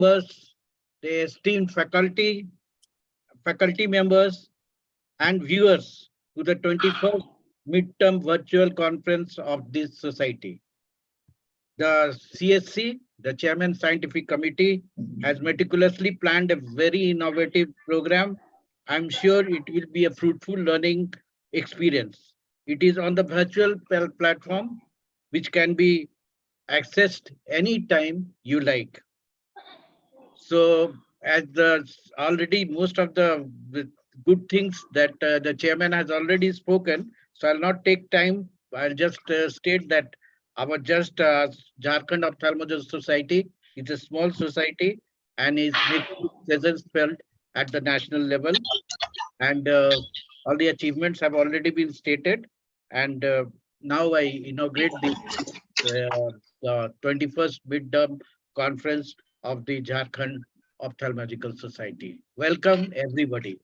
members, the esteemed faculty members, and viewers to the 21st midterm virtual conference of this society. The CSC, the Chairman Scientific Committee, has meticulously planned a very innovative program. I'm sure it will be a fruitful learning experience. It is on the virtual platform, which can be accessed anytime you like. So, as the already most of the good things that the chairman has already spoken, so I'll not take time. I'll just state that our just Jharkhand Ophthalmology Society is a small society and is making its presence felt at the national level. And all the achievements have already been stated. And now I inaugurate the 21st midterm conference of the Jharkhand Ophthalmological Society. Welcome, everybody.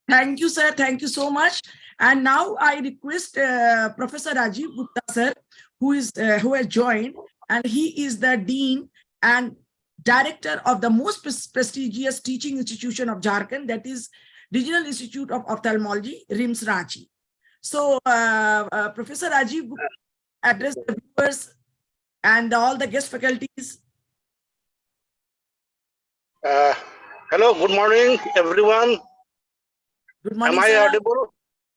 Thank you, sir. Thank you so much. And now I request Professor Rajiv Gupta, sir, who has joined, and he is the Dean and Director of the most prestigious teaching institution of Jharkhand, that is Regional Institute of Ophthalmology, RIMS Ranchi. So, Professor Rajiv Gupta address the viewers and all the guest faculties. Hello, good morning, everyone. Good morning, Am I sir. audible?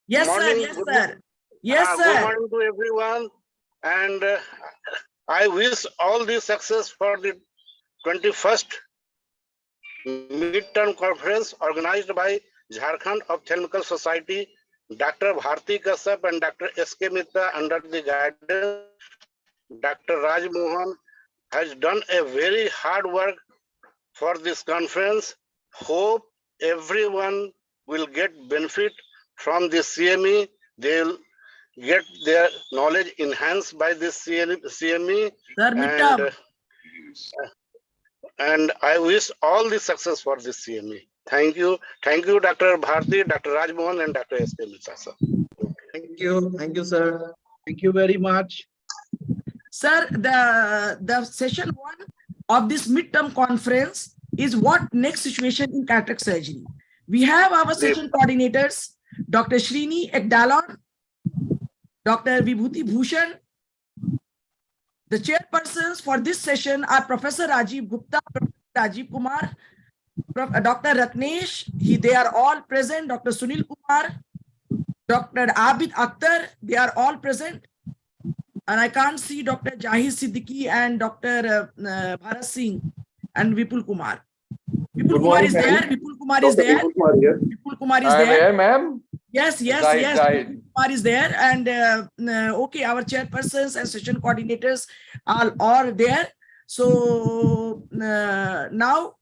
Yes, morning, sir. Yes, sir. Yes, sir. Good morning to everyone. And I wish all the success for the 21st midterm conference organized by Jharkhand Ophthalmical Society, Dr. Bharti Kashyap and Dr. S.K. Mitra under the guidance. Dr. Raj Mohan has done a very hard work for this conference. Hope everyone will get benefit from this CME. They'll get their knowledge enhanced by this CME. Sir, and I wish all the success for this CME. Thank you. Thank you, Dr. Bharti, Dr. Raj Mohan, and Dr. S.K. Mitra, sir. Thank you. Thank you, sir. Thank you very much. Sir, the session 1 of this midterm conference is what next situation in cataract surgery. We have our session coordinators, Dr. Srini Ekdalon, Dr. Vibhuti Bhushan. The chairpersons for this session are Professor Rajiv Gupta, Professor Rajiv Kumar, Dr. Ratnesh, they are all present, Dr. Sunil Kumar, Dr. Abid Akhtar, they are all present. And I can't see Dr. Jahid Siddiqui and Dr. Bharat Singh and Vipul Kumar. Vipul Kumar is there. Vipul Kumar is there. Vipul Kumar is there. ma'am. Yes. Vipul Kumar is there. And okay, our chairpersons and session coordinators are all there. So now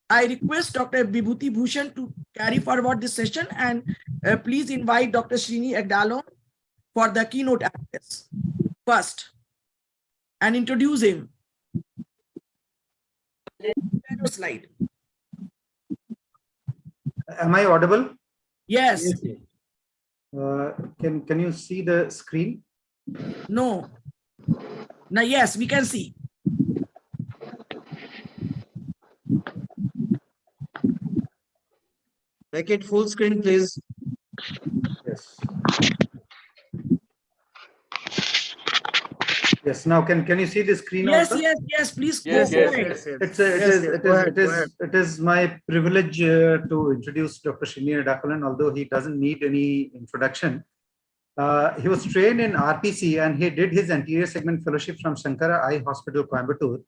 I request Dr. Vibhuti Bhushan to carry forward this session, and please invite Dr. Srini Ekdalon for the keynote address first and introduce him. Slide. Am I audible? Yes. Can you see the screen? No. Now, yes, we can see. Make it full screen, please. Yes. Yes. Now, can you see the screen? Yes, also? yes. Please go Yes. It is my privilege to introduce Dr. Srini Ekdalon, although he doesn't need any introduction. He was trained in RPC and he did his anterior segment fellowship from Shankara Eye Hospital, Coimbatore.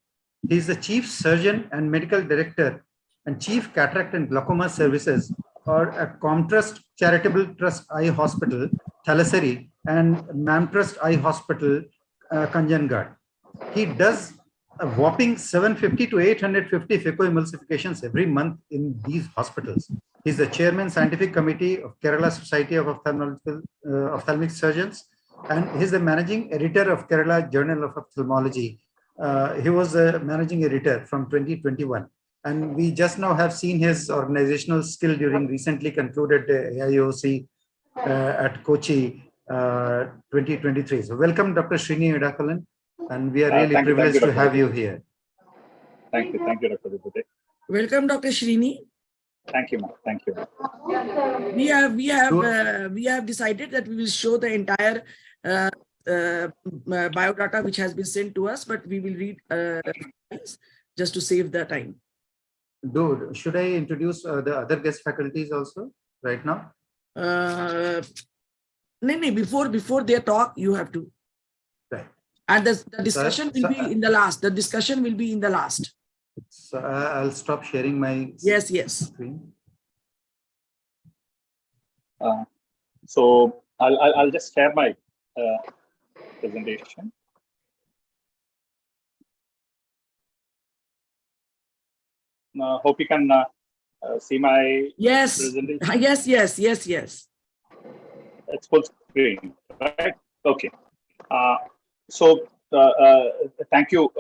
He is the chief surgeon and medical director and chief cataract and glaucoma services or at Comtrust Charitable Trust Eye Hospital, Thalassery, and Mamtrust Eye Hospital, Kanjangarh. He does a whopping 750 to 850 phacoemulsifications every month in these hospitals. He's the chairman scientific committee of Kerala Society of Ophthalmic Surgeons, and he's the managing editor of Kerala Journal of Ophthalmology. He was a managing editor from 2021. And we just now have seen his organizational skill during recently concluded AIOC at Kochi 2023. So welcome, Dr. Srini Ekdalon, and we are really privileged to have you here. Thank you, Dr. Vibhuti. Welcome, Dr. Srini. Thank you, ma'am. Thank you. We have decided that we will show the entire biodata which has been sent to us, but we will read just to save the time. Dude, should I introduce the other guest faculties also right now? No, before they talk, you have to. Right. And the discussion will be in the last. The discussion will be in the last. So I'll stop sharing my Yes. screen. So I'll just share my presentation. Hope you can see my presentation. Yes. It's full screen, right? Okay. Thank you,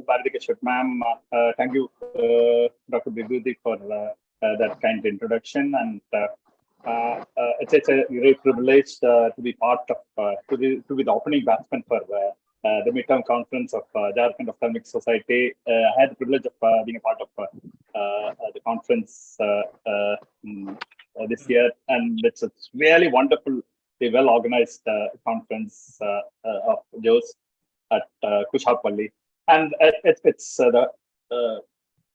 Bharati Keshwat ma'am. Thank you, Dr. Bibhuti, for that kind introduction. And it's a great privilege to be part of, to be the opening batsman for the midterm conference of Jharkhand Ophthalmic Society. I had the privilege of being a part of the conference this year, and it's a really wonderful, well organized conference of Jhos at Kushalpalli, and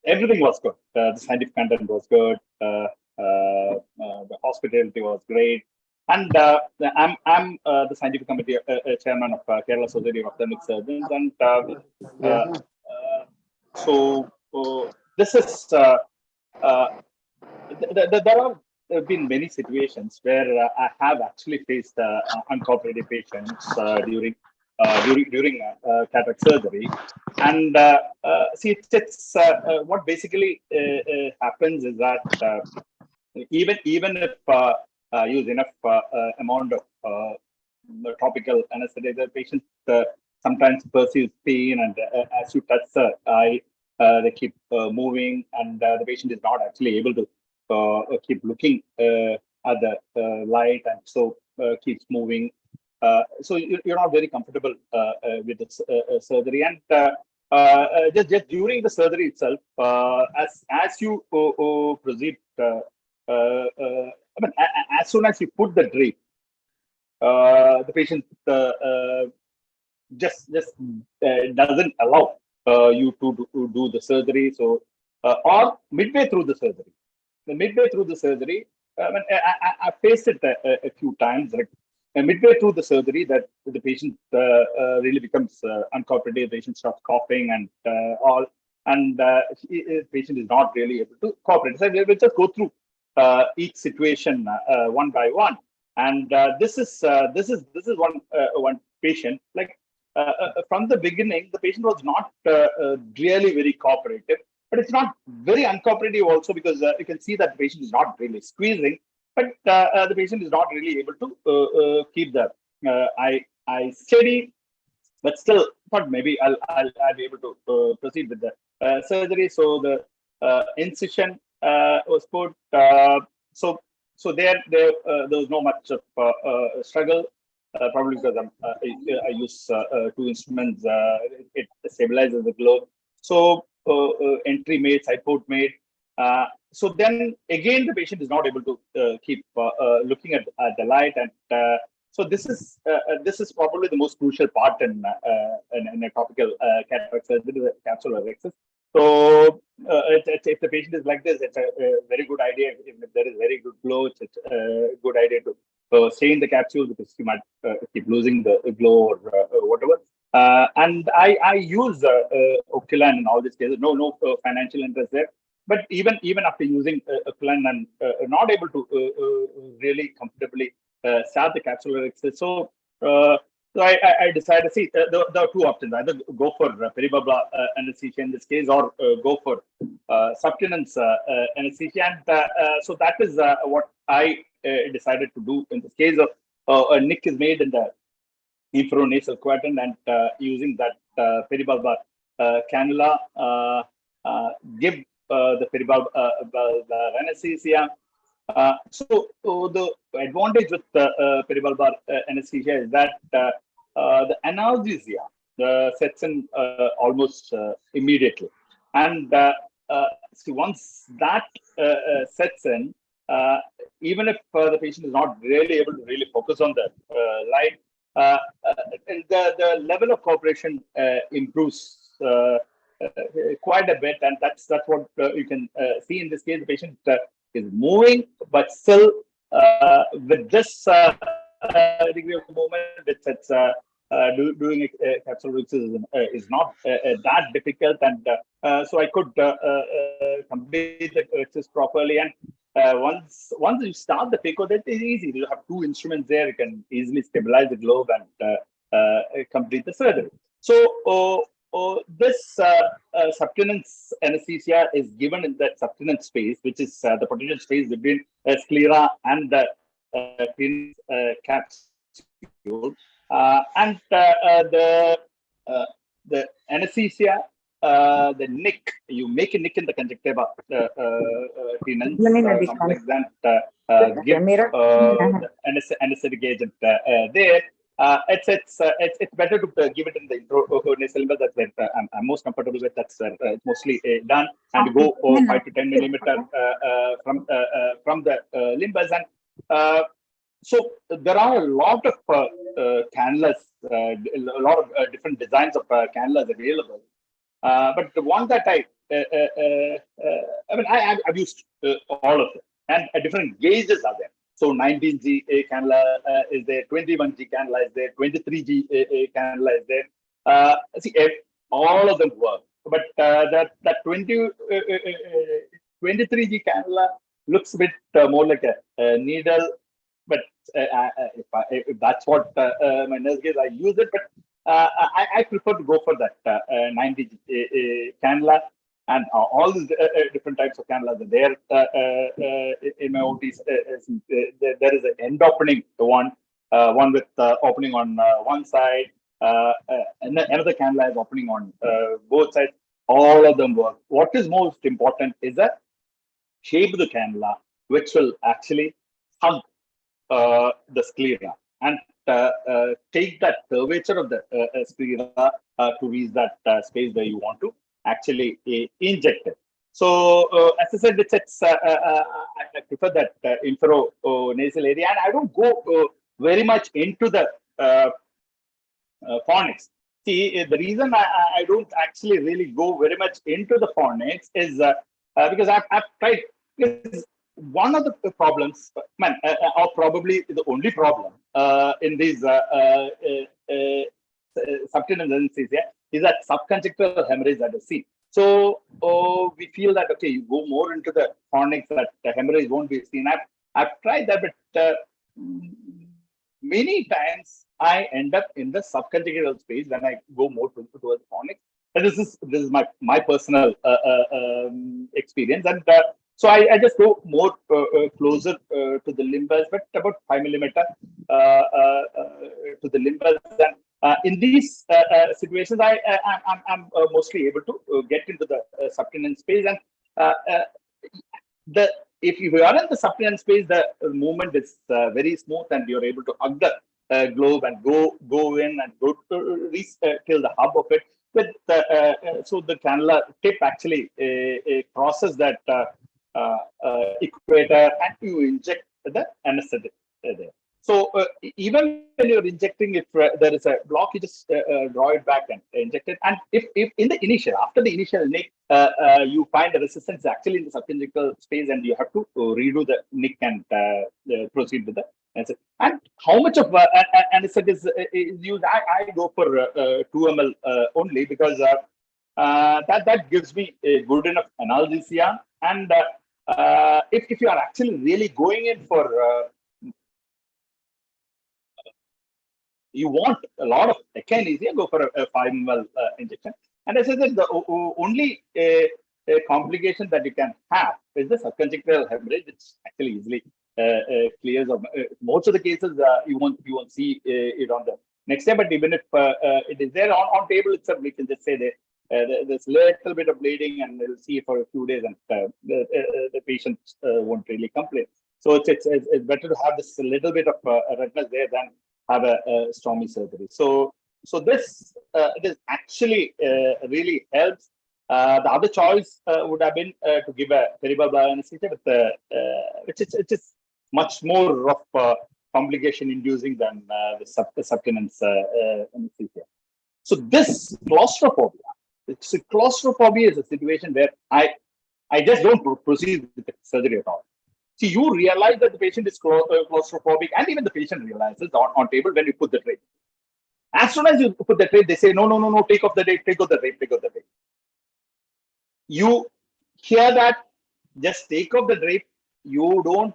everything was good. The scientific content was good. The hospitality was great, and I'm the scientific committee chairman of Kerala Society of Ophthalmic Surgeons, and this is there have been many situations where I have actually faced uncooperative patients during cataract surgery, and see, it's what basically happens is that even if use enough amount of topical anesthetic, the patient sometimes perceives pain, and as you touch the eye, they keep moving, and the patient is not actually able to keep looking at the light, and so keeps moving. So you're not very comfortable with the surgery, and just during the surgery itself, as you proceed, I mean, as soon as you put the drape, the patient just doesn't allow you to do the surgery. So, or midway through the surgery. Midway through the surgery, I faced it a few times. Like midway through the surgery, that the patient really becomes uncooperative. The patient starts coughing and all, and the patient is not really able to cooperate. So we'll just go through each situation one by one. And this is one patient. Like from the beginning, the patient was not really very cooperative. But it's not very uncooperative also, because you can see that the patient is not really squeezing, but the patient is not really able to keep the eye steady. But still, thought maybe I'll be able to proceed with the surgery. So the incision was put. So there was no much of struggle. Probably because I use two instruments. It stabilizes the globe. So entry made, side port made. So then again, the patient is not able to keep looking at the light, and so this is probably the most crucial part in a topical cataract surgery, the capsulorhexis. So if the patient is like this, it's a very good idea. If there is very good glow, it's a good idea to stay in the capsule, because you might keep losing the glow or whatever. And I use Oculan in all these cases. No financial interest there. But even after using Oculan and not able to really comfortably start the capsulorhexis, so I decided. See, there are two options: either go for peribubble anesthesia in this case, or go for subtenance anesthesia. And so that is what I decided to do in this case. A nick is made in the infranasal quadrant, and using that peribulbar cannula, give the peribulbar anesthesia. So the advantage with peribulbar anesthesia is that the analgesia sets in almost immediately, and see, once that sets in, even if the patient is not really able to really focus on the light, the level of cooperation improves quite a bit, and that's what you can see in this case. The patient is moving, but still with this degree of movement, it's doing a capsule which is not that difficult, and so I could complete the exercise properly. And once you start the PICO, that is easy. You have two instruments there. You can easily stabilize the globe and complete the surgery. So this subtenance anesthesia is given in that subtenance space, which is the potential space between sclera and the capsule. And the anesthesia, the nick, you make a nick in the conjunctiva tenons, something like that, give the anesthetic agent there. It's better to give it in the intranasal limbus. That's where I'm most comfortable with. That's where it's mostly done, and go 5 to 10 millimeter from the limbus. And so there are a lot of cannulas, a lot of different designs of cannulas available. But the one that I've used all of them, and different gauges are there. So 19G cannula is there, 21G cannula is there, 23G cannula is there. See, all of them work, but that 23G cannula looks a bit more like a needle. But if that's what my nurse gives, I use it. But I prefer to go for that 90G cannula. And all these different types of cannulas are there in my OTs. There is an end opening one with opening on one side, and another cannula is opening on both sides. All of them work. What is most important is the shape of the cannula, which will actually hug the sclera and take that curvature of the sclera to reach that space where you want to actually inject it. So as I said, I prefer that infero-nasal area, and I don't go very much into the fornix. See, the reason I don't actually really go very much into the fornix is because I've tried. One of the problems, or probably the only problem in these subtenance anesthesia is that subconjunctival hemorrhage that is seen. So we feel that, okay, you go more into the fornix, that the hemorrhage won't be seen. I've tried that, but many times I end up in the subconjunctival space when I go more towards fornix. And this is my personal experience, and so I just go more closer to the limbus, but about 5 millimeter to the limbus. And in these situations, I'm mostly able to get into the subtenance space. And if you are in the subtenance space, the movement is very smooth, and you're able to hug the globe and go in and go to reach till the hub of it. But so the cannula tip actually crosses that equator, and you inject the anesthetic there. So even when you're injecting, if there is a block, you just draw it back and inject it. And if in the initial, after the initial nick, you find the resistance actually in the subconjunctival space, and you have to redo the nick and proceed with the anesthetic. And how much of anesthetic is used? I go for 2 ml only, because that gives me a good enough analgesia. And if you are actually really going in for you want a lot of echinacea, go for a 5 ml injection. And as I said, the only complication that you can have is the subconjunctival hemorrhage, which actually easily clears of most of the cases. You won't see it on the next day, but even if it is there on table itself, we can just say that there's little bit of bleeding, and we'll see for a few days, and the patient won't really complain. So it's better to have this little bit of redness there than have a stormy surgery. So this actually really helps. The other choice would have been to give a perivalvular anesthesia, which is much more of complication inducing than the subtenance anesthesia. So this claustrophobia is a situation where I just don't proceed with the surgery at all. See, you realize that the patient is claustrophobic, and even the patient realizes on table when you put the drape. As soon as you put the drape, they say, no, take off the drape, take off the drape, take off the drape. You hear that, just take off the drape. You don't,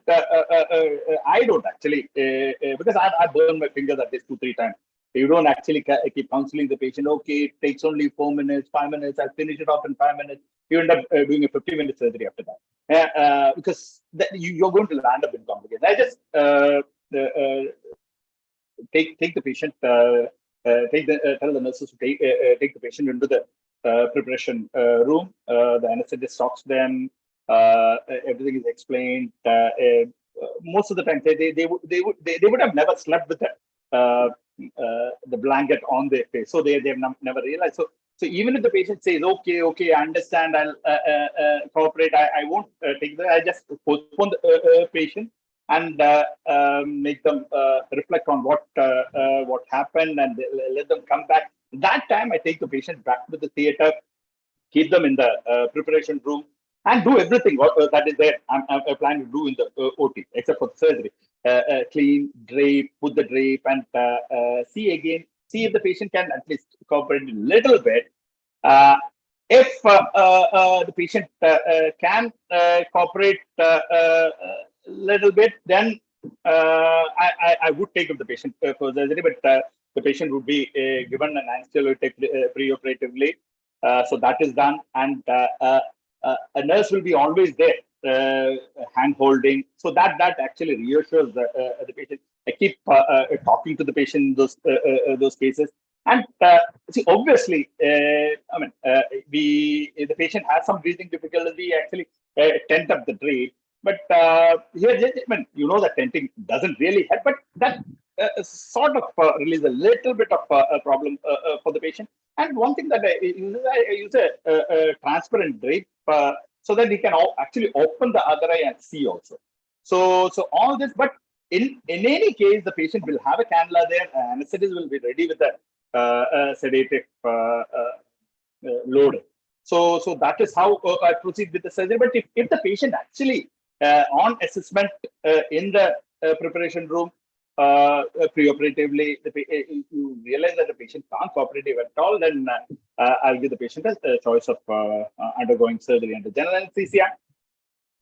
I don't actually, because I've burned my fingers at this 2-3 times. You don't actually keep counseling the patient. Okay, it takes only 4 minutes, 5 minutes. I'll finish it off in 5 minutes. You end up doing a 50-minute surgery after that, because you're going to land up in complications. I just take the patient, tell the nurses to take the patient into the preparation room. The anesthetist talks to them. Everything is explained. Most of the time, they would have never slept with the blanket on their face, so they've never realized. So even if the patient says, okay, I understand, I'll cooperate, I won't take that. I just postpone the patient and make them reflect on what happened, and let them come back. That time, I take the patient back to the theater, keep them in the preparation room, and do everything that is there. I plan to do in the OT, except for the surgery. Clean, drape, put the drape, and see if the patient can at least cooperate a little bit. If the patient can cooperate a little bit, then I would take up the patient for surgery, but the patient would be given an anesthetic preoperatively. So that is done, and a nurse will be always there, hand holding, so that actually reassures the patient. I keep talking to the patient in those cases, and see, obviously, the patient has some breathing difficulty. We actually tent up the drape, but here, you know that tenting doesn't really help, but that sort of release a little bit of a problem for the patient. And one thing that I use a transparent drape so that he can actually open the other eye and see also. So all this, but in any case, the patient will have a cannula there. Anesthetist will be ready with the sedative load. So that is how I proceed with the surgery. But if the patient actually on assessment in the preparation room, preoperatively, you realize that the patient can't cooperate at all, then I'll give the patient a choice of undergoing surgery under general anesthesia.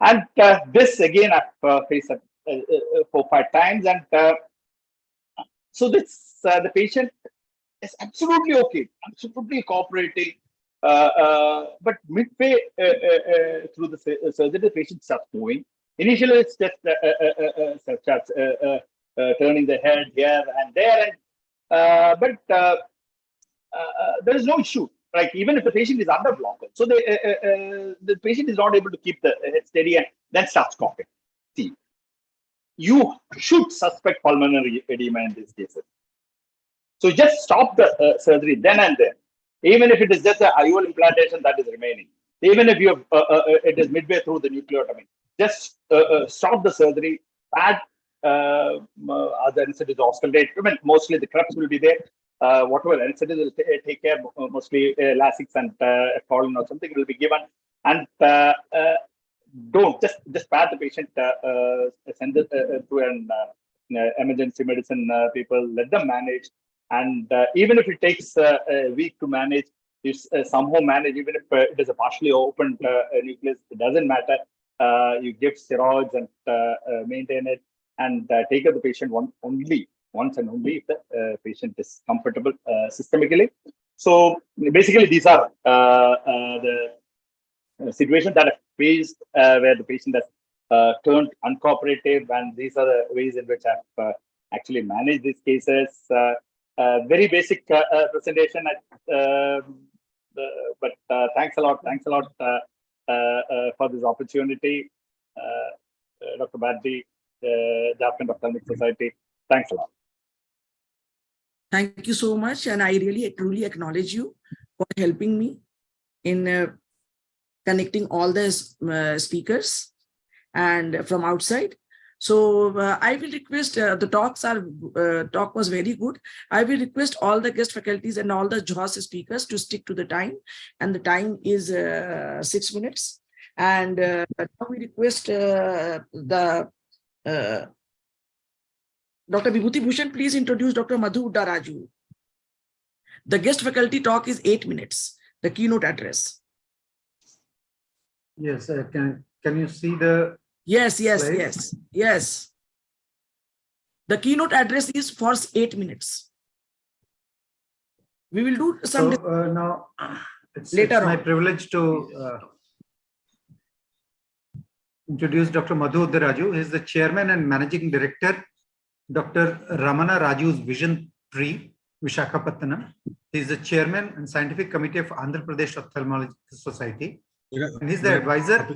And this again, I've faced 4-5 times, and so this the patient is absolutely okay, absolutely cooperating. But midway through the surgery, the patient starts moving. Initially, it's just turning the head here and there, but there is no issue. Like even if the patient is under blocker, so the patient is not able to keep the head steady and then starts coughing. See, you should suspect pulmonary edema in these cases. So just stop the surgery then and there. Even if it is just a IOL implantation that is remaining, even if you have, it is midway through the nucleotomy, just stop the surgery. Add other anesthetic auscultate. Mostly the Krebs will be there. Whatever anesthetic will take care, mostly Lasix and Colin or something will be given. And don't just pat the patient, send it to an emergency medicine people, let them manage. And even if it takes a week to manage, you somehow manage, even if it is a partially opened nucleus, it doesn't matter. You give steroids and maintain it, and take care of the patient once and only if the patient is comfortable systemically. So basically, these are the situations that I've faced where the patient has turned uncooperative, and these are the ways in which I've actually managed these cases. Very basic presentation, but thanks a lot for this opportunity, Dr. Badri, Jharkhand Ophthalmic Society. Thanks a lot. Thank you so much, and I really truly acknowledge you for helping me. in connecting all the speakers and from outside. So I will request, the talk was very good. I will request all the guest faculties and all the Jhos speakers to stick to the time, and the time is 6 minutes. And now we request the Dr. Vibhuti Bhushan, please introduce Dr. Madhu Uddaraju. The guest faculty talk is 8 minutes, the keynote address. Yes, can you see the Yes. slides? Yes. The keynote address is for 8 minutes. We will do some So now it's later my on. privilege to introduce Dr. Madhu Uddaraju. He is the chairman and managing director, Dr. Ramana Raju's Vision Tree, Vishakhapatnam. He is the chairman and scientific committee of Andhra Pradesh Ophthalmological Society. And he's the advisor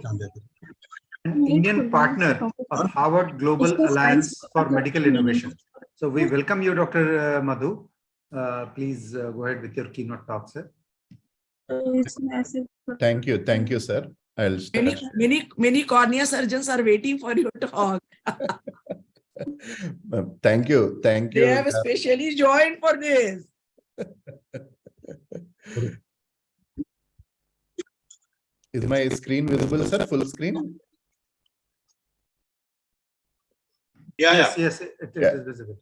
and Indian partner of Harvard Global Alliance for Medical Innovation. So we welcome you, Dr. Madhu. Please go ahead with your keynote talk, sir. Thank you, sir. I'll start. Many cornea surgeons are waiting for your talk. Thank you. They have specially joined for this. Is my screen visible, sir? Full screen? Yes, it is visible.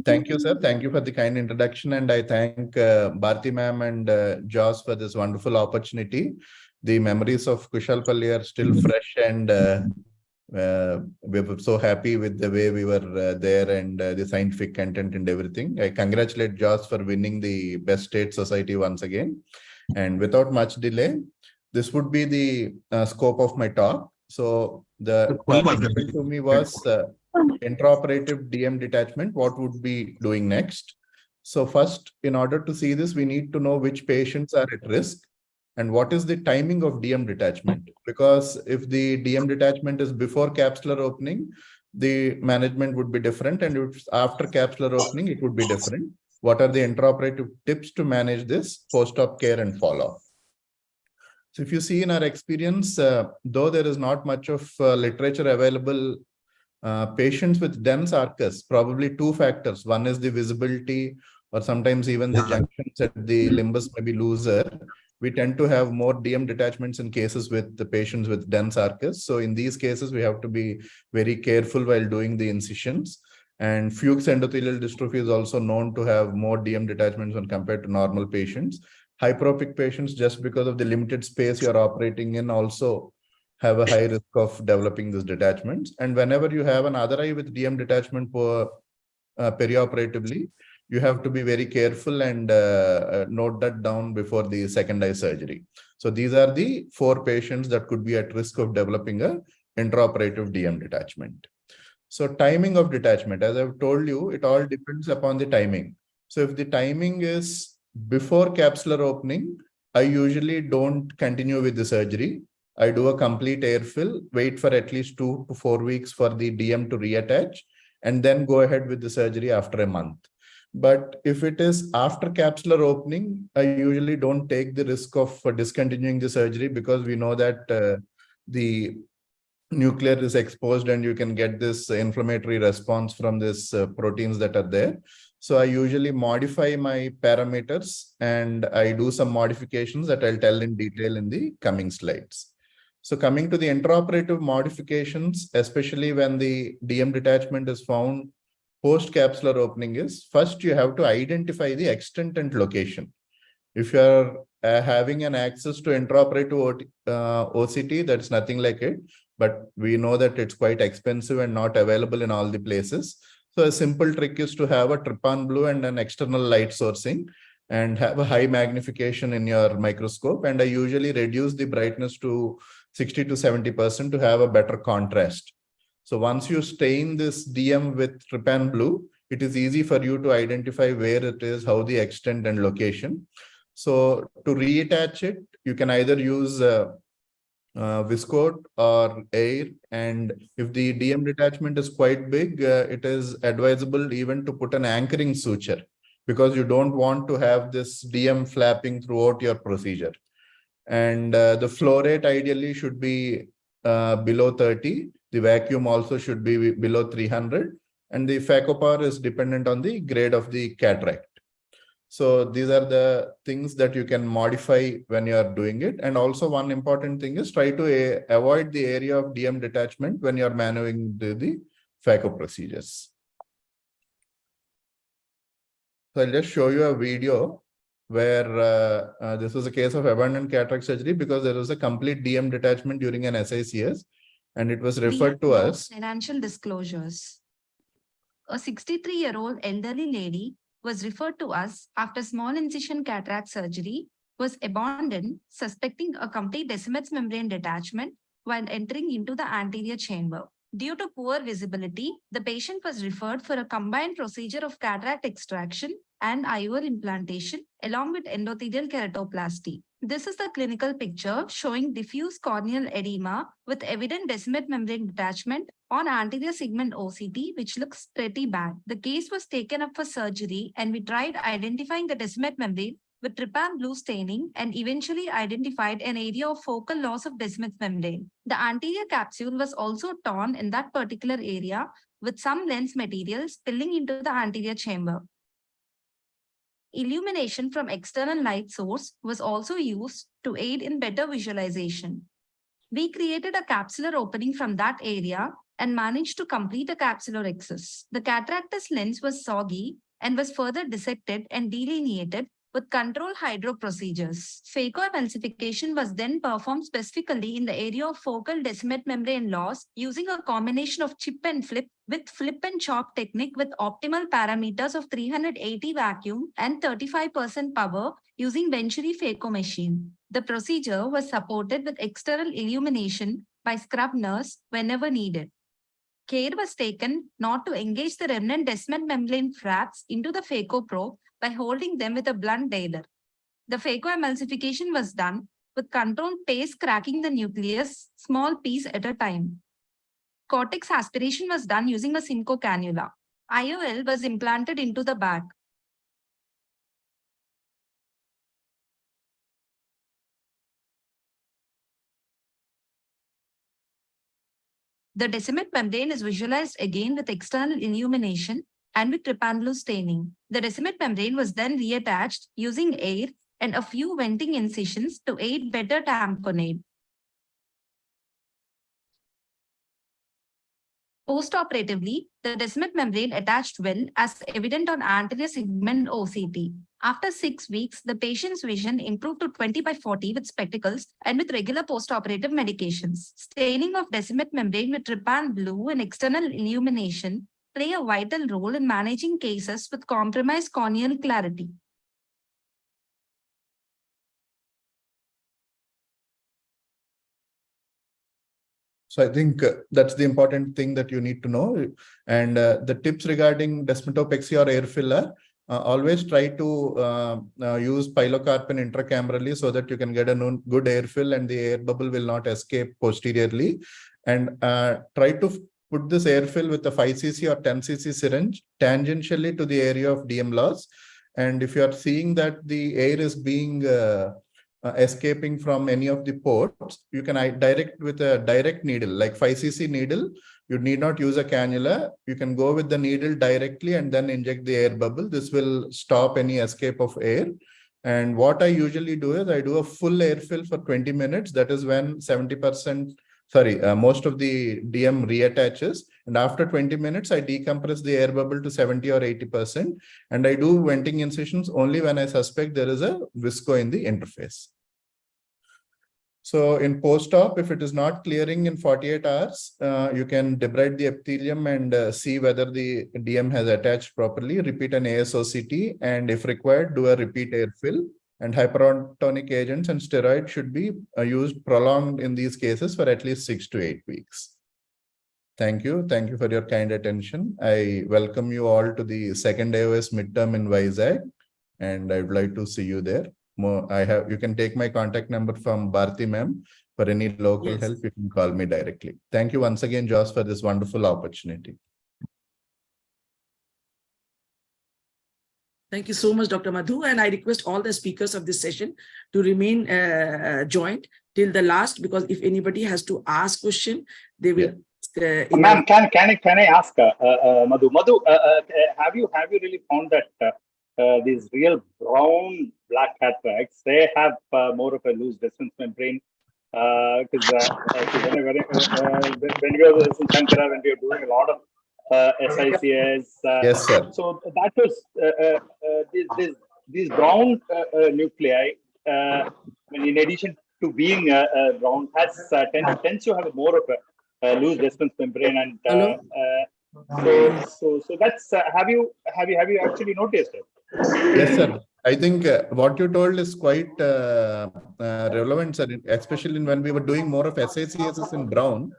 Thank you, sir. Thank you for the kind introduction. And I thank Bharti ma'am and Jhos for this wonderful opportunity. The memories of Kushalpalli are still fresh, and we were so happy with the way we were there and the scientific content and everything. I congratulate Jhos for winning the Best State Society once again. And without much delay, this would be the scope of my talk. So the topic given to me was intraoperative DM detachment. What would be doing next? So first, in order to see this, we need to know which patients are at risk and what is the timing of DM detachment. Because if the DM detachment is before capsular opening, the management would be different, and if it's after capsular opening, it would be different. What are the intraoperative tips to manage this post-op care and follow-up? So if you see in our experience, though there is not much of literature available, patients with dense arcus, probably two factors. One is the visibility, or sometimes even the junctions at the limbus may be looser. We tend to have more DM detachments in cases with the patients with dense arcus. So in these cases, we have to be very careful while doing the incisions. And Fuchs endothelial dystrophy is also known to have more DM detachments when compared to normal patients. Hyperopic patients, just because of the limited space you're operating in, also have a high risk of developing these detachments. And whenever you have an other eye with DM detachment perioperatively, you have to be very careful and note that down before the second eye surgery. So these are the 4 patients that could be at risk of developing a intraoperative DM detachment. So timing of detachment, as I've told you, it all depends upon the timing. So if the timing is before capsular opening, I usually don't continue with the surgery. I do a complete air fill, wait for at least 2 to 4 weeks for the DM to reattach, and then go ahead with the surgery after a month. But if it is after capsular opening, I usually don't take the risk of discontinuing the surgery, because we know that the nuclear is exposed and you can get this inflammatory response from these proteins that are there. So I usually modify my parameters, and I do some modifications that I'll tell in detail in the coming slides. So coming to the intraoperative modifications, especially when the DM detachment is found post-capsular opening, is first you have to identify the extent and location. If you are having an access to intraoperative OCT, that's nothing like it, but we know that it's quite expensive and not available in all the places. So a simple trick is to have a trypan blue and an external light sourcing, and have a high magnification in your microscope. And I usually reduce the brightness to 60 to 70% to have a better contrast. So once you stain this DM with trypan blue, it is easy for you to identify where it is, how the extent and location. So to reattach it, you can either use viscose or air. And if the DM detachment is quite big, it is advisable even to put an anchoring suture, because you don't want to have this DM flapping throughout your procedure. And the flow rate ideally should be below 30. The vacuum also should be below 300. And the phaco power is dependent on the grade of the cataract. So these are the things that you can modify when you are doing it. And also one important thing is try to avoid the area of DM detachment when you are maneuvering the phaco procedures. So I'll just show you a video where this was a case of abandoned cataract surgery because there was a complete DM detachment during an SICS and it was referred to us. Financial disclosures. A 63-year-old elderly lady was referred to us after small incision cataract surgery, was abandoned, suspecting a complete Descemet's membrane detachment while entering into the anterior chamber. Due to poor visibility, the patient was referred for a combined procedure of cataract extraction and IOL implantation along with endothelial keratoplasty. This is the clinical picture showing diffuse corneal edema with evident Descemet membrane detachment on anterior segment OCT, which looks pretty bad. The case was taken up for surgery and we tried identifying the Descemet membrane with trypan blue staining and eventually identified an area of focal loss of Descemet membrane. The anterior capsule was also torn in that particular area with some lens material spilling into the anterior chamber. Illumination from external light source was also used to aid in better visualization. We created a capsular opening from that area and managed to complete a capsular excess. The cataractus lens was soggy and was further dissected and delineated with controlled hydro procedures. Phacoemulsification was then performed specifically in the area of focal Descemet membrane loss using a combination of chip and flip with flip and chop technique with optimal parameters of 380 vacuum and 35% power using Venturi phaco machine. The procedure was supported with external illumination by scrub nurse whenever needed. Care was taken not to engage the remnant Descemet membrane fracts into the phaco probe by holding them with a blunt dialer. The phacoemulsification was done with controlled pace cracking the nucleus small piece at a time. Cortex aspiration was done using a Simcoe cannula. IOL was implanted into the bag. The Descemet membrane is visualized again with external illumination and with trypan blue staining. The Descemet membrane was then reattached using air and a few venting incisions to aid better tamponade. Postoperatively, the Descemet membrane attached well as evident on anterior segment OCT. After 6 weeks, the patient's vision improved to 20/40 with spectacles and with regular postoperative medications. Staining of Descemet membrane with trypan blue and external illumination play a vital role in managing cases with compromised corneal clarity. So I think that's the important thing that you need to know. And the tips regarding desmetopexy or air filler, always try to use pilocarpine intracamerally so that you can get a good airfill and the air bubble will not escape posteriorly. And try to put this airfill with a 5cc or 10cc syringe tangentially to the area of DM loss. And if you are seeing that the air is being escaping from any of the ports, you can direct with a direct needle, like 5cc needle. You need not use a cannula. You can go with the needle directly and then inject the air bubble. This will stop any escape of air. And what I usually do is I do a full air fill for 20 minutes. That is when 70%, most of the DM reattaches. And after 20 minutes, I decompress the air bubble to 70 or 80%. And I do venting incisions only when I suspect there is a visco in the interface. So in post-op, if it is not clearing in 48 hours, you can debride the epithelium and see whether the DM has attached properly, repeat an ASOCT, and if required, do a repeat air fill. And hypertonic agents and steroids should be used prolonged in these cases for at least 6 to 8 weeks. Thank you. Thank you for your kind attention. I welcome you all to the second AOS midterm in Vizag, and I would like to see you there. You can take my contact number from Bharti ma'am. For any local help, you can call me directly. Thank you once again, Jhos, for this wonderful opportunity. Thank you so much, Dr. Madhu. And I request all the speakers of this session to remain joined till the last, because if anybody has to ask question, they will. Ma'am, can I ask Madhu? Madhu, have you really found that these real brown black cataracts, they have more of a loose distance membrane? Because when we were in Shankara, when we were doing a lot of SICS, Yes, sir. so that was these brown nuclei, in addition to being brown, tends to have more of a loose distance membrane, and so that's have you actually noticed it? Yes, sir. I think what you told is quite relevant, sir, especially when we were doing more of SACSs in brown.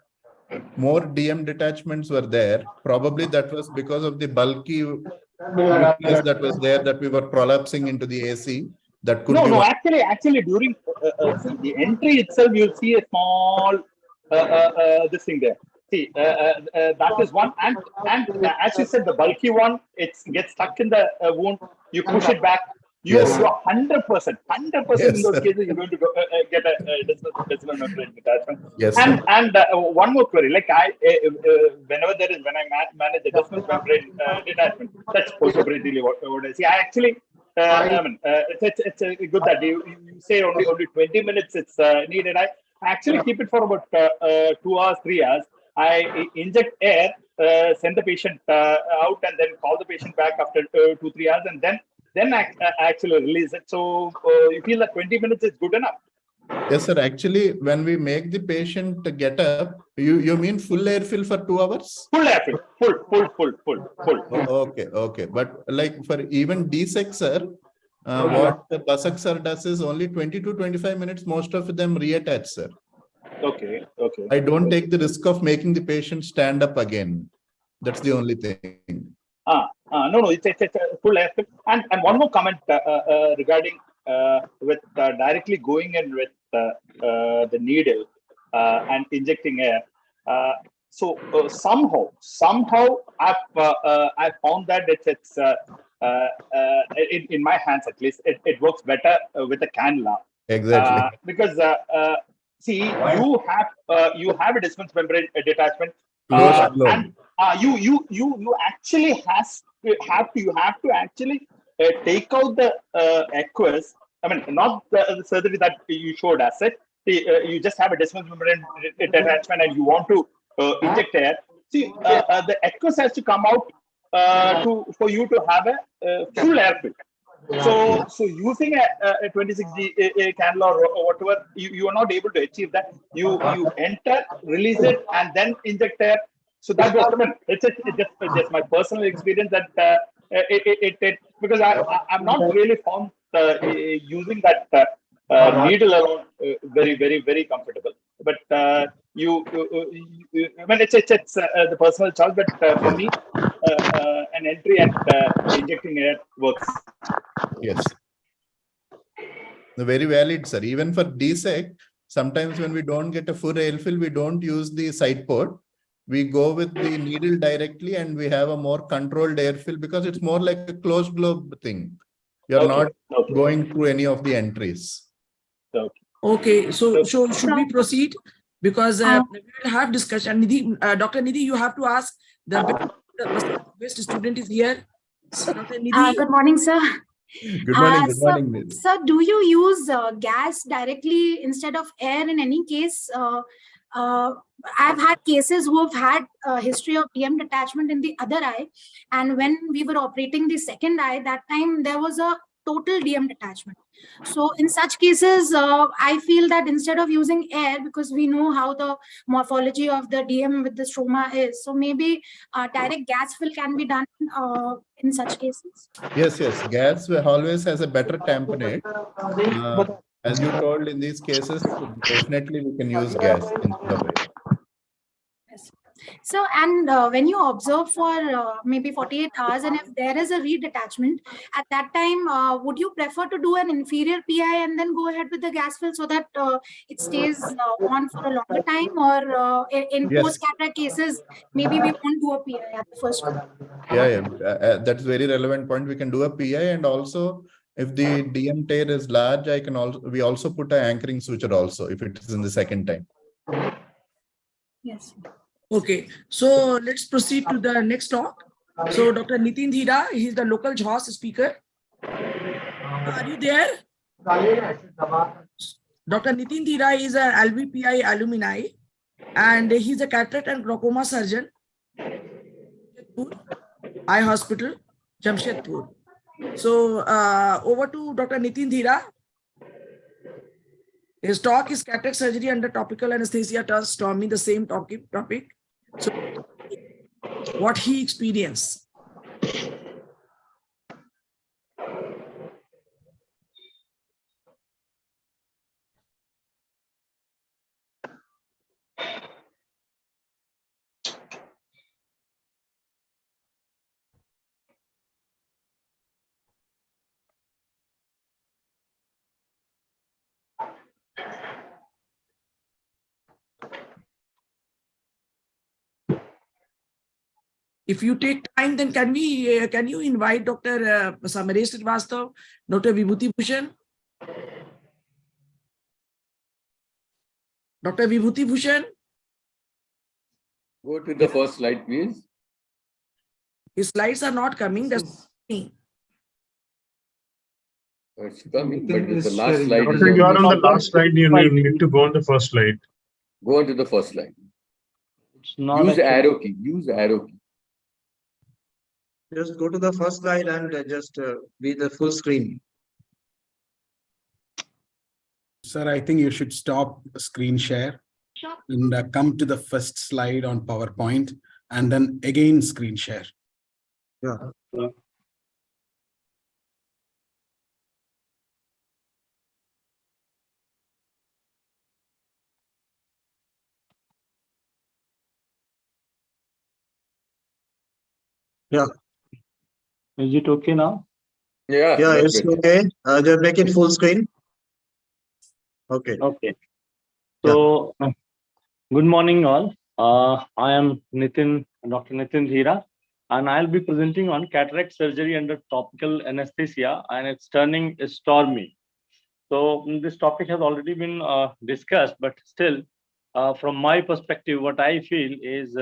More DM detachments were there. Probably that was because of the bulky nucleus that was there, that we were prolapsing into the AC. That could be no. Actually, during see, the entry itself, you'll see a small this thing there. See, that is one, and as you said, the bulky one, it gets stuck in the wound. You push it back. You Yes, are 100% Yes, in those sir. cases, you're going to get a distal membrane detachment. Yes, And sir. one more query, like whenever when I manage the distal membrane detachment, that's postoperatively what I see. I actually, I mean, it's good that you say only 20 minutes it's needed. I actually keep it for about 2 hours, 3 hours. I inject air, send the patient out, and then call the patient back after 2-3 hours, and then I actually release it. So you feel that 20 minutes is good enough? Yes, sir. Actually, when we make the patient get up, you mean full air fill for 2 hours? Full air fill, full. Okay. But like for even DSEC, sir, what the Basak sir does is only 20 to 25 minutes. Most of them reattach, sir. Okay. I don't take the risk of making the patient stand up again. That's the only thing. No, it's a full air fill. And one more comment regarding with directly going in with the needle and injecting air. So somehow I found that it's in my hands at least it works better with a cannula. Exactly. Because see, you have a distal membrane detachment, Closed globe. and you actually have to actually take out the aqueous. I mean, not the surgery that you showed us it. You just have a distal membrane detachment, and you want to inject air. See, the aqueous has to come out for you to have a full air fill. So using a 26G cannula or whatever, you are not able to achieve that. You enter, release it, and then inject air. So that was, I mean, it's just my personal experience that it because I'm not really found using that needle alone very comfortable. But I mean, it's the personal choice. But for me, an entry and injecting air works. Yes. Very valid, sir. Even for DSEC, sometimes when we don't get a full air fill, we don't use the side port. We go with the needle directly, and we have a more controlled air fill because it's more like a closed globe thing. You're not going through any of the entries. Okay, so should we proceed? Because we will have discussion. Nidhi, Dr. Nidhi, you have to ask the best student is here. So, Dr. Nidhi. Good morning, sir. Good morning. Sir, do you use gas directly instead of air in any case? I've had cases who have had a history of DM detachment in the other eye. And when we were operating the second eye, that time there was a total DM detachment. So in such cases, I feel that instead of using air, because we know how the morphology of the DM with the stroma is, so maybe direct gas fill can be done in such cases. Yes. Gas always has a better tamponade. As you told, in these cases, definitely we can use gas instead of air. So, and when you observe for maybe 48 hours, and if there is a redetachment, at that time, would you prefer to do an inferior PI and then go ahead with the gas fill so that it stays on for a longer time? Or in Yes. post-cataract cases, maybe we won't do a PI at the first one? Yeah. That's very relevant point. We can do a PI, and also if the DM tear is large, we also put an anchoring suture also if it is in the second time. Yes. Okay, so let's proceed to the next talk. So Dr. Nitin Dhira, he's the local Jhos speaker. Are you there? Dr. Nitin Dhira is an LVPI alumni, and he's a cataract and glaucoma surgeon, Eye Hospital, Jamshedpur. So over to Dr. Nitin Dhira. His talk is cataract surgery under topical anesthesia turns stormy, the same topic. So what he experienced. If you take time, then can you invite Dr. Samaresh Srivastava, Dr. Vibhuti Bhushan? Dr. Vibhuti Bhushan? Go to the first slide, please. His slides are not coming. That's me. It's coming, but Nitin the is last sharing. slide is You are on on the last slide. You need to go on the first slide. Go on to the first slide. It's not Use arrow key. Use arrow key. Just go to the first slide and just be the full screen. Sir, I think you should stop screen share and come to the first slide on PowerPoint and then again screen share. Yeah. Yeah. Is it okay now? Yeah, Yeah, much it's better. okay. Just make it full screen. Okay. Okay. So, good morning, all. I am Dr. Nitin Dhira, and I'll be presenting on cataract surgery under topical anesthesia, and it's turning stormy. So, this topic has already been discussed, but still, from my perspective, what I feel is,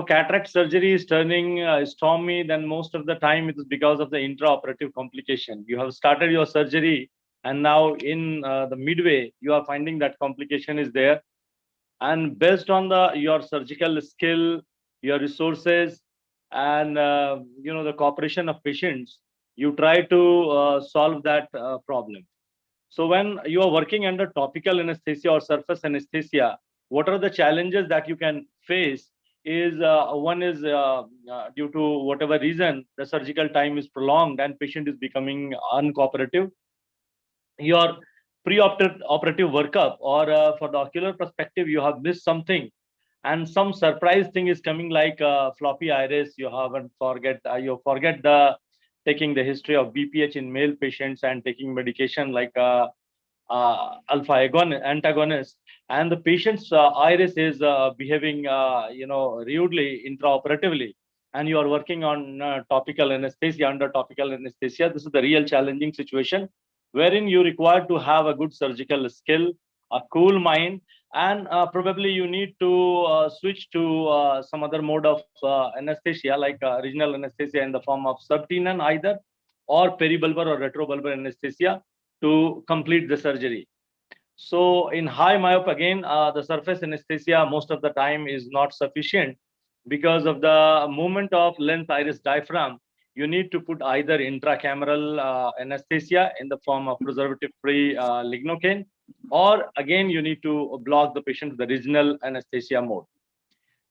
cataract surgery is turning stormy. Then most of the time, it is because of the intraoperative complication. You have started your surgery, and now in the midway, you are finding that complication is there. And based on your surgical skill, your resources, and the cooperation of patients, you try to solve that problem. So when you are working under topical anesthesia or surface anesthesia, what are the challenges that you can face? Is one is due to whatever reason the surgical time is prolonged and patient is becoming uncooperative. Your pre-operative workup, or for the ocular perspective, you have missed something, and some surprise thing is coming, like floppy iris. You forget the taking the history of BPH in male patients and taking medication like alpha antagonist, and the patient's iris is behaving rudely intraoperatively, and you are working on topical anesthesia under topical anesthesia. This is the real challenging situation, wherein you require to have a good surgical skill, a cool mind, and probably you need to switch to some other mode of anesthesia, like regional anesthesia in the form of subtenon either, or peribulbar or retrobulbar anesthesia to complete the surgery. So in high myop, again, the surface anesthesia most of the time is not sufficient because of the movement of lens iris diaphragm. You need to put either intracameral anesthesia in the form of preservative-free lignocaine, or again, you need to block the patient with the regional anesthesia mode.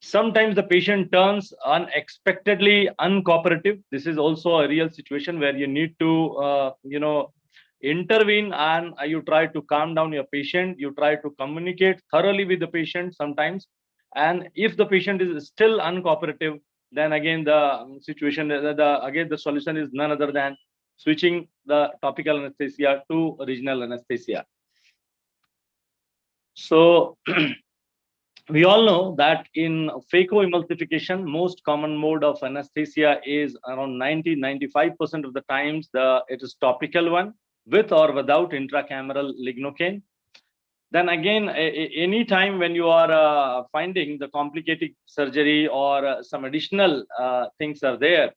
Sometimes the patient turns unexpectedly uncooperative. This is also a real situation where you need to, intervene, and you try to calm down your patient. You try to communicate thoroughly with the patient sometimes, And if the patient is still uncooperative, then again the situation, again the solution is none other than switching the topical anesthesia to regional anesthesia. So we all know that in phacoemulsification, most common mode of anesthesia is around 90-95% of the times it is topical one, with or without intracameral lignocaine. Then again, any time when you are finding the complicated surgery or some additional things are there,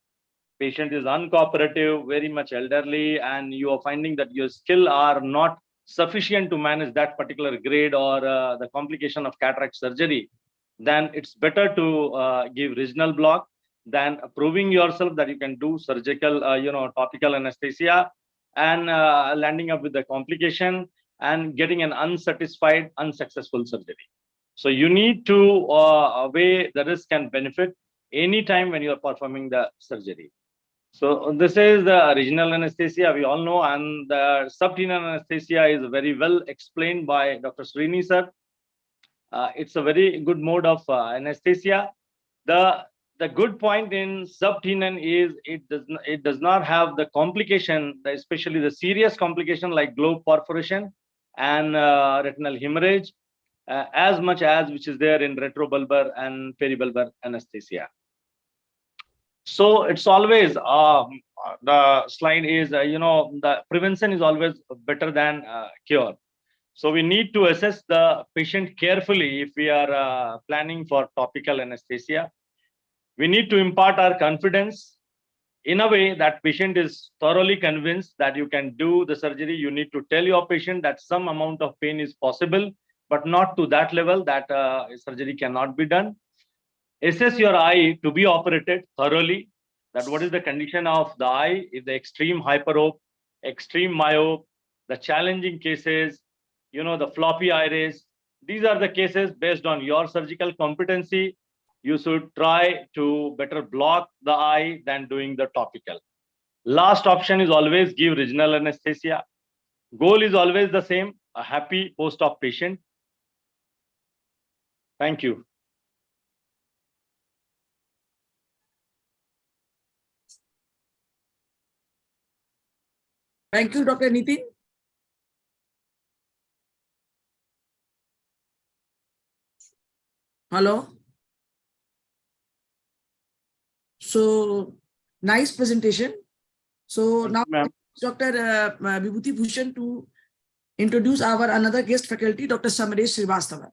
patient is uncooperative, very much elderly, and you are finding that your skill are not sufficient to manage that particular grade or the complication of cataract surgery, then it's better to give regional block than proving yourself that you can do surgical, topical anesthesia and landing up with the complication and getting an unsatisfied, unsuccessful surgery. So you need to weigh the risk and benefit anytime when you are performing the surgery. So this is the regional anesthesia, we all know, and the subtenon anesthesia is very well explained by Dr. Srini sir. It's a very good mode of anesthesia. The good point in subtenon is it does not have the complication, especially the serious complication like globe perforation and retinal hemorrhage, as much as which is there in retrobulbar and peribulbar anesthesia. So it's always the slide is the prevention is always better than cure. So we need to assess the patient carefully if we are planning for topical anesthesia. We need to impart our confidence in a way that patient is thoroughly convinced that you can do the surgery. You need to tell your patient that some amount of pain is possible, but not to that level that surgery cannot be done. Assess your eye to be operated thoroughly, that what is the condition of the eye, if the extreme hyperope, extreme myope, the challenging cases, the floppy iris. These are the cases based on your surgical competency. You should try to better block the eye than doing the topical. Last option is always give regional anesthesia. Goal is always the same, a happy post-op patient. Thank you. Thank you, Dr. Nitin. Hello. So nice presentation. So now Dr. Vibhuti Bhushan to introduce our another guest faculty, Dr. Samaresh Srivastava.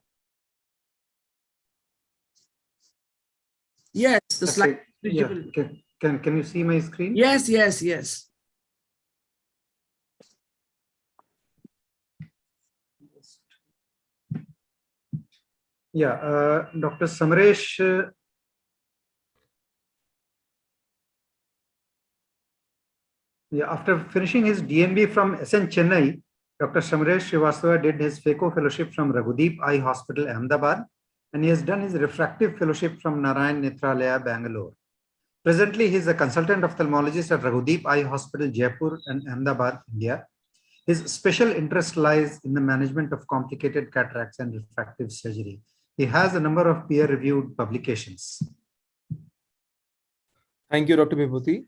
Yes, the slide is Yeah. visible. Can you see my screen? Yes, yes, yes. Yeah, Dr. Samaresh after finishing his DMB from SN Chennai, Dr. Samaresh Srivastava did his FACO fellowship from Raghudeep Eye Hospital, Ahmedabad, and he has done his refractive fellowship from Narayan Netralaya, Bangalore. Presently, he is a consultant ophthalmologist at Raghudeep Eye Hospital, Jaipur and Ahmedabad, India. His special interest lies in the management of complicated cataracts and refractive surgery. He has a number of peer-reviewed publications. Thank you, Dr. Vibhuti.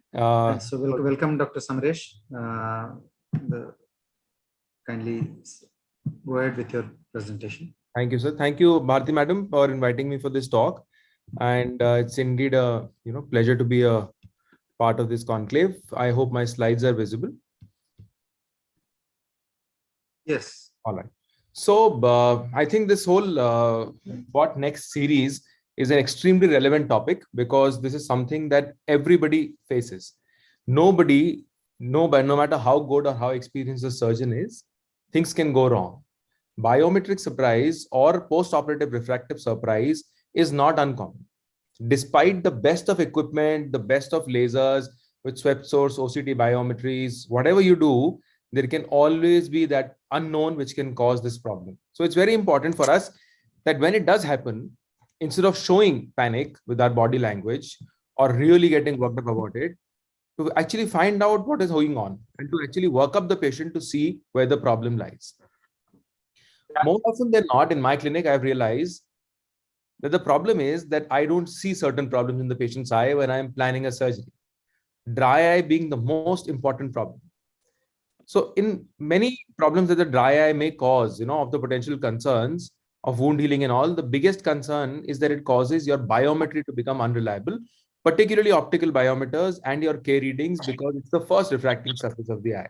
So welcome, Dr. Samaresh. Kindly go ahead with your presentation. Thank you, sir. Thank you, Bharti Madam, for inviting me for this talk. And it's indeed a pleasure to be a part of this conclave. I hope my slides are visible. Yes. All right. So I think this whole what next series is an extremely relevant topic because this is something that everybody faces. Nobody, no matter how good or how experienced a surgeon is, things can go wrong. Biometric surprise or post-operative refractive surprise is not uncommon. Despite the best of equipment, the best of lasers with swept source, OCT biometries, whatever you do, there can always be that unknown which can cause this problem. So it's very important for us that when it does happen, instead of showing panic with our body language or really getting worked up about it, to actually find out what is going on and to actually work up the patient to see where the problem lies. More often than not, in my clinic, I've realized that the problem is that I don't see certain problems in the patient's eye when I'm planning a surgery. Dry eye being the most important problem. So in many problems that the dry eye may cause, of the potential concerns of wound healing and all, the biggest concern is that it causes your biometry to become unreliable, particularly optical biometers and your K readings, because it's the first refracting surface of the eye.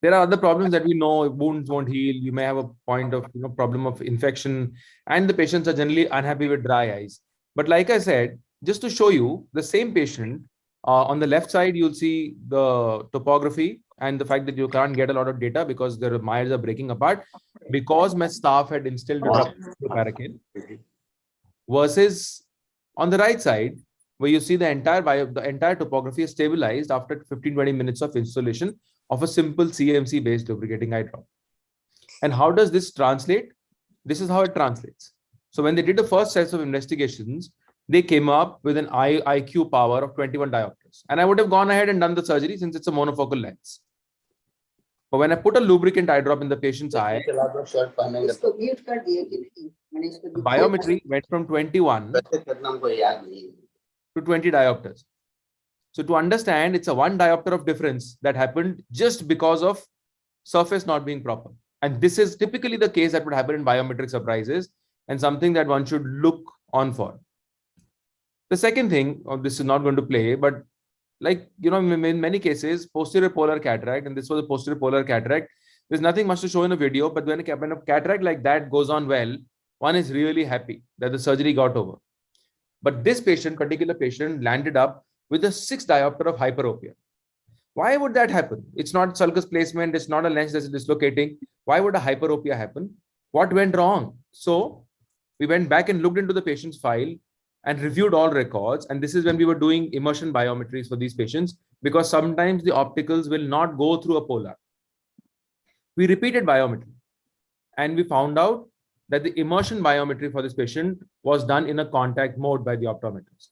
There are other problems that we know. Wounds won't heal. You may have a point of problem of infection, and the patients are generally unhappy with dry eyes. But like I said, just to show you the same patient, on the left side, you'll see the topography and the fact that you can't get a lot of data because the mires are breaking apart because my staff had instilled a parakin. Versus on the right side, where you see the entire topography is stabilized after 15-20 minutes of installation of a simple CMC based lubricating eye drop. And how does this translate? This is how it translates. So when they did the first sets of investigations, they came up with an IQ power of 21 diopters. And I would have gone ahead and done the surgery since it's a monofocal lens. But when I put a lubricant eye drop in the patient's eye, the biometry went from 21 to 20 diopters. So to understand, it's a 1 diopter of difference that happened just because of surface not being proper. And this is typically the case that would happen in biometric surprises and something that one should look on for. The second thing, this is not going to play, but in many cases, posterior polar cataract, and this was a posterior polar cataract, there's nothing much to show in a video, but when a cataract like that goes on well, one is really happy that the surgery got over. But this particular patient landed up with a 6 diopter of hyperopia. Why would that happen? It's not sulcus placement. It's not a lens that's dislocating. Why would a hyperopia happen? What went wrong? So we went back and looked into the patient's file and reviewed all records. And this is when we were doing immersion biometries for these patients, because sometimes the opticals will not go through a polar. We repeated biometry and we found out that the immersion biometry for this patient was done in a contact mode by the optometrist.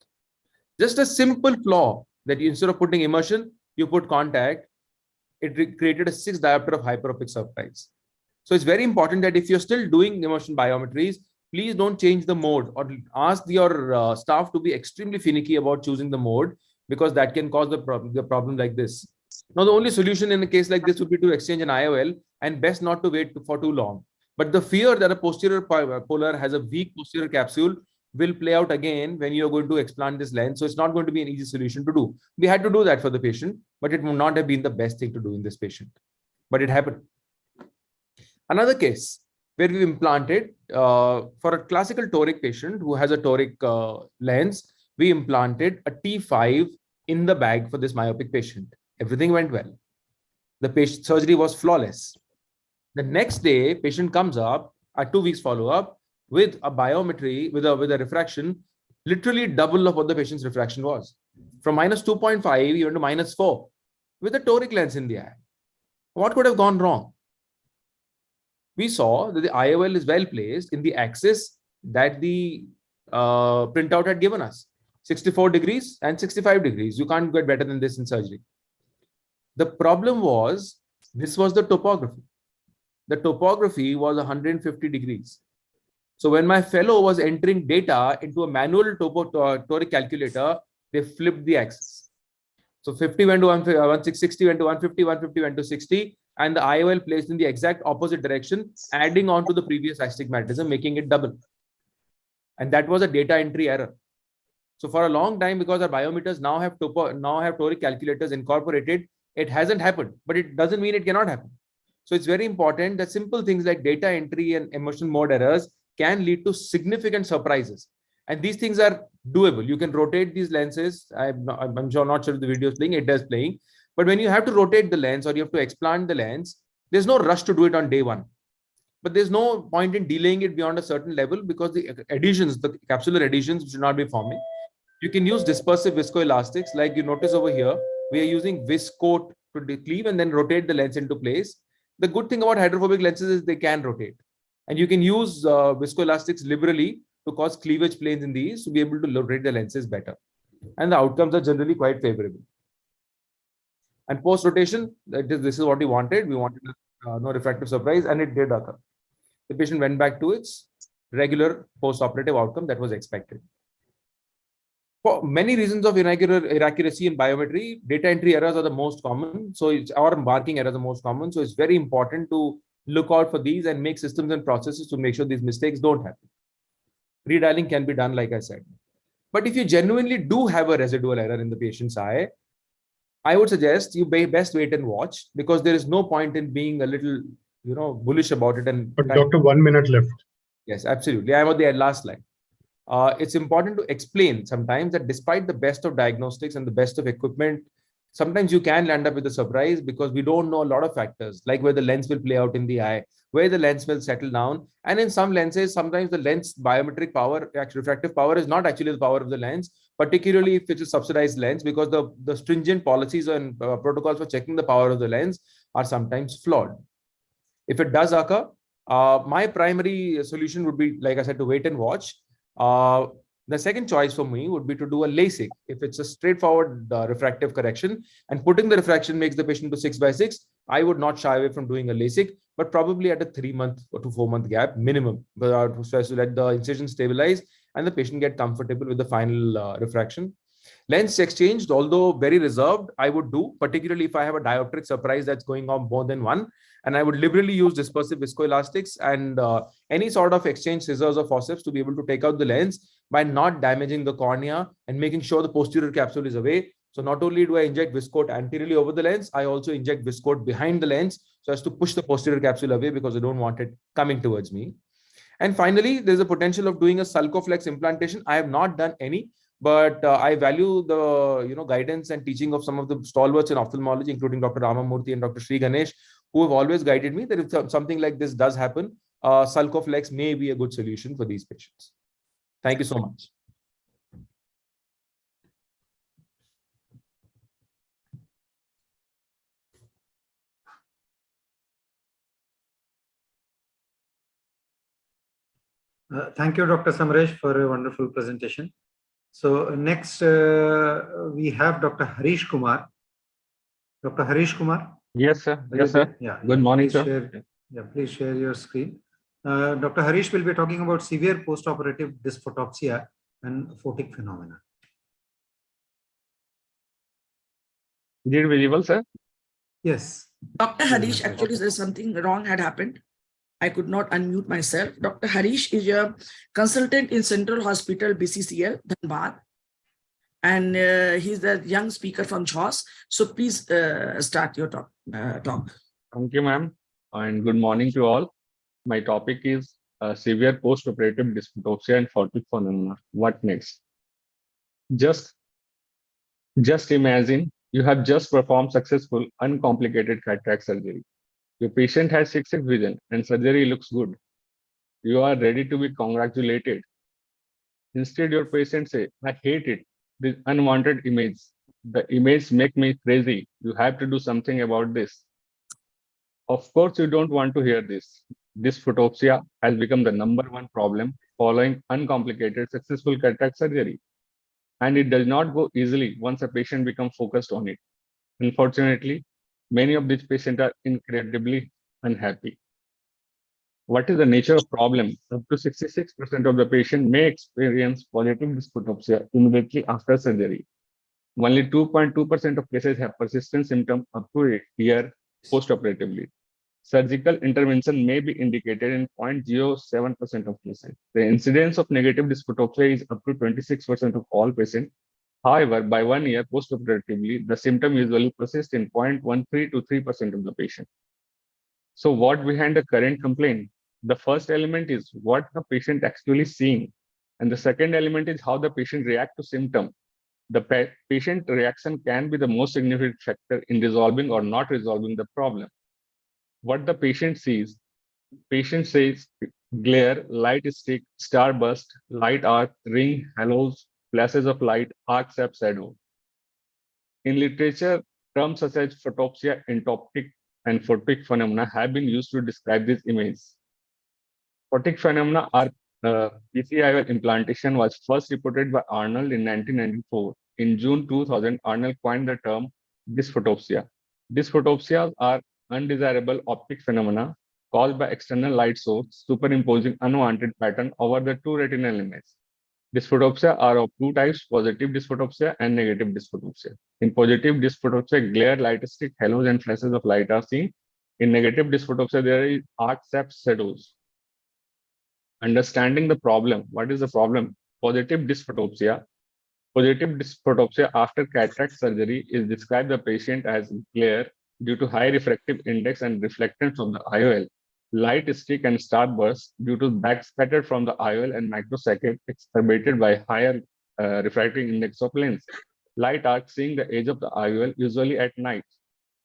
Just a simple flaw that instead of putting immersion, you put contact, it created a 6 diopter of hyperopic surprise. So it's very important that if you're still doing immersion biometries, please don't change the mode or ask your staff to be extremely finicky about choosing the mode, because that can cause the problem like this. Now, the only solution in a case like this would be to exchange an IOL, and best not to wait for too long. But the fear that a posterior polar has a weak posterior capsule will play out again when you're going to explant this lens. So it's not going to be an easy solution to do. We had to do that for the patient, but it would not have been the best thing to do in this patient. But it happened. Another case where we implanted, for a classical toric patient who has a toric lens, we implanted a T5 in the bag for this myopic patient. Everything went well. The patient surgery was flawless. The next day, patient comes up at 2 weeks follow-up with a biometry, with a refraction, literally double of what the patient's refraction was. From -2.5 even to -4 with a toric lens in the eye. What could have gone wrong? We saw that the IOL is well placed in the axis that the printout had given us, 64 degrees and 65 degrees. You can't get better than this in surgery. The problem was, this was the topography. The topography was 150 degrees. So when my fellow was entering data into a manual toric calculator, they flipped the axis. So 50 went to 160, 60 went to 150, 150 went to 60, and the IOL placed in the exact opposite direction, adding on to the previous astigmatism, making it double. And that was a data entry error. So for a long time, because our biometers now have toric calculators incorporated, it hasn't happened, but it doesn't mean it cannot happen. So it's very important that simple things like data entry and immersion mode errors can lead to significant surprises. And these things are doable. You can rotate these lenses. I'm not sure if the video is playing. It does playing. But when you have to rotate the lens or you have to explant the lens, there's no rush to do it on day one. But there's no point in delaying it beyond a certain level, because the adhesions, the capsular adhesions, should not be forming. You can use dispersive viscoelastics, like you notice over here. We are using viscoat to cleave and then rotate the lens into place. The good thing about hydrophobic lenses is they can rotate. And you can use viscoelastics liberally to cause cleavage planes in these to be able to rotate the lenses better. And the outcomes are generally quite favorable. And post-rotation, this is what we wanted. We wanted no refractive surprise, and it did occur. The patient went back to its regular post-operative outcome that was expected. For many reasons of inaccuracy in biometry, data entry errors are the most common. So our marking errors are the most common. So it's very important to look out for these and make systems and processes to make sure these mistakes don't happen. Redialing can be done, like I said. But if you genuinely do have a residual error in the patient's eye, I would suggest you best wait and watch, because there is no point in being a little, bullish about it. And But Doctor, 1 minute left. Yes, absolutely. I'm at the last line. It's important to explain sometimes that despite the best of diagnostics and the best of equipment, sometimes you can land up with a surprise because we don't know a lot of factors, like where the lens will play out in the eye, where the lens will settle down. And in some lenses, sometimes the lens biometric power, refractive power, is not actually the power of the lens, particularly if it's a subsidized lens, because the stringent policies and protocols for checking the power of the lens are sometimes flawed. If it does occur, my primary solution would be, like I said, to wait and watch. The second choice for me would be to do a LASIK if it's a straightforward refractive correction, and putting the refraction makes the patient to 6/6. I would not shy away from doing a LASIK, but probably at a 3-month to 4-month gap minimum, so to let the incision stabilize and the patient get comfortable with the final refraction. Lens exchange, although very reserved, I would do, particularly if I have a dioptric surprise that's going on more than one. And I would liberally use dispersive viscoelastics and any sort of exchange scissors or forceps to be able to take out the lens by not damaging the cornea and making sure the posterior capsule is away. So not only do I inject viscoat anteriorly over the lens, I also inject viscoat behind the lens so as to push the posterior capsule away, because I don't want it coming towards me. And finally, there's a potential of doing a sulcoflex implantation. I have not done any, but I value the guidance and teaching of some of the stalwarts in ophthalmology, including Dr. Ramamurthy and Dr. Sri Ganesh, who have always guided me that if something like this does happen, sulcoflex may be a good solution for these patients. Thank you so much. Thank you, Dr. Samresh, for a wonderful presentation. So next, we have Dr. Harish Kumar. Dr. Harish Kumar? Yes, sir. Yes, sir. Yeah. Good morning, please sir. Please share your screen. Dr. Harish will be talking about severe post-operative dysphotopsia and photic phenomena. Is it visible, sir? Yes. Dr. Harish, actually, there's something wrong had happened. I could not unmute myself. Dr. Harish is a consultant in Central Hospital, BCCL, Dhanbad. And he's the young speaker from Jhos. So please start your talk. Thank you, ma'am. And good morning to all. My topic is severe post-operative dysphotopsia and photic phenomena. What next? Just imagine you have just performed successful, uncomplicated cataract surgery. Your patient has 6x vision and surgery looks good. You are ready to be congratulated. Instead, your patient say, I hate it. This unwanted image. The image make me crazy. You have to do something about this. Of course, you don't want to hear this. Dysphotopsia has become the #1 problem following uncomplicated, successful cataract surgery. And it does not go easily once a patient becomes focused on it. Unfortunately, many of these patients are incredibly unhappy. What is the nature of problem? Up to 66% of the patient may experience positive dysphotopsia immediately after surgery. Only 2.2% of cases have persistent symptoms up to a year post-operatively. Surgical intervention may be indicated in 0.07% of cases. The incidence of negative dysphotopsia is up to 26% of all patients. However, by 1 year post-operatively, the symptom usually persists in 0.13 to 3% of the patient. So what behind the current complaint? The first element is what the patient actually seeing. And the second element is how the patient react to symptom. The patient reaction can be the most significant factor in resolving or not resolving the problem. What the patient sees, patient says glare, light stick, starburst, light arc, ring, halos, flashes of light, arcs of shadow. In literature, terms such as photopsia, entoptic, and photic phenomena have been used to describe this image. Photic phenomena are PCIOL implantation was first reported by Arnold in 1994. In June 2000, Arnold coined the term dysphotopsia. Dysphotopsias are undesirable optic phenomena caused by external light source superimposing unwanted pattern over the two retinal images. Dysphotopsia are of two types, positive dysphotopsia and negative dysphotopsia. In positive dysphotopsia, glare, light stick, halos, and flashes of light are seen. In negative dysphotopsia, there is arc sap shadows. Understanding the problem. What is the problem? Positive dysphotopsia. Positive dysphotopsia after cataract surgery is described the patient as glare due to high refractive index and reflectance of the IOL, light streak and starburst due to backscatter from the IOL and microsecond exacerbated by higher refracting index of lens. Light arc seeing the edge of the IOL usually at night.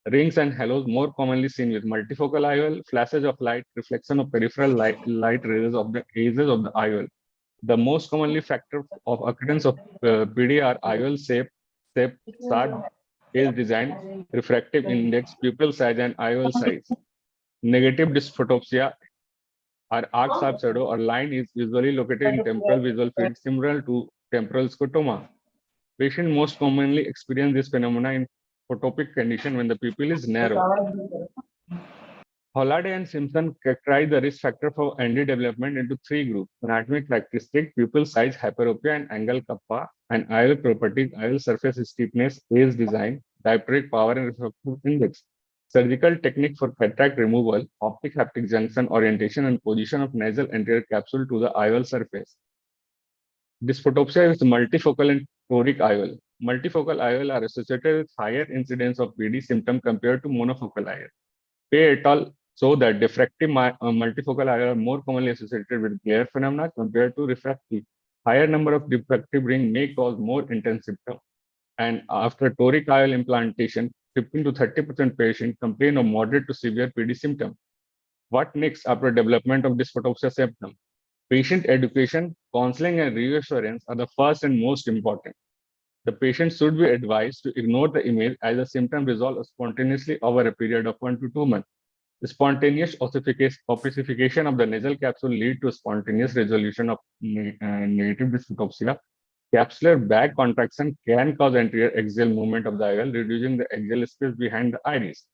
Rings and halos more commonly seen with multifocal IOL, flashes of light, reflection of peripheral light rays of the edges of the IOL. The most commonly factor of occurrence of PD are IOL shape, SAR, edge design, refractive index, pupil size, and IOL size. Negative dysphotopsia or arc sharp shadow or line is usually located in temporal visual field similar to temporal scotoma. Patients most commonly experience this phenomena in photopic condition when the pupil is narrow. Holliday and Simpson characterized the risk factor for ND development into three groups: anatomic characteristic, pupil size, hyperopia, and angle kappa, and IOL properties, IOL surface stiffness, edge design, dioptric power, and refractive index. Surgical technique for cataract removal, optic haptic junction orientation, and position of nasal anterior capsule to the IOL surface. Dysphotopsia is multifocal and toric IOL. Multifocal IOL are associated with higher incidence of PD symptom compared to monofocal IOL. Pei et al. So that diffractive multifocal IOL are more commonly associated with glare phenomena compared to refractive. Higher number of diffractive ring may cause more intense symptoms. And after toric IOL implantation, 15 to 30% patients complain of moderate to severe PD symptom. What next after development of dysphotopsia symptom? Patient education, counseling, and reassurance are the first and most important. The patient should be advised to ignore the image as the symptom resolve spontaneously over a period of 1 to 2 months. The spontaneous ossification of the nasal capsule lead to spontaneous resolution of negative dysphotopsia. Capsular bag contraction can cause anterior axial movement of the IOL, reducing the axial space behind the iris.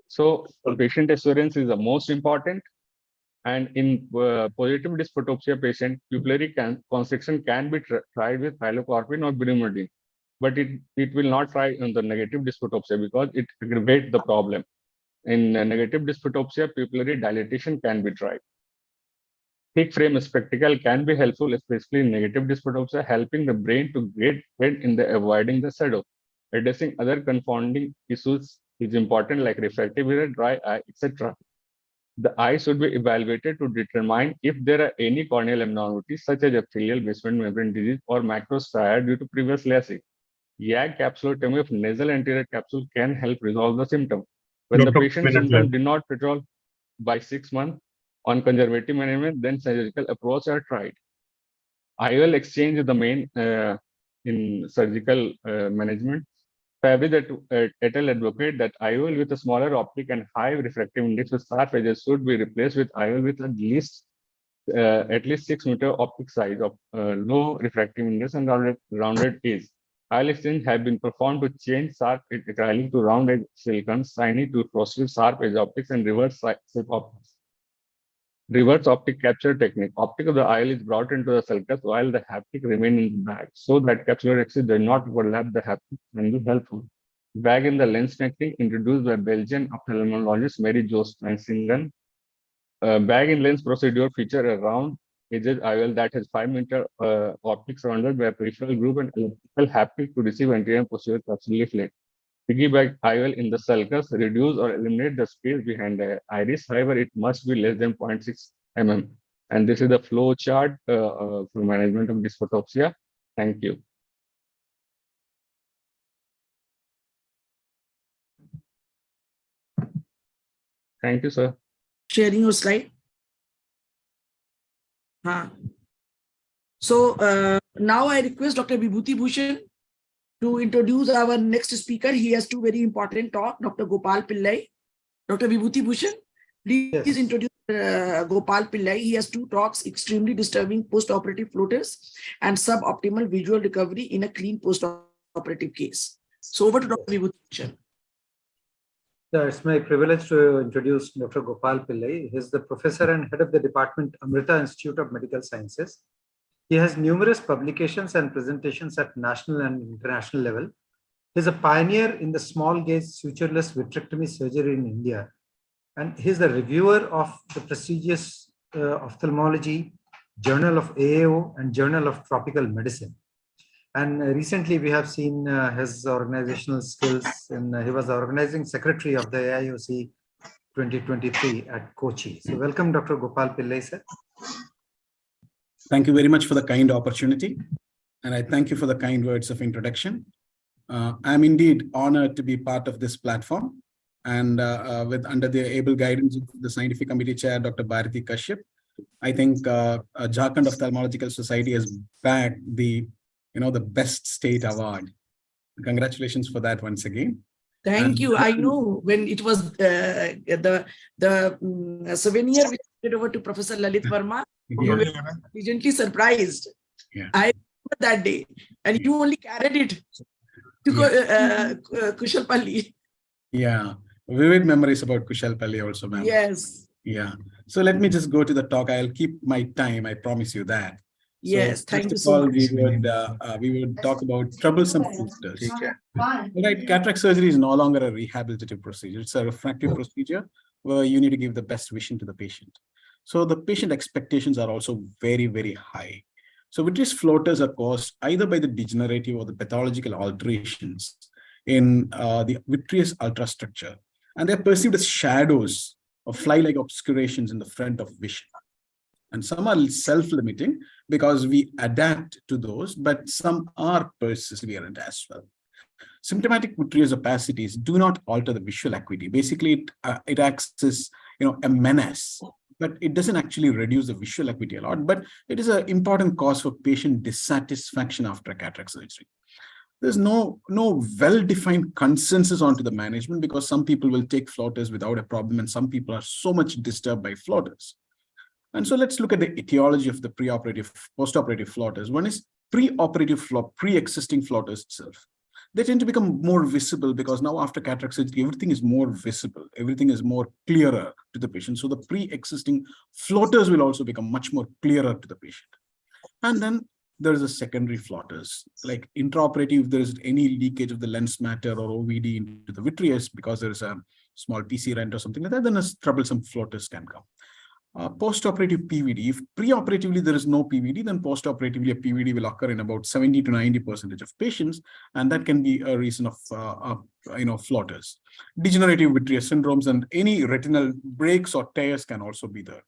So patient assurance is the most important. And in positive dysphotopsia patient, pupillary constriction can be tried with pilocarpine or brimonidine, but it will not try on the negative dysphotopsia because it aggravates the problem. In negative dysphotopsia, pupillary dilatation can be tried. Thick frame spectacle can be helpful, especially in negative dysphotopsia, helping the brain to get ahead in the avoiding the shadow. Addressing other confounding issues is important, like refractive error, dry eye, etc. The eye should be evaluated to determine if there are any corneal abnormalities such as epithelial basement membrane disease or macrostriate due to previous LASIK. YAG capsulotomy of nasal anterior capsule can help resolve the symptom. When the patient's symptoms did not resolve by 6 months on conservative management, then surgical approach are tried. IOL exchange is the main in surgical management. Fabry et al. Advocate that IOL with a smaller optic and high refractive index with sharp edges should be replaced with IOL with at least 6 meter optic size of low refractive index and rounded edge. IOL exchange have been performed to change sharp edge acrylic to round edge silicon, shiny to frosted sharp edge optics, and reverse shape optics. Reverse optic capture technique. Optic of the IOL is brought into the sulcus while the haptic remain in the bag, so that capsular axis does not overlap the haptic and be helpful. Bag in the lens technique introduced by Belgian ophthalmologist Mary Jhos. Bag in lens procedure feature a round edged IOL that has 5 meter optic surrounded by a peripheral group and electrical haptic to receive anterior and posterior capsular flake. Piggyback IOL in the sulcus reduce or eliminate the space behind the iris. However, it must be less than 0.6 mm. And this is the flow chart for management of dysphotopsia. Thank you. Thank you, sir. Sharing your slide. So now I request Dr. Vibhuti Bhushan to introduce our next speaker. He has two very important talks, Dr. Gopal Pillai. Dr. Vibhuti Bhushan, please introduce Gopal Pillai. He has two talks, extremely disturbing post-operative floaters and suboptimal visual recovery in a clean post-operative case. So over to Dr. Vibhuti Bhushan. Yeah, it's my privilege to introduce Dr. Gopal Pillai. He is the professor and head of the department, Amrita Institute of Medical Sciences. He has numerous publications and presentations at national and international level. He is a pioneer in the small gauge sutureless vitrectomy surgery in India. And he is the reviewer of the prestigious Ophthalmology, Journal of AAO, and Journal of Tropical Medicine. And recently we have seen his organizational skills, and he was the organizing secretary of the AIOC 2023 at Kochi. So welcome, Dr. Gopal Pillai, sir. Thank you very much for the kind opportunity. And I thank you for the kind words of introduction. I'm indeed honored to be part of this platform. And with under the able guidance of the Scientific Committee Chair, Dr. Bharati Kashyap, I think Jharkhand Ophthalmological Society has bagged the best state award. Congratulations for that once again. Thank you. I know when it was the souvenir we handed over to Professor Lalit Verma, you were pleasantly surprised. Yeah. I remember that day, and you only carried it to Kushalpalli. Yeah, vivid memories about Kushalpalli also, ma'am. Yes. Yeah. So let me just go to the talk. I'll keep my time. I promise you that. Yes, so thank you so much. We would talk about troublesome filters. All right, cataract surgery is no longer a rehabilitative procedure. It's a refractive procedure where you need to give the best vision to the patient. So the patient expectations are also very, very high. So vitreous floaters are caused either by the degenerative or the pathological alterations in the vitreous ultrastructure, and they're perceived as shadows or fly-like obscurations in the front of vision. And some are self-limiting because we adapt to those, but some are persistent as well. Symptomatic vitreous opacities do not alter the visual acuity. Basically, it acts as a menace, but it doesn't actually reduce the visual acuity a lot. But it is an important cause for patient dissatisfaction after cataract surgery. There's no well-defined consensus onto the management because some people will take floaters without a problem, and some people are so much disturbed by floaters. And so let's look at the etiology of the preoperative, postoperative floaters. One is pre-existing floaters itself. They tend to become more visible because now after cataract surgery, everything is more visible. Everything is more clearer to the patient. So the pre-existing floaters will also become much more clearer to the patient. And then there is a secondary floaters, like intraoperative, if there is any leakage of the lens matter or OVD into the vitreous because there is a small PC rent or something like that, then a troublesome floaters can come. Post-operative PVD, if pre-operatively there is no PVD, then post-operatively a PVD will occur in about 70 to 90% of patients, and that can be a reason of floaters. Degenerative vitreous syndromes and any retinal breaks or tears can also be there.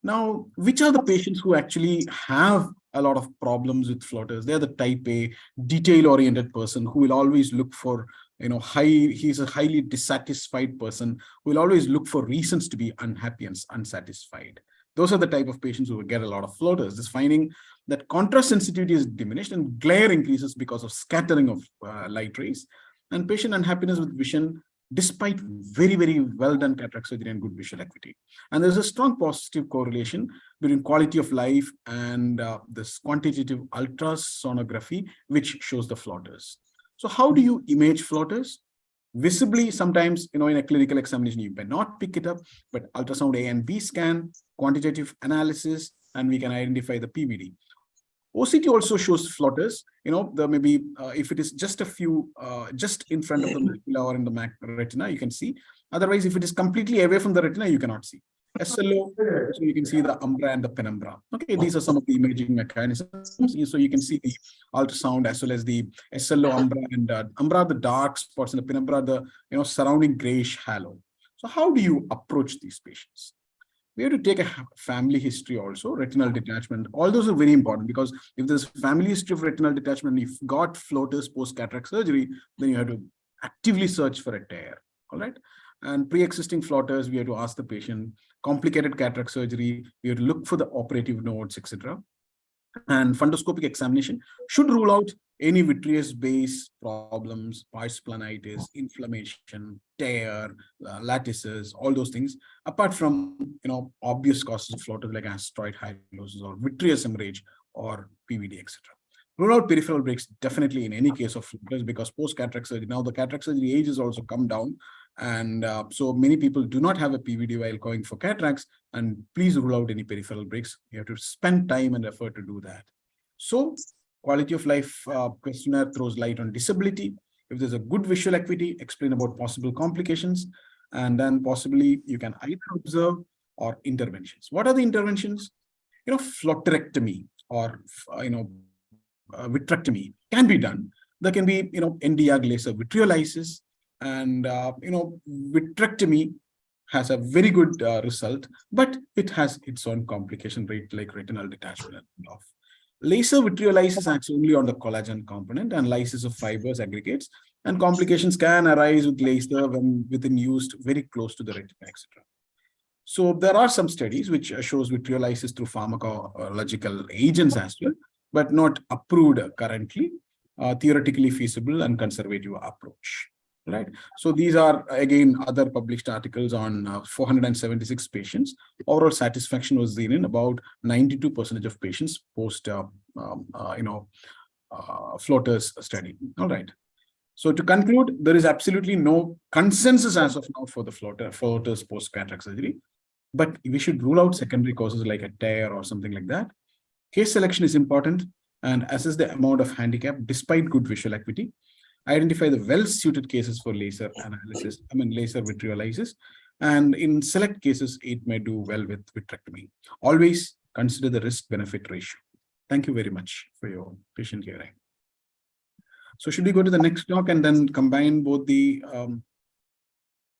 Now, which are the patients who actually have a lot of problems with floaters? They're the type A, detail-oriented person who will always look for, he's a highly dissatisfied person who will always look for reasons to be unhappy and unsatisfied. Those are the type of patients who will get a lot of floaters. This finding that contrast sensitivity is diminished and glare increases because of scattering of light rays, and patient unhappiness with vision despite very, very well done cataract surgery and good visual acuity. And there's a strong positive correlation between quality of life and this quantitative ultrasonography, which shows the floaters. So how do you image floaters? Visibly, sometimes, in a clinical examination, you may not pick it up, but ultrasound A and B scan, quantitative analysis, and we can identify the PVD. OCT also shows floaters, there may be, if it is just a few, just in front of the macula or in the retina, you can see. Otherwise, if it is completely away from the retina, you cannot see. SLO, so you can see the umbra and the penumbra. Okay, these are some of the imaging mechanisms. So you can see the ultrasound as well as the SLO, umbra, and umbra, the dark spots, and the penumbra, the surrounding grayish halo. So how do you approach these patients? We have to take a family history also, retinal detachment. All those are very important because if there's family history of retinal detachment, if you've got floaters post-cataract surgery, then you have to actively search for a tear, all right? And pre-existing floaters, we have to ask the patient. Complicated cataract surgery, we have to look for the operative nodes, etc. And fundoscopic examination should rule out any vitreous base problems, pars planitis, inflammation, tear, lattices, all those things, apart from obvious causes of floaters like asteroid hyalosis or vitreous hemorrhage or PVD, etc. Rule out peripheral breaks definitely in any case of floaters because post-cataract surgery, now the cataract surgery age has also come down, And so many people do not have a PVD while going for cataracts, and please rule out any peripheral breaks. You have to spend time and effort to do that. So quality of life questionnaire throws light on disability. If there's a good visual acuity, explain about possible complications, and then possibly you can either observe or interventions. What are the interventions? Phlebotomy or vitrectomy can be done. There can be Nd:YAG laser vitriolysis, and vitrectomy has a very good result, but it has its own complication rate, like retinal detachment and off. Laser vitriolysis acts only on the collagen component and lysis of fibers aggregates, and complications can arise with laser when used very close to the retina, etc. So there are some studies which shows vitriolysis through pharmacological agents as well, but not approved currently, theoretically feasible and conservative approach. Right. So these are again other published articles on 476 patients. Overall satisfaction was seen in about 92% of patients post floaters study. All right. So to conclude, there is absolutely no consensus as of now for the floaters post cataract surgery, but we should rule out secondary causes like a tear or something like that. Case selection is important and assess the amount of handicap despite good visual acuity. Identify the well-suited cases for laser analysis, laser vitriolysis, and in select cases, it may do well with vitrectomy. Always consider the risk-benefit ratio. Thank you very much for your patient hearing. So should we go to the next talk and then combine both the...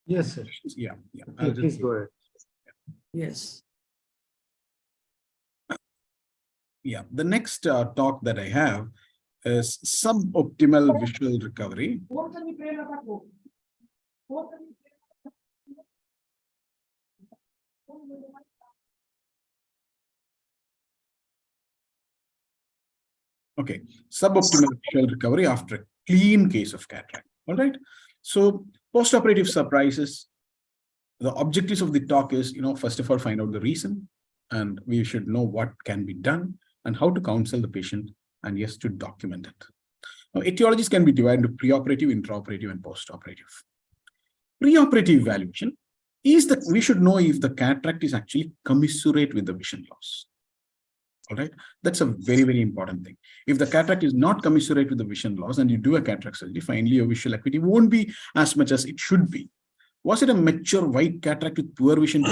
Yes, sir. Yeah. Please go ahead. Yes. Yeah, the next talk that I have is suboptimal visual recovery. Okay, suboptimal visual recovery after a clean case of cataract. All right. So postoperative surprises. The objectives of the talk is, first of all, find out the reason, and we should know what can be done and how to counsel the patient, and yes, to document it. Now, etiologies can be divided into preoperative, intraoperative, and postoperative. Preoperative evaluation is that we should know if the cataract is actually commensurate with the vision loss. All right, that's a very, very important thing. If the cataract is not commensurate with the vision loss and you do a cataract surgery, finally your visual acuity won't be as much as it should be. Was it a mature white cataract with poor vision?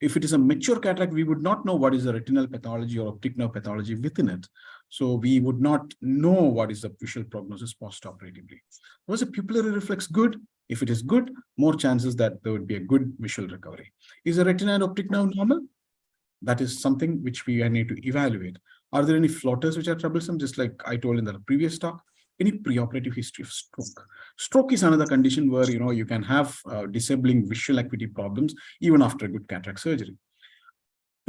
If it is a mature cataract, we would not know what is the retinal pathology or optic nerve pathology within it. So we would not know what is the visual prognosis postoperatively. Was the pupillary reflex good? If it is good, more chances that there would be a good visual recovery. Is the retina and optic nerve normal? That is something which we need to evaluate. Are there any floaters which are troublesome? Just like I told in the previous talk, any preoperative history of stroke. Stroke is another condition where you can have disabling visual acuity problems even after a good cataract surgery.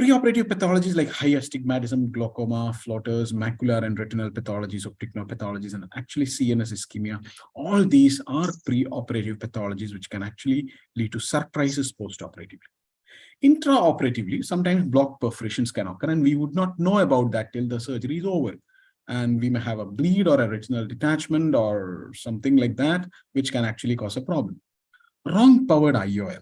Preoperative pathologies like high astigmatism, glaucoma, floaters, macular and retinal pathologies, optic nerve pathologies, and actually CNS ischemia. All these are preoperative pathologies which can actually lead to surprises postoperatively. Intraoperatively, sometimes block perforations can occur, and we would not know about that till the surgery is over. And we may have a bleed or a retinal detachment or something like that, which can actually cause a problem. Wrong powered IOL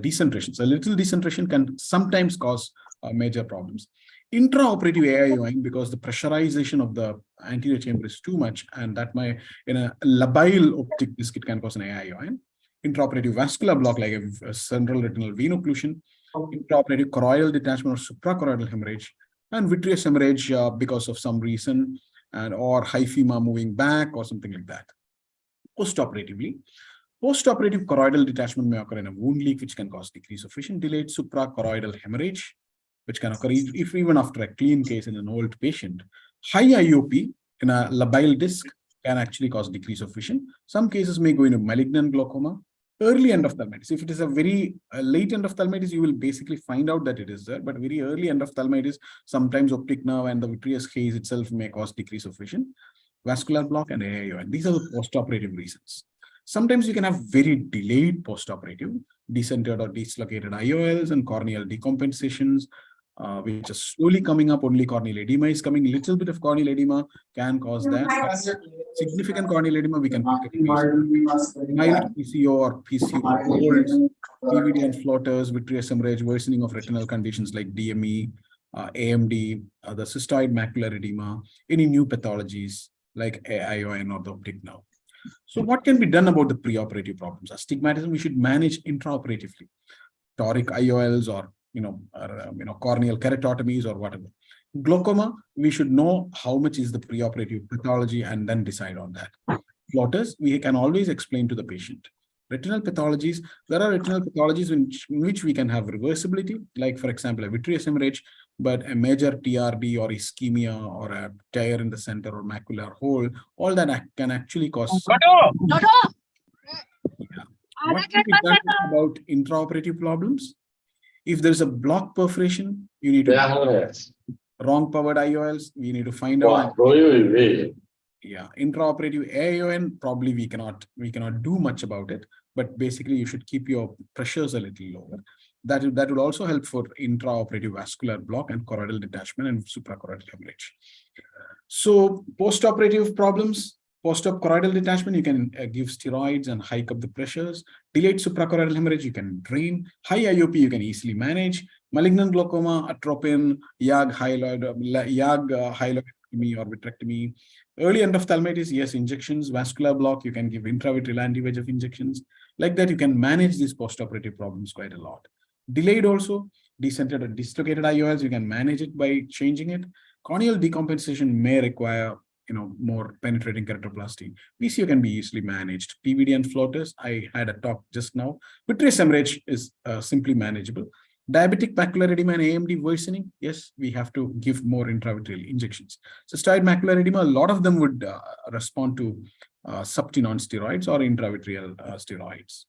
decentration. So a little decentration can sometimes cause major problems. Intraoperative AIOing, because the pressurization of the anterior chamber is too much, and that may, in a labile optic disc, it can cause an AIOing. Intraoperative vascular block like a central retinal vein occlusion, intraoperative choroidal detachment or suprachoroidal hemorrhage, and vitreous hemorrhage because of some reason, or hyphema moving back or something like that. Postoperatively, postoperative choroidal detachment may occur in a wound leak, which can cause decrease of vision. Delayed suprachoroidal hemorrhage, which can occur if even after a clean case in an old patient. High IOP in a labile disc can actually cause decrease of vision. Some cases may go into malignant glaucoma. Early endophthalmitis. If it is a very late endophthalmitis, you will basically find out that it is there. But very early endophthalmitis, sometimes optic nerve and the vitreous haze itself may cause decrease of vision. Vascular block and AIO. These are the postoperative reasons. Sometimes you can have very delayed postoperative, decentered or dislocated IOLs and corneal decompensations, which is slowly coming up. Only corneal edema is coming. Little bit of corneal edema can cause that. Significant corneal edema, we can pick up mild PCO or PCO holds, PVD and floaters, vitreous hemorrhage, worsening of retinal conditions like DME, AMD, the cystoid macular edema, any new pathologies like ION or the optic nerve. So what can be done about the preoperative problems? Astigmatism, we should manage intraoperatively. Toric IOLs or corneal keratotomies or whatever. Glaucoma, we should know how much is the preoperative pathology and then decide on that. Floaters, we can always explain to the patient. Retinal pathologies, there are retinal pathologies in which we can have reversibility, like for example, a vitreous hemorrhage, but a major TRD or ischemia or a tear in the center or macular hole, all that can actually cause. Yeah. What can be done about intraoperative problems? If there's a block perforation, you need to wrong powered IOLs, we need to find out. Yeah, intraoperative AION, probably we cannot do much about it, but basically you should keep your pressures a little lower. That would also help for intraoperative vascular block and choroidal detachment and suprachoroidal hemorrhage. So postoperative problems, post-op choroidal detachment, you can give steroids and hike up the pressures. Delayed suprachoroidal hemorrhage, you can drain. High IOP, you can easily manage. Malignant glaucoma, atropine, YAG hyaloidectomy or vitrectomy. Early endophthalmitis, yes, injections. Vascular block, you can give intravitreal anti-VEGF injections. Like that, you can manage these postoperative problems quite a lot. Delayed also, decentered or dislocated IOLs, you can manage it by changing it. Corneal decompensation may require more penetrating keratoplasty. PCO can be easily managed. PVD and floaters, I had a talk just now. Vitreous hemorrhage is simply manageable. Diabetic macular edema and AMD worsening, yes, we have to give more intravitreal injections. Cystoid macular edema, a lot of them would respond to subtenon steroids or intravitreal steroids.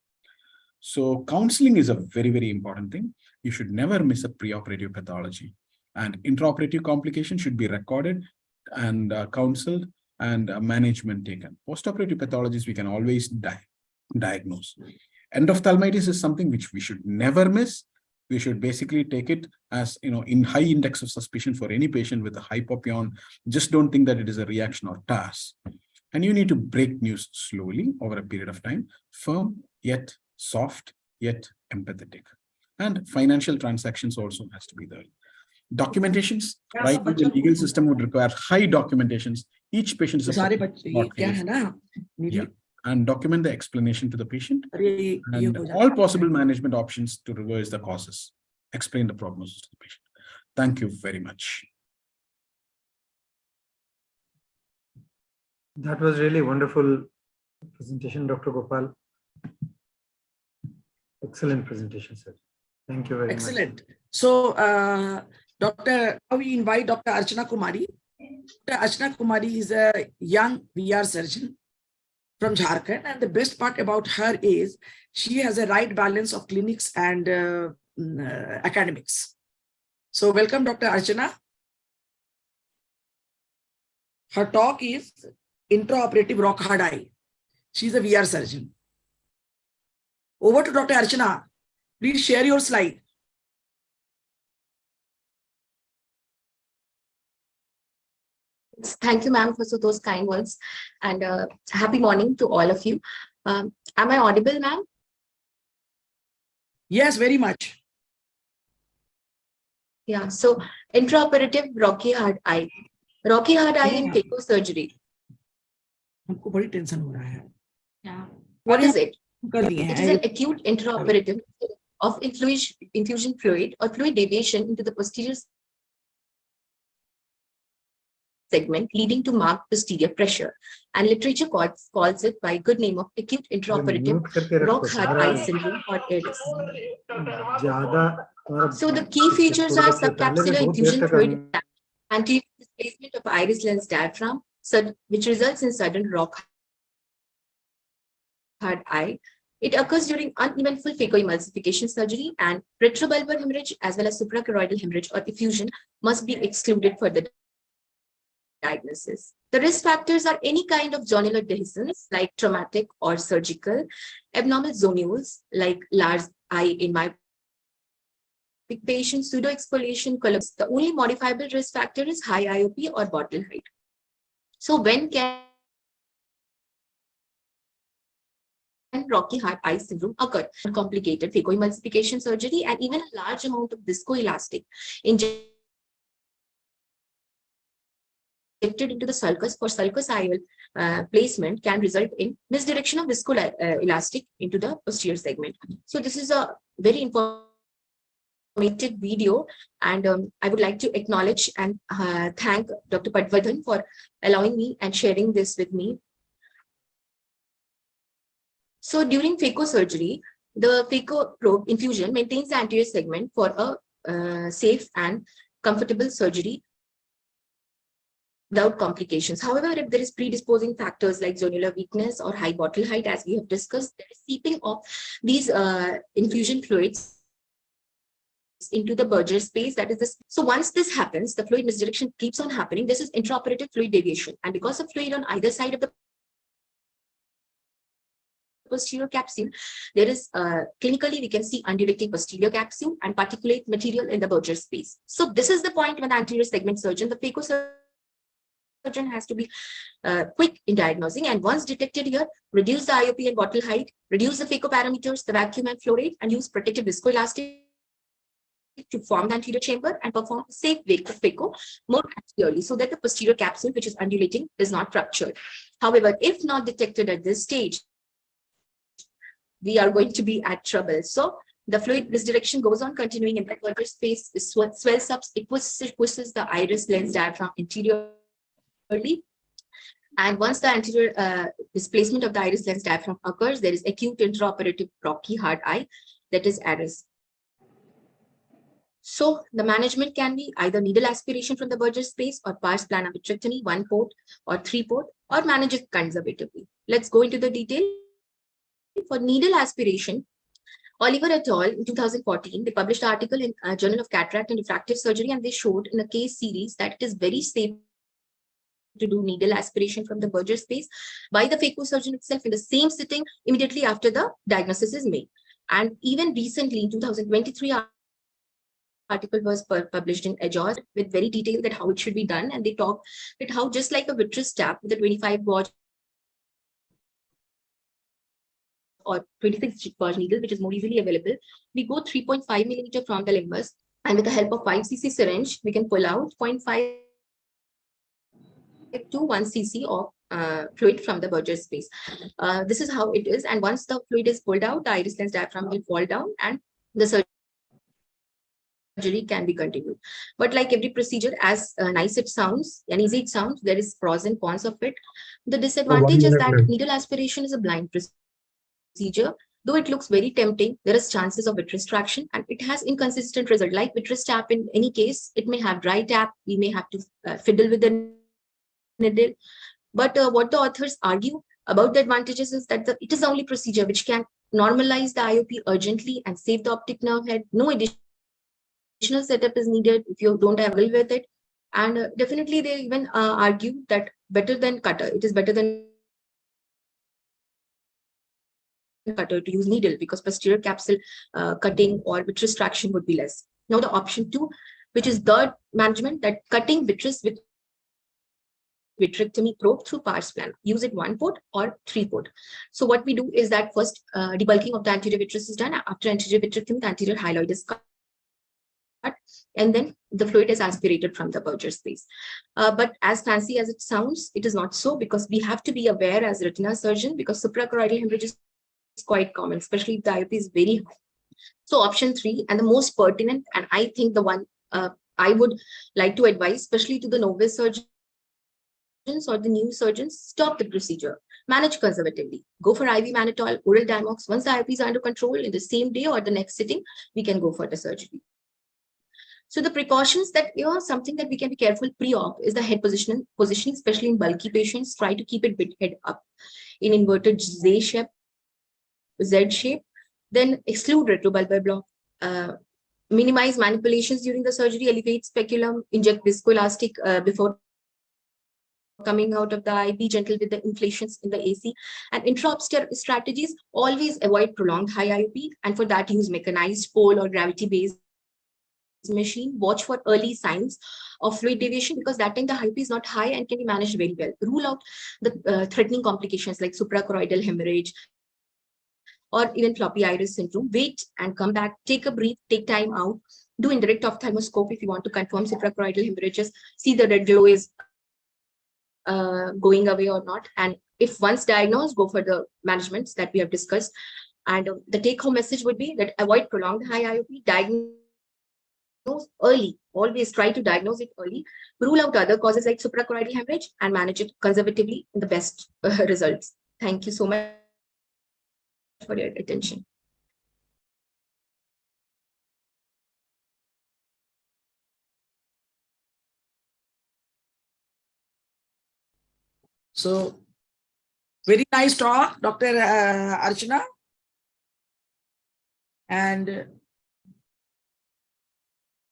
So counseling is a very, very important thing. You should never miss a preoperative pathology. And intraoperative complications should be recorded and counseled and management taken. Postoperative pathologies we can always diagnose. Endophthalmitis is something which we should never miss. We should basically take it as, in high index of suspicion for any patient with a hypopyon. Just don't think that it is a reaction or TAS. And you need to break news slowly over a period of time, firm yet soft yet empathetic. And financial transactions also has to be there. Documentations, right? The legal system would require high documentations. Each patient is a and document the explanation to the patient and all possible management options to reverse the causes. Explain the prognosis to the patient. Thank you very much. That was really wonderful presentation, Dr. Gopal. Excellent presentation, sir. Thank you very much. Excellent. So, now we invite Dr. Archana Kumari. Dr. Archana Kumari is a young VR surgeon from Jharkhand, and the best part about her is she has a right balance of clinics and academics. So welcome, Dr. Archana. Her talk is intraoperative rock hard eye. She's a VR surgeon. Over to Dr. Archana. Please share your slide. Thank you, ma'am, for those kind words, and happy morning to all of you. Am I audible, ma'am? Yes, very much. Yeah, so intraoperative rocky hard eye. Rocky hard eye in phaco surgery. हमको बड़ी tension हो रहा है. Yeah. What is it? It is an acute intraoperative of infusion fluid or fluid deviation into the posterior segment leading to marked posterior pressure, and literature calls it by good name of acute intraoperative rock hard eye syndrome or ARIS. So the key features are subcapsular infusion fluid anterior displacement of iris lens diaphragm, which results in sudden rock hard eye. It occurs during uneventful phacoemulsification surgery, and retrobulbar hemorrhage as well as suprachoroidal hemorrhage or effusion must be excluded for the diagnosis. The risk factors are any kind of zonular dehiscence like traumatic or surgical, abnormal zonules like large eye in patient pseudo-exfoliation collapse, the only modifiable risk factor is high IOP or bottle height. So when can rocky heart eye syndrome occur? Complicated phacoemulsification surgery and even a large amount of viscoelastic injected into the sulcus for sulcus IOL placement can result in misdirection of viscoelastic into the posterior segment. So this is a very informative video, and I would like to acknowledge and thank Dr. Padvardhan for allowing me and sharing this with me. So during phaco surgery, the phaco probe infusion maintains the anterior segment for a safe and comfortable surgery without complications. However, if there is predisposing factors like zonular weakness or high bottle height, as we have discussed, there is seeping of these infusion fluids into the Berger space. That is this. So once this happens, the fluid misdirection keeps on happening. This is intraoperative fluid deviation, and because of fluid on either side of the posterior capsule, there is clinically we can see undulating posterior capsule and particulate material in the Berger space. So this is the point when the anterior segment surgeon, the phaco surgeon, has to be quick in diagnosing, and once detected here, reduce the IOP and bottle height, reduce the phaco parameters, the vacuum and flow rate, and use protective viscoelastic to form the anterior chamber and perform safe phaco more clearly so that the posterior capsule, which is undulating, is not ruptured. However, if not detected at this stage, we are going to be at trouble. So the fluid misdirection goes on continuing in the Berger space, swells up, it pushes the iris lens diaphragm anteriorly. And once the anterior displacement of the iris lens diaphragm occurs, there is acute intraoperative rocky hard eye, that is ARIS. So the management can be either needle aspiration from the Berger space or pars plana vitrectomy, 1 port or 3 port, or manage it conservatively. Let's go into the detail. For needle aspiration, Oliver et al. In 2014, they published an article in Journal of Cataract and Refractive Surgery, and they showed in a case series that it is very safe to do needle aspiration from the Berger space by the phaco surgeon itself in the same sitting immediately after the diagnosis is made. And even recently, in 2023, article was published in Jhos with very detailed that how it should be done, and they talk that how just like a vitreous tap with a 25 gauge or 26 gauge needle, which is more easily available, we go 3.5 millimeter from the limbus, and with the help of 5 cc syringe, we can pull out 0.5 to 1 cc of fluid from the Berger space. This is how it is, and once the fluid is pulled out, the iris lens diaphragm will fall down, and the surgery can be continued. But like every procedure, as nice it sounds and easy it sounds, there is pros and cons of it. The disadvantage is that needle aspiration is a blind procedure. Though it looks very tempting, there is chances of vitreous traction, and it has inconsistent result. Like vitreous tap, in any case, it may have dry tap. We may have to fiddle with the needle. But what the authors argue about the advantages is that it is the only procedure which can normalize the IOP urgently and save the optic nerve head. No additional setup is needed if you don't have will with it. And definitely they even argue that better than cutter. It is better than cutter to use needle because posterior capsule cutting or vitreous traction would be less. Now the option 2, which is the management, that cutting vitreous with vitrectomy probe through pars plana. Use it 1 port or 3 port. So what we do is that first debulking of the anterior vitreous is done. After anterior vitrectomy, the anterior hyaloid is cut, and then the fluid is aspirated from the Berger space. But as fancy as it sounds, it is not so, because we have to be aware as retina surgeon, because suprachoroidal hemorrhage is quite common, especially if the IOP is very high. So option 3, and the most pertinent, and I think the one I would like to advise, especially to the novice surgeons or the new surgeons, stop the procedure. Manage conservatively. Go for IV mannitol, oral Diamox. Once the IOP is under control, in the same day or the next sitting, we can go for the surgery. So the precautions that, something that we can be careful pre-op is the head positioning, especially in bulky patients. Try to keep it head up in inverted Z shape. Then exclude retrobulbar block. Minimize manipulations during the surgery, elevate speculum, inject viscoelastic before coming out of the eye, be gentle with the inflations in the AC, and intra-op strategies, always avoid prolonged high IOP, and for that use mechanized pole or gravity-based machine, watch for early signs of fluid deviation, because that time the HIP is not high and can be managed very well. Rule out the threatening complications like suprachoroidal hemorrhage or even floppy iris syndrome. Wait and come back, take a breath, take time out, do indirect ophthalmoscope if you want to confirm suprachoroidal hemorrhages, see the red glow is going away or not. And if once diagnosed, go for the managements that we have discussed. And the take-home message would be that avoid prolonged high IOP, diagnose early, always try to diagnose it early, rule out other causes like suprachoroidal hemorrhage and manage it conservatively in the best results. Thank you so much for your attention. So, very nice talk, Dr. Archana. And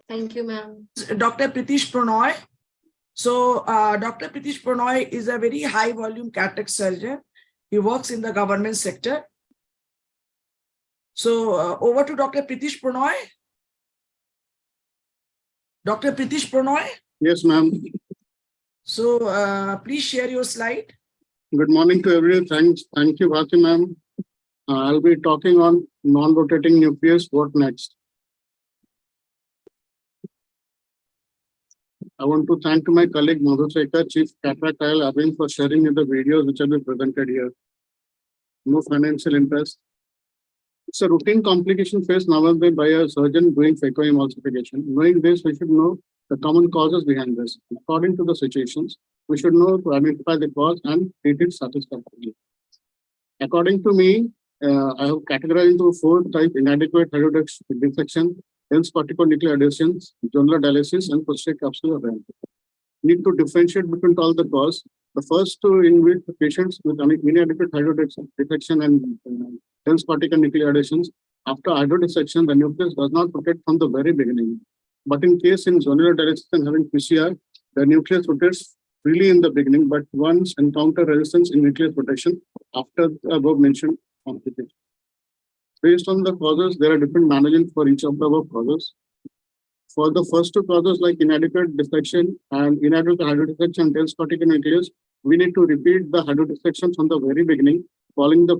thank you, ma'am. Dr. Pritish Pranoy. So, Dr. Pritish Pranoy is a very high volume cataract surgeon. He works in the government sector. So, over to Dr. Pritish Pranoy. Dr. Pritish Pranoy. Yes, ma'am. So, please share your slide. Good morning to everyone. Thank you, Bharti ma'am. I'll be talking on non-rotating nucleus. What next? I want to thank to my colleague Madhu Sekar, Chief Cataract IL Arvind, for sharing the videos which have been presented here. No financial interest. It's a routine complication faced nowadays by a surgeon doing phacoemulsification. Knowing this, we should know the common causes behind this. According to the situations, we should know to identify the cause and treat it satisfactorily. According to me, I have categorized into 4 types: inadequate hydrodissection, dense corticonuclear adhesions, jonular dialysis, and posterior capsular ramp. Need to differentiate between all the cause. The first two in which the patients with inadequate hydrodissection and dense corticonuclear adhesions, after hydrodissection, the nucleus does not rotate from the very beginning. But in case in jonular dialysis and having PCR, the nucleus rotates freely in the beginning, but once encounter resistance in nucleus rotation after the above mentioned complication. Based on the causes, there are different management for each of the above causes. For the first two causes like inadequate dissection and inadequate hydrodissection and dense corticonucleus, we need to repeat the hydrodissection from the very beginning, following the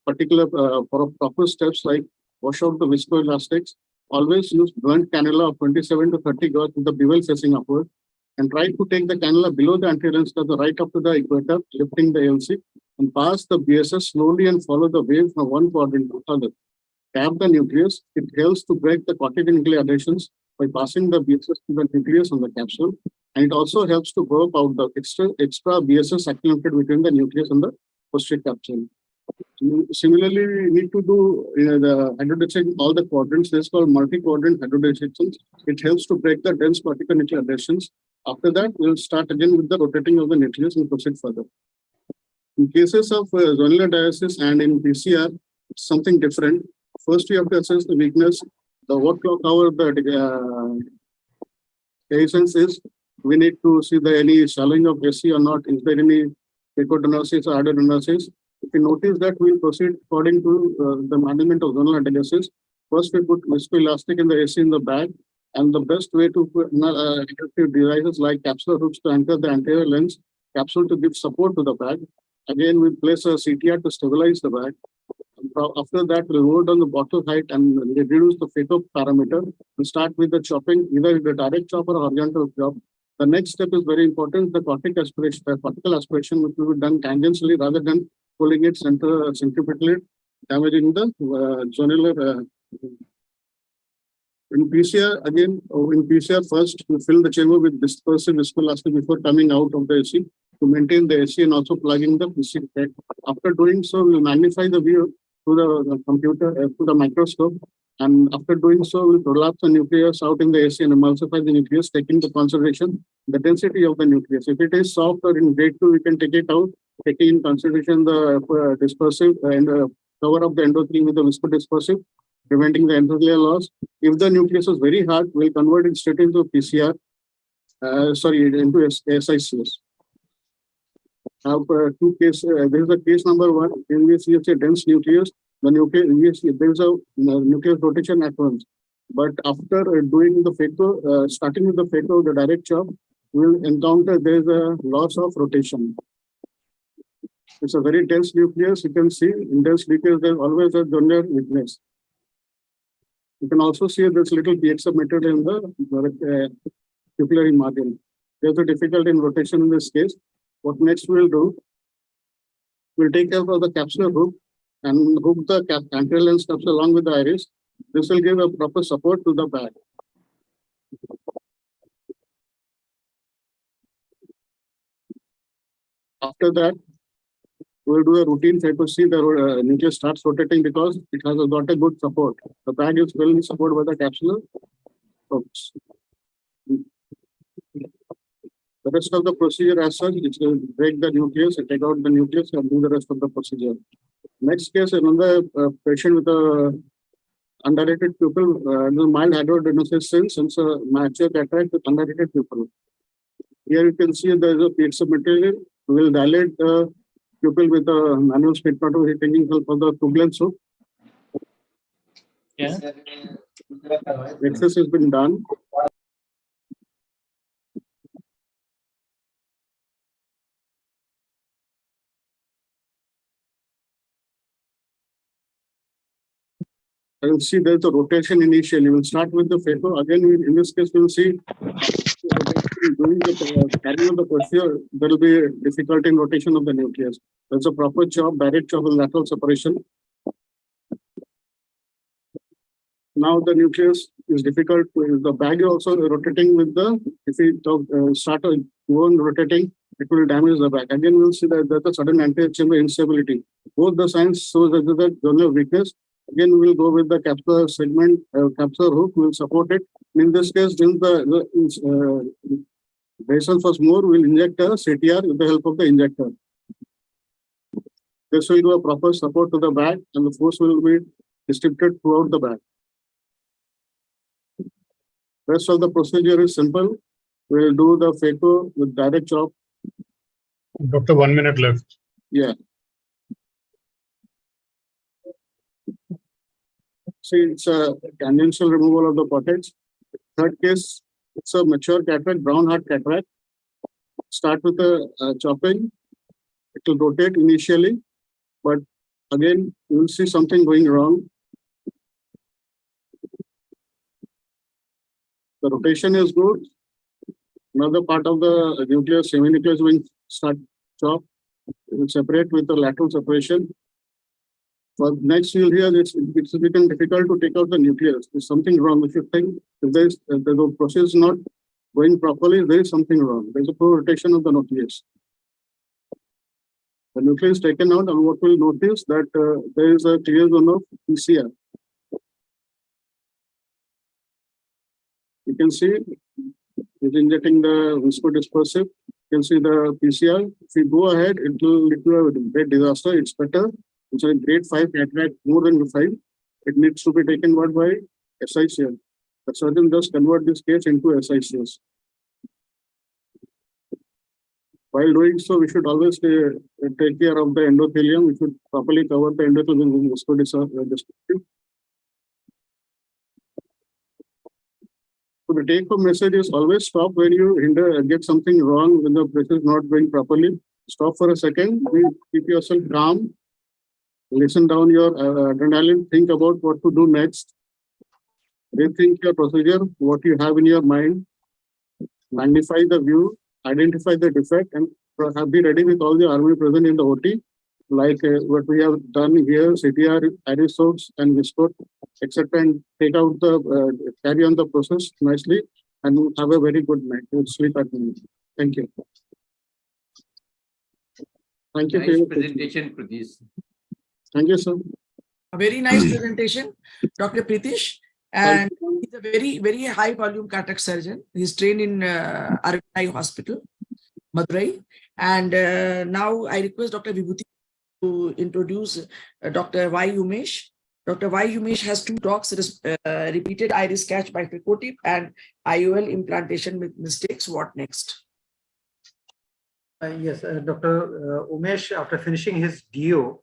particular proper steps like wash out the viscoelastics. Always use blunt cannula of 27 to 30 gauge with the bevel facing upward, and try to take the cannula below the anterior the right up to the equator, lifting the LC, and pass the BSS slowly and follow the wave from one quadrant to another. Tap the nucleus. It helps to break the corticonuclear adhesions by passing the BSS to the nucleus on the capsule, and it also helps to burp out the extra BSS accumulated between the nucleus and the posterior capsule. Similarly, we need to do the hydrodissection all the quadrants. This is called multi-quadrant hydrodissections. It helps to break the dense corticonuclear adhesions. After that, we'll start again with the rotating of the nucleus and proceed further. In cases of zonular dialysis and in PCR, it's something different. First, we have to assess the weakness. The what cover the patients is, we need to see the any shallowing of SC or not. Is there any ecodenosis or adenosis? If you notice that, we'll proceed according to the management of zonular dialysis. First, we put viscoelastic in the AC in the bag, and the best way to put devices like capsular hooks to anchor the anterior lens, capsule to give support to the bag. Again, we place a CTR to stabilize the bag. After that, we lower down the bottle height and reduce the phaco parameter. We start with the chopping, either the direct chop or horizontal chop. The next step is very important: the cortical aspiration, which will be done tangentially rather than pulling it centripetally, damaging the zonular. In PCR, again, in PCR, first we fill the chamber with dispersive viscoelastic before coming out of the AC to maintain the AC and also plugging the PC head. After doing so, we'll magnify the view to the computer, to the microscope. And after doing so, we'll prolapse the nucleus out in the AC and emulsify the nucleus, taking the consideration the density of the nucleus. If it is soft or in grade 2, we can take it out, taking in consideration the dispersive and cover of the endothelium with the viscodispersive, preventing the endothelial loss. If the nucleus is very hard, we'll convert it straight into PCR, into SICS. Now, two cases. There is a case number 1. In which you see a dense nucleus. The nucleus there is a nucleus rotation at once. But after doing the phaco, starting with the phaco, the direct chop, we'll encounter there's a loss of rotation. It's a very dense nucleus. You can see in dense nucleus, there's always a donor weakness. You can also see this little piezo material in the pupillary margin. There's a difficulty in rotation in this case. What next we'll do, we'll take care of the capsular hook and hook the anterior lens capsule along with the iris. This will give a proper support to the bag. After that, we'll do a routine phaco. See the nucleus starts rotating because it has got a good support. The bag is well supported by the capsular hooks. The rest of the procedure as such, it will break the nucleus, take out the nucleus and do the rest of the procedure. Next case, another patient with a undilated pupil, mild hydrodenosis since a mature cataract with undilated pupil. Here you can see there is a piezo material. We will dilate the pupil with a manual sphygmatometer taking help of the Kublenz hook. Yeah. Access has been done. I will see there's a rotation initially. We'll start with the phaco. Again, in this case, we'll see during the carrying of the procedure, there will be difficulty in rotation of the nucleus. There's a proper chop, direct chop and lateral separation. Now the nucleus is difficult. The bag is also rotating with the, if we start go on rotating, it will damage the bag. Again, we'll see that there's a sudden anterior chamber instability. Both the signs show that there's a donor weakness. Again, we will go with the capsular segment, capsular hook, we will support it. In this case, since the vessel was more, we will inject a CTR with the help of the injector. This will give a proper support to the bag and the force will be distributed throughout the bag. Rest of the procedure is simple. We will do the phaco with direct chop. Doctor, 1 minute left. Yeah. See, it's a tangential removal of the cortex. Third case, it's a mature cataract, brown heart cataract. Start with a chopping. It will rotate initially, but again, you will see something going wrong. The rotation is good. Another part of the nucleus, semi-nucleus will start chop. It will separate with the lateral separation. For next, you'll hear it's become difficult to take out the nucleus. There's something wrong. If you think if the process is not going properly, there is something wrong. There's a poor rotation of the nucleus. The nucleus is taken out, and what we'll notice that there is a clear zone of PCR. You can see it's injecting the viscodispersive. You can see the PCR. If you go ahead, it will lead to a great disaster. It's better. It's a grade 5 cataract, more than 5. It needs to be taken out by SICL. The surgeon just convert this case into SICS. While doing so, we should always take care of the endothelium. We should properly cover the endothelium with viscodispersive. So the take-home message is always stop when you get something wrong when the process is not going properly. Stop for a second. Keep yourself calm. Listen down your adrenaline. Think about what to do next. Rethink your procedure, what you have in your mind. Magnify the view. Identify the defect and be ready with all the armory present in the OT, like what we have done here, CTR, iris soaps and viscot, etc. And take out the, carry on the process nicely and have a very good night. You'll sleep at night. Thank you. Thank you for Nice your presentation, Pratish. Thank you, sir. A very nice presentation, Dr. Pritish. And he's a very, very high volume cataract surgeon. He's trained in Arvind Hospital, Madurai. And now I request Dr. Vibhuti to introduce Dr. Y. Umesh. Dr. Y. Umesh has 2 talks, repeated iris catch by phaco and IOL implantation with mistakes. What next? Yes, Dr. Umesh, after finishing his DO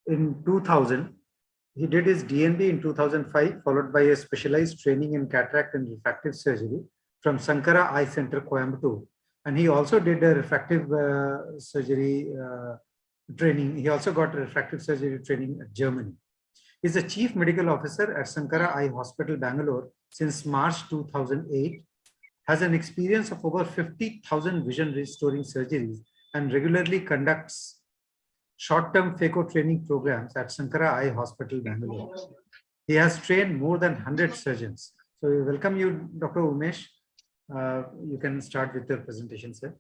in 2000, He did his DNB in 2005, followed by a specialized training in cataract and refractive surgery from Sankara Eye Center, Coimbatore. And he also did a refractive surgery training. He also got a refractive surgery training at Germany. He's a chief medical officer at Sankara Eye Hospital, Bangalore since March 2008, has an experience of over 50,000 vision restoring surgeries, and regularly conducts short-term phaco training programs at Sankara Eye Hospital, Bangalore. He has trained more than 100 surgeons. So we welcome you, Dr. Umesh. You can start with your presentation, sir.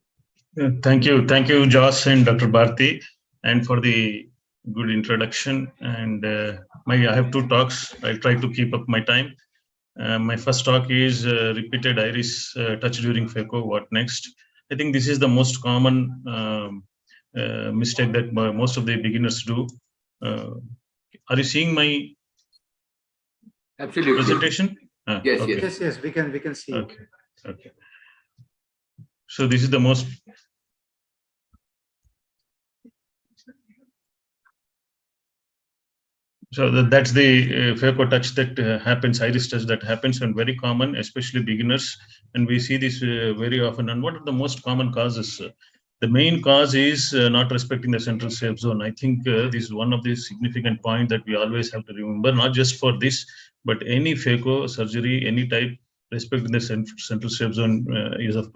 Thank you, Jhos and Dr. Bharti, and for the good introduction. And I have two talks. I'll try to keep up my time. My first talk is repeated iris touch during phaco. What next? I think this is the most common mistake that most of the beginners do. Are you seeing my presentation? Yes, okay. Yes, we can see. Okay. So this is the most. So that's the phaco touch that happens, iris touch that happens, and very common, especially beginners. And we see this very often. And what are the most common causes? The main cause is not respecting the central safe zone. I think this is one of the significant points that we always have to remember, not just for this, but any phaco surgery, any type, respecting the central safe zone is of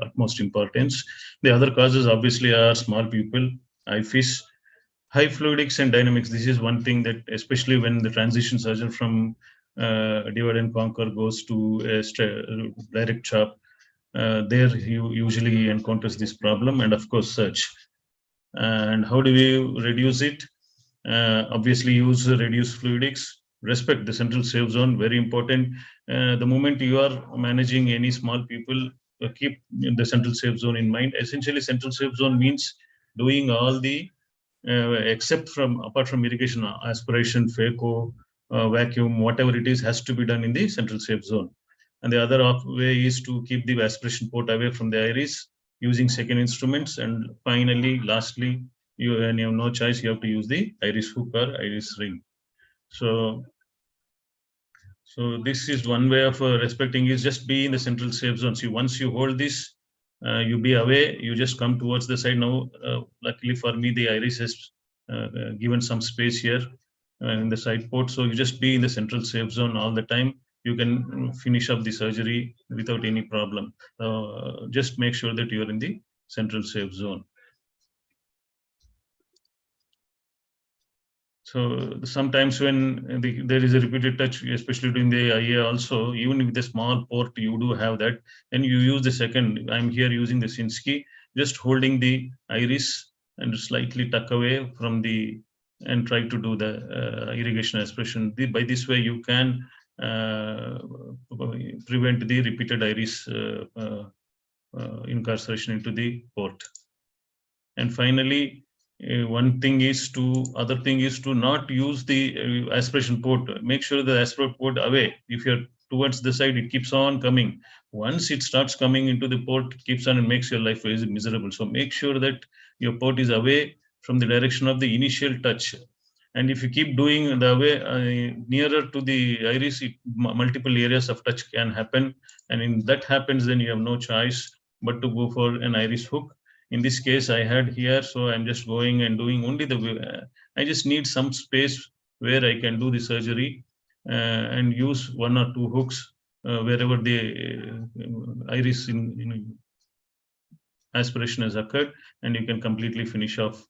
utmost importance. The other causes obviously are small pupil, eye fish, high fluidics and dynamics. This is one thing that, especially when the transition surgeon from divide and conquer goes to a direct chop, there you usually encounters this problem, and of course search. And how do we reduce it? Obviously use reduced fluidics, respect the central safe zone, very important. The moment you are managing any small pupil, keep the central safe zone in mind. Essentially, central safe zone means doing all the apart from irrigation, aspiration, phaco, vacuum, whatever it is, has to be done in the central safe zone. And the other way is to keep the aspiration port away from the iris using second instruments. And finally, lastly, when you have no choice, you have to use the iris hook or iris ring. So this is one way of respecting, is just be in the central safe zone. See, once you hold this, you be away, you just come towards the side. Now, luckily for me, the iris has given some space here in the side port. So you just be in the central safe zone all the time. You can finish up the surgery without any problem. Just make sure that you are in the central safe zone. So sometimes when there is a repeated touch, especially during the IA also, even with the small port, you do have that. And you use the second, I'm here using the Sinski, just holding the iris and slightly tuck away from the, and try to do the irrigation aspiration. By this way, you can prevent the repeated iris incarceration into the port. And finally, other thing is to not use the aspiration port. Make sure the aspiration port away. If you're towards the side, it keeps on coming. Once it starts coming into the port, it keeps on and makes your life very miserable. So make sure that your port is away from the direction of the initial touch. And if you keep doing the way nearer to the iris, multiple areas of touch can happen. And in that happens, then you have no choice but to go for an iris hook. In this case, I had here, so I'm just going and doing only I just need some space where I can do the surgery and use one or two hooks wherever the iris in aspiration has occurred, and you can completely finish off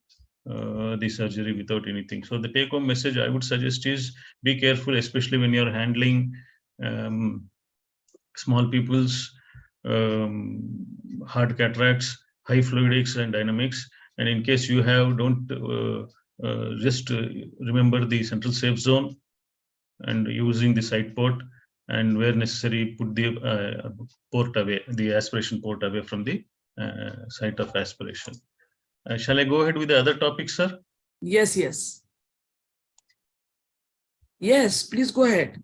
the surgery without anything. So the take-home message I would suggest is be careful, especially when you're handling small pupils, hard cataracts, high fluidics and dynamics. And in case you have, don't just remember the central safe zone and using the side port, and where necessary, put the port away, the aspiration port away from the site of aspiration. Shall I go ahead with the other topics, sir? Yes. Yes, please go ahead.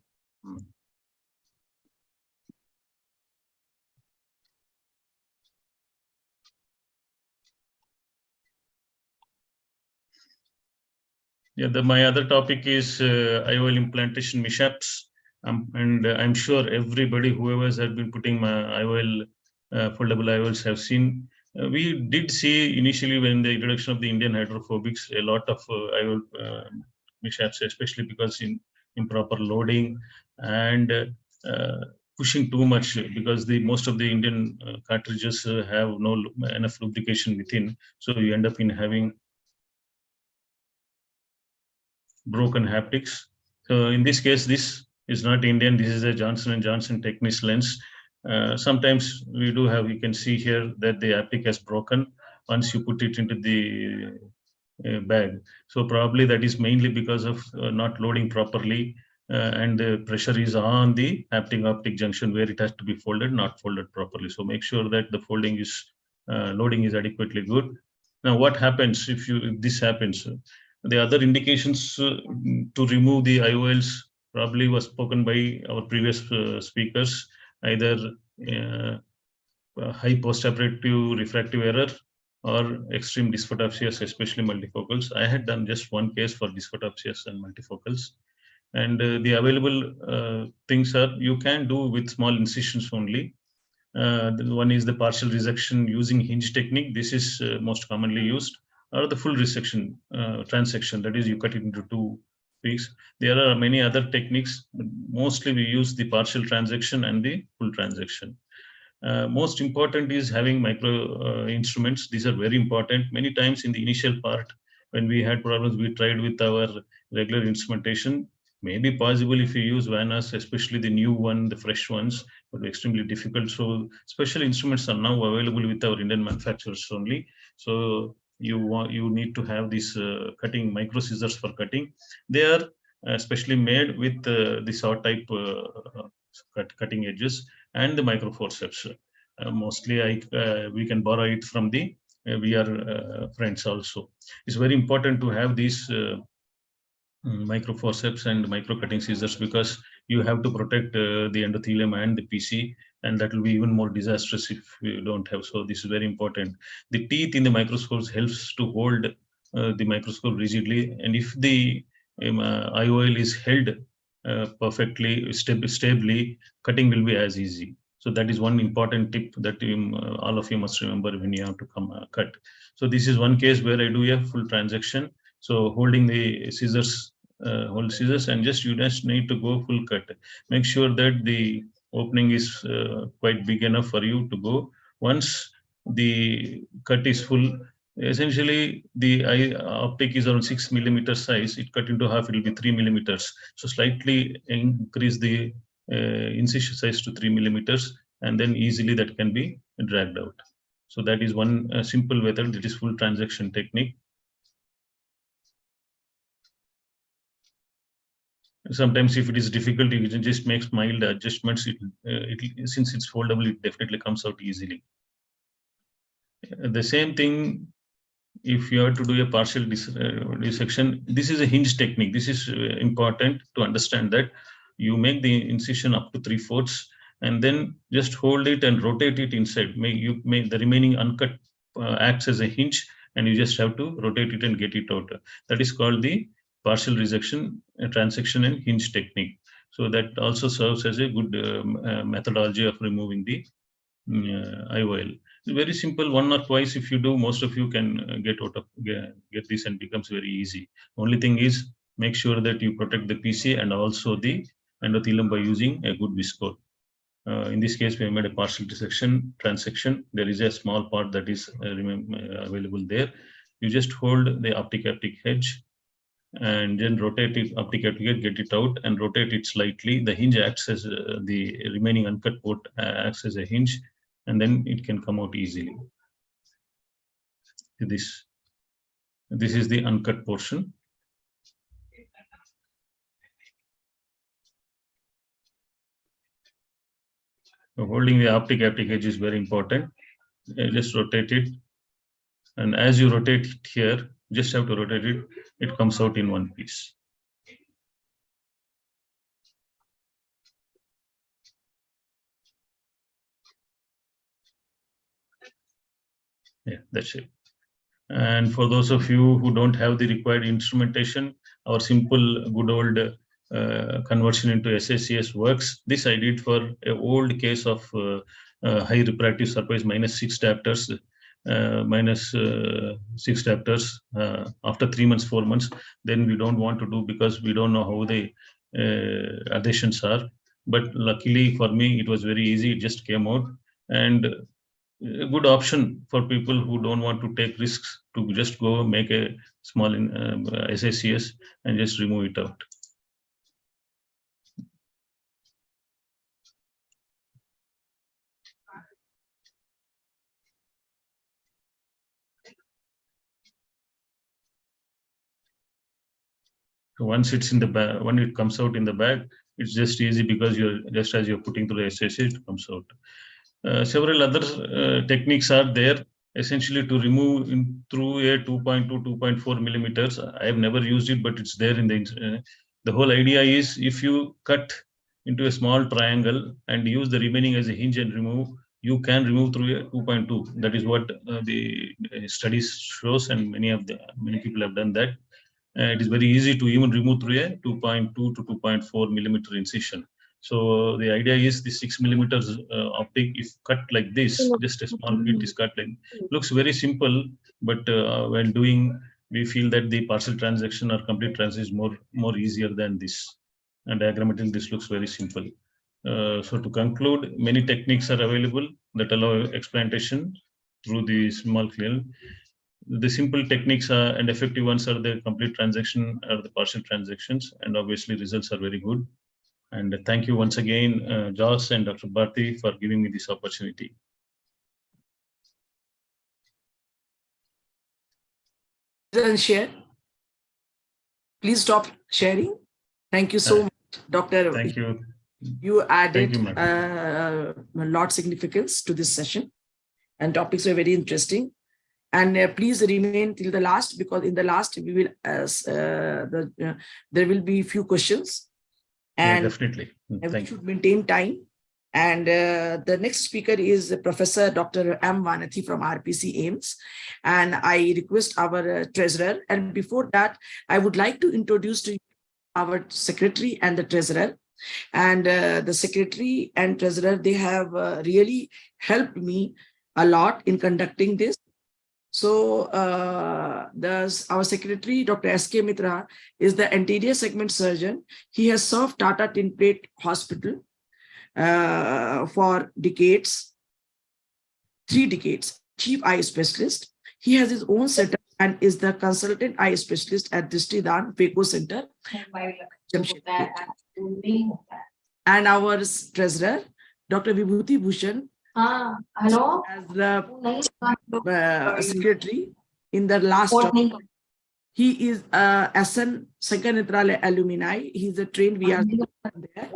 Yeah, my other topic is IOL implantation mishaps. And I'm sure everybody, whoever has been putting my IOL, foldable IOLs have seen. We did see initially when the introduction of the Indian hydrophobics, a lot of IOL mishaps, especially because in improper loading and pushing too much, because the most of the Indian cartridges have no enough lubrication within. So you end up in having broken haptics. So in this case, this is not Indian. This is a Johnson & Johnson Technics lens. Sometimes we do have, you can see here that the haptic has broken once you put it into the bag. So probably that is mainly because of not loading properly, and the pressure is on the haptic optic junction where it has to be folded, not folded properly. So make sure that the folding is, loading is adequately good. Now, what happens if this happens? The other indications to remove the IOLs probably was spoken by our previous speakers, either high postoperative refractive error or extreme dysphotopsias, especially multifocals. I had done just one case for dysphotopsias and multifocals. And the available things are, you can do with small incisions only. One is the partial resection using hinge technique. This is most commonly used, or the full resection, transection. That is, you cut it into two pieces. There are many other techniques, but mostly we use the partial transection and the full transection. Most important is having micro instruments. These are very important. Many times in the initial part, when we had problems, we tried with our regular instrumentation. Maybe possible if you use Vanas, especially the new one, the fresh ones, but extremely difficult. So special instruments are now available with our Indian manufacturers only. So you need to have these cutting micro scissors for cutting. They are especially made with the saw type cutting edges and the micro forceps. Mostly we can borrow it from the VR friends also. It's very important to have these micro forceps and micro cutting scissors, because you have to protect the endothelium and the PC, and that will be even more disastrous if you don't have. So this is very important. The teeth in the microscopes helps to hold the microscope rigidly, and if the IOL is held perfectly stably, cutting will be as easy. So that is one important tip that all of you must remember when you have to cut. So this is one case where I do a full transaction. So holding the scissors, hold scissors, and you just need to go full cut. Make sure that the opening is quite big enough for you to go. Once the cut is full, essentially the optic is around 6 millimeter size. It cut into half, it will be 3 millimeters. So slightly increase the incision size to 3 millimeters, and then easily that can be dragged out. So that is one simple method, that is full transaction technique. Sometimes if it is difficult, you can just make mild adjustments. Since it's foldable, it definitely comes out easily. The same thing, if you have to do a partial dissection, this is a hinge technique. This is important to understand, that you make the incision up to 3/4 and then just hold it and rotate it inside. You make the remaining uncut acts as a hinge, and you just have to rotate it and get it out. That is called the partial resection, transection, and hinge technique. So that also serves as a good methodology of removing the IOL. Very simple, one or twice if you do, most of you can get this, and becomes very easy. Only thing is, make sure that you protect the PC and also the endothelium by using a good viscose. In this case, we have made a partial transection. There is a small part that is available there. You just hold the optic edge and then rotate it, optic edge, get it out and rotate it slightly. The hinge acts as the remaining uncut port acts as a hinge, and then it can come out easily. This is the uncut portion. So holding the optic edge is very important. Just rotate it, and as you rotate it here, just have to rotate it. It comes out in one piece. Yeah, that's it. And for those of you who don't have the required instrumentation, our simple good old conversion into SACS works. This I did for an old case of high refractive surface -6 diopters, -6 diopters after 3 months, 4 months. Then we don't want to do because we don't know how the adhesions are. But luckily for me, it was very easy. It just came out, and a good option for people who don't want to take risks to just go make a small SACS and just remove it out. So once it's in the bag, when it comes out in the bag, it's just easy because you're just as you're putting through the SACS, it comes out. Several other techniques are there, essentially to remove through a 2.2, 2.4 millimeters. I have never used it, but it's there in the whole idea is if you cut into a small triangle and use the remaining as a hinge and remove, you can remove through a 2.2. That is what the studies shows, and many people have done that. It is very easy to even remove through a 2.2 to 2.4 millimeter incision. So the idea is the 6 millimeters optic, if cut like this, just a small bit is cut like, looks very simple, but while doing, we feel that the partial transaction or complete transaction is more easier than this. And diagrammatically, this looks very simple. So to conclude, many techniques are available that allow explantation through the small clear. The simple techniques and effective ones are the complete transaction or the partial transactions, and obviously results are very good. And thank you once again, Jhos and Dr. Bharti, for giving me this opportunity. And share. Please stop sharing. Thank you so much, Dr. Thank you. You added Thank you, a lot of significance to this session, and topics were very interesting. And please remain till the last, because in the last we will there will be few questions, and yeah, definitely. we should maintain time. And the next speaker is Professor Dr. M. Vanathi from RPC AIIMS. And I request our treasurer. And before that, I would like to introduce to you our secretary and the treasurer. And the secretary and treasurer, they have really helped me a lot in conducting this. So our secretary, Dr. S.K. Mitra, is the anterior segment surgeon. He has served Tata Tin Plate Hospital for decades, 3 decades, chief eye specialist. He has his own setup and is the consultant eye specialist at Drishtidan Peko Center. And our treasurer, Dr. Vibhuti Bhushan, hello. as the secretary in the last term. He is SN Sankar Netralaya alumni. He's a trained VR there,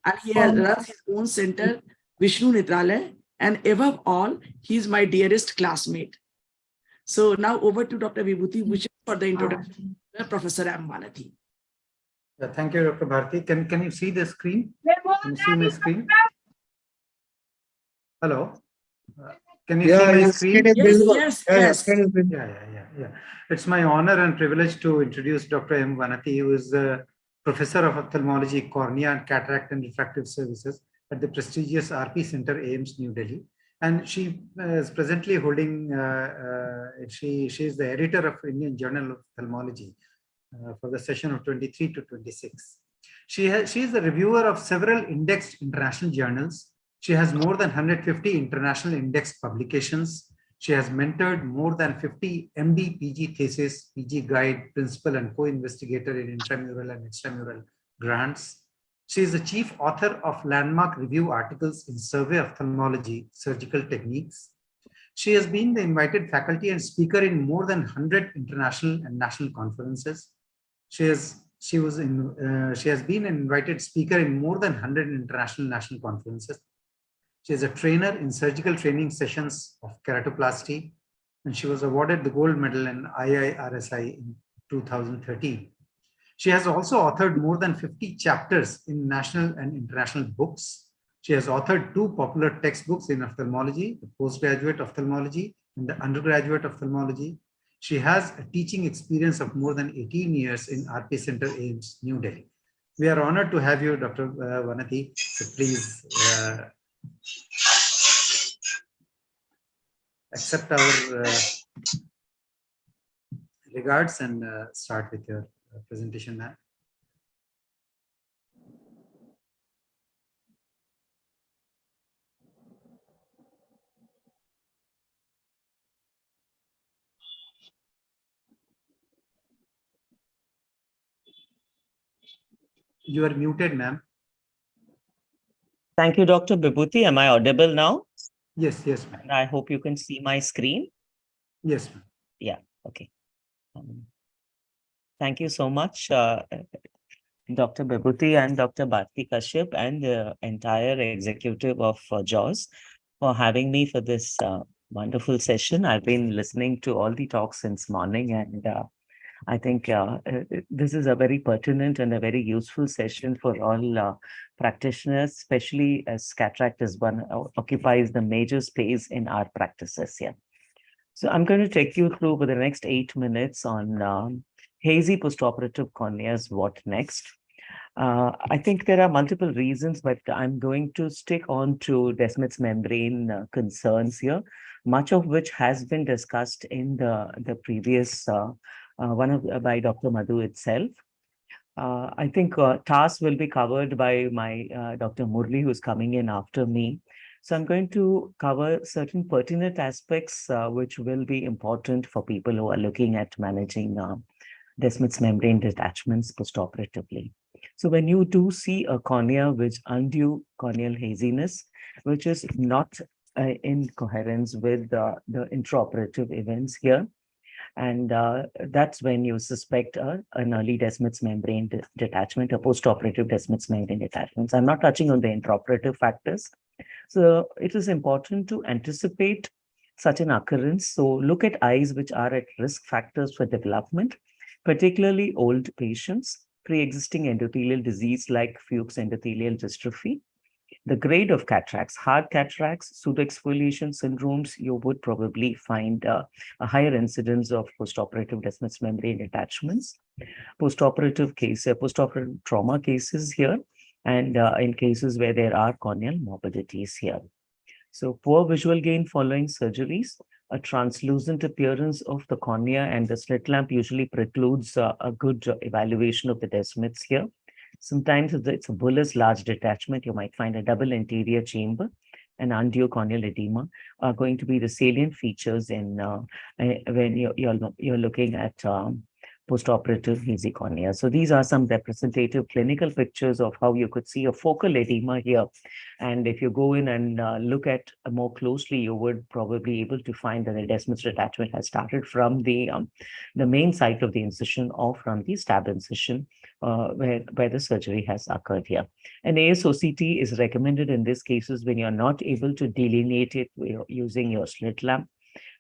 and he runs his own center, Vishnu Netralaya. And above all, he's my dearest classmate. So now over to Dr. Vibhuti Bhushan for the introduction. Professor M. Vanathi. Thank you, Dr. Bharti. Can you see the screen? Can you see my screen? Hello. Can you see my screen? Yes. Yeah. It's my honor and privilege to introduce Dr. M. Vanathi, who is the Professor of Ophthalmology, Cornea and Cataract and Refractive Services at the prestigious RP Center, AIIMS, New Delhi. And she is presently holding, she is the editor of Indian Journal of Ophthalmology for the session of 23 to 26. She is the reviewer of several indexed international journals. She has more than 150 international indexed publications. She has mentored more than 50 MD, PG thesis, PG guide, principal and co-investigator in intramural and extramural grants. She is the chief author of landmark review articles in Survey Ophthalmology, Surgical Techniques. She has been the invited faculty and speaker in more than 100 international and national conferences. She has been an invited speaker in more than 100 international and national conferences. She is a trainer in surgical training sessions of keratoplasty, and she was awarded the gold medal in IIRSI in 2013. She has also authored more than 50 chapters in national and international books. She has authored 2 popular textbooks in ophthalmology, the postgraduate ophthalmology and the undergraduate ophthalmology. She has a teaching experience of more than 18 years in RP Center, AIIMS, New Delhi. We are honored to have you, Dr. Vanati. So please accept our regards and start with your presentation, ma'am. You are muted, ma'am. Thank you, Dr. Bibhuti. Am I audible now? Yes, yes, ma'am. I hope you can see my screen. Yes, ma'am. Yeah, okay. Thank you so much, Dr. Bibhuti and Dr. Bharti Kashyap and the entire executive of Jhos for having me for this wonderful session. I've been listening to all the talks since morning, and I think this is a very pertinent and a very useful session for all practitioners, especially as cataract is one occupies the major space in our practices here. So I'm going to take you through for the next 8 minutes on hazy postoperative corneas, what next. I think there are multiple reasons, but I'm going to stick on to Descemet's membrane concerns here, much of which has been discussed in the previous by Dr. Madhu itself. I think tasks will be covered by my Dr. Murli, who's coming in after me. So I'm going to cover certain pertinent aspects which will be important for people who are looking at managing Descemet's membrane detachments postoperatively. So when you do see a cornea with undue corneal haziness, which is not in coherence with the intraoperative events here, and that's when you suspect an early Descemet's membrane detachment, a postoperative Descemet's membrane detachment. So I'm not touching on the intraoperative factors. So it is important to anticipate such an occurrence. So look at eyes which are at risk factors for development, particularly old patients, pre-existing endothelial disease like Fuchs endothelial dystrophy. The grade of cataracts, hard cataracts, pseudoexfoliation syndromes, you would probably find a higher incidence of postoperative Descemet's membrane detachments, postoperative trauma cases here, and in cases where there are corneal morbidities here. So poor visual gain following surgeries, a translucent appearance of the cornea and the slit lamp usually precludes a good evaluation of the Descemet's here. Sometimes it's a bullous large detachment. You might find a double anterior chamber and undue corneal edema are going to be the salient features in when you're looking at postoperative hazy cornea. So these are some representative clinical pictures of how you could see a focal edema here. And if you go in and look at more closely, you would probably be able to find that the Descemet's detachment has started from the main site of the incision or from the stab incision where the surgery has occurred here. An ASOCT is recommended in these cases when you're not able to delineate it using your slit lamp.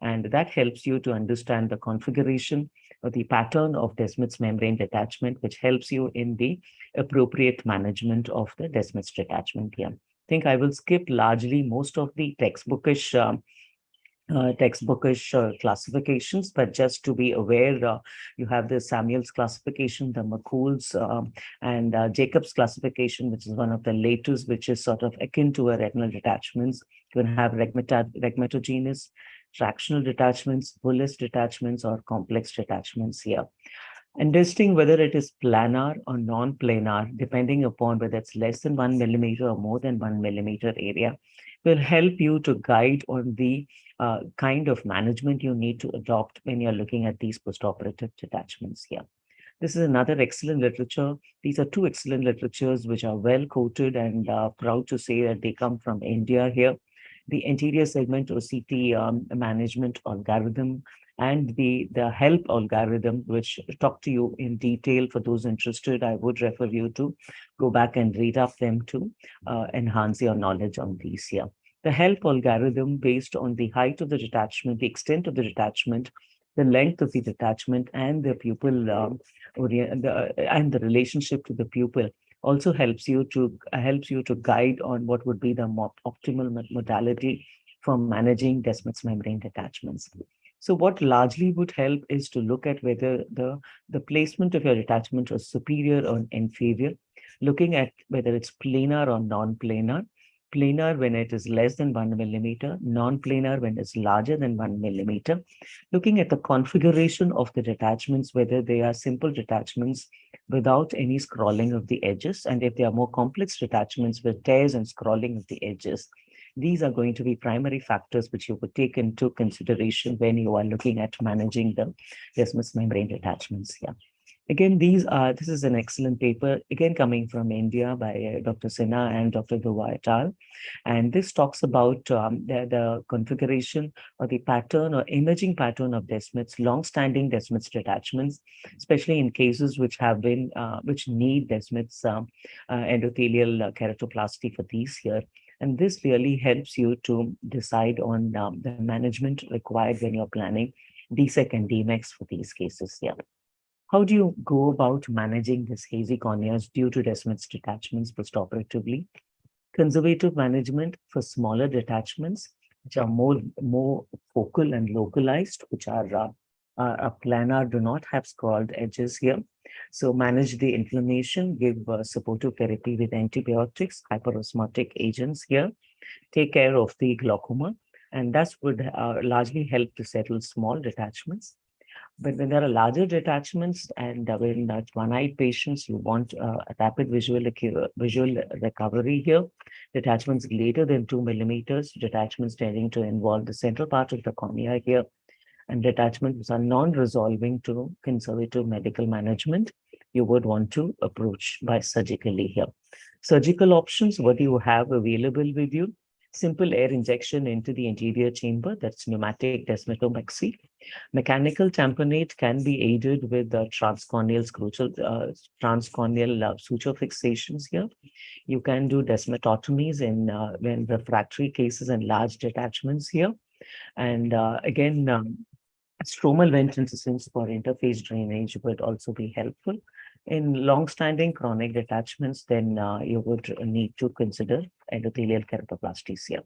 And that helps you to understand the configuration or the pattern of Descemet's membrane detachment, which helps you in the appropriate management of the Descemet's detachment here. I think I will skip largely most of the textbookish classifications, but just to be aware, you have the Samuel's classification, the McCool's and Jacob's classification, which is one of the latest, which is sort of akin to a retinal detachments. You can have regmatogenous, fractional detachments, bullous detachments, or complex detachments here. And testing whether it is planar or non-planar, depending upon whether it's less than 1 millimeter or more than 1 millimeter area, will help you to guide on the kind of management you need to adopt when you're looking at these postoperative detachments here. This is another excellent literature. These are two excellent literatures which are well quoted and proud to say that they come from India here. The anterior segment OCT management algorithm and the help algorithm, which talk to you in detail. For those interested, I would refer you to go back and read up them to enhance your knowledge on these here. The help algorithm based on the height of the detachment, the extent of the detachment, the length of the detachment, and the pupil and the relationship to the pupil also helps you to guide on what would be the optimal modality for managing Descemet's membrane detachments. So what largely would help is to look at whether the placement of your detachment is superior or inferior, looking at whether it's planar or non-planar. Planar when it is less than 1 millimeter, non-planar when it's larger than 1 millimeter. Looking at the configuration of the detachments, whether they are simple detachments without any scrolling of the edges, and if they are more complex detachments with tears and scrolling of the edges. These are going to be primary factors which you would take into consideration when you are looking at managing the desmoid membrane detachments here. Again, this is an excellent paper, again coming from India by Dr. Sinha and Dr. Dua et al. And this talks about the configuration or the pattern or emerging pattern of desmoids, long-standing desmoids detachments, especially in cases which have been, which need desmoids endothelial keratoplasty for these here. And this really helps you to decide on the management required when you're planning DSEC and DMEX for these cases here. How do you go about managing this hazy corneas due to desmoids detachments postoperatively? Conservative management for smaller detachments, which are more focal and localized, which are planar, do not have scrawled edges here. So manage the inflammation, give supportive therapy with antibiotics, hyperosmotic agents here, take care of the glaucoma, and that would largely help to settle small detachments. But when there are larger detachments and when that's one-eyed patients, you want a rapid visual recovery here. Detachments greater than 2 millimeters, detachments tending to involve the central part of the cornea here, and detachments are non-resolving to conservative medical management, you would want to approach by surgically here. Surgical options, what do you have available with you? Simple air injection into the anterior chamber, that's pneumatic desmotomexy. Mechanical tamponade can be aided with transcorneal suture fixations here. You can do desmototomies in when refractory cases and large detachments here. And again, stromal vent incisions for interface drainage would also be helpful. In long-standing chronic detachments, then you would need to consider endothelial keratoplasties here.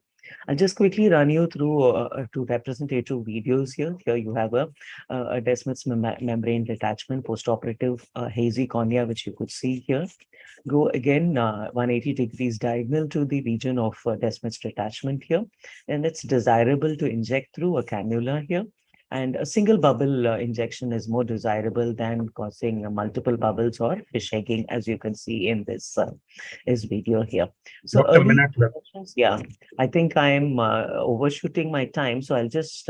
I'll just quickly run you through two representative videos here. Here you have a desmoid membrane detachment, postoperative hazy cornea, which you could see here. Go again 180 degrees diagonal to the region of desmoid detachment here. And it's desirable to inject through a cannula here. And a single bubble injection is more desirable than causing multiple bubbles or fish egging, as you can see in this video here. So Dr. early Minakla. yeah, I think I'm overshooting my time, so I'll just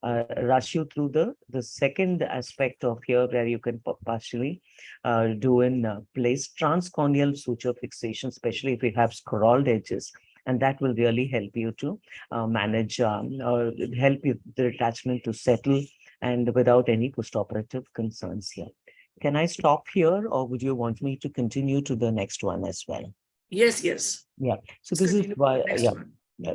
rush you through the second aspect of here, where you can partially do in place transcorneal suture fixation, especially if you have scrawled edges. And that will really help you to manage or help you the detachment to settle and without any postoperative concerns here. Can I stop here, or would you want me to continue to the next one as well? Yes, yes. Yeah. So Let's this is continue with why, the next yeah. one.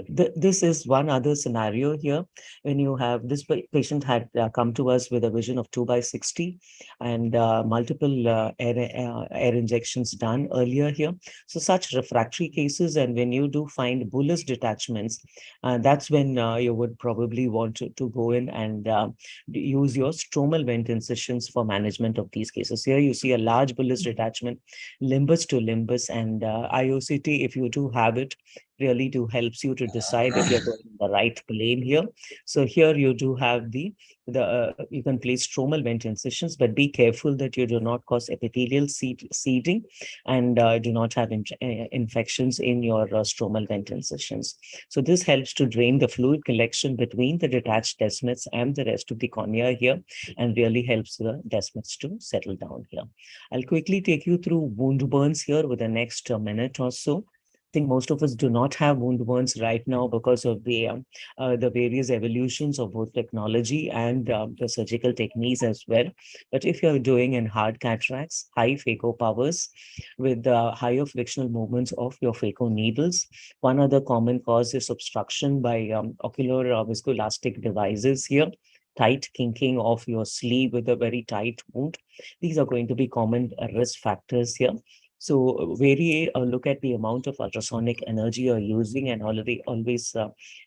This is one other scenario here when you have this patient had come to us with a vision of 2/60 and multiple air injections done earlier here. So such refractory cases, and when you do find bullous detachments, that's when you would probably want to go in and use your stromal vent incisions for management of these cases. Here you see a large bullous detachment, limbus to limbus, and IOCT, if you do have it, really helps you to decide if you're going in the right plane here. So here you do have you can place stromal vent incisions, but be careful that you do not cause epithelial seeding and do not have infections in your stromal vent incisions. So this helps to drain the fluid collection between the detached desmoids and the rest of the cornea here, and really helps the desmoids to settle down here. I'll quickly take you through wound burns here with the next minute or so. I think most of us do not have wound burns right now because of the various evolutions of both technology and the surgical techniques as well. But if you're doing in hard cataracts, high phaco powers with higher frictional movements of your phaco needles, one other common cause is obstruction by ocular viscoelastic devices here. Tight kinking of your sleeve with a very tight wound. These are going to be common risk factors here. So vary, look at the amount of ultrasonic energy you're using and always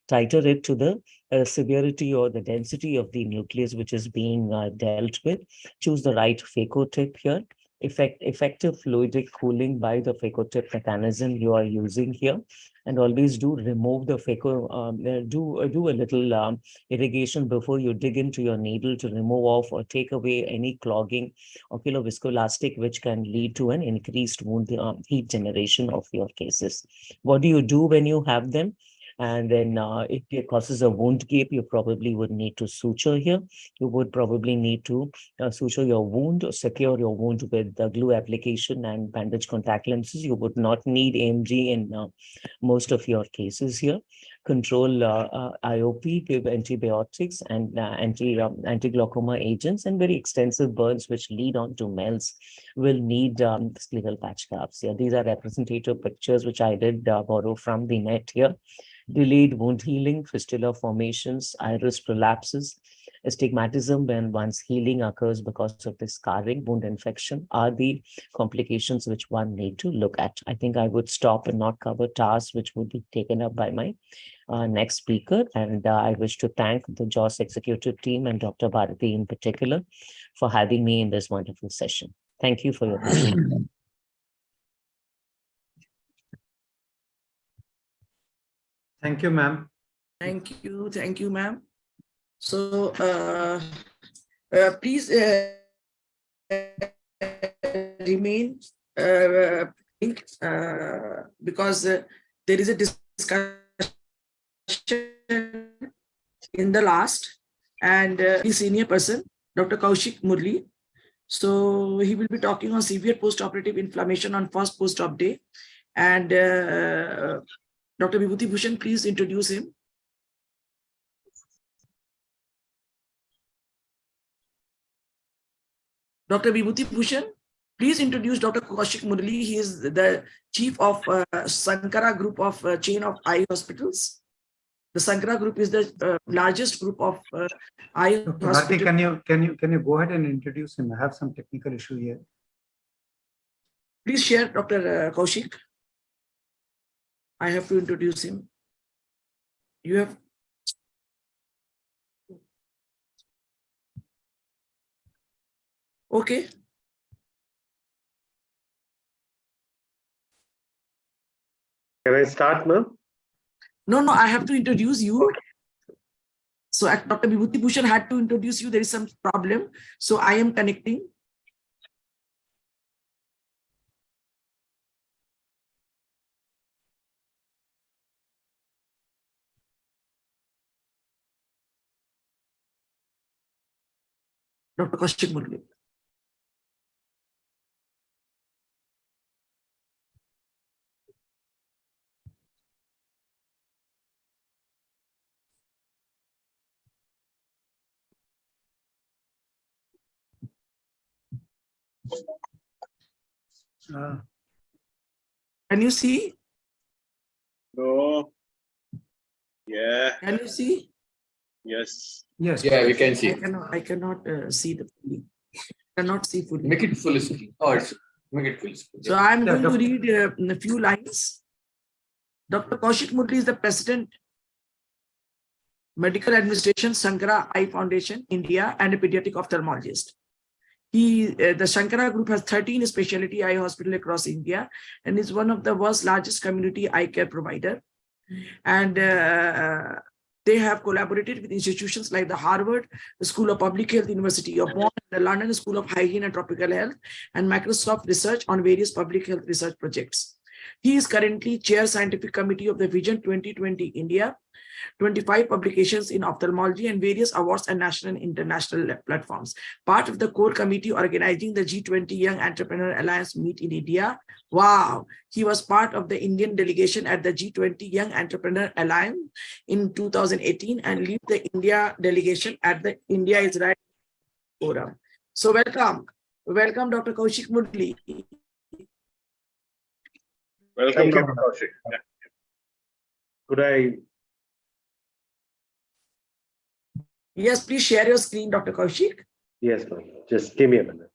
tighter it to the severity or the density of the nucleus which is being dealt with. Choose the right phaco tip here. Effective fluidic cooling by the phaco tip mechanism you are using here, and always do remove the phaco, do a little irrigation before you dig into your needle to remove off or take away any clogging ocular viscoelastic, which can lead to an increased wound heat generation of your cases. What do you do when you have them? And then if it causes a wound gape, you probably would need to suture here. You would probably need to suture your wound, secure your wound with the glue application and bandage contact lenses. You would not need AMG in most of your cases here. Control IOP, give antibiotics and anti-glaucoma agents, and very extensive burns which lead on to MELS will need scleral patch grafts. Yeah, these are representative pictures which I did borrow from the net here. Delayed wound healing, fistula formations, iris prolapses, astigmatism when once healing occurs because of the scarring, wound infection are the complications which one need to look at. I think I would stop and not cover tasks which would be taken up by my next speaker. And I wish to thank the Jhos executive team and Dr. Bharati in particular for having me in this wonderful session. Thank you for your attention. Thank you, ma'am. Thank you, ma'am. So please remain because there is a discussion in the last, and the senior person, Dr. Kaushik Murli. So he will be talking on severe post-operative inflammation on first post-op day. And Dr. Vibhuti Bhushan, please introduce him. Dr. Vibhuti Bhushan, please introduce Dr. Kaushik Murli. He is the chief of Sankara Group of chain of eye hospitals. The Sankara Group is the largest group of eye Dr. hospitals. Bharti, can you go ahead and introduce him? I have some technical issue here. Please share, Dr. Kaushik. I have to introduce him. You have. Okay. Can I start now? No, I have to introduce you. Okay. So Dr. Vibhuti Bhushan had to introduce you. There is some problem. So I am connecting. Dr. Kaushik Murli. Can you see? No. Yeah. Can you see? Yes. Yes. Yeah, we can see. I cannot see the fully. Cannot see fully. Make it full screen. Oh, it's make it full screen. So I'm going to read a few lines. Dr. Kaushik Murli is the president, Medical Administration, Sankara Eye Foundation, India, and a pediatric ophthalmologist. The Sankara Group has 13 specialty eye hospitals across India and is one of the world's largest community eye care provider. And they have collaborated with institutions like the Harvard School of Public Health, University of Bonn, the London School of Hygiene and Tropical Health, and Microsoft Research on various public health research projects. He is currently Chair Scientific Committee of the Vision 2020 India, 25 publications in ophthalmology and various awards and national and international platforms. Part of the core committee organizing the G20 Young Entrepreneur Alliance meet in India. Wow. He was part of the Indian delegation at the G20 Young Entrepreneur Alliance in 2018 and lead the India delegation at the India-Israel Forum. So welcome. Welcome, Dr. Kaushik Murli. Welcome, Dr. Kaushik. Yeah. Could I? Yes, please share your screen, Dr. Kaushik. Yes, ma'am. Just give me a minute.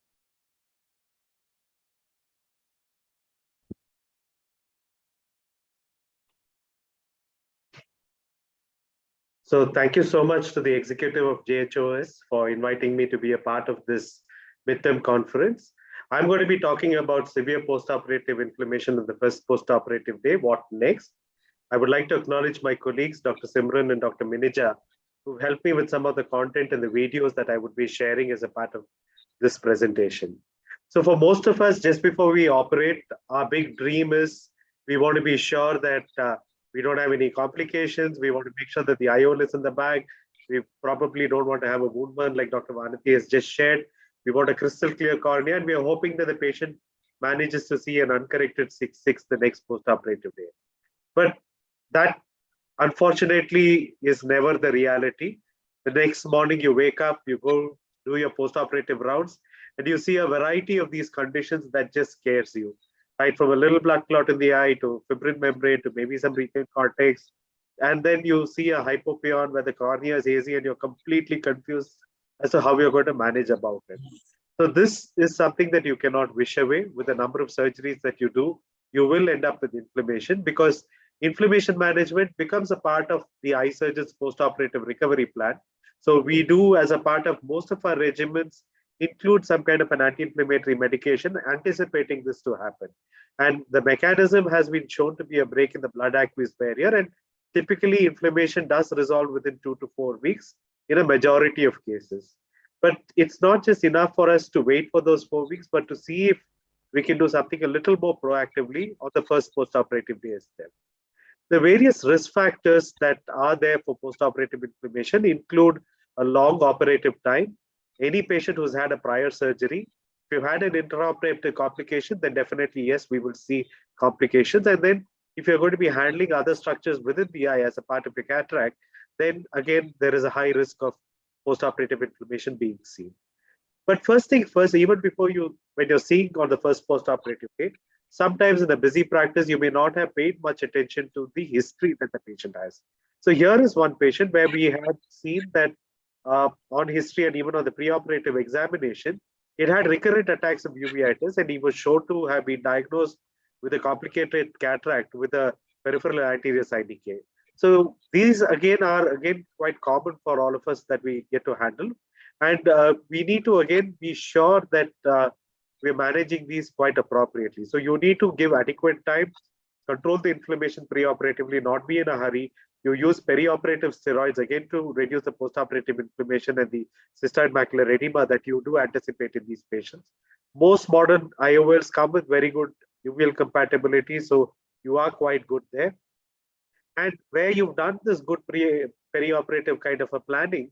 So thank you so much to the executive of Jhos for inviting me to be a part of this midterm conference. I'm going to be talking about severe postoperative inflammation in the first postoperative day. What next? I would like to acknowledge my colleagues, Dr. Simran and Dr. Minija, who helped me with some of the content and the videos that I would be sharing as a part of this presentation. So for most of us, just before we operate, our big dream is we want to be sure that we don't have any complications. We want to make sure that the IOL is in the bag. We probably don't want to have a wound burn like Dr. Vanati has just shared. We want a crystal clear cornea, and we are hoping that the patient manages to see an uncorrected 6/6 the next postoperative day. But that unfortunately is never the reality. The next morning you wake up, you go do your postoperative rounds, and you see a variety of these conditions that just scares you, right? From a little blood clot in the eye to fibrin membrane to maybe some retained cortex. And then you see a hypopyon where the cornea is hazy and you're completely confused as to how you're going to manage about it. So this is something that you cannot wish away. With the number of surgeries that you do, you will end up with inflammation, because inflammation management becomes a part of the eye surgeon's postoperative recovery plan. So we do, as a part of most of our regimens, include some kind of an anti-inflammatory medication, anticipating this to happen. And the mechanism has been shown to be a break in the blood-aqueous barrier, and typically inflammation does resolve within 2 to 4 weeks in a majority of cases. But it's not just enough for us to wait for those 4 weeks, but to see if we can do something a little more proactively on the first postoperative day itself. The various risk factors that are there for postoperative inflammation include a long operative time. Any patient who's had a prior surgery, if you've had an intraoperative complication, then definitely, yes, we will see complications. And then if you're going to be handling other structures within the eye as a part of your cataract, then again, there is a high risk of postoperative inflammation being seen. But first thing first, even before when you're seeing on the first postoperative day, sometimes in a busy practice, you may not have paid much attention to the history that the patient has. So here is one patient where we had seen that on history and even on the preoperative examination, it had recurrent attacks of uveitis, and he was shown to have been diagnosed with a complicated cataract with a peripheral anterior side decay. So these are quite common for all of us that we get to handle. And we need to again be sure that we're managing these quite appropriately. So you need to give adequate time, control the inflammation preoperatively, not be in a hurry. You use perioperative steroids again to reduce the postoperative inflammation and the cystoid macular edema that you do anticipate in these patients. Most modern IOLs come with very good uveal compatibility, so you are quite good there. And where you've done this good perioperative kind of a planning,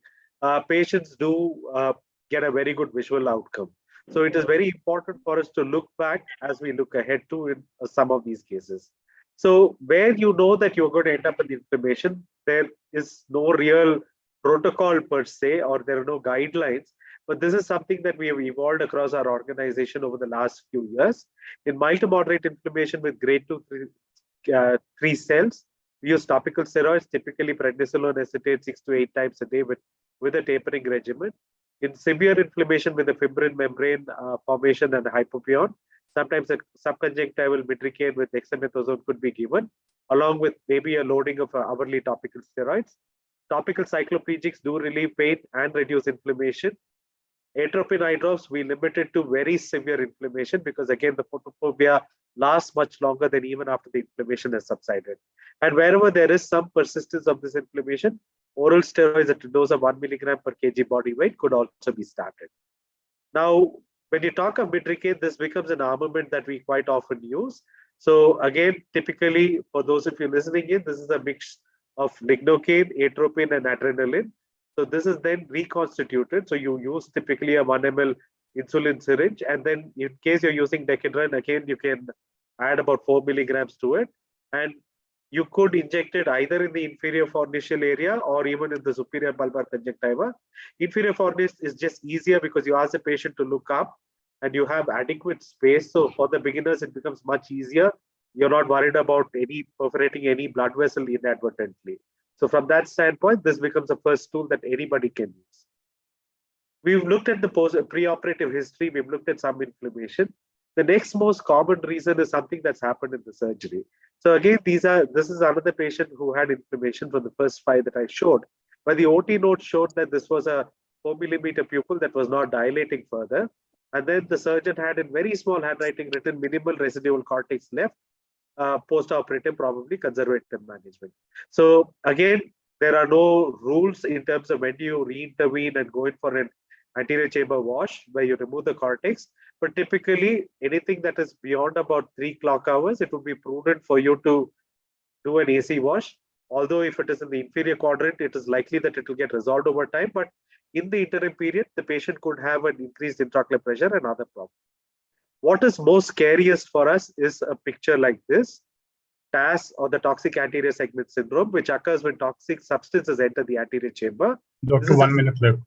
patients do get a very good visual outcome. So it is very important for us to look back as we look ahead to in some of these cases. So where you know that you're going to end up with inflammation, there is no real protocol per se, or there are no guidelines, but this is something that we have evolved across our organization over the last few years. In mild to moderate inflammation with grade 2, 3 cells, we use topical steroids, typically prednisolone acetate 6 to 8 times a day with a tapering regimen. In severe inflammation with the fibrin membrane formation and hypopyon, sometimes a subconjunctival mitricane with dexamethasone could be given, along with maybe a loading of hourly topical steroids. Topical cycloplegics do relieve pain and reduce inflammation. Atropine eye drops, we limit it to very severe inflammation, because again, the photophobia lasts much longer than even after the inflammation has subsided. And wherever there is some persistence of this inflammation, oral steroids at a dose of 1 milligram per kg body weight could also be started. Now, when you talk of mitricane, this becomes an armament that we quite often use. So again, typically, for those of you listening in, this is a mix of lignocaine, atropine, and adrenaline. So this is then reconstituted. So you use typically a 1 ml insulin syringe, and then in case you're using decadron, again, you can add about 4 milligrams to it. And you could inject it either in the inferior fornicial area or even in the superior bulbar conjunctiva. Inferior fornice is just easier because you ask the patient to look up and you have adequate space. So for the beginners, it becomes much easier. You're not worried about perforating any blood vessel inadvertently. So from that standpoint, this becomes the first tool that anybody can use. We've looked at the preoperative history. We've looked at some inflammation. The next most common reason is something that's happened in the surgery. So again, this is another patient who had inflammation from the first 5 that I showed. but the OT note showed that this was a 4 millimeter pupil that was not dilating further. And then the surgeon had in very small handwriting written minimal residual cortex left, post-operative probably conservative management. So again, there are no rules in terms of when do you re-intervene and go in for an anterior chamber wash where you remove the cortex. But typically anything that is beyond about 3 clock hours, it would be prudent for you to do an AC wash. Although if it is in the inferior quadrant, it is likely that it will get resolved over time. But in the interim period, the patient could have an increased intraocular pressure and other problems. What is most scariest for us is a picture like this, TAS or the toxic anterior segment syndrome, which occurs when toxic substances enter the anterior chamber. Doctor, 1 minute left.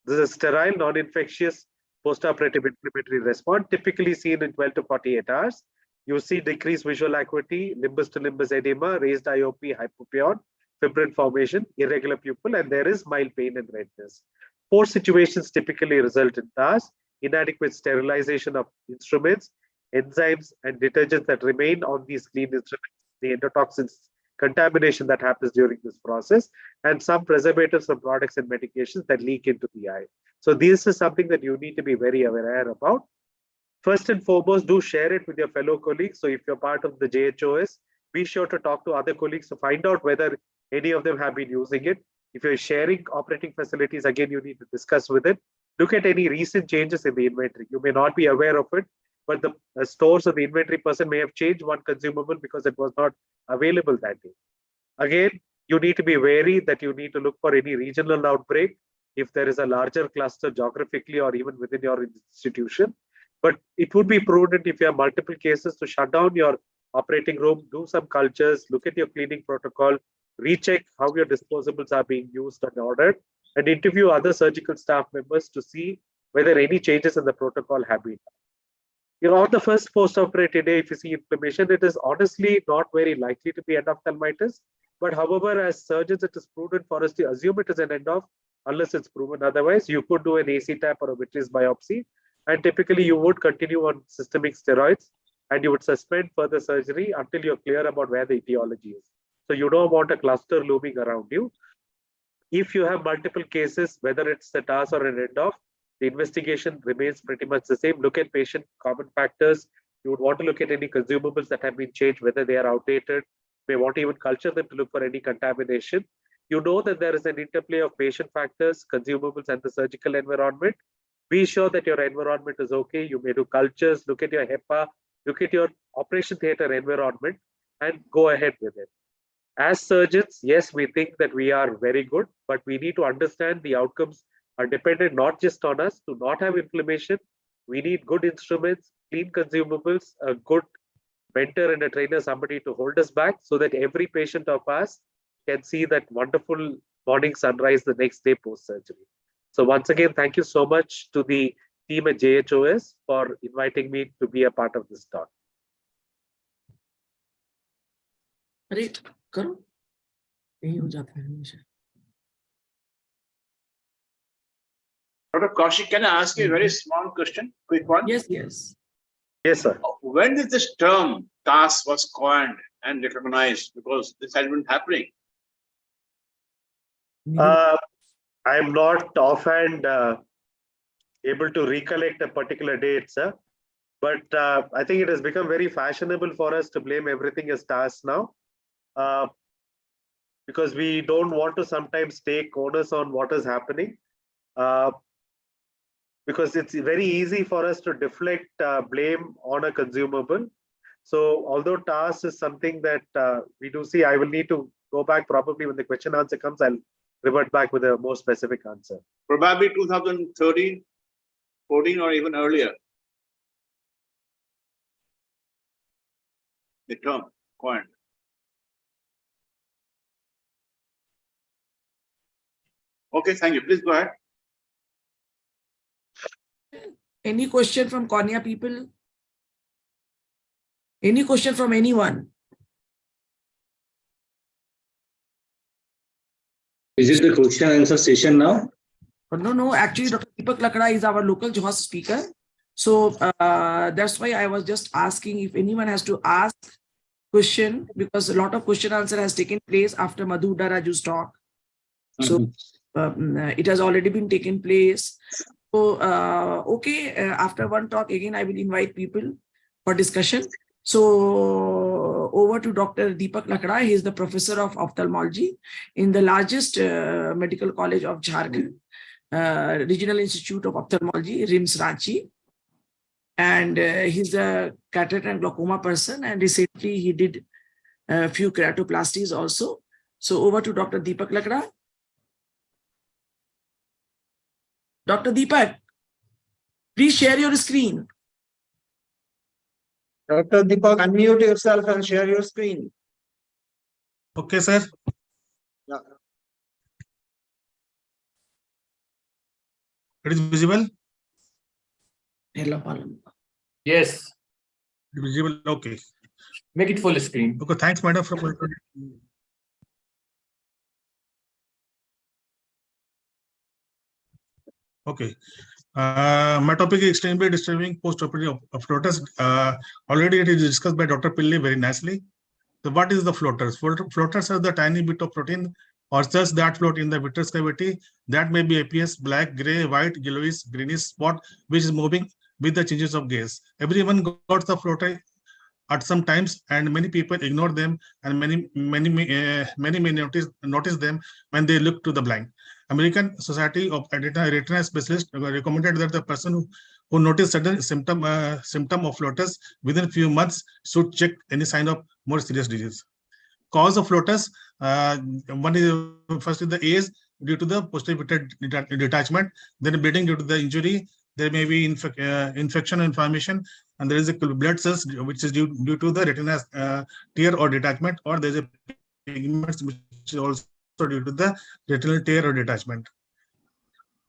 This is a sterile, non-infectious postoperative inflammatory response, typically seen in 12 to 48 hours. You see decreased visual acuity, limbus to limbus edema, raised IOP, hypopyon, fibrin formation, irregular pupil, and there is mild pain and redness. 4 situations typically result in TAS: inadequate sterilization of instruments, enzymes and detergents that remain on these clean instruments, the endotoxins contamination that happens during this process, and some preservatives from products and medications that leak into the eye. So this is something that you need to be very aware about. First and foremost, do share it with your fellow colleagues. So if you're part of the JHOS, be sure to talk to other colleagues to find out whether any of them have been using it. If you're sharing operating facilities, again, you need to discuss with it. Look at any recent changes in the inventory. You may not be aware of it, but the stores or the inventory person may have changed one consumable because it was not available that day. Again, you need to be wary that you need to look for any regional outbreak if there is a larger cluster geographically or even within your institution. But it would be prudent if you have multiple cases to shut down your operating room, do some cultures, look at your cleaning protocol, recheck how your disposables are being used and ordered, and interview other surgical staff members to see whether any changes in the protocol have been done. You know, on the first post-operative day, if you see inflammation, it is honestly not very likely to be endophthalmitis. But however, as surgeons, it is prudent for us to assume it is an endoff unless it's proven otherwise. You could do an AC tap or a vitreous biopsy, and typically you would continue on systemic steroids and you would suspend further surgery until you're clear about where the etiology is. So you don't want a cluster looming around you. If you have multiple cases, whether it's the TAS or an endoff, the investigation remains pretty much the same. Look at patient common factors. You would want to look at any consumables that have been changed, whether they are outdated. You may want to even culture them to look for any contamination. You know that there is an interplay of patient factors, consumables, and the surgical environment. Be sure that your environment is okay. You may do cultures, look at your HEPA, look at your operation theater environment, and go ahead with it. As surgeons, yes, we think that we are very good, but we need to understand the outcomes are dependent not just on us to not have inflammation. We need good instruments, clean consumables, a good mentor and a trainer, somebody to hold us back so that every patient of ours can see that wonderful morning sunrise the next day post-surgery. So once again, thank you so much to the team at JHOS for inviting me to be a part of this talk. Great. करो यही हो जाता है हमेशा. Dr. Kaushik, can I ask you a very small question, quick one? Yes, yes. Yes, sir. When did this term TAS was coined and recognized? Because this has been happening. I'm not offhand able to recollect a particular date, sir. But I think it has become very fashionable for us to blame everything as TAS now. Because we don't want to sometimes take onus on what is happening. Because it's very easy for us to deflect blame on a consumable. So although TAS is something that we do see, I will need to go back probably when the question answer comes, I'll revert back with a more specific answer. Probably 2013, 14 or even earlier. The term coined. Okay, thank you. Please go ahead. Any question from Cornea people? Any question from anyone? Is it the question and answer session now? No. Actually, Dr. Deepak Lakra is our local Jhos speaker. So that's why I was just asking if anyone has to ask question because a lot of question answer has taken place after Madhu Raju's talk. So it has already been taken place. So, after one talk, again, I will invite people for discussion. So over to Dr. Deepak Lakda. He is the professor of ophthalmology in the largest medical college of Jharkhand, Regional Institute of Ophthalmology, RIMS Ranchi. And he's a cataract and glaucoma person. And recently he did a few keratoplasties also. So over to Dr. Deepak Lakda. Dr. Deepak, please share your screen. Dr. Deepak, unmute yourself and share your screen. Okay, sir. Yeah. It is visible? Yes. Visible, okay. Make it full screen. Okay, thanks, madam, for okay. My topic is extremely disturbing post-operative floaters. Already it is discussed by Dr. Pillai very nicely. So what is the floaters? Floaters are the tiny bit of protein or cells that float in the vitreous cavity. That may be APS, black, gray, white, yellowish, greenish spot, which is moving with the changes of gaze. Everyone got the floater at some times, and many people ignore them, and many may notice them when they look to the blind. American Society of Retina Specialists recommended that the person who noticed sudden symptom of floaters within a few months should check any sign of more serious disease. Cause of floaters, one is first is the age due to the posterior detachment, then bleeding due to the injury. There may be infection or inflammation, and there is a blood cells which is due to the retina tear or detachment, or there is a pigments which is also due to the retinal tear or detachment.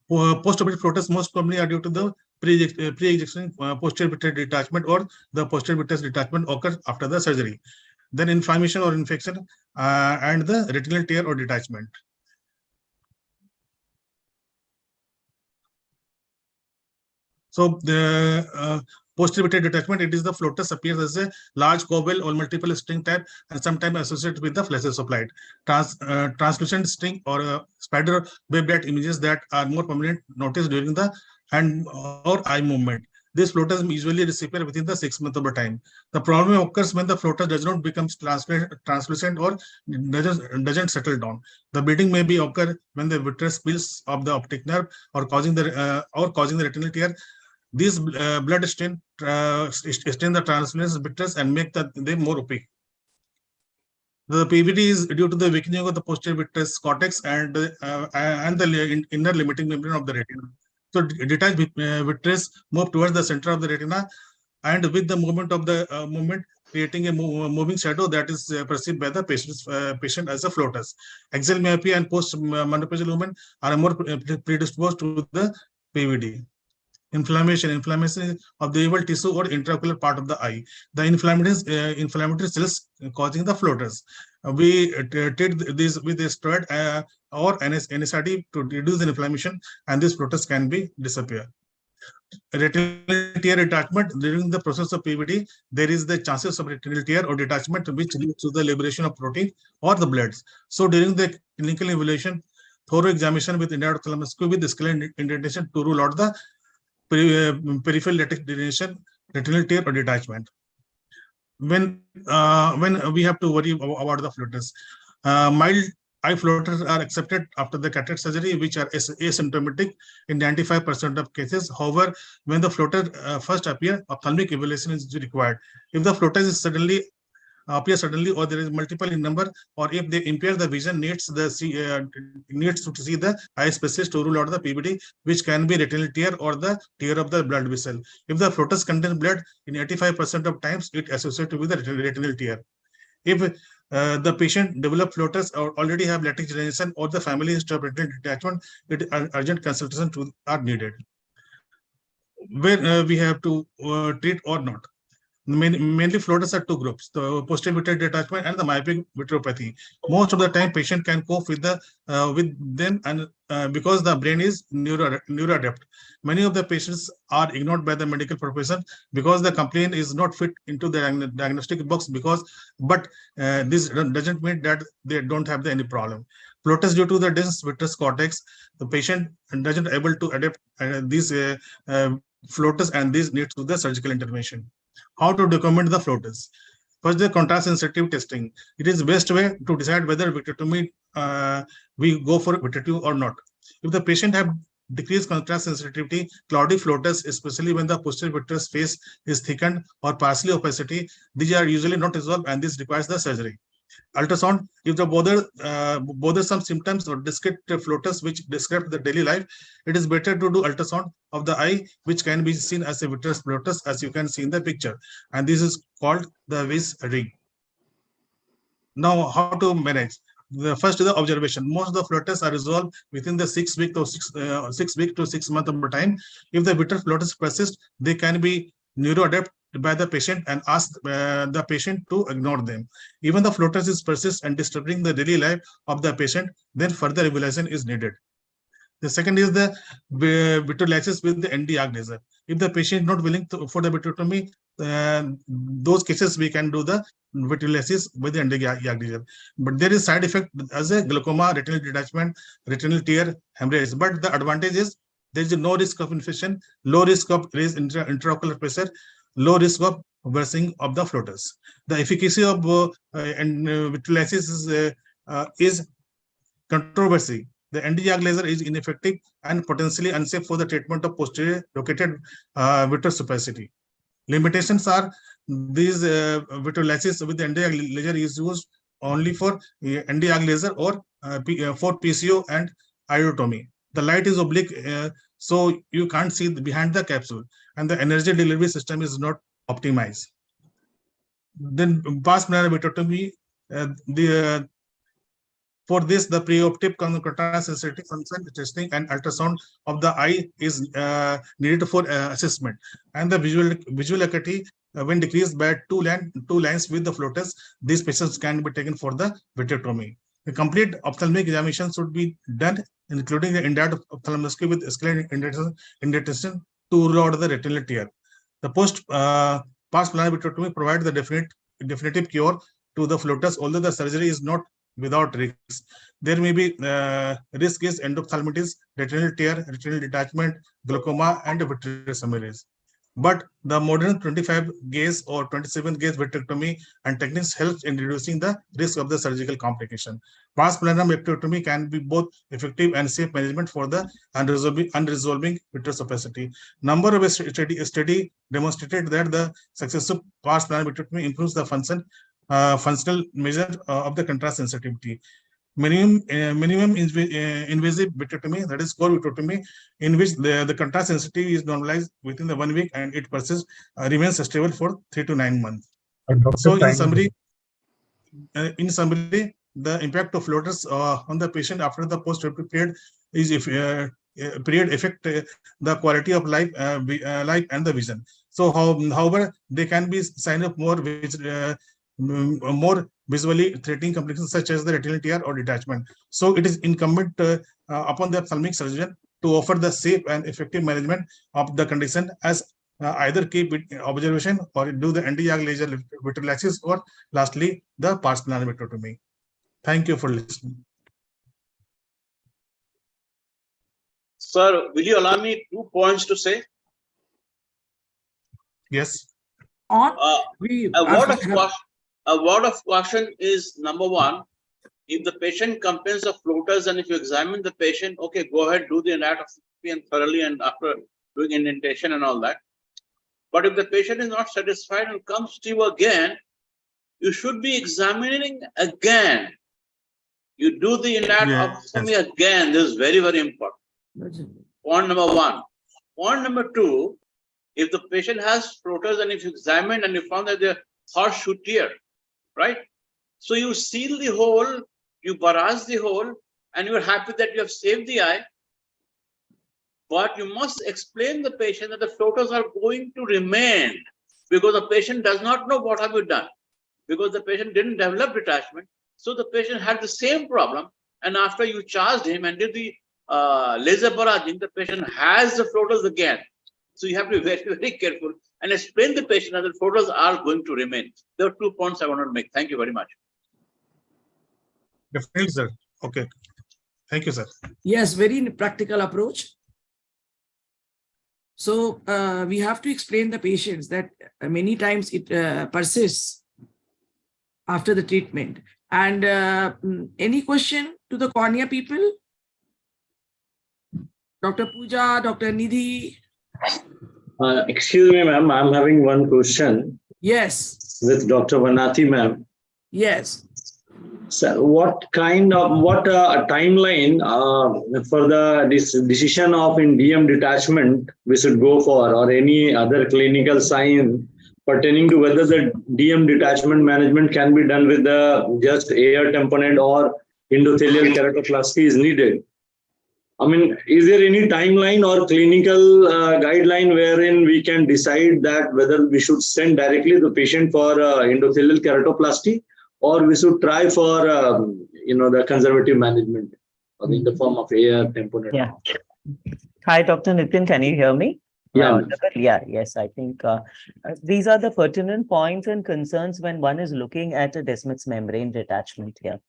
Post-operative floaters most commonly are due to the pre-existing posterior vitreous detachment, or the posterior vitreous detachment occurs after the surgery. Then inflammation or infection and the retinal tear or detachment. So the posterior vitreous detachment, it is the floaters appears as a large cowl or multiple string type, and sometimes associated with the flashes of light. Translucent string or spider web-like images that are more prominent noticed during the hand or eye movement. These floaters usually disappear within the 6 months of the time. The problem occurs when the floater does not become translucent or doesn't settle down. The bleeding may be occur when the vitreous spills of the optic nerve or causing the retinal tear. These blood stain the translucent vitreous and make them more opaque. The PVD is due to the weakening of the posterior vitreous cortex and the inner limiting membrane of the retina. So detached vitreous move towards the center of the retina, and with the movement of the creating a moving shadow that is perceived by the patient as a floaters. Axial myopia and post-menopausal women are more predisposed to the PVD. Inflammation of the evil tissue or intraocular part of the eye. The inflammatory cells causing the floaters. We treat these with a steroid or NSAID to reduce the inflammation, and these floaters can be disappear. Retinal tear detachment. During the process of PVD, there is the chances of retinal tear or detachment which leads to the liberation of protein or the bloods. So during the clinical evaluation, thorough examination with indirect ophthalmoscopy with scleral indentation to rule out the peripheral degeneration, retinal tear or detachment. When we have to worry about the floaters, mild eye floaters are accepted after the cataract surgery, which are asymptomatic in 95% of cases. However, when the floater first appear, ophthalmic evaluation is required. If the floaters is appear suddenly, or there is multiple in number, or if they impair the vision, needs to see the eye specialist to rule out the PVD, which can be retinal tear or the tear of the blood vessel. If the floaters contain blood, in 85% of times it associated with the retinal tear. If the patient develop floaters or already have latex degeneration or the family history of retinal detachment, urgent consultation are needed. Where we have to treat or not. Mainly floaters are two groups, the posterior vitreous detachment and the myopic vitreopathy. Most of the time patient can cope with them, and because the brain is neuroadept. Many of the patients are ignored by the medical profession because the complaint is not fit into the diagnostic box, but this doesn't mean that they don't have any problem. Floaters due to the dense vitreous cortex, the patient doesn't able to adapt these floaters, and these needs to the surgical intervention. How to document the floaters? First, the contrast sensitive testing. It is the best way to decide whether vitrectomy we go for vitrectomy or not. If the patient have decreased contrast sensitivity, cloudy floaters, especially when the posterior vitreous face is thickened or partially opacity, these are usually not resolved, and this requires the surgery. Ultrasound, if the bothersome symptoms or discrete floaters which describe the daily life, it is better to do ultrasound of the eye, which can be seen as a vitreous floaters, as you can see in the picture, and this is called the Weiss ring. Now, how to manage? The first is the observation. Most of the floaters are resolved within the 6 week to 6 months of time. If the vitreous floaters persist, they can be neuroadapt by the patient and ask the patient to ignore them. Even the floaters is persist and disturbing the daily life of the patient, then further evaluation is needed. The second is the vitrectomy with the ND-YAG laser. If the patient not willing for the vitrectomy, those cases we can do the vitrectomy with the ND-YAG laser. But there is side effect as a glaucoma, retinal detachment, retinal tear, hemorrhage. But the advantage is there is no risk of infection, low risk of raised intraocular pressure, low risk of worsening of the floaters. The efficacy of vitrectomy is controversy. The ND-YAG laser is ineffective and potentially unsafe for the treatment of posterior located vitreous opacity. Limitations are these vitrectomy with the ND-YAG laser is used only for ND-YAG laser or for PCO and iridotomy. The light is oblique, so you can't see behind the capsule, and the energy delivery system is not optimized. Then pars plana vitrectomy, for this, the preoperative contrast sensitivity function testing and ultrasound of the eye is needed for assessment. And the visual acuity, when decreased by two lines with the floaters, these patients can be taken for the vitrectomy. The complete ophthalmic examination should be done, including the in-depth ophthalmoscopy with scalene indentation to rule out the retinal tear. The pars plana vitrectomy provides the definitive cure to the floaters, although the surgery is not without risks. There may be risk is endophthalmitis, retinal tear, retinal detachment, glaucoma, and vitreous hemorrhage. But the modern 25 gauge or 27 gauge vitrectomy and techniques helps in reducing the risk of the surgical complication. Pars plana vitrectomy can be both effective and safe management for the unresolving vitreous opacity. Number of study demonstrated that the successful pars plana vitrectomy improves the functional measure of the contrast sensitivity. Minimum invasive vitrectomy, that is core vitrectomy, in which the contrast sensitivity is normalized within the 1 week and it persists, remains stable for 3 to 9 months. So in summary, the impact of floaters on the patient after the post-operative period is affect the quality of life and the vision. So however, they can be sign of more visually threatening complications such as the retinal tear or detachment. So it is incumbent upon the ophthalmic surgeon to offer the safe and effective management of the condition, as either keep observation or do the ND-YAG laser vitrectomy, or lastly the pars plana vitrectomy. Thank you for listening. Sir, will you allow me 2 points to say? Yes. A word of caution is, number one, if the patient complains of floaters and if you examine the patient, okay, go ahead, do the endoscopy and thoroughly, and after doing indentation and all that. But if the patient is not satisfied and comes to you again, you should be examining again. You do the endoscopy again. This is very, very important. Point number one. Point number two, if the patient has floaters and if you examine and you found that they're horseshoe tear, right? So you seal the hole, you barrage the hole, and you're happy that you have saved the eye. But you must explain the patient that the floaters are going to remain. because the patient does not know what have you done, because the patient didn't develop detachment. So the patient had the same problem, and after you charged him and did the laser barraging, the patient has the floaters again. So you have to be very, very careful and explain the patient that the floaters are going to remain. There are 2 points I want to make. Thank you very much. Definitely, sir. Okay. Thank you, sir. Yes, very practical approach. So we have to explain the patients that many times it persists after the treatment. And any question to the cornea people? Dr. Pooja, Dr. Nidhi? Excuse me, ma'am, I'm having one question. Yes. With Dr. Vanati, ma'am. Yes. So what timeline for the decision of in DM detachment we should go for, or any other clinical sign pertaining to whether the DM detachment management can be done with the just air tamponade or endothelial keratoplasty is needed? I mean, is there any timeline or clinical guideline wherein we can decide that whether we should send directly the patient for endothelial keratoplasty, or we should try for the conservative management in the form of air tamponade? Yeah. Hi, Dr. Nitin, can you hear me? Yeah. Yes, I think these are the pertinent points and concerns when one is looking at a Descemet's membrane detachment here.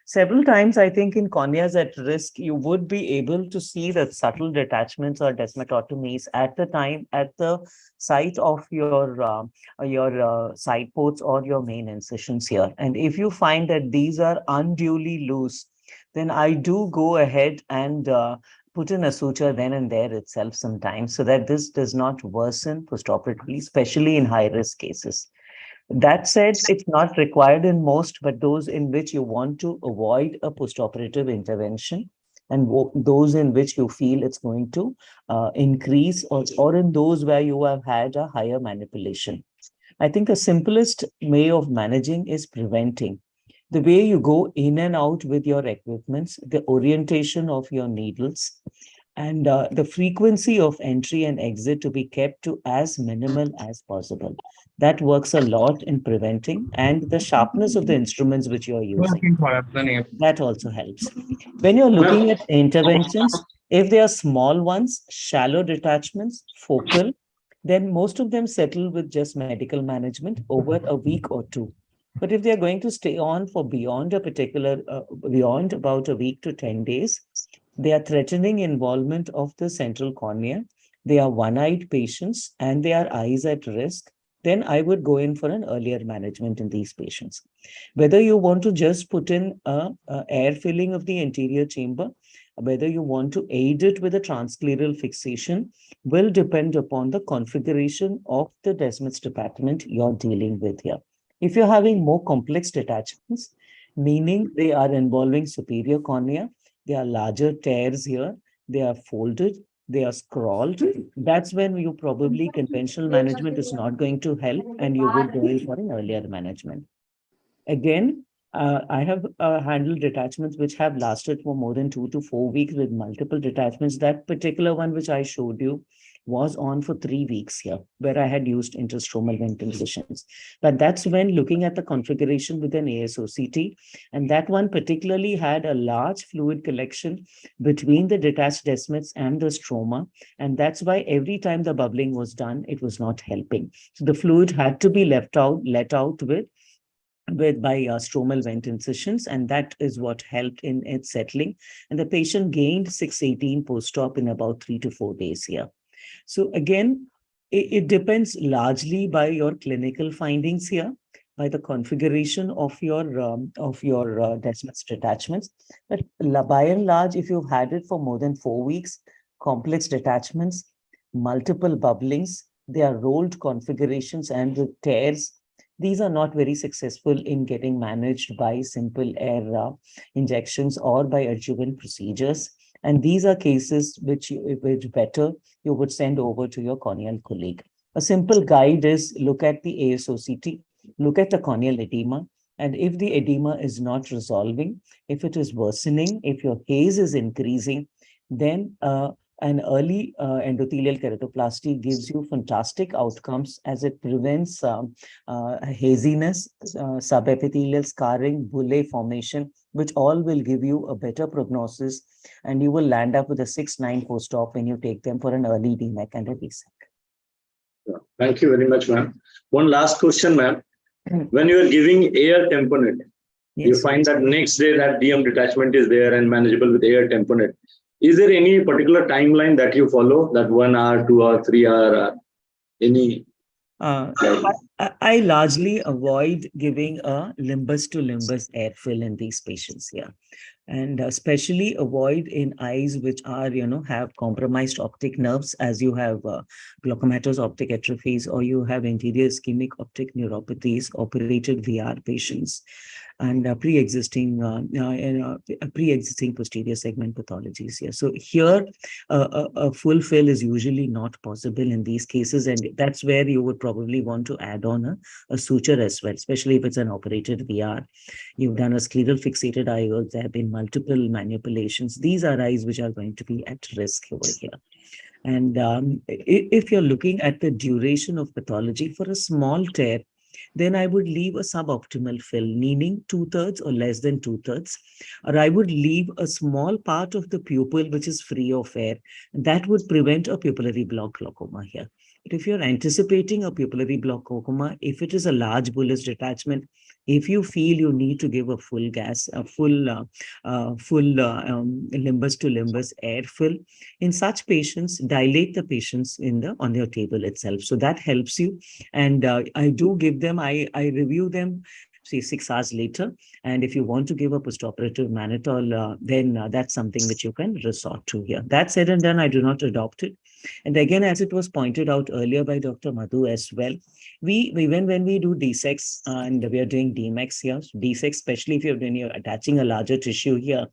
Several times, I think in corneas at risk, you would be able to see that subtle detachments or descetotomies at the site of your side ports or your main incisions here. And if you find that these are unduly loose, then I do go ahead and put in a suture then and there itself sometimes, so that this does not worsen postoperatively, especially in high-risk cases. That said, it's not required in most, but those in which you want to avoid a postoperative intervention, and those in which you feel it's going to increase, or in those where you have had a higher manipulation. I think the simplest way of managing is preventing. The way you go in and out with your equipments, the orientation of your needles, and the frequency of entry and exit to be kept to as minimal as possible. That works a lot in preventing, and the sharpness of the instruments which you're using. That also helps. When you're looking at interventions, if they are small ones, shallow detachments, focal, then most of them settle with just medical management over a week or two. But if they're going to stay on for beyond about a week to 10 days, they are threatening involvement of the central cornea, they are one-eyed patients, and they are eyes at risk, then I would go in for an earlier management in these patients. Whether you want to just put in a air filling of the anterior chamber, whether you want to aid it with a transscleral fixation, will depend upon the configuration of the Descemet's department you're dealing with here. If you're having more complex detachments, meaning they are involving superior cornea, they are larger tears here, they are folded, they are scrawled, that's when you probably conventional management is not going to help, and you would go in for an earlier management. Again, I have handled detachments which have lasted for more than 2 to 4 weeks with multiple detachments. That particular one which I showed you was on for 3 weeks here, where I had used interstromal vent incisions. But that's when looking at the configuration with an ASOCT, and that one particularly had a large fluid collection between the detached descemet's and the stroma, and that's why every time the bubbling was done, it was not helping. So the fluid had to be let out by stromal vent incisions, and that is what helped in its settling. And the patient gained 618 post-op in about 3 to 4 days here. So again, it depends largely by your clinical findings here, by the configuration of your Descemet's detachments. But by and large, if you've had it for more than 4 weeks, complex detachments, multiple bubblings, they are rolled configurations and with tears, these are not very successful in getting managed by simple air injections or by adjuvant procedures. And these are cases which better you would send over to your corneal colleague. A simple guide is look at the ASOCT, look at the corneal edema, and if the edema is not resolving, if it is worsening, if your haze is increasing, then An early endothelial keratoplasty gives you fantastic outcomes as it prevents haziness, subepithelial scarring, bullae formation, which all will give you a better prognosis, and you will land up with a 6-9 post-op when you take them for an early DMEC and a DSEC. Thank you very much, ma'am. One last question, ma'am. When you are giving air tamponade, you find that next day that DM detachment is there and manageable with air tamponade. Is there any particular timeline that you follow, that 1 hour, 2 hour, 3 hour, any? I largely avoid giving a limbus to limbus airfill in these patients here. And especially avoid in eyes which are, have compromised optic nerves, as you have glaucomatous optic atrophies, or you have anterior ischemic optic neuropathies, operated VR patients, and pre-existing posterior segment pathologies here. So here, a full fill is usually not possible in these cases, and that's where you would probably want to add on a suture as well, especially if it's an operated VR. You've done a scleral fixated IOL, there have been multiple manipulations. These are eyes which are going to be at risk over here. And if you're looking at the duration of pathology for a small tear, then I would leave a suboptimal fill, meaning 2/3 or less than 2/3, or I would leave a small part of the pupil which is free of air. That would prevent a pupillary block glaucoma here. But if you're anticipating a pupillary block glaucoma, if it is a large bullous detachment, if you feel you need to give a full gas, a full limbus to limbus air fill, in such patients, dilate the patients on your table itself. So that helps you. And I do give them, I review them, say 6 hours later. And if you want to give a postoperative mannitol, then that's something which you can resort to here. That said and done, I do not adopt it. And again, as it was pointed out earlier by Dr. Madhu as well, when we do DSECs and we are doing DMECs here, DSECs, especially if you're attaching a larger tissue here,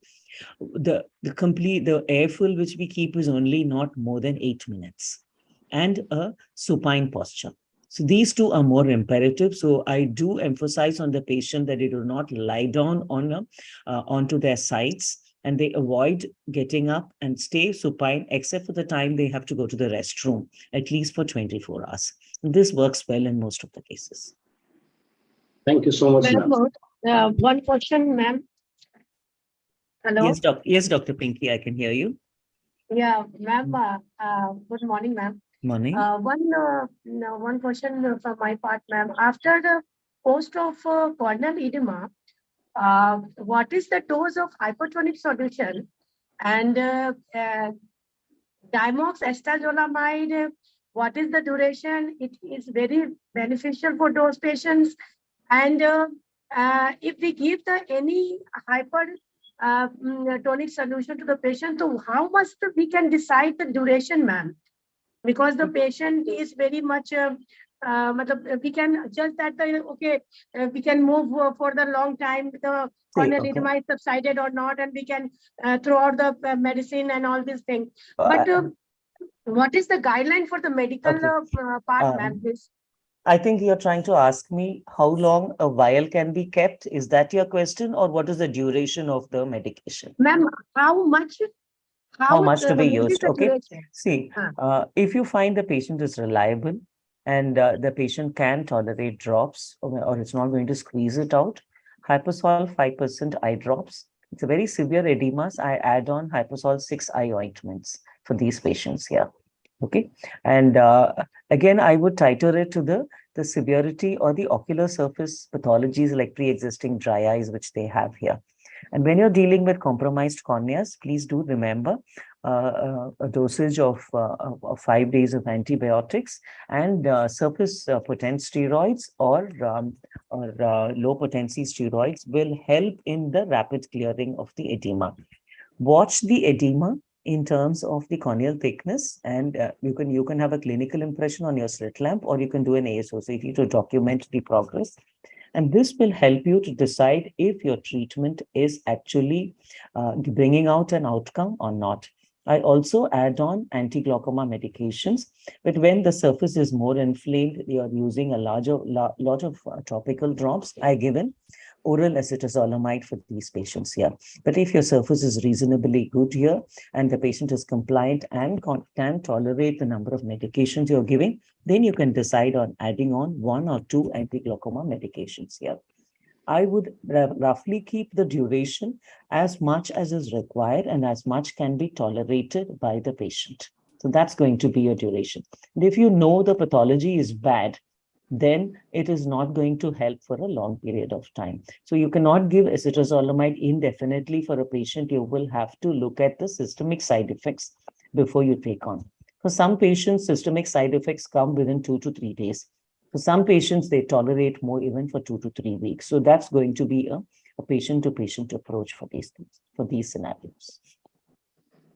the airfill which we keep is only not more than 8 minutes, and a supine posture. So these two are more imperative. So I do emphasize on the patient that they do not lie down onto their sides, and they avoid getting up and stay supine except for the time they have to go to the restroom, at least for 24 hours. This works well in most of the cases. Thank you so much, ma'am. One question, ma'am. Hello. Yes, Dr. Pinky, I can hear you. Yeah, ma'am. Good morning, ma'am. Morning. One question from my part, ma'am. After the post of corneal edema, what is the dose of hypertonic solution and Dimox estazolamide? What is the duration? It is very beneficial for those patients. And if we give any hypertonic solution to the patient, so how much we can decide the duration, ma'am? Because the patient is very much, we can judge that, we can move for the long time, the corneal edema is subsided or not, and we can throw out the medicine and all these things. But what is the guideline for the medical part, ma'am, please? I think you're trying to ask me how long a vial can be kept. Is that your question, or what is the duration of the medication? Ma'am, how much to be used? Okay. See, if you find the patient is reliable and the patient can tolerate drops, or it's not going to squeeze it out, Hyposol 5% eye drops. It's a very severe edemas. I add on Hyposol 6 eye ointments for these patients here. Okay. And again, I would titrate it to the severity or the ocular surface pathologies like pre-existing dry eyes, which they have here. And when you're dealing with compromised corneas, please do remember a dosage of 5 days of antibiotics and surface potent steroids or low potency steroids will help in the rapid clearing of the edema. Watch the edema in terms of the corneal thickness, and you can have a clinical impression on your slit lamp, or you can do an ASOCT to document the progress. And this will help you to decide if your treatment is actually bringing out an outcome or not. I also add on anti-glaucoma medications, but when the surface is more inflamed, you are using a lot of topical drops. I give in oral acetazolamide for these patients here. But if your surface is reasonably good here and the patient is compliant and can tolerate the number of medications you're giving, then you can decide on adding on 1 or 2 anti-glaucoma medications here. I would roughly keep the duration as much as is required and as much can be tolerated by the patient. So that's going to be your duration. And if you know the pathology is bad, then it is not going to help for a long period of time. So you cannot give acetazolamide indefinitely for a patient. You will have to look at the systemic side effects before you take on. For some patients, systemic side effects come within 2 to 3 days. For some patients, they tolerate more even for 2 to 3 weeks. So that's going to be a patient-to-patient approach for these things, for these scenarios.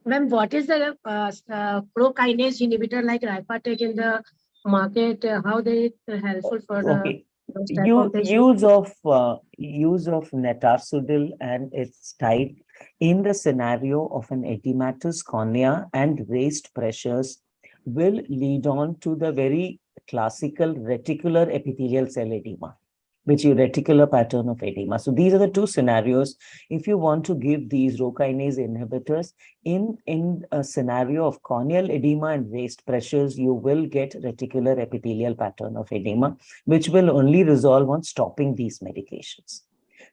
Ma'am, what is the pro-kinase inhibitor like Ripatech in the market? How they helpful for the those type of patients? Use of netarsudil and its type in the scenario of an edematous cornea and raised pressures will lead on to the very classical reticular epithelial cell edema, which is reticular pattern of edema. So these are the two scenarios. If you want to give these Rho kinase inhibitors in a scenario of corneal edema and raised pressures, you will get reticular epithelial pattern of edema, which will only resolve on stopping these medications.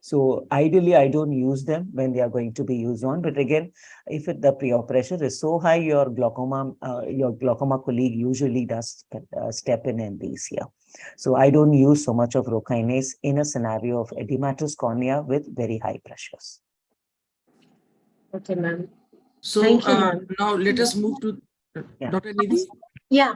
So ideally, I don't use them when they are going to be used on. But again, if the pressure is so high, your glaucoma colleague usually does step in these here. So I don't use so much of Rho kinase in a scenario of edematous cornea with very high pressures. Okay, ma'am. So Thank you, ma'am. now let us move to Dr. Nidhi. Yeah.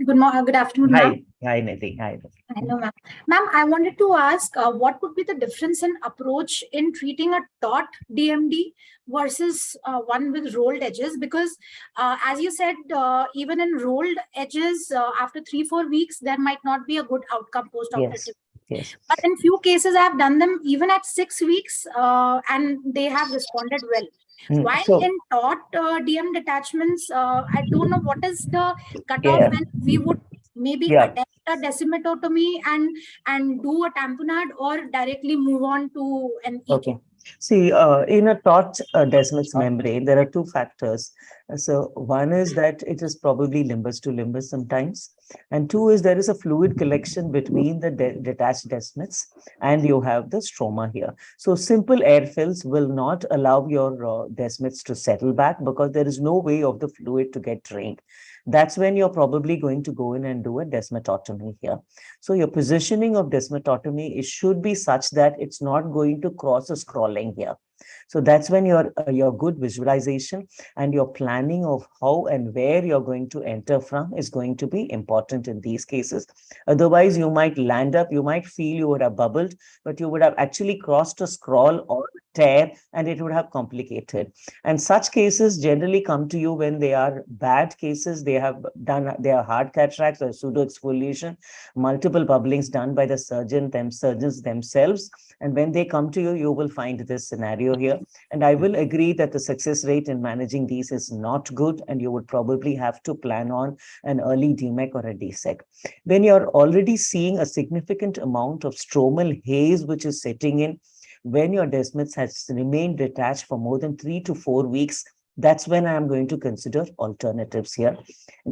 Good afternoon, ma'am. Hi, Nidhi. Hi. Hello, ma'am. Ma'am, I wanted to ask what would be the difference in approach in treating a taut DMD versus one with rolled edges? Because as you said, even in rolled edges, after 3-4 weeks, there might not be a good outcome post-operative. Yes. But in few cases, I have done them even at 6 weeks and they have responded well. While in taut DM detachments, I don't know what is the cutoff when we would maybe attempt a decimatotomy and do a tamponade or directly move on to an EK. Okay. See, in a taut Descemet's membrane, there are two factors. So one is that it is probably limbus to limbus sometimes. And two is there is a fluid collection between the detached Descemet's and you have the stroma here. So simple air fills will not allow your Descemet's to settle back because there is no way of the fluid to get drained. That's when you're probably going to go in and do a descematotomy here. So your positioning of descematotomy, it should be such that it's not going to cross a scrolling here. So that's when your good visualization and your planning of how and where you're going to enter from is going to be important in these cases. Otherwise, you might land up, you might feel you would have bubbled, but you would have actually crossed a scroll or tear and it would have complicated. And such cases generally come to you when they are bad cases. They are hard cataracts or pseudo exfoliation, multiple bubblings done by the surgeons themselves. And when they come to you, you will find this scenario here. And I will agree that the success rate in managing these is not good. And you would probably have to plan on an early DMEC or a DSEC. When you're already seeing a significant amount of stromal haze, which is setting in, when your Descemet's has remained detached for more than 3 to 4 weeks, that's when I am going to consider alternatives here.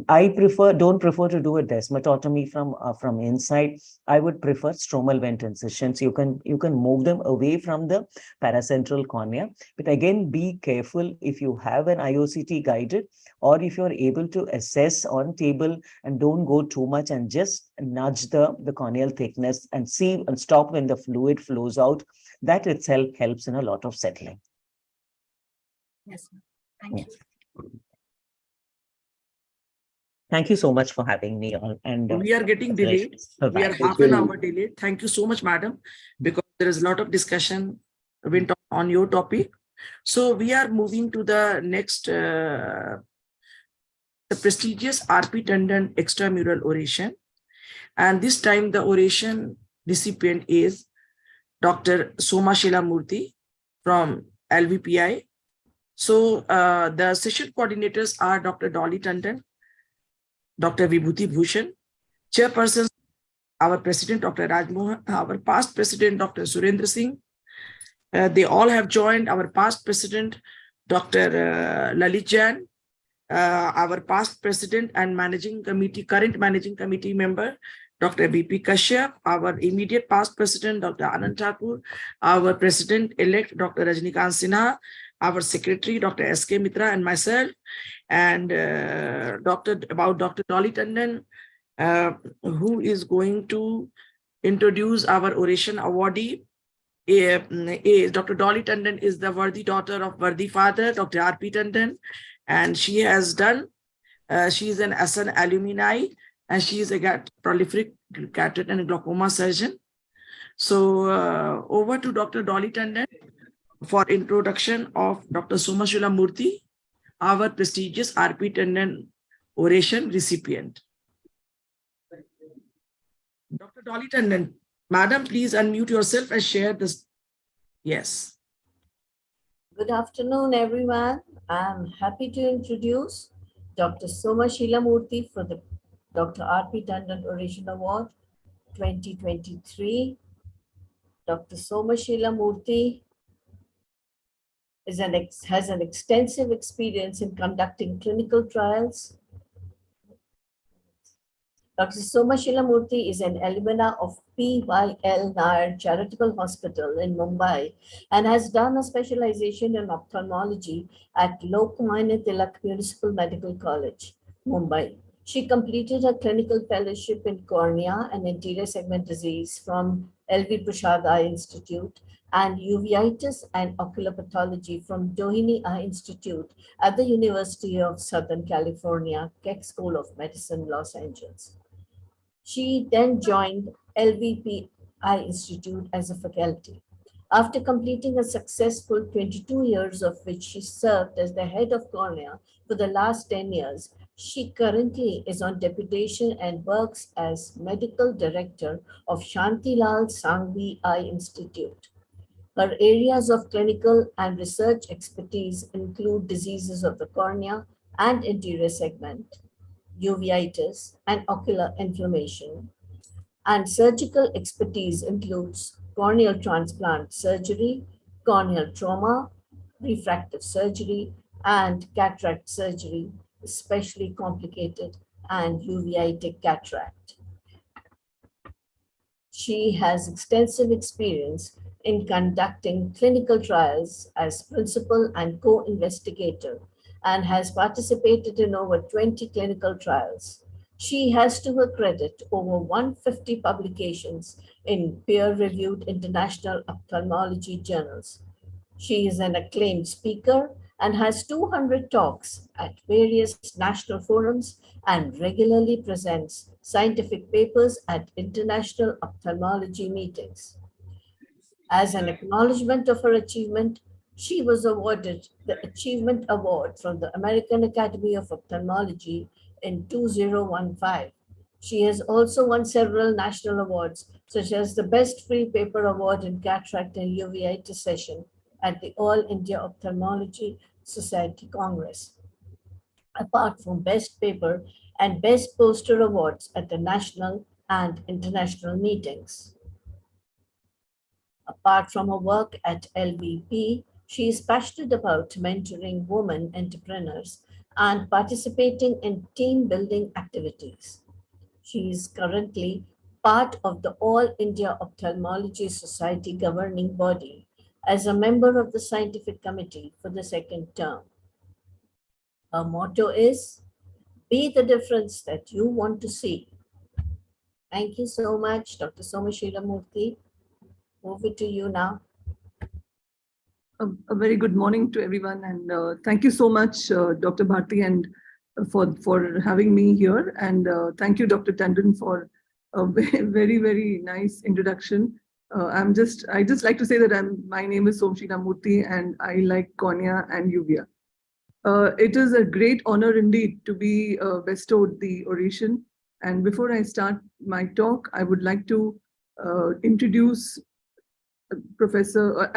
I don't prefer to do a descematotomy from inside. I would prefer stromal vent incisions. You can move them away from the paracentral cornea. But again, be careful if you have an IOCT guided or if you're able to assess on table and don't go too much and just nudge the corneal thickness and see and stop when the fluid flows out. That itself helps in a lot of settling. Yes. Thank you. Thank you so much for having me on. And we are getting delayed. We are half an hour delayed. Thank you so much, madam, because there is a lot of discussion went on your topic. So we are moving to the next, the prestigious R.P. Tandon extramural oration. And this time the oration recipient is Dr. Somashila Murthy from LVPI. So the session coordinators are Dr. Dolly Tandon, Dr. Vibhuti Bhushan, chairpersons our president, Dr. Rajmohan, our past president, Dr. Surendra Singh. They all have joined. Our past president, Dr. Lalit Jain, our past president and current managing committee member, Dr. BP Kashyap, our immediate past president, Dr. Anand Thakur, our president-elect, Dr. Rajnikant Sinha, our secretary, Dr. S.K. Mitra, and myself, and Dr. Dolly Tandon, who is going to introduce our oration awardee. Dr. Dolly Tandon is the worthy daughter of worthy father, Dr. R.P. Tandon, and she has done, she is an SN alumni, and she is a prolific cataract and glaucoma surgeon. So over to Dr. Dolly Tandon for introduction of Dr. Somashila Murthy, our prestigious R.P. Tandon oration recipient. Dr. Dolly Tandon, madam, please unmute yourself and share this. Yes. Good afternoon, everyone. I'm happy to introduce Dr. Somashila Murthy for the Dr. R.P. Tandon Oration Award 2023. Dr. Somashila Murthy has an extensive experience in conducting clinical trials. Dr. Somashila Murthy is an alumna of PYL Nair Charitable Hospital in Mumbai and has done a specialization in ophthalmology at Lokmanya Tilak Municipal Medical College, Mumbai. She completed her clinical fellowship in cornea and anterior segment disease from LV Prasad Eye Institute and uveitis and ocular pathology from Doheny Eye Institute at the University of Southern California, Keck School of Medicine, Los Angeles. She then joined LVP Eye Institute as a faculty. After completing a successful 22 years, of which she served as the head of cornea for the last 10 years, she currently is on deputation and works as medical director of Shantilal Sanghvi Eye Institute. Her areas of clinical and research expertise include diseases of the cornea and anterior segment, uveitis, and ocular inflammation. And surgical expertise includes corneal transplant surgery, corneal trauma, refractive surgery, and cataract surgery, especially complicated and uveitic cataract. She has extensive experience in conducting clinical trials as principal and co-investigator and has participated in over 20 clinical trials. She has to her credit over 150 publications in peer-reviewed international ophthalmology journals. She is an acclaimed speaker and has 200 talks at various national forums and regularly presents scientific papers at international ophthalmology meetings. As an acknowledgement of her achievement, she was awarded the Achievement Award from the American Academy of Ophthalmology in 2015. She has also won several national awards, such as the Best Free Paper Award in Cataract and Uveitis session at the All India Ophthalmology Society Congress, apart from Best Paper and Best Poster Awards at the national and international meetings. Apart from her work at LVP, she is passionate about mentoring women entrepreneurs and participating in team building activities. She is currently part of the All India Ophthalmology Society governing body as a member of the scientific committee for the second term. Her motto is, "Be the difference that you want to see." Thank you so much, Dr. Somashila Murthy. Over to you now. A very good morning to everyone, and thank you so much, Dr. Bharti, and for having me here, and thank you, Dr. Tandon, for a very, very nice introduction. I just like to say that my name is Somashila Murthy, and I like cornea and uvea. It is a great honor indeed to be bestowed the oration. And before I start my talk, I would like to introduce Professor,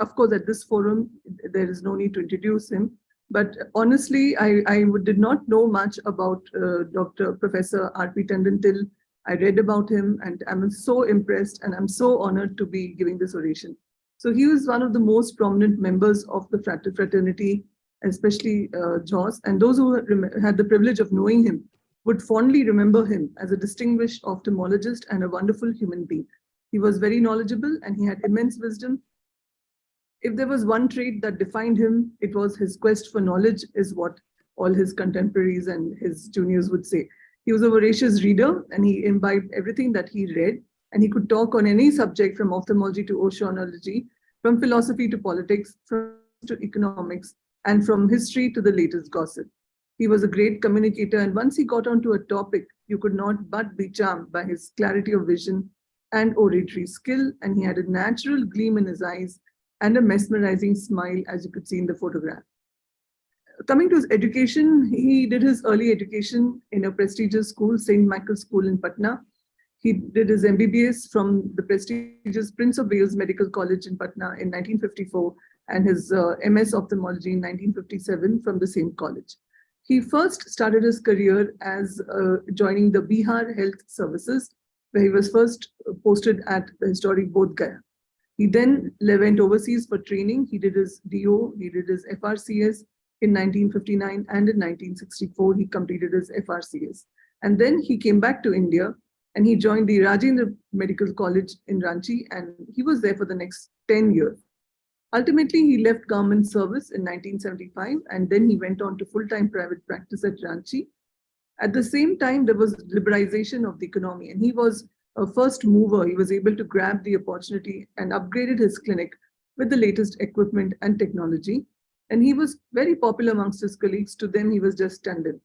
of course, at this forum, there is no need to introduce him. But honestly, I did not know much about Professor R.P. Tandon till I read about him and I'm so impressed and I'm so honored to be giving this oration. So he was one of the most prominent members of the fraternity, especially Jhos, and those who had the privilege of knowing him would fondly remember him as a distinguished ophthalmologist and a wonderful human being. He was very knowledgeable and he had immense wisdom. If there was one trait that defined him, it was his quest for knowledge, is what all his contemporaries and his juniors would say. He was a voracious reader and he imbibed everything that he read, and he could talk on any subject from ophthalmology to oceanology, from philosophy to politics, from to economics, and from history to the latest gossip. He was a great communicator, and once he got onto a topic, you could not but be charmed by his clarity of vision and oratory skill, and he had a natural gleam in his eyes and a mesmerizing smile, as you could see in the photograph. Coming to his education, he did his early education in a prestigious school, St. Michael's School in Patna. He did his MBBS from the prestigious Prince of Wales Medical College in Patna in 1954 and his MS Ophthalmology in 1957 from the same college. He first started his career as joining the Bihar Health Services, where he was first posted at the historic Bodh Gaya. He then went overseas for training. He did his DO, he did his FRCS in 1959, and in 1964 he completed his FRCS. And then he came back to India and he joined the Rajendra Medical College in Ranchi, and he was there for the next 10 years. Ultimately, he left government service in 1975, and then he went on to full-time private practice at Ranchi. At the same time, there was liberalization of the economy, and he was a first mover. He was able to grab the opportunity and upgraded his clinic with the latest equipment and technology. And he was very popular amongst his colleagues. To them, he was just Tandon.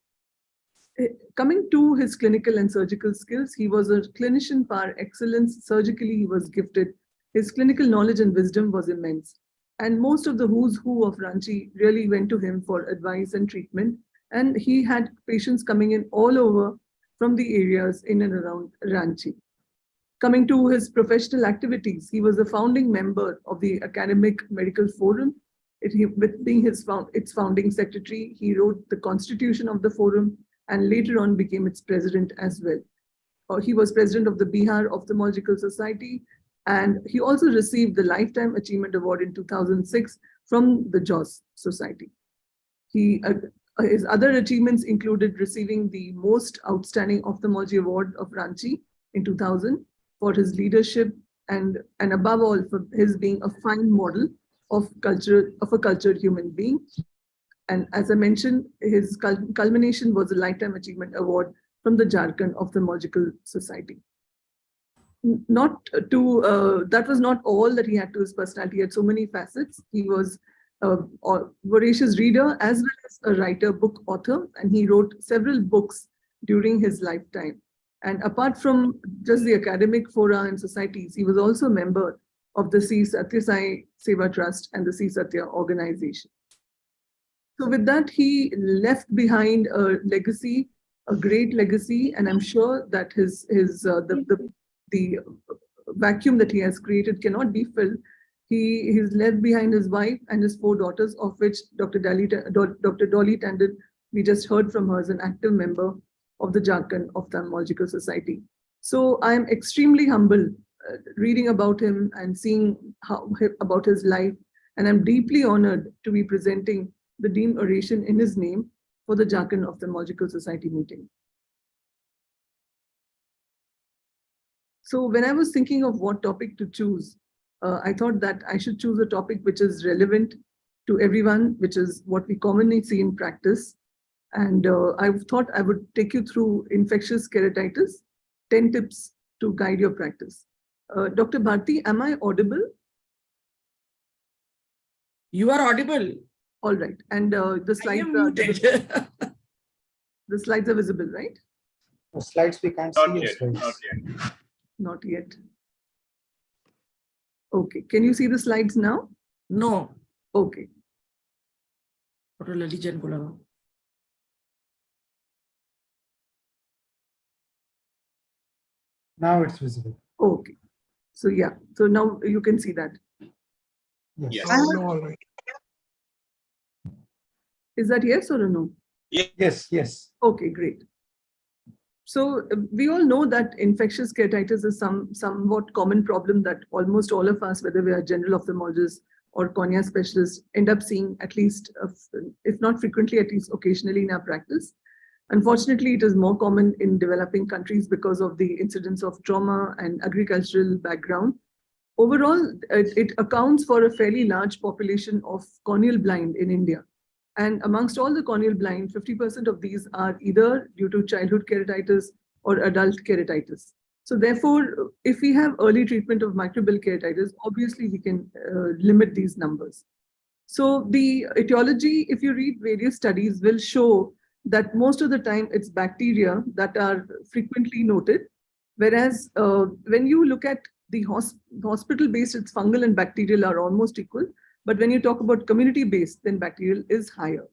Coming to his clinical and surgical skills, he was a clinician par excellence. Surgically, he was gifted. His clinical knowledge and wisdom was immense. And most of the who's who of Ranchi really went to him for advice and treatment. And he had patients coming in all over from the areas in and around Ranchi. Coming to his professional activities, he was a founding member of the Academic Medical Forum. With being its founding secretary, he wrote the constitution of the forum and later on became its president as well. He was president of the Bihar Ophthalmological Society, and he also received the Lifetime Achievement Award in 2006 from the Jhos Society. His other achievements included receiving the Most Outstanding Ophthalmology Award of Ranchi in 2000 for his leadership and above all for his being a fine model of a cultured human being. And as I mentioned, his culmination was a Lifetime Achievement Award from the Jharkhand Ophthalmological Society. That was not all that he had to his personality. He had so many facets. He was a voracious reader as well as a writer, book author, and he wrote several books during his lifetime. And apart from just the academic fora and societies, he was also a member of the Sri Satya Sai Seva Trust and the Sri Satya organization. So with that, he left behind a legacy, a great legacy, and I'm sure that the vacuum that he has created cannot be filled. He's left behind his wife and his 4 daughters, of which Dr. Dolly Tandon, we just heard from her, is an active member of the Jharkhand Ophthalmological Society. So I am extremely humble reading about him and seeing about his life, and I'm deeply honored to be presenting the Dean oration in his name for the Jharkhand Ophthalmological Society meeting. So when I was thinking of what topic to choose, I thought that I should choose a topic which is relevant to everyone, which is what we commonly see in practice. And I thought I would take you through infectious keratitis, 10 tips to guide your practice. Dr. Bharti, am I audible? You are audible. All right. And the slides the slides are visible, right? The slides we can't see your slides. Not yet. Not yet. Okay. Can you see the slides now? No. Okay. Now it's visible. Okay. So yeah. So now you can see that. Yes. All right. Is that yes or a no? Yes. Okay, great. So we all know that infectious keratitis is somewhat common problem that almost all of us, whether we are general ophthalmologists or cornea specialists, end up seeing at least, if not frequently, at least occasionally in our practice. Unfortunately, it is more common in developing countries because of the incidence of trauma and agricultural background. Overall, it accounts for a fairly large population of corneal blind in India. And amongst all the corneal blind, 50% of these are either due to childhood keratitis or adult keratitis. So therefore, if we have early treatment of microbial keratitis, obviously we can limit these numbers. So the etiology, if you read various studies, will show that most of the time it's bacteria that are frequently noted. Whereas when you look at the hospital-based, it's fungal and bacterial are almost equal. But when you talk about community-based, then bacterial is higher.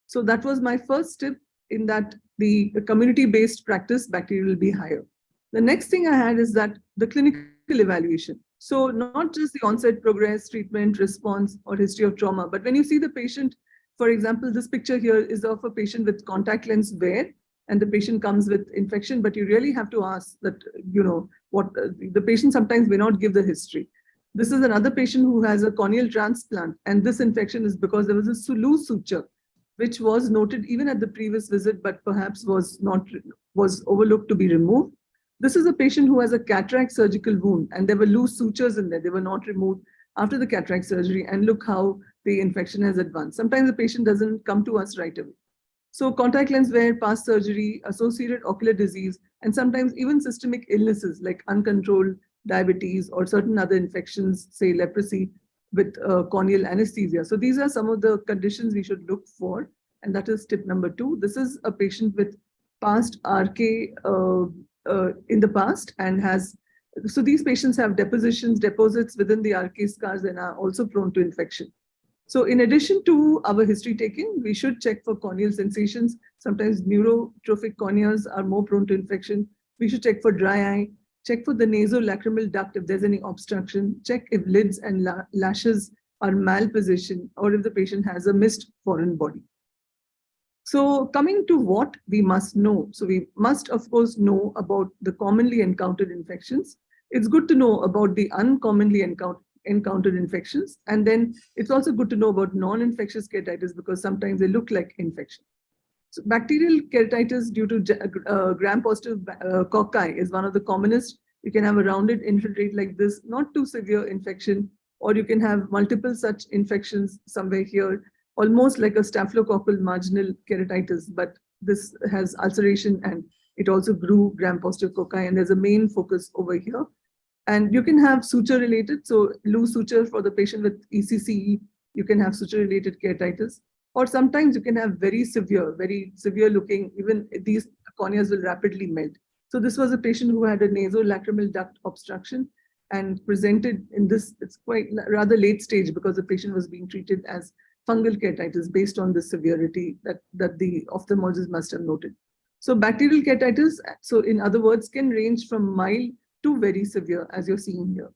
So that was my first tip, in that the community-based practice, bacterial will be higher. The next thing I had is that the clinical evaluation. So not just the onset, progress, treatment, response, or history of trauma, but when you see the patient, for example, this picture here is of a patient with contact lens wear, and the patient comes with infection, but you really have to ask that, what the patient sometimes may not give the history. This is another patient who has a corneal transplant, and this infection is because there was a loose suture, which was noted even at the previous visit, but perhaps was overlooked to be removed. This is a patient who has a cataract surgical wound, and there were loose sutures in there. They were not removed after the cataract surgery, and look how the infection has advanced. Sometimes the patient doesn't come to us right away. So contact lens wear, past surgery, associated ocular disease, and sometimes even systemic illnesses like uncontrolled diabetes or certain other infections, say leprosy, with corneal anesthesia. So these are some of the conditions we should look for, and that is tip number 2. This is a patient with past RK in the past, and so these patients have deposits within the RK scars and are also prone to infection. So in addition to our history taking, we should check for corneal sensations. Sometimes neurotrophic corneas are more prone to infection. We should check for dry eye, check for the nasolacrimal duct if there's any obstruction, check if lids and lashes are malpositioned, or if the patient has a missed foreign body. So coming to what we must know. So we must, of course, know about the commonly encountered infections. It's good to know about the uncommonly encountered infections. And then it's also good to know about non-infectious keratitis, because sometimes they look like infection. So bacterial keratitis due to gram-positive cocci is one of the commonest. You can have a rounded infiltrate like this, not too severe infection, or you can have multiple such infections somewhere here, almost like a staphylococcal marginal keratitis, but this has ulceration and it also grew gram-positive cocci, and there's a main focus over here. And you can have suture-related, so loose suture for the patient with ECCE, you can have suture-related keratitis. Or sometimes you can have very severe looking, even these corneas will rapidly melt. So this was a patient who had a nasolacrimal duct obstruction and presented in this, it's quite rather late stage, because the patient was being treated as fungal keratitis based on the severity that the ophthalmologist must have noted. So bacterial keratitis, so in other words, can range from mild to very severe, as you're seeing here.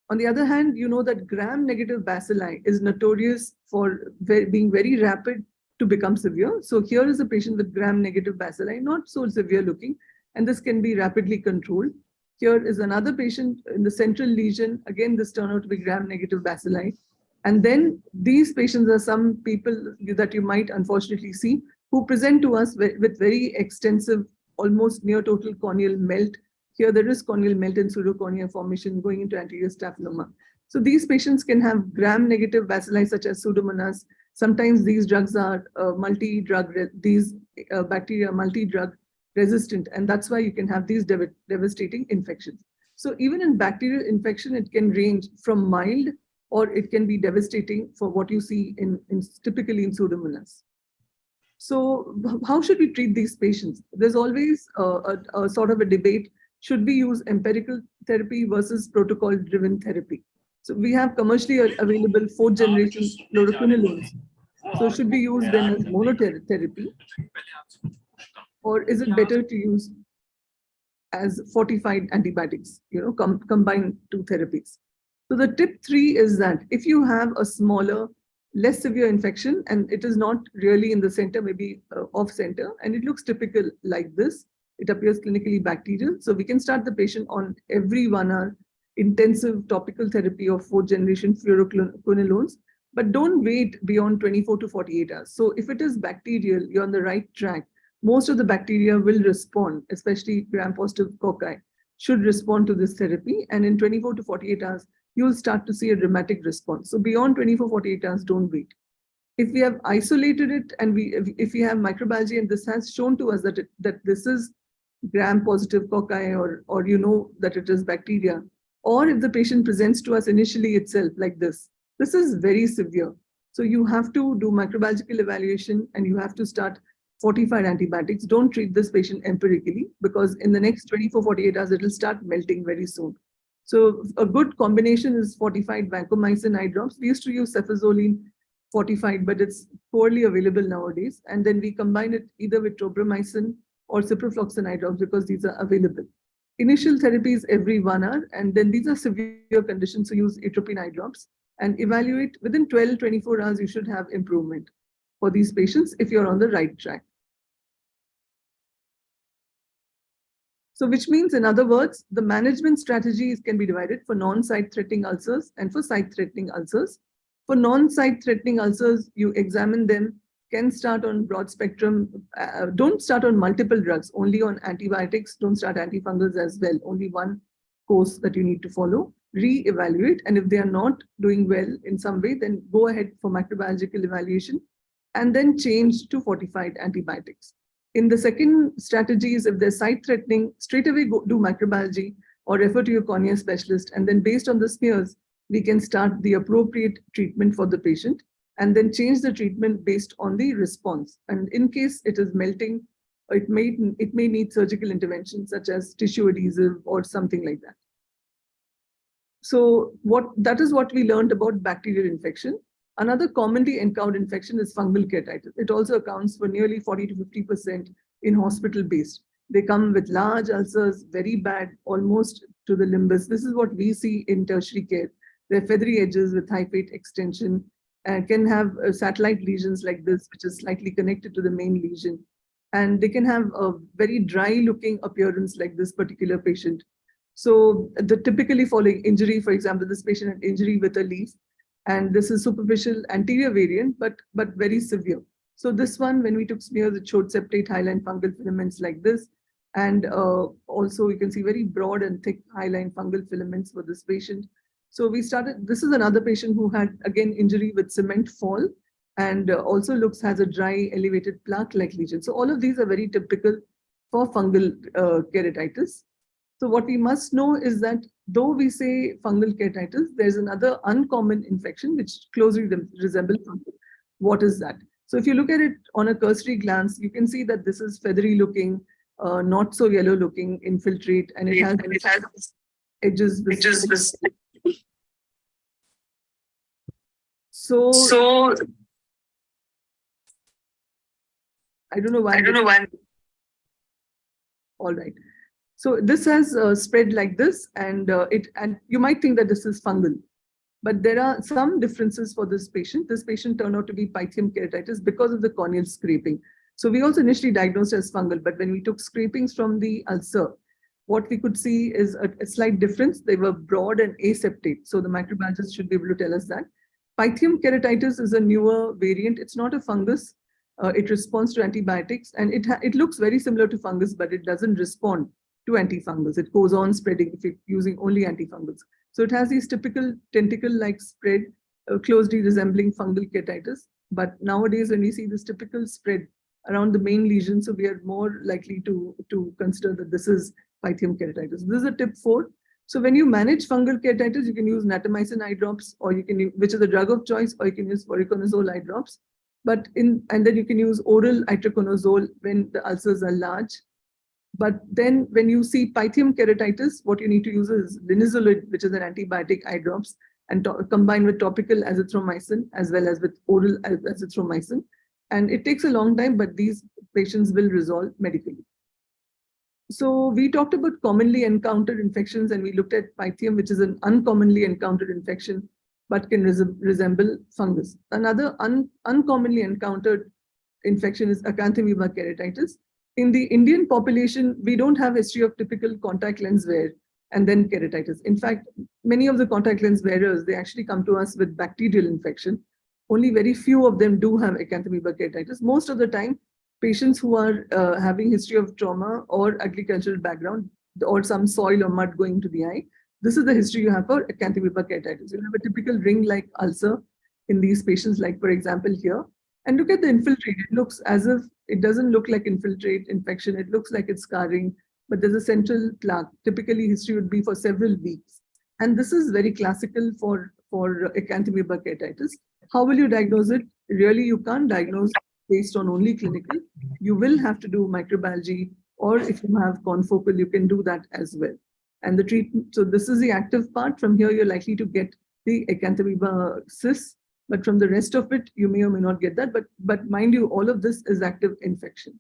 On the other hand, you know that gram-negative bacilli is notorious for being very rapid to become severe. So here is a patient with gram-negative bacilli, not so severe looking, and this can be rapidly controlled. Here is another patient in the central lesion. Again, this turned out to be gram-negative bacilli. And then these patients are some people that you might unfortunately see who present to us with very extensive, almost near total corneal melt. Here there is corneal melt and pseudocornea formation going into anterior staphyloma. So these patients can have gram-negative bacilli such as Pseudomonas. Sometimes these drugs are these bacteria are multi-drug resistant, and that's why you can have these devastating infections. So even in bacterial infection, it can range from mild, or it can be devastating for what you see typically in Pseudomonas. So how should we treat these patients? There's always a sort of a debate. Should we use empirical therapy versus protocol-driven therapy? So we have commercially available 4th generation fluoroquinolones. So should we use them as monotherapy? Or is it better to use as fortified antibiotics, combine 2 therapies? So the tip 3 is that if you have a smaller, less severe infection, and it is not really in the center, maybe off center, and it looks typical like this, it appears clinically bacterial. So we can start the patient on every 1 hour intensive topical therapy of 4th generation fluoroquinolones, but don't wait beyond 24 to 48 hours. So if it is bacterial, you're on the right track. Most of the bacteria will respond, especially gram-positive cocci, should respond to this therapy. And in 24 to 48 hours, you'll start to see a dramatic response. So beyond 24, 48 hours, don't wait. If we have isolated it and if we have microbiology and this has shown to us that this is gram-positive cocci or you know that it is bacteria, or if the patient presents to us initially itself like this is very severe. So you have to do microbiological evaluation and you have to start fortified antibiotics. Don't treat this patient empirically because in the next 24, 48 hours, it will start melting very soon. So a good combination is fortified vancomycin eye drops. We used to use cefazolin fortified, but it's poorly available nowadays. And then we combine it either with tobramycin or ciprofloxacin eye drops because these are available. Initial therapy is every 1 hour, and then these are severe conditions, so use atropine eye drops and evaluate within 12, 24 hours, you should have improvement for these patients if you're on the right track. So which means, in other words, the management strategies can be divided for non-site threatening ulcers and for site threatening ulcers. For non-site threatening ulcers, you examine them, can start on broad spectrum, don't start on multiple drugs, only on antibiotics, don't start antifungals as well, only one course that you need to follow, re-evaluate, and if they are not doing well in some way, then go ahead for microbiological evaluation, and then change to fortified antibiotics. In the second strategy is if they're site threatening, straight away go do microbiology or refer to your cornea specialist, and then based on the smears, we can start the appropriate treatment for the patient and then change the treatment based on the response. And in case it is melting, it may need surgical intervention such as tissue adhesive or something like that. So that is what we learned about bacterial infection. Another commonly encountered infection is fungal keratitis. It also accounts for nearly 40 to 50% in hospital-based. They come with large ulcers, very bad, almost to the limbus. This is what we see in tertiary care. They're feathery edges with hyphae extension, can have satellite lesions like this, which is slightly connected to the main lesion. And they can have a very dry looking appearance like this particular patient. So the typically following injury, for example, this patient had injury with a leaf, and this is superficial anterior variant, but very severe. So this one, when we took smears, it showed septate hyaline fungal filaments like this. And also you can see very broad and thick hyaline fungal filaments for this patient. So we started, this is another patient who had, again, injury with cement fall and also has a dry elevated plaque-like lesion. So all of these are very typical for fungal keratitis. So what we must know is that though we say fungal keratitis, there's another uncommon infection which closely resembles fungal. What is that? So if you look at it on a cursory glance, you can see that this is feathery looking, not so yellow looking infiltrate, and it has edges. So I don't know why. All right. So this has spread like this, and you might think that this is fungal, but there are some differences for this patient. This patient turned out to be Pythium keratitis because of the corneal scraping. So we also initially diagnosed as fungal, but when we took scrapings from the ulcer, what we could see is a slight difference. They were broad and aseptate. So the microbiologist should be able to tell us that. Pythium keratitis is a newer variant. It's not a fungus. It responds to antibiotics, and it looks very similar to fungus, but it doesn't respond to antifungals. It goes on spreading if you're using only antifungals. So it has these typical tentacle-like spread, closely resembling fungal keratitis. But nowadays, when we see this typical spread around the main lesion, so we are more likely to consider that this is Pythium keratitis. This is a tip 4. So when you manage fungal keratitis, you can use natamycin eye drops, or you can use, which is the drug of choice, or you can use voriconazole eye drops. And then you can use oral itraconazole when the ulcers are large. But then when you see Pythium keratitis, what you need to use is linezolid, which is an antibiotic eye drops, and combined with topical azithromycin as well as with oral azithromycin. And it takes a long time, but these patients will resolve medically. So we talked about commonly encountered infections, and we looked at Pythium, which is an uncommonly encountered infection, but can resemble fungus. Another uncommonly encountered infection is acanthamoeba keratitis. in the Indian population, we don't have history of typical contact lens wear and then keratitis. In fact, many of the contact lens wearers, they actually come to us with bacterial infection. Only very few of them do have acanthamoeba keratitis. Most of the time, patients who are having history of trauma or agricultural background or some soil or mud going to the eye, this is the history you have for acanthamoeba keratitis. You have a typical ring-like ulcer in these patients, like for example here. And look at the infiltrate. It looks as if it doesn't look like infiltrate infection. It looks like it's scarring, but there's a central plaque. Typically, history would be for several weeks. And this is very classical for acanthamoeba keratitis. How will you diagnose it? Really, you can't diagnose based on only clinical. You will have to do microbiology, or if you have confocal, you can do that as well. And the treatment, so this is the active part. From here, you're likely to get the acanthamoeba cysts. But from the rest of it, you may or may not get that. But mind you, all of this is active infection.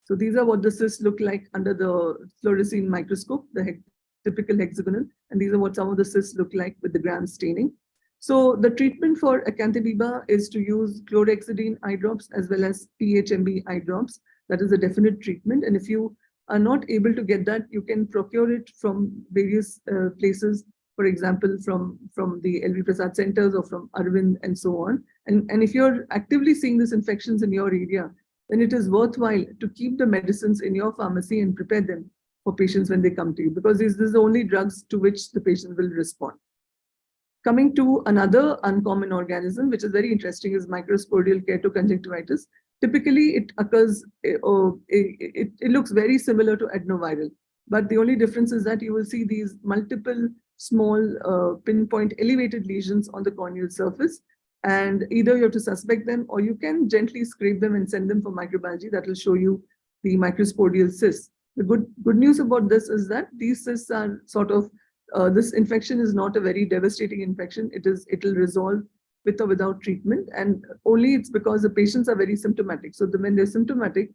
So these are what the cysts look like under the fluorescein microscope, the typical hexagonal. And these are what some of the cysts look like with the gram staining. So the treatment for acanthamoeba is to use chlorhexidine eye drops as well as PHMB eye drops. That is a definite treatment. And if you are not able to get that, you can procure it from various places. For example, from the LV Prasad centers or from Arvind and so on. And if you're actively seeing these infections in your area, then it is worthwhile to keep the medicines in your pharmacy and prepare them for patients when they come to you, because these are the only drugs to which the patient will respond. Coming to another uncommon organism, which is very interesting, is microsporidial keratoconjunctivitis. Typically, it occurs, it looks very similar to adenoviral, but the only difference is that you will see these multiple small pinpoint elevated lesions on the corneal surface, and either you have to suspect them or you can gently scrape them and send them for microbiology. That will show you the microsporidial cysts. The good news about this is that these cysts are sort of, this infection is not a very devastating infection. It'll resolve with or without treatment, and only it's because the patients are very symptomatic. So when they're symptomatic,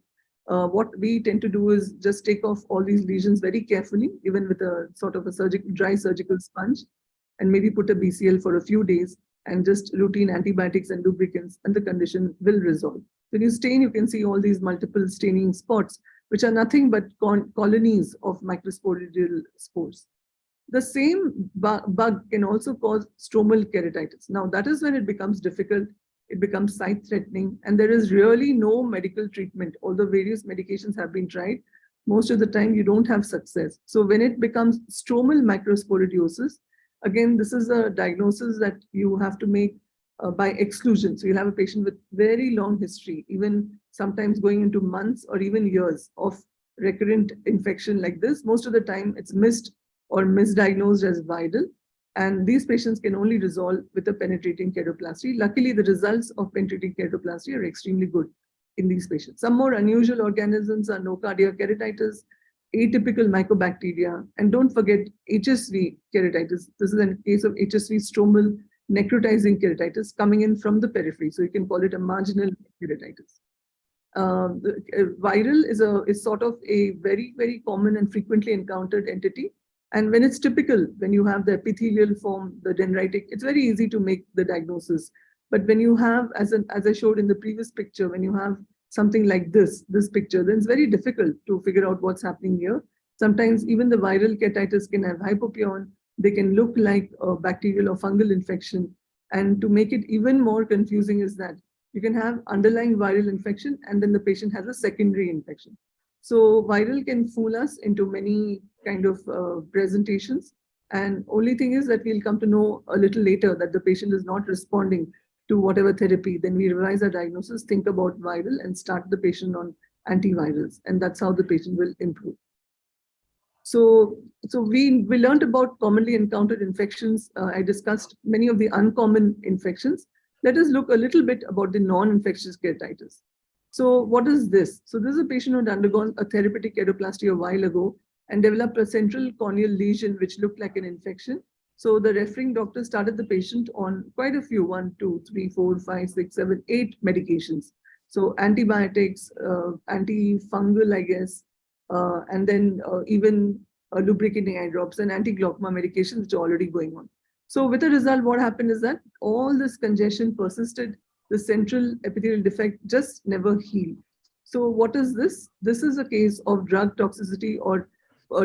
what we tend to do is just take off all these lesions very carefully, even with a sort of a dry surgical sponge, and maybe put a BCL for a few days and just routine antibiotics and lubricants, and the condition will resolve. When you stain, you can see all these multiple staining spots, which are nothing but colonies of microsporidial spores. The same bug can also cause stromal keratitis. Now, that is when it becomes difficult. It becomes sight-threatening, and there is really no medical treatment. Although various medications have been tried, most of the time you don't have success. So when it becomes stromal microsporidiosis, again, this is a diagnosis that you have to make by exclusion. So you'll have a patient with very long history, even sometimes going into months or even years of recurrent infection like this. Most of the time it's missed or misdiagnosed as viral. And these patients can only resolve with a penetrating keratoplasty. Luckily, the results of penetrating keratoplasty are extremely good in these patients. Some more unusual organisms are nocardia keratitis, atypical mycobacteria, and don't forget HSV keratitis. This is a case of HSV stromal necrotizing keratitis coming in from the periphery. So you can call it a marginal keratitis. Viral is sort of a very, very common and frequently encountered entity. And when it's typical, when you have the epithelial form, the dendritic, it's very easy to make the diagnosis. But when you have, as I showed in the previous picture, when you have something like this picture, then it's very difficult to figure out what's happening here. Sometimes even the viral keratitis can have hypopyon. They can look like a bacterial or fungal infection. And to make it even more confusing is that you can have underlying viral infection and then the patient has a secondary infection. So viral can fool us into many kind of presentations. And only thing is that we'll come to know a little later that the patient is not responding to whatever therapy. Then we revise our diagnosis, think about viral and start the patient on antivirals. And that's how the patient will improve. So we learned about commonly encountered infections. I discussed many of the uncommon infections. Let us look a little bit about the non-infectious keratitis. So what is this? So this is a patient who had undergone a therapeutic keratoplasty a while ago and developed a central corneal lesion which looked like an infection. So the referring doctor started the patient on quite a few, 1, 2, 3, 4, 5, 6, 7, 8 medications. So antibiotics, antifungal, I guess, and then even lubricating eye drops and anti-glaucoma medications which are already going on. So with the result, what happened is that all this congestion persisted the central epithelial defect just never healed. So what is this? This is a case of drug toxicity or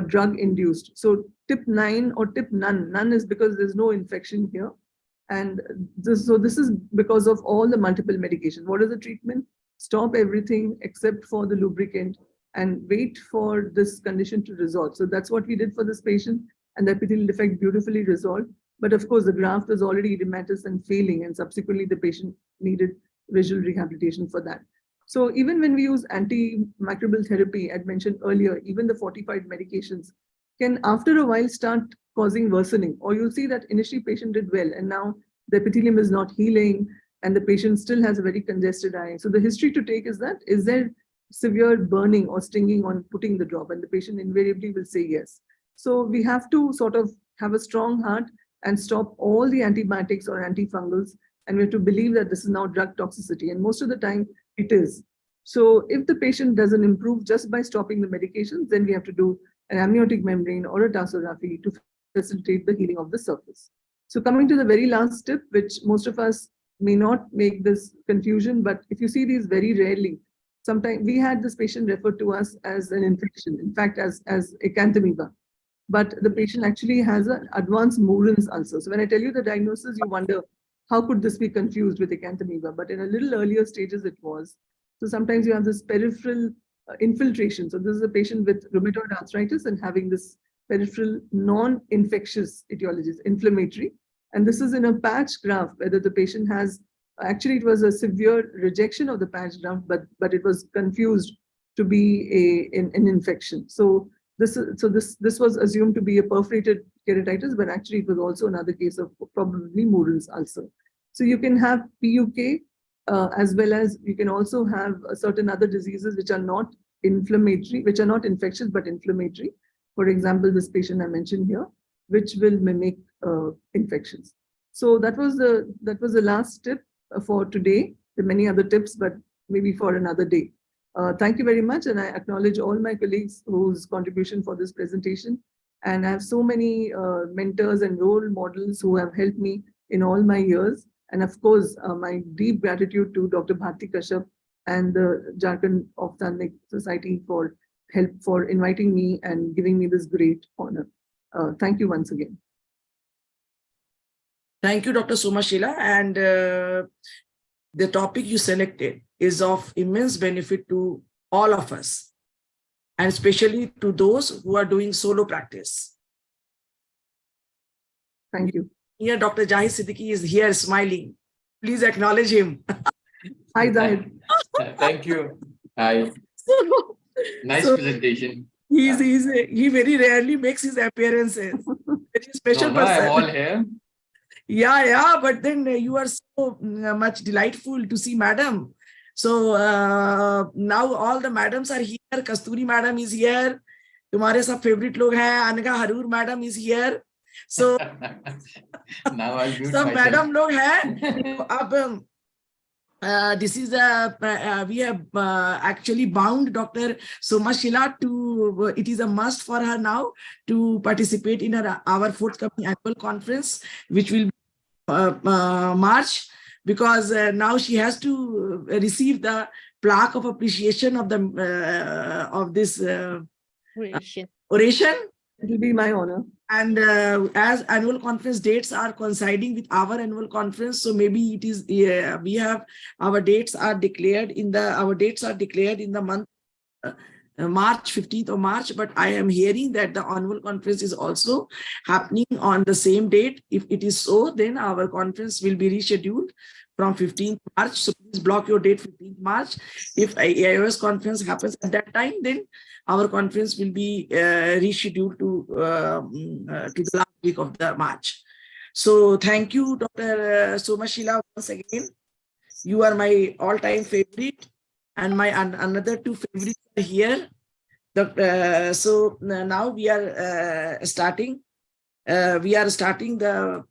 drug induced. So tip 9 or tip none. None is because there's no infection here. And this is because of all the multiple medications. What is the treatment? Stop everything except for the lubricant and wait for this condition to resolve. So that's what we did for this patient, and the epithelial defect beautifully resolved. But of course, the graft was already edematous and failing, and subsequently the patient needed visual rehabilitation for that. So even when we use antimicrobial therapy, I mentioned earlier, even the fortified medications can after a while start causing worsening, or you'll see that initially patient did well and now the epithelium is not healing and the patient still has a very congested eye. So the history to take is that, is there severe burning or stinging on putting the drop? And the patient invariably will say yes. So we have to sort of have a strong heart and stop all the antibiotics or antifungals, and we have to believe that this is now drug toxicity, and most of the time it is. So if the patient doesn't improve just by stopping the medications, then we have to do an amniotic membrane or a tarsography to facilitate the healing of the surface. So coming to the very last tip, which most of us may not make this confusion, but if you see these very rarely, sometimes we had this patient referred to us as an infection, in fact, as acanthamoeba. But the patient actually has an advanced Moran's ulcer. So when I tell you the diagnosis, you wonder, how could this be confused with acanthamoeba? But in a little earlier stages, it was. So sometimes you have this peripheral infiltration. So this is a patient with rheumatoid arthritis and having this peripheral non-infectious etiologies, inflammatory. And this is in a patch graft, whether the patient has, actually it was a severe rejection of the patch graft, but it was confused to be an infection. So this was assumed to be a perforated keratitis, but actually it was also another case of probably Moran's ulcer. So you can have PUK as well as you can also have certain other diseases which are not inflammatory, which are not infectious but inflammatory. For example, this patient I mentioned here, which will mimic infections. So that was the last tip for today. There are many other tips, but maybe for another day. Thank you very much, and I acknowledge all my colleagues whose contribution for this presentation. And I have so many mentors and role models who have helped me in all my years. And of course, my deep gratitude to Dr. Bharti Kashyap and the Jharkhand Ophthalmic Society for help, for inviting me and giving me this great honor. Thank you once again. Thank you, Dr. Somashila. And the topic you selected is of immense benefit to all of us, and especially to those who are doing solo practice. Thank you. Here, Dr. Jahid Siddiqui is here smiling. Please acknowledge him. Hi, Zahid. Thank you. Hi. Nice presentation. He very rarely makes his appearances. Very special person. I'm all here. Yeah, but then you are so much delightful to see, madam. So now all the madams are here. Kasturi madam is here. Tumhare sab favorite log hain. Anga Harur madam is here. So now I'll mute some myself. madam log hain. This is we have actually bound Dr. Somashila to, it is a must for her now to participate in our forthcoming annual conference, which will be March, because now she has to receive the plaque of appreciation of the of this oration. It will be my honor. And as annual conference dates are coinciding with our annual conference, so maybe it is we have our dates are declared in the month March, 15th of March, but I am hearing that the annual conference is also happening on the same date. If it is so, then our conference will be rescheduled from 15th March. So please block your date 15th March. If AIOS conference happens at that time, then our conference will be rescheduled to the last week of the March. So thank you, Dr. Somashila, once again. You are my all-time favorite, and my another two favorites are here. So now we are starting. We are starting the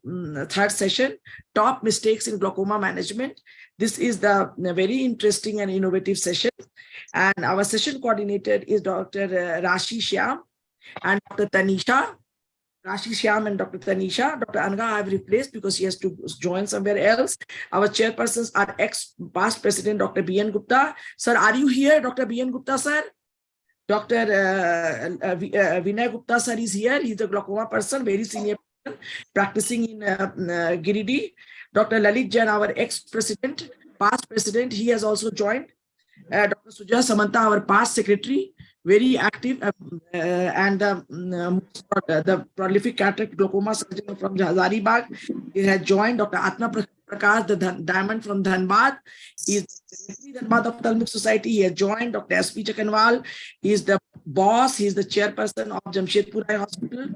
third session, Top Mistakes in Glaucoma Management. This is the very interesting and innovative session. And our session coordinator is Dr. Rashi Shyam and Dr. Tanisha. Rashi Shyam and Dr. Tanisha. Dr. Anga I have replaced because she has to join somewhere else. Our chairpersons are ex-past president, Dr. B.N. Gupta. Sir, are you here, Dr. B.N. Gupta, sir? Dr. Vinay Gupta, sir, is here. He's a glaucoma person, very senior person, practicing in Giridih. Dr. Lalit Jain, our ex-president, past president, he has also joined. Dr. Sujaya Samanta, our past secretary, very active, and the prolific cataract glaucoma surgeon from Hazaribagh. He has joined. Dr. Atma Prakash, the diamond from Dhanbad. He is the Dhanbad Ophthalmic Society. He has joined. Dr. S.P. Chakanwal, he is the boss. He is the chairperson of Jamshedpur Eye Hospital.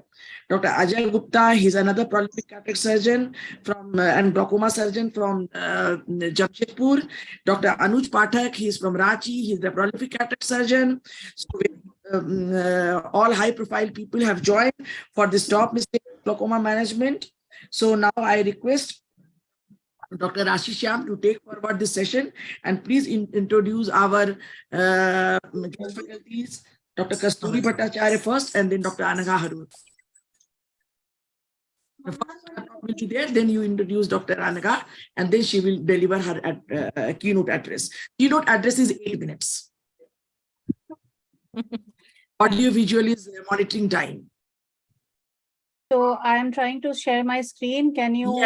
Dr. Ajay Gupta, he's another prolific cataract surgeon from and glaucoma surgeon from Jamshedpur. Dr. Anuj Pathak, he's from Ranchi. He's the prolific cataract surgeon. So all high-profile people have joined for this top mistake glaucoma management. So now I request Dr. Rashi Shyam to take forward this session and please introduce our guest faculties. Dr. Kasturi Bhattacharya first, and then Dr. Anaga Harun. The first talk will be there, then you introduce Dr. Anaga, and then she will deliver her keynote address. Keynote address is 8 minutes. Audio visual is monitoring time. So I am trying to share my screen. Can you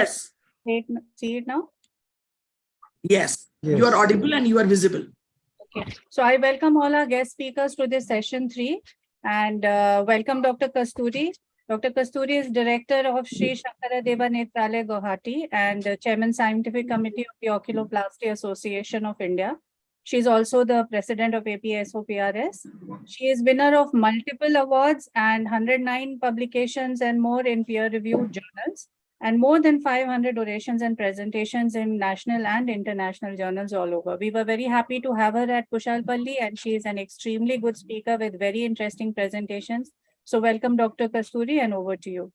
see it now? Yes. You are audible and you are visible. Okay. So I welcome all our guest speakers to this session 3 and welcome Dr. Kasturi. Dr. Kasturi is director of Sri Shankara Deva Netralaya Guwahati and chairman scientific committee of the Oculoplasty Association of India. She is also the president of APSOPRS. She is winner of multiple awards and 109 publications and more in peer-reviewed journals, and more than 500 orations and presentations in national and international journals all over. We were very happy to have her at Kushalpalli, and she is an extremely good speaker with very interesting presentations. So welcome, Dr. Kasturi, and over to you.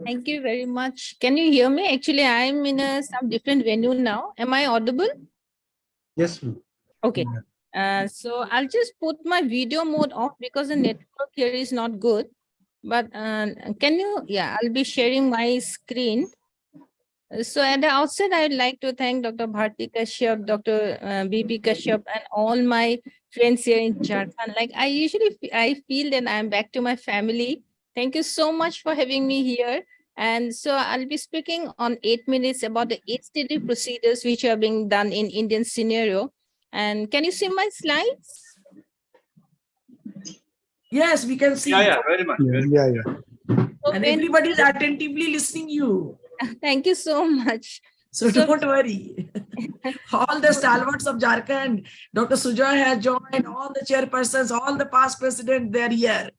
Thank you very much. Can you hear me? Actually, I am in some different venue now. Am I audible? Yes. Okay. So I'll just put my video mode off because the network here is not good. But can you, I'll be sharing my screen. So at the outset, I would like to thank Dr. Bharti Kashyap, Dr. BP Kashyap, and all my friends here in Jharkhand. Like I feel that I'm back to my family. Thank you so much for having me here. And so I'll be speaking on 8 minutes about the aesthetic procedures which are being done in Indian scenario. And can you see my slides? Yes, we can see. Yeah, very much. And everybody is attentively listening you. Thank you so much. So don't worry. All the stalwarts of Jharkhand, Dr. Sujoy has joined, all the chairpersons, all the past presidents, they're here.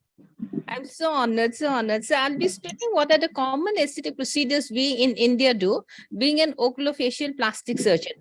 I'm so honored, so honored. So I'll be speaking what are the common aesthetic procedures we in India do, being an oculofacial plastic surgeon.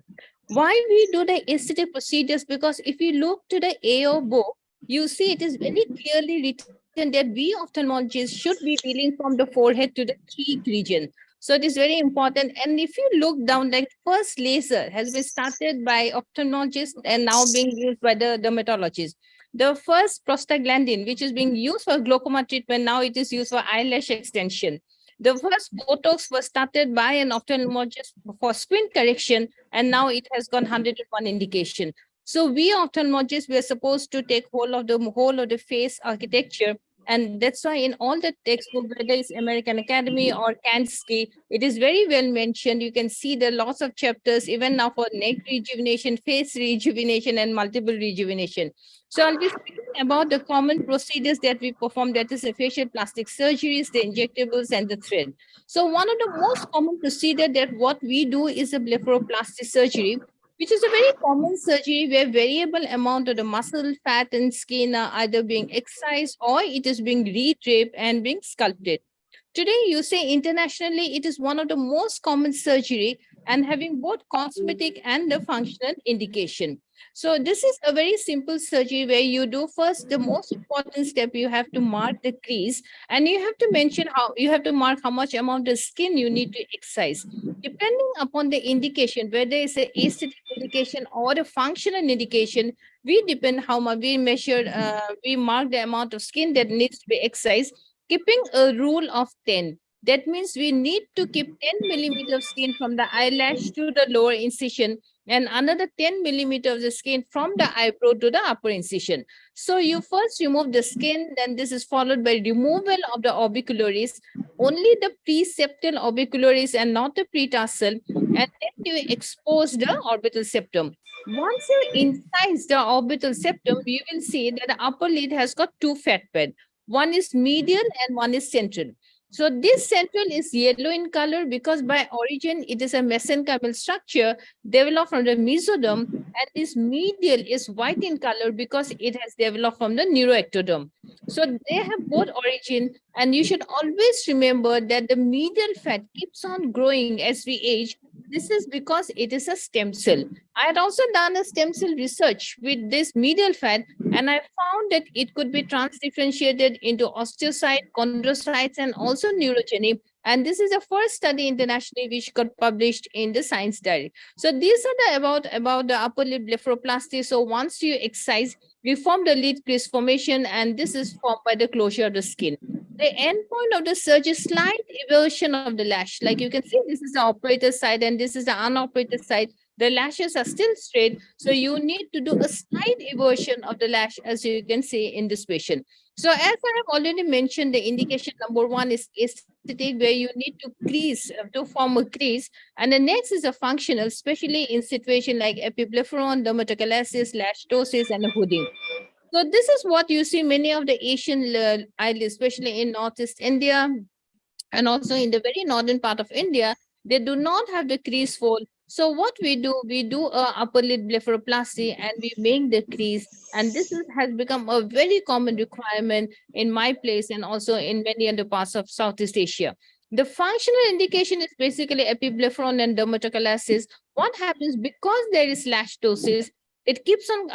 Why we do the aesthetic procedures? Because if you look to the AO book, you see it is very clearly written that we ophthalmologists should be dealing from the forehead to the cheek region. So it is very important. And if you look down, like first laser has been started by ophthalmologists and now being used by the dermatologists. The first prostaglandin, which is being used for glaucoma treatment, now it is used for eyelash extension. The first Botox was started by an ophthalmologist for squint correction, and now it has gone 101 indication. So we ophthalmologists, we are supposed to take whole of the face architecture. And that's why in all the textbooks, whether it's American Academy or Kansky, it is very well mentioned. You can see there are lots of chapters, even now for neck rejuvenation, face rejuvenation, and multiple rejuvenation. So I'll be speaking about the common procedures that we perform, that is the facial plastic surgeries, the injectables, and the thread. So one of the most common procedure that what we do is a blepharoplasty surgery, which is a very common surgery where variable amount of the muscle, fat, and skin are either being excised or it is being redraped and being sculpted. Today, you say internationally, it is one of the most common surgery and having both cosmetic and the functional indication. So this is a very simple surgery where you do first, the most important step, you have to mark the crease and you have to mention how, you have to mark how much amount of skin you need to excise. Depending upon the indication, whether it's an aesthetic indication or a functional indication, we depend how much we measure, we mark the amount of skin that needs to be excised. keeping a rule of 10. That means we need to keep 10 millimeter of skin from the eyelash to the lower incision and another 10 millimeter of the skin from the eyebrow to the upper incision. So you first remove the skin, then this is followed by removal of the orbicularis, only the preseptal orbicularis and not the pretarsal, and then you expose the orbital septum. Once you incise the orbital septum, you will see that the upper lid has got two fat pads. One is medial and one is central. So this central is yellow in color because by origin it is a mesenchymal structure developed from the mesoderm, and this medial is white in color because it has developed from the neuroectoderm. So they have both origin, and you should always remember that the medial fat keeps on growing as we age. This is because it is a stem cell. I had also done a stem cell research with this medial fat, and I found that it could be transdifferentiated into osteocyte, chondrocytes, and also neurogenic. And this is the first study internationally which got published in the Science Diary. So these are about the upper lid blepharoplasty. So once you excise, we form the lid crease formation, and this is formed by the closure of the skin. The end point of the surgery is slight eversion of the lash. Like you can see, this is the operator side and this is the unoperated side. The lashes are still straight, so you need to do a slight eversion of the lash, as you can see in this patient. So as I have already mentioned, the indication number one is aesthetic, where you need to crease, to form a crease. And the next is a functional, especially in situation like epiblepharon, dermatochalasis, lash ptosis, and hooding. So this is what you see many of the Asian eyelids, especially in Northeast India and also in the very northern part of India, they do not have the crease fold. So what we do a upper lid blepharoplasty and we make the crease. And this has become a very common requirement in my place and also in many other parts of Southeast Asia. The functional indication is basically epiblepharon and dermatochalasis. What happens because there is lash ptosis, it keeps on,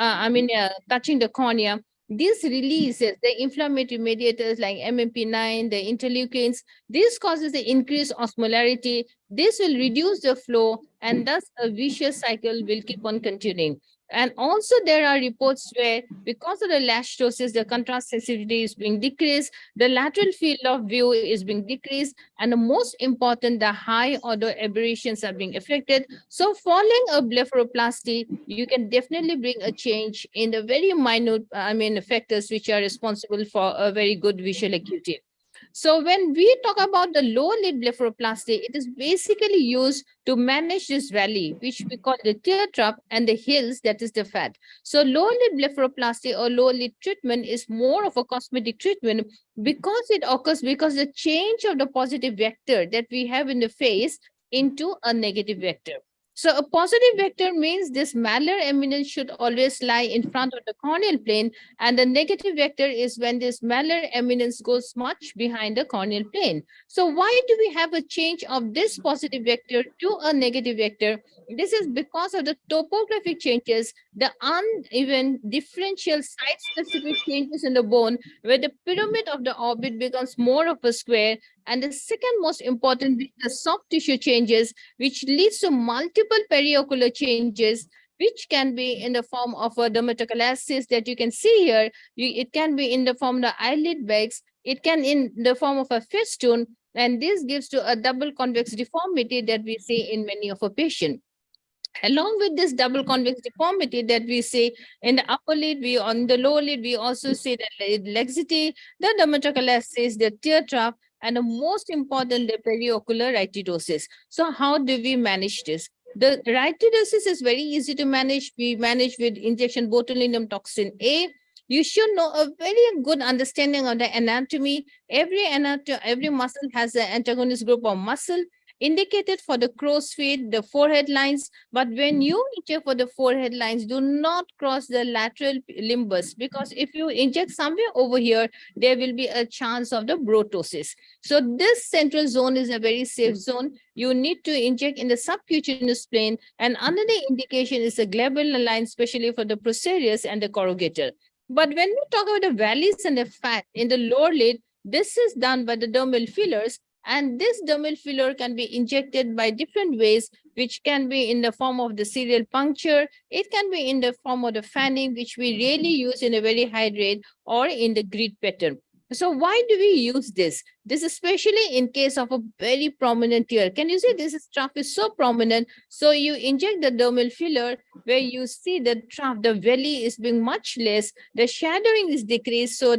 touching the cornea. This releases the inflammatory mediators like MMP9, the interleukins. This causes the increased osmolarity. This will reduce the flow, and thus a vicious cycle will keep on continuing. And also there are reports where because of the lash ptosis, the contrast sensitivity is being decreased, the lateral field of view is being decreased, and the most important, the high order aberrations are being affected. So following a blepharoplasty, you can definitely bring a change in the very minute, factors which are responsible for a very good visual acuity. So when we talk about the lower lid blepharoplasty, it is basically used to manage this valley, which we call the teardrop, and the hills, that is the fat. So lower lid blepharoplasty or lower lid treatment is more of a cosmetic treatment because it occurs because the change of the positive vector that we have in the face into a negative vector. So a positive vector means this malar eminence should always lie in front of the corneal plane, and the negative vector is when this malar eminence goes much behind the corneal plane. So why do we have a change of this positive vector to a negative vector? This is because of the topographic changes, the uneven differential site-specific changes in the bone, where the pyramid of the orbit becomes more of a square. And the second most important, the soft tissue changes, which leads to multiple periocular changes, which can be in the form of a dermatochalasis that you can see here. It can be in the form of the eyelid bags. It can in the form of a fistule. And this gives to a double convex deformity that we see in many of our patients. Along with this double convex deformity that we see in the upper lid, on the lower lid, we also see the laxity, the dermatochalasis, the teardrop, and the most important, the periocular rhytidosis. So how do we manage this? The rhytidosis is very easy to manage. We manage with injection botulinum toxin A. You should know a very good understanding of the anatomy. Every muscle has an antagonist group of muscle indicated for the crow's feet, the forehead lines. But when you inject for the forehead lines, do not cross the lateral limbus, because if you inject somewhere over here, there will be a chance of the brotosis. So this central zone is a very safe zone. You need to inject in the subcutaneous plane, and another indication is the glabellar line, especially for the procerus and the corrugator. But when we talk about the valleys and the fat in the lower lid, this is done by the dermal fillers. And this dermal filler can be injected by different ways, which can be in the form of the serial puncture. It can be in the form of the fanning, which we really use in a very high rate, or in the grid pattern. So why do we use this? This especially in case of a very prominent tear. Can you see this trough is so prominent? So you inject the dermal filler where you see the trough, the valley is being much less, the shadowing is decreased, so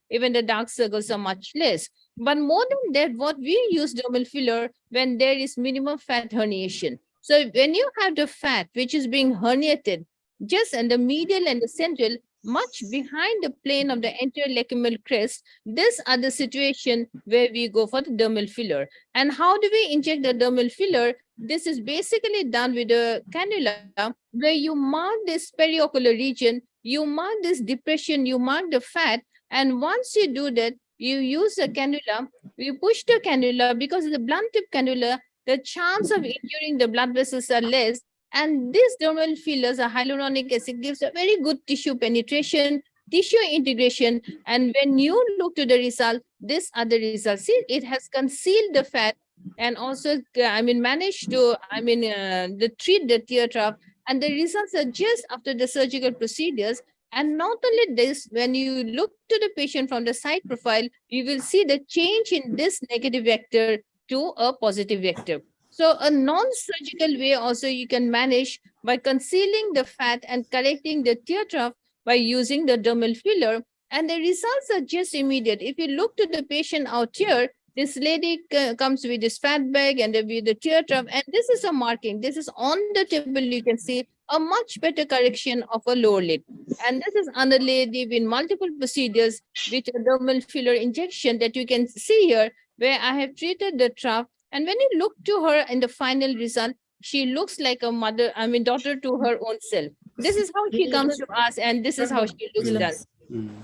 even the dark circles are much less. But more than that, what we use dermal filler when there is minimum fat herniation. So when you have the fat which is being herniated just in the medial and the central, much behind the plane of the anterior lacrimal crest, these are the situation where we go for the dermal filler. And how do we inject the dermal filler? This is basically done with a cannula where you mark this periocular region, you mark this depression, you mark the fat, and once you do that, you use a cannula, you push the cannula because of the blunt tip cannula, the chance of injuring the blood vessels are less. And these dermal fillers, a hyaluronic acid, gives a very good tissue penetration, tissue integration. And when you look to the result, these are the results. See, it has concealed the fat and also, managed to, treat the tear trough. And the results are just after the surgical procedures. And not only this, when you look to the patient from the side profile, you will see the change in this negative vector to a positive vector. So a non-surgical way also you can manage by concealing the fat and correcting the tear trough by using the dermal filler. And the results are just immediate. If you look to the patient out here, this lady comes with this fat bag and with the tear trough, and this is a marking. This is on the table, you can see a much better correction of a lower lid. And this is another lady with multiple procedures with a dermal filler injection that you can see here, where I have treated the trough. And when you look to her in the final result, she looks like a mother, daughter to her own self. This is how she comes to us, and this is how she looks done.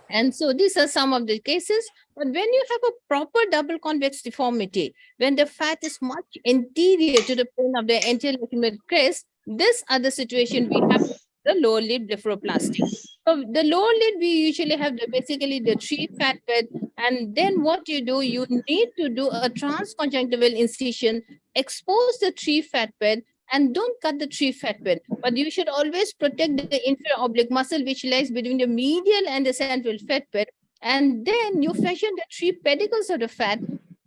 And so these are some of the cases. But when you have a proper double convex deformity, when the fat is much anterior to the plane of the anterior lacrimal crest, these are the situation we have the lower lid blepharoplasty. So the lower lid, we usually have basically the three fat bed. And then what you do, you need to do a transconjunctival incision, expose the three fat bed, and don't cut the three fat bed. But you should always protect the inferior oblique muscle, which lies between the medial and the central fat bed. And then you fashion the three pedicles of the fat.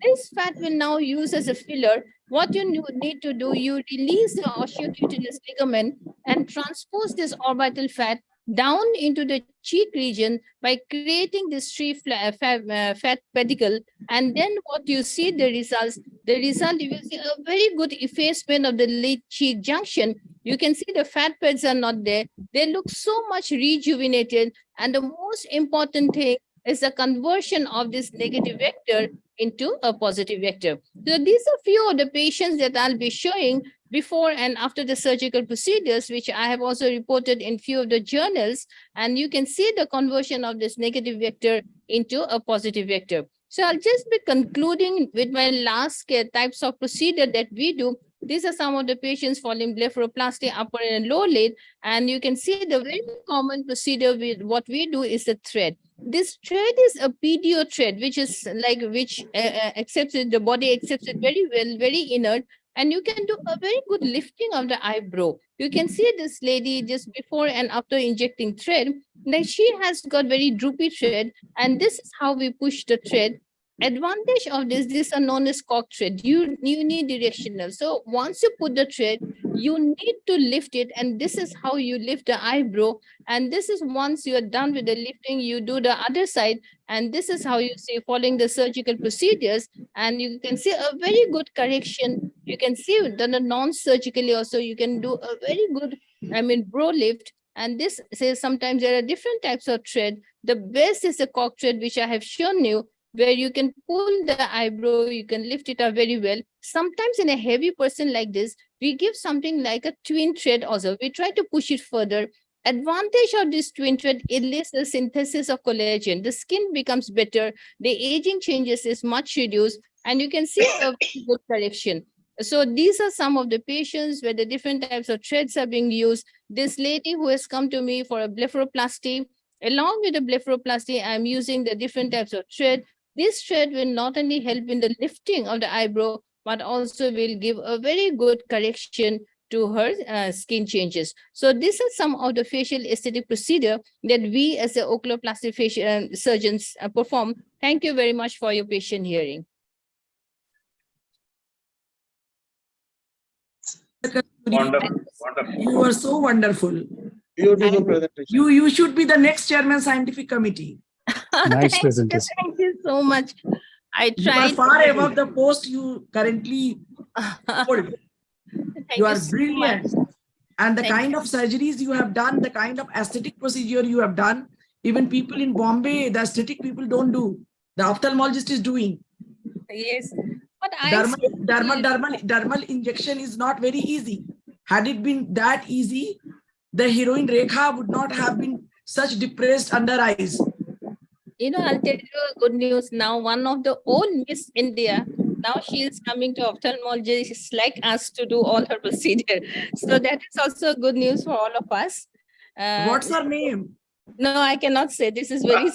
This fat will now use as a filler. What you need to do, you release the osteocutaneous ligament and transpose this orbital fat down into the cheek region by creating this three fat pedicle. And then what you see, the result, you will see a very good effacement of the lid cheek junction. You can see the fat pads are not there. They look so much rejuvenated. And the most important thing is the conversion of this negative vector into a positive vector. So these are few of the patients that I'll be showing before and after the surgical procedures, which I have also reported in few of the journals. And you can see the conversion of this negative vector into a positive vector. So I'll just be concluding with my last types of procedure that we do. These are some of the patients following blepharoplasty upper and lower lid. And you can see the very common procedure with what we do is the thread. This thread is a PDO thread, which is like, accepts it, the body accepts it very well, very inert. And you can do a very good lifting of the eyebrow. You can see this lady just before and after injecting thread, that she has got very droopy thread. And this is how we push the thread. Advantage of this, these are known as cock thread. You need directional. So once you put the thread, you need to lift it. And this is how you lift the eyebrow. And this is once you are done with the lifting, you do the other side. And this is how you see following the surgical procedures. And you can see a very good correction. You can see done a non-surgically also, you can do a very good, brow lift. And this says sometimes there are different types of thread. The best is the cock thread, which I have shown you, where you can pull the eyebrow, you can lift it up very well. Sometimes in a heavy person like this, we give something like a twin thread also. We try to push it further. Advantage of this twin thread is the synthesis of collagen. The skin becomes better, the aging changes is much reduced, and you can see a good correction. So these are some of the patients where the different types of threads are being used. This lady who has come to me for a blepharoplasty, along with the blepharoplasty, I'm using the different types of thread. This thread will not only help in the lifting of the eyebrow, but also will give a very good correction to her skin changes. So this is some of the facial aesthetic procedure that we as the oculoplastic facial surgeons perform. Thank you very much for your patient hearing. Wonderful, wonderful. You are so wonderful. Beautiful presentation. You should be the next chairman scientific committee. Nice presentation. Thank you so much. I You are tried. far above the post you currently hold. You are so brilliant. much. And the Thank kind of surgeries you have done, the kind of aesthetic procedure you have done, even people in Bombay, the aesthetic people don't do. The ophthalmologist is doing. Yes. But Dermal injection is not very easy. Had it been that easy, the heroine Rekha would not have been such depressed under eyes. You know, I'll tell you good news now. One of the old Miss India, now she is coming to ophthalmologists like us to do all her procedure. So that is also good news for all of us. What's her name? No, I cannot say. This is very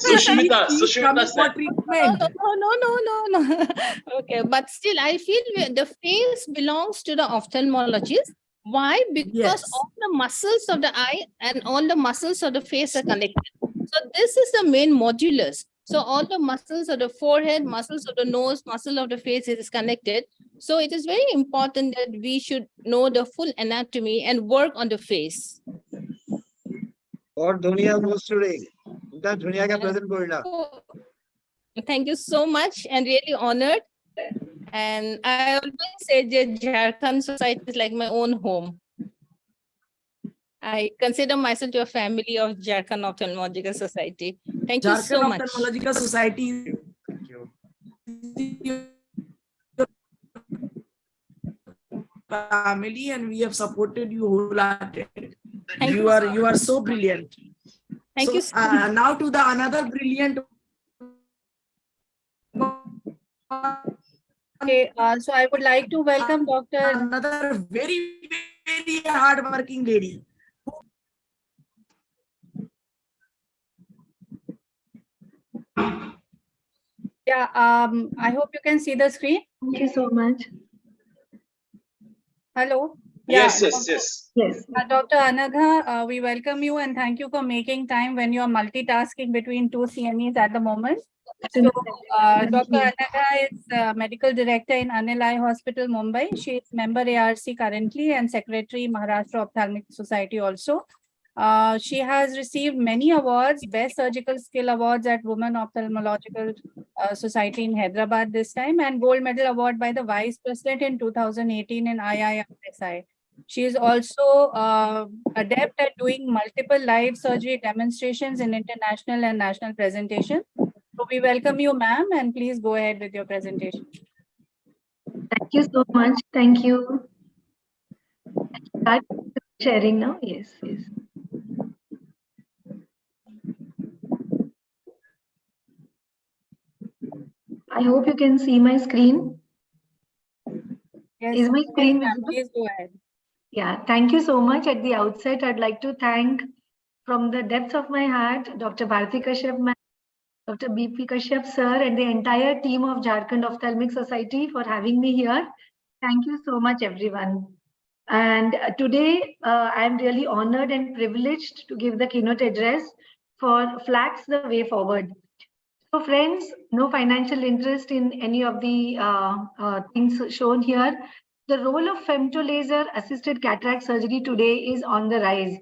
Sushmita said. No. Okay, but still, I feel the face belongs to the ophthalmologist. Why? Because all the muscles of the eye and all the muscles of the face are connected. So this is the main modulus. So all the muscles of the forehead, muscles of the nose, muscle of the face is connected. So it is very important that we should know the full anatomy and work on the face. और दुनिया was today. The दुनिया का present बोलना. Thank you so much and really honored. And I always say that Jharkhand Society is like my own home. I consider myself to a family of Jharkhand Ophthalmological Society. Thank you so much. Jharkhand Ophthalmological Society. Family, and we have supported you wholehearted. You are so brilliant. Thank you so much. Now to the another brilliant. Okay, so I would like to welcome Dr. Another very hardworking lady. Yeah, I hope you can see the screen. Thank you so much. Hello. Yes. Dr. Anagha, we welcome you and thank you for making time when you are multitasking between two CMEs at the moment. So, Dr. Anagha is Medical Director in Anil Eye Hospital, Mumbai. She is member ARC currently and Secretary Maharashtra Ophthalmic Society also. She has received many awards, Best Surgical Skill Awards at Women Ophthalmological Society in Hyderabad this time, and Gold Medal Award by the Vice President in 2018 in IIRSI. She is also adept at doing multiple live surgery demonstrations in international and national presentations. So we welcome you, ma'am, and please go ahead with your presentation. Thank you so much. Thank you. Start sharing now. Yes. I hope you can see my screen. Yes, is my screen visible? Please go ahead. Yeah, thank you so much. At the outset, I'd like to thank from the depths of my heart, Dr. Bharti Kashyap ma'am, Dr. BP Kashyap sir, and the entire team of Jharkhand Ophthalmic Society for having me here. Thank you so much, everyone. And today, I'm really honored and privileged to give the keynote address for Flags the Way Forward. So friends, no financial interest in any of the things shown here. The role of femtolaser assisted cataract surgery today is on the rise.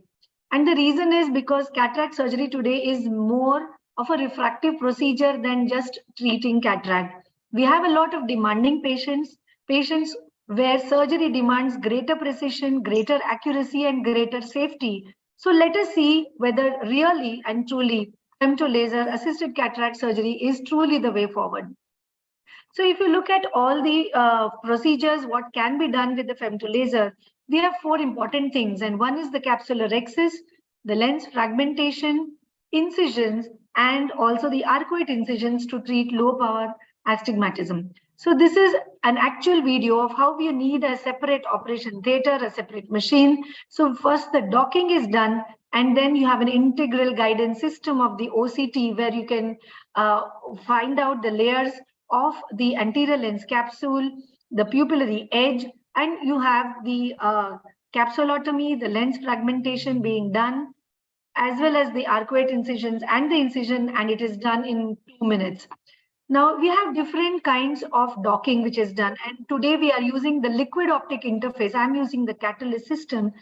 And the reason is because cataract surgery today is more of a refractive procedure than just treating cataract. We have a lot of demanding patients where surgery demands greater precision, greater accuracy, and greater safety. So let us see whether really and truly femtolaser assisted cataract surgery is truly the way forward. So if you look at all the procedures, what can be done with the femtolaser, we have four important things. And one is the capsulorhexis, the lens fragmentation, incisions, and also the arcuate incisions to treat low power astigmatism. So this is an actual video of how we need a separate operation theater, a separate machine. So first the docking is done, and then you have an integral guidance system of the OCT where you can find out the layers of the anterior lens capsule, the pupillary edge, And you have the capsulotomy, the lens fragmentation being done, as well as the arcuate incisions and the incision, and it is done in 2 minutes. Now we have different kinds of docking which is done, and today we are using the liquid optic interface. I'm using the Catalyst system,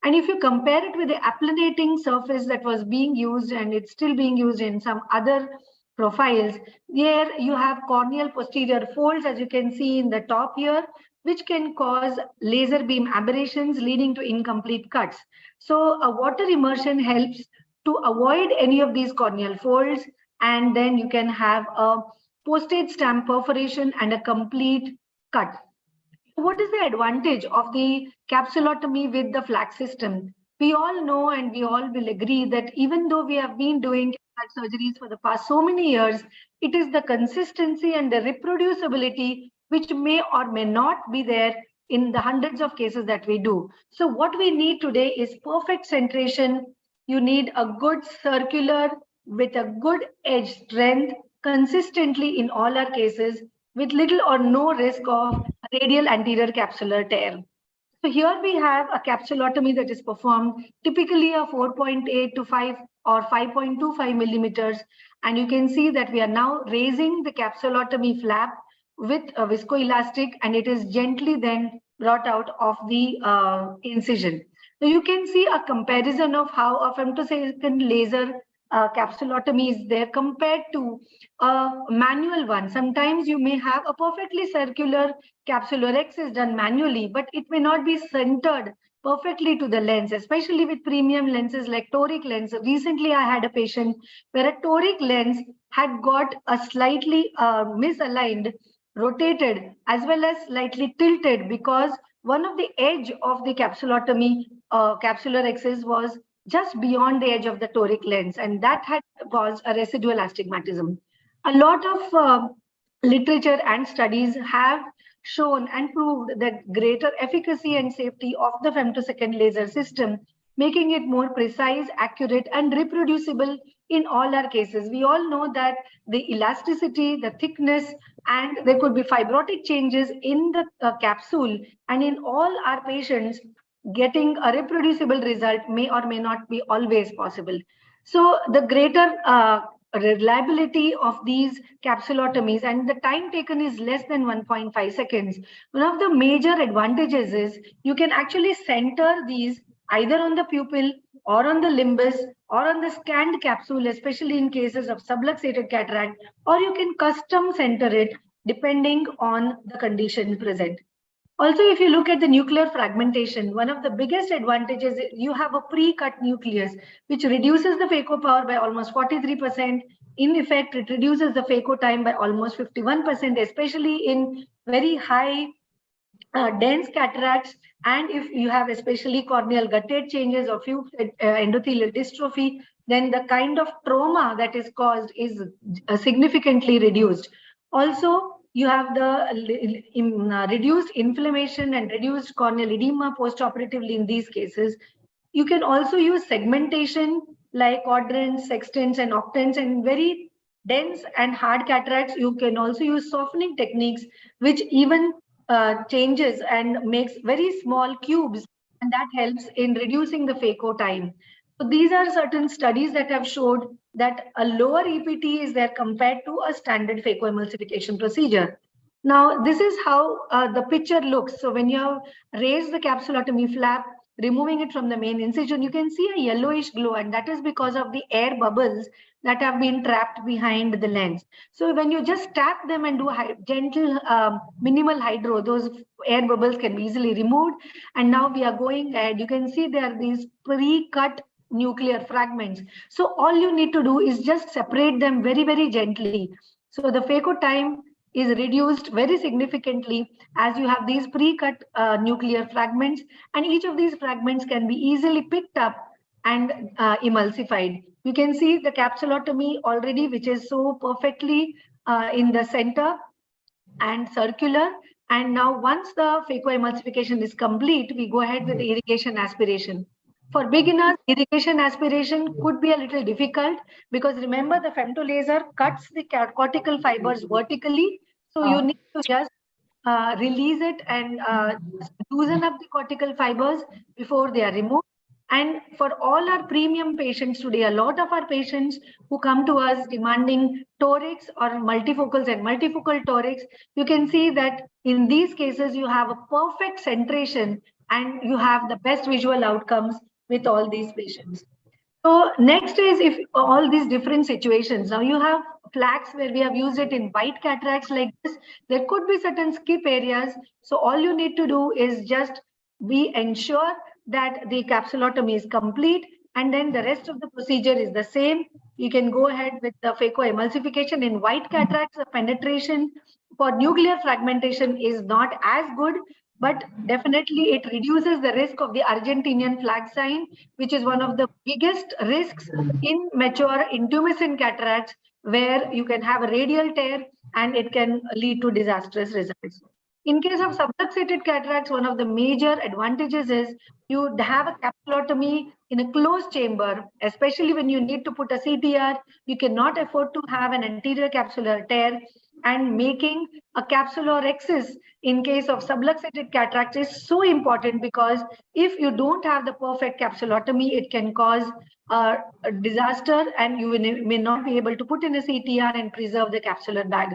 and if you compare it with the applanating surface that was being used, and it's still being used in some other profiles, here you have corneal posterior folds, as you can see in the top here, which can cause laser beam aberrations leading to incomplete cuts. So a water immersion helps to avoid any of these corneal folds, and then you can have a postage stamp perforation and a complete cut. What is the advantage of the capsulotomy with the flak system? We all know and we all will agree that even though we have been doing cataract surgeries for the past so many years, it is the consistency and the reproducibility which may or may not be there in the hundreds of cases that we do. So what we need today is perfect centration. You need a good circular with a good edge strength consistently in all our cases, with little or no risk of radial anterior capsular tear. So here we have a capsulotomy that is performed, typically a 4.8 to 5 or 5.25 millimeters. And you can see that we are now raising the capsulotomy flap with a viscoelastic, and it is gently then brought out of the incision. So you can see a comparison of how a femtosecond laser capsulotomy is there compared to a manual one. Sometimes you may have a perfectly circular capsular X is done manually, but it may not be centered perfectly to the lens, especially with premium lenses like toric lens. Recently, I had a patient where a toric lens had got a slightly misaligned, rotated, as well as slightly tilted because one of the edge of the capsulotomy capsular axis was just beyond the edge of the toric lens, and that had caused a residual astigmatism. A lot of literature and studies have shown and proved that greater efficacy and safety of the femtosecond laser system, making it more precise, accurate, and reproducible in all our cases. We all know that the elasticity, the thickness, and there could be fibrotic changes in the capsule, and in all our patients, getting a reproducible result may or may not be always possible. So the greater reliability of these capsulotomies, and the time taken is less than 1.5 seconds. One of the major advantages is you can actually center these either on the pupil or on the limbus or on the scanned capsule, especially in cases of subluxated cataract, or you can custom center it depending on the condition present. Also, if you look at the nuclear fragmentation, one of the biggest advantages is you have a pre-cut nucleus, which reduces the phaco power by almost 43%. In effect, it reduces the phaco time by almost 51%, especially in very high dense cataracts. And if you have especially corneal guttate changes or few endothelial dystrophy, then the kind of trauma that is caused is significantly reduced. Also, you have the reduced inflammation and reduced corneal edema postoperatively in these cases. You can also use segmentation like quadrants, sextants, and octants, and very dense and hard cataracts. You can also use softening techniques, which even changes and makes very small cubes, and that helps in reducing the phaco time. So these are certain studies that have showed that a lower EPT is there compared to a standard phacoemulsification procedure. Now, this is how the picture looks. So when you raise the capsulotomy flap, removing it from the main incision, you can see a yellowish glow, and that is because of the air bubbles that have been trapped behind the lens. So when you just tap them and do gentle minimal hydro, those air bubbles can be easily removed. And now we are going ahead. You can see there are these pre-cut nuclear fragments. So all you need to do is just separate them very, very gently. So the phaco time is reduced very significantly as you have these pre-cut nuclear fragments, and each of these fragments can be easily picked up and emulsified. You can see the capsulotomy already, which is so perfectly in the center and circular. And now once the phacoemulsification is complete, we go ahead with the irrigation aspiration. For beginners, irrigation aspiration could be a little difficult because remember the femtolaser cuts the cortical fibers vertically. So you need to just release it and loosen up the cortical fibers before they are removed. And for all our premium patients today, a lot of our patients who come to us demanding torics or multifocals and multifocal torics, you can see that in these cases, you have a perfect centration and you have the best visual outcomes with all these patients. So next is if all these different situations, now you have plaques where we have used it in white cataracts like this, there could be certain skip areas. So all you need to do is just ensure that the capsulotomy is complete, and then the rest of the procedure is the same. You can go ahead with the phacoemulsification. In white cataracts, the penetration for nuclear fragmentation is not as good, but definitely it reduces the risk of the Argentinian flag sign, which is one of the biggest risks in mature intumescent cataracts, where you can have a radial tear and it can lead to disastrous results. In case of subluxated cataracts, one of the major advantages is you have a capsulotomy in a closed chamber, especially when you need to put a CTR. You cannot afford to have an anterior capsular tear, and making a capsulorhexis in case of subluxated cataracts is so important, because if you don't have the perfect capsulotomy, it can cause a disaster and you may not be able to put in a CTR and preserve the capsular bag.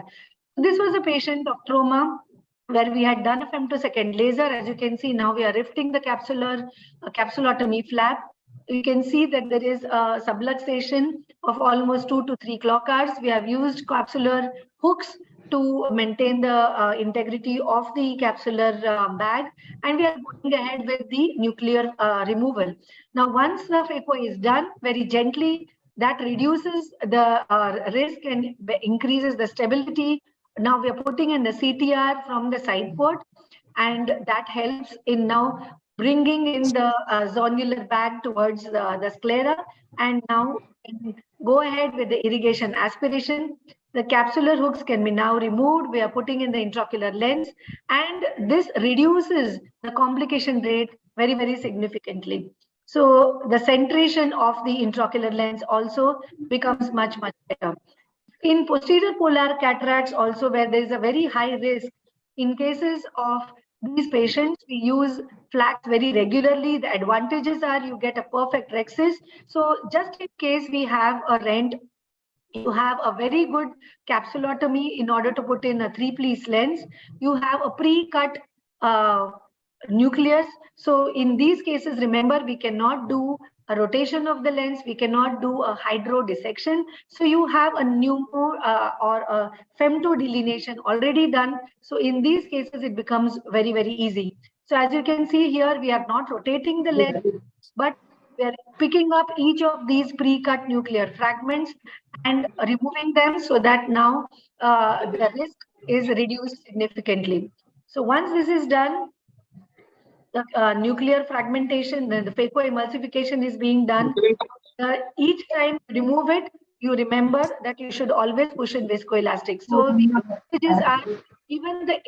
This was a patient of trauma where we had done a femtosecond laser. As you can see, now we are lifting the capsulotomy flap. You can see that there is a subluxation of almost 2 to 3 clock hours. We have used capsular hooks to maintain the integrity of the capsular bag, and we are going ahead with the nuclear removal. Now, once the phaco is done, very gently, that reduces the risk and increases the stability. Now we are putting in the CTR from the side port, and that helps in now bringing in the zonular bag towards the sclera. And now go ahead with the irrigation aspiration. The capsular hooks can be now removed. We are putting in the intraocular lens, and this reduces the complication rate very, very significantly. So the centration of the intraocular lens also becomes much, much better. In posterior polar cataracts also, where there is a very high risk, in cases of these patients, we use flax very regularly. The advantages are you get a perfect rhexis. So just in case we have a rent, you have a very good capsulotomy in order to put in a 3-piece lens. You have a pre-cut nucleus. So in these cases, remember, we cannot do a rotation of the lens, we cannot do a hydrodissection. So you have a pneumo or a femto delineation already done. So in these cases, it becomes very, very easy. So as you can see here, we are not rotating the lens, but we are picking up each of these pre-cut nuclear fragments and removing them, so that now the risk is reduced significantly. So once this is done, the nuclear fragmentation, the phacoemulsification is being done. Each time you remove it, you remember that you should always push in viscoelastic. So the advantages are, even the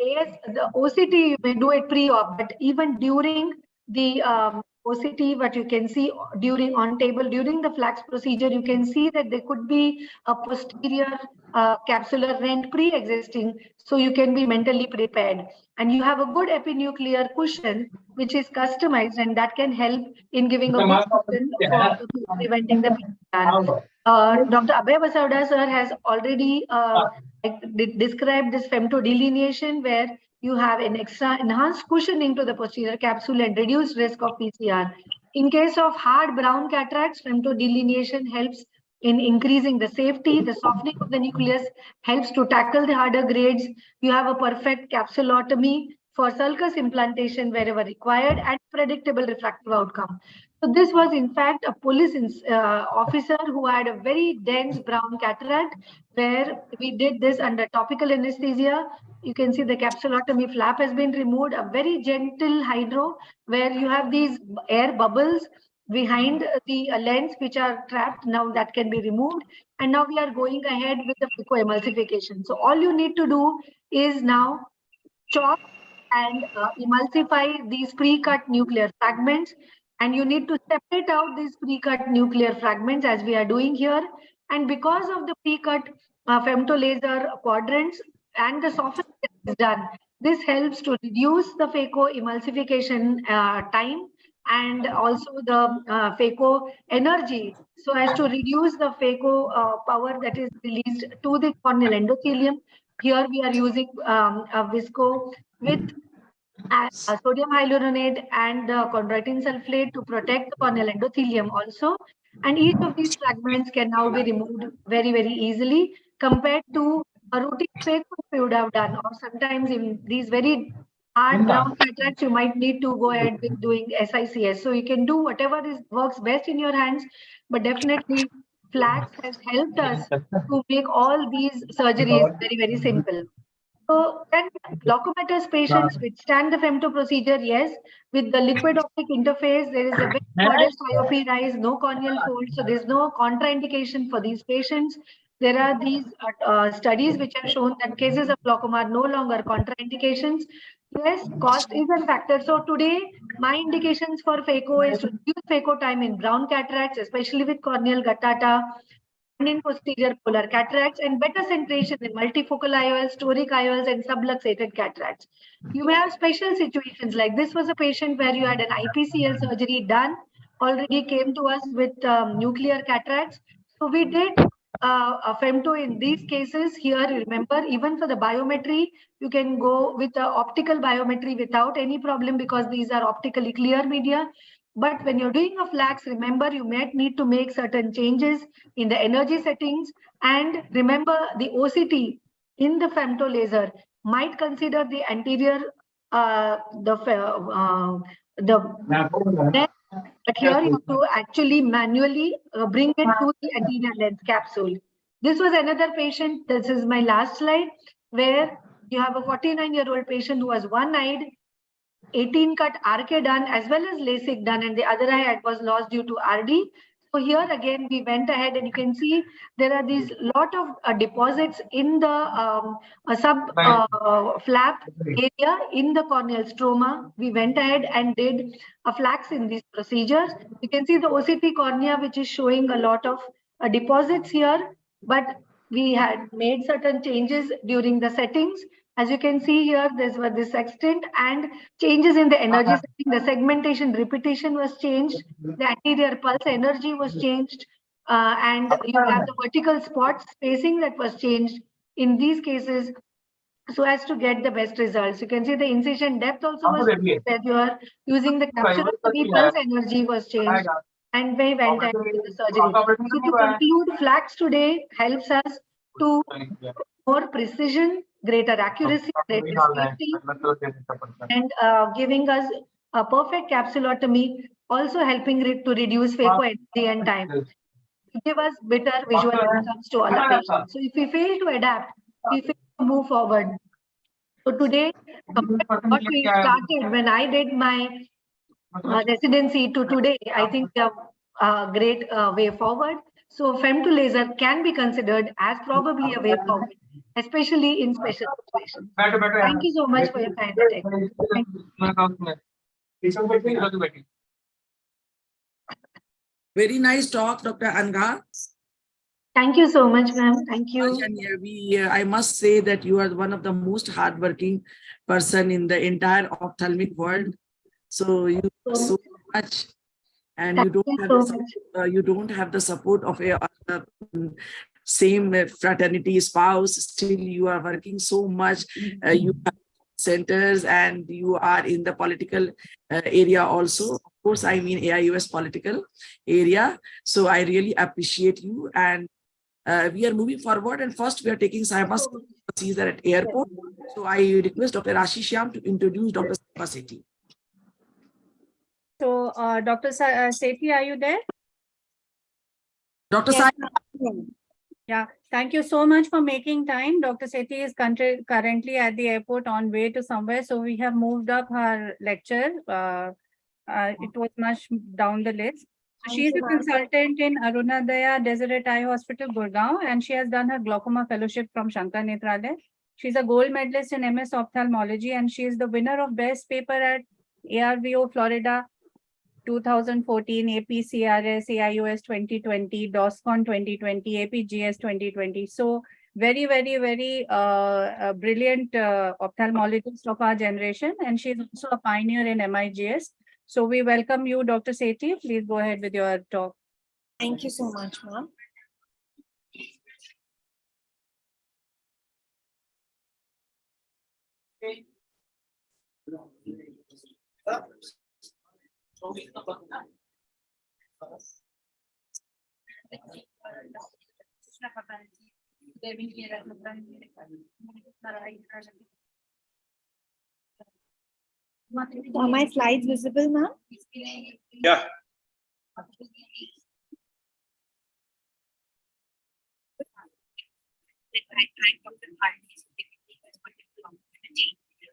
OCT, you may do it pre-op, but even during the OCT, what you can see during the flax procedure, you can see that there could be a posterior capsular rent pre-existing, so you can be mentally prepared. And you have a good epinuclear cushion, which is customized, and that can help in giving a good cushion for preventing the PCR. Dr. Abhay Basavda sir has already described this femto delineation, where you have an extra enhanced cushioning to the posterior capsule and reduced risk of PCR. In case of hard brown cataracts, femto delineation helps in increasing the safety. The softening of the nucleus helps to tackle the harder grades. You have a perfect capsulotomy for sulcus implantation wherever required, and predictable refractive outcome. So this was in fact a police officer who had a very dense brown cataract, where we did this under topical anesthesia. You can see the capsulotomy flap has been removed, a very gentle hydro, where you have these air bubbles behind the lens which are trapped. Now that can be removed, and now we are going ahead with the phacoemulsification. So all you need to do is now chop and emulsify these pre-cut nuclear fragments, and you need to separate out these pre-cut nuclear fragments as we are doing here. And because of the pre-cut femtolaser quadrants and the softening that is done, This helps to reduce the phaco-emulsification time and also the phaco energy, so as to reduce the phaco power that is released to the corneal endothelium. Here we are using a visco with sodium hyaluronate and chondroitin sulfate to protect the corneal endothelium also. And each of these fragments can now be removed very, very easily compared to a routine phaco we would have done, or sometimes in these very hard brown cataracts, you might need to go ahead with doing SICS. So you can do whatever works best in your hands, but definitely flax has helped us to make all these surgeries very, very simple. So can glaucomatous patients withstand the femto procedure? Yes. With the liquid optic interface, there is a very modest IOP rise, no corneal fold, so there's no contraindication for these patients. There are these studies which have shown that cases of glaucoma are no longer contraindications. Yes, cost is a factor. So today, my indications for phaco is to reduce phaco time in brown cataracts, especially with corneal guttata, and in posterior polar cataracts, and better centration in multifocal IOLs, toric IOLs, and subluxated cataracts. You may have special situations like this was a patient where you had an IPCL surgery done, already came to us with nuclear cataracts. So we did a femto in these cases. Here, remember, even for the biometry, you can go with the optical biometry without any problem because these are optically clear media. But when you're doing a flax, remember, you might need to make certain changes in the energy settings. And remember, the OCT in the femto laser might consider the anterior, neck, but here you have to actually manually bring it to the anterior lens capsule. This was another patient, this is my last slide, where you have a 49-year-old patient who was one-eyed, 18 cut RK done as well as LASIK done, and the other eye was lost due to RD. So here again, we went ahead and you can see there are these lot of deposits in the flap area in the corneal stroma. We went ahead and did a flax in these procedures. You can see the OCT cornea, which is showing a lot of deposits here, but we had made certain changes during the settings. As you can see here, there's this extent and changes in the energy setting. The segmentation repetition was changed. The anterior pulse energy was changed. And you have the vertical spot spacing that was changed in these cases so as to get the best results. You can see the incision depth also was changed, where you are using the capsulotomy pulse energy was changed. And we went ahead with the surgery. So to conclude, flax today helps us to more precision, greater accuracy, greater safety, and giving us a perfect capsulotomy, also helping to reduce phaco energy and time. To give us better visual outcomes to all our patients. So if we fail to adapt, we fail to move forward. So today, compared to what we started when I did my residency to today, I think we have a great way forward. So femto laser can be considered as probably a way forward, especially in special situations. Thank you so much for your kind attention. Very nice talk, Dr. Anga. Thank you so much, ma'am. Thank you. And I must say that you are one of the most hardworking person in the entire ophthalmic world. So you do so much, and you don't have the support of a same fraternity spouse. Still, you are working so much. You have centers, and you are in the political area also. Of course, I mean AIUS political area. So I really appreciate you. And we are moving forward. And first, we are taking Sahiba Caesar at airport. So I request Dr. Rashi Shyam to introduce Dr. Sahiba Sethi. So, Dr. Sethi, are you there? Dr. Yes, Sahiba. Yeah, thank you so much for making time. Dr. Sethi is currently at the airport on way to somewhere. So we have moved up her lecture. It was much down the list. So she is a consultant in Arunadaya Deseret Eye Hospital, Gurgaon, and she has done her glaucoma fellowship from Shankar Nethralaya. She's a gold medalist in MS Ophthalmology, and she is the winner of Best Paper at ARVO, Florida, 2014, APCRS, AIOS 2020, DOSCON 2020, APGS 2020. So very, very, very brilliant ophthalmologist of our generation, and she's also a pioneer in MIGS. So we welcome you, Dr. Sethi. Please go ahead with your talk. Thank you so much, ma'am. Are my slides visible, ma'am? Yeah.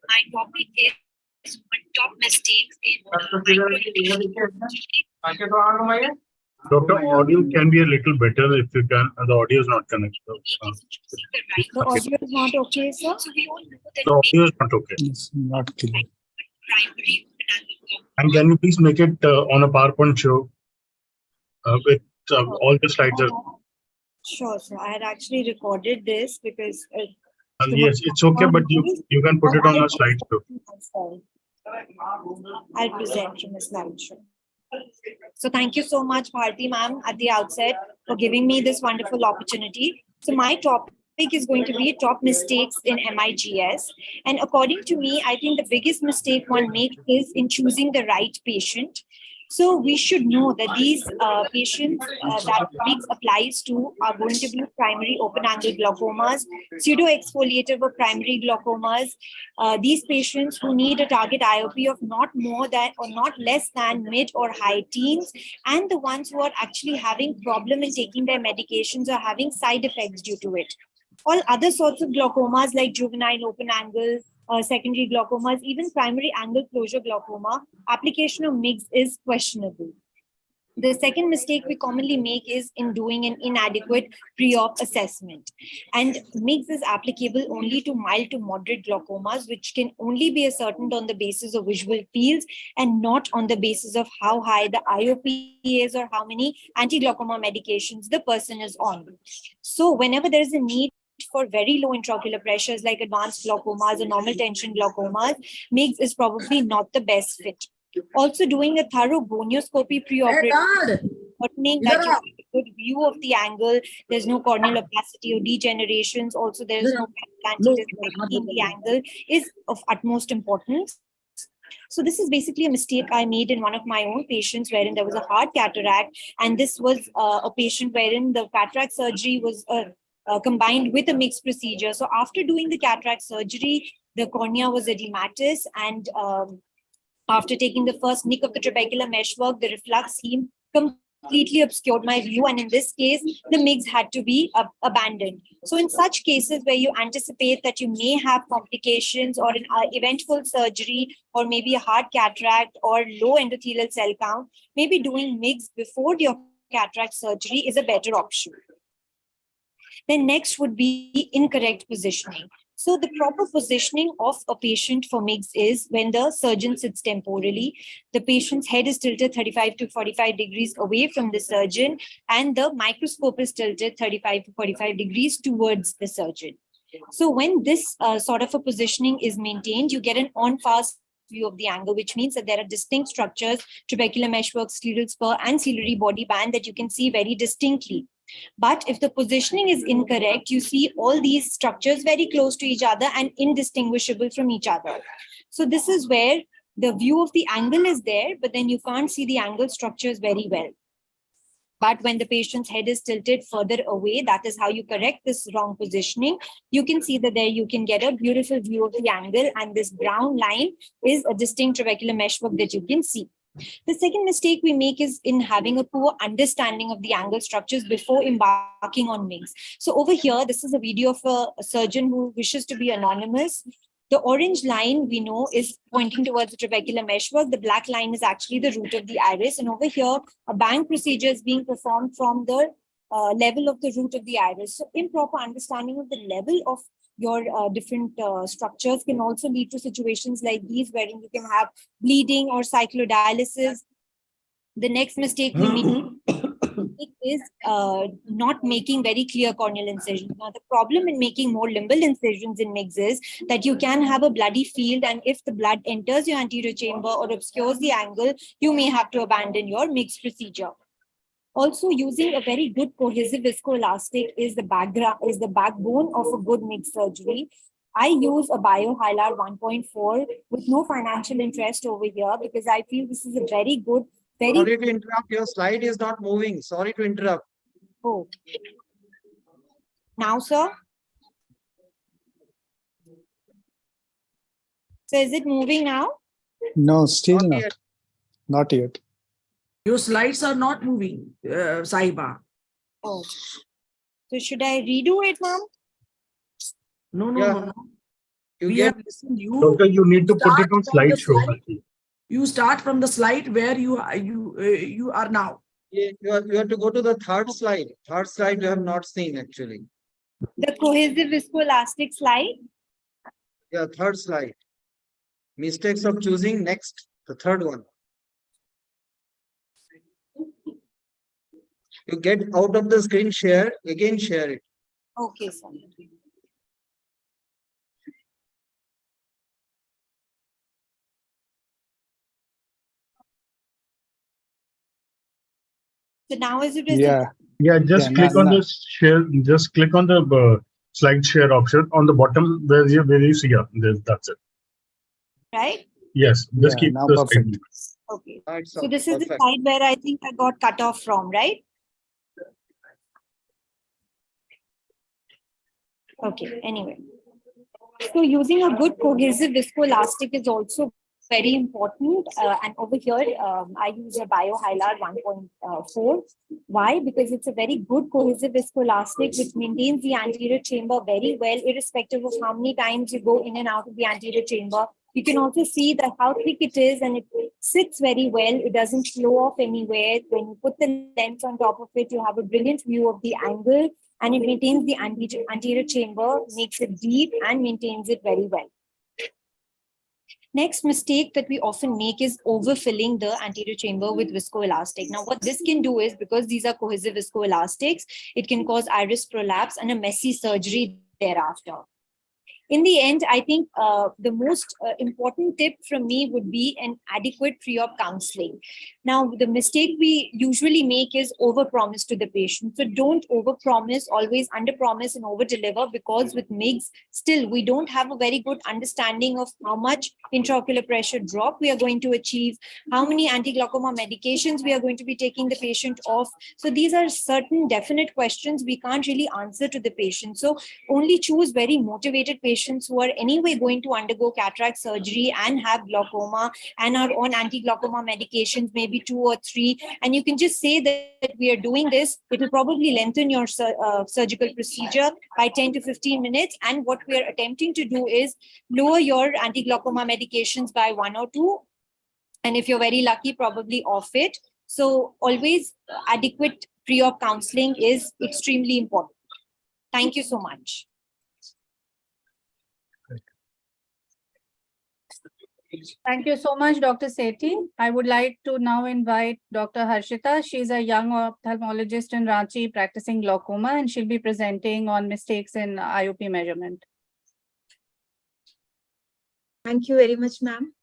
My topic is top mistakes in Doctor, audio can be a little better if you can. The audio is not connected. The audio is not okay, sir. The audio is not okay. It's not clear. And can you please make it on a PowerPoint show with all the slides? Sure, sir. I had actually recorded this because Yes, it's okay, but you can put it on a slide show. I'll present from a slideshow. So thank you so much, Bharti ma'am, at the outset for giving me this wonderful opportunity. So my topic is going to be top mistakes in MIGS. And according to me, I think the biggest mistake one makes is in choosing the right patient. So we should know that these patients that MIGS applies to are going to be primary open-angle glaucomas, pseudo-exfoliative or primary glaucomas. These patients who need a target IOP of not more than or not less than mid or high teens, and the ones who are actually having problem in taking their medications or having side effects due to it. All other sorts of glaucomas like juvenile open-angle, secondary glaucomas, even primary angle closure glaucoma, application of MIGS is questionable. The second mistake we commonly make is in doing an inadequate pre-op assessment. And MIGS is applicable only to mild to moderate glaucomas, which can only be ascertained on the basis of visual fields and not on the basis of how high the IOP is or how many anti-glaucoma medications the person is on. So whenever there is a need for very low intraocular pressures like advanced glaucomas or normal tension glaucomas, MIGS is probably not the best fit. Also doing a thorough gonioscopy pre-operative, certain that you have a good view of the angle, there's no corneal opacity or degenerations, also there is no in the angle is of utmost importance. So this is basically a mistake I made in one of my own patients wherein there was a hard cataract, and this was a patient wherein the cataract surgery was combined with a mixed procedure. So after doing the cataract surgery, the cornea was edematous, and after taking the first nick of the trabecular meshwork, the reflux heme completely obscured my view, and in this case, the MIGS had to be abandoned. So in such cases where you anticipate that you may have complications or an eventful surgery or maybe a hard cataract or low endothelial cell count, maybe doing MIGS before your cataract surgery is a better option. Then next would be incorrect positioning. So the proper positioning of a patient for MIGS is when the surgeon sits temporally, the patient's head is tilted 35 to 45 degrees away from the surgeon, and the microscope is tilted 35 to 45 degrees towards the surgeon. So when this sort of a positioning is maintained, you get an on-fast view of the angle, which means that there are distinct structures, trabecular meshwork, scleral spur, and ciliary body band that you can see very distinctly. But if the positioning is incorrect, you see all these structures very close to each other and indistinguishable from each other. So this is where the view of the angle is there, but then you can't see the angle structures very well. But when the patient's head is tilted further away, that is how you correct this wrong positioning. You can see that there you can get a beautiful view of the angle, and this brown line is a distinct trabecular meshwork that you can see. The second mistake we make is in having a poor understanding of the angle structures before embarking on MIGS. So over here, this is a video of a surgeon who wishes to be anonymous. The orange line we know is pointing towards the trabecular meshwork. The black line is actually the root of the iris. And over here, a bang procedure is being performed from the level of the root of the iris. So improper understanding of the level of your different structures can also lead to situations like these, wherein you can have bleeding or cyclodialysis. The next mistake we make is not making very clear corneal incisions. Now, the problem in making more limbal incisions in MIGS is that you can have a bloody field, and if the blood enters your anterior chamber or obscures the angle, you may have to abandon your MIGS procedure. Also, using a very good cohesive viscoelastic is the backbone of a good MIGS surgery. I use a biohylar 1.4 with no financial interest over here because I feel this is a very good, Sorry to interrupt. Your slide is not moving. Sorry to interrupt. Oh. Now, sir? So is it moving now? No, still not. Not yet. Your slides are not moving, Sahiba. Oh. So should I redo it, ma'am? No, no. We have listened. Doctor, you need to put it on slideshow. You start from the slide where you are now. You have to go to the third slide. Third slide you have not seen actually. The cohesive viscoelastic slide? Yeah, third slide. Mistakes of choosing next, the third one. You get out of the screen, share, again share it. Okay, sir. So now is it visible? Yeah, just click on the share, just click on the slide share option on the bottom where you see, that's it. Right? Yes, just keep now the perfect. slide. Okay. So this is the side where I think I got cut off from, right? Okay, anyway. So using a good cohesive viscoelastic is also very important. And over here, I use a biohylar 1.4. Why? Because it's a very good cohesive viscoelastic which maintains the anterior chamber very well, irrespective of how many times you go in and out of the anterior chamber. You can also see that how thick it is and it sits very well. It doesn't flow off anywhere. When you put the lens on top of it, you have a brilliant view of the angle and it maintains the anterior chamber, makes it deep and maintains it very well. Next mistake that we often make is overfilling the anterior chamber with viscoelastic. Now, what this can do is, because these are cohesive viscoelastics, it can cause iris prolapse and a messy surgery thereafter. In the end, I think the most important tip from me would be an adequate pre-op counseling. Now, the mistake we usually make is overpromise to the patient. So don't overpromise, always underpromise and overdeliver, because with MIGS, still we don't have a very good understanding of how much intraocular pressure drop we are going to achieve, how many anti-glaucoma medications we are going to be taking the patient off. So these are certain definite questions we can't really answer to the patient. So only choose very motivated patients who are anyway going to undergo cataract surgery and have glaucoma and are on anti-glaucoma medications, maybe 2 or 3. And you can just say that we are doing this. It will probably lengthen your surgical procedure by 10 to 15 minutes. And what we are attempting to do is lower your anti-glaucoma medications by 1 or 2. And if you're very lucky, probably off it. So always adequate pre-op counseling is extremely important. Thank you so much. Thank you so much, Dr. Sethi. I would like to now invite Dr. Harshita. She's a young ophthalmologist in Ranchi practicing glaucoma, and she'll be presenting on mistakes in IOP measurement. Thank you very much, ma'am.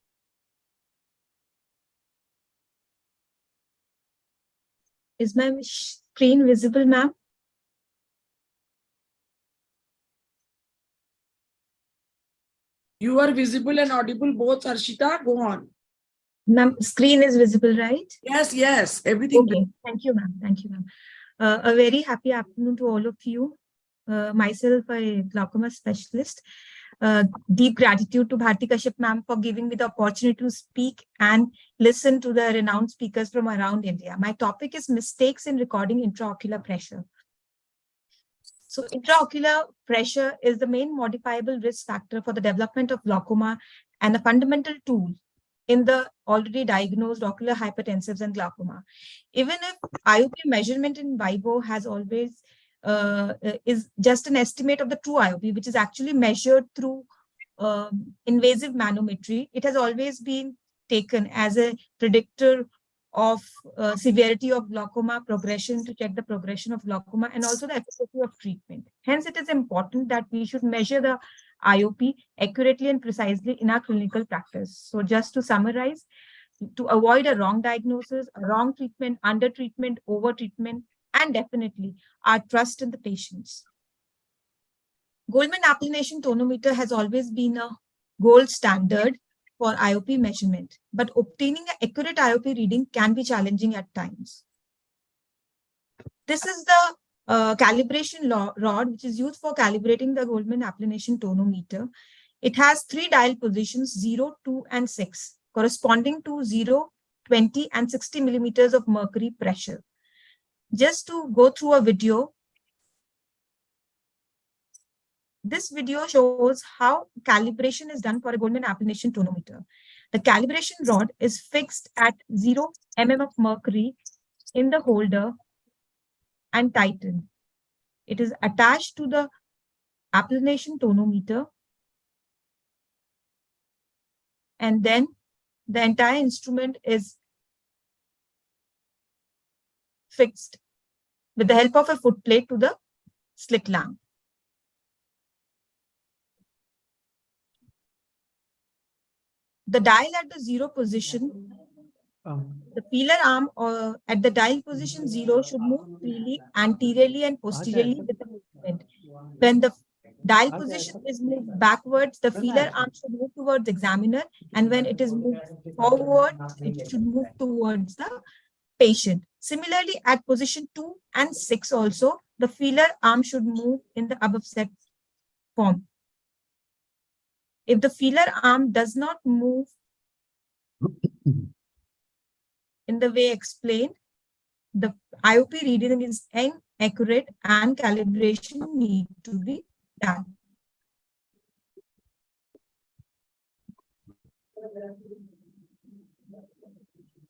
Is my screen visible, ma'am? You are visible and audible both, Harshita. Go on. Ma'am, screen is visible, right? Yes, yes. Everything. Okay. Thank you, ma'am. Thank you, ma'am. A very happy afternoon to all of you. Myself, a glaucoma specialist. Deep gratitude to Bharti Kashyap ma'am for giving me the opportunity to speak and listen to the renowned speakers from around India. My topic is mistakes in recording intraocular pressure. So intraocular pressure is the main modifiable risk factor for the development of glaucoma and a fundamental tool in the already diagnosed ocular hypertensives and glaucoma. Even if IOP measurement in vivo has always is just an estimate of the true IOP, which is actually measured through invasive manometry, it has always been taken as a predictor of severity of glaucoma, progression, to check the progression of glaucoma, and also the efficacy of treatment. Hence, it is important that we should measure the IOP accurately and precisely in our clinical practice. So just to summarize, to avoid a wrong diagnosis, a wrong treatment, under treatment, over treatment, and definitely our trust in the patients. Goldman applanation tonometer has always been a gold standard for IOP measurement, but obtaining an accurate IOP reading can be challenging at times. This is the calibration rod, which is used for calibrating the Goldman applanation tonometer. It has 3 dial positions, 0, 2, and 6, corresponding to 0, 20, and 60 millimeters of mercury pressure. Just to go through a video, this video shows how calibration is done for a Goldman applanation tonometer. The calibration rod is fixed at 0 mm of mercury in the holder and tightened. It is attached to the applanation tonometer, and then the entire instrument is fixed with the help of a footplate to the slit lamp. The dial at the 0 position, the feeler arm at the dial position 0 should move freely anteriorly and posteriorly with the movement. When the dial position is moved backwards, the feeler arm should move towards examiner, and when it is moved forward, it should move towards the patient. Similarly, at position 2 and 6 also, the feeler arm should move in the above set form. If the feeler arm does not move in the way explained, the IOP reading is inaccurate and calibration need to be done.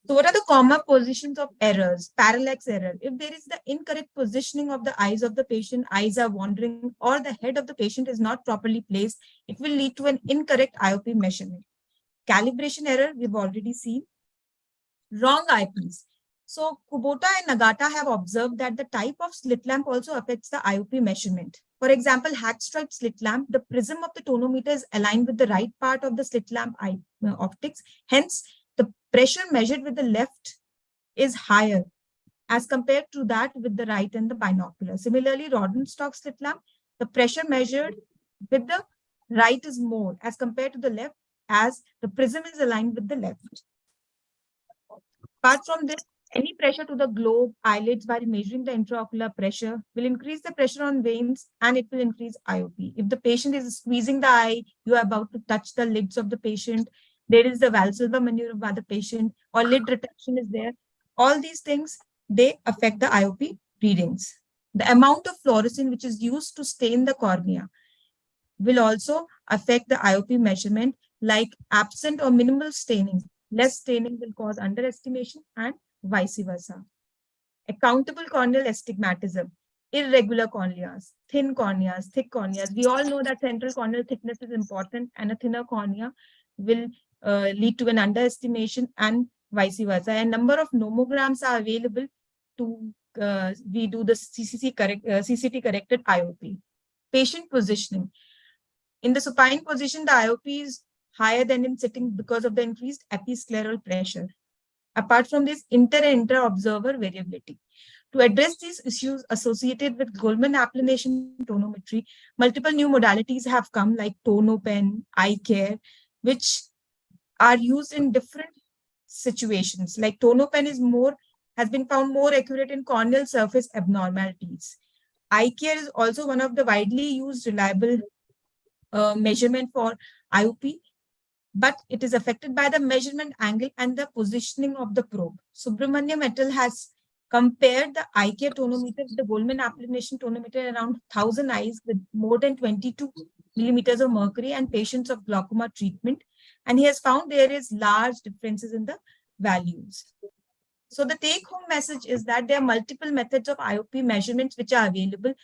So what are the common positions of errors? Parallax error. If there is the incorrect positioning of the eyes of the patient, eyes are wandering, or the head of the patient is not properly placed, it will lead to an incorrect IOP measurement. Calibration error, we've already seen. Wrong eyepiece. So Kubota and Nagata have observed that the type of slit lamp also affects the IOP measurement. For example, hat stripe slit lamp, the prism of the tonometer is aligned with the right part of the slit lamp optics. Hence, the pressure measured with the left is higher as compared to that with the right and the binocular. Similarly, Rodenstock slit lamp, the pressure measured with the right is more as compared to the left, as the prism is aligned with the left. Apart from this, any pressure to the globe, eyelids while measuring the intraocular pressure will increase the pressure on veins, and it will increase IOP. If the patient is squeezing the eye, you are about to touch the lids of the patient, there is the Valsalva maneuver by the patient, or lid retraction is there. All these things, they affect the IOP readings. The amount of fluorescein which is used to stain the cornea will also affect the IOP measurement, like absent or minimal staining. Less staining will cause underestimation and vice versa. Accountable corneal astigmatism, irregular corneas, thin corneas, thick corneas. We all know that central corneal thickness is important, and a thinner cornea will lead to an underestimation and vice versa. A number of nomograms are available to we do the CCT corrected IOP. Patient positioning. In the supine position, the IOP is higher than in sitting because of the increased episcleral pressure. Apart from this, inter and intra-observer variability. To address these issues associated with Goldman applanation tonometry, multiple new modalities have come, like tonopen, eye care, which are used in different situations. Like tonopen has been found more accurate in corneal surface abnormalities. Eye care is also one of the widely used reliable measurement for IOP, but it is affected by the measurement angle and the positioning of the probe. Subramaniam et al. Has compared the eye care tonometer with the Goldman applanation tonometer around 1,000 eyes with more than 22 millimeters of mercury and patients of glaucoma treatment. And he has found there is large differences in the values. So the take-home message is that there are multiple methods of IOP measurements which are available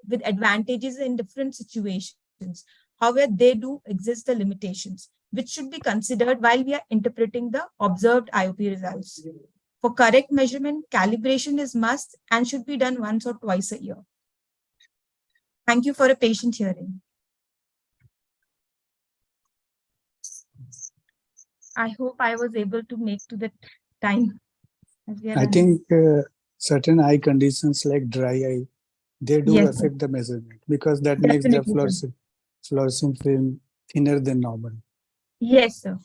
with advantages in different situations. However, they do exist the limitations, which should be considered while we are interpreting the observed IOP results. For correct measurement, calibration is must and should be done once or twice a year. Thank you for a patient hearing. I hope I was able to make to the time. I think certain eye conditions like dry eye, they do affect the measurement because that makes the fluorescent film thinner than normal. Yes, sir.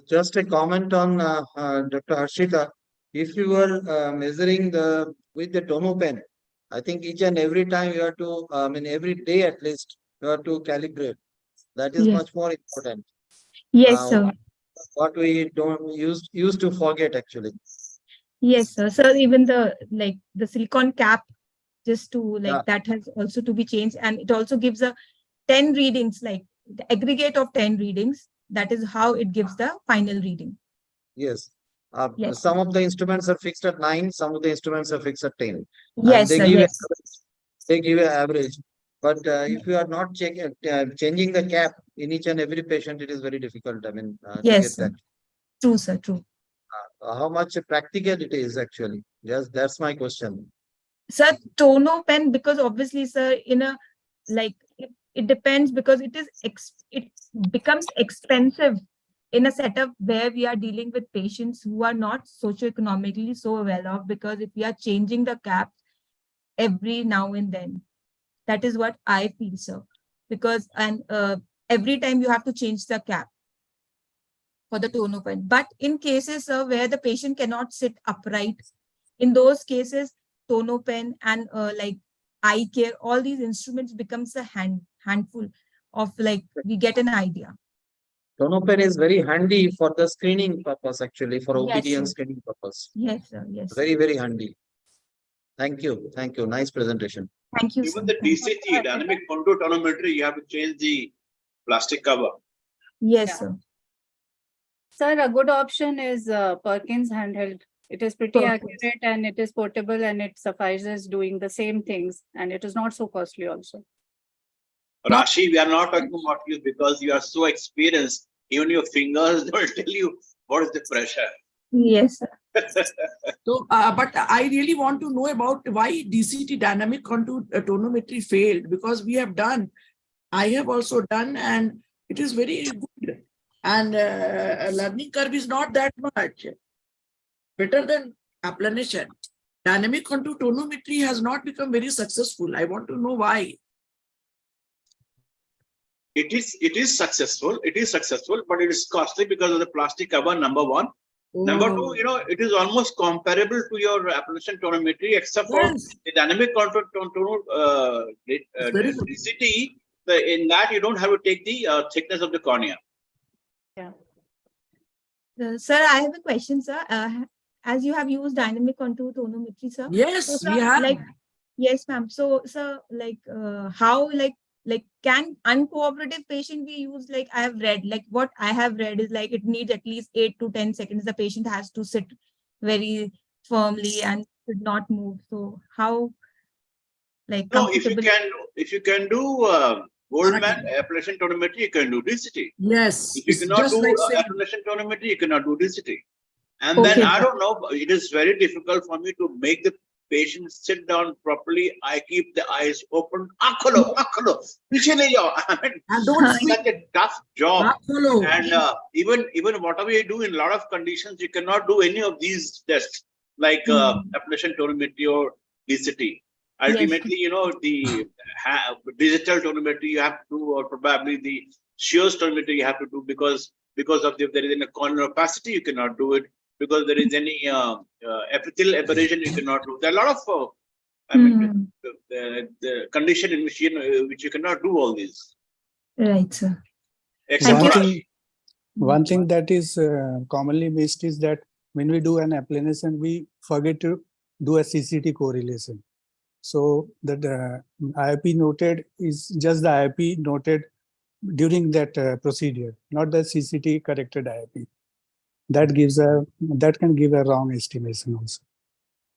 Just a comment on Dr. Harshita. If you were measuring with the tono pen, I think each and every time you have to, every day at least, you have to calibrate. That is much more important. Yes, sir. What we don't used to forget actually. Yes, sir. So even the silicon cap, just to that has also to be changed, and it also gives a 10 readings, like the aggregate of 10 readings. That is how it gives the final reading. Yes. Some of the instruments are fixed at 9, some of the instruments are fixed at 10. Yes, and sir, they give an average. But if you are not changing the cap in each and every patient, it is very difficult. I mean, to get that. True, sir. True. How much practical it is actually? Yes, that's my question. Sir, tono pen, because obviously, sir, it depends, because it becomes expensive in a setup where we are dealing with patients who are not socioeconomically so well off, because if we are changing the cap every now and then, that is what I feel, sir. Because every time you have to change the cap for the tono pen. But in cases where the patient cannot sit upright, in those cases, tono pen and eye care, all these instruments becomes a handful of we get an idea. Tono pen is very handy for the screening purpose, actually, for Yes, obedience sir. screening purpose. Yes, sir. Yes. Very, very handy. Thank you. Thank you. Nice presentation. Thank you, Even sir. the DCT, dynamic contour tonometry, you have to change the plastic cover. Yes, sir. Sir, a good option is Perkins handheld. It is pretty accurate and it is portable and it suffices doing the same things, and it is not so costly also. Rashi, we are not talking about you because you are so experienced. Even your fingers don't tell you what is the pressure. Yes, sir. So, but I really want to know about why DCT, dynamic contour tonometry, failed, because we have done, I have also done, and it is very good. And learning curve is not that much. Better than applanation. Dynamic contour tonometry has not become very successful. I want to know why. It is successful. It is successful, but it is costly because of the plastic cover, number one. Number two, it is almost comparable to your applanation tonometry, except for the dynamic contour DCT. In that, you don't have to take the thickness of the cornea. Yeah. Sir, I have a question, sir. As you have used dynamic contour tonometry, sir. Yes, so, sir, we have. Yes, ma'am. So, sir, how can uncooperative patient be used? I have read, what I have read is it needs at least 8 to 10 seconds. The patient has to sit very firmly and should not move. So how no, if you can do Goldman applanation tonometry, you can do DCT. Yes. If you cannot do applanation tonometry, you cannot do DCT. And then I don't know, it is very difficult for me to make the patient sit down properly. I keep the eyes open. Akholo. I mean, it's such a tough job. And even whatever you do in a lot of conditions, you cannot do any of these tests like applanation tonometry or DCT. Ultimately, the digital tonometry you have to do, or probably the Jhos tonometry you have to do, because of if there is any corneal opacity, you cannot do it. Because there is any epithelial aberration, you cannot do. There are a lot of the condition in which which you cannot do all these. Right, sir. One thing that is commonly missed is that when we do an applanation, we forget to do a CCT correlation. So that IOP noted is just the IOP noted during that procedure, not the CCT corrected IOP. That can give a wrong estimation also.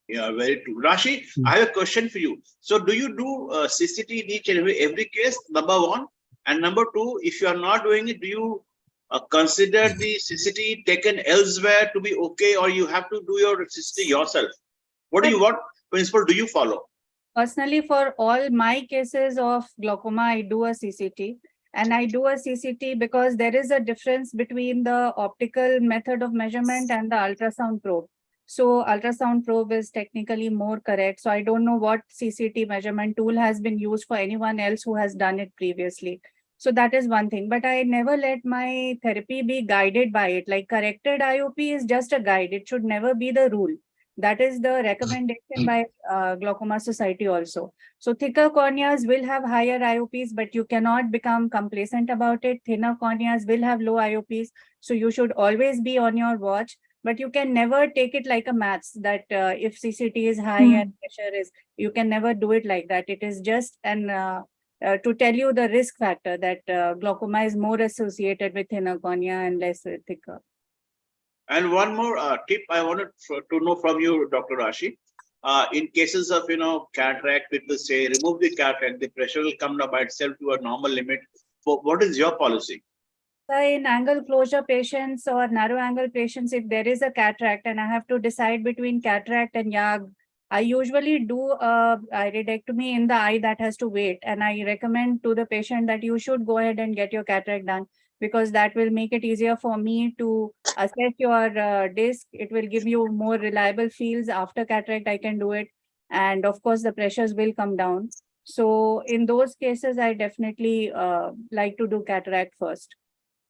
Yeah, very true. Rashi, I have a question for you. So do you do CCT in each and every case, number one? And number two, if you are not doing it, do you consider the CCT taken elsewhere to be okay, or you have to do your CCT yourself? What principle do you follow? Personally, for all my cases of glaucoma, I do a CCT. And I do a CCT because there is a difference between the optical method of measurement and the ultrasound probe. So ultrasound probe is technically more correct. So I don't know what CCT measurement tool has been used for anyone else who has done it previously. So that is one thing, but I never let my therapy be guided by it. Like corrected IOP is just a guide. It should never be the rule. That is the recommendation by Glaucoma Society also. So thicker corneas will have higher IOPs, but you cannot become complacent about it. Thinner corneas will have low IOPs. So you should always be on your watch, but you can never take it like a maths that if CCT is high and pressure is, you can never do it like that. It is just to tell you the risk factor that glaucoma is more associated with thinner cornea and less with thicker. And one more tip I wanted to know from you, Dr. Rashi. In cases of cataract, people say remove the cataract, the pressure will come down by itself to a normal limit. What is your policy? In angle closure patients or narrow angle patients, if there is a cataract and I have to decide between cataract and YAG, I usually do a iridectomy in the eye that has to wait. And I recommend to the patient that you should go ahead and get your cataract done, because that will make it easier for me to assess your disc. It will give you more reliable fields. After cataract, I can do it. And of course, the pressures will come down. So in those cases, I definitely like to do cataract first.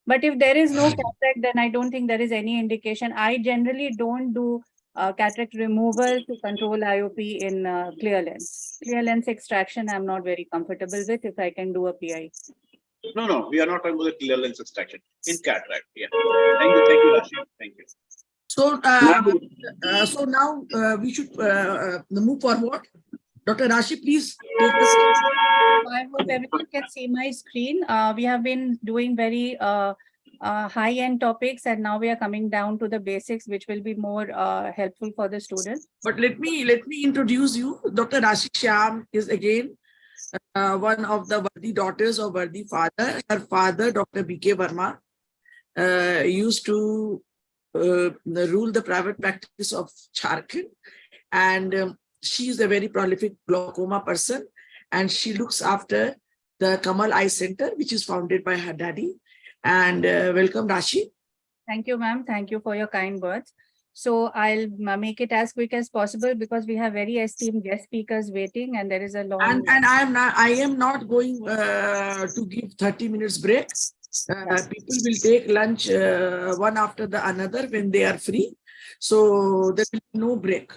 But if there is no cataract, then I don't think there is any indication. I generally don't do cataract removal to control IOP in clear lens. Clear lens extraction, I'm not very comfortable with if I can do a PI. No, we are not talking about the clear lens extraction in cataract. Yeah. Thank you, Rashi. Thank you. So, so now we should move forward. Dr. Rashi, please take the stage. I hope everyone can see my screen. We have been doing very high-end topics, and now we are coming down to the basics, which will be more helpful for the students. But let me introduce you. Dr. Rashi Shyam is again one of the worthy daughters of worthy father. Her father, Dr. B.K. Verma, used to rule the private practice of Jharkhand, and she is a very prolific glaucoma person, and she looks after the Kamal Eye Center, which is founded by her daddy. And welcome, Rashi. Thank you, ma'am. Thank you for your kind words. So I'll make it as quick as possible because we have very esteemed guest speakers waiting, and there is a long. And I am not going to give 30 minutes break. People will take lunch one after the another when they are free. So there will be no break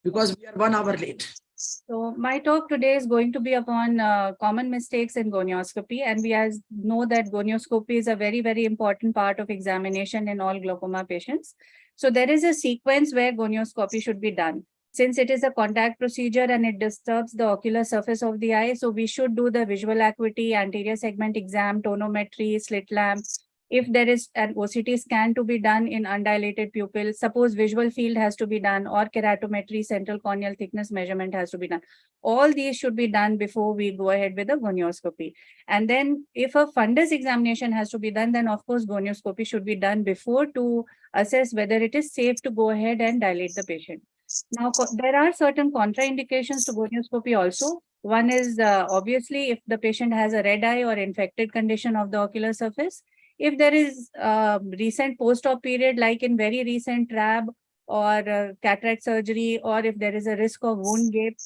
because we are 1 hour late. So my talk today is going to be upon common mistakes in gonioscopy, and we know that gonioscopy is a very, very important part of examination in all glaucoma patients. So there is a sequence where gonioscopy should be done. Since it is a contact procedure and it disturbs the ocular surface of the eye, so we should do the visual acuity, anterior segment exam, tonometry, slit lamp. If there is an OCT scan to be done in undilated pupil, suppose visual field has to be done, or keratometry, central corneal thickness measurement has to be done. All these should be done before we go ahead with the gonioscopy. And then if a fundus examination has to be done, then of course gonioscopy should be done before to assess whether it is safe to go ahead and dilate the patient. Now, there are certain contraindications to gonioscopy also. One is obviously if the patient has a red eye or infected condition of the ocular surface. If there is recent post-op period, like in very recent TRAB or cataract surgery, or if there is a risk of wound gape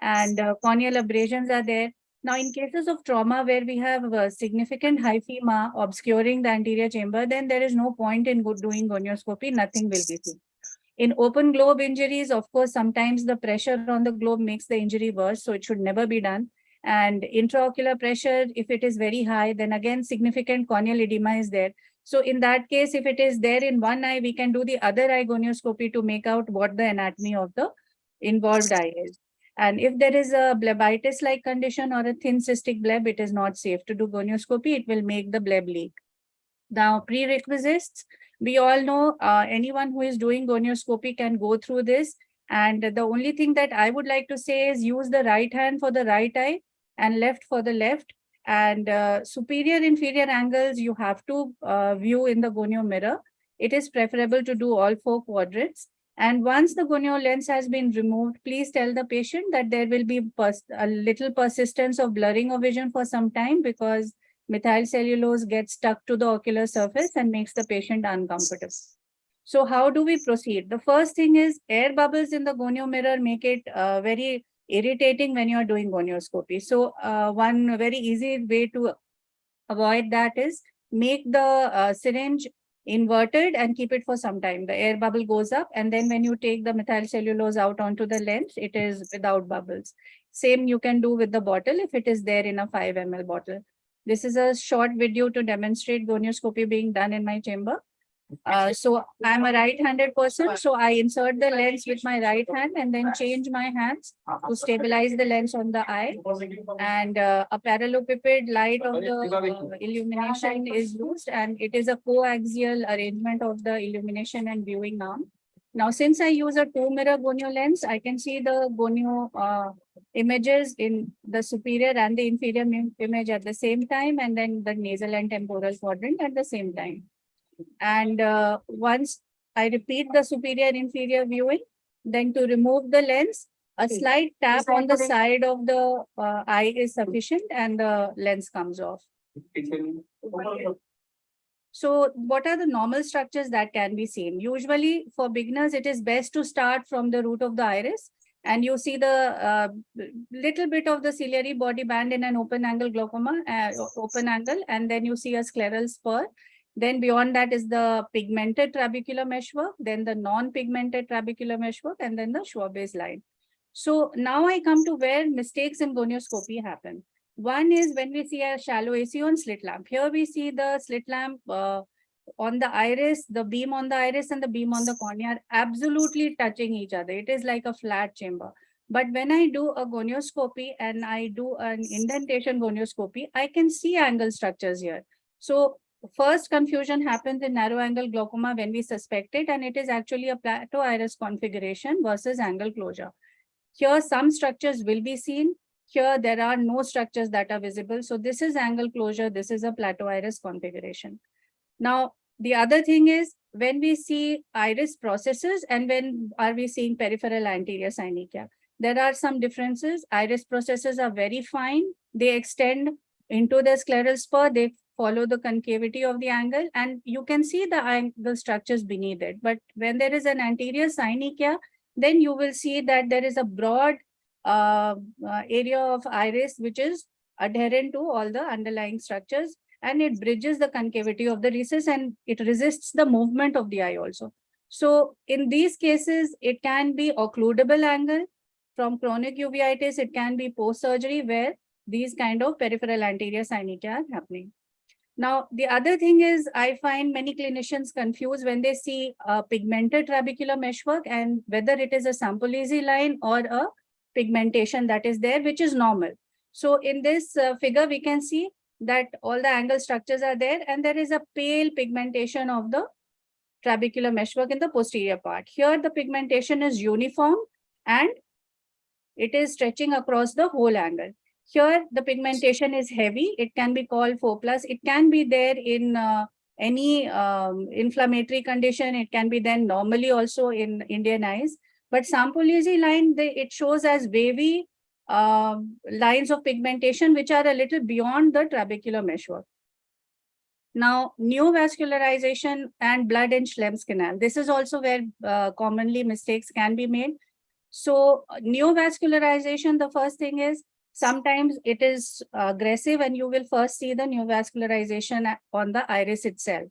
and corneal abrasions are there. Now, in cases of trauma where we have significant hyphema obscuring the anterior chamber, then there is no point in doing gonioscopy, nothing will be seen. In open globe injuries, of course, sometimes the pressure on the globe makes the injury worse, so it should never be done. And intraocular pressure, if it is very high, then again, significant corneal edema is there. So in that case, if it is there in one eye, we can do the other eye gonioscopy to make out what the anatomy of the involved eye is. And if there is a blebitis-like condition or a thin cystic bleb, it is not safe to do gonioscopy. It will make the bleb leak. Now, prerequisites, we all know anyone who is doing gonioscopy can go through this. And the only thing that I would like to say is use the right hand for the right eye and left for the left. And superior inferior angles you have to view in the gonio mirror. It is preferable to do all 4 quadrants. And once the gonio lens has been removed, please tell the patient that there will be a little persistence of blurring of vision for some time, because methyl cellulose gets stuck to the ocular surface and makes the patient uncomfortable. So how do we proceed? The first thing is air bubbles in the gonio mirror make it very irritating when you are doing gonioscopy. So one very easy way to avoid that is make the syringe inverted and keep it for some time. The air bubble goes up, and then when you take the methyl cellulose out onto the lens, it is without bubbles. Same you can do with the bottle if it is there in a 5 ml bottle. This is a short video to demonstrate gonioscopy being done in my chamber. So I'm a right-handed person, so I insert the lens with my right hand and then change my hands to stabilize the lens on the eye. And a parallelepiped light of the illumination is used, and it is a coaxial arrangement of the illumination and viewing arm. Now, since I use a 2-mirror gonio lens, I can see the gonio images in the superior and the inferior image at the same time, and then the nasal and temporal quadrant at the same time. And once I repeat the superior inferior viewing, then to remove the lens, a slight tap on the side of the eye is sufficient and the lens comes off. So what are the normal structures that can be seen? Usually for beginners, it is best to start from the root of the iris, and you see the little bit of the ciliary body band in an open angle glaucoma, open angle, and then you see a scleral spur. Then beyond that is the pigmented trabecular meshwork, then the non-pigmented trabecular meshwork, and then the Schwabe's line. So now I come to where mistakes in gonioscopy happen. One is when we see a shallow AC on slit lamp. Here we see the slit lamp on the iris, the beam on the iris and the beam on the cornea are absolutely touching each other. It is like a flat chamber. But when I do a gonioscopy and I do an indentation gonioscopy, I can see angle structures here. So first confusion happens in narrow angle glaucoma when we suspect it, and it is actually a plateau iris configuration versus angle closure. Here some structures will be seen. Here there are no structures that are visible. So this is angle closure. This is a plateau iris configuration. Now, the other thing is when we see iris processes and when are we seeing peripheral anterior synechia, there are some differences. Iris processes are very fine. They extend into the scleral spur. They follow the concavity of the angle, and you can see the angle structures beneath it. But when there is an anterior synechia, then you will see that there is a broad area of iris which is adherent to all the underlying structures, and it bridges the concavity of the recess and it resists the movement of the eye also. So in these cases, it can be occludable angle. From chronic uveitis, it can be post-surgery where these kind of peripheral anterior synechia are happening. Now, the other thing is I find many clinicians confused when they see a pigmented trabecular meshwork and whether it is a Sampolizi line or a pigmentation that is there, which is normal. So in this figure, we can see that all the angle structures are there and there is a pale pigmentation of the trabecular meshwork in the posterior part. Here, the pigmentation is uniform and it is stretching across the whole angle. Here, the pigmentation is heavy. It can be called 4+. It can be there in any inflammatory condition. It can be then normally also in Indian eyes. But Sampolizi line, it shows as wavy lines of pigmentation, which are a little beyond the trabecular meshwork. Now, neovascularization and blood in Schlemm's canal. This is also where commonly mistakes can be made. So neovascularization, the first thing is sometimes it is aggressive and you will first see the neovascularization on the iris itself.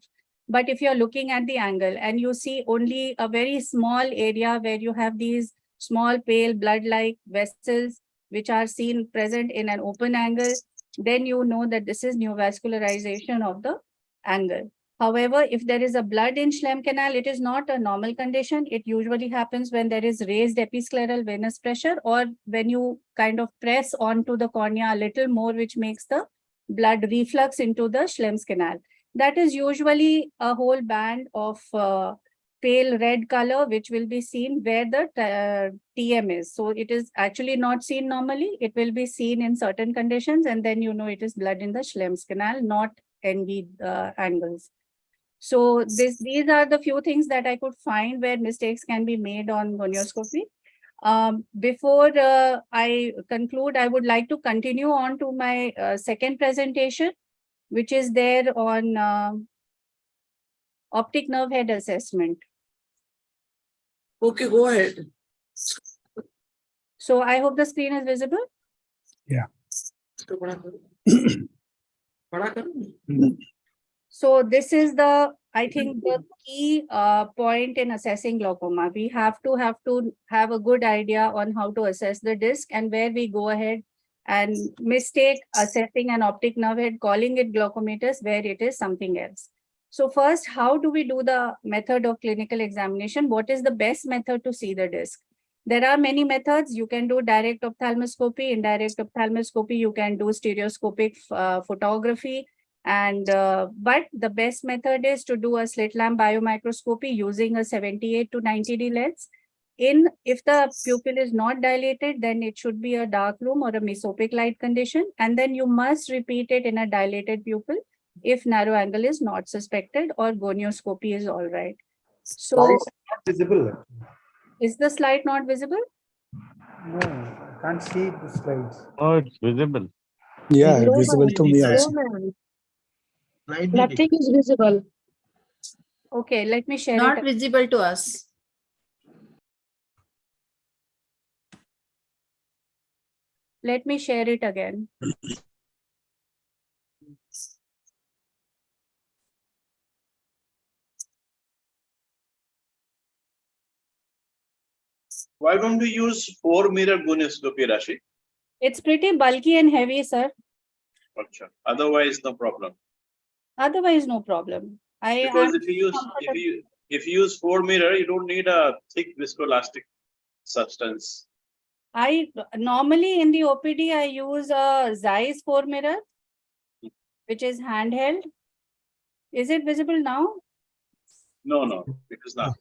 But if you're looking at the angle and you see only a very small area where you have these small pale blood-like vessels which are seen present in an open angle, then you know that this is neovascularization of the angle. However, if there is a blood in Schlemm canal, it is not a normal condition. It usually happens when there is raised episcleral venous pressure or when you kind of press onto the cornea a little more, which makes the blood reflux into the Schlemm's canal. That is usually a whole band of pale red color, which will be seen where the TM is. So it is actually not seen normally. It will be seen in certain conditions, and then you know it is blood in the Schlemm's canal, not NV angles. So these are the few things that I could find where mistakes can be made on gonioscopy. Before I conclude, I would like to continue on to my second presentation, which is there on optic nerve head assessment. Okay, go ahead. So I hope the screen is visible. Yeah. So this is the, I think, the key point in assessing glaucoma. We have to have a good idea on how to assess the disc, and where we go ahead and mistake assessing an optic nerve head, calling it glaucomatous, where it is something else. So first, how do we do the method of clinical examination? What is the best method to see the disc? There are many methods. You can do direct ophthalmoscopy, indirect ophthalmoscopy, you can do stereoscopic photography. And but the best method is to do a slit lamp biomicroscopy using a 78 to 90D lens. If the pupil is not dilated, then it should be a dark room or a mesopic light condition, and then you must repeat it in a dilated pupil if narrow angle is not suspected or gonioscopy is all right. So Slides not visible. is the slide not visible? No, I can't see the slides. Oh, it's visible. Yeah, No, visible to me no, also. ma'am. Nothing is visible. Okay, let me share Not it. visible to us. Let me share it again. Why don't we use 4-mirror gonioscopy, Rashi? It's pretty bulky and heavy, sir. Gotcha. Otherwise, no problem. Otherwise, no problem. Because if you use 4-mirror, you don't need a thick viscoelastic substance. I normally in the OPD, I use a Zeiss 4-mirror, which is handheld. Is it visible now? No, it is not.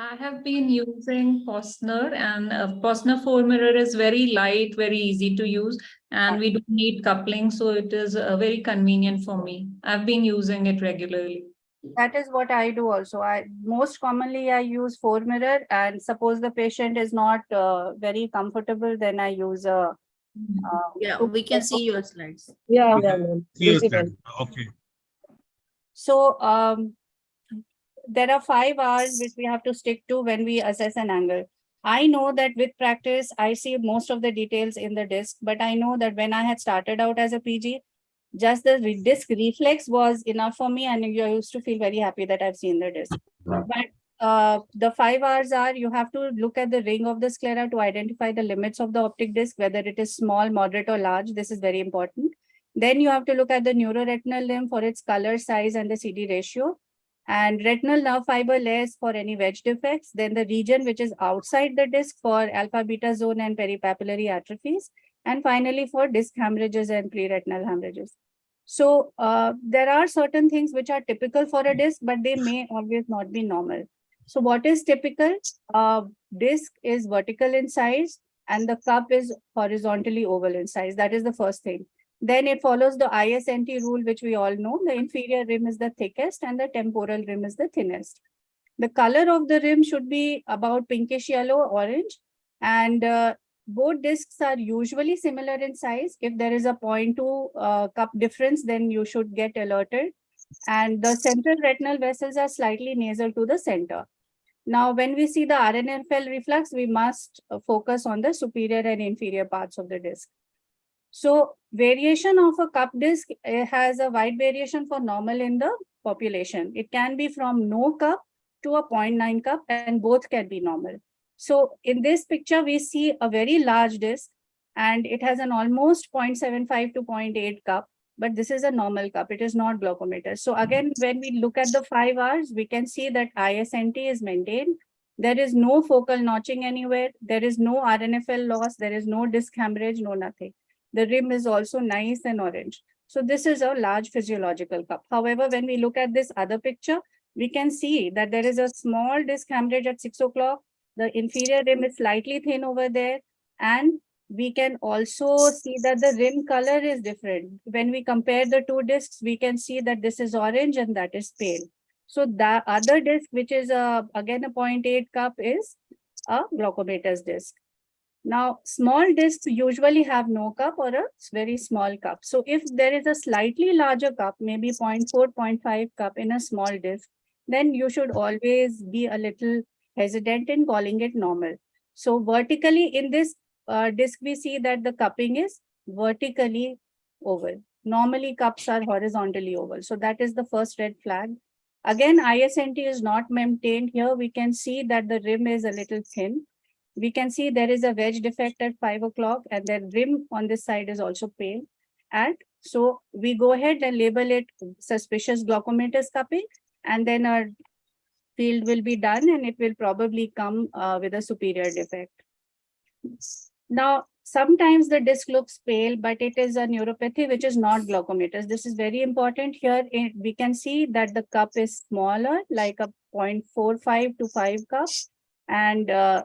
I have been using Posner, and Posner 4-mirror is very light, very easy to use, and we don't need coupling, so it is very convenient for me. I've been using it regularly. That is what I do also. Most commonly I use 4-mirror, and suppose the patient is not very comfortable, then I use a. Yeah, we can see your slides. Yeah, Yes, visible. okay. So there are 5 hours which we have to stick to when we assess an angle. I know that with practice, I see most of the details in the disc, but I know that when I had started out as a PG, just the disc reflex was enough for me, and you used to feel very happy that I've seen the disc. But the 5 hours are, you have to look at the ring of the sclera to identify the limits of the optic disc, whether it is small, moderate, or large. This is very important. Then you have to look at the neuroretinal limb for its color, size, and the CD ratio. And retinal nerve fiber layers for any wedge defects. Then the region which is outside the disc for alpha beta zone and peripapillary atrophies. And finally for disc hemorrhages and pre-retinal hemorrhages. So there are certain things which are typical for a disc, but they may always not be normal. So what is typical? Disc is vertical in size and the cup is horizontally oval in size. That is the first thing. Then it follows the ISNT rule, which we all know. The inferior rim is the thickest and the temporal rim is the thinnest. The color of the rim should be about pinkish yellow, orange, and both discs are usually similar in size. If there is a 0.2 cup difference, then you should get alerted. And the central retinal vessels are slightly nasal to the center. Now, when we see the RNFL reflux, we must focus on the superior and inferior parts of the disc. So variation of a cup disc has a wide variation for normal in the population. It can be from no cup to a 0.9 cup, and both can be normal. So in this picture, we see a very large disc and it has an almost 0.75 to 0.8 cup, but this is a normal cup. It is not glaucomatous. So again, when we look at the 5 hours, we can see that ISNT is maintained. There is no focal notching anywhere. There is no RNFL loss. There is no disc hemorrhage, no nothing. The rim is also nice and orange. So this is a large physiological cup. However, when we look at this other picture, we can see that there is a small disc hemorrhage at 6 o'clock. The inferior rim is slightly thin over there. And we can also see that the rim color is different. When we compare the two discs, we can see that this is orange and that is pale. So the other disc, which is again a 0.8 cup, is a glaucomatous disc. Now, small discs usually have no cup or a very small cup. So if there is a slightly larger cup, maybe 0.4, 0.5 cup in a small disc, then you should always be a little hesitant in calling it normal. So vertically in this disc, we see that the cupping is vertically oval. Normally cups are horizontally oval. So that is the first red flag. Again, ISNT is not maintained here. We can see that the rim is a little thin. We can see there is a wedge defect at 5 o'clock and the rim on this side is also pale. And so we go ahead and label it suspicious glaucomatous cupping, and then our field will be done and it will probably come with a superior defect. Now, sometimes the disc looks pale, but it is a neuropathy which is not glaucomatous. This is very important here. We can see that the cup is smaller, like a 0.45 to 5 cup. And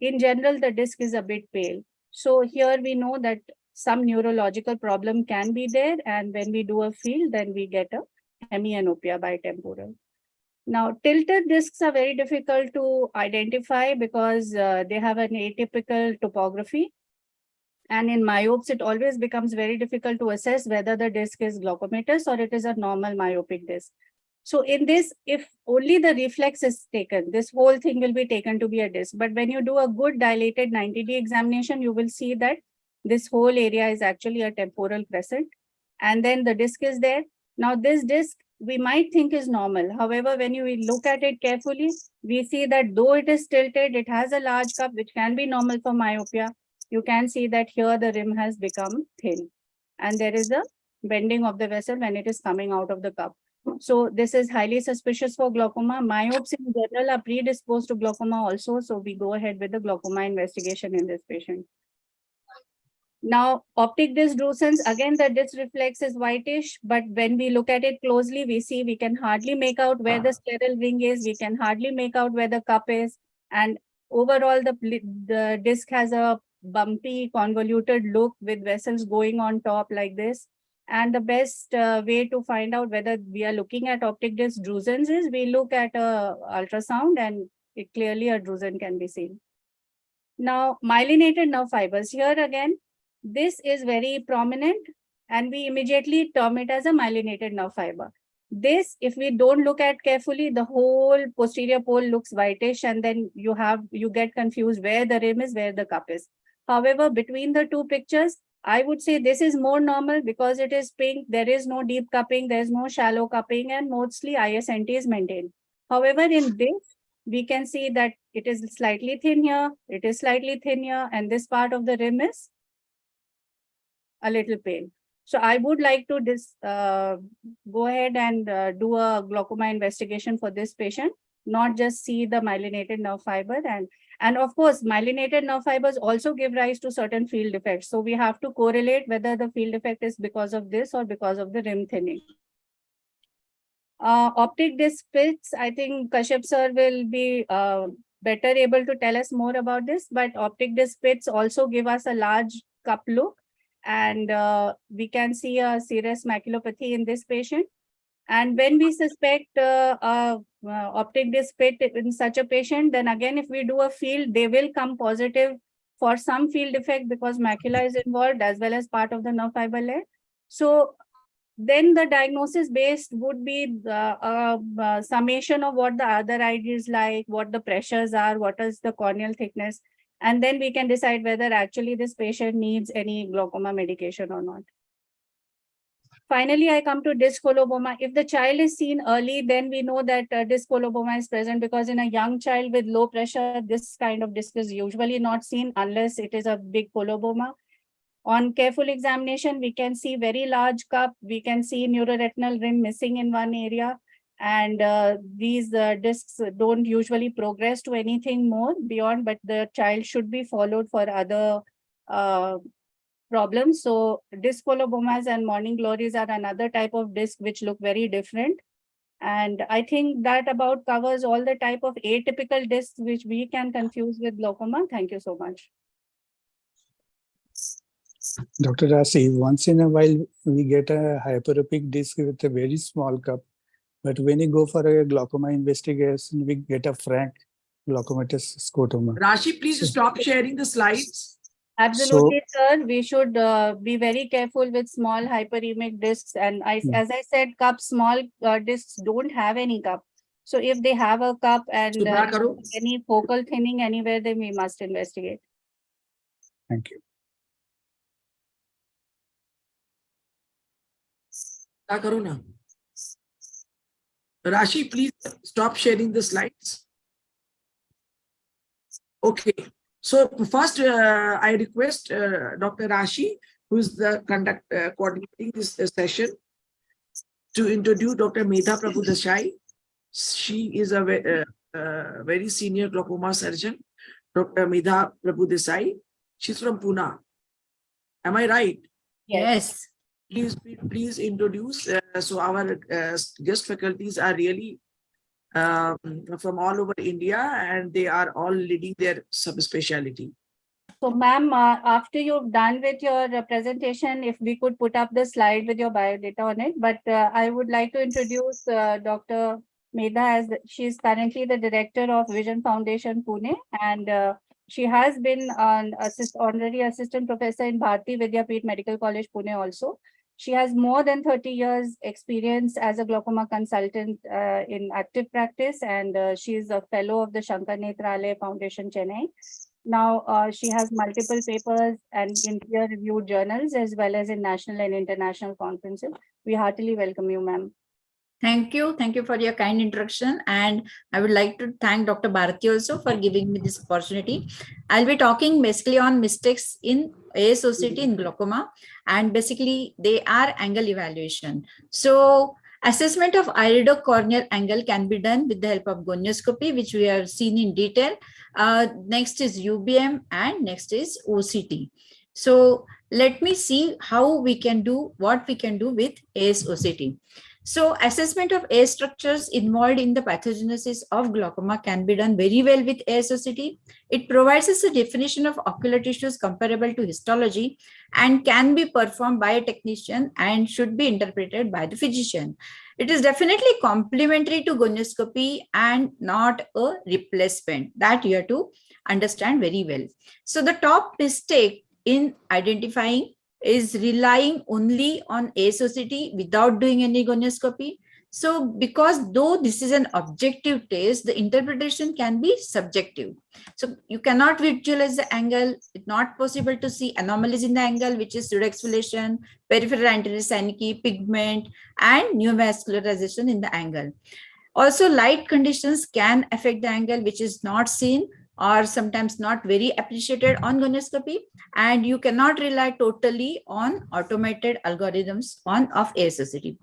in general, the disc is a bit pale. So here we know that some neurological problem can be there. And when we do a field, then we get a hemianopia bitemporal. Now, tilted discs are very difficult to identify because they have an atypical topography. And in myopes, it always becomes very difficult to assess whether the disc is glaucomatous or it is a normal myopic disc. So in this, if only the reflex is taken, this whole thing will be taken to be a disc. But when you do a good dilated 90D examination, you will see that this whole area is actually a temporal crescent. And then the disc is there. Now this disc, we might think is normal. However, when you look at it carefully, we see that though it is tilted, it has a large cup, which can be normal for myopia. You can see that here the rim has become thin. And there is a bending of the vessel when it is coming out of the cup. So this is highly suspicious for glaucoma. Myopes in general are predisposed to glaucoma also. So we go ahead with the glaucoma investigation in this patient. Now, optic disc drusen, again, the disc reflex is whitish, but when we look at it closely, we see we can hardly make out where the scleral ring is. We can hardly make out where the cup is. And overall, the disc has a bumpy, convoluted look with vessels going on top like this. And the best way to find out whether we are looking at optic disc drusen is we look at a ultrasound and clearly a drusen can be seen. Now, myelinated nerve fibers. Here again, this is very prominent and we immediately term it as a myelinated nerve fiber. This, if we don't look at carefully, the whole posterior pole looks whitish and then you get confused where the rim is, where the cup is. However, between the two pictures, I would say this is more normal because it is pink. There is no deep cupping, there is no shallow cupping, and mostly ISNT is maintained. However, in this, we can see that it is slightly thin here, it is slightly thin here, and this part of the rim is a little pale. So I would like to go ahead and do a glaucoma investigation for this patient, not just see the myelinated nerve fiber. And of course, myelinated nerve fibers also give rise to certain field effects. So we have to correlate whether the field effect is because of this or because of the rim thinning. Optic disc pits, I think Kashyap sir will be better able to tell us more about this, but optic disc pits also give us a large cup look. And we can see a serous maculopathy in this patient. And when we suspect optic disc pit in such a patient, then again, if we do a field, they will come positive for some field effect because macula is involved as well as part of the nerve fiber layer. So then the diagnosis based would be the summation of what the other eye is like, what the pressures are, what is the corneal thickness. And then we can decide whether actually this patient needs any glaucoma medication or not. Finally, I come to disc coloboma. If the child is seen early, then we know that disc coloboma is present because in a young child with low pressure, this kind of disc is usually not seen unless it is a big coloboma. On careful examination, we can see very large cup. We can see neuroretinal rim missing in one area. And these discs don't usually progress to anything more beyond, but the child should be followed for other problems. So disc colobomas and morning glories are another type of disc which look very different. And I think that about covers all the type of atypical discs which we can confuse with glaucoma. Thank you so much. Dr. Rasi, once in a while we get a hyperopic disc with a very small cup, but when you go for a glaucoma investigation, we get a frank glaucomatous scotoma. Rashi, please stop sharing the slides. Absolutely, sir. We should be very careful with small hyperemic discs. And as I said, cup, small discs don't have any cup. So if they have a cup and any focal thinning anywhere, then we must investigate. Thank you. Rashi, please stop sharing the slides. Okay. So first, I request Dr. Rashi, who is the coordinating this session, to introduce Dr. Medha Prabhu Desai. She is a very senior glaucoma surgeon. Dr. Medha Prabhu Desai. She's from Pune. Am I right? Yes. Please introduce. So our guest faculties are really from all over India, and they are all leading their subspecialty. So ma'am, after you've done with your presentation, if we could put up the slide with your biodata on it, but I would like to introduce Dr. Medha as she's currently the director of Vision Foundation Pune, and she has been an honorary assistant professor in Bharati Vidyapeeth Medical College Pune also. She has more than 30 years experience as a glaucoma consultant in active practice, and she is a fellow of the Shankar Nethralaya Foundation, Chennai. Now, she has multiple papers and in peer-reviewed journals, as well as in national and international conferences. We heartily welcome you, ma'am. Thank you. Thank you for your kind introduction. And I would like to thank Dr. Bharati also for giving me this opportunity. I'll be talking basically on mistakes in ASOCT in glaucoma. And basically, they are angle evaluation. So assessment of iridocorneal angle can be done with the help of gonioscopy, which we have seen in detail. Next is UBM and next is OCT. So let me see how we can do what we can do with ASOCT. So assessment of A structures involved in the pathogenesis of glaucoma can be done very well with ASOCT. It provides us a definition of ocular tissues comparable to histology and can be performed by a technician and should be interpreted by the physician. It is definitely complementary to gonioscopy and not a replacement. That you have to understand very well. So the top mistake in identifying is relying only on ASOCT without doing any gonioscopy. So because though this is an objective test, the interpretation can be subjective. So you cannot visualize the angle. It's not possible to see anomalies in the angle, which is pseudoexfoliation, peripheral anterior synecdoche, pigment, and neovascularization in the angle. Also, light conditions can affect the angle, which is not seen or sometimes not very appreciated on gonioscopy, and you cannot rely totally on automated algorithms of ASOCT.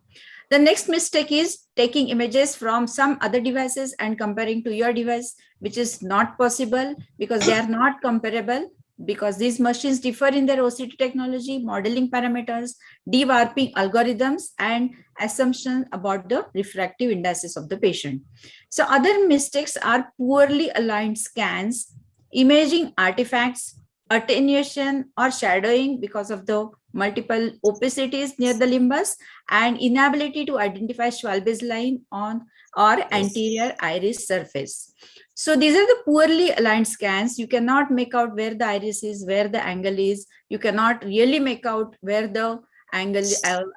The next mistake is taking images from some other devices and comparing to your device, which is not possible because they are not comparable, because these machines differ in their OCT technology, modeling parameters, dewarping algorithms, and assumptions about the refractive indices of the patient. So other mistakes are poorly aligned scans, imaging artifacts, attenuation or shadowing because of the multiple opacities near the limbus, and inability to identify Schwalbe's line on or anterior iris surface. So these are the poorly aligned scans. You cannot make out where the iris is, where the angle is. You cannot really make out where the angle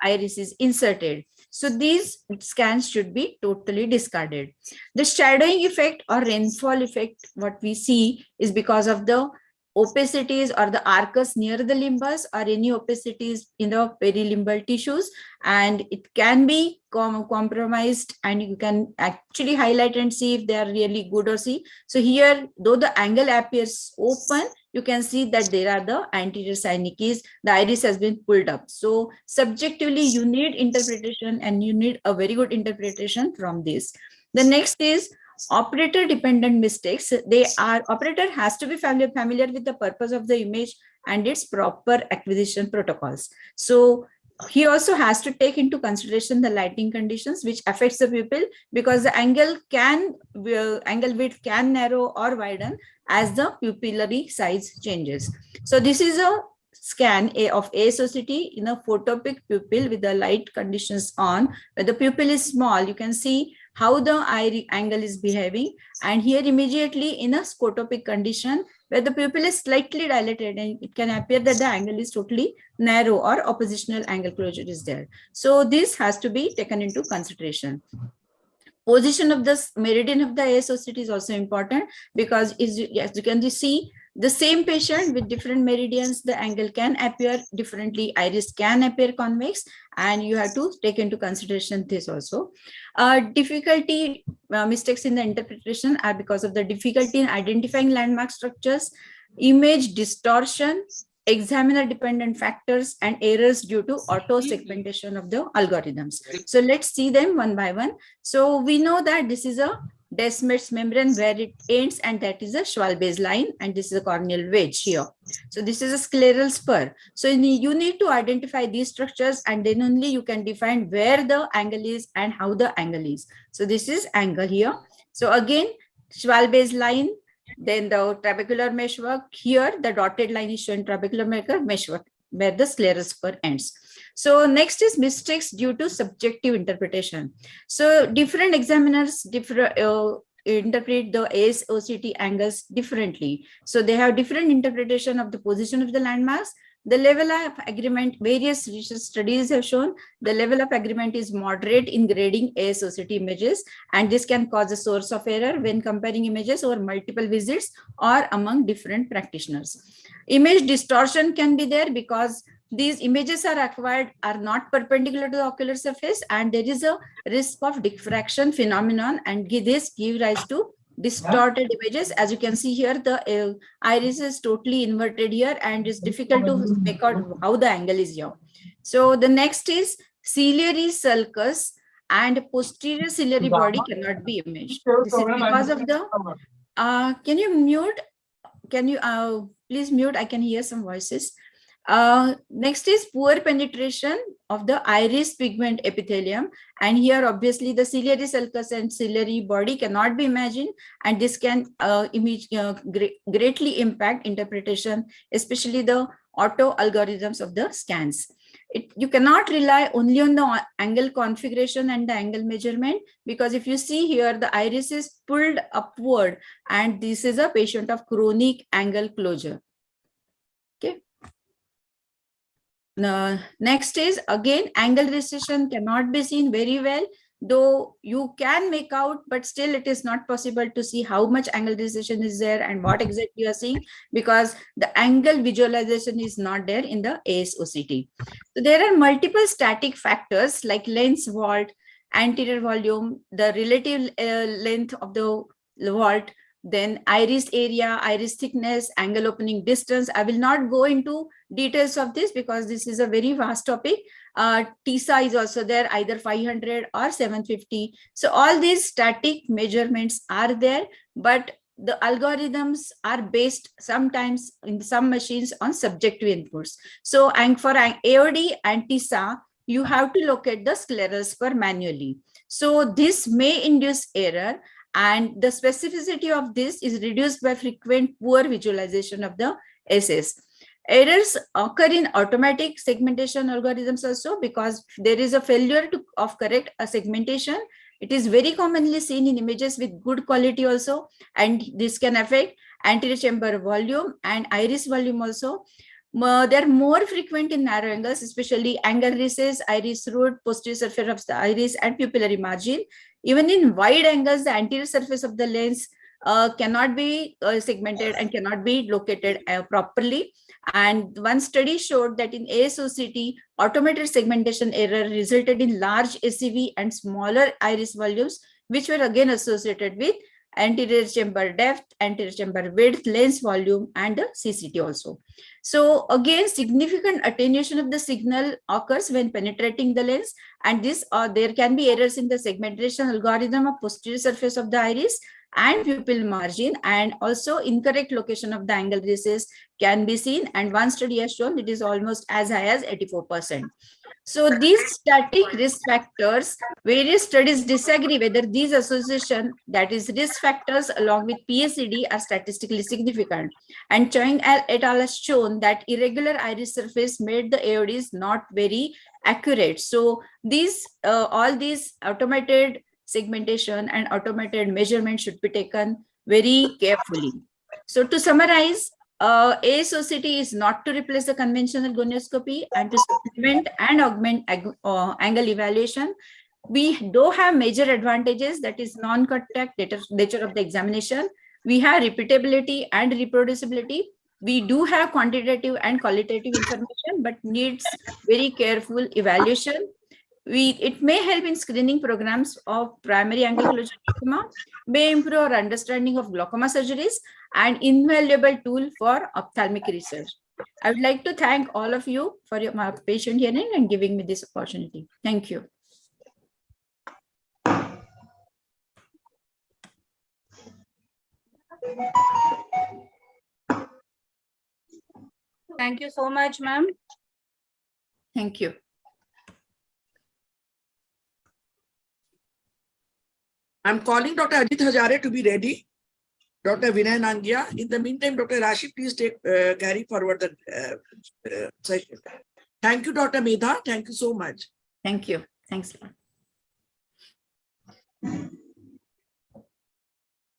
iris is inserted. So these scans should be totally discarded. The shadowing effect or rainfall effect, what we see is because of the opacities or the arcus near the limbus or any opacities in the perilimbal tissues, and it can be compromised, and you can actually highlight and see if they are really good or see. So here, though the angle appears open, you can see that there are the anterior synecdoches, the iris has been pulled up. So subjectively, you need interpretation, and you need a very good interpretation from this. The next is operator dependent mistakes. Operator has to be familiar with the purpose of the image and its proper acquisition protocols. So he also has to take into consideration the lighting conditions which affects the pupil, because the angle width can narrow or widen as the pupillary size changes. So this is a scan of ASOCT in a photopic pupil with the light conditions on. When the pupil is small, you can see how the eye angle is behaving, and here immediately in a scotopic condition where the pupil is slightly dilated, and it can appear that the angle is totally narrow or oppositional angle closure is there. So this has to be taken into consideration. Position of the meridian of the ASOCT is also important, because as you can see, the same patient with different meridians, the angle can appear differently, iris can appear convex, and you have to take into consideration this also. Mistakes in the interpretation are because of the difficulty in identifying landmark structures, image distortion, examiner dependent factors, and errors due to auto segmentation of the algorithms. So let's see them one by one. So we know that this is a Descemet's membrane where it ends, and that is a Schwalbe's line, and this is a corneal wedge here. So this is a scleral spur. So you need to identify these structures, and then only you can define where the angle is and how the angle is. So this is angle here. So again, Schwalbe's line, then the trabecular meshwork. Here the dotted line is showing trabecular meshwork where the scleral spur ends. So next is mistakes due to subjective interpretation. So different examiners interpret the ASOCT angles differently. So they have different interpretation of the position of the landmarks. The level of agreement, various research studies have shown the level of agreement is moderate in grading ASOCT images, and this can cause a source of error when comparing images over multiple visits or among different practitioners. Image distortion can be there because these images are acquired are not perpendicular to the ocular surface, and there is a risk of diffraction phenomenon, and this gives rise to distorted images. As you can see here, the iris is totally inverted here, and it's difficult to make out how the angle is here. So the next is ciliary sulcus and posterior ciliary body cannot be imaged. This is because of the can you mute? Can you please mute? I can hear some voices. Next is poor penetration of the iris pigment epithelium, and here obviously the ciliary sulcus and ciliary body cannot be imagined, and this can greatly impact interpretation, especially the auto algorithms of the scans. You cannot rely only on the angle configuration and the angle measurement, because if you see here, the iris is pulled upward, and this is a patient of chronic angle closure. Okay. Next is again angle recession cannot be seen very well, though you can make out, but still it is not possible to see how much angle recession is there and what exactly you are seeing, because the angle visualization is not there in the ASOCT. So there are multiple static factors like lens vault, anterior volume, the relative length of the vault, then iris area, iris thickness, angle opening distance. I will not go into details of this because this is a very vast topic. TISA is also there, either 500 or 750. So all these static measurements are there, but the algorithms are based sometimes in some machines on subjective inputs. So and for AOD and TISA, you have to locate the scleral spur manually. So this may induce error, and the specificity of this is reduced by frequent poor visualization of the SS. Errors occur in automatic segmentation algorithms also, because there is a failure of correct segmentation. It is very commonly seen in images with good quality also, and this can affect anterior chamber volume and iris volume also. They are more frequent in narrow angles, especially angle recess, iris root, posterior surface of the iris, and pupillary margin. Even in wide angles, the anterior surface of the lens cannot be segmented and cannot be located properly. And one study showed that in ASOCT, automated segmentation error resulted in large ACV and smaller iris volumes, which were again associated with anterior chamber depth, anterior chamber width, lens volume, and the CCT also. So again, significant attenuation of the signal occurs when penetrating the lens, and this there can be errors in the segmentation algorithm of posterior surface of the iris, and pupil margin, and also incorrect location of the angle recess can be seen. And one study has shown it is almost as high as 84%. So these static risk factors, various studies disagree whether these association, that is risk factors along with PACD, are statistically significant. And Chang et al. Has shown that irregular iris surface made the AODs not very accurate. So these all these automated segmentation and automated measurement should be taken very carefully. So to summarize, ASOCT is not to replace the conventional gonioscopy and to supplement and augment angle evaluation. We do have major advantages, that is non-contact nature of the examination. We have repeatability and reproducibility. We do have quantitative and qualitative information, but needs very careful evaluation. It may help in screening programs of primary angle closure glaucoma, may improve our understanding of glaucoma surgeries, and invaluable tool for ophthalmic research. I would like to thank all of you for your patient hearing and giving me this opportunity. Thank you. Thank you so much, ma'am. Thank you. I'm calling Dr. Ajit Hazare to be ready. Dr. Vinay Nangia. In the meantime, Dr. Rashid, please carry forward the session. Thank you, Dr. Medha. Thank you so much. Thank you. Thanks.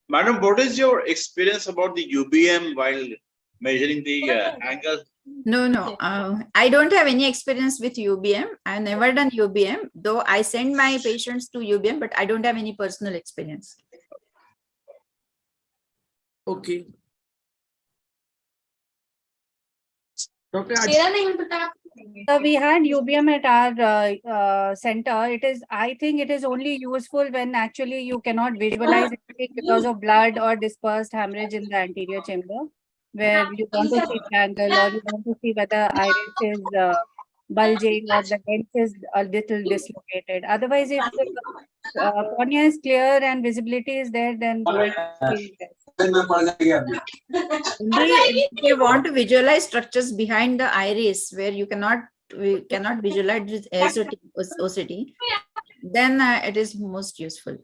Madam, what is your experience about the UBM while measuring the angle? No. I don't have any experience with UBM. I've never done UBM, though I send my patients to UBM, but I don't have any personal experience. Okay. Dr. So we had UBM at our center. I think it is only useful when actually you cannot visualize anything because of blood or dispersed hemorrhage in the anterior chamber, where you want to see the angle or you want to see whether iris is bulging or the lens is a little dislocated. Otherwise, if the cornea is clear and visibility is there, then If you want to visualize structures behind the iris where we cannot visualize with OCT, then it is most useful.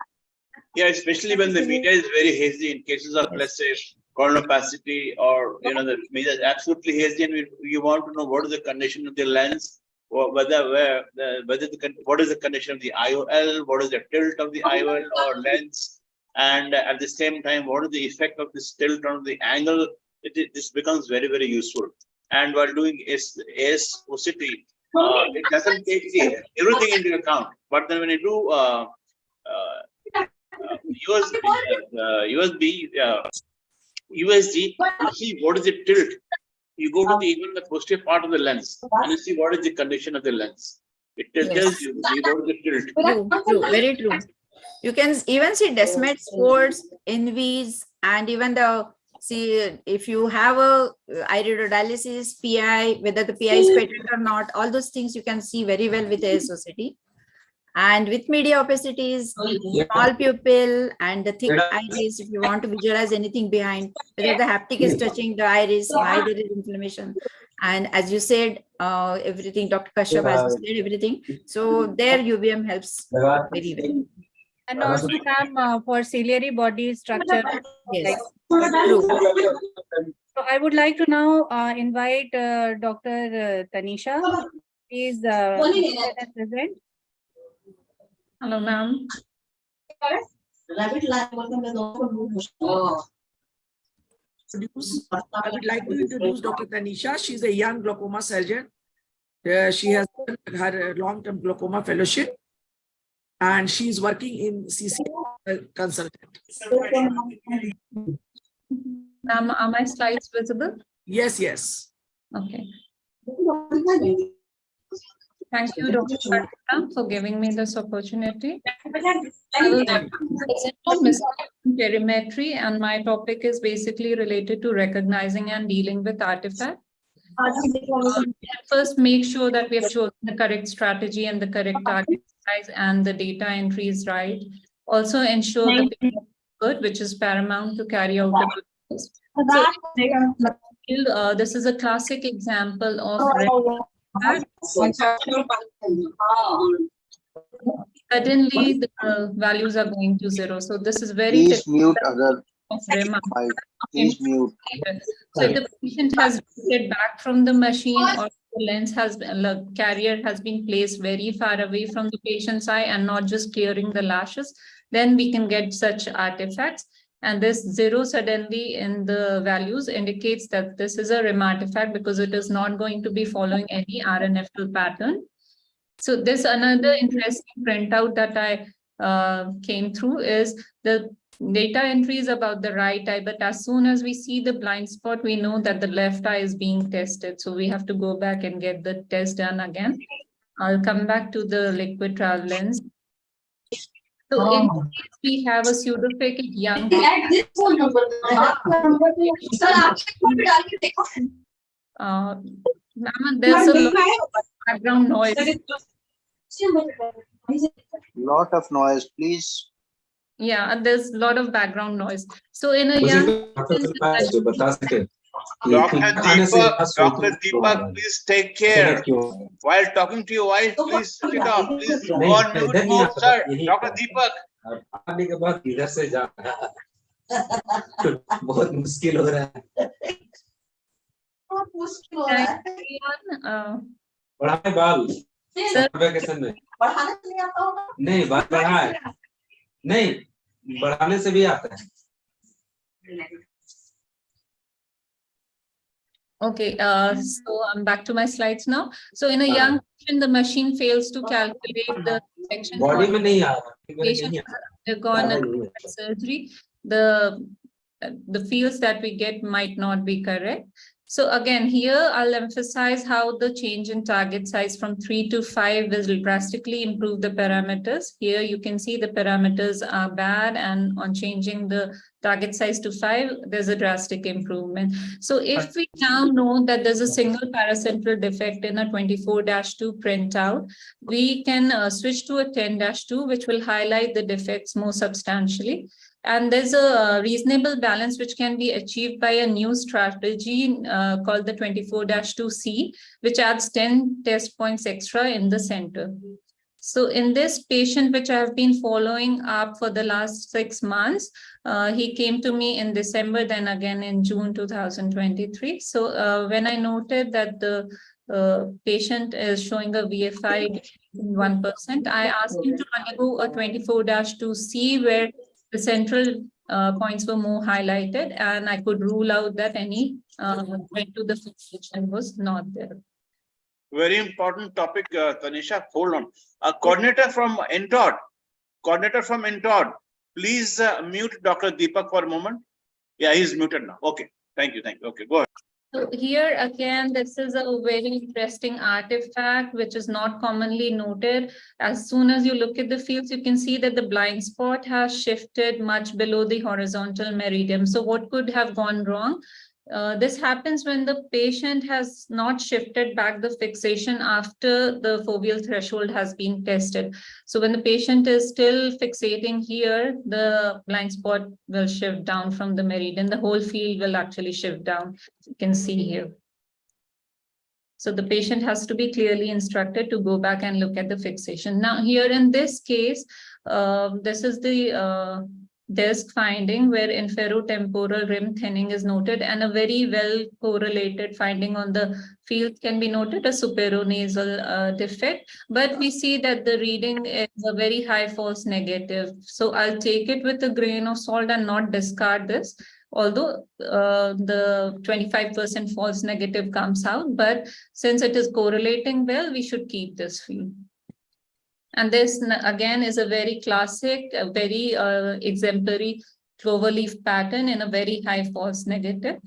Yeah, especially when the media is very hazy in cases of, let's say, corneal opacity, or the media is absolutely hazy, and you want to know what is the condition of the lens, or what is the condition of the IOL, what is the tilt of the IOL or lens, and at the same time, what is the effect of this tilt on the angle. This becomes very, very useful. And while doing ASOCT, it doesn't take everything into account. But then when you do USG, you see what is the tilt. You go to even the posterior part of the lens and you see what is the condition of the lens. It tells you what is the tilt. True, very true. You can even see Descemet's folds, envies, and even if you have a iridodialysis, PI, whether the PI is patent or not, all those things you can see very well with ASOCT. And with media opacities, small pupil and the thick iris, if you want to visualize anything behind, whether the haptic is touching the iris, why there is inflammation. And as you said, everything, Dr. Kashyap has said everything. So there UVM helps very well. And also, ma'am, for ciliary body structure. Yes. True. So I would like to now invite Dr. Tanisha. Please present. Hello, ma'am. I would like to introduce Dr. Tanisha. She's a young glaucoma surgeon. She has done her long-term glaucoma fellowship, and she's working in CC consultant. Ma'am, are my slides visible? Yes. Okay. Thank you, Dr. Sharma, for giving me this opportunity. I will present on perimetry, and my topic is basically related to recognizing and dealing with artifacts. First, make sure that we have chosen the correct strategy and the correct target size and the data entry is right. Also ensure the good, which is paramount to carry out the process. So, this is a classic example of suddenly the values are going to 0. So this is very Please mute other. Please mute. So if the patient has drifted back from the machine, or the lens has the carrier has been placed very far away from the patient's eye and not just clearing the lashes, then we can get such artifacts. And this 0 suddenly in the values indicates that this is a REM artifact because it is not going to be following any RNFL pattern. So this another interesting printout that I came through is the data entries about the right eye, but as soon as we see the blind spot, we know that the left eye is being tested. So we have to go back and get the test done again. I'll come back to the liquid trial lens. So in case we have a pseudophakic young there's a lot of background noise. Lot of noise, please. Yeah, there's a lot of background noise. So in a young Dr. Deepak, please take care. While talking to your wife, please switch it off. Please go on mute mode, sir. Dr. Deepak. बहुत मुश्किल हो रहा है बढ़ाए बाल vacation में नहीं बाल बढ़ाए नहीं बढ़ाने से भी आता है Okay, so I'm back to my slides now. So in a young patient, the machine fails to calculate the detection point. Patient has undergone a surgery. The fields that we get might not be correct. So again, here I'll emphasize how the change in target size from 3 to 5 will drastically improve the parameters. Here you can see the parameters are bad, and on changing the target size to 5, there's a drastic improvement. So if we now know that there's a single paracentral defect in a 24-2 printout, we can switch to a 10-2, which will highlight the defects more substantially. And there's a reasonable balance which can be achieved by a new strategy called the 24-2C, which adds 10 test points extra in the center. So in this patient, which I have been following up for the last 6 months, he came to me in December, then again in June 2023. So when I noted that the patient is showing a VFI 1%, I asked him to undergo a 24-2C where the central points were more highlighted, and I could rule out that any went to the fixation was not there. Very important topic, Tanisha. Hold on. A coordinator from NTOD. Please mute Dr. Deepak for a moment. Yeah, he's muted now. Okay. Thank you. Okay, go ahead. So here again, this is a very interesting artifact which is not commonly noted. As soon as you look at the fields, you can see that the blind spot has shifted much below the horizontal meridian. So what could have gone wrong? This happens when the patient has not shifted back the fixation after the foveal threshold has been tested. So when the patient is still fixating here, the blind spot will shift down from the meridian. The whole field will actually shift down. You can see here. So the patient has to be clearly instructed to go back and look at the fixation. Now here in this case, this is the desk finding where inferotemporal rim thinning is noted, and a very well correlated finding on the field can be noted, a superonasal defect, but we see that the reading is a very high false negative. So I'll take it with a grain of salt and not discard this, although the 25% false negative comes out, but since it is correlating well, we should keep this field. And this again is a very classic, very exemplary cloverleaf pattern in a very high false negative.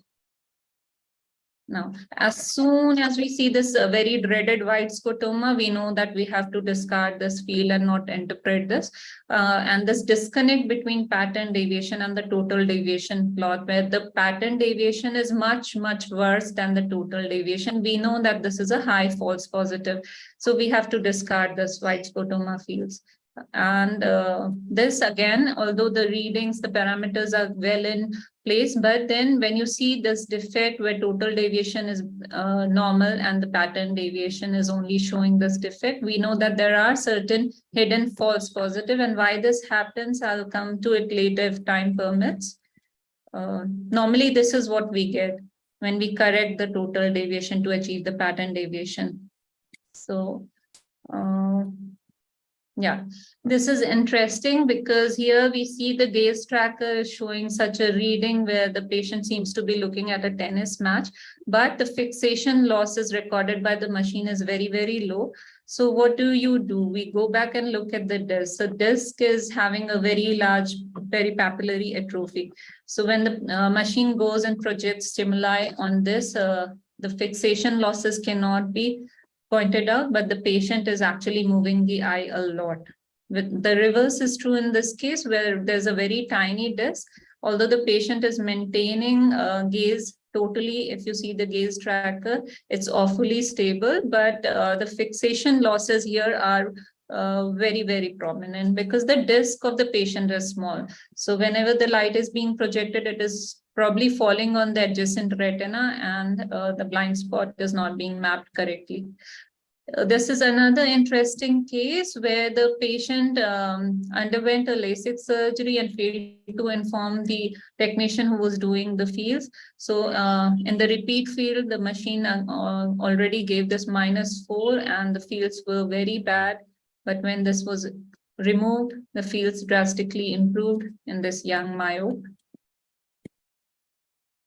Now, as soon as we see this very dreaded white scotoma, we know that we have to discard this field and not interpret this. And this disconnect between pattern deviation and the total deviation plot, where the pattern deviation is much, much worse than the total deviation. We know that this is a high false positive. So we have to discard this white scotoma fields. And this again, although the readings, the parameters are well in place, but then when you see this defect where total deviation is normal and the pattern deviation is only showing this defect, we know that there are certain hidden false positive, and why this happens, I'll come to it later if time permits. Normally, this is what we get when we correct the total deviation to achieve the pattern deviation. So, yeah, this is interesting because here we see the gaze tracker showing such a reading where the patient seems to be looking at a tennis match, but the fixation losses recorded by the machine is very, very low. So what do? We go back and look at the disc. So disc is having a very large peripapillary atrophy. So when the machine goes and projects stimuli on this, the fixation losses cannot be pointed out, but the patient is actually moving the eye a lot. The reverse is true in this case where there's a very tiny disc, although the patient is maintaining gaze totally. If you see the gaze tracker, it's awfully stable, but the fixation losses here are very, very prominent because the disc of the patient is small. So whenever the light is being projected, it is probably falling on the adjacent retina, and the blind spot is not being mapped correctly. This is another interesting case where the patient underwent a LASIK surgery and failed to inform the technician who was doing the fields. So in the repeat field, the machine already gave this -4 and the fields were very bad. But when this was removed, the fields drastically improved in this young myope.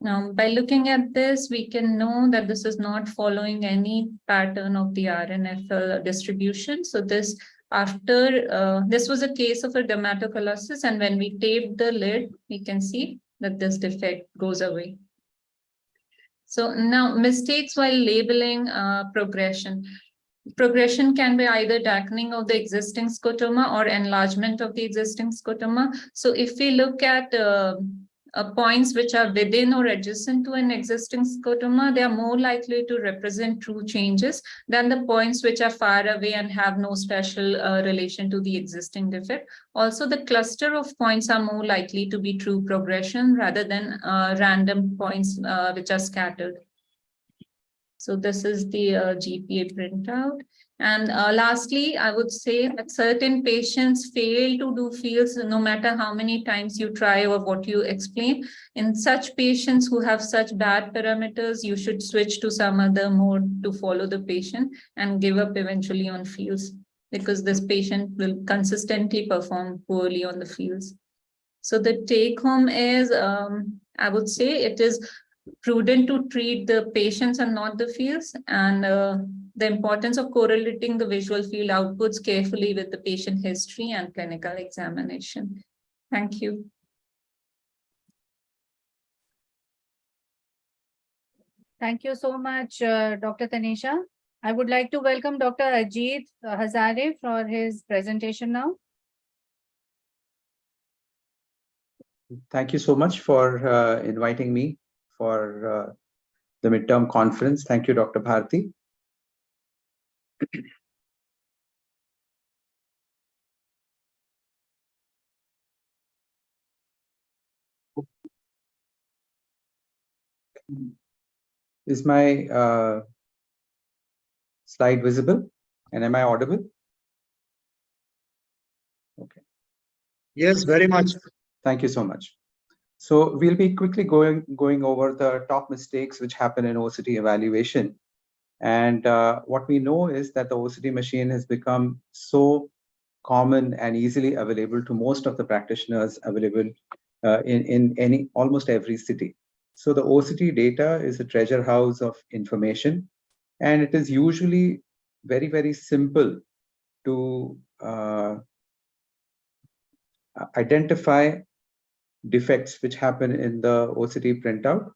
Now, by looking at this, we can know that this is not following any pattern of the RNFL distribution. So this this was a case of a dermatocollosis, and when we tape the lid, we can see that this defect goes away. So now mistakes while labeling progression. Progression can be either darkening of the existing scotoma or enlargement of the existing scotoma. So if we look at points which are within or adjacent to an existing scotoma, they are more likely to represent true changes than the points which are far away and have no special relation to the existing defect. Also, the cluster of points are more likely to be true progression rather than random points which are scattered. So this is the GPA printout. And lastly, I would say that certain patients fail to do fields no matter how many times you try or what you explain. In such patients who have such bad parameters, you should switch to some other mode to follow the patient and give up eventually on fields, because this patient will consistently perform poorly on the fields. So the take home is, I would say it is prudent to treat the patients and not the fields, and the importance of correlating the visual field outputs carefully with the patient history and clinical examination. Thank you. Thank you so much, Dr. Tanisha. I would like to welcome Dr. Ajit Hazare for his presentation now. Thank you so much for inviting me for the midterm conference. Thank you, Dr. Bharti. Is my slide visible and am I audible? Okay. Yes, very much. Thank you so much. So we'll be quickly going over the top mistakes which happen in OCT evaluation. And what we know is that the OCT machine has become so common and easily available to most of the practitioners available in almost every city. So the OCT data is a treasure house of information, and it is usually very, very simple to identify defects which happen in the OCT printout.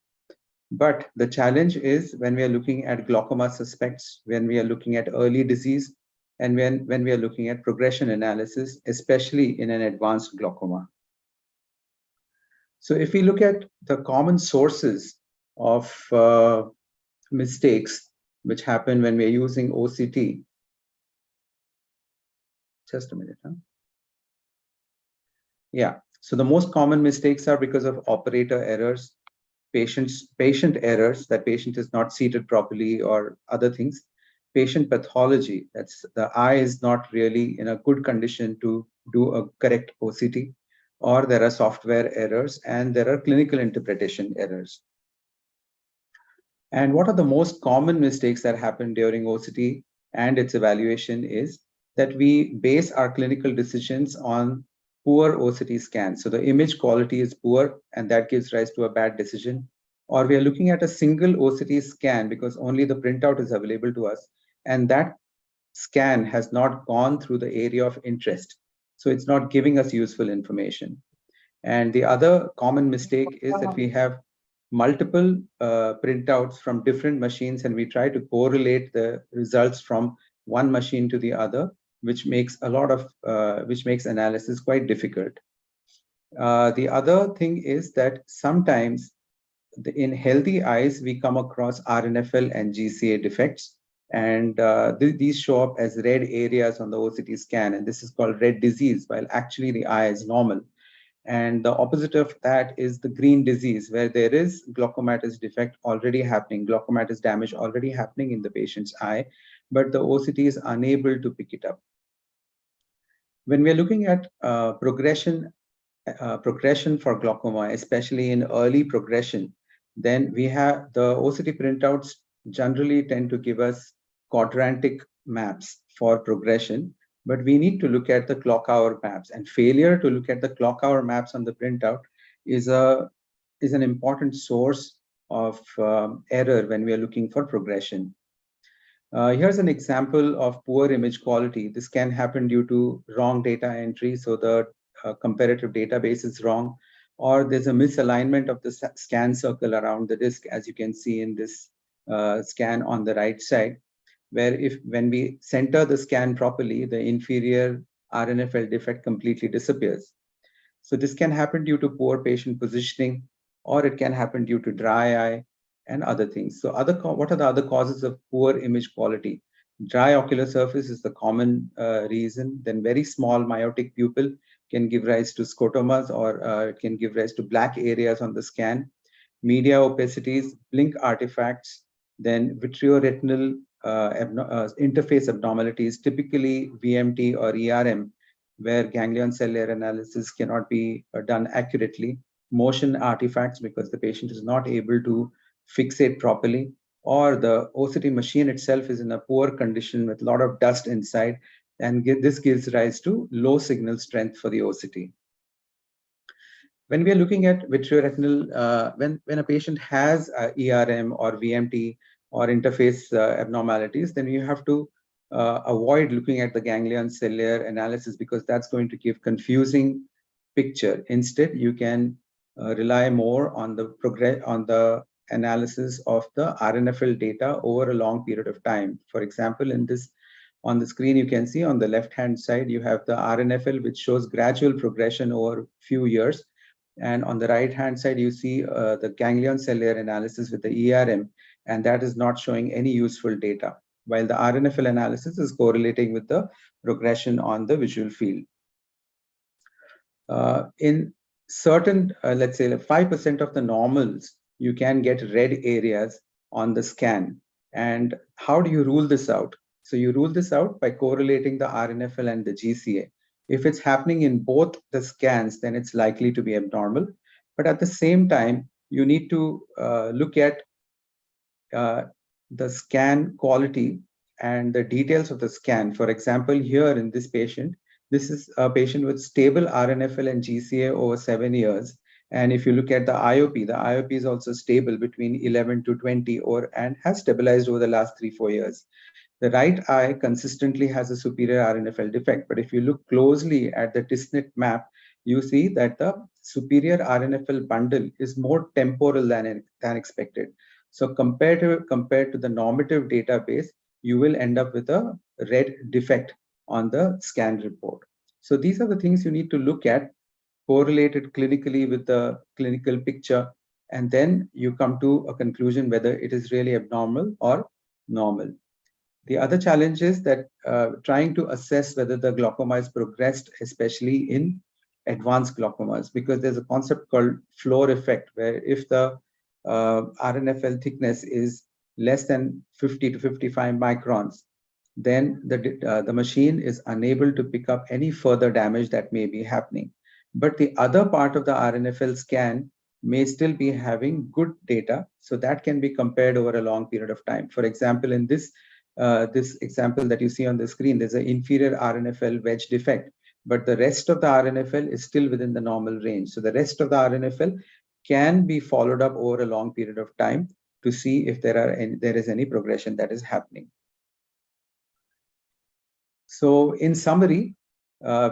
But the challenge is when we are looking at glaucoma suspects, when we are looking at early disease, and when we are looking at progression analysis, especially in an advanced glaucoma. So if we look at the common sources of mistakes which happen when we are using OCT, just a minute. Yeah. So the most common mistakes are because of operator errors, patient errors, that patient is not seated properly or other things. Patient pathology, that's the eye is not really in a good condition to do a correct OCT, or there are software errors and there are clinical interpretation errors. And what are the most common mistakes that happen during OCT and its evaluation is that we base our clinical decisions on poor OCT scans. So the image quality is poor and that gives rise to a bad decision. Or we are looking at a single OCT scan because only the printout is available to us, and that scan has not gone through the area of interest. So it's not giving us useful information. And the other common mistake is that we have multiple printouts from different machines and we try to correlate the results from one machine to the other, which makes analysis quite difficult. The other thing is that sometimes in healthy eyes, we come across RNFL and GCA defects, and these show up as red areas on the OCT scan, and this is called red disease, while actually the eye is normal. And the opposite of that is the green disease, where there is glaucomatous defect already happening, glaucomatous damage already happening in the patient's eye, but the OCT is unable to pick it up. When we're looking at progression for glaucoma, especially in early progression, then we have the OCT printouts generally tend to give us quadrantic maps for progression, but we need to look at the clock hour maps, and failure to look at the clock hour maps on the printout is an important source of error when we are looking for progression. Here's an example of poor image quality. This can happen due to wrong data entry, so the comparative database is wrong, or there's a misalignment of the scan circle around the disc, as you can see in this scan on the right side, where when we center the scan properly, the inferior RNFL defect completely disappears. So this can happen due to poor patient positioning, or it can happen due to dry eye and other things. So what are the other causes of poor image quality? Dry ocular surface is the common reason. Then very small myotic pupil can give rise to scotomas, or it can give rise to black areas on the scan. Media opacities, blink artifacts, then vitreoretinal interface abnormalities, typically VMT or ERM, where ganglion cell layer analysis cannot be done accurately. Motion artifacts, because the patient is not able to fixate properly, or the OCT machine itself is in a poor condition with a lot of dust inside, and this gives rise to low signal strength for the OCT. When we are looking at vitreoretinal, when a patient has ERM or VMT or interface abnormalities, then you have to avoid looking at the ganglion cell layer analysis, because that's going to give confusing picture. Instead, you can rely more on the analysis of the RNFL data over a long period of time. For example, on the screen, you can see on the left-hand side, you have the RNFL, which shows gradual progression over a few years. And on the right-hand side, you see the ganglion cell layer analysis with the ERM, and that is not showing any useful data, while the RNFL analysis is correlating with the progression on the visual field. In certain, let's say 5% of the normals, you can get red areas on the scan. And how do you rule this out? So you rule this out by correlating the RNFL and the GCA. If it's happening in both the scans, then it's likely to be abnormal. But at the same time, you need to look at the scan quality and the details of the scan. For example, here in this patient, this is a patient with stable RNFL and GCA over 7 years. And if you look at the IOP is also stable between 11 to 20 and has stabilized over the last 3-4 years. The right eye consistently has a superior RNFL defect, but if you look closely at the Tisnet map, you see that the superior RNFL bundle is more temporal than expected. So compared to the normative database, you will end up with a red defect on the scan report. So these are the things you need to look at, correlated clinically with the clinical picture, and then you come to a conclusion whether it is really abnormal or normal. The other challenge is that trying to assess whether the glaucoma is progressed, especially in advanced glaucomas, because there's a concept called floor effect, where if the RNFL thickness is less than 50 to 55 microns, then the machine is unable to pick up any further damage that may be happening. But the other part of the RNFL scan may still be having good data, so that can be compared over a long period of time. For example, in this example that you see on the screen, there's an inferior RNFL wedge defect, but the rest of the RNFL is still within the normal range. So the rest of the RNFL can be followed up over a long period of time to see if there is any progression that is happening. So in summary,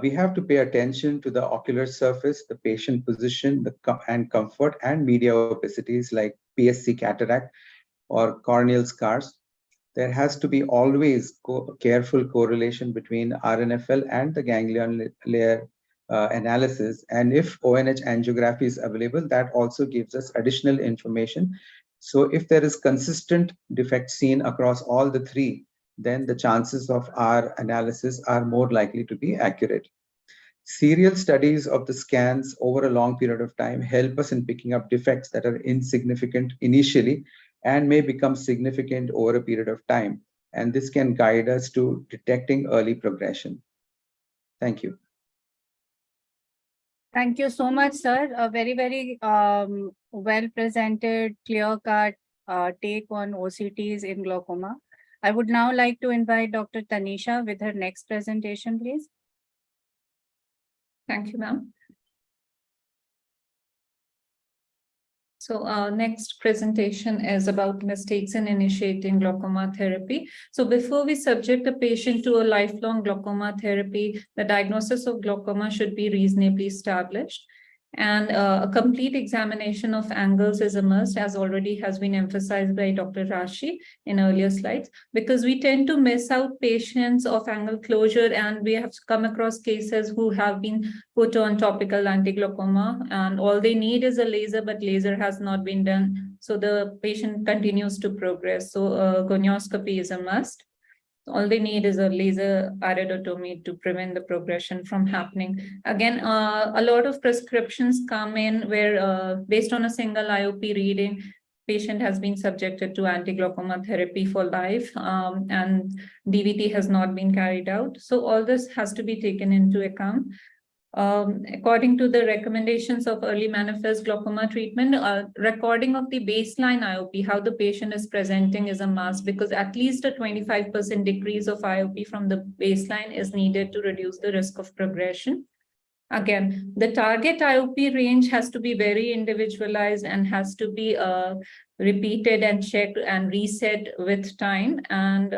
we have to pay attention to the ocular surface, the patient position, and comfort, and media opacities like PSC cataract or corneal scars. There has to be always careful correlation between RNFL and the ganglion layer analysis. And if ONH angiography is available, that also gives us additional information. So if there is consistent defect seen across all the three, then the chances of our analysis are more likely to be accurate. Serial studies of the scans over a long period of time help us in picking up defects that are insignificant initially and may become significant over a period of time. And this can guide us to detecting early progression. Thank you. Thank you so much, sir. A very, very well presented, clear-cut take on OCTs in glaucoma. I would now like to invite Dr. Tanisha with her next presentation, please. Thank you, ma'am. So next presentation is about mistakes in initiating glaucoma therapy. So before we subject a patient to a lifelong glaucoma therapy, the diagnosis of glaucoma should be reasonably established. And a complete examination of angles is a must, as already has been emphasized by Dr. Rashi in earlier slides, because we tend to miss out patients of angle closure, and we have come across cases who have been put on topical anti-glaucoma, and all they need is a laser, but laser has not been done. So the patient continues to progress. So gonioscopy is a must. All they need is a laser iridotomy to prevent the progression from happening. Again, a lot of prescriptions come in where based on a single IOP reading, patient has been subjected to anti-glaucoma therapy for life, and DVT has not been carried out. So all this has to be taken into account. According to the recommendations of early manifest glaucoma treatment, recording of the baseline IOP, how the patient is presenting, is a must, because at least a 25% decrease of IOP from the baseline is needed to reduce the risk of progression. Again, the target IOP range has to be very individualized and has to be repeated and checked and reset with time. And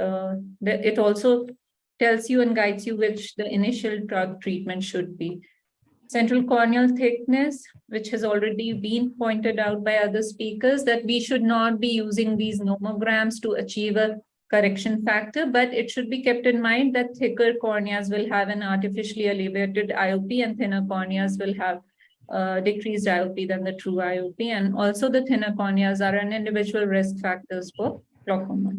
it also tells you and guides you which the initial drug treatment should be. Central corneal thickness, which has already been pointed out by other speakers, that we should not be using these nomograms to achieve a correction factor, but it should be kept in mind that thicker corneas will have an artificially elevated IOP and thinner corneas will have decreased IOP than the true IOP. And also the thinner corneas are an individual risk factors for glaucoma.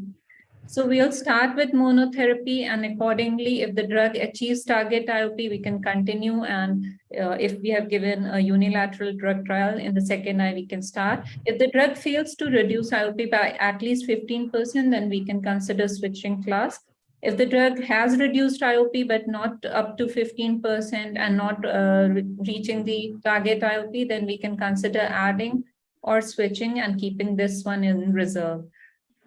So we'll start with monotherapy, and accordingly, if the drug achieves target IOP, we can continue. And if we have given a unilateral drug trial in the second eye, we can start. If the drug fails to reduce IOP by at least 15%, then we can consider switching class. If the drug has reduced IOP, but not up to 15% and not reaching the target IOP, then we can consider adding or switching and keeping this one in reserve.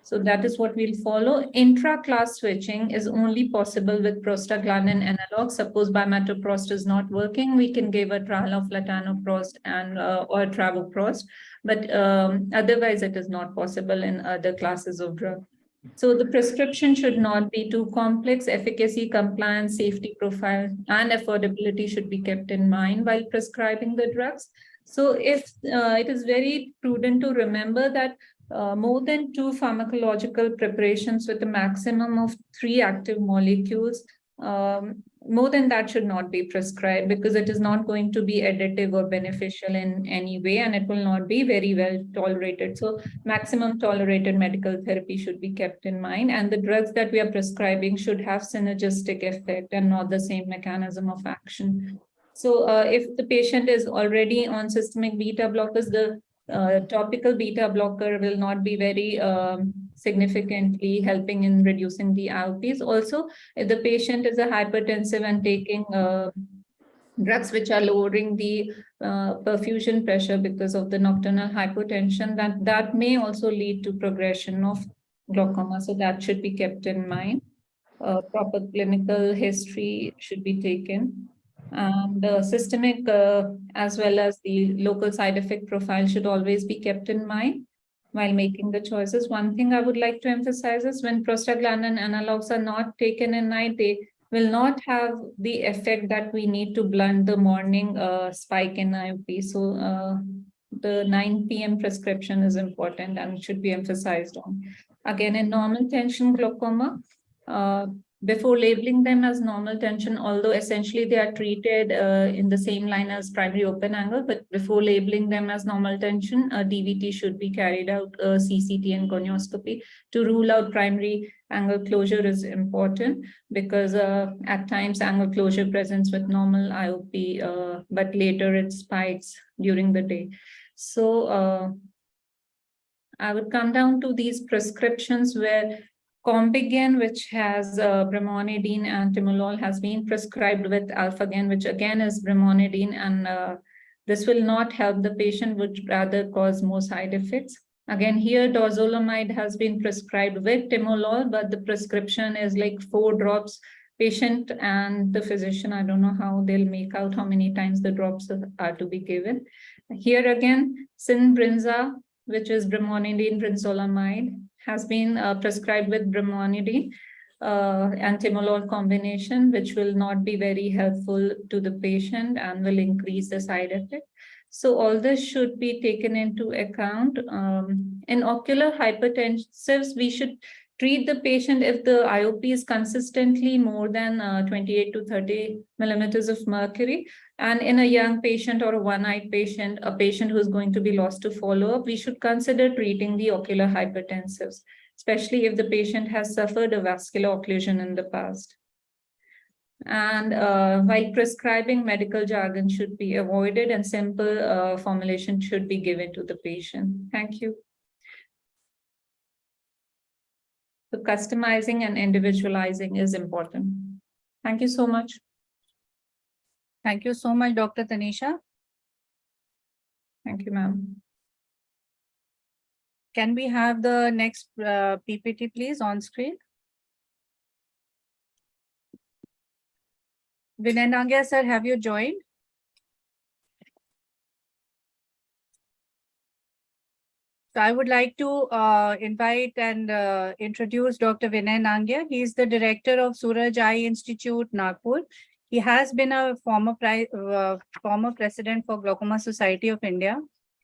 So that is what we'll follow. Intra-class switching is only possible with prostaglandin analog. Suppose bimatoprost is not working, we can give a trial of latanoprost and or travoprost, but otherwise it is not possible in other classes of drug. So the prescription should not be too complex. Efficacy, compliance, safety profile, and affordability should be kept in mind while prescribing the drugs. So if it is very prudent to remember that more than 2 pharmacological preparations with a maximum of 3 active molecules, more than that should not be prescribed, because it is not going to be additive or beneficial in any way, and it will not be very well tolerated. So maximum tolerated medical therapy should be kept in mind, and the drugs that we are prescribing should have synergistic effect and not the same mechanism of action. So if the patient is already on systemic beta blockers, the topical beta blocker will not be very significantly helping in reducing the IOPs. Also, if the patient is a hypertensive and taking drugs which are lowering the perfusion pressure because of the nocturnal hypotension, that may also lead to progression of glaucoma. So that should be kept in mind. Proper clinical history should be taken. And systemic as well as the local side effect profile should always be kept in mind while making the choices. One thing I would like to emphasize is when prostaglandin analogs are not taken in night, they will not have the effect that we need to blunt the morning spike in IOP. So the 9 p.m. prescription is important and should be emphasized on. Again, in normal tension glaucoma, before labeling them as normal tension, although essentially they are treated in the same line as primary open angle, but before labeling them as normal tension, DVT should be carried out, CCT and gonioscopy to rule out primary angle closure is important because at times angle closure presents with normal IOP, but later it spikes during the day. So I would come down to these prescriptions where Combigan, which has brimonidine and timolol, has been prescribed with alphagan, which again is brimonidine, and this will not help the patient, would rather cause more side effects. Again, here dorzolamide has been prescribed with timolol, but the prescription is like 4 drops. Patient and the physician, I don't know how they'll make out how many times the drops are to be given. Here again, Sinbrinza, which is brimonidine brinzolamide, has been prescribed with brimonidine and timolol combination, which will not be very helpful to the patient and will increase the side effect. So all this should be taken into account. In ocular hypertensives, we should treat the patient if the IOP is consistently more than 28 to 30 millimeters of mercury. And in a young patient or a one-eyed patient, a patient who is going to be lost to follow-up, we should consider treating the ocular hypertensives, especially if the patient has suffered a vascular occlusion in the past. And while prescribing, medical jargon should be avoided and simple formulation should be given to the patient. Thank you. So customizing and individualizing is important. Thank you so much. Thank you so much, Dr. Tanisha. Thank you, ma'am. Can we have the next PPT, please, on screen? Vinay Nangia, sir, have you joined? So I would like to invite and introduce Dr. Vinay Nangia. He is the director of Suraj Eye Institute, Nagpur. He has been a former president for Glaucoma Society of India.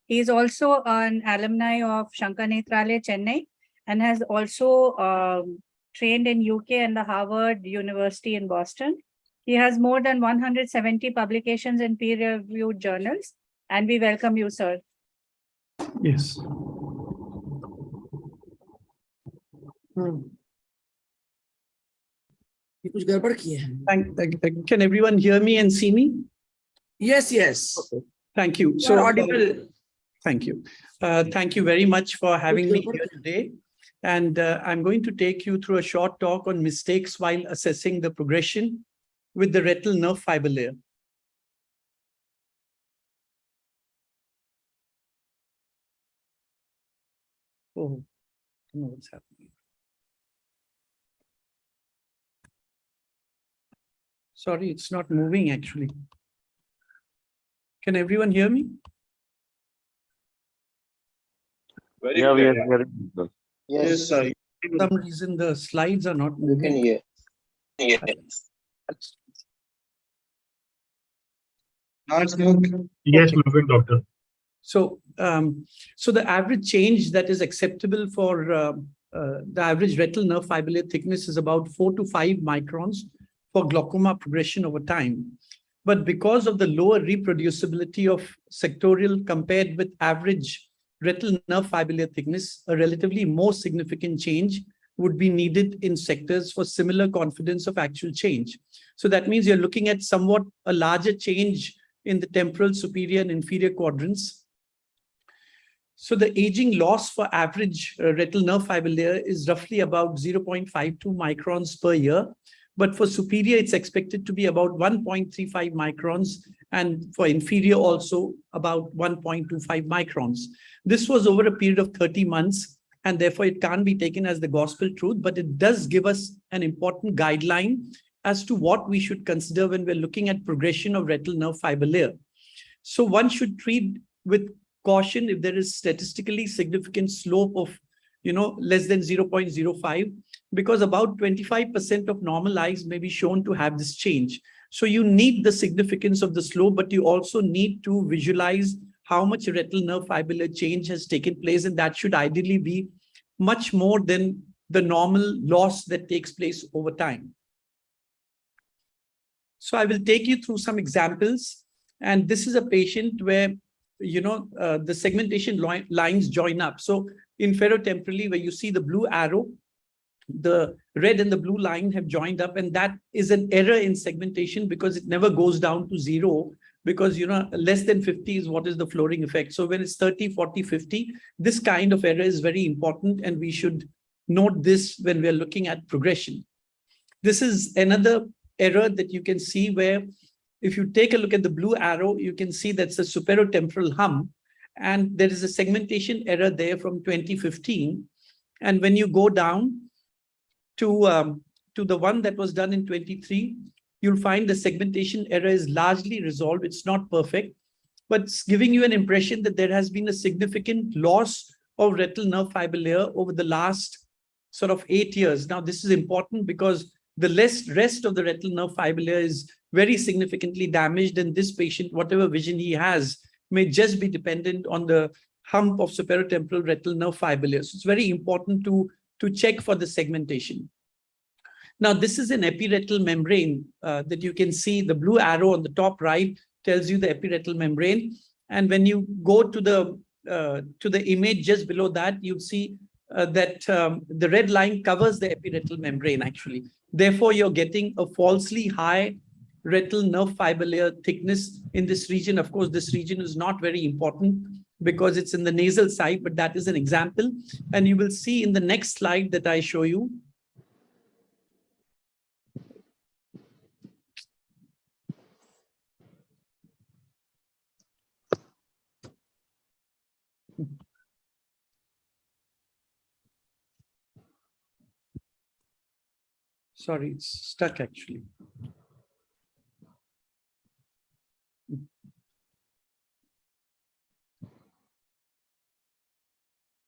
He is also an alumni of Shankar Nethralaya, Chennai, and has also trained in UK and the Harvard University in Boston. He has more than 170 publications in peer-reviewed journals, and we welcome you, sir. Yes. Can everyone hear me and see me? Yes, yes. Okay. Thank you. So audible. Thank you. Thank you very much for having me here today. And I'm going to take you through a short talk on mistakes while assessing the progression with the retinal nerve fiber layer. Oh, I don't know what's happening. Sorry, it's not moving actually. Can everyone hear me? Yeah, we are hearing. Yes, sir. For some reason, the slides are not moving. You can hear. Yes. Now it's moving. Yes, moving, doctor. So, so the average change that is acceptable for the average retinal nerve fiber layer thickness is about 4 to 5 microns for glaucoma progression over time. But because of the lower reproducibility of sectorial compared with average retinal nerve fiber layer thickness, a relatively more significant change would be needed in sectors for similar confidence of actual change. So that means you're looking at somewhat a larger change in the temporal, superior, and inferior quadrants. So the aging loss for average retinal nerve fiber layer is roughly about 0.52 microns per year. But for superior, it's expected to be about 1.35 microns, and for inferior also about 1.25 microns. This was over a period of 30 months, and therefore it can't be taken as the gospel truth, but it does give us an important guideline as to what we should consider when we're looking at progression of retinal nerve fiber layer. So one should treat with caution if there is statistically significant slope of less than 0.05, because about 25% of normal eyes may be shown to have this change. So you need the significance of the slope, but you also need to visualize how much retinal nerve fiber layer change has taken place, and that should ideally be much more than the normal loss that takes place over time. So I will take you through some examples, and this is a patient where the segmentation lines join up. So inferotemporally, where you see the blue arrow, the red and the blue line have joined up, and that is an error in segmentation because it never goes down to 0, because less than 50 is what is the flooring effect. So when it's 30, 40, 50, this kind of error is very important, and we should note this when we're looking at progression. This is another error that you can see where if you take a look at the blue arrow, you can see that's a superotemporal hump, and there is a segmentation error there from 2015. And when you go down to the one that was done in 23, you'll find the segmentation error is largely resolved. It's not perfect, but it's giving you an impression that there has been a significant loss of retinal nerve fiber layer over the last sort of 8 years. Now, this is important because the rest of the retinal nerve fiber layer is very significantly damaged, and this patient, whatever vision he has, may just be dependent on the hump of superotemporal retinal nerve fiber layer. So it's very important to check for the segmentation. Now, this is an epiretinal membrane that you can see. The blue arrow on the top right tells you the epiretinal membrane, and when you go to the image just below that, you'll see that the red line covers the epiretinal membrane actually. Therefore, you're getting a falsely high retinal nerve fiber layer thickness in this region. Of course, this region is not very important because it's in the nasal side, but that is an example. And you will see in the next slide that I show you. Sorry, it's stuck actually.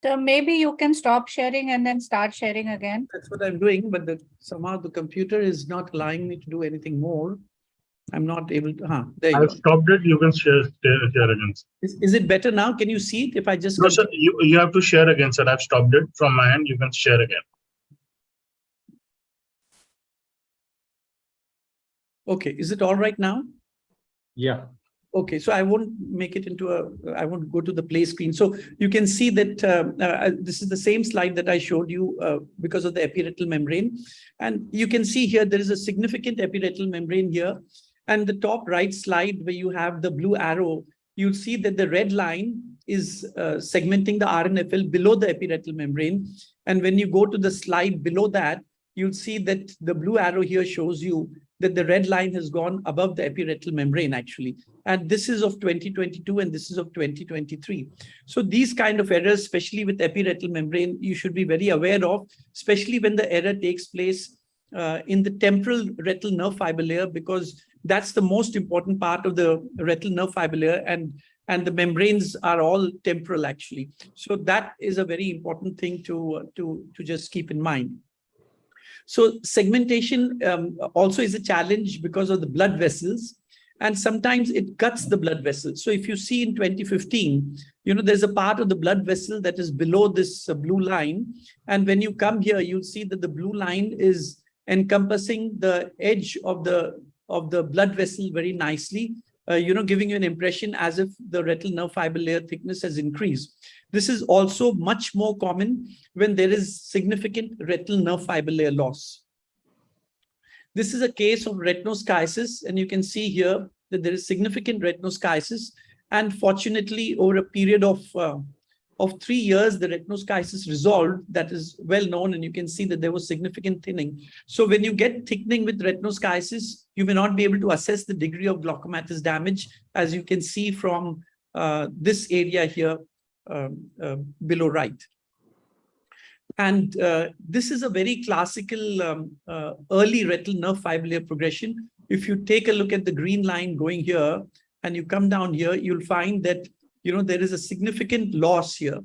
So maybe you can stop sharing and then start sharing again. That's what I'm doing, but somehow the computer is not allowing me to do anything more. I'm not able to. There you go. I've stopped it. You can share again. Is it better now? Can you see it if I just? No, sir. You have to share again, sir. I've stopped it from my end. You can share again. Okay. Is it all right now? Yeah. Okay, so I won't make it into I won't go to the play screen. So you can see that this is the same slide that I showed you because of the epiretinal membrane. And you can see here, there is a significant epiretinal membrane here. And the top right slide where you have the blue arrow, you'll see that the red line is segmenting the RNFL below the epiretinal membrane. And when you go to the slide below that, you'll see that the blue arrow here shows you that the red line has gone above the epiretinal membrane actually. And this is of 2022 and this is of 2023. So these kind of errors, especially with epiretinal membrane, you should be very aware of, especially when the error takes place in the temporal retinal nerve fiber layer, because that's the most important part of the retinal nerve fiber layer, and the membranes are all temporal actually. So that is a very important thing to just keep in mind. So segmentation also is a challenge because of the blood vessels, and sometimes it cuts the blood vessels. So if you see in 2015, there's a part of the blood vessel that is below this blue line. And when you come here, you'll see that the blue line is encompassing the edge of the blood vessel very nicely, giving you an impression as if the retinal nerve fiber layer thickness has increased. This is also much more common when there is significant retinal nerve fiber layer loss. This is a case of retinoschisis, and you can see here that there is significant retinoschisis. And fortunately, over a period of 3 years, the retinoschisis resolved. That is well known, and you can see that there was significant thinning. So when you get thickening with retinoschisis, you may not be able to assess the degree of glaucomatous damage, as you can see from this area here below right. And this is a very classical early retinal nerve fibrillary progression. If you take a look at the green line going here, and you come down here, you'll find that there is a significant loss here.